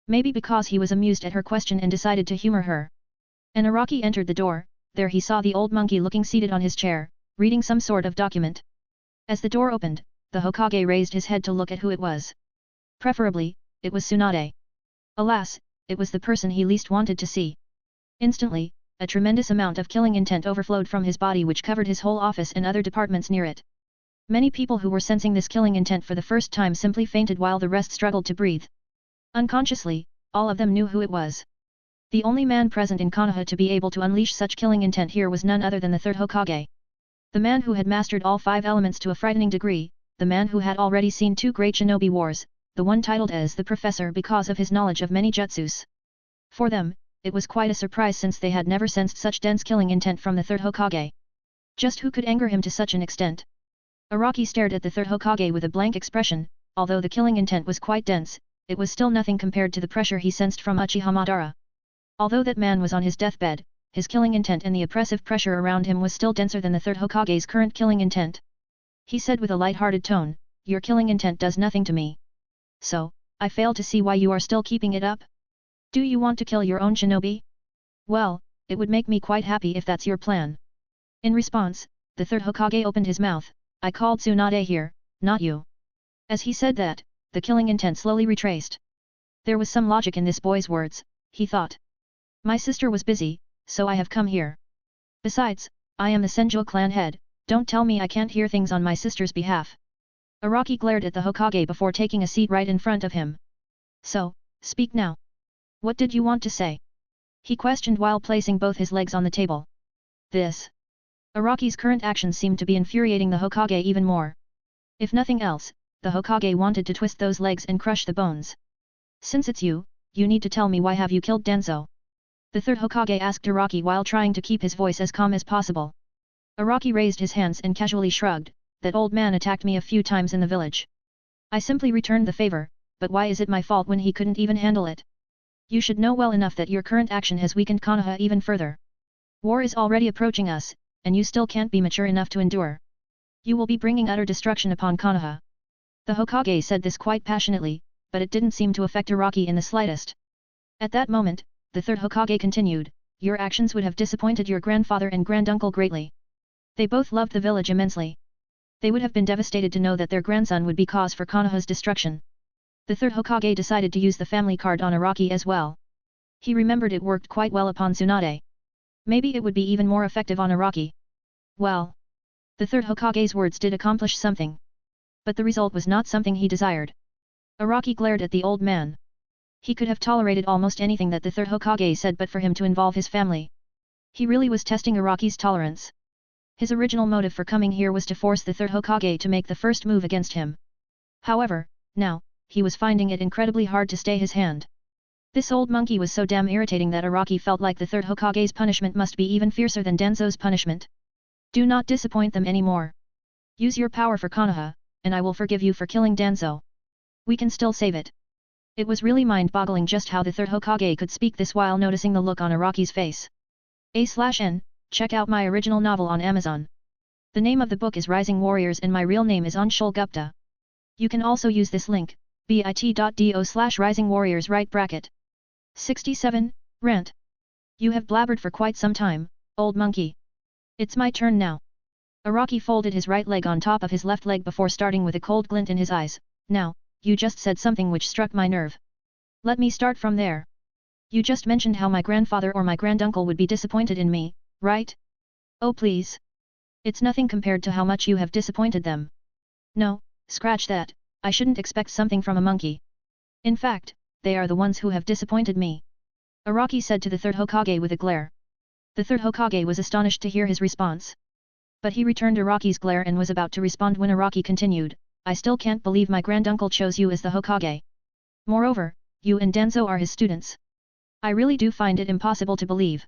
Maybe because he was amused at her question and decided to humor her. And Araki entered the door. There he saw the old monkey looking seated on his chair, reading some sort of document. As the door opened, the Hokage raised his head to look at who it was. Preferably, it was Tsunade. Alas, it was the person he least wanted to see. Instantly, a tremendous amount of killing intent overflowed from his body which covered his whole office and other departments near it. Many people who were sensing this killing intent for the first time simply fainted while the rest struggled to breathe. Unconsciously, all of them knew who it was. The only man present in Konoha to be able to unleash such killing intent here was none other than the third Hokage. The man who had mastered all 5 elements to a frightening degree, the man who had already seen 2 great shinobi wars, the one titled as the Professor because of his knowledge of many jutsus. For them, it was quite a surprise since they had never sensed such dense killing intent from the third Hokage. Just who could anger him to such an extent? Araki stared at the third Hokage with a blank expression. Although the killing intent was quite dense, it was still nothing compared to the pressure he sensed from Uchiha Madara. Although that man was on his deathbed, his killing intent and the oppressive pressure around him was still denser than the third Hokage's current killing intent. He said with a light-hearted tone, "Your killing intent does nothing to me. So, I fail to see why you are still keeping it up? Do you want to kill your own shinobi? Well, it would make me quite happy if that's your plan." In response, the third Hokage opened his mouth, I called Tsunade here, not you. As he said that, the killing intent slowly retraced. There was some logic in this boy's words, he thought. My sister was busy, so I have come here. Besides, I am the Senjo clan head, don't tell me I can't hear things on my sister's behalf. Araki glared at the Hokage before taking a seat right in front of him. So, speak now. What did you want to say? He questioned while placing both his legs on the table. This. Araki's current actions seemed to be infuriating the Hokage even more. If nothing else, the Hokage wanted to twist those legs and crush the bones. Since it's you, you need to tell me why have you killed Danzo? The third Hokage asked Araki while trying to keep his voice as calm as possible. Araki raised his hands and casually shrugged, that old man attacked me a few times in the village. I simply returned the favor, but why is it my fault when he couldn't even handle it? You should know well enough that your current action has weakened Konoha even further. War is already approaching us, and you still can't be mature enough to endure. You will be bringing utter destruction upon Konoha. The Hokage said this quite passionately, but it didn't seem to affect Araki in the slightest. At that moment, the third Hokage continued, your actions would have disappointed your grandfather and granduncle greatly. They both loved the village immensely. They would have been devastated to know that their grandson would be cause for Konoha's destruction. The third Hokage decided to use the family card on Araki as well. He remembered it worked quite well upon Tsunade. Maybe it would be even more effective on Araki. Well. The third Hokage's words did accomplish something. But the result was not something he desired. Araki glared at the old man. He could have tolerated almost anything that the third Hokage said but for him to involve his family. He really was testing Araki's tolerance. His original motive for coming here was to force the third Hokage to make the first move against him. However, now, he was finding it incredibly hard to stay his hand. This old monkey was so damn irritating that Araki felt like the third Hokage's punishment must be even fiercer than Danzo's punishment. Do not disappoint them anymore. Use your power for Konoha, and I will forgive you for killing Danzo. We can still save it. It was really mind-boggling just how the third Hokage could speak this while noticing the look on Araki's face. A/N, check out my original novel on Amazon. The name of the book is Rising Warriors and my real name is Anshul Gupta. You can also use this link, bit.do/risingwarriors right bracket. 67, Rant. You have blabbered for quite some time, old monkey. It's my turn now. Araki folded his right leg on top of his left leg before starting with a cold glint in his eyes. Now, you just said something which struck my nerve. Let me start from there. You just mentioned how my grandfather or my granduncle would be disappointed in me, right? Oh please. It's nothing compared to how much you have disappointed them. No, scratch that, I shouldn't expect something from a monkey. In fact, they are the ones who have disappointed me. Araki said to the third Hokage with a glare. The third Hokage was astonished to hear his response. But he returned Araki's glare and was about to respond when Araki continued, I still can't believe my granduncle chose you as the Hokage. Moreover, you and Danzo are his students. I really do find it impossible to believe.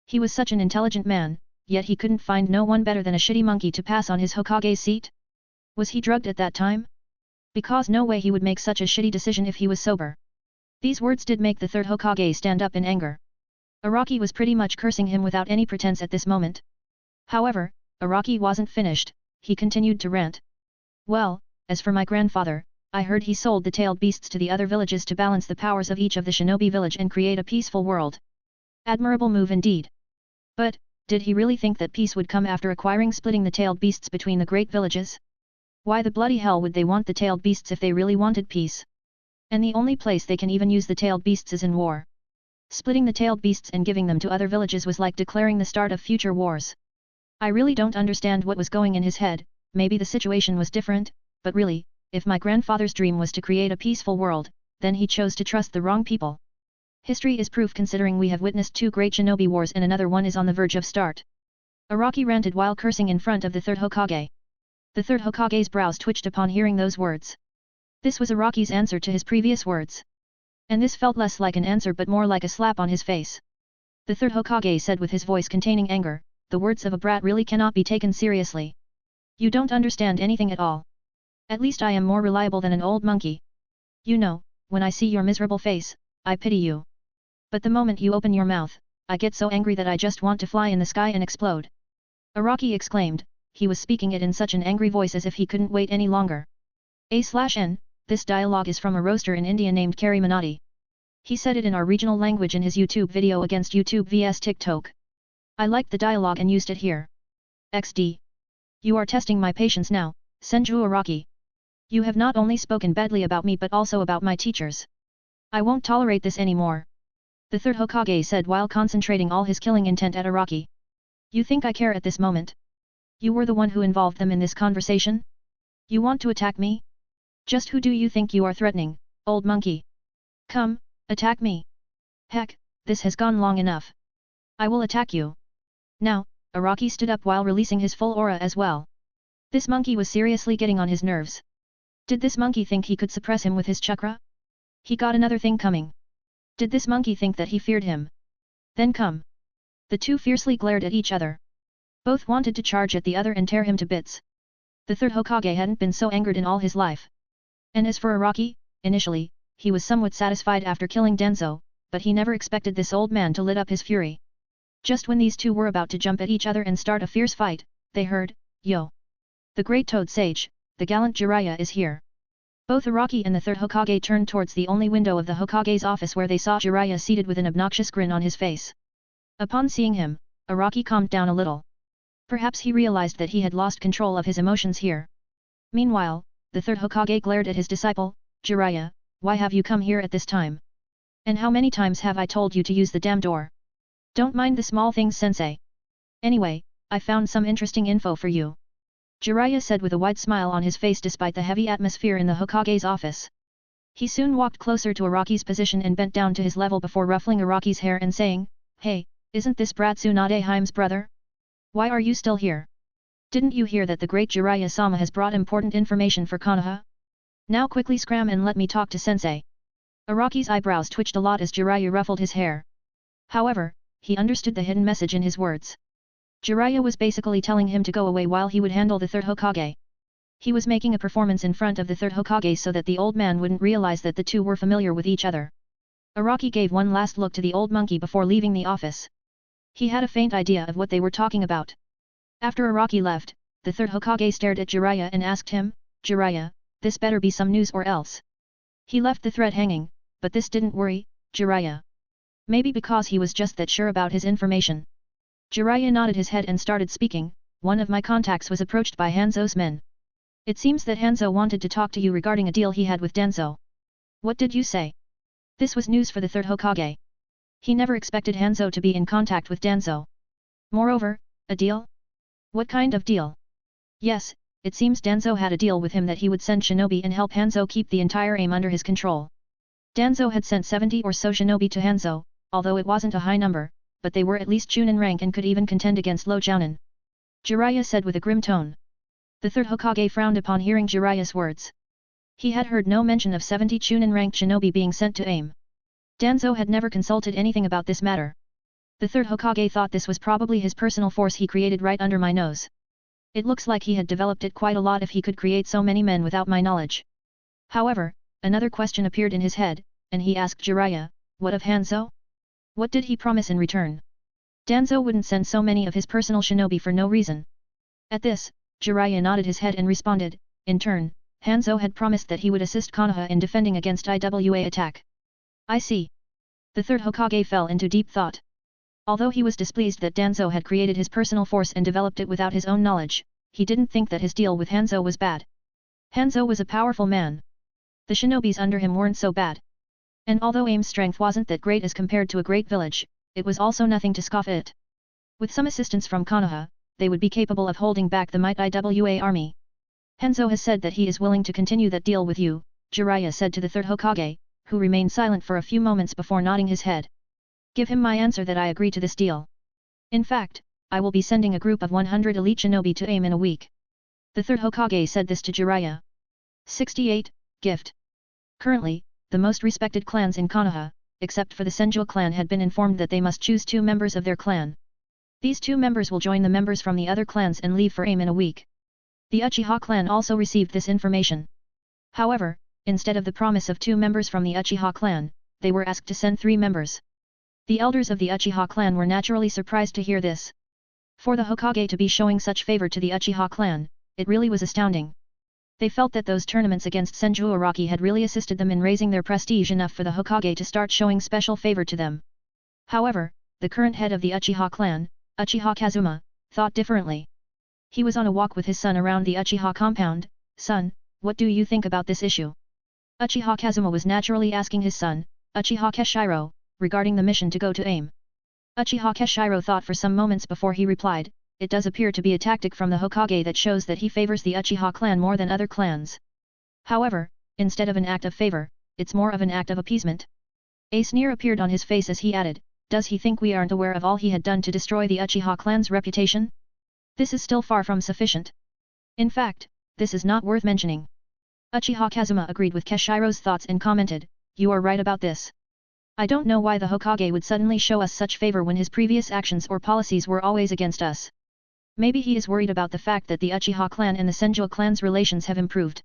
He was such an intelligent man, yet he couldn't find no one better than a shitty monkey to pass on his Hokage's seat? Was he drugged at that time? Because no way he would make such a shitty decision if he was sober. These words did make the third Hokage stand up in anger. Araki was pretty much cursing him without any pretense at this moment. However, Araki wasn't finished, he continued to rant. Well, as for my grandfather, I heard he sold the tailed beasts to the other villages to balance the powers of each of the shinobi village and create a peaceful world. Admirable move indeed. But, did he really think that peace would come after acquiring splitting the tailed beasts between the great villages? Why the bloody hell would they want the tailed beasts if they really wanted peace? And the only place they can even use the tailed beasts is in war. Splitting the tailed beasts and giving them to other villages was like declaring the start of future wars. I really don't understand what was going in his head, maybe the situation was different, but really, if my grandfather's dream was to create a peaceful world, then he chose to trust the wrong people. History is proof considering we have witnessed 2 great shinobi wars and another one is on the verge of start. Araki ranted while cursing in front of the third Hokage. The third Hokage's brows twitched upon hearing those words. This was Araki's answer to his previous words. And this felt less like an answer but more like a slap on his face. The third Hokage said with his voice containing anger, the words of a brat really cannot be taken seriously. You don't understand anything at all. At least I am more reliable than an old monkey. You know, when I see your miserable face, I pity you. But the moment you open your mouth, I get so angry that I just want to fly in the sky and explode. Araki exclaimed, he was speaking it in such an angry voice as if he couldn't wait any longer. A/N, this dialogue is from a roaster in India named Kari Minotti. He said it in our regional language in his YouTube video against YouTube vs TikTok. I liked the dialogue and used it here. XD. You are testing my patience now, Senju Araki. You have not only spoken badly about me but also about my teachers. I won't tolerate this anymore. The third Hokage said while concentrating all his killing intent at Araki. You think I care at this moment? You were the one who involved them in this conversation? You want to attack me? Just who do you think you are threatening, old monkey? Come, attack me. Heck, this has gone long enough. I will attack you. Now, Araki stood up while releasing his full aura as well. This monkey was seriously getting on his nerves. Did this monkey think he could suppress him with his chakra? He got another thing coming. Did this monkey think that he feared him? Then come. The two fiercely glared at each other. Both wanted to charge at the other and tear him to bits. The third Hokage hadn't been so angered in all his life. And as for Araki, initially, he was somewhat satisfied after killing Denzo, but he never expected this old man to lit up his fury. Just when these two were about to jump at each other and start a fierce fight, they heard, "Yo! The great Toad Sage, the gallant Jiraiya is here." Both Araki and the third Hokage turned towards the only window of the Hokage's office where they saw Jiraiya seated with an obnoxious grin on his face. Upon seeing him, Araki calmed down a little. Perhaps he realized that he had lost control of his emotions here. Meanwhile, the third Hokage glared at his disciple, "Jiraiya, why have you come here at this time? And how many times have I told you to use the damn door? Don't mind the small things, sensei. Anyway, I found some interesting info for you." Jiraiya said with a wide smile on his face despite the heavy atmosphere in the Hokage's office. He soon walked closer to Araki's position and bent down to his level before ruffling Araki's hair and saying, "Hey, isn't this Brat Tsunade Heime's brother? Why are you still here? Didn't you hear that the great Jiraiya-sama has brought important information for Konoha? Now quickly scram and let me talk to sensei." Araki's eyebrows twitched a lot as Jiraiya ruffled his hair. However, he understood the hidden message in his words. Jiraiya was basically telling him to go away while he would handle the third Hokage. He was making a performance in front of the third Hokage so that the old man wouldn't realize that the two were familiar with each other. Araki gave one last look to the old monkey before leaving the office. He had a faint idea of what they were talking about. After Araki left, the third Hokage stared at Jiraiya and asked him, "Jiraiya, this better be some news or else." He left the thread hanging, but this didn't worry Jiraiya. Maybe because he was just that sure about his information. Jiraiya nodded his head and started speaking. "One of my contacts was approached by Hanzo's men. It seems that Hanzo wanted to talk to you regarding a deal he had with Denzo." "What did you say?" This was news for the third Hokage. He never expected Hanzo to be in contact with Denzo. Moreover, a deal? What kind of deal? Yes, it seems Denzo had a deal with him that he would send shinobi and help Hanzo keep the entire AIM under his control. Denzo had sent 70 or so shinobi to Hanzo, although it wasn't a high number, but they were at least Chunin rank and could even contend against low Jounin. Jiraiya said with a grim tone. The third Hokage frowned upon hearing Jiraiya's words. He had heard no mention of 70 Chunin ranked shinobi being sent to AIM. Danzo had never consulted anything about this matter. The third Hokage thought this was probably his personal force he created right under my nose. It looks like he had developed it quite a lot if he could create so many men without my knowledge. However, another question appeared in his head, and he asked Jiraiya, "What of Hanzo? What did he promise in return?" Danzo wouldn't send so many of his personal shinobi for no reason. At this, Jiraiya nodded his head and responded, in turn, Hanzo had promised that he would assist Konoha in defending against IWA attack. I see. The third Hokage fell into deep thought. Although he was displeased that Danzo had created his personal force and developed it without his own knowledge, he didn't think that his deal with Hanzo was bad. Hanzo was a powerful man. The shinobis under him weren't so bad. And although AIM's strength wasn't that great as compared to a great village, it was also nothing to scoff at. With some assistance from Konoha, they would be capable of holding back the Might IWA army. Hanzo has said that he is willing to continue that deal with you, Jiraiya said to the third Hokage, who remained silent for a few moments before nodding his head. Give him my answer that I agree to this deal. In fact, I will be sending a group of 100 elite shinobi to AIM in a week. The third Hokage said this to Jiraiya. 68. Gift. Currently, the most respected clans in Konoha, except for the Senju clan, had been informed that they must choose 2 members of their clan. These 2 members will join the members from the other clans and leave for AIM in a week. The Uchiha clan also received this information. However, instead of the promise of 2 members from the Uchiha clan, they were asked to send 3 members. The elders of the Uchiha clan were naturally surprised to hear this. For the Hokage to be showing such favor to the Uchiha clan, it really was astounding. They felt that those tournaments against Senju Araki had really assisted them in raising their prestige enough for the Hokage to start showing special favor to them. However, the current head of the Uchiha clan, Uchiha Kazuma, thought differently. He was on a walk with his son around the Uchiha compound. "Son, what do you think about this issue?" Uchiha Kazuma was naturally asking his son, Uchiha Keshiro, regarding the mission to go to AIM. Uchiha Keshiro thought for some moments before he replied, "It does appear to be a tactic from the Hokage that shows that he favors the Uchiha clan more than other clans. However, instead of an act of favor, it's more of an act of appeasement." A sneer appeared on his face as he added, "Does he think we aren't aware of all he had done to destroy the Uchiha clan's reputation? This is still far from sufficient. In fact, this is not worth mentioning." Uchiha Kazuma agreed with Keshiro's thoughts and commented, "You are right about this. I don't know why the Hokage would suddenly show us such favor when his previous actions or policies were always against us. Maybe he is worried about the fact that the Uchiha clan and the Senju clan's relations have improved."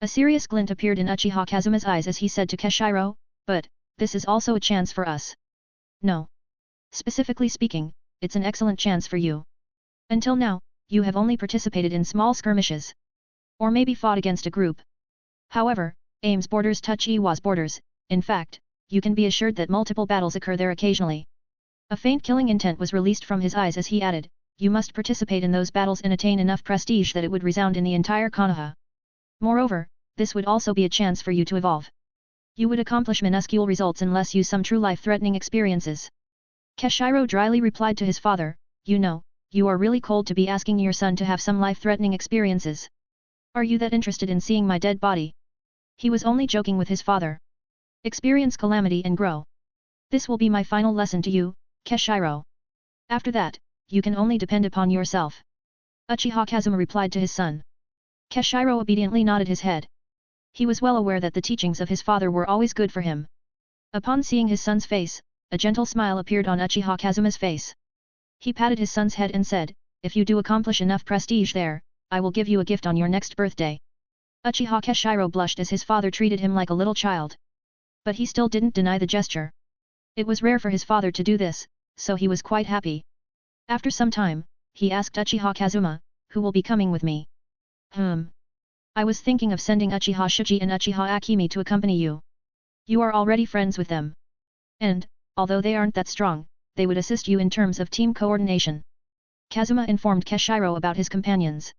A serious glint appeared in Uchiha Kazuma's eyes as he said to Keshiro, "But, this is also a chance for us." "No. Specifically speaking, it's an excellent chance for you. Until now, you have only participated in small skirmishes. Or maybe fought against a group. However, AIM's borders touch Iwa's borders. In fact, you can be assured that multiple battles occur there occasionally." A faint killing intent was released from his eyes as he added, "You must participate in those battles and attain enough prestige that it would resound in the entire Konoha. Moreover, this would also be a chance for you to evolve. You would accomplish minuscule results unless you some true life-threatening experiences." Keshiro dryly replied to his father, "You are really cold to be asking your son to have some life-threatening experiences. Are you that interested in seeing my dead body?" He was only joking with his father. "Experience calamity and grow. This will be my final lesson to you, Keshiro. After that, you can only depend upon yourself." Uchiha Kazuma replied to his son. Keshiro obediently nodded his head. He was well aware that the teachings of his father were always good for him. Upon seeing his son's face, a gentle smile appeared on Uchiha Kazuma's face. He patted his son's head and said, "If you do accomplish enough prestige there, I will give you a gift on your next birthday." Uchiha Keshiro blushed as his father treated him like a little child. But he still didn't deny the gesture. It was rare for his father to do this, so he was quite happy. After some time, he asked Uchiha Kazuma, "Who will be coming with me?" "I was thinking of sending Uchiha Shuji and Uchiha Akemi to accompany you. You are already friends with them. And, although they aren't that strong, they would assist you in terms of team coordination." Kazuma informed Keshiro about his companions.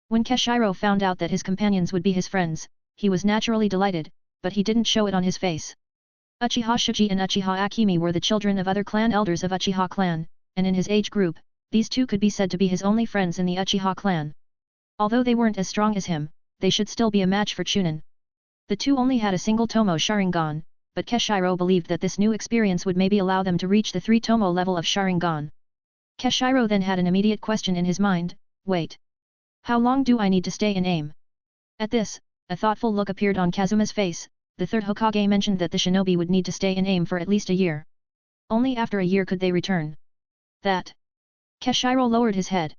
When Keshiro found out that his companions would be his friends, he was naturally delighted, but he didn't show it on his face. Uchiha Shuji and Uchiha Akemi were the children of other clan elders of Uchiha clan, and in his age group, these two could be said to be his only friends in the Uchiha clan. Although they weren't as strong as him, they should still be a match for Chunin. The two only had a single Tomo Sharingan, but Keshiro believed that this new experience would maybe allow them to reach the 3 Tomo level of Sharingan. Keshiro then had an immediate question in his mind, "Wait. How long do I need to stay in AIM?" At this, a thoughtful look appeared on Kazuma's face. The third Hokage mentioned that the shinobi would need to stay in AIM for at least a year. Only after a year could they return. That. Keshiro lowered his head.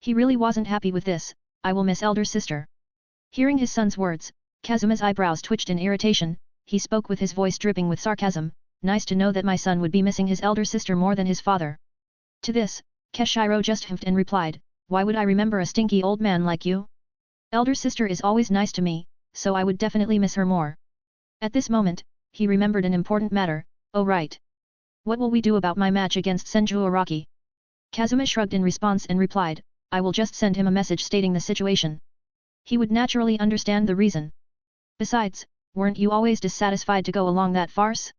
He really wasn't happy with this. "I will miss elder sister." Hearing his son's words, Kazuma's eyebrows twitched in irritation. He spoke with his voice dripping with sarcasm, "Nice to know that my son would be missing his elder sister more than his father." To this, Keshiro just humphed and replied, "Why would I remember a stinky old man like you? Elder sister is always nice to me, so I would definitely miss her more." At this moment, he remembered an important matter. "Oh right. What will we do about my match against Senju Araki?" Kazuma shrugged in response and replied, "I will just send him a message stating the situation. He would naturally understand the reason. Besides, weren't you always dissatisfied to go along that farce?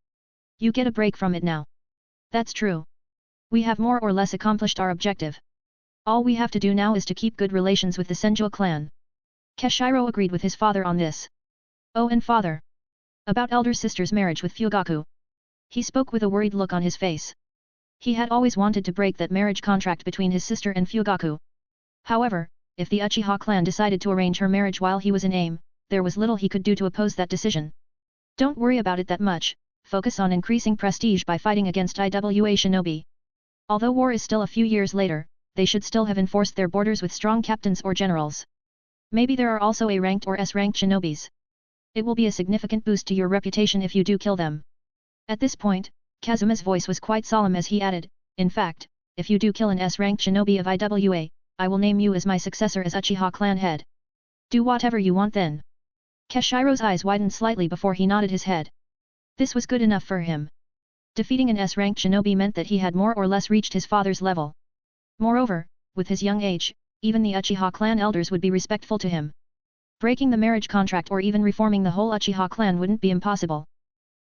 You get a break from it now." "That's true. We have more or less accomplished our objective. All we have to do now is to keep good relations with the Senju clan." Keshiro agreed with his father on this. "Oh, and father. About elder sister's marriage with Fugaku." He spoke with a worried look on his face. He had always wanted to break that marriage contract between his sister and Fugaku. However, if the Uchiha clan decided to arrange her marriage while he was in AIM, there was little he could do to oppose that decision. "Don't worry about it that much, focus on increasing prestige by fighting against IWA shinobi. Although war is still a few years later, they should still have enforced their borders with strong captains or generals. Maybe there are also A-ranked or S-ranked shinobis. It will be a significant boost to your reputation if you do kill them." At this point, Kazuma's voice was quite solemn as he added, "In fact, if you do kill an S-ranked shinobi of IWA, I will name you as my successor as Uchiha clan head. Do whatever you want then." Keshiro's eyes widened slightly before he nodded his head. This was good enough for him. Defeating an S-ranked shinobi meant that he had more or less reached his father's level. Moreover, with his young age, even the Uchiha clan elders would be respectful to him. Breaking the marriage contract or even reforming the whole Uchiha clan wouldn't be impossible.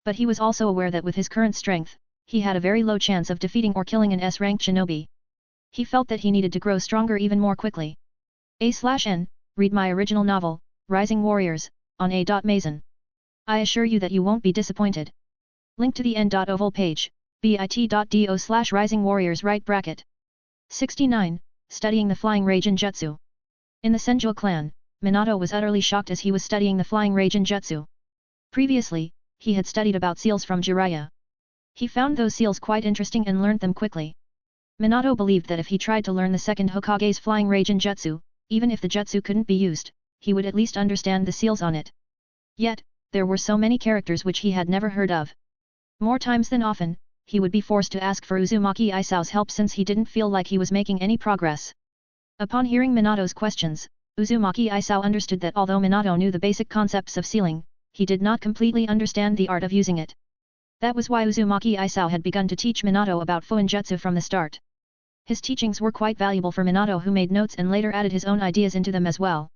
But he was also aware that with his current strength, he had a very low chance of defeating or killing an S-ranked shinobi. He felt that he needed to grow stronger even more quickly. A/N, read my original novel, Rising Warriors, on A.Mazen. I assure you that you won't be disappointed. Link to the n.oval page, bit.do/Rising Warriors right bracket. 69. Studying the Flying Ray Jutsu. In the Senju clan, Minato was utterly shocked as he was studying the Flying Ray Jutsu. Previously, he had studied about seals from Jiraiya. He found those seals quite interesting and learned them quickly. Minato believed that if he tried to learn the second Hokage's Flying Ray Jutsu, even if the jutsu couldn't be used, he would at least understand the seals on it. Yet, there were so many characters which he had never heard of. More times than often, he would be forced to ask for Uzumaki Isau's help since he didn't feel like he was making any progress. Upon hearing Minato's questions, Uzumaki Isao understood that although Minato knew the basic concepts of sealing, he did not completely understand the art of using it. That was why Uzumaki Isao had begun to teach Minato about Fuinjutsu from the start. His teachings were quite valuable for Minato, who made notes and later added his own ideas into them as well.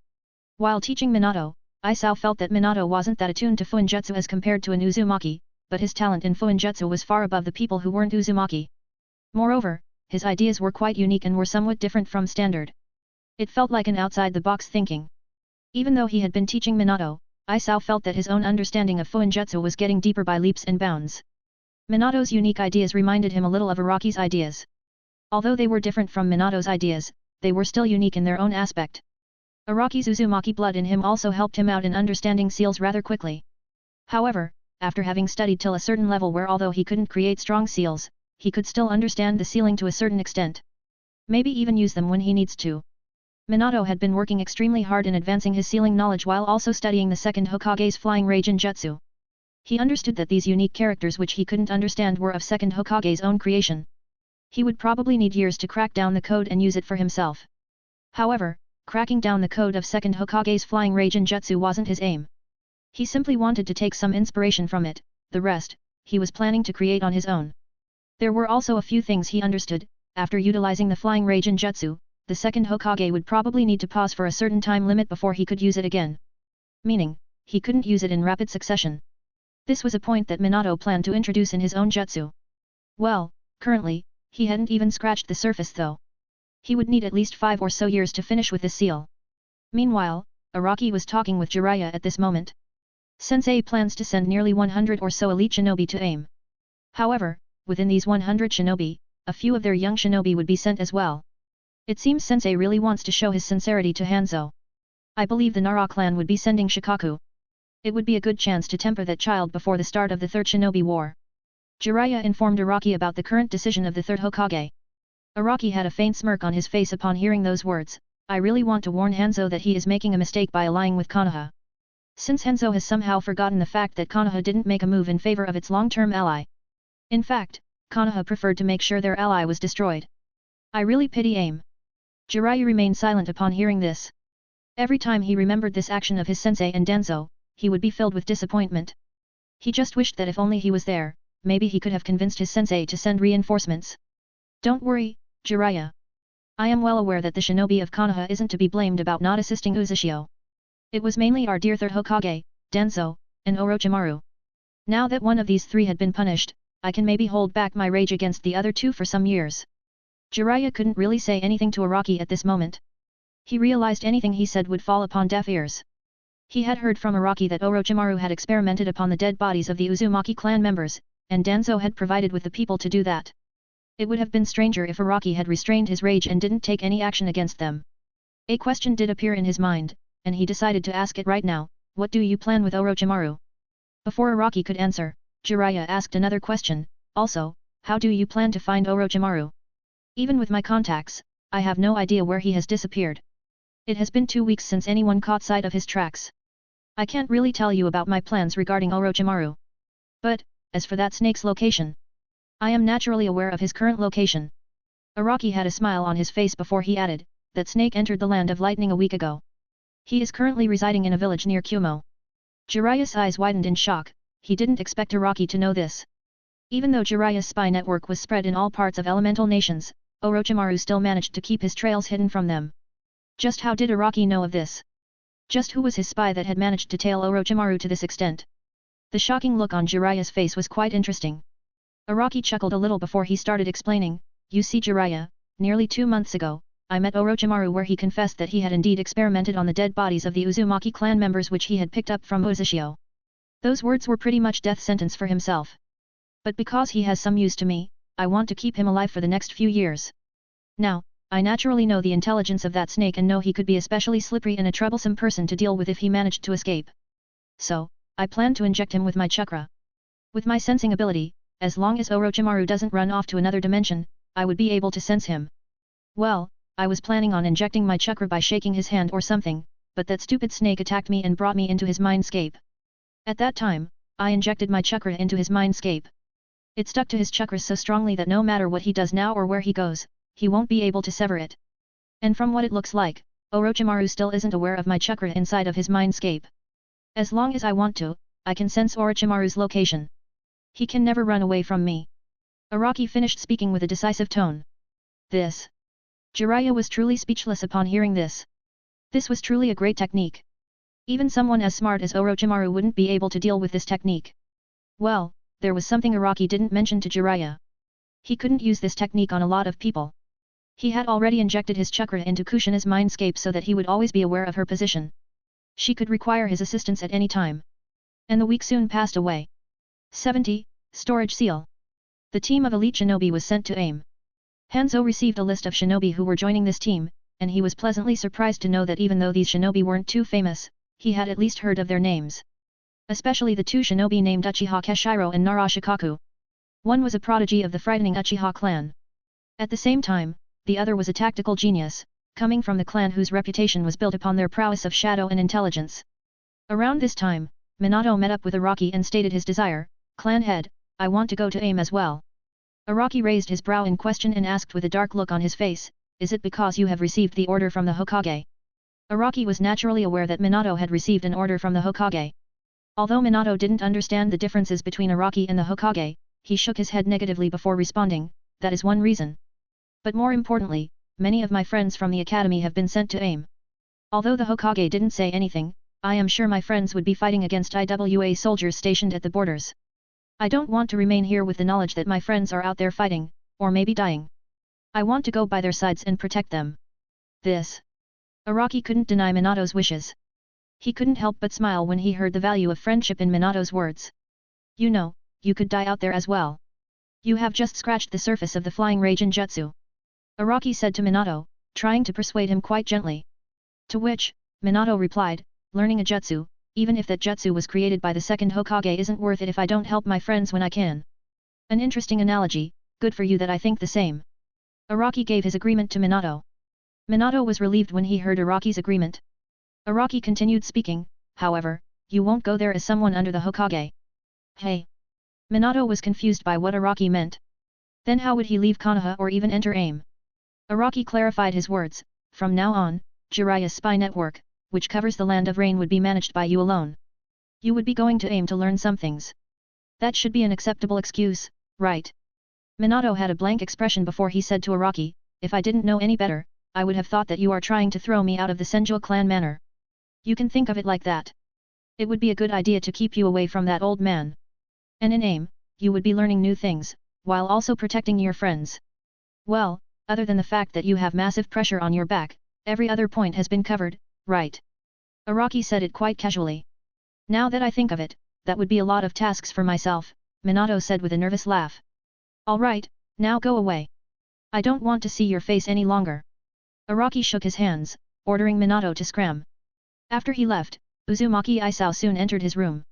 While teaching Minato, Isao felt that Minato wasn't that attuned to Fuinjutsu as compared to an Uzumaki, but his talent in Fuinjutsu was far above the people who weren't Uzumaki. Moreover, his ideas were quite unique and were somewhat different from standard. It felt like an outside-the-box thinking. Even though he had been teaching Minato, Isao felt that his own understanding of Fuinjutsu was getting deeper by leaps and bounds. Minato's unique ideas reminded him a little of Araki's ideas. Although they were different from Minato's ideas, they were still unique in their own aspect. Araki's Uzumaki blood in him also helped him out in understanding seals rather quickly. However, after having studied till a certain level where although he couldn't create strong seals, he could still understand the sealing to a certain extent. Maybe even use them when he needs to. Minato had been working extremely hard in advancing his sealing knowledge while also studying the second Hokage's Flying Ray Jutsu. He understood that these unique characters which he couldn't understand were of second Hokage's own creation. He would probably need years to crack down the code and use it for himself. However, cracking down the code of second Hokage's Flying Ray Jutsu wasn't his aim. He simply wanted to take some inspiration from it, the rest, he was planning to create on his own. There were also a few things he understood. After utilizing the Flying Ray Jutsu, the second Hokage would probably need to pause for a certain time limit before he could use it again. Meaning, he couldn't use it in rapid succession. This was a point that Minato planned to introduce in his own jutsu. Well, currently, he hadn't even scratched the surface though. He would need at least 5 or so years to finish with this seal. Meanwhile, Araki was talking with Jiraiya at this moment. Sensei plans to send nearly 100 or so elite shinobi to aim. However, within these 100 shinobi, a few of their young shinobi would be sent as well. It seems Sensei really wants to show his sincerity to Hanzo. I believe the Nara clan would be sending Shikaku. It would be a good chance to temper that child before the start of the Third Shinobi War. Jiraiya informed Araki about the current decision of the Third Hokage. Araki had a faint smirk on his face upon hearing those words. I really want to warn Hanzo that he is making a mistake by allying with Konoha. Since Hanzo has somehow forgotten the fact that Konoha didn't make a move in favor of its long-term ally. In fact, Konoha preferred to make sure their ally was destroyed. I really pity AIM. Jiraiya remained silent upon hearing this. Every time he remembered this action of his sensei and Danzo, he would be filled with disappointment. He just wished that if only he was there, maybe he could have convinced his sensei to send reinforcements. Don't worry, Jiraiya. I am well aware that the shinobi of Konoha isn't to be blamed about not assisting Uzushio. It was mainly our dear Third Hokage, Danzo, and Orochimaru. Now that one of these three had been punished, I can maybe hold back my rage against the other two for some years. Jiraiya couldn't really say anything to Araki at this moment. He realized anything he said would fall upon deaf ears. He had heard from Araki that Orochimaru had experimented upon the dead bodies of the Uzumaki clan members, and Danzo had provided with the people to do that. It would have been stranger if Araki had restrained his rage and didn't take any action against them. A question did appear in his mind, and he decided to ask it right now. What do you plan with Orochimaru? Before Araki could answer, Jiraiya asked another question. Also, how do you plan to find Orochimaru? Even with my contacts, I have no idea where he has disappeared. It has been 2 weeks since anyone caught sight of his tracks. I can't really tell you about my plans regarding Orochimaru. But, as for that snake's location, I am naturally aware of his current location. Araki had a smile on his face before he added, that snake entered the land of lightning a week ago. He is currently residing in a village near Kumo. Jiraiya's eyes widened in shock. He didn't expect Araki to know this. Even though Jiraiya's spy network was spread in all parts of elemental nations, Orochimaru still managed to keep his trails hidden from them. Just how did Araki know of this? Just who was his spy that had managed to tail Orochimaru to this extent? The shocking look on Jiraiya's face was quite interesting. Araki chuckled a little before he started explaining, "You see Jiraiya, nearly 2 months ago, I met Orochimaru where he confessed that he had indeed experimented on the dead bodies of the Uzumaki clan members which he had picked up from Ozashio. Those words were pretty much death sentence for himself. But because he has some use to me, I want to keep him alive for the next few years. Now, I naturally know the intelligence of that snake and know he could be especially slippery and a troublesome person to deal with if he managed to escape. So, I plan to inject him with my chakra. With my sensing ability, as long as Orochimaru doesn't run off to another dimension, I would be able to sense him. Well, I was planning on injecting my chakra by shaking his hand or something, but that stupid snake attacked me and brought me into his mindscape. At that time, I injected my chakra into his mindscape. It stuck to his chakras so strongly that no matter what he does now or where he goes, he won't be able to sever it. And from what it looks like, Orochimaru still isn't aware of my chakra inside of his mindscape. As long as I want to, I can sense Orochimaru's location. He can never run away from me." Araki finished speaking with a decisive tone. This. Jiraiya was truly speechless upon hearing this. This was truly a great technique. Even someone as smart as Orochimaru wouldn't be able to deal with this technique. Well, there was something Araki didn't mention to Jiraiya. He couldn't use this technique on a lot of people. He had already injected his chakra into Kushina's mindscape so that he would always be aware of her position. She could require his assistance at any time. And the week soon passed away. 70. Storage Seal. The team of elite shinobi was sent to AIM. Hanzo received a list of shinobi who were joining this team, and he was pleasantly surprised to know that even though these shinobi weren't too famous, he had at least heard of their names. Especially the 2 shinobi named Uchiha Keshiro and Nara Shikaku. One was a prodigy of the frightening Uchiha clan. At the same time, the other was a tactical genius, coming from the clan whose reputation was built upon their prowess of shadow and intelligence. Around this time, Minato met up with Araki and stated his desire, "Clan head, I want to go to AIM as well." Araki raised his brow in question and asked with a dark look on his face, "Is it because you have received the order from the Hokage?" Araki was naturally aware that Minato had received an order from the Hokage. Although Minato didn't understand the differences between Araki and the Hokage, he shook his head negatively before responding, "That is one reason. But more importantly, many of my friends from the academy have been sent to AIM. Although the Hokage didn't say anything, I am sure my friends would be fighting against IWA soldiers stationed at the borders. I don't want to remain here with the knowledge that my friends are out there fighting, or maybe dying. I want to go by their sides and protect them." This. Araki couldn't deny Minato's wishes. He couldn't help but smile when he heard the value of friendship in Minato's words. "You know, you could die out there as well. You have just scratched the surface of the flying Raijin Jutsu," Araki said to Minato, trying to persuade him quite gently. To which, Minato replied, "Learning a jutsu, even if that jutsu was created by the second Hokage, isn't worth it if I don't help my friends when I can." An interesting analogy, good for you that I think the same. Araki gave his agreement to Minato. Minato was relieved when he heard Araki's agreement. Araki continued speaking, "However, you won't go there as someone under the Hokage." Hey! Minato was confused by what Araki meant. Then how would he leave Konoha or even enter AIM? Araki clarified his words, "From now on, Jiraiya's spy network, which covers the land of rain, would be managed by you alone. You would be going to AIM to learn some things. That should be an acceptable excuse, right?" Minato had a blank expression before he said to Araki, "If I didn't know any better, I would have thought that you are trying to throw me out of the Senju clan manor. You can think of it like that. It would be a good idea to keep you away from that old man. And in AIM, you would be learning new things, while also protecting your friends. Well, other than the fact that you have massive pressure on your back, every other point has been covered, right?" Araki said it quite casually. "Now that I think of it, that would be a lot of tasks for myself," Minato said with a nervous laugh. "Alright, now go away. I don't want to see your face any longer." Araki shook his hands, ordering Minato to scram. After he left, Uzumaki Isao soon entered his room.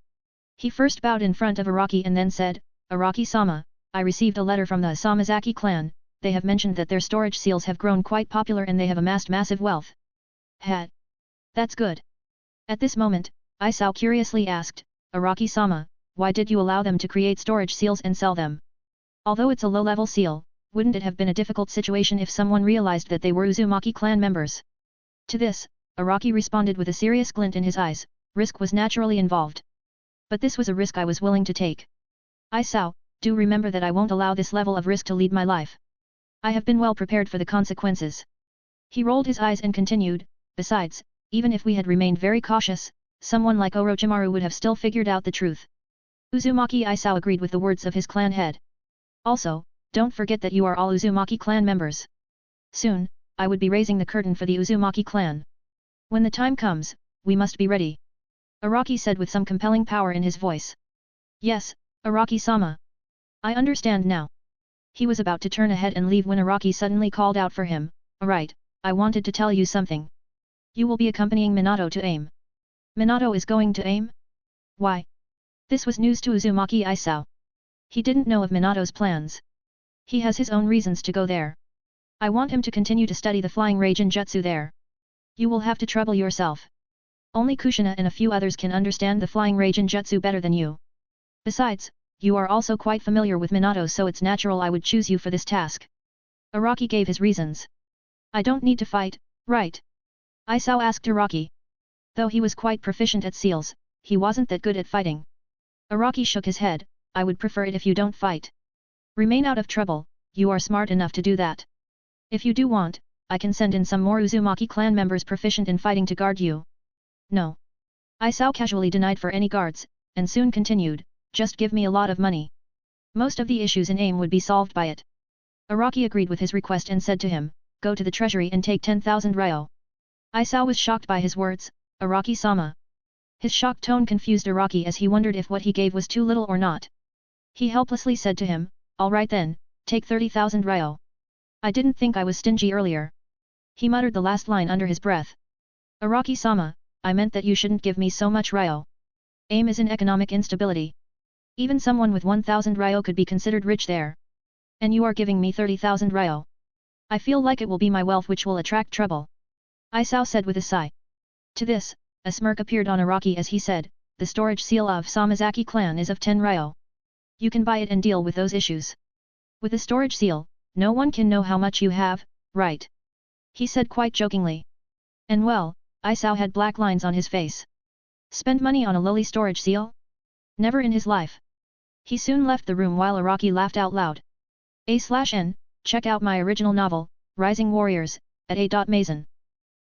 He first bowed in front of Araki and then said, "Araki-sama, I received a letter from the Asamazaki clan. They have mentioned that their storage seals have grown quite popular and they have amassed massive wealth." "Had. That's good." At this moment, Isao curiously asked, "Araki-sama, why did you allow them to create storage seals and sell them? Although it's a low-level seal, wouldn't it have been a difficult situation if someone realized that they were Uzumaki clan members?" To this, Araki responded with a serious glint in his eyes, "Risk was naturally involved. But this was a risk I was willing to take. Isao, do remember that I won't allow this level of risk to lead my life. I have been well prepared for the consequences." He rolled his eyes and continued, Besides, even if we had remained very cautious, someone like Orochimaru would have still figured out the truth. Uzumaki Isao agreed with the words of his clan head. Also, don't forget that you are all Uzumaki clan members. Soon, I would be raising the curtain for the Uzumaki clan. When the time comes, we must be ready. Araki said with some compelling power in his voice. Yes, Araki-sama. I understand now. He was about to turn ahead and leave when Araki suddenly called out for him. Alright, I wanted to tell you something. You will be accompanying Minato to AIM. Minato is going to AIM? Why? This was news to Uzumaki Isao. He didn't know of Minato's plans. He has his own reasons to go there. I want him to continue to study the flying Raijin Jutsu there. You will have to trouble yourself. Only Kushina and a few others can understand the flying Raijin Jutsu better than you. Besides, you are also quite familiar with Minato, so it's natural I would choose you for this task. Araki gave his reasons. I don't need to fight, right? Isao asked Araki. Though he was quite proficient at seals, he wasn't that good at fighting. Araki shook his head. I would prefer it if you don't fight. Remain out of trouble, you are smart enough to do that. If you do want, I can send in some more Uzumaki clan members proficient in fighting to guard you. No. Isao casually denied for any guards, and soon continued, just give me a lot of money. Most of the issues in AIM would be solved by it. Araki agreed with his request and said to him, go to the treasury and take 10,000 ryo. Isao was shocked by his words, Araki-sama. His shocked tone confused Araki as he wondered if what he gave was too little or not. He helplessly said to him, alright then, take 30,000 ryo. I didn't think I was stingy earlier. He muttered the last line under his breath. Araki-sama, I meant that you shouldn't give me so much ryo. AIM is in economic instability. Even someone with 1,000 ryo could be considered rich there. And you are giving me 30,000 ryo. I feel like it will be my wealth which will attract trouble. Isao said with a sigh. To this, a smirk appeared on Araki as he said, the storage seal of Samazaki clan is of 10 ryo. You can buy it and deal with those issues. With the storage seal, no one can know how much you have, right? He said quite jokingly. And well, Isao had black lines on his face. Spend money on a lowly storage seal? Never in his life. He soon left the room while Araki laughed out loud. A/N, check out my original novel, Rising Warriors, at A.Mason.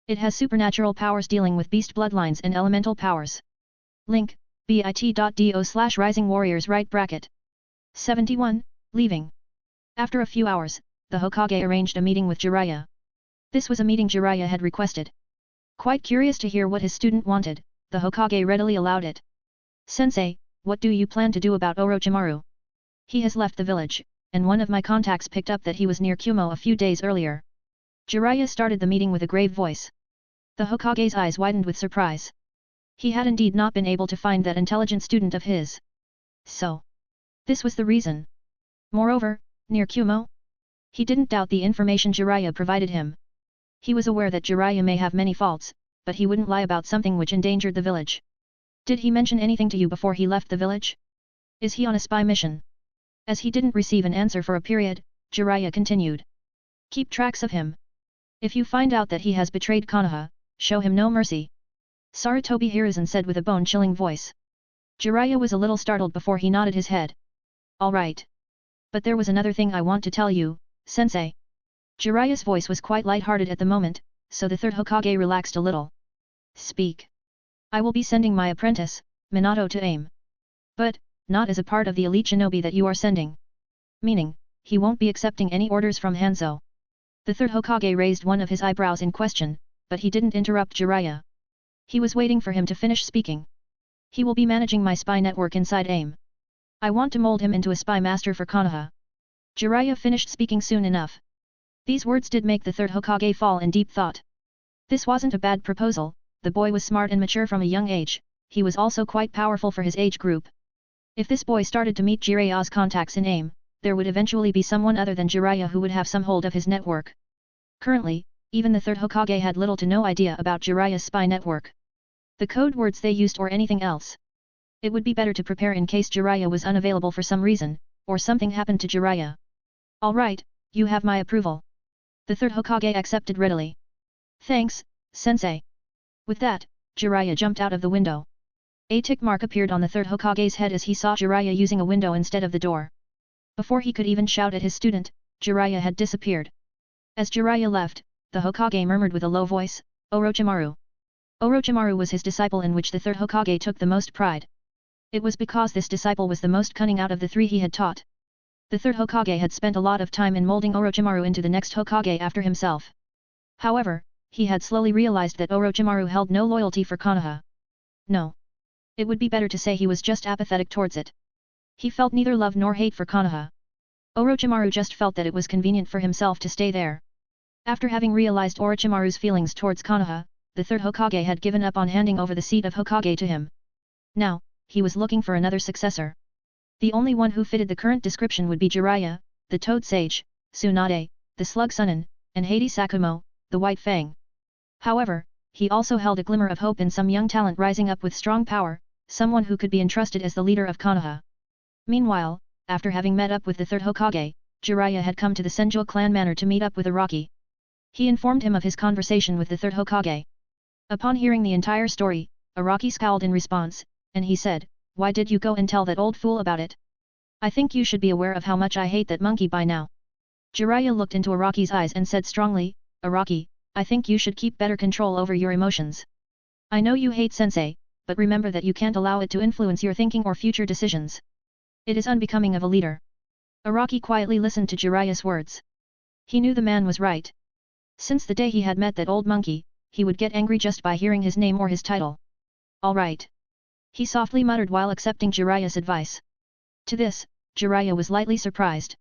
It has supernatural powers dealing with beast bloodlines and elemental powers. Link, bit.do/Rising Warriors right bracket. 71, leaving. After a few hours, the Hokage arranged a meeting with Jiraiya. This was a meeting Jiraiya had requested. Quite curious to hear what his student wanted, the Hokage readily allowed it. Sensei, what do you plan to do about Orochimaru? He has left the village, and one of my contacts picked up that he was near Kumo a few days earlier. Jiraiya started the meeting with a grave voice. The Hokage's eyes widened with surprise. He had indeed not been able to find that intelligent student of his. So, this was the reason. Moreover, near Kumo? He didn't doubt the information Jiraiya provided him. He was aware that Jiraiya may have many faults, but he wouldn't lie about something which endangered the village. Did he mention anything to you before he left the village? Is he on a spy mission? As he didn't receive an answer for a period, Jiraiya continued. Keep tracks of him. If you find out that he has betrayed Konoha, show him no mercy. Sarutobi Hiruzen said with a bone-chilling voice. Jiraiya was a little startled before he nodded his head. All right. But there was another thing I want to tell you, Sensei. Jiraiya's voice was quite light-hearted at the moment, so the third Hokage relaxed a little. Speak. I will be sending my apprentice, Minato to AIM. But, not as a part of the elite shinobi that you are sending. Meaning, he won't be accepting any orders from Hanzo. The third Hokage raised one of his eyebrows in question, but he didn't interrupt Jiraiya. He was waiting for him to finish speaking. He will be managing my spy network inside AIM. I want to mold him into a spy master for Konoha. Jiraiya finished speaking soon enough. These words did make the third Hokage fall in deep thought. This wasn't a bad proposal, the boy was smart and mature from a young age, he was also quite powerful for his age group. If this boy started to meet Jiraiya's contacts in AIM, there would eventually be someone other than Jiraiya who would have some hold of his network. Currently, even the third Hokage had little to no idea about Jiraiya's spy network. The code words they used or anything else. It would be better to prepare in case Jiraiya was unavailable for some reason, or something happened to Jiraiya. Alright, you have my approval. The third Hokage accepted readily. Thanks, Sensei. With that, Jiraiya jumped out of the window. A tick mark appeared on the third Hokage's head as he saw Jiraiya using a window instead of the door. Before he could even shout at his student, Jiraiya had disappeared. As Jiraiya left, the Hokage murmured with a low voice, Orochimaru. Orochimaru was his disciple in which the third Hokage took the most pride. It was because this disciple was the most cunning out of the three he had taught. The third Hokage had spent a lot of time in molding Orochimaru into the next Hokage after himself. However, he had slowly realized that Orochimaru held no loyalty for Konoha. No. It would be better to say he was just apathetic towards it. He felt neither love nor hate for Konoha. Orochimaru just felt that it was convenient for himself to stay there. After having realized Orochimaru's feelings towards Konoha, the third Hokage had given up on handing over the seat of Hokage to him. Now, he was looking for another successor. The only one who fitted the current description would be Jiraiya, the Toad Sage, Tsunade, the Slug Sunin, and Hades Sakumo, the White Fang. However, he also held a glimmer of hope in some young talent rising up with strong power, someone who could be entrusted as the leader of Konoha. Meanwhile, after having met up with the third Hokage, Jiraiya had come to the Senju clan manor to meet up with Araki. He informed him of his conversation with the third Hokage. Upon hearing the entire story, Araki scowled in response, and he said, "Why did you go and tell that old fool about it? I think you should be aware of how much I hate that monkey by now." Jiraiya looked into Araki's eyes and said strongly, "Araki, I think you should keep better control over your emotions. I know you hate sensei, but remember that you can't allow it to influence your thinking or future decisions. It is unbecoming of a leader." Araki quietly listened to Jiraiya's words. He knew the man was right. Since the day he had met that old monkey, he would get angry just by hearing his name or his title. "All right," he softly muttered while accepting Jiraiya's advice. To this, Jiraiya was lightly surprised.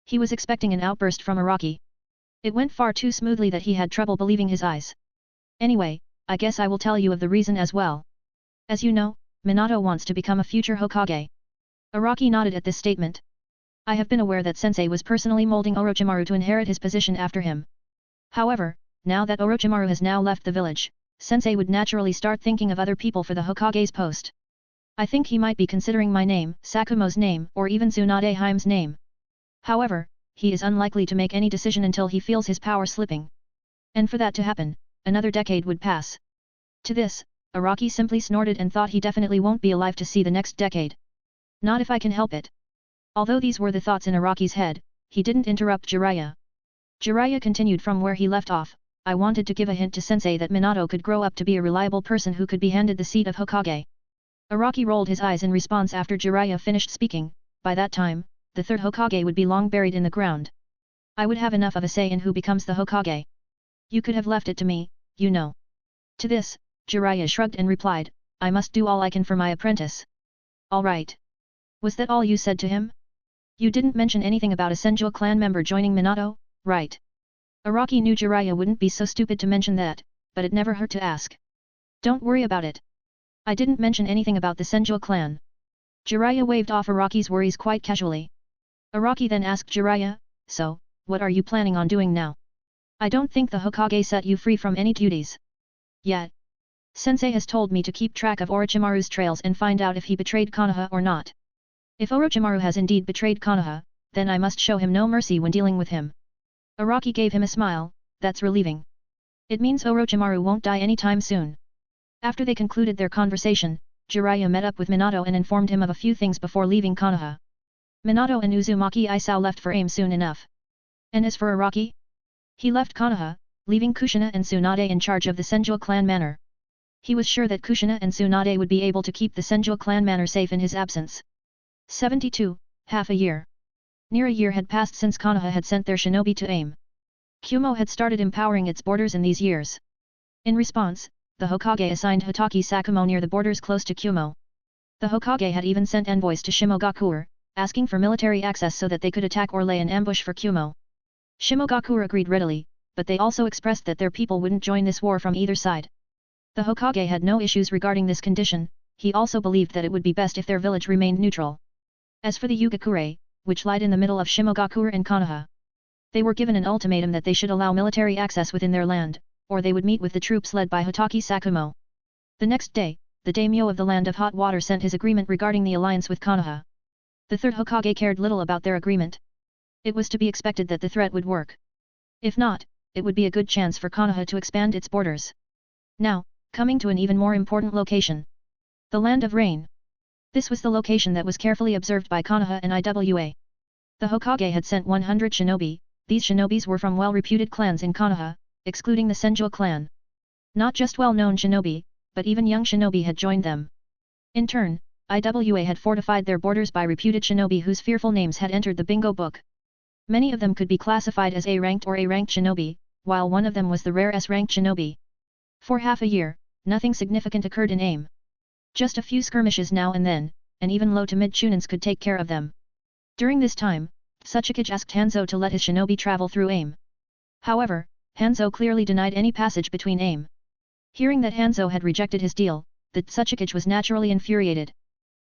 He was expecting an outburst from Araki. It went far too smoothly that he had trouble believing his eyes. "Anyway, I guess I will tell you of the reason as well. As you know, Minato wants to become a future Hokage." Araki nodded at this statement. "I have been aware that sensei was personally molding Orochimaru to inherit his position after him. However, now that Orochimaru has now left the village, sensei would naturally start thinking of other people for the Hokage's post. I think he might be considering my name, Sakumo's name, or even Tsunade Haime's name. However, he is unlikely to make any decision until he feels his power slipping. And for that to happen, another decade would pass." To this, Araki simply snorted and thought he definitely won't be alive to see the next decade. "Not if I can help it." Although these were the thoughts in Araki's head, he didn't interrupt Jiraiya. Jiraiya continued from where he left off, "I wanted to give a hint to sensei that Minato could grow up to be a reliable person who could be handed the seat of Hokage." Araki rolled his eyes in response after Jiraiya finished speaking. By that time, the third Hokage would be long buried in the ground. "I would have enough of a say in who becomes the Hokage. You could have left it to me, you know." To this, Jiraiya shrugged and replied, "I must do all I can for my apprentice." "All right. Was that all you said to him? You didn't mention anything about a Senju clan member joining Minato, right?" Araki knew Jiraiya wouldn't be so stupid to mention that, but it never hurt to ask. "Don't worry about it. I didn't mention anything about the Senju clan." Jiraiya waved off Araki's worries quite casually. Araki then asked Jiraiya, "So, what are you planning on doing now? I don't think the Hokage set you free from any duties yet. Sensei has told me to keep track of Orochimaru's trails and find out if he betrayed Konoha or not. If Orochimaru has indeed betrayed Konoha, then I must show him no mercy when dealing with him." Araki gave him a smile. "That's relieving. It means Orochimaru won't die anytime soon." After they concluded their conversation, Jiraiya met up with Minato and informed him of a few things before leaving Konoha. Minato and Uzumaki Isao left for AIM soon enough. And as for Araki? He left Konoha, leaving Kushina and Tsunade in charge of the Senju clan manor. He was sure that Kushina and Tsunade would be able to keep the Senju clan manor safe in his absence. 72, half a year. Near a year had passed since Konoha had sent their shinobi to AIM. Kumo had started empowering its borders in these years. In response, the Hokage assigned Hotaki Sakumo near the borders close to Kumo. The Hokage had even sent envoys to Shimogakuer, asking for military access so that they could attack or lay an ambush for Kumo. Shimogakuer agreed readily, but they also expressed that their people wouldn't join this war from either side. The Hokage had no issues regarding this condition. He also believed that it would be best if their village remained neutral. As for the Yugakure, which lied in the middle of Shimogakuer and Konoha, they were given an ultimatum that they should allow military access within their land, or they would meet with the troops led by Hotaki Sakumo. The next day, the daimyo of the Land of Hot Water sent his agreement regarding the alliance with Konoha. The third Hokage cared little about their agreement. It was to be expected that the threat would work. If not, it would be a good chance for Konoha to expand its borders. Now, coming to an even more important location. The Land of Rain. This was the location that was carefully observed by Konoha and Iwa. The Hokage had sent 100 shinobi. These shinobis were from well-reputed clans in Konoha, excluding the Senju clan. Not just well-known shinobi, but even young shinobi had joined them. In turn, IWA had fortified their borders by reputed shinobi whose fearful names had entered the bingo book. Many of them could be classified as A-ranked or A-ranked shinobi, while one of them was the rare S-ranked shinobi. For half a year, nothing significant occurred in AIM. Just a few skirmishes now and then, and even low to mid-chunins could take care of them. During this time, Tsuchikage asked Hanzo to let his shinobi travel through AIM. However, Hanzo clearly denied any passage between AIM. Hearing that Hanzo had rejected his deal, the Tsuchikage was naturally infuriated.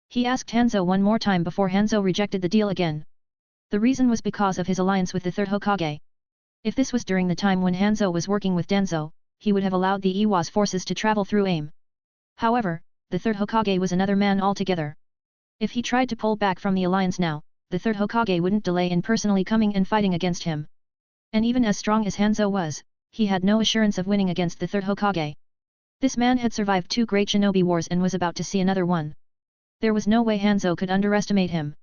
He asked Hanzo one more time before Hanzo rejected the deal again. The reason was because of his alliance with the third Hokage. If this was during the time when Hanzo was working with Danzo, he would have allowed the Iwa's forces to travel through AIM. However, the third Hokage was another man altogether. If he tried to pull back from the alliance now, the third Hokage wouldn't delay in personally coming and fighting against him. And even as strong as Hanzo was, he had no assurance of winning against the third Hokage. This man had survived 2 great shinobi wars and was about to see another one. There was no way Hanzo could underestimate him.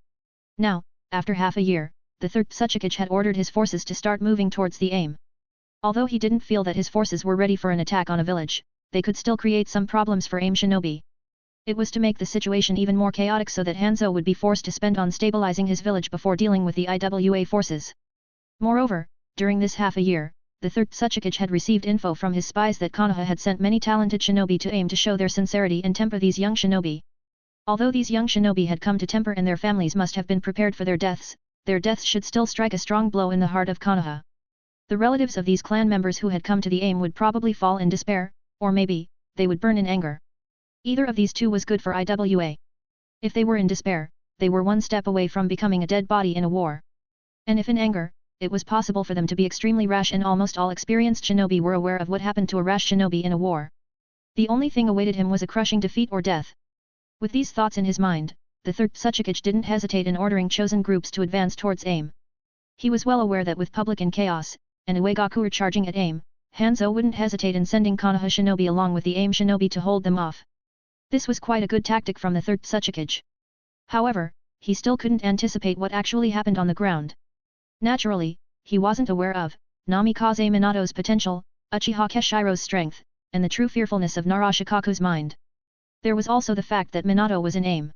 Now, after half a year, the third Tsuchikage had ordered his forces to start moving towards the AIM. Although he didn't feel that his forces were ready for an attack on a village, they could still create some problems for AIM shinobi. It was to make the situation even more chaotic so that Hanzo would be forced to spend on stabilizing his village before dealing with the IWA forces. Moreover, during this half a year, the third Tsuchikage had received info from his spies that Konoha had sent many talented shinobi to AIM to show their sincerity and temper these young shinobi. Although these young shinobi had come to temper and their families must have been prepared for their deaths should still strike a strong blow in the heart of Konoha. The relatives of these clan members who had come to the AIM would probably fall in despair, or maybe, they would burn in anger. Either of these two was good for IWA. If they were in despair, they were one step away from becoming a dead body in a war. And if in anger, it was possible for them to be extremely rash, and almost all experienced shinobi were aware of what happened to a rash shinobi in a war. The only thing awaited him was a crushing defeat or death. With these thoughts in his mind, the third Tsuchikage didn't hesitate in ordering chosen groups to advance towards AIM. He was well aware that with public in chaos, and Uegaku were charging at AIM, Hanzo wouldn't hesitate in sending Konoha shinobi along with the AIM shinobi to hold them off. This was quite a good tactic from the third Tsuchikage. However, he still couldn't anticipate what actually happened on the ground. Naturally, he wasn't aware of Namikaze Minato's potential, Uchiha Keshiro's strength, and the true fearfulness of Narashikaku's mind. There was also the fact that Minato was in AIM.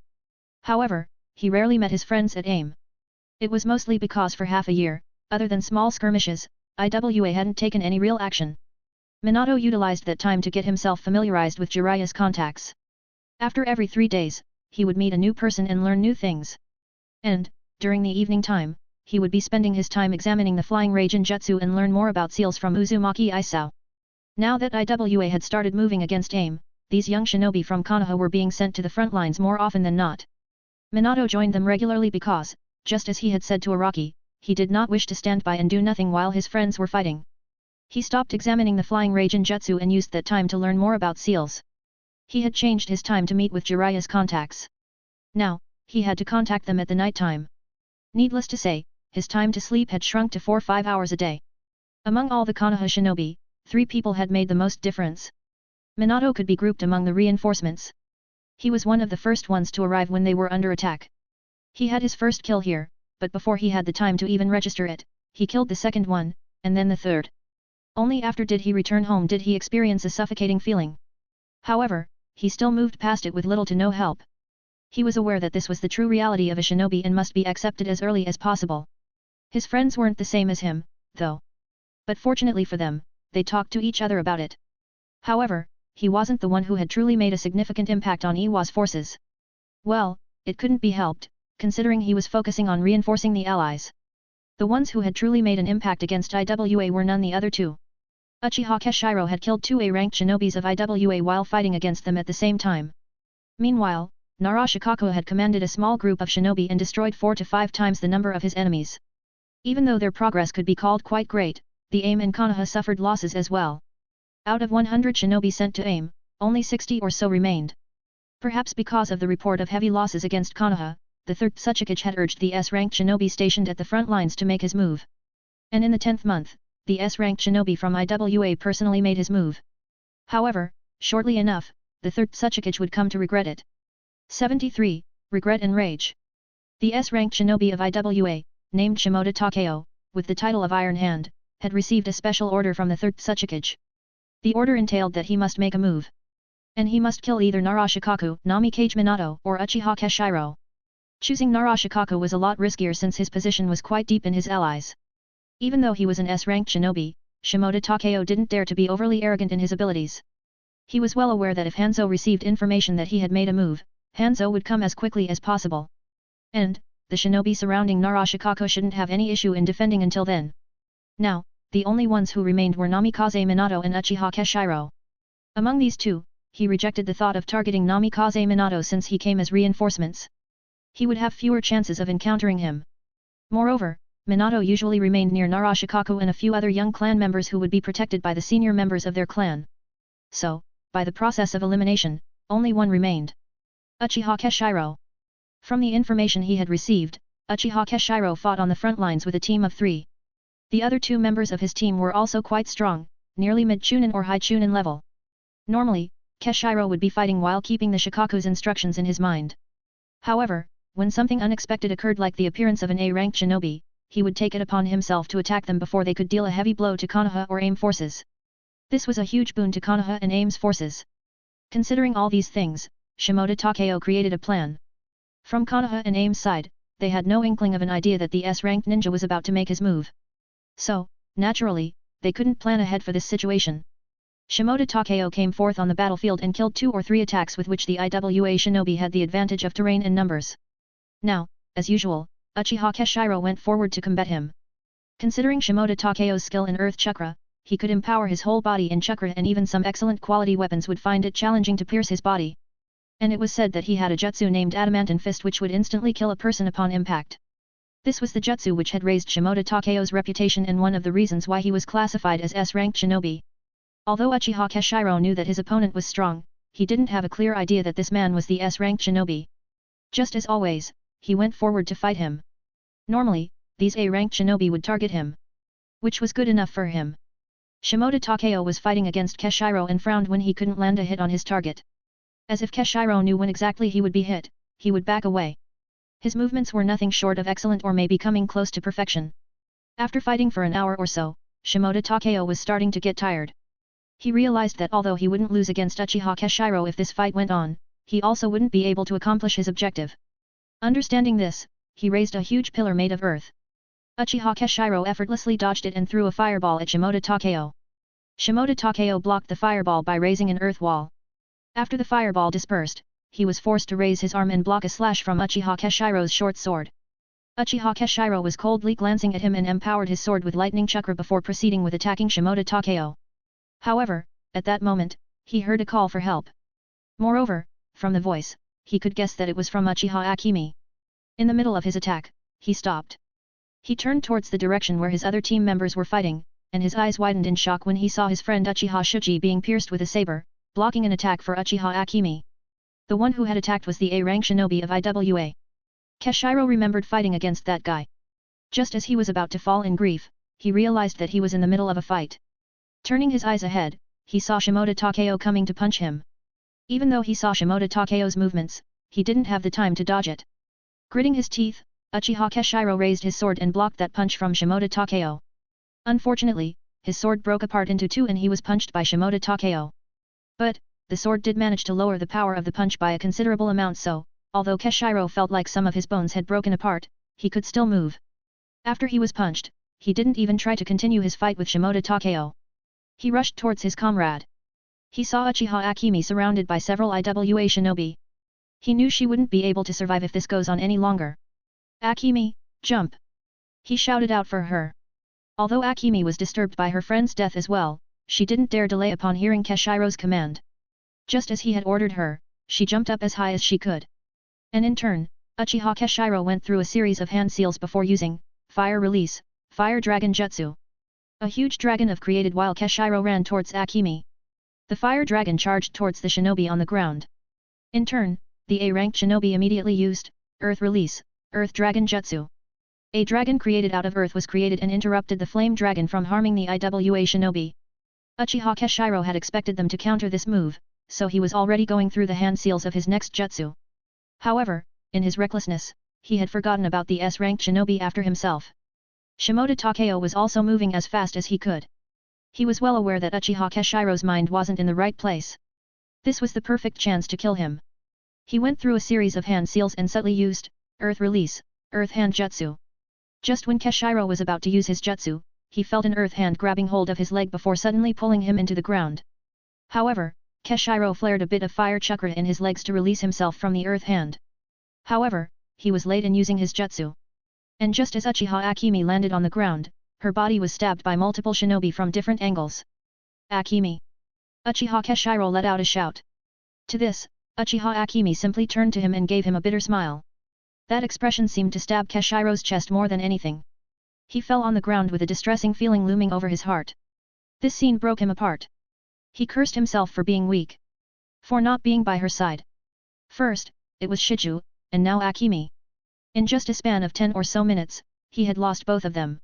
However, he rarely met his friends at AIM. It was mostly because for half a year, other than small skirmishes, IWA hadn't taken any real action. Minato utilized that time to get himself familiarized with Jiraiya's contacts. After every 3 days, he would meet a new person and learn new things. And, during the evening time, he would be spending his time examining the flying Raijin Jutsu and learn more about seals from Uzumaki Isao. Now that IWA had started moving against AIM, these young shinobi from Konoha were being sent to the front lines more often than not. Minato joined them regularly because, just as he had said to Araki, he did not wish to stand by and do nothing while his friends were fighting. He stopped examining the flying Raijin Jutsu and used that time to learn more about seals. He had changed his time to meet with Jiraiya's contacts. Now, he had to contact them at the night time. Needless to say, his time to sleep had shrunk to 4-5 hours a day. Among all the Konoha shinobi, 3 people had made the most difference. Minato could be grouped among the reinforcements. He was one of the first ones to arrive when they were under attack. He had his first kill here, but before he had the time to even register it, he killed the second one, and then the third. Only after did he return home did he experience a suffocating feeling. However, he still moved past it with little to no help. He was aware that this was the true reality of a shinobi and must be accepted as early as possible. His friends weren't the same as him, though. But fortunately for them, they talked to each other about it. However, he wasn't the one who had truly made a significant impact on Iwa's forces. Well, it couldn't be helped, considering he was focusing on reinforcing the allies. The ones who had truly made an impact against IWA were none the other two. Uchiha Keshiro had killed 2 A-ranked shinobis of IWA while fighting against them at the same time. Meanwhile, Narashikaku had commanded a small group of shinobi and destroyed 4 to 5 times the number of his enemies. Even though their progress could be called quite great, the AIM and Konoha suffered losses as well. Out of 100 shinobi sent to AIM, only 60 or so remained. Perhaps because of the report of heavy losses against Konoha, the third Tsuchikage had urged the S-ranked shinobi stationed at the front lines to make his move. And in the 10th month, the S-ranked shinobi from IWA personally made his move. However, shortly enough, the third Tsuchikage would come to regret it. 73. Regret and Rage. The S-ranked shinobi of IWA, named Shimoda Takeo, with the title of Iron Hand, had received a special order from the third Tsuchikage. The order entailed that he must make a move. And he must kill either Narashikaku, Namikaze Minato, or Uchiha Keshiro. Choosing Narashikaku was a lot riskier since his position was quite deep in his allies. Even though he was an S-ranked shinobi, Shimoda Takeo didn't dare to be overly arrogant in his abilities. He was well aware that if Hanzo received information that he had made a move, Hanzo would come as quickly as possible. And, the shinobi surrounding Narashikaku shouldn't have any issue in defending until then. Now, the only ones who remained were Namikaze Minato and Uchiha Keshiro. Among these two, he rejected the thought of targeting Namikaze Minato since he came as reinforcements. He would have fewer chances of encountering him. Moreover, Minato usually remained near Narashikaku and a few other young clan members who would be protected by the senior members of their clan. So, by the process of elimination, only one remained. Uchiha Keshiro. From the information he had received, Uchiha Keshiro fought on the front lines with a team of 3. The other 2 members of his team were also quite strong, nearly mid-chunin or high chunin level. Normally, Keshiro would be fighting while keeping the Shikaku's instructions in his mind. However, when something unexpected occurred like the appearance of an A-ranked shinobi, he would take it upon himself to attack them before they could deal a heavy blow to Konoha or AIM forces. This was a huge boon to Konoha and AIM's forces. Considering all these things, Shimoda Takeo created a plan. From Konoha and AIM's side, they had no inkling of an idea that the S-ranked ninja was about to make his move. So, naturally, they couldn't plan ahead for this situation. Shimoda Takeo came forth on the battlefield and killed 2 or 3 attacks with which the IWA shinobi had the advantage of terrain and numbers. Now, as usual, Uchiha Keshiro went forward to combat him. Considering Shimoda Takeo's skill in Earth Chakra, he could empower his whole body in chakra and even some excellent quality weapons would find it challenging to pierce his body. And it was said that he had a jutsu named Adamantine Fist which would instantly kill a person upon impact. This was the jutsu which had raised Shimoda Takeo's reputation and one of the reasons why he was classified as S-ranked shinobi. Although Uchiha Keshiro knew that his opponent was strong, he didn't have a clear idea that this man was the S-ranked shinobi. Just as always, he went forward to fight him. Normally, these A-ranked shinobi would target him. Which was good enough for him. Shimoda Takeo was fighting against Keshiro and frowned when he couldn't land a hit on his target. As if Keshiro knew when exactly he would be hit, he would back away. His movements were nothing short of excellent or maybe coming close to perfection. After fighting for an hour or so, Shimoda Takeo was starting to get tired. He realized that although he wouldn't lose against Uchiha Keshiro if this fight went on, he also wouldn't be able to accomplish his objective. Understanding this, he raised a huge pillar made of earth. Uchiha Keshiro effortlessly dodged it and threw a fireball at Shimoda Takeo. Shimoda Takeo blocked the fireball by raising an earth wall. After the fireball dispersed, he was forced to raise his arm and block a slash from Uchiha Keshiro's short sword. Uchiha Keshiro was coldly glancing at him and empowered his sword with lightning chakra before proceeding with attacking Shimoda Takeo. However, at that moment, he heard a call for help. Moreover, from the voice, he could guess that it was from Uchiha Akemi. In the middle of his attack, he stopped. He turned towards the direction where his other team members were fighting, and his eyes widened in shock when he saw his friend Uchiha Shuji being pierced with a saber, blocking an attack for Uchiha Akemi. The one who had attacked was the A-rank shinobi of IWA. Keshiro remembered fighting against that guy. Just as he was about to fall in grief, he realized that he was in the middle of a fight. Turning his eyes ahead, he saw Shimoda Takeo coming to punch him. Even though he saw Shimoda Takeo's movements, he didn't have the time to dodge it. Gritting his teeth, Uchiha Keshiro raised his sword and blocked that punch from Shimoda Takeo. Unfortunately, his sword broke apart into 2 and he was punched by Shimoda Takeo. But, the sword did manage to lower the power of the punch by a considerable amount so, although Keshiro felt like some of his bones had broken apart, he could still move. After he was punched, he didn't even try to continue his fight with Shimoda Takeo. He rushed towards his comrade. He saw Uchiha Akemi surrounded by several IWA shinobi. He knew she wouldn't be able to survive if this goes on any longer. Akemi, jump! He shouted out for her. Although Akemi was disturbed by her friend's death as well, she didn't dare delay upon hearing Keshiro's command. Just as he had ordered her, she jumped up as high as she could. And in turn, Uchiha Keshiro went through a series of hand seals before using Fire Release, Fire Dragon Jutsu. A huge dragon of created while Keshiro ran towards Akemi. The fire dragon charged towards the shinobi on the ground. In turn, the A-ranked shinobi immediately used Earth Release, Earth Dragon Jutsu. A dragon created out of earth was created and interrupted the flame dragon from harming the IWA shinobi. Uchiha Keshiro had expected them to counter this move, so he was already going through the hand seals of his next jutsu. However, in his recklessness, he had forgotten about the S-ranked shinobi after himself. Shimoda Takeo was also moving as fast as he could. He was well aware that Uchiha Keshiro's mind wasn't in the right place. This was the perfect chance to kill him. He went through a series of hand seals and subtly used, Earth Release, Earth Hand Jutsu. Just when Keshiro was about to use his jutsu, he felt an earth hand grabbing hold of his leg before suddenly pulling him into the ground. However, Keshiro flared a bit of fire chakra in his legs to release himself from the earth hand. However, he was late in using his jutsu. And just as Uchiha Akemi landed on the ground, her body was stabbed by multiple shinobi from different angles. Akemi! Uchiha Keshiro let out a shout. To this, Uchiha Akemi simply turned to him and gave him a bitter smile. That expression seemed to stab Keshiro's chest more than anything. He fell on the ground with a distressing feeling looming over his heart. This scene broke him apart. He cursed himself for being weak. For not being by her side. First, it was Shiju, and now Akemi. In just a span of 10 or so minutes, he had lost both of them.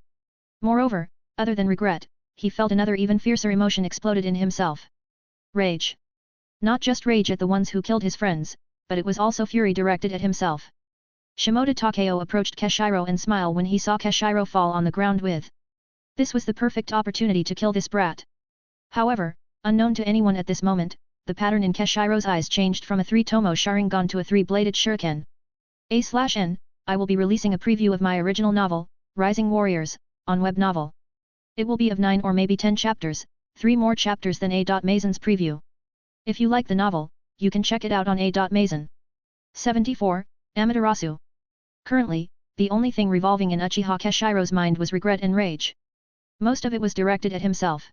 Moreover, other than regret, he felt another even fiercer emotion exploded in himself. Rage. Not just rage at the ones who killed his friends, but it was also fury directed at himself. Shimoda Takeo approached Keshiro and smiled when he saw Keshiro fall on the ground with. This was the perfect opportunity to kill this brat. However, unknown to anyone at this moment, the pattern in Keshiro's eyes changed from a 3-tomo Sharingan to a 3-bladed shuriken. A/N, I will be releasing a preview of my original novel, Rising Warriors, on web novel. It will be of 9 or maybe 10 chapters, 3 more chapters than A.Mazon's preview. If you like the novel, you can check it out on A.Mazon. 74, Amaterasu. Currently, the only thing revolving in Uchiha Keshiro's mind was regret and rage. Most of it was directed at himself.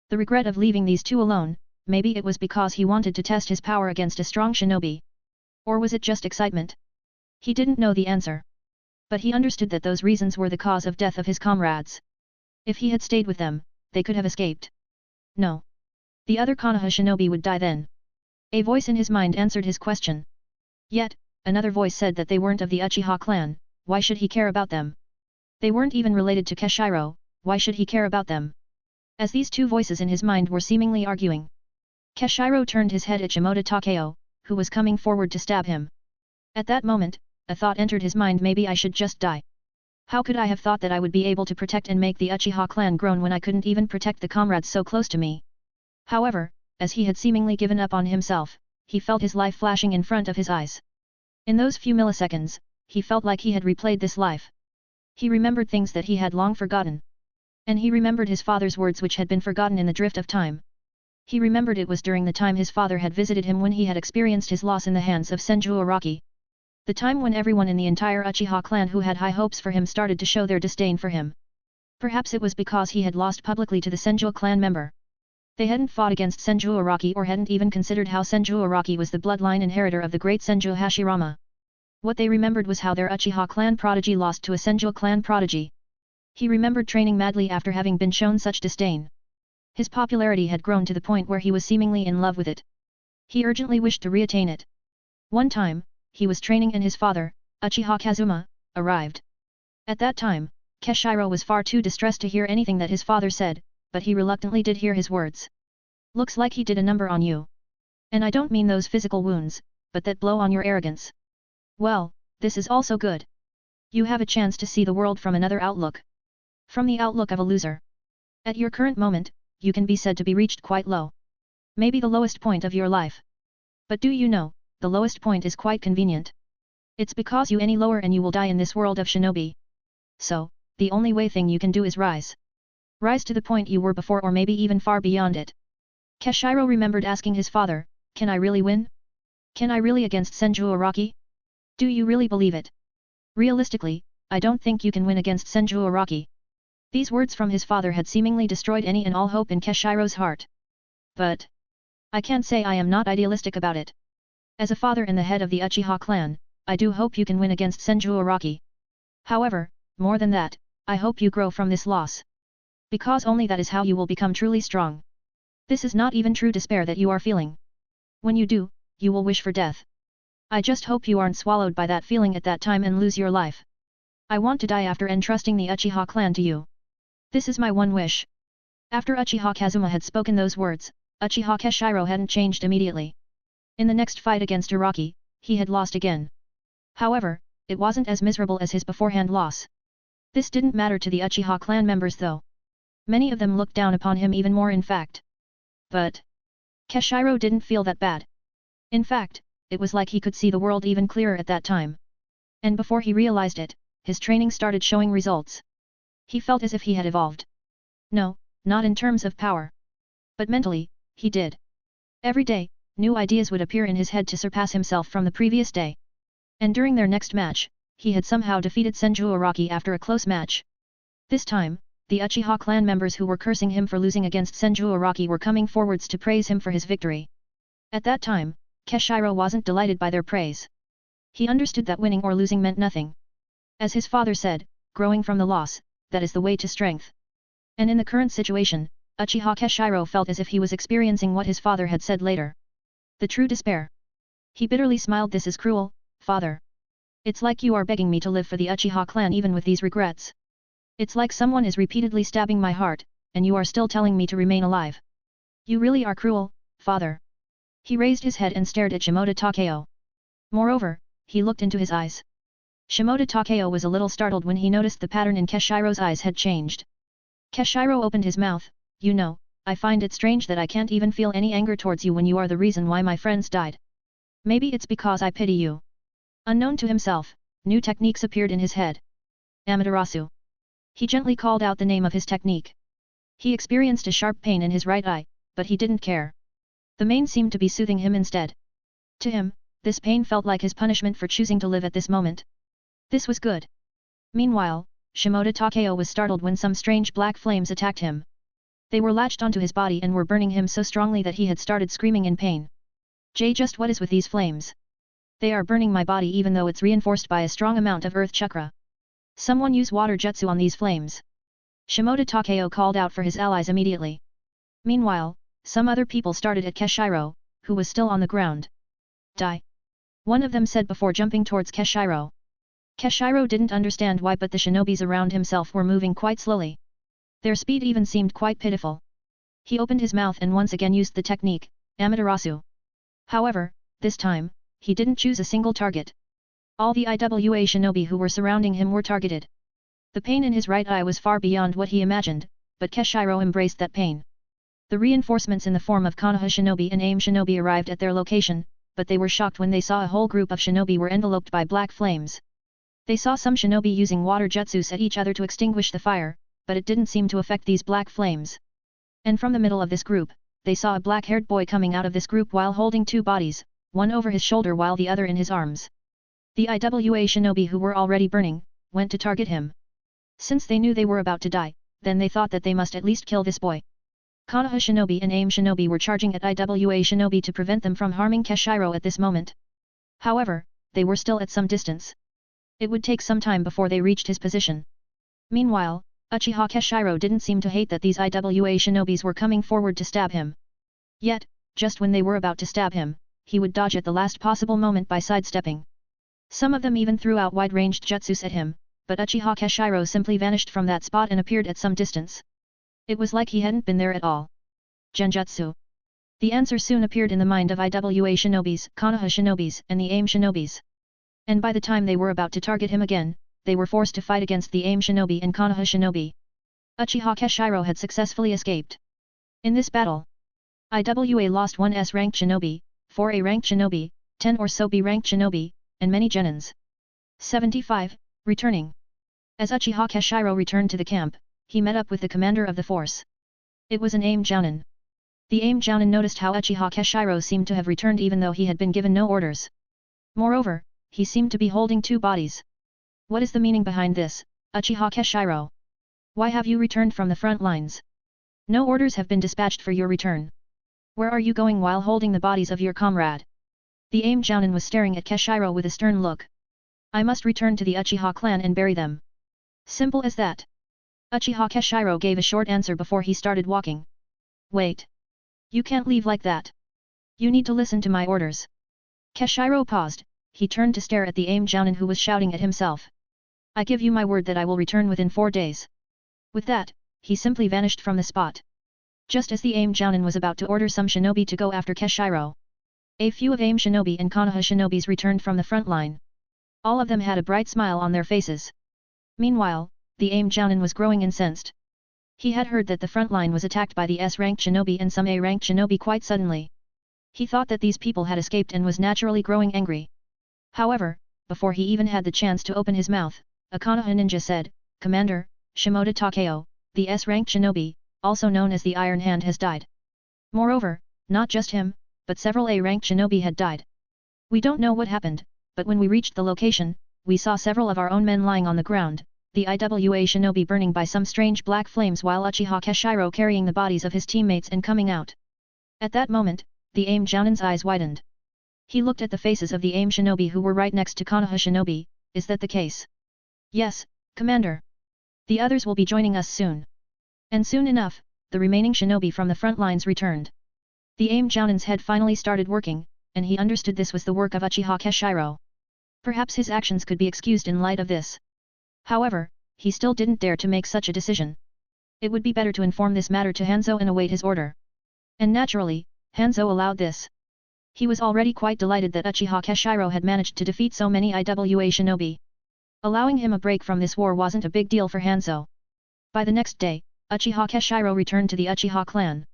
The regret of leaving these two alone, maybe it was because he wanted to test his power against a strong shinobi. Or was it just excitement? He didn't know the answer. But he understood that those reasons were the cause of death of his comrades. If he had stayed with them, they could have escaped. No. The other Konoha shinobi would die then. A voice in his mind answered his question. Yet, another voice said that they weren't of the Uchiha clan, why should he care about them? They weren't even related to Keshiro, why should he care about them? As these two voices in his mind were seemingly arguing, Keshiro turned his head at Shimoda Takeo, who was coming forward to stab him. At that moment, a thought entered his mind: maybe I should just die. How could I have thought that I would be able to protect and make the Uchiha clan grown when I couldn't even protect the comrades so close to me? However, as he had seemingly given up on himself, he felt his life flashing in front of his eyes. In those few milliseconds, he felt like he had replayed this life. He remembered things that he had long forgotten. And he remembered his father's words which had been forgotten in the drift of time. He remembered it was during the time his father had visited him when he had experienced his loss in the hands of Senju Araki. The time when everyone in the entire Uchiha clan who had high hopes for him started to show their disdain for him. Perhaps it was because he had lost publicly to the Senju clan member. They hadn't fought against Senju Araki or hadn't even considered how Senju Araki was the bloodline inheritor of the great Senju Hashirama. What they remembered was how their Uchiha clan prodigy lost to a Senju clan prodigy. He remembered training madly after having been shown such disdain. His popularity had grown to the point where he was seemingly in love with it. He urgently wished to reattain it. One time, he was training and his father, Uchiha Kazuma, arrived. At that time, Keshiro was far too distressed to hear anything that his father said, but he reluctantly did hear his words. Looks like he did a number on you. And I don't mean those physical wounds, but that blow on your arrogance. Well, this is also good. You have a chance to see the world from another outlook. From the outlook of a loser. At your current moment, you can be said to be reached quite low. Maybe the lowest point of your life. But do you know, the lowest point is quite convenient. It's because you any lower and you will die in this world of shinobi. So, the only way thing you can do is rise. Rise to the point you were before or maybe even far beyond it. Keshiro remembered asking his father, can I really win? Can I really against Senju Araki? Do you really believe it? Realistically, I don't think you can win against Senju Araki. These words from his father had seemingly destroyed any and all hope in Keshiro's heart. But I can't say I am not idealistic about it. As a father and the head of the Uchiha clan, I do hope you can win against Senju Araki. However, more than that, I hope you grow from this loss. Because only that is how you will become truly strong. This is not even true despair that you are feeling. When you do, you will wish for death. I just hope you aren't swallowed by that feeling at that time and lose your life. I want to die after entrusting the Uchiha clan to you. This is my one wish. After Uchiha Kazuma had spoken those words, Uchiha Keshiro hadn't changed immediately. In the next fight against Araki, he had lost again. However, it wasn't as miserable as his beforehand loss. This didn't matter to the Uchiha clan members though. Many of them looked down upon him even more in fact. But Hashirama didn't feel that bad. In fact, it was like he could see the world even clearer at that time. And before he realized it, his training started showing results. He felt as if he had evolved. No, not in terms of power. But mentally, he did. Every day, new ideas would appear in his head to surpass himself from the previous day. And during their next match, he had somehow defeated Senju Araki after a close match. This time, the Uchiha clan members who were cursing him for losing against Senju Araki were coming forwards to praise him for his victory. At that time, Hashirama wasn't delighted by their praise. He understood that winning or losing meant nothing. As his father said, growing from the loss, that is the way to strength. And in the current situation, Uchiha Hashirama felt as if he was experiencing what his father had said later. The true despair. He bitterly smiled. This is cruel, father. It's like you are begging me to live for the Uchiha clan even with these regrets. It's like someone is repeatedly stabbing my heart, and you are still telling me to remain alive. You really are cruel, father. He raised his head and stared at Shimoda Takeo. Moreover, he looked into his eyes. Shimoda Takeo was a little startled when he noticed the pattern in Hashirama's eyes had changed. Hashirama opened his mouth. You know, I find it strange that I can't even feel any anger towards you when you are the reason why my friends died. Maybe it's because I pity you. Unknown to himself, new techniques appeared in his head. Amaterasu. He gently called out the name of his technique. He experienced a sharp pain in his right eye, but he didn't care. The mane seemed to be soothing him instead. To him, this pain felt like his punishment for choosing to live at this moment. This was good. Meanwhile, Shimoda Takeo was startled when some strange black flames attacked him. They were latched onto his body and were burning him so strongly that he had started screaming in pain. Just what is with these flames? They are burning my body even though it's reinforced by a strong amount of earth chakra. Someone use water jutsu on these flames. Shimoda Takeo called out for his allies immediately. Meanwhile, some other people started at Hashirama, who was still on the ground. Die. One of them said before jumping towards Hashirama. Hashirama didn't understand why, but the shinobis around himself were moving quite slowly. Their speed even seemed quite pitiful. He opened his mouth and once again used the technique, Amaterasu. However, this time, he didn't choose a single target. All the IWA shinobi who were surrounding him were targeted. The pain in his right eye was far beyond what he imagined, but Hashirama embraced that pain. The reinforcements in the form of Konoha shinobi and AIM shinobi arrived at their location, but they were shocked when they saw a whole group of shinobi were enveloped by black flames. They saw some shinobi using water jutsus at each other to extinguish the fire, but it didn't seem to affect these black flames. And from the middle of this group, they saw a black-haired boy coming out of this group while holding two bodies, one over his shoulder while the other in his arms. The IWA shinobi who were already burning, went to target him. Since they knew they were about to die, then they thought that they must at least kill this boy. Konoha shinobi and AIM shinobi were charging at IWA shinobi to prevent them from harming Hashirama at this moment. However, they were still at some distance. It would take some time before they reached his position. Meanwhile, Uchiha Hashirama didn't seem to hate that these IWA shinobis were coming forward to stab him. Yet, just when they were about to stab him, he would dodge at the last possible moment by sidestepping. Some of them even threw out wide-ranged jutsus at him, but Uchiha Hashirama simply vanished from that spot and appeared at some distance. It was like he hadn't been there at all. Genjutsu. The answer soon appeared in the mind of IWA shinobis, Konoha shinobis, and the AIM shinobis. And by the time they were about to target him again, they were forced to fight against the AIM shinobi and Konoha shinobi. Uchiha Hashirama had successfully escaped. In this battle, IWA lost 1 S-ranked shinobi, 4 A-ranked shinobi, 10 or so B-ranked shinobi, and many genins. 75, returning. As Uchiha Hashirama returned to the camp, he met up with the commander of the force. It was an AIM jounin. The AIM jounin noticed how Uchiha Hashirama seemed to have returned even though he had been given no orders. Moreover, he seemed to be holding two bodies. What is the meaning behind this, Uchiha Hashirama? Why have you returned from the front lines? No orders have been dispatched for your return. Where are you going while holding the bodies of your comrade? The AIM jounin was staring at Hashirama with a stern look. I must return to the Uchiha clan and bury them. Simple as that. Uchiha Hashirama gave a short answer before he started walking. Wait. You can't leave like that. You need to listen to my orders. Hashirama paused, he turned to stare at the AIM jounin who was shouting at himself. I give you my word that I will return within 4 days. With that, he simply vanished from the spot. Just as the AIM jounin was about to order some shinobi to go after Hashirama. A few of AIM shinobi and Konoha shinobis returned from the front line. All of them had a bright smile on their faces. Meanwhile, the AIM jounin was growing incensed. He had heard that the front line was attacked by the S-ranked shinobi and some A-ranked shinobi quite suddenly. He thought that these people had escaped and was naturally growing angry. However, before he even had the chance to open his mouth, a Konoha ninja said, "Commander, Shimoda Takeo, the S-ranked shinobi, also known as the Iron Hand, has died." Moreover, not just him, but several A-ranked shinobi had died. "We don't know what happened, but when we reached the location, we saw several of our own men lying on the ground, the IWA shinobi burning by some strange black flames while Uchiha Keshiro carrying the bodies of his teammates and coming out." At that moment, the AIM Jounin's eyes widened. He looked at the faces of the AIM shinobi who were right next to Konoha shinobi. "Is that the case?" "Yes, Commander. The others will be joining us soon." And soon enough, the remaining shinobi from the front lines returned. The AIM Jounin's head finally started working, and he understood this was the work of Uchiha Keshiro. Perhaps his actions could be excused in light of this. However, he still didn't dare to make such a decision. It would be better to inform this matter to Hanzo and await his order. And naturally, Hanzo allowed this. He was already quite delighted that Uchiha Keshiro had managed to defeat so many IWA shinobi. Allowing him a break from this war wasn't a big deal for Hanzo. By the next day, Uchiha Keshiro returned to the Uchiha clan.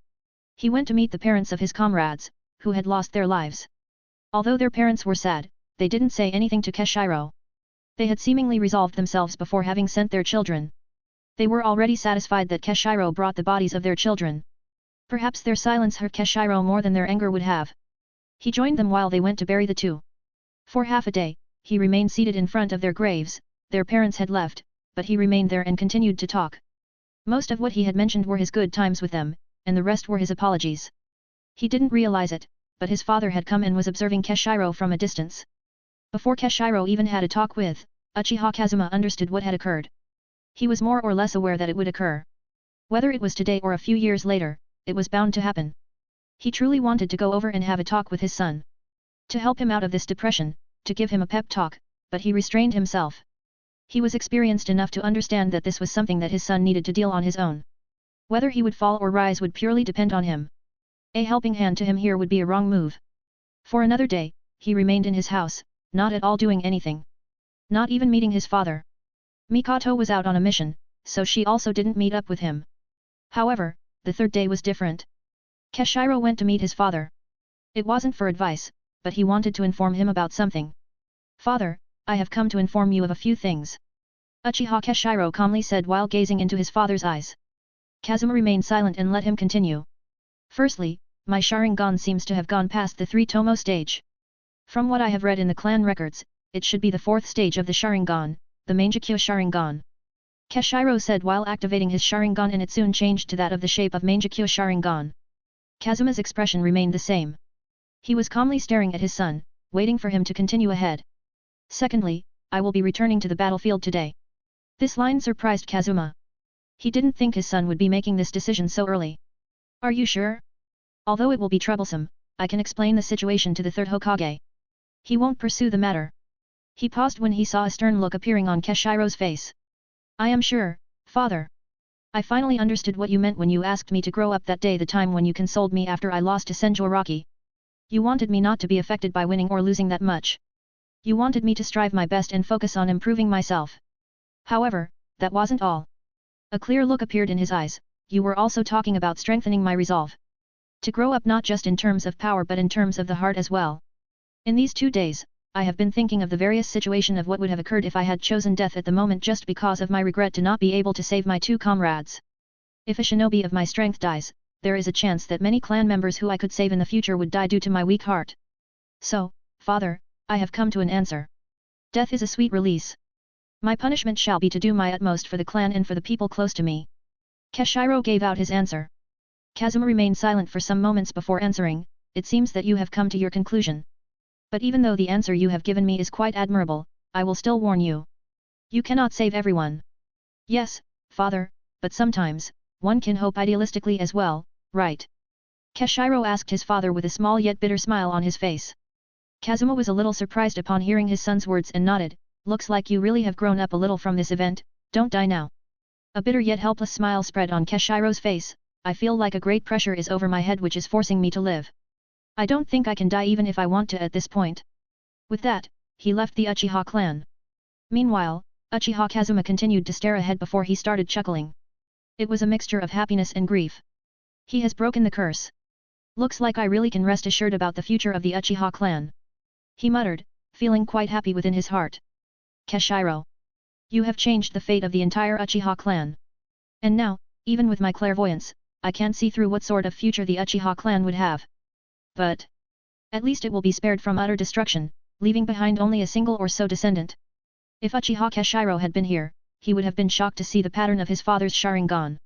He went to meet the parents of his comrades, who had lost their lives. Although their parents were sad, they didn't say anything to Keshiro. They had seemingly resolved themselves before having sent their children. They were already satisfied that Keshiro brought the bodies of their children. Perhaps their silence hurt Keshiro more than their anger would have. He joined them while they went to bury the two. For half a day, he remained seated in front of their graves. Their parents had left, but he remained there and continued to talk. Most of what he had mentioned were his good times with them, and the rest were his apologies. He didn't realize it, but his father had come and was observing Keshiro from a distance. Before Keshiro even had a talk with, Uchiha Kazuma understood what had occurred. He was more or less aware that it would occur. Whether it was today or a few years later, it was bound to happen. He truly wanted to go over and have a talk with his son. To help him out of this depression, to give him a pep talk, but he restrained himself. He was experienced enough to understand that this was something that his son needed to deal on his own. Whether he would fall or rise would purely depend on him. A helping hand to him here would be a wrong move. For another day, he remained in his house, not at all doing anything. Not even meeting his father. Mikoto was out on a mission, so she also didn't meet up with him. However, the third day was different. Keshiro went to meet his father. It wasn't for advice, but he wanted to inform him about something. "Father, I have come to inform you of a few things." Uchiha Keshiro calmly said while gazing into his father's eyes. Kazuma remained silent and let him continue. "Firstly, my Sharingan seems to have gone past the 3-tomo stage. From what I have read in the clan records, it should be the 4th stage of the Sharingan, the Mangekyo Sharingan." Keshiro said while activating his Sharingan, and it soon changed to that of the shape of Mangekyo Sharingan. Kazuma's expression remained the same. He was calmly staring at his son, waiting for him to continue ahead. "Secondly, I will be returning to the battlefield today." This line surprised Kazuma. He didn't think his son would be making this decision so early. "Are you sure? Although it will be troublesome, I can explain the situation to the third Hokage. He won't pursue the matter." He paused when he saw a stern look appearing on Keshiro's face. "I am sure, father. I finally understood what you meant when you asked me to grow up that day, the time when you consoled me after I lost to Senjoraki. You wanted me not to be affected by winning or losing that much. You wanted me to strive my best and focus on improving myself. However, that wasn't all." A clear look appeared in his eyes. "You were also talking about strengthening my resolve. To grow up not just in terms of power but in terms of the heart as well. In these 2 days, I have been thinking of the various situation of what would have occurred if I had chosen death at the moment just because of my regret to not be able to save my 2 comrades. If a shinobi of my strength dies, there is a chance that many clan members who I could save in the future would die due to my weak heart. So, father, I have come to an answer. Death is a sweet release. My punishment shall be to do my utmost for the clan and for the people close to me." Keshiro gave out his answer. Kazuma remained silent for some moments before answering. "It seems that you have come to your conclusion. But even though the answer you have given me is quite admirable, I will still warn you. You cannot save everyone." "Yes, father, but sometimes, one can hope idealistically as well, right?" Keshiro asked his father with a small yet bitter smile on his face. Kazuma was a little surprised upon hearing his son's words and nodded. "Looks like you really have grown up a little from this event, don't die now." A bitter yet helpless smile spread on Keshiro's face. "I feel like a great pressure is over my head which is forcing me to live. I don't think I can die even if I want to at this point." With that, he left the Uchiha clan. Meanwhile, Uchiha Kazuma continued to stare ahead before he started chuckling. It was a mixture of happiness and grief. He has broken the curse. Looks like I really can rest assured about the future of the Uchiha clan. He muttered, feeling quite happy within his heart. Hashirama. You have changed the fate of the entire Uchiha clan. And now, even with my clairvoyance, I can't see through what sort of future the Uchiha clan would have. But at least it will be spared from utter destruction, leaving behind only a single or so descendant. If Uchiha Hashirama had been here, he would have been shocked to see the pattern of his father's Sharingan.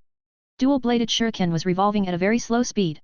Dual-bladed shuriken was revolving at a very slow speed.